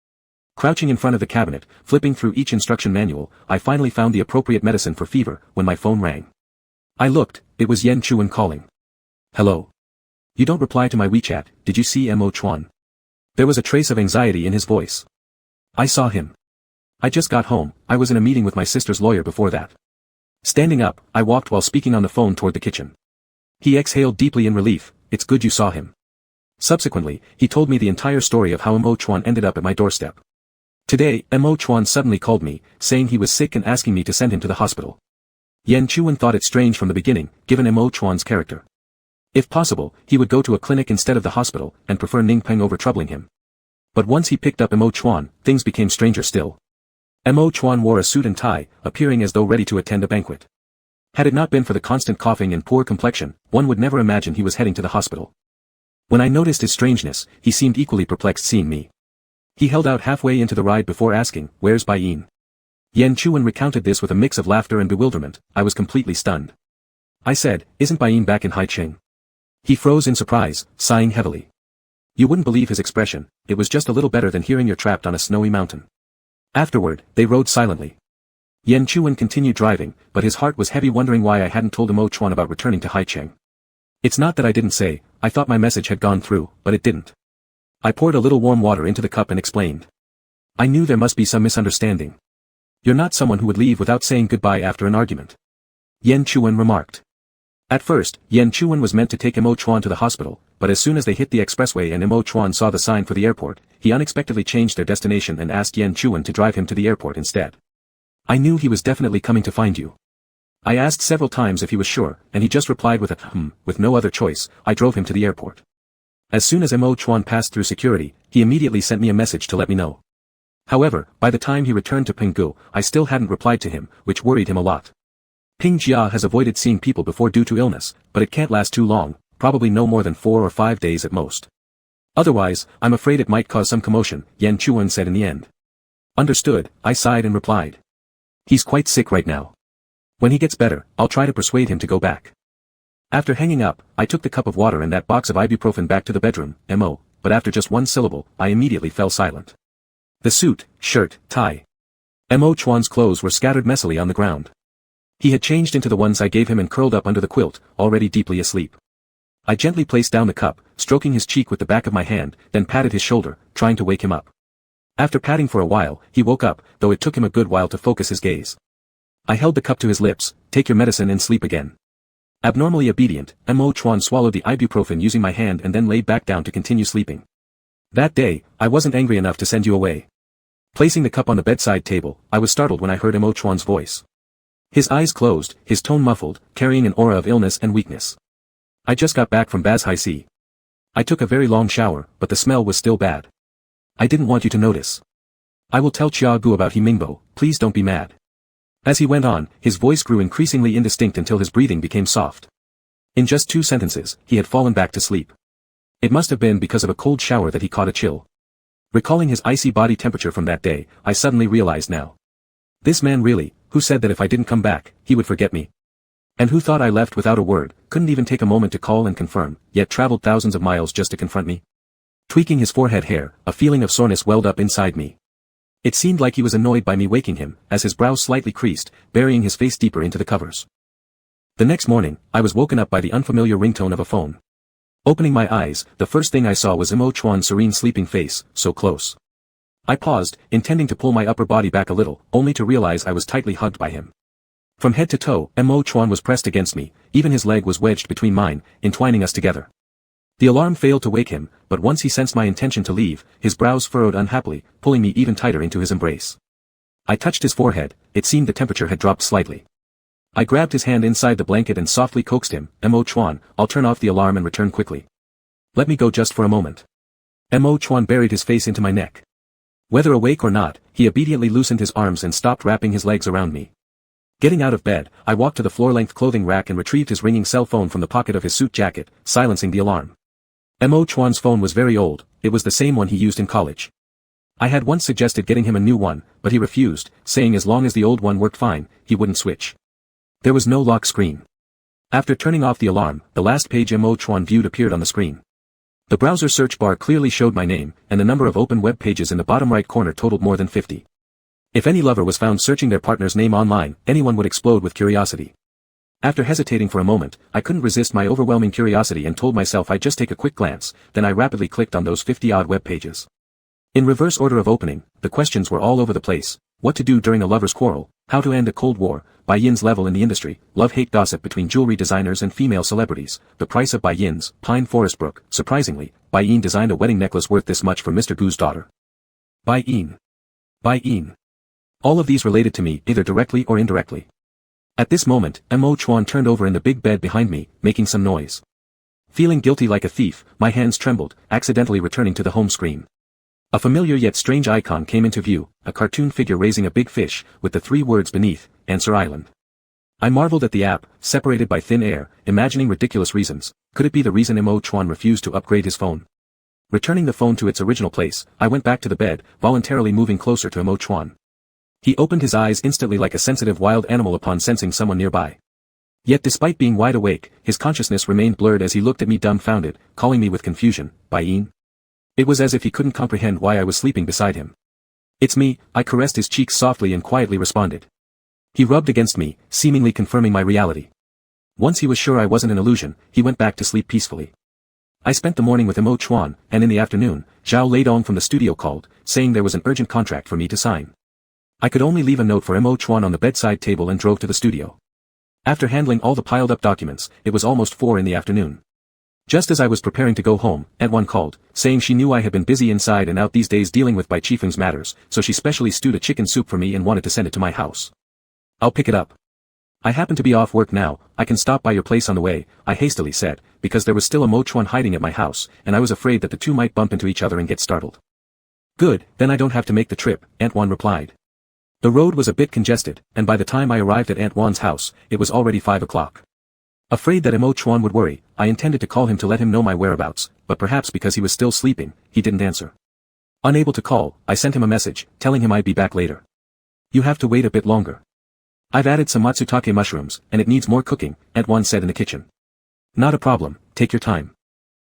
Crouching in front of the cabinet, flipping through each instruction manual, I finally found the appropriate medicine for fever, when my phone rang. I looked, it was Yen Chuan calling. Hello. You don't reply to my WeChat, did you see Mo Chuan? There was a trace of anxiety in his voice. I saw him. I just got home, I was in a meeting with my sister's lawyer before that. Standing up, I walked while speaking on the phone toward the kitchen. He exhaled deeply in relief, it's good you saw him. Subsequently, he told me the entire story of how Mo Chuan ended up at my doorstep. Today, Mo Chuan suddenly called me, saying he was sick and asking me to send him to the hospital. Yen Chuan thought it strange from the beginning, given Mo Chuan's character. If possible, he would go to a clinic instead of the hospital, and prefer Ningpeng over troubling him. But once he picked up Mo Chuan, things became stranger still. Mo Chuan wore a suit and tie, appearing as though ready to attend a banquet. Had it not been for the constant coughing and poor complexion, one would never imagine he was heading to the hospital. When I noticed his strangeness, he seemed equally perplexed seeing me. He held out halfway into the ride before asking, "Where's Bai-yin?" Yan Chuan recounted this with a mix of laughter and bewilderment. I was completely stunned. I said, "Isn't Bai-yin back in Haicheng?" He froze in surprise, sighing heavily. You wouldn't believe his expression, it was just a little better than hearing you're trapped on a snowy mountain. Afterward, they rode silently. Yan Chuan continued driving, but his heart was heavy wondering why I hadn't told Mo Chuan about returning to Haicheng. It's not that I didn't say, I thought my message had gone through, but it didn't. I poured a little warm water into the cup and explained. I knew there must be some misunderstanding. You're not someone who would leave without saying goodbye after an argument. Yan Chuan remarked. At first, Yan Chuan was meant to take Mo Chuan to the hospital, but as soon as they hit the expressway and Mo Chuan saw the sign for the airport, he unexpectedly changed their destination and asked Yan Chuan to drive him to the airport instead. I knew he was definitely coming to find you. I asked several times if he was sure, and he just replied with a with no other choice. I drove him to the airport. As soon as Mo Chuan passed through security, he immediately sent me a message to let me know. However, by the time he returned to Pinggu, I still hadn't replied to him, which worried him a lot. Ping Jia has avoided seeing people before due to illness, but it can't last too long, probably no more than 4 or 5 days at most. Otherwise, I'm afraid it might cause some commotion, Yan Chuan said in the end. Understood, I sighed and replied. He's quite sick right now. When he gets better, I'll try to persuade him to go back. After hanging up, I took the cup of water and that box of ibuprofen back to the bedroom, Mo, but after just one syllable, I immediately fell silent. The suit, shirt, tie. Mo Chuan's clothes were scattered messily on the ground. He had changed into the ones I gave him and curled up under the quilt, already deeply asleep. I gently placed down the cup, stroking his cheek with the back of my hand, then patted his shoulder, trying to wake him up. After patting for a while, he woke up, though it took him a good while to focus his gaze. I held the cup to his lips. Take your medicine and sleep again. Abnormally obedient, Mo Chuan swallowed the ibuprofen using my hand and then laid back down to continue sleeping. That day, I wasn't angry enough to send you away. Placing the cup on the bedside table, I was startled when I heard Mo Chuan's voice. His eyes closed, his tone muffled, carrying an aura of illness and weakness. I just got back from Bazhaisi. I took a very long shower, but the smell was still bad. I didn't want you to notice. I will tell Chia Gu about Himingbo, please don't be mad. As he went on, his voice grew increasingly indistinct until his breathing became soft. In just 2 sentences, he had fallen back to sleep. It must have been because of a cold shower that he caught a chill. Recalling his icy body temperature from that day, I suddenly realized now. This man really, who said that if I didn't come back, he would forget me. And who thought I left without a word, couldn't even take a moment to call and confirm, yet traveled thousands of miles just to confront me. Tweaking his forehead hair, a feeling of soreness welled up inside me. It seemed like he was annoyed by me waking him, as his brows slightly creased, burying his face deeper into the covers. The next morning, I was woken up by the unfamiliar ringtone of a phone. Opening my eyes, the first thing I saw was Mo Chuan's serene sleeping face, so close. I paused, intending to pull my upper body back a little, only to realize I was tightly hugged by him. From head to toe, Mo Chuan was pressed against me, even his leg was wedged between mine, entwining us together. The alarm failed to wake him, but once he sensed my intention to leave, his brows furrowed unhappily, pulling me even tighter into his embrace. I touched his forehead, it seemed the temperature had dropped slightly. I grabbed his hand inside the blanket and softly coaxed him, Mo Chuan, I'll turn off the alarm and return quickly. Let me go just for a moment. Mo Chuan buried his face into my neck. Whether awake or not, he obediently loosened his arms and stopped wrapping his legs around me. Getting out of bed, I walked to the floor-length clothing rack and retrieved his ringing cell phone from the pocket of his suit jacket, silencing the alarm. Mo Chuan's phone was very old, it was the same one he used in college. I had once suggested getting him a new one, but he refused, saying as long as the old one worked fine, he wouldn't switch. There was no lock screen. After turning off the alarm, the last page Mo Chuan viewed appeared on the screen. The browser search bar clearly showed my name, and the number of open web pages in the bottom right corner totaled more than 50. If any lover was found searching their partner's name online, anyone would explode with curiosity. After hesitating for a moment, I couldn't resist my overwhelming curiosity and told myself I'd just take a quick glance, then I rapidly clicked on those 50-odd web pages. In reverse order of opening, the questions were all over the place: what to do during a lover's quarrel, how to end a cold war, Bai-yin's level in the industry, love-hate gossip between jewelry designers and female celebrities, the price of Bai-yin's Pine Forest Brook. Surprisingly, Bai-yin designed a wedding necklace worth this much for Mr. Gu's daughter. Bai-yin. Bai-yin. All of these related to me, either directly or indirectly. At this moment, Mo Chuan turned over in the big bed behind me, making some noise. Feeling guilty like a thief, my hands trembled, accidentally returning to the home screen. A familiar yet strange icon came into view, a cartoon figure raising a big fish, with the 3 words beneath, Answer Island. I marveled at the app, separated by thin air, imagining ridiculous reasons. Could it be the reason Mo Chuan refused to upgrade his phone? Returning the phone to its original place, I went back to the bed, voluntarily moving closer to Mo Chuan. He opened his eyes instantly like a sensitive wild animal upon sensing someone nearby. Yet despite being wide awake, his consciousness remained blurred as he looked at me dumbfounded, calling me with confusion, Bayin. It was as if he couldn't comprehend why I was sleeping beside him. It's me, I caressed his cheeks softly and quietly responded. He rubbed against me, seemingly confirming my reality. Once he was sure I wasn't an illusion, he went back to sleep peacefully. I spent the morning with Mo Chuan, and in the afternoon, Zhao Leidong from the studio called, saying there was an urgent contract for me to sign. I could only leave a note for Mo Chuan on the bedside table and drove to the studio. After handling all the piled-up documents, it was almost 4 in the afternoon. Just as I was preparing to go home, Antwan called, saying she knew I had been busy inside and out these days dealing with Bai Chifeng's matters, so she specially stewed a chicken soup for me and wanted to send it to my house. I'll pick it up. I happen to be off work now, I can stop by your place on the way, I hastily said, because there was still a Mo Chuan hiding at my house, and I was afraid that the two might bump into each other and get startled. Good, then I don't have to make the trip, Antwan replied. The road was a bit congested, and by the time I arrived at Antwan's house, it was already 5 o'clock. Afraid that Mo Chuan would worry, I intended to call him to let him know my whereabouts, but perhaps because he was still sleeping, he didn't answer. Unable to call, I sent him a message, telling him I'd be back later. You have to wait a bit longer. I've added some matsutake mushrooms, and it needs more cooking, Antwan said in the kitchen. Not a problem, take your time.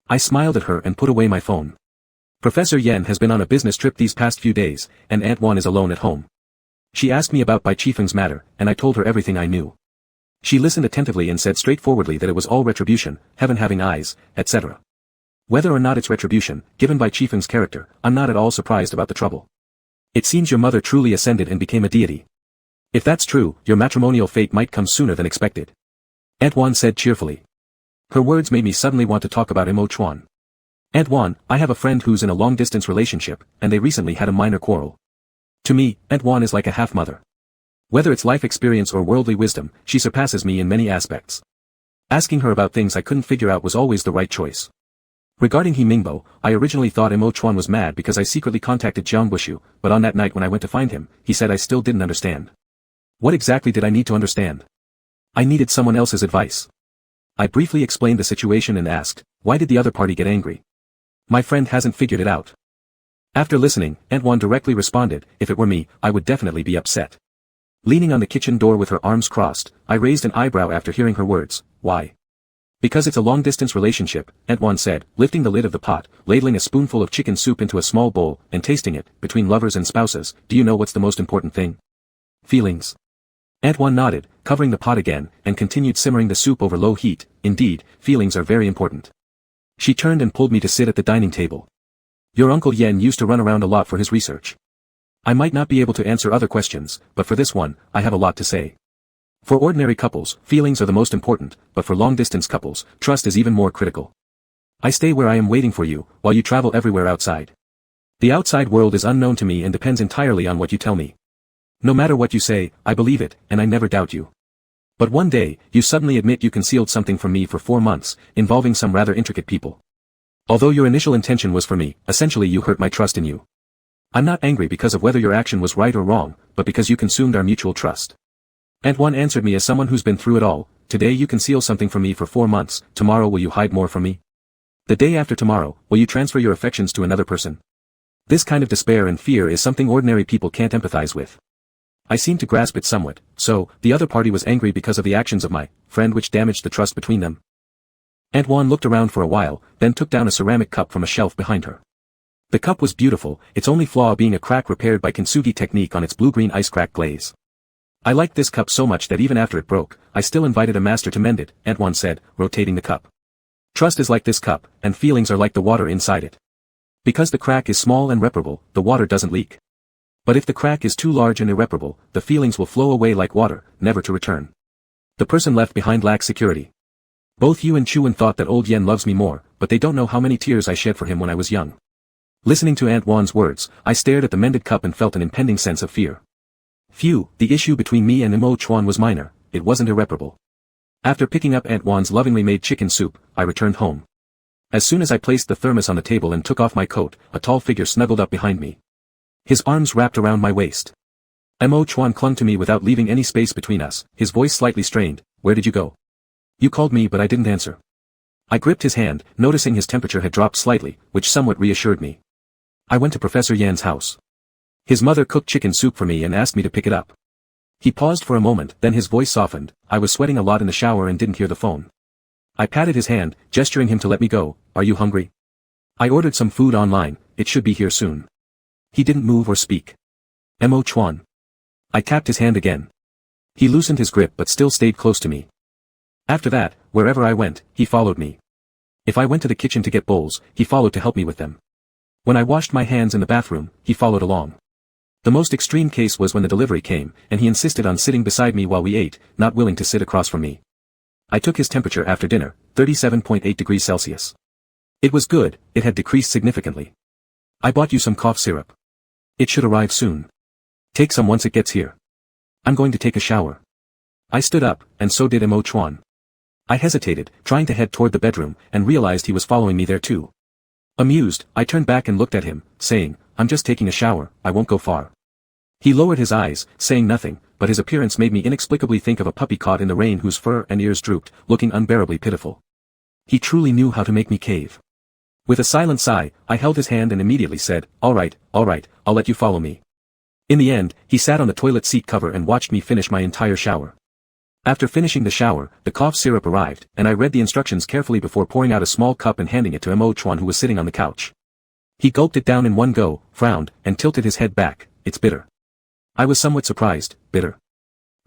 I smiled at her and put away my phone. Professor Yen has been on a business trip these past few days, and Antwan is alone at home. She asked me about Bai Chifeng's matter, and I told her everything I knew. She listened attentively and said straightforwardly that it was all retribution, heaven having eyes, etc. Whether or not it's retribution, given Bai Chifeng's character, I'm not at all surprised about the trouble. It seems your mother truly ascended and became a deity. If that's true, your matrimonial fate might come sooner than expected. Antwan said cheerfully. Her words made me suddenly want to talk about Mo Chuan. Antwan, I have a friend who's in a long-distance relationship, and they recently had a minor quarrel. To me, Antwan is like a half-mother. Whether it's life experience or worldly wisdom, she surpasses me in many aspects. Asking her about things I couldn't figure out was always the right choice. Regarding He Mingbo, I originally thought Mo Chuan was mad because I secretly contacted Jiang Bushu, but on that night when I went to find him, he said I still didn't understand. What exactly did I need to understand? I needed someone else's advice. I briefly explained the situation and asked, why did the other party get angry? My friend hasn't figured it out. After listening, Antwan directly responded, if it were me, I would definitely be upset. Leaning on the kitchen door with her arms crossed, I raised an eyebrow after hearing her words, why? Because it's a long-distance relationship, Antwan said, lifting the lid of the pot, ladling a spoonful of chicken soup into a small bowl, and tasting it. Between lovers and spouses, do you know what's the most important thing? Feelings. Antwan nodded, covering the pot again, and continued simmering the soup over low heat. Indeed, feelings are very important. She turned and pulled me to sit at the dining table. Your Uncle Yen used to run around a lot for his research. I might not be able to answer other questions, but for this one, I have a lot to say. For ordinary couples, feelings are the most important, but for long-distance couples, trust is even more critical. I stay where I am waiting for you, while you travel everywhere outside. The outside world is unknown to me and depends entirely on what you tell me. No matter what you say, I believe it, and I never doubt you. But one day, you suddenly admit you concealed something from me for 4 months, involving some rather intricate people. Although your initial intention was for me, essentially you hurt my trust in you. I'm not angry because of whether your action was right or wrong, but because you consumed our mutual trust. Antwan answered me as someone who's been through it all. Today you conceal something from me for 4 months, tomorrow will you hide more from me? The day after tomorrow, will you transfer your affections to another person? This kind of despair and fear is something ordinary people can't empathize with. I seem to grasp it somewhat, so, the other party was angry because of the actions of my friend which damaged the trust between them. Antwan looked around for a while, then took down a ceramic cup from a shelf behind her. The cup was beautiful, its only flaw being a crack repaired by kintsugi technique on its blue-green ice crack glaze. I liked this cup so much that even after it broke, I still invited a master to mend it, Antwan said, rotating the cup. Trust is like this cup, and feelings are like the water inside it. Because the crack is small and reparable, the water doesn't leak. But if the crack is too large and irreparable, the feelings will flow away like water, never to return. The person left behind lacks security. Both you and Chuan thought that old Yen loves me more, but they don't know how many tears I shed for him when I was young. Listening to Antwan's words, I stared at the mended cup and felt an impending sense of fear. Phew, the issue between me and Mo Chuan was minor, it wasn't irreparable. After picking up Antwan's lovingly made chicken soup, I returned home. As soon as I placed the thermos on the table and took off my coat, a tall figure snuggled up behind me. His arms wrapped around my waist. Mo Chuan clung to me without leaving any space between us, his voice slightly strained. Where did you go? You called me but I didn't answer. I gripped his hand, noticing his temperature had dropped slightly, which somewhat reassured me. I went to Professor Yan's house. His mother cooked chicken soup for me and asked me to pick it up. He paused for a moment, then his voice softened. I was sweating a lot in the shower and didn't hear the phone. I patted his hand, gesturing him to let me go. Are you hungry? I ordered some food online, it should be here soon. He didn't move or speak. Mo Chuan. I tapped his hand again. He loosened his grip but still stayed close to me. After that, wherever I went, he followed me. If I went to the kitchen to get bowls, he followed to help me with them. When I washed my hands in the bathroom, he followed along. The most extreme case was when the delivery came, and he insisted on sitting beside me while we ate, not willing to sit across from me. I took his temperature after dinner, 37.8 degrees Celsius. It was good, it had decreased significantly. I bought you some cough syrup. It should arrive soon. Take some once it gets here. I'm going to take a shower. I stood up, and so did Mo Chuan. I hesitated, trying to head toward the bedroom, and realized he was following me there too. Amused, I turned back and looked at him, saying, I'm just taking a shower, I won't go far. He lowered his eyes, saying nothing, but his appearance made me inexplicably think of a puppy caught in the rain whose fur and ears drooped, looking unbearably pitiful. He truly knew how to make me cave. With a silent sigh, I held his hand and immediately said, all right, I'll let you follow me. In the end, he sat on the toilet seat cover and watched me finish my entire shower. After finishing the shower, the cough syrup arrived, and I read the instructions carefully before pouring out a small cup and handing it to Mo Chuan who was sitting on the couch. He gulped it down in one go, frowned, and tilted his head back. It's bitter. I was somewhat surprised. Bitter.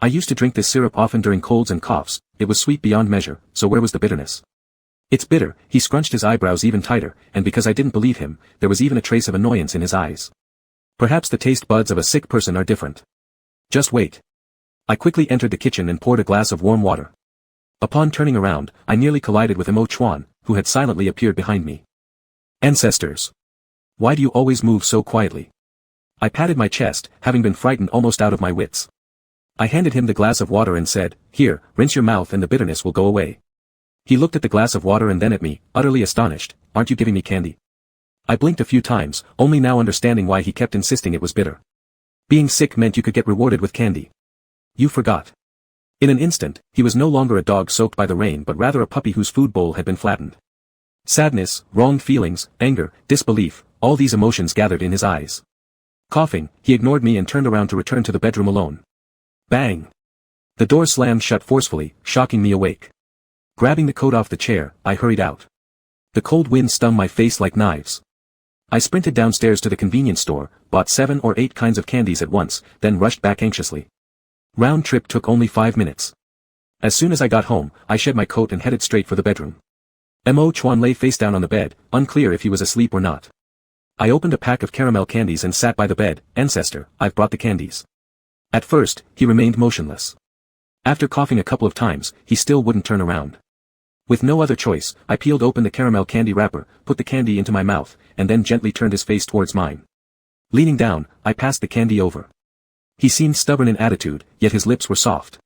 I used to drink this syrup often during colds and coughs. It was sweet beyond measure, so where was the bitterness? It's bitter. He scrunched his eyebrows even tighter, and because I didn't believe him, there was even a trace of annoyance in his eyes. Perhaps the taste buds of a sick person are different. Just wait. I quickly entered the kitchen and poured a glass of warm water. Upon turning around, I nearly collided with Mo Chuan, who had silently appeared behind me. Ancestors. Why do you always move so quietly? I patted my chest, having been frightened almost out of my wits. I handed him the glass of water and said, here, rinse your mouth and the bitterness will go away. He looked at the glass of water and then at me, utterly astonished. Aren't you giving me candy? I blinked a few times, only now understanding why he kept insisting it was bitter. Being sick meant you could get rewarded with candy. You forgot. In an instant, he was no longer a dog soaked by the rain but rather a puppy whose food bowl had been flattened. Sadness, wronged feelings, anger, disbelief, all these emotions gathered in his eyes. Coughing, he ignored me and turned around to return to the bedroom alone. Bang! The door slammed shut forcefully, shocking me awake. Grabbing the coat off the chair, I hurried out. The cold wind stung my face like knives. I sprinted downstairs to the convenience store, bought 7 or 8 kinds of candies at once, then rushed back anxiously. Round trip took only 5 minutes. As soon as I got home, I shed my coat and headed straight for the bedroom. Mo Chuan lay face down on the bed, unclear if he was asleep or not. I opened a pack of caramel candies and sat by the bed. Ancestor, I've brought the candies. At first, he remained motionless. After coughing a couple of times, he still wouldn't turn around. With no other choice, I peeled open the caramel candy wrapper, put the candy into my mouth, and then gently turned his face towards mine. Leaning down, I passed the candy over. He seemed stubborn in attitude, yet his lips were soft.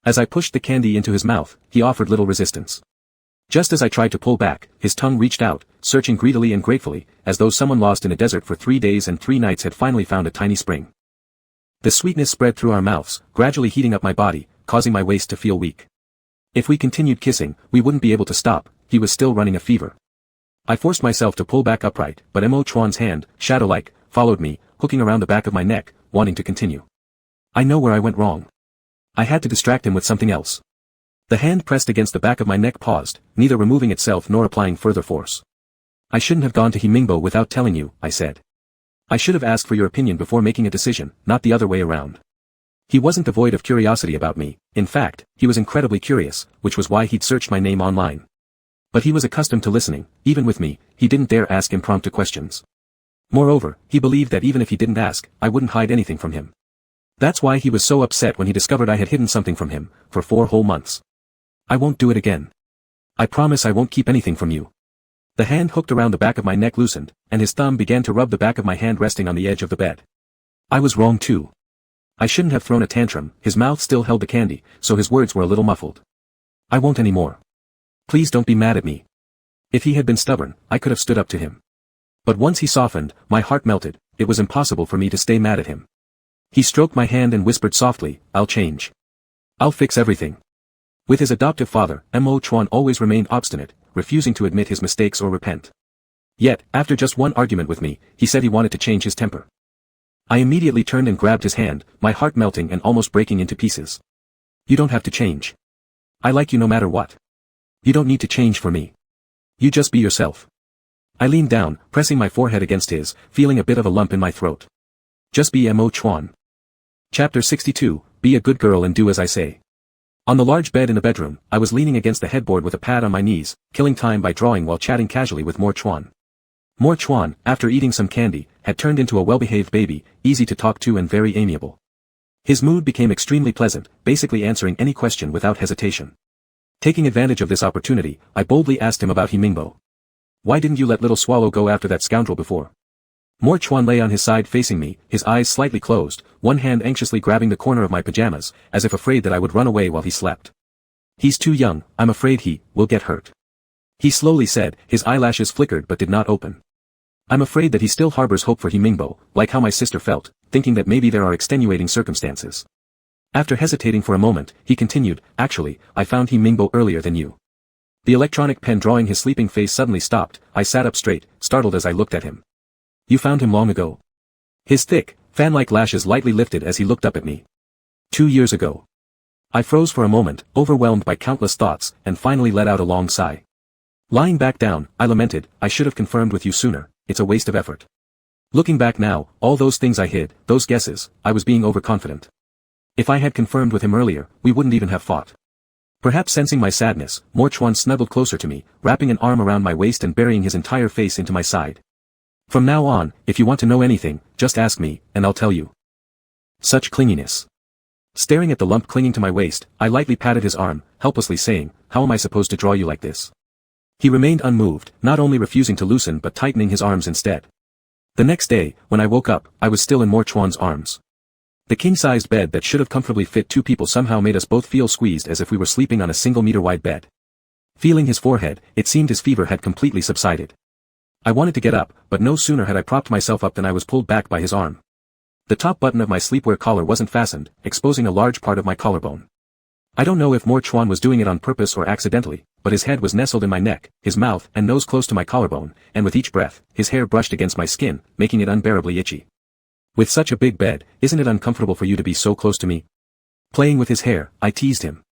As I pushed the candy into his mouth, he offered little resistance. Just as I tried to pull back, his tongue reached out, searching greedily and gratefully, as though someone lost in a desert for 3 days and 3 nights had finally found a tiny spring. The sweetness spread through our mouths, gradually heating up my body, causing my waist to feel weak. If we continued kissing, we wouldn't be able to stop. He was still running a fever. I forced myself to pull back upright, but Mo Chuan's hand, shadow-like, followed me, hooking around the back of my neck, wanting to continue. I know where I went wrong. I had to distract him with something else. The hand pressed against the back of my neck paused, neither removing itself nor applying further force. I shouldn't have gone to Himingbo without telling you, I said. I should have asked for your opinion before making a decision, not the other way around. He wasn't devoid of curiosity about me. In fact, he was incredibly curious, which was why he'd searched my name online. But he was accustomed to listening. Even with me, he didn't dare ask impromptu questions. Moreover, he believed that even if he didn't ask, I wouldn't hide anything from him. That's why he was so upset when he discovered I had hidden something from him, for 4 whole months. I won't do it again. I promise I won't keep anything from you. The hand hooked around the back of my neck loosened, and his thumb began to rub the back of my hand resting on the edge of the bed. I was wrong too. I shouldn't have thrown a tantrum. His mouth still held the candy, so his words were a little muffled. I won't anymore. Please don't be mad at me. If he had been stubborn, I could have stood up to him. But once he softened, my heart melted. It was impossible for me to stay mad at him. He stroked my hand and whispered softly, I'll change. I'll fix everything. With his adoptive father, Mo Chuan always remained obstinate, refusing to admit his mistakes or repent. Yet, after just one argument with me, he said he wanted to change his temper. I immediately turned and grabbed his hand, my heart melting and almost breaking into pieces. You don't have to change. I like you no matter what. You don't need to change for me. You just be yourself. I leaned down, pressing my forehead against his, feeling a bit of a lump in my throat. Just be Mo Chuan. Chapter 62, Be a good girl and do as I say. On the large bed in the bedroom, I was leaning against the headboard with a pad on my knees, killing time by drawing while chatting casually with Mo Chuan. Mo Chuan, after eating some candy, had turned into a well-behaved baby, easy to talk to and very amiable. His mood became extremely pleasant, basically answering any question without hesitation. Taking advantage of this opportunity, I boldly asked him about Himingbo. Why didn't you let little Swallow go after that scoundrel before? Mo Chuan lay on his side facing me, his eyes slightly closed, one hand anxiously grabbing the corner of my pajamas, as if afraid that I would run away while he slept. He's too young, I'm afraid he will get hurt. He slowly said, his eyelashes flickered but did not open. I'm afraid that he still harbors hope for Himingbo, like how my sister felt, thinking that maybe there are extenuating circumstances. After hesitating for a moment, he continued, actually, I found Himingbo earlier than you. The electronic pen drawing his sleeping face suddenly stopped. I sat up straight, startled as I looked at him. You found him long ago? His thick, fan-like lashes lightly lifted as he looked up at me. 2 years ago. I froze for a moment, overwhelmed by countless thoughts, and finally let out a long sigh. Lying back down, I lamented, I should have confirmed with you sooner, it's a waste of effort. Looking back now, all those things I hid, those guesses, I was being overconfident. If I had confirmed with him earlier, we wouldn't even have fought. Perhaps sensing my sadness, Mo Chuan snuggled closer to me, wrapping an arm around my waist and burying his entire face into my side. From now on, if you want to know anything, just ask me, and I'll tell you. Such clinginess. Staring at the lump clinging to my waist, I lightly patted his arm, helplessly saying, how am I supposed to draw you like this? He remained unmoved, not only refusing to loosen but tightening his arms instead. The next day, when I woke up, I was still in Mo Chuan's arms. The king-sized bed that should have comfortably fit 2 people somehow made us both feel squeezed as if we were sleeping on a single-meter-wide bed. Feeling his forehead, it seemed his fever had completely subsided. I wanted to get up, but no sooner had I propped myself up than I was pulled back by his arm. The top button of my sleepwear collar wasn't fastened, exposing a large part of my collarbone. I don't know if Mo Chuan was doing it on purpose or accidentally, but his head was nestled in my neck, his mouth and nose close to my collarbone, and with each breath, his hair brushed against my skin, making it unbearably itchy. With such a big bed, isn't it uncomfortable for you to be so close to me? Playing with his hair, I teased him.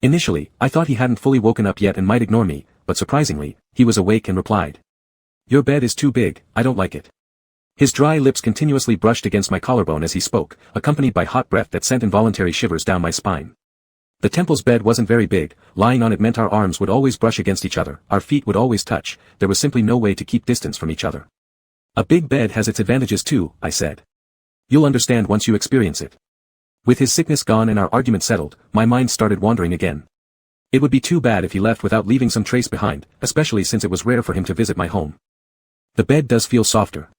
Initially, I thought he hadn't fully woken up yet and might ignore me, but surprisingly, he was awake and replied. Your bed is too big, I don't like it. His dry lips continuously brushed against my collarbone as he spoke, accompanied by hot breath that sent involuntary shivers down my spine. The temple's bed wasn't very big, lying on it meant our arms would always brush against each other, our feet would always touch, there was simply no way to keep distance from each other. A big bed has its advantages too, I said. You'll understand once you experience it. With his sickness gone and our argument settled, my mind started wandering again. It would be too bad if he left without leaving some trace behind, especially since it was rare for him to visit my home. The bed does feel softer.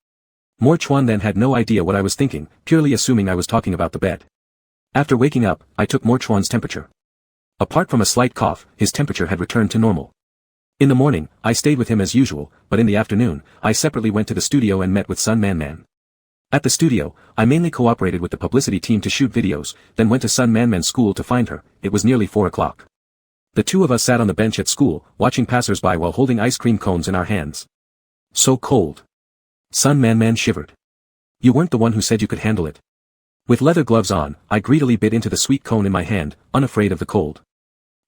Mo Chuan then had no idea what I was thinking, purely assuming I was talking about the bed. After waking up, I took Mo Chuan's temperature. Apart from a slight cough, his temperature had returned to normal. In the morning, I stayed with him as usual, but in the afternoon, I separately went to the studio and met with Sun Man Man. At the studio, I mainly cooperated with the publicity team to shoot videos, then went to Sun Man Man's school to find her. It was nearly 4 o'clock. The two of us sat on the bench at school, watching passers-by while holding ice cream cones in our hands. So cold. Sun Man Man shivered. You weren't the one who said you could handle it. With leather gloves on, I greedily bit into the sweet cone in my hand, unafraid of the cold.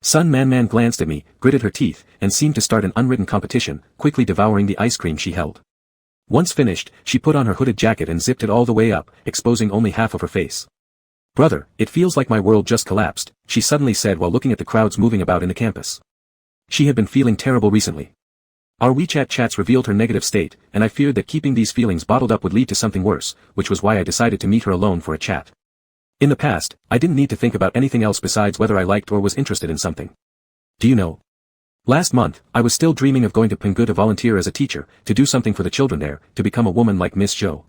Sun Man Man glanced at me, gritted her teeth, and seemed to start an unwritten competition, quickly devouring the ice cream she held. Once finished, she put on her hooded jacket and zipped it all the way up, exposing only half of her face. Brother, it feels like my world just collapsed, she suddenly said while looking at the crowds moving about in the campus. She had been feeling terrible recently. Our WeChat chats revealed her negative state, and I feared that keeping these feelings bottled up would lead to something worse, which was why I decided to meet her alone for a chat. In the past, I didn't need to think about anything else besides whether I liked or was interested in something. Do you know? Last month, I was still dreaming of going to Penggu to volunteer as a teacher, to do something for the children there, to become a woman like Miss Zhou.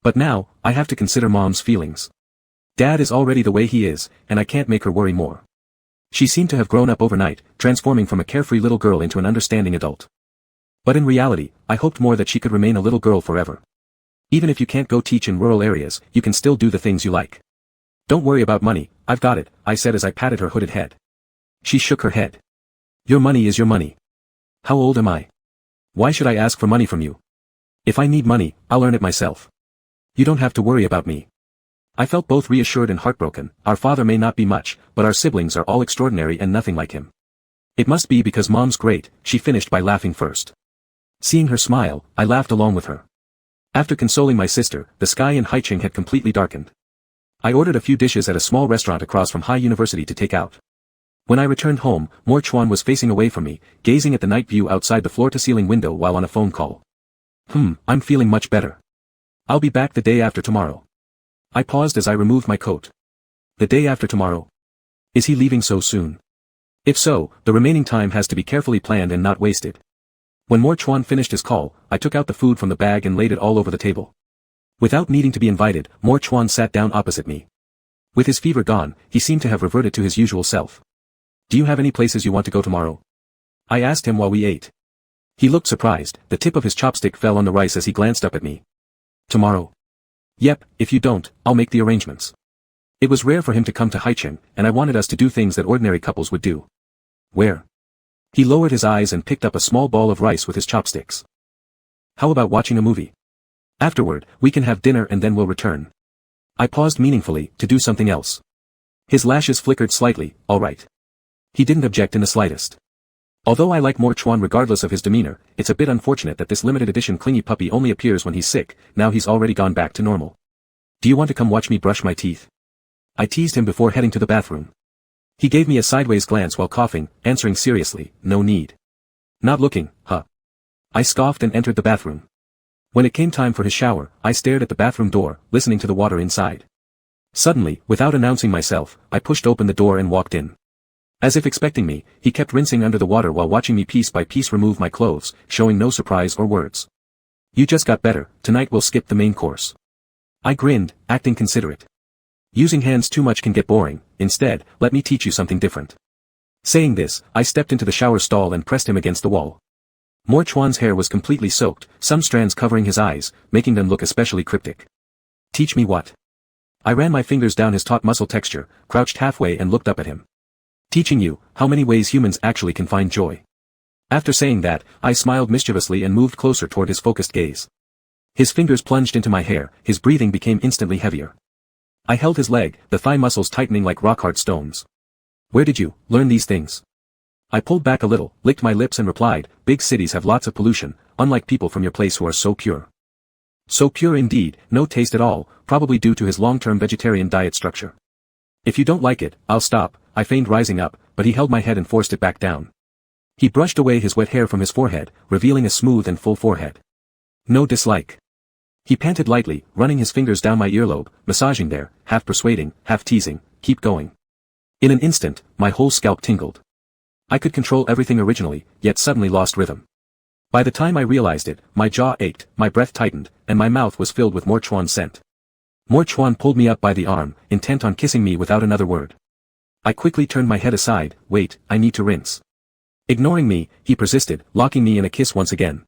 But now, I have to consider Mom's feelings. Dad is already the way he is, and I can't make her worry more. She seemed to have grown up overnight, transforming from a carefree little girl into an understanding adult. But in reality, I hoped more that she could remain a little girl forever. Even if you can't go teach in rural areas, you can still do the things you like. Don't worry about money, I've got it, I said as I patted her hooded head. She shook her head. Your money is your money. How old am I? Why should I ask for money from you? If I need money, I'll earn it myself. You don't have to worry about me. I felt both reassured and heartbroken. Our father may not be much, but our siblings are all extraordinary and nothing like him. It must be because Mom's great, she finished by laughing first. Seeing her smile, I laughed along with her. After consoling my sister, the sky in Haicheng had completely darkened. I ordered a few dishes at a small restaurant across from Hai University to take out. When I returned home, Mo Chuan was facing away from me, gazing at the night view outside the floor-to-ceiling window while on a phone call. I'm feeling much better. I'll be back the day after tomorrow. I paused as I removed my coat. The day after tomorrow? Is he leaving so soon? If so, the remaining time has to be carefully planned and not wasted. When Mo Chuan finished his call, I took out the food from the bag and laid it all over the table. Without needing to be invited, Mo Chuan sat down opposite me. With his fever gone, he seemed to have reverted to his usual self. Do you have any places you want to go tomorrow? I asked him while we ate. He looked surprised, the tip of his chopstick fell on the rice as he glanced up at me. Tomorrow? Yep, if you don't, I'll make the arrangements. It was rare for him to come to Haicheng, and I wanted us to do things that ordinary couples would do. Where? He lowered his eyes and picked up a small ball of rice with his chopsticks. How about watching a movie? Afterward, we can have dinner and then we'll return. I paused meaningfully, to do something else. His lashes flickered slightly, all right. He didn't object in the slightest. Although I like Mo Chuan regardless of his demeanor, it's a bit unfortunate that this limited edition clingy puppy only appears when he's sick. Now he's already gone back to normal. Do you want to come watch me brush my teeth? I teased him before heading to the bathroom. He gave me a sideways glance while coughing, answering seriously, no need. Not looking, huh? I scoffed and entered the bathroom. When it came time for his shower, I stared at the bathroom door, listening to the water inside. Suddenly, without announcing myself, I pushed open the door and walked in. As if expecting me, he kept rinsing under the water while watching me piece by piece remove my clothes, showing no surprise or words. You just got better, tonight we'll skip the main course. I grinned, acting considerate. Using hands too much can get boring, instead, let me teach you something different. Saying this, I stepped into the shower stall and pressed him against the wall. Mo Chuan's hair was completely soaked, some strands covering his eyes, making them look especially cryptic. Teach me what? I ran my fingers down his taut muscle texture, crouched halfway and looked up at him. Teaching you, how many ways humans actually can find joy. After saying that, I smiled mischievously and moved closer toward his focused gaze. His fingers plunged into my hair, his breathing became instantly heavier. I held his leg, the thigh muscles tightening like rock-hard stones. Where did you learn these things? I pulled back a little, licked my lips and replied, big cities have lots of pollution, unlike people from your place who are so pure. So pure indeed, no taste at all, probably due to his long-term vegetarian diet structure. If you don't like it, I'll stop, I feigned rising up, but he held my head and forced it back down. He brushed away his wet hair from his forehead, revealing a smooth and full forehead. No dislike. He panted lightly, running his fingers down my earlobe, massaging there, half persuading, half teasing, keep going. In an instant, my whole scalp tingled. I could control everything originally, yet suddenly lost rhythm. By the time I realized it, my jaw ached, my breath tightened, and my mouth was filled with Mo Chuan's scent. Mo Chuan pulled me up by the arm, intent on kissing me without another word. I quickly turned my head aside, wait, I need to rinse. Ignoring me, he persisted, locking me in a kiss once again.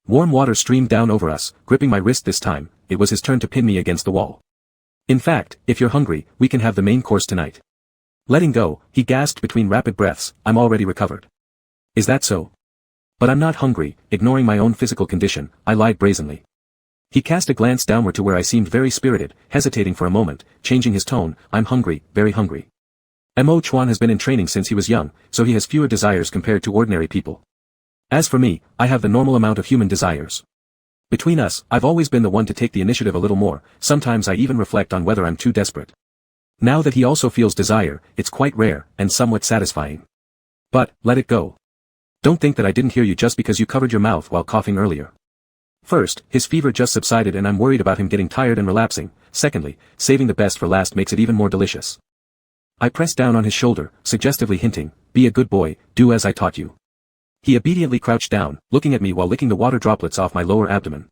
Warm water streamed down over us, gripping my wrist this time. It was his turn to pin me against the wall. In fact, if you're hungry, we can have the main course tonight. Letting go, he gasped between rapid breaths, I'm already recovered. Is that so? But I'm not hungry, ignoring my own physical condition, I lied brazenly. He cast a glance downward to where I seemed very spirited, hesitating for a moment, changing his tone, I'm hungry, very hungry. Mo Chuan has been in training since he was young, so he has fewer desires compared to ordinary people. As for me, I have the normal amount of human desires. Between us, I've always been the one to take the initiative a little more, sometimes I even reflect on whether I'm too desperate. Now that he also feels desire, it's quite rare, and somewhat satisfying. But, let it go. Don't think that I didn't hear you just because you covered your mouth while coughing earlier. First, his fever just subsided and I'm worried about him getting tired and relapsing. Secondly, saving the best for last makes it even more delicious. I pressed down on his shoulder, suggestively hinting, be a good boy, do as I taught you. He obediently crouched down, looking at me while licking the water droplets off my lower abdomen.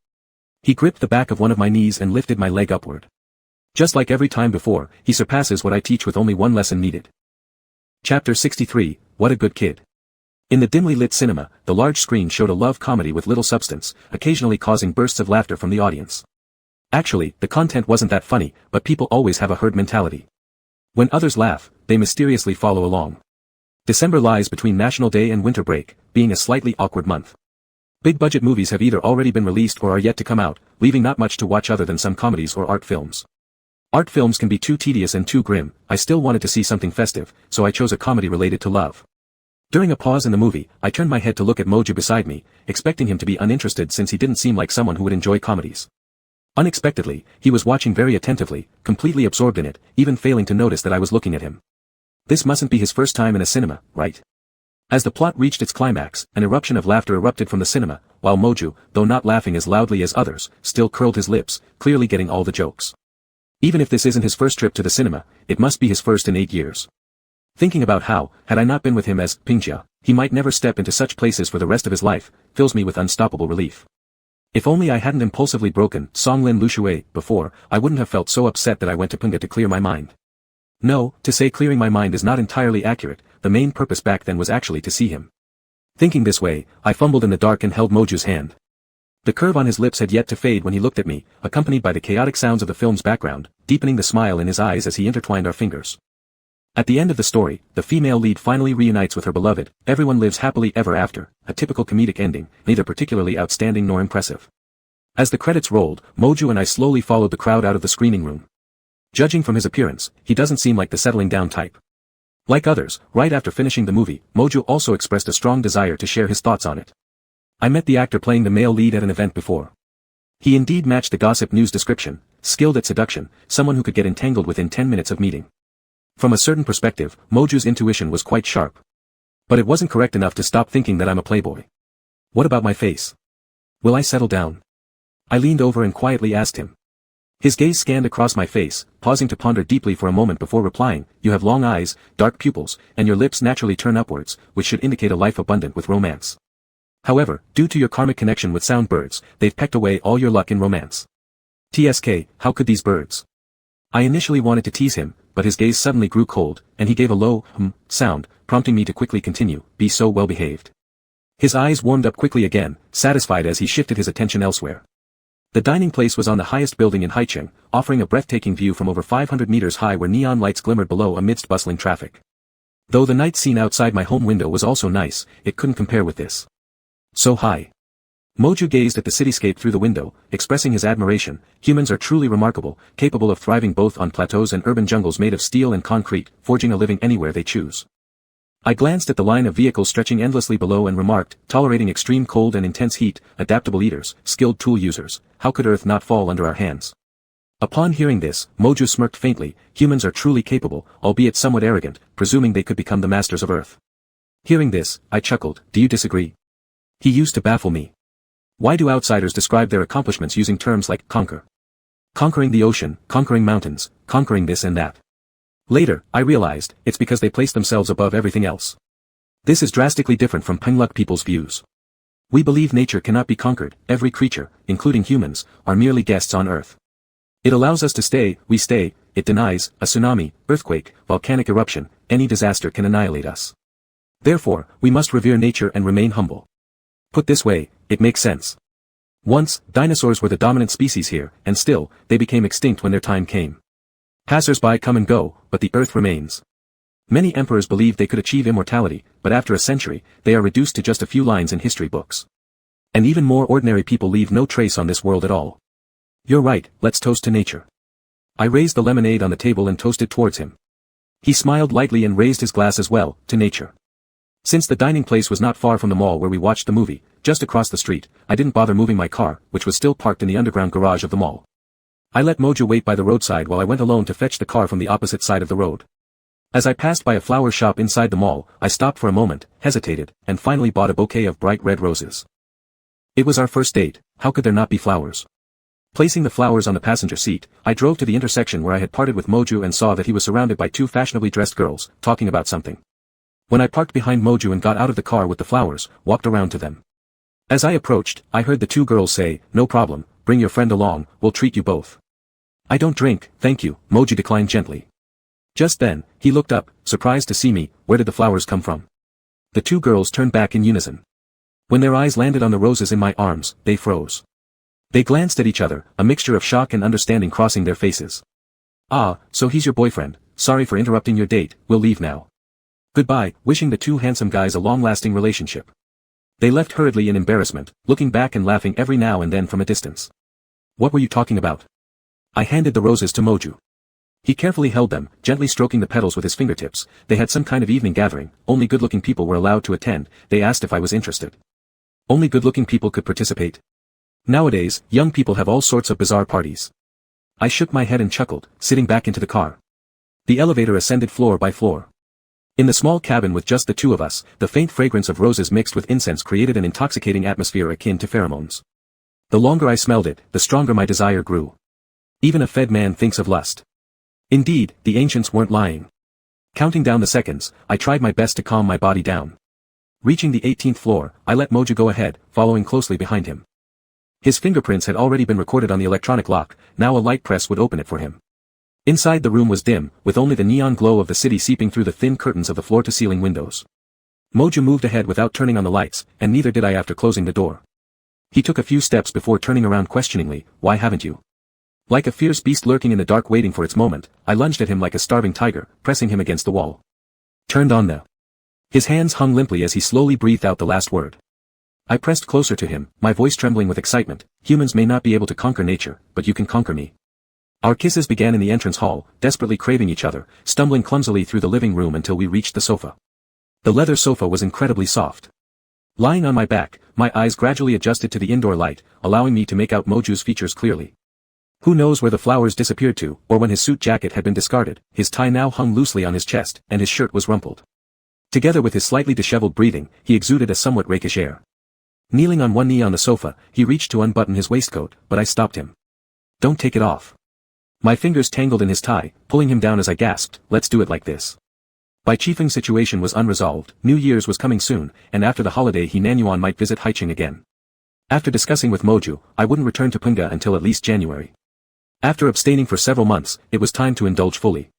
He gripped the back of one of my knees and lifted my leg upward. Just like every time before, he surpasses what I teach with only one lesson needed. Chapter 63, What a Good Kid. In the dimly lit cinema, the large screen showed a love comedy with little substance, occasionally causing bursts of laughter from the audience. Actually, the content wasn't that funny, but people always have a herd mentality. When others laugh, they mysteriously follow along. December lies between National Day and winter break, being a slightly awkward month. Big-budget movies have either already been released or are yet to come out, leaving not much to watch other than some comedies or art films. Art films can be too tedious and too grim. I still wanted to see something festive, so I chose a comedy related to love. During a pause in the movie, I turned my head to look at Moju beside me, expecting him to be uninterested since he didn't seem like someone who would enjoy comedies. Unexpectedly, he was watching very attentively, completely absorbed in it, even failing to notice that I was looking at him. This mustn't be his first time in a cinema, right? As the plot reached its climax, an eruption of laughter erupted from the cinema, while Moju, though not laughing as loudly as others, still curled his lips, clearly getting all the jokes. Even if this isn't his first trip to the cinema, it must be his first in 8 years. Thinking about how, had I not been with him as Pingjia, he might never step into such places for the rest of his life, fills me with unstoppable relief. If only I hadn't impulsively broken Songlin Lushui before, I wouldn't have felt so upset that I went to Punga to clear my mind. No, to say clearing my mind is not entirely accurate, the main purpose back then was actually to see him. Thinking this way, I fumbled in the dark and held Moju's hand. The curve on his lips had yet to fade when he looked at me, accompanied by the chaotic sounds of the film's background, deepening the smile in his eyes as he intertwined our fingers. At the end of the story, the female lead finally reunites with her beloved, everyone lives happily ever after, a typical comedic ending, neither particularly outstanding nor impressive. As the credits rolled, Moju and I slowly followed the crowd out of the screening room. Judging from his appearance, he doesn't seem like the settling down type. Like others, right after finishing the movie, Moju also expressed a strong desire to share his thoughts on it. I met the actor playing the male lead at an event before. He indeed matched the gossip news description, skilled at seduction, someone who could get entangled within 10 minutes of meeting. From a certain perspective, Moju's intuition was quite sharp. But it wasn't correct enough to stop thinking that I'm a playboy. What about my face? Will I settle down? I leaned over and quietly asked him. His gaze scanned across my face, pausing to ponder deeply for a moment before replying, "You have long eyes, dark pupils, and your lips naturally turn upwards, which should indicate a life abundant with romance. However, due to your karmic connection with sound birds, they've pecked away all your luck in romance. TSK, how could these birds?" I initially wanted to tease him, but his gaze suddenly grew cold, and he gave a low, sound, prompting me to quickly continue, "Be so well behaved." His eyes warmed up quickly again, satisfied as he shifted his attention elsewhere. The dining place was on the highest building in Haicheng, offering a breathtaking view from over 500 meters high where neon lights glimmered below amidst bustling traffic. Though the night scene outside my home window was also nice, it couldn't compare with this. So high. Moju gazed at the cityscape through the window, expressing his admiration. Humans are truly remarkable, capable of thriving both on plateaus and urban jungles made of steel and concrete, forging a living anywhere they choose. I glanced at the line of vehicles stretching endlessly below and remarked, tolerating extreme cold and intense heat, adaptable eaters, skilled tool users, how could Earth not fall under our hands? Upon hearing this, Moju smirked faintly. Humans are truly capable, albeit somewhat arrogant, presuming they could become the masters of Earth. Hearing this, I chuckled. Do you disagree? He used to baffle me. Why do outsiders describe their accomplishments using terms like conquer? Conquering the ocean, conquering mountains, conquering this and that. Later, I realized, it's because they place themselves above everything else. This is drastically different from Pengluk people's views. We believe nature cannot be conquered, every creature, including humans, are merely guests on Earth. It allows us to stay, we stay, it denies, a tsunami, earthquake, volcanic eruption, any disaster can annihilate us. Therefore, we must revere nature and remain humble. Put this way, it makes sense. Once, dinosaurs were the dominant species here, and still, they became extinct when their time came. Passers-by come and go, but the Earth remains. Many emperors believed they could achieve immortality, but after a century, they are reduced to just a few lines in history books. And even more ordinary people leave no trace on this world at all. You're right, let's toast to nature. I raised the lemonade on the table and toasted towards him. He smiled lightly and raised his glass as well, to nature. Since the dining place was not far from the mall where we watched the movie, just across the street, I didn't bother moving my car, which was still parked in the underground garage of the mall. I let Moju wait by the roadside while I went alone to fetch the car from the opposite side of the road. As I passed by a flower shop inside the mall, I stopped for a moment, hesitated, and finally bought a bouquet of bright red roses. It was our first date, how could there not be flowers? Placing the flowers on the passenger seat, I drove to the intersection where I had parted with Moju and saw that he was surrounded by two fashionably dressed girls, talking about something. When I parked behind Moju and got out of the car with the flowers, walked around to them. As I approached, I heard the two girls say, "No problem, bring your friend along, we'll treat you both." "I don't drink, thank you," Moju declined gently. Just then, he looked up, surprised to see me. Where did the flowers come from? The two girls turned back in unison. When their eyes landed on the roses in my arms, they froze. They glanced at each other, a mixture of shock and understanding crossing their faces. "Ah, so he's your boyfriend. Sorry for interrupting your date, we'll leave now." Goodbye, wishing the two handsome guys a long-lasting relationship. They left hurriedly in embarrassment, looking back and laughing every now and then from a distance. "What were you talking about?" I handed the roses to Moju. He carefully held them, gently stroking the petals with his fingertips. They had some kind of evening gathering, only good-looking people were allowed to attend. They asked if I was interested. Only good-looking people could participate. Nowadays, young people have all sorts of bizarre parties. I shook my head and chuckled, sitting back into the car. The elevator ascended floor by floor. In the small cabin with just the two of us, the faint fragrance of roses mixed with incense created an intoxicating atmosphere akin to pheromones. The longer I smelled it, the stronger my desire grew. Even a fed man thinks of lust. Indeed, the ancients weren't lying. Counting down the seconds, I tried my best to calm my body down. Reaching the 18th floor, I let Moju go ahead, following closely behind him. His fingerprints had already been recorded on the electronic lock, now a light press would open it for him. Inside the room was dim, with only the neon glow of the city seeping through the thin curtains of the floor-to-ceiling windows. Moju moved ahead without turning on the lights, and neither did I after closing the door. He took a few steps before turning around questioningly. "Why haven't you?" Like a fierce beast lurking in the dark waiting for its moment, I lunged at him like a starving tiger, pressing him against the wall. "Turned on now." His hands hung limply as he slowly breathed out the last word. I pressed closer to him, my voice trembling with excitement. "Humans may not be able to conquer nature, but you can conquer me." Our kisses began in the entrance hall, desperately craving each other, stumbling clumsily through the living room until we reached the sofa. The leather sofa was incredibly soft. Lying on my back, my eyes gradually adjusted to the indoor light, allowing me to make out Moju's features clearly. Who knows where the flowers disappeared to, or when his suit jacket had been discarded. His tie now hung loosely on his chest, and his shirt was rumpled. Together with his slightly disheveled breathing, he exuded a somewhat rakish air. Kneeling on one knee on the sofa, he reached to unbutton his waistcoat, but I stopped him. "Don't take it off." My fingers tangled in his tie, pulling him down as I gasped, "Let's do it like this." Bai Chifeng's situation was unresolved. New Year's was coming soon, and after the holiday he Nanyuan might visit Haicheng again. After discussing with Moju, I wouldn't return to Punga until at least January. After abstaining for several months, it was time to indulge fully.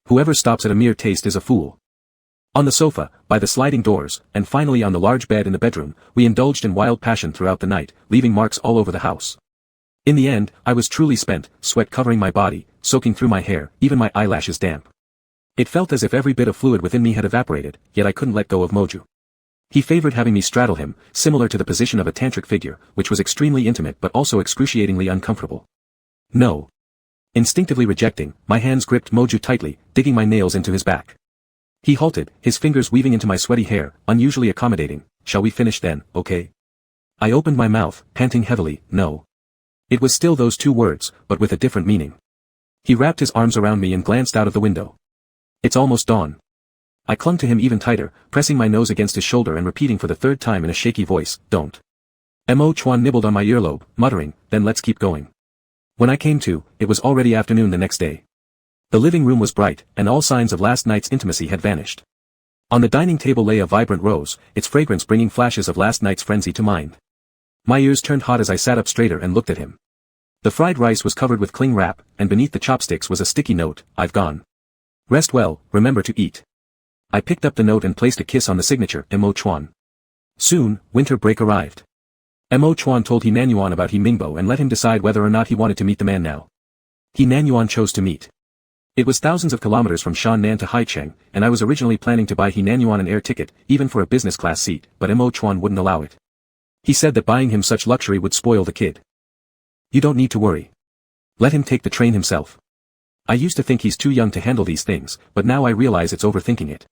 Whoever stops at a mere taste is a fool. On the sofa, by the sliding doors, and finally on the large bed in the bedroom, we indulged in wild passion throughout the night, leaving marks all over the house. In the end, I was truly spent, sweat covering my body, soaking through my hair, even my eyelashes damp. It felt as if every bit of fluid within me had evaporated, yet I couldn't let go of Moju. He favored having me straddle him, similar to the position of a tantric figure, which was extremely intimate but also excruciatingly uncomfortable. "No." Instinctively rejecting, my hands gripped Moju tightly, digging my nails into his back. He halted, his fingers weaving into my sweaty hair, unusually accommodating. "Shall we finish then, okay?" I opened my mouth, panting heavily. "No." It was still those two words, but with a different meaning. He wrapped his arms around me and glanced out of the window. "It's almost dawn." I clung to him even tighter, pressing my nose against his shoulder and repeating for the third time in a shaky voice, "Don't." Mo Chuan nibbled on my earlobe, muttering, "Then let's keep going." When I came to, it was already afternoon the next day. The living room was bright, and all signs of last night's intimacy had vanished. On the dining table lay a vibrant rose, its fragrance bringing flashes of last night's frenzy to mind. My ears turned hot as I sat up straighter and looked at him. The fried rice was covered with cling wrap, and beneath the chopsticks was a sticky note, "I've gone. Rest well, remember to eat." I picked up the note and placed a kiss on the signature, Mo Chuan. Soon, winter break arrived. Mo Chuan told He Nanyuan about He Mingbo and let him decide whether or not he wanted to meet the man now. He Nanyuan chose to meet. It was thousands of kilometers from Shannan to Haicheng, and I was originally planning to buy He Nanyuan an air ticket, even for a business class seat, but Mo Chuan wouldn't allow it. He said that buying him such luxury would spoil the kid. "You don't need to worry. Let him take the train himself." I used to think he's too young to handle these things, but now I realize it's overthinking it.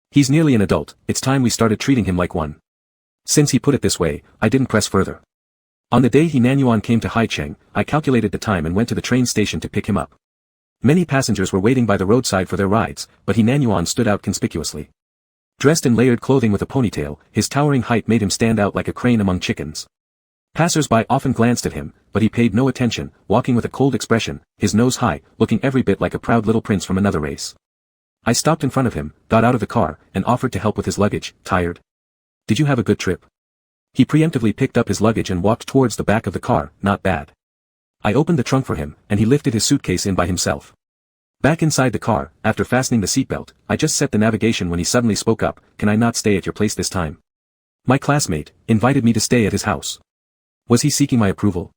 He's nearly an adult, it's time we started treating him like one. Since he put it this way, I didn't press further. On the day He Nanyuan came to Haicheng, I calculated the time and went to the train station to pick him up. Many passengers were waiting by the roadside for their rides, but He Nanyuan stood out conspicuously. Dressed in layered clothing with a ponytail, his towering height made him stand out like a crane among chickens. Passers-by often glanced at him, but he paid no attention, walking with a cold expression, his nose high, looking every bit like a proud little prince from another race. I stopped in front of him, got out of the car, and offered to help with his luggage. "Tired? Did you have a good trip?" He preemptively picked up his luggage and walked towards the back of the car. "Not bad." I opened the trunk for him, and he lifted his suitcase in by himself. Back inside the car, after fastening the seatbelt, I just set the navigation when he suddenly spoke up, "Can I not stay at your place this time?" My classmate invited me to stay at his house. Was he seeking my approval?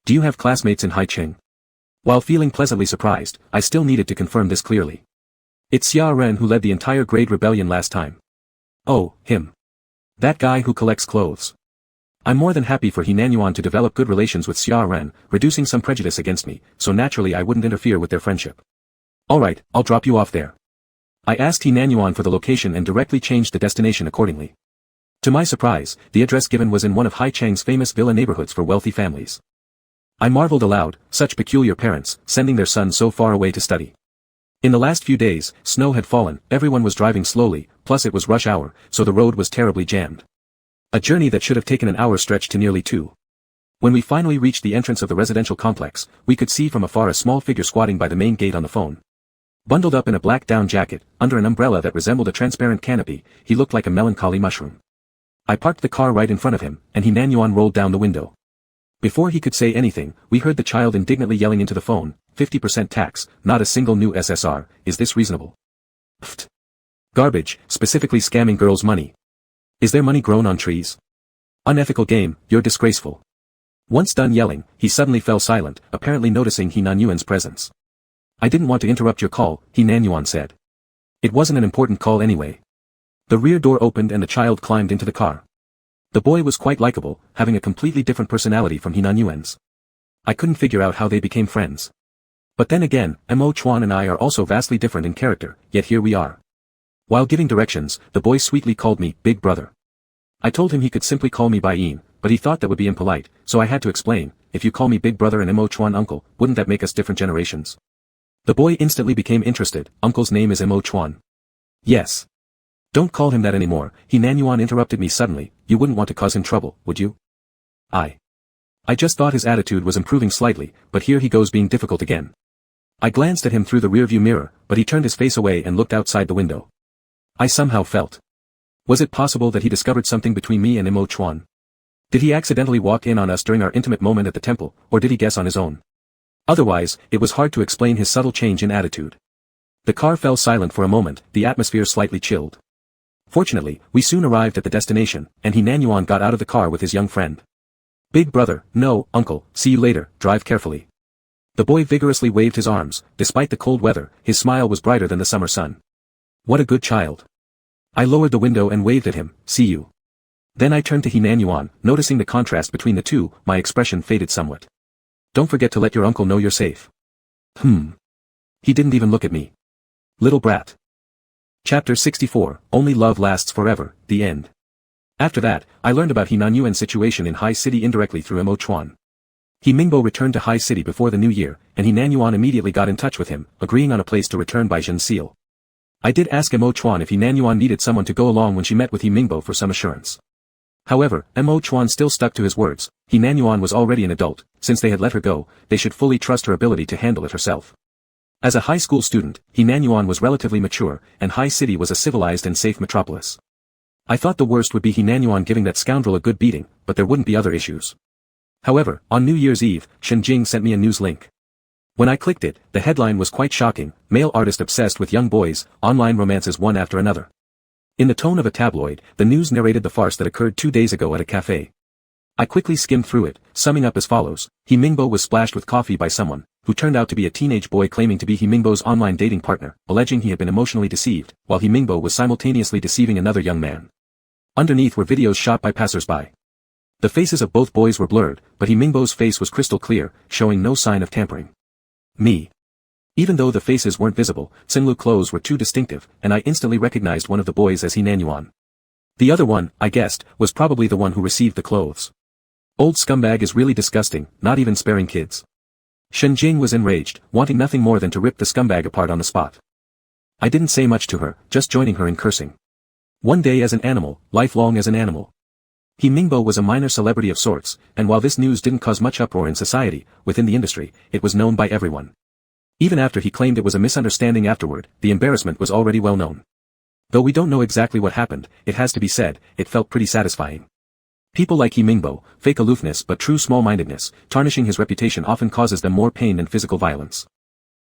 Do you have classmates in Haicheng? While feeling pleasantly surprised, I still needed to confirm this clearly. It's Xia Ren who led the entire grade rebellion last time. Oh, him. That guy who collects clothes. I'm more than happy for He Nanyuan to develop good relations with Xia Ren, reducing some prejudice against me, so naturally I wouldn't interfere with their friendship. Alright, I'll drop you off there. I asked He Nanyuan for the location and directly changed the destination accordingly. To my surprise, the address given was in one of Haicheng's famous villa neighborhoods for wealthy families. I marveled aloud, such peculiar parents, sending their sons so far away to study. In the last few days, snow had fallen, everyone was driving slowly, plus it was rush hour, so the road was terribly jammed. A journey that should have taken an hour stretched to nearly 2. When we finally reached the entrance of the residential complex, we could see from afar a small figure squatting by the main gate on the phone. Bundled up in a black down jacket, under an umbrella that resembled a transparent canopy, he looked like a melancholy mushroom. I parked the car right in front of him, and He Nanyuan rolled down the window. Before he could say anything, we heard the child indignantly yelling into the phone, 50% tax, not a single new SSR, is this reasonable? Pfft. Garbage, specifically scamming girls' money. Is their money grown on trees? Unethical game, you're disgraceful. Once done yelling, he suddenly fell silent, apparently noticing He Nanyuan's presence. I didn't want to interrupt your call, He Nanyuan said. It wasn't an important call anyway. The rear door opened and the child climbed into the car. The boy was quite likable, having a completely different personality from He Nanyuan's. I couldn't figure out how they became friends. But then again, Mo Chuan and I are also vastly different in character, yet here we are. While giving directions, the boy sweetly called me Big Brother. I told him he could simply call me by Ian, but he thought that would be impolite, so I had to explain, if you call me Big Brother and Mo Chuan Uncle, wouldn't that make us different generations? The boy instantly became interested. Uncle's name is Mo Chuan. Yes. Don't call him that anymore, He Nanyuan interrupted me suddenly, you wouldn't want to cause him trouble, would you? I just thought his attitude was improving slightly, but here he goes being difficult again. I glanced at him through the rearview mirror, but he turned his face away and looked outside the window. I somehow felt. Was it possible that he discovered something between me and Mo Chuan? Did he accidentally walk in on us during our intimate moment at the temple, or did he guess on his own? Otherwise, it was hard to explain his subtle change in attitude. The car fell silent for a moment, the atmosphere slightly chilled. Fortunately, we soon arrived at the destination, and He Nanyuan got out of the car with his young friend. Big Brother, no, Uncle, see you later, drive carefully. The boy vigorously waved his arms, despite the cold weather, his smile was brighter than the summer sun. What a good child. I lowered the window and waved at him, see you. Then I turned to He Nanyuan, noticing the contrast between the two, my expression faded somewhat. Don't forget to let your uncle know you're safe. He didn't even look at me. Little brat. Chapter 64, Only Love Lasts Forever, the End. After that, I learned about He Nanyuan's situation in High City indirectly through Mo Chuan. He Mingbo returned to High City before the new year, and He Nanyuan immediately got in touch with him, agreeing on a place to return by Zhensil. I did ask Mo Chuan if He Nanyuan needed someone to go along when she met with He Mingbo for some assurance. However, Mo Chuan still stuck to his words. He Nanyuan was already an adult, since they had let her go, they should fully trust her ability to handle it herself. As a high school student, He Nanyuan was relatively mature, and High City was a civilized and safe metropolis. I thought the worst would be He Nanyuan giving that scoundrel a good beating, but there wouldn't be other issues. However, on New Year's Eve, Shen Jing sent me a news link. When I clicked it, the headline was quite shocking, male artist obsessed with young boys, online romances one after another. In the tone of a tabloid, the news narrated the farce that occurred 2 days ago at a cafe. I quickly skimmed through it, summing up as follows. He Mingbo was splashed with coffee by someone, who turned out to be a teenage boy claiming to be He Mingbo's online dating partner, alleging he had been emotionally deceived, while He Mingbo was simultaneously deceiving another young man. Underneath were videos shot by passersby. The faces of both boys were blurred, but He Mingbo's face was crystal clear, showing no sign of tampering. Me. Even though the faces weren't visible, Cenlu clothes were too distinctive, and I instantly recognized one of the boys as He Nanyuan. The other one, I guessed, was probably the one who received the clothes. Old scumbag is really disgusting, not even sparing kids. Shen Jing was enraged, wanting nothing more than to rip the scumbag apart on the spot. I didn't say much to her, just joining her in cursing. One day as an animal, lifelong as an animal. He Mingbo was a minor celebrity of sorts, and while this news didn't cause much uproar in society, within the industry, it was known by everyone. Even after he claimed it was a misunderstanding afterward, the embarrassment was already well known. Though we don't know exactly what happened, it has to be said, it felt pretty satisfying. People like He Mingbo, fake aloofness but true small-mindedness, tarnishing his reputation often causes them more pain than physical violence.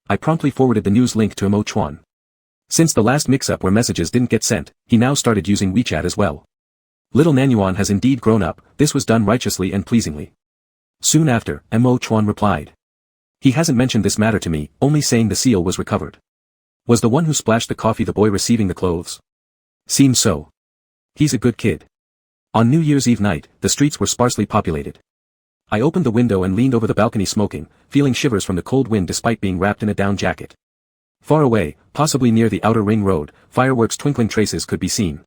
I promptly forwarded the news link to Mo Chuan. Since the last mix-up where messages didn't get sent, he now started using WeChat as well. Little Nanyuan has indeed grown up, this was done righteously and pleasingly. Soon after, Mo Chuan replied. He hasn't mentioned this matter to me, only saying the seal was recovered. Was the one who splashed the coffee the boy receiving the clothes? Seems so. He's a good kid. On New Year's Eve night, the streets were sparsely populated. I opened the window and leaned over the balcony smoking, feeling shivers from the cold wind despite being wrapped in a down jacket. Far away, possibly near the outer ring road, fireworks' twinkling traces could be seen.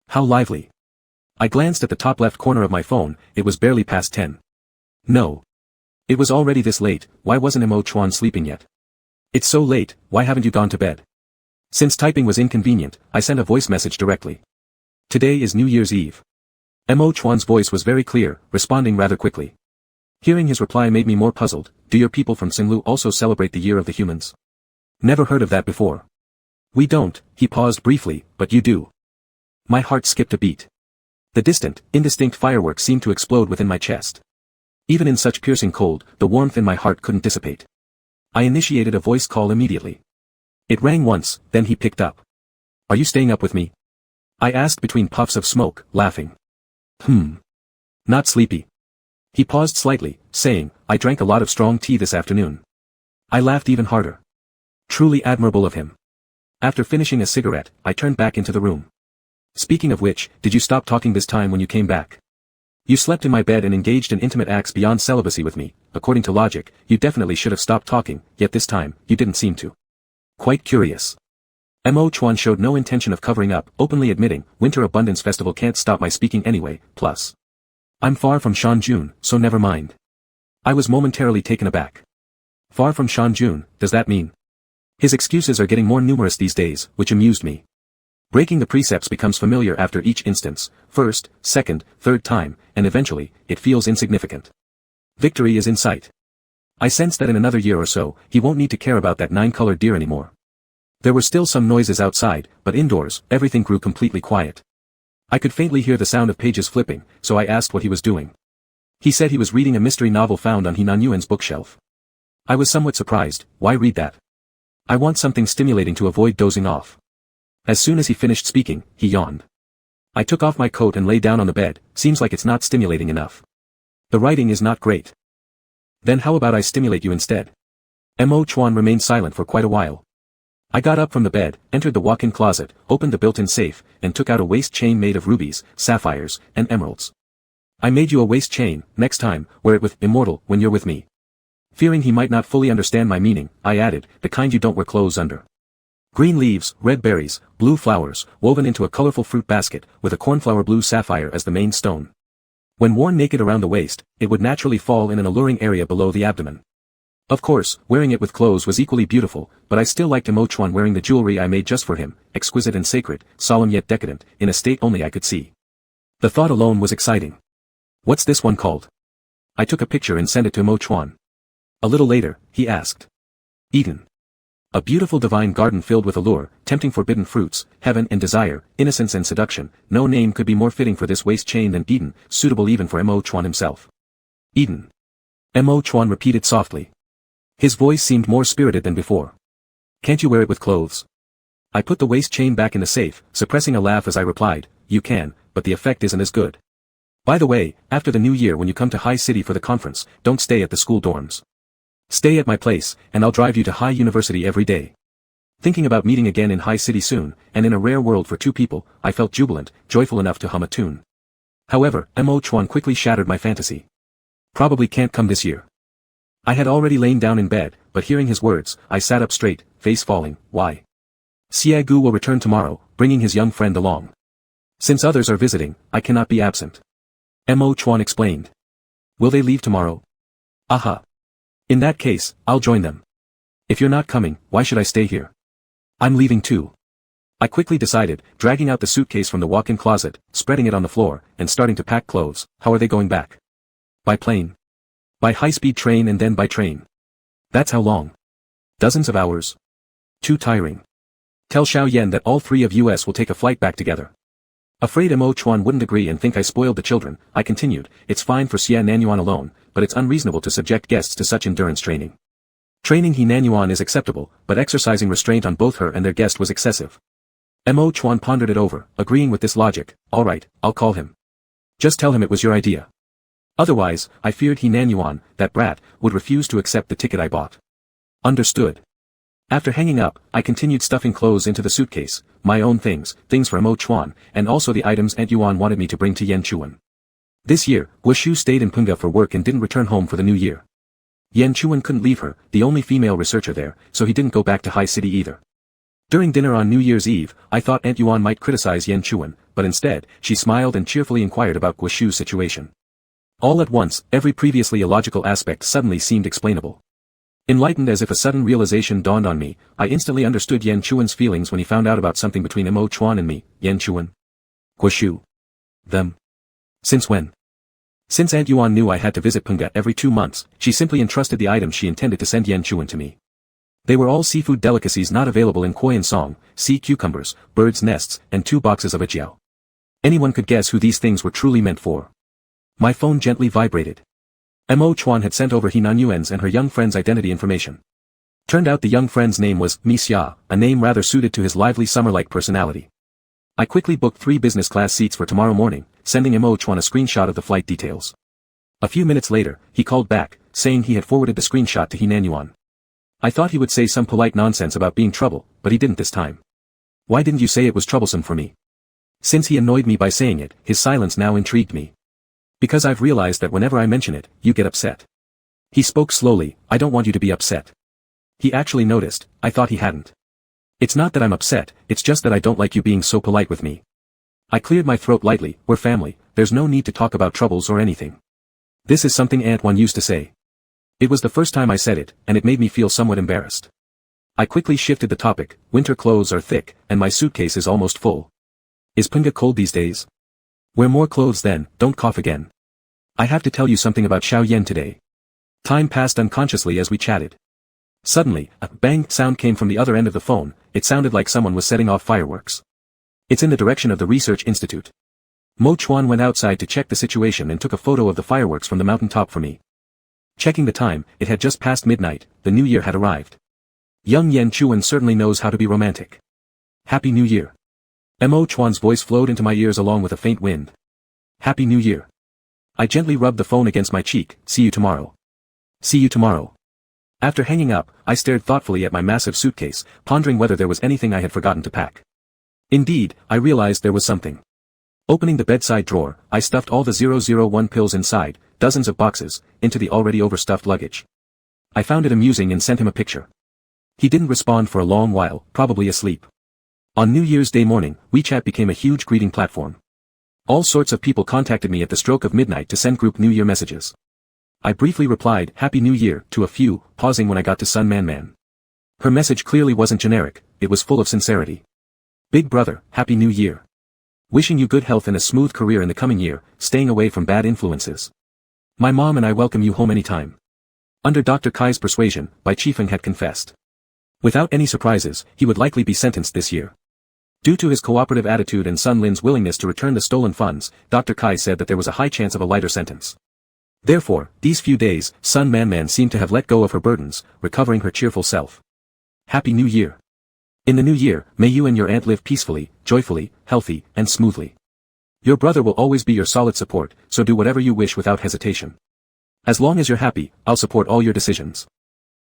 How lively. I glanced at the top left corner of my phone, it was barely past 10. No. It was already this late, why wasn't Mo Chuan sleeping yet? It's so late, why haven't you gone to bed? Since typing was inconvenient, I sent a voice message directly. Today is New Year's Eve. Mo Chuan's voice was very clear, responding rather quickly. Hearing his reply made me more puzzled. Do your people from Cenlu also celebrate the Year of the Humans? Never heard of that before. We don't, he paused briefly, but you do. My heart skipped a beat. The distant, indistinct fireworks seemed to explode within my chest. Even in such piercing cold, the warmth in my heart couldn't dissipate. I initiated a voice call immediately. It rang once, then he picked up. Are you staying up with me? I asked between puffs of smoke, laughing. Not sleepy. He paused slightly, saying, I drank a lot of strong tea this afternoon. I laughed even harder. Truly admirable of him. After finishing a cigarette, I turned back into the room. Speaking of which, did you stop talking this time when you came back? You slept in my bed and engaged in intimate acts beyond celibacy with me. According to logic, you definitely should have stopped talking, yet this time, you didn't seem to. Quite curious. Mo Chuan showed no intention of covering up, openly admitting, Winter Abundance Festival can't stop my speaking anyway, plus. I'm far from Shanjun, so never mind. I was momentarily taken aback. Far from Shanjun, does that mean? His excuses are getting more numerous these days, which amused me. Breaking the precepts becomes familiar after each instance, first, second, third time, and eventually, it feels insignificant. Victory is in sight. I sense that in another year or so, he won't need to care about that 9-colored deer anymore. There were still some noises outside, but indoors, everything grew completely quiet. I could faintly hear the sound of pages flipping, so I asked what he was doing. He said he was reading a mystery novel found on Henan Yuan's bookshelf. I was somewhat surprised. Why read that? I want something stimulating to avoid dozing off. As soon as he finished speaking, he yawned. I took off my coat and lay down on the bed. Seems like it's not stimulating enough. The writing is not great. Then how about I stimulate you instead? Mo Chuan remained silent for quite a while. I got up from the bed, entered the walk-in closet, opened the built-in safe, and took out a waist chain made of rubies, sapphires, and emeralds. I made you a waist chain. Next time, wear it with immortal when you're with me. Fearing he might not fully understand my meaning, I added, the kind you don't wear clothes under. Green leaves, red berries, blue flowers, woven into a colorful fruit basket, with a cornflower blue sapphire as the main stone. When worn naked around the waist, it would naturally fall in an alluring area below the abdomen. Of course, wearing it with clothes was equally beautiful, but I still liked Mo Chuan wearing the jewelry I made just for him, exquisite and sacred, solemn yet decadent, in a state only I could see. The thought alone was exciting. What's this one called? I took a picture and sent it to Mo Chuan. A little later, he asked. Eden. A beautiful divine garden filled with allure, tempting forbidden fruits, heaven and desire, innocence and seduction. No name could be more fitting for this waist chain than Eden, suitable even for Mo Chuan himself. Eden. Mo Chuan repeated softly. His voice seemed more spirited than before. Can't you wear it with clothes? I put the waist chain back in the safe, suppressing a laugh as I replied, you can, but the effect isn't as good. By the way, after the new year when you come to High City for the conference, don't stay at the school dorms. Stay at my place, and I'll drive you to High University every day. Thinking about meeting again in High City soon, and in a rare world for two people, I felt jubilant, joyful enough to hum a tune. However, Mo Chuan quickly shattered my fantasy. Probably can't come this year. I had already lain down in bed, but hearing his words, I sat up straight, face falling. Why? Xie Gu will return tomorrow, bringing his young friend along. Since others are visiting, I cannot be absent. Mo Chuan explained. Will they leave tomorrow? Aha. In that case, I'll join them. If you're not coming, why should I stay here? I'm leaving too. I quickly decided, dragging out the suitcase from the walk-in closet, spreading it on the floor, and starting to pack clothes. How are they going back? By plane. By high-speed train and then by train. That's how long? Dozens of hours. Too tiring. Tell Xiao Yan that all three of us will take a flight back together. Afraid Mo Chuan wouldn't agree and think I spoiled the children, I continued, it's fine for Xie Nanyuan alone, but it's unreasonable to subject guests to such endurance training. Training He Nanyuan is acceptable, but exercising restraint on both her and their guest was excessive. Mo Chuan pondered it over, agreeing with this logic. All right, I'll call him. Just tell him it was your idea. Otherwise, I feared He Nanyuan, that brat, would refuse to accept the ticket I bought. Understood. After hanging up, I continued stuffing clothes into the suitcase, my own things for Mo Chuan, and also the items Aunt Yuan wanted me to bring to Yan Chuan. This year, Guoshu stayed in Punga for work and didn't return home for the new year. Yan Chuan couldn't leave her, the only female researcher there, so he didn't go back to High City either. During dinner on New Year's Eve, I thought Aunt Yuan might criticize Yan Chuan, but instead, she smiled and cheerfully inquired about Guoshu's situation. All at once, every previously illogical aspect suddenly seemed explainable. Enlightened as if a sudden realization dawned on me, I instantly understood Yan Chuan's feelings when he found out about something between Mo Chuan and me. Yan Chuan. Guoshu. Them. Since when? Since Aunt Yuan knew I had to visit Punga every 2 months, she simply entrusted the items she intended to send Yan Chuan to me. They were all seafood delicacies not available in Khoyan Song, sea cucumbers, birds' nests, and 2 boxes of ajiao. Anyone could guess who these things were truly meant for. My phone gently vibrated. Mo Chuan had sent over He Nanyuan's and her young friend's identity information. Turned out the young friend's name was Mi Xia, a name rather suited to his lively summer-like personality. I quickly booked 3 business-class seats for tomorrow morning, sending Mo Chuan a screenshot of the flight details. A few minutes later, he called back, saying he had forwarded the screenshot to He Nanyuan. I thought he would say some polite nonsense about being trouble, but he didn't this time. Why didn't you say it was troublesome for me? Since he annoyed me by saying it, his silence now intrigued me. Because I've realized that whenever I mention it, you get upset. He spoke slowly, I don't want you to be upset. He actually noticed, I thought he hadn't. It's not that I'm upset, it's just that I don't like you being so polite with me. I cleared my throat lightly, we're family, there's no need to talk about troubles or anything. This is something Aunt Wan used to say. It was the first time I said it, and it made me feel somewhat embarrassed. I quickly shifted the topic, winter clothes are thick, and my suitcase is almost full. Is Punga cold these days? Wear more clothes then, don't cough again. I have to tell you something about Xiao Yan today. Time passed unconsciously as we chatted. Suddenly, a bang sound came from the other end of the phone, it sounded like someone was setting off fireworks. It's in the direction of the research institute. Mo Chuan went outside to check the situation and took a photo of the fireworks from the mountaintop for me. Checking the time, it had just passed midnight, the new year had arrived. Young Yan Chuan certainly knows how to be romantic. Happy New Year. Mo Chuan's voice flowed into my ears along with a faint wind. Happy New Year. I gently rubbed the phone against my cheek, see you tomorrow. See you tomorrow. After hanging up, I stared thoughtfully at my massive suitcase, pondering whether there was anything I had forgotten to pack. Indeed, I realized there was something. Opening the bedside drawer, I stuffed all the 001 pills inside, dozens of boxes, into the already overstuffed luggage. I found it amusing and sent him a picture. He didn't respond for a long while, probably asleep. On New Year's Day morning, WeChat became a huge greeting platform. All sorts of people contacted me at the stroke of midnight to send group New Year messages. I briefly replied, Happy New Year, to a few, pausing when I got to Sun Man Man. Her message clearly wasn't generic, it was full of sincerity. Big brother, Happy New Year. Wishing you good health and a smooth career in the coming year, staying away from bad influences. My mom and I welcome you home anytime. Under Dr. Kai's persuasion, Bai Chifeng had confessed. Without any surprises, he would likely be sentenced this year. Due to his cooperative attitude and Sun Lin's willingness to return the stolen funds, Dr. Kai said that there was a high chance of a lighter sentence. Therefore, these few days, Sun Man seemed to have let go of her burdens, recovering her cheerful self. Happy New Year. In the new year, may you and your aunt live peacefully, joyfully, healthy, and smoothly. Your brother will always be your solid support, so do whatever you wish without hesitation. As long as you're happy, I'll support all your decisions.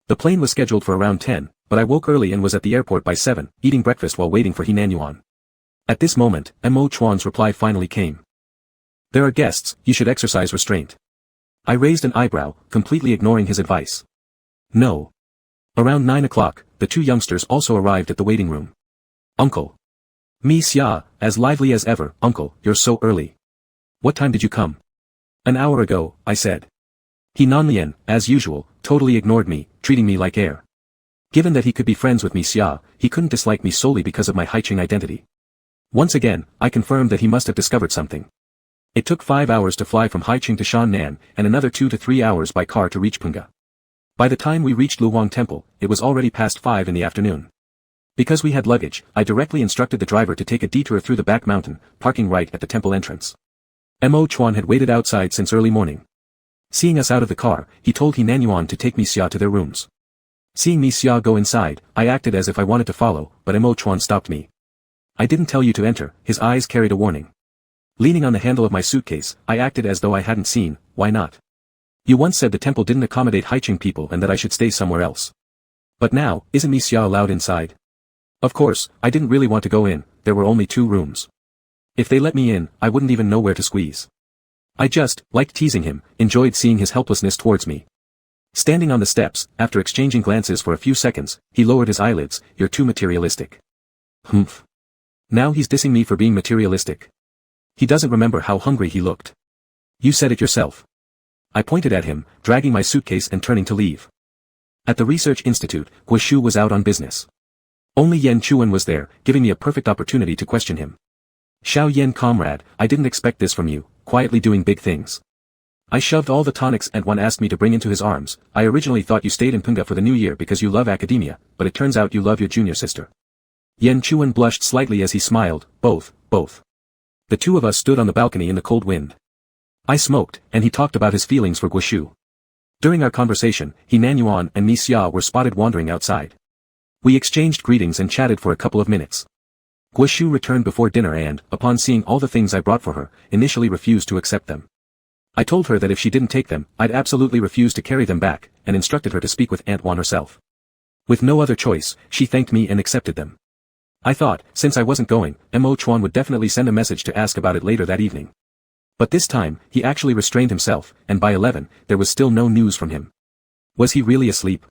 The plane was scheduled for around 10, but I woke early and was at the airport by 7, eating breakfast while waiting for He Nanyuan. At this moment, Mo Chuan's reply finally came. There are guests, you should exercise restraint. I raised an eyebrow, completely ignoring his advice. No. Around 9 o'clock, the 2 youngsters also arrived at the waiting room. Uncle. Mi Xia, as lively as ever, Uncle, you're so early. What time did you come? An hour ago, I said. He Nanlian, as usual, totally ignored me, treating me like air. Given that he could be friends with Mi Xia, he couldn't dislike me solely because of my Haiqing identity. Once again, I confirmed that he must have discovered something. It took 5 hours to fly from Haiqing to Shannan, and another 2 to 3 hours by car to reach Punga. By the time we reached Luhuang Temple, it was already past 5 in the afternoon. Because we had luggage, I directly instructed the driver to take a detour through the back mountain, parking right at the temple entrance. Mo Chuan had waited outside since early morning. Seeing us out of the car, he told He Nanyuan to take Mi Xia to their rooms. Seeing Mi Xia go inside, I acted as if I wanted to follow, but Mo Chuan stopped me. I didn't tell you to enter, his eyes carried a warning. Leaning on the handle of my suitcase, I acted as though I hadn't seen. Why not? You once said the temple didn't accommodate Haiching people and that I should stay somewhere else. But now, isn't me Xia allowed inside? Of course, I didn't really want to go in, there were only 2 rooms. If they let me in, I wouldn't even know where to squeeze. I just, liked teasing him, enjoyed seeing his helplessness towards me. Standing on the steps, after exchanging glances for a few seconds, he lowered his eyelids. You're too materialistic. Humph. Now he's dissing me for being materialistic. He doesn't remember how hungry he looked. You said it yourself. I pointed at him, dragging my suitcase and turning to leave. At the research institute, Guoshu was out on business. Only Yan Chuan was there, giving me a perfect opportunity to question him. Xiao Yan comrade, I didn't expect this from you, quietly doing big things. I shoved all the tonics Ant-One asked me to bring into his arms. I originally thought you stayed in Punga for the new year because you love academia, but it turns out you love your junior sister. Yan Chuan blushed slightly as he smiled. Both. The 2 of us stood on the balcony in the cold wind. I smoked, and he talked about his feelings for Guoshu. During our conversation, he Nanyuan and Mi Xia were spotted wandering outside. We exchanged greetings and chatted for a couple of minutes. Guoshu returned before dinner and, upon seeing all the things I brought for her, initially refused to accept them. I told her that if she didn't take them, I'd absolutely refuse to carry them back, and instructed her to speak with Ant-One herself. With no other choice, she thanked me and accepted them. I thought, since I wasn't going, Mo Chuan would definitely send a message to ask about it later that evening. But this time, he actually restrained himself, and by 11, there was still no news from him. Was he really asleep?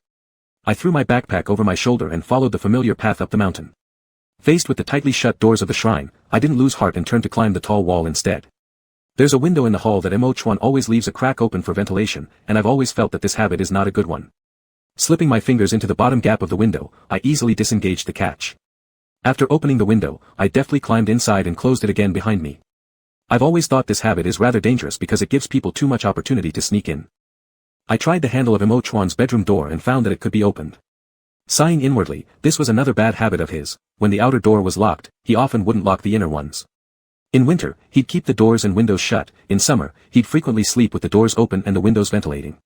I threw my backpack over my shoulder and followed the familiar path up the mountain. Faced with the tightly shut doors of the shrine, I didn't lose heart and turned to climb the tall wall instead. There's a window in the hall that Mo Chuan always leaves a crack open for ventilation, and I've always felt that this habit is not a good one. Slipping my fingers into the bottom gap of the window, I easily disengaged the catch. After opening the window, I deftly climbed inside and closed it again behind me. I've always thought this habit is rather dangerous because it gives people too much opportunity to sneak in. I tried the handle of Mo Chuan's bedroom door and found that it could be opened. Sighing inwardly, this was another bad habit of his. When the outer door was locked, he often wouldn't lock the inner ones. In winter, he'd keep the doors and windows shut. In summer, he'd frequently sleep with the doors open and the windows ventilating.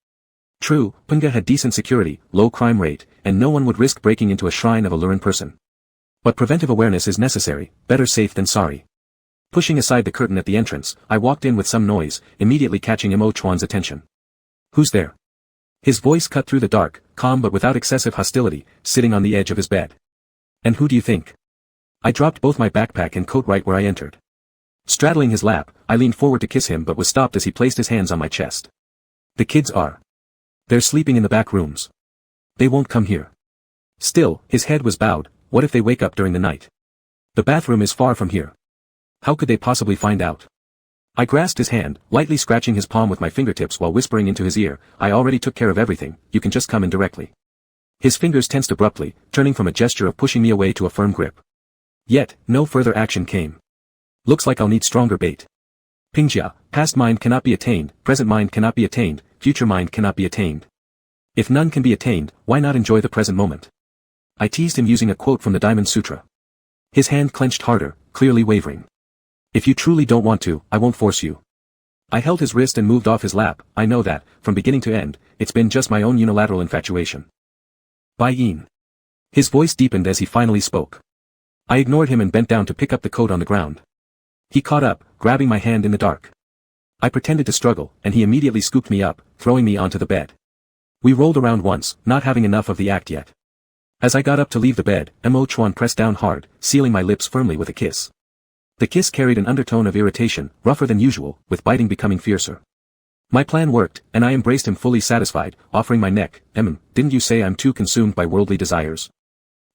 True, Punga had decent security, low crime rate, and no one would risk breaking into a shrine of a lurid person. But preventive awareness is necessary, better safe than sorry. Pushing aside the curtain at the entrance, I walked in with some noise, immediately catching Mo Chuan's attention. Who's there? His voice cut through the dark, calm but without excessive hostility, sitting on the edge of his bed. And who do you think? I dropped both my backpack and coat right where I entered. Straddling his lap, I leaned forward to kiss him but was stopped as he placed his hands on my chest. The kids are. They're sleeping in the back rooms. They won't come here. Still, his head was bowed. What if they wake up during the night? The bathroom is far from here. How could they possibly find out? I grasped his hand, lightly scratching his palm with my fingertips while whispering into his ear, I already took care of everything, you can just come in directly. His fingers tensed abruptly, turning from a gesture of pushing me away to a firm grip. Yet, no further action came. Looks like I'll need stronger bait. Pingjia, past mind cannot be attained, present mind cannot be attained, future mind cannot be attained. If none can be attained, why not enjoy the present moment? I teased him using a quote from the Diamond Sutra. His hand clenched harder, clearly wavering. If you truly don't want to, I won't force you. I held his wrist and moved off his lap. I know that, from beginning to end, it's been just my own unilateral infatuation. Bai Yin. His voice deepened as he finally spoke. I ignored him and bent down to pick up the coat on the ground. He caught up, grabbing my hand in the dark. I pretended to struggle, and he immediately scooped me up, throwing me onto the bed. We rolled around once, not having enough of the act yet. As I got up to leave the bed, Mo Chuan pressed down hard, sealing my lips firmly with a kiss. The kiss carried an undertone of irritation, rougher than usual, with biting becoming fiercer. My plan worked, and I embraced him fully satisfied, offering my neck. Didn't you say I'm too consumed by worldly desires?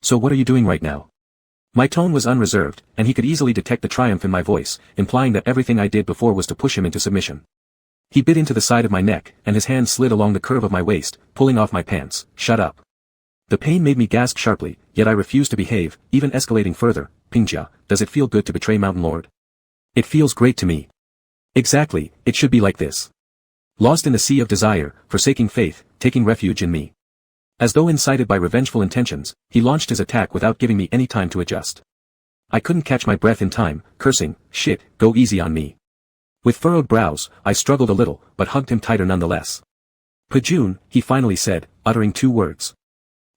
So what are you doing right now? My tone was unreserved, and he could easily detect the triumph in my voice, implying that everything I did before was to push him into submission. He bit into the side of my neck, and his hand slid along the curve of my waist, pulling off my pants. Shut up. The pain made me gasp sharply, yet I refused to behave, even escalating further. Pingjia, does it feel good to betray Mountain Lord? It feels great to me. Exactly, it should be like this. Lost in the sea of desire, forsaking faith, taking refuge in me. As though incited by revengeful intentions, he launched his attack without giving me any time to adjust. I couldn't catch my breath in time, cursing, shit, go easy on me. With furrowed brows, I struggled a little, but hugged him tighter nonetheless. Pajun, he finally said, uttering 2 words.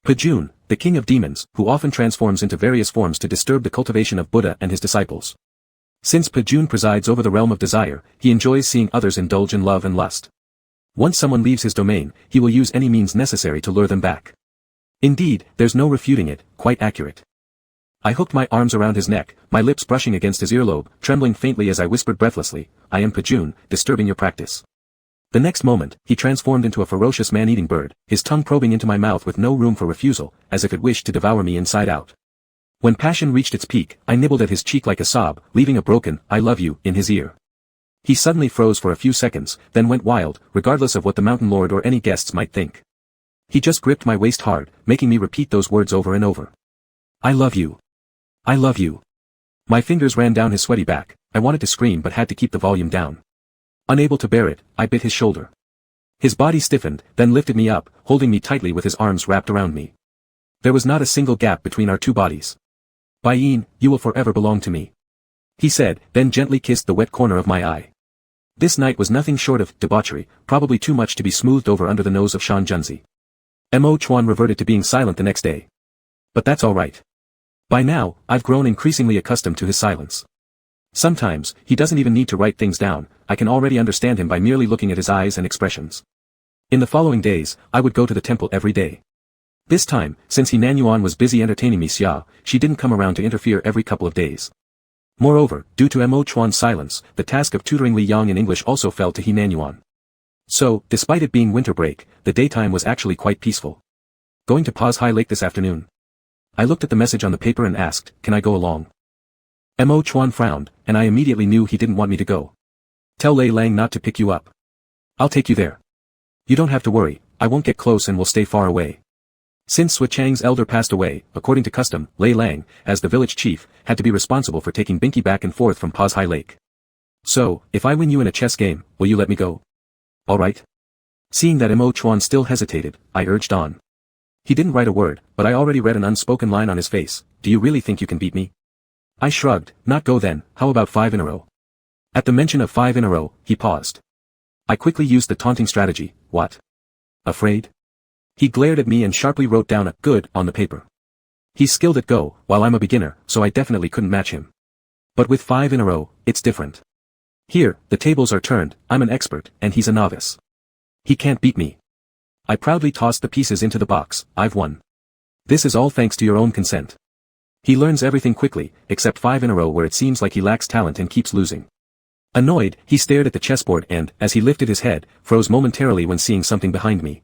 Pajun, the king of demons, who often transforms into various forms to disturb the cultivation of Buddha and his disciples. Since Pajun presides over the realm of desire, he enjoys seeing others indulge in love and lust. Once someone leaves his domain, he will use any means necessary to lure them back. Indeed, there's no refuting it, quite accurate. I hooked my arms around his neck, my lips brushing against his earlobe, trembling faintly as I whispered breathlessly, "I am Pajun, disturbing your practice." The next moment, he transformed into a ferocious man-eating bird, his tongue probing into my mouth with no room for refusal, as if it wished to devour me inside out. When passion reached its peak, I nibbled at his cheek like a sob, leaving a broken, "I love you," in his ear. He suddenly froze for a few seconds, then went wild, regardless of what the mountain lord or any guests might think. He just gripped my waist hard, making me repeat those words over and over. "I love you. I love you." My fingers ran down his sweaty back. I wanted to scream but had to keep the volume down. Unable to bear it, I bit his shoulder. His body stiffened, then lifted me up, holding me tightly with his arms wrapped around me. There was not a single gap between our two bodies. "Bayin, you will forever belong to me," he said, then gently kissed the wet corner of my eye. This night was nothing short of debauchery, probably too much to be smoothed over under the nose of Shan Junzi. Mo Chuan reverted to being silent the next day. But that's all right. By now, I've grown increasingly accustomed to his silence. Sometimes, he doesn't even need to write things down, I can already understand him by merely looking at his eyes and expressions. In the following days, I would go to the temple every day. This time, since He Nanyuan was busy entertaining Miss Xia, she didn't come around to interfere every couple of days. Moreover, due to Mo Chuan's silence, the task of tutoring Li Yang in English also fell to He Nanyuan. So, despite it being winter break, the daytime was actually quite peaceful. "Going to Paz High Lake this afternoon?" I looked at the message on the paper and asked, "Can I go along?" Mo Chuan frowned, and I immediately knew he didn't want me to go. "Tell Lei Lang not to pick you up. I'll take you there. You don't have to worry, I won't get close and will stay far away." Since Sui Chang's elder passed away, according to custom, Lei Lang, as the village chief, had to be responsible for taking Binky back and forth from Paz High Lake. "So, if I win you in a chess game, will you let me go?" "All right." Seeing that Mo Chuan still hesitated, I urged on. He didn't write a word, but I already read an unspoken line on his face. "Do you really think you can beat me?" I shrugged. "Not go then, how about 5 in a row?" At the mention of 5 in a row, he paused. I quickly used the taunting strategy. "What? Afraid?" He glared at me and sharply wrote down a "good" on the paper. He's skilled at Go, while I'm a beginner, so I definitely couldn't match him. But with 5 in a row, it's different. Here, the tables are turned, I'm an expert, and he's a novice. He can't beat me. I proudly tossed the pieces into the box. "I've won. This is all thanks to your own consent." He learns everything quickly, except 5 in a row where it seems like he lacks talent and keeps losing. Annoyed, he stared at the chessboard and, as he lifted his head, froze momentarily when seeing something behind me.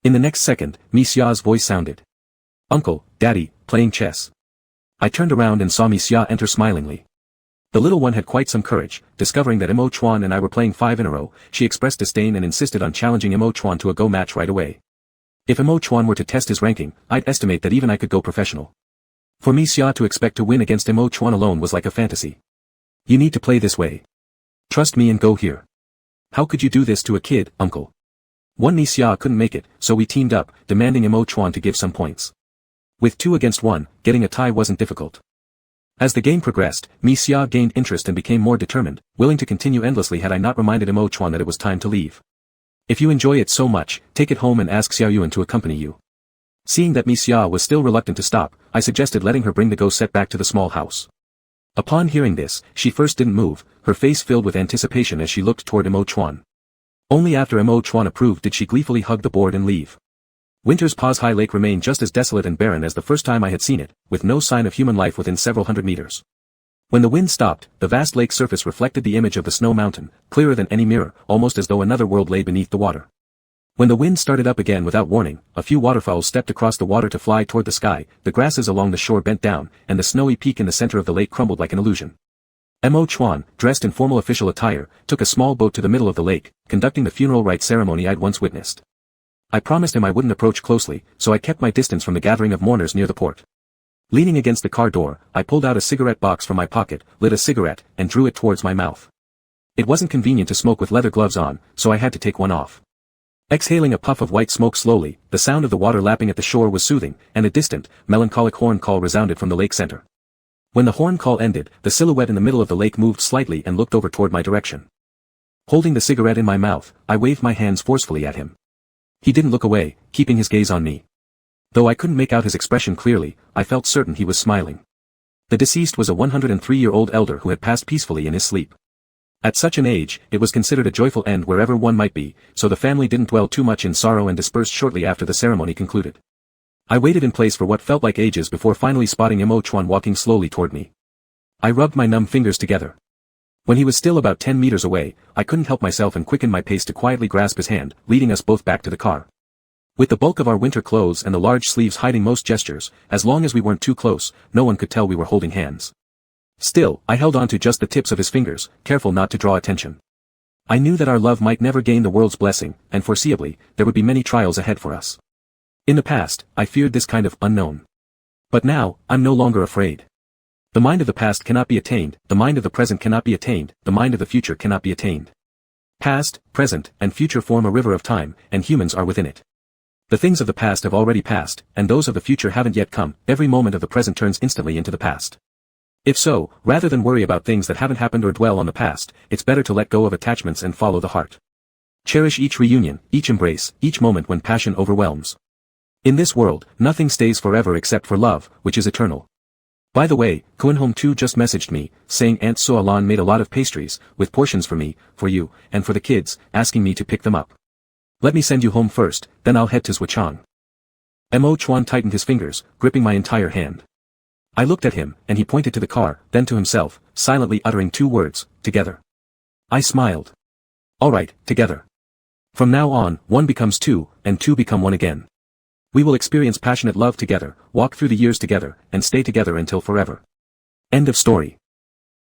In the next second, Miss Xia's voice sounded. "Uncle, Daddy, playing chess." I turned around and saw Miss Xia enter smilingly. The little one had quite some courage. Discovering that Mo Chuan and I were playing 5 in a row, she expressed disdain and insisted on challenging Mo Chuan to a Go match right away. If Mo Chuan were to test his ranking, I'd estimate that even I could go professional. For Miss Xia to expect to win against Mo Chuan alone was like a fantasy. "You need to play this way. Trust me and go here." "How could you do this to a kid, uncle?" One Miss Xia couldn't make it, so we teamed up, demanding Mo Chuan to give some points. With 2 against 1, getting a tie wasn't difficult. As the game progressed, Miss Xia gained interest and became more determined, willing to continue endlessly had I not reminded Mo Chuan that it was time to leave. "If you enjoy it so much, take it home and ask Xiao Yuan to accompany you." Seeing that Miss Xia was still reluctant to stop, I suggested letting her bring the Go set back to the small house. Upon hearing this, she first didn't move, her face filled with anticipation as she looked toward Mo Chuan. Only after Mo Chuan approved did she gleefully hug the board and leave. Winter's Paz High Lake remained just as desolate and barren as the first time I had seen it, with no sign of human life within several hundred meters. When the wind stopped, the vast lake surface reflected the image of the snow mountain, clearer than any mirror, almost as though another world lay beneath the water. When the wind started up again without warning, a few waterfowls stepped across the water to fly toward the sky, the grasses along the shore bent down, and the snowy peak in the center of the lake crumbled like an illusion. Mo Chuan, dressed in formal official attire, took a small boat to the middle of the lake, conducting the funeral rite ceremony I'd once witnessed. I promised him I wouldn't approach closely, so I kept my distance from the gathering of mourners near the port. Leaning against the car door, I pulled out a cigarette box from my pocket, lit a cigarette, and drew it towards my mouth. It wasn't convenient to smoke with leather gloves on, so I had to take one off. Exhaling a puff of white smoke slowly, the sound of the water lapping at the shore was soothing, and a distant, melancholic horn call resounded from the lake center. When the horn call ended, the silhouette in the middle of the lake moved slightly and looked over toward my direction. Holding the cigarette in my mouth, I waved my hands forcefully at him. He didn't look away, keeping his gaze on me. Though I couldn't make out his expression clearly, I felt certain he was smiling. The deceased was a 103-year-old elder who had passed peacefully in his sleep. At such an age, it was considered a joyful end wherever one might be, so the family didn't dwell too much in sorrow and dispersed shortly after the ceremony concluded. I waited in place for what felt like ages before finally spotting Mo Chuan walking slowly toward me. I rubbed my numb fingers together. When he was still about 10 meters away, I couldn't help myself and quickened my pace to quietly grasp his hand, leading us both back to the car. With the bulk of our winter clothes and the large sleeves hiding most gestures, as long as we weren't too close, no one could tell we were holding hands. Still, I held on to just the tips of his fingers, careful not to draw attention. I knew that our love might never gain the world's blessing, and foreseeably, there would be many trials ahead for us. In the past, I feared this kind of unknown. But now, I'm no longer afraid. The mind of the past cannot be attained, the mind of the present cannot be attained, the mind of the future cannot be attained. Past, present, and future form a river of time, and humans are within it. The things of the past have already passed, and those of the future haven't yet come. Every moment of the present turns instantly into the past. If so, rather than worry about things that haven't happened or dwell on the past, it's better to let go of attachments and follow the heart. Cherish each reunion, each embrace, each moment when passion overwhelms. In this world, nothing stays forever except for love, which is eternal. By the way, Kuan-hom too just messaged me, saying Aunt So-Alan made a lot of pastries, with portions for me, for you, and for the kids, asking me to pick them up. Let me send you home first, then I'll head to Zhuchang. Mo Chuan tightened his fingers, gripping my entire hand. I looked at him, and he pointed to the car, then to himself, silently uttering two words, together. I smiled. All right, together. From now on, one becomes two, and two become one again. We will experience passionate love together, walk through the years together, and stay together until forever. End of story.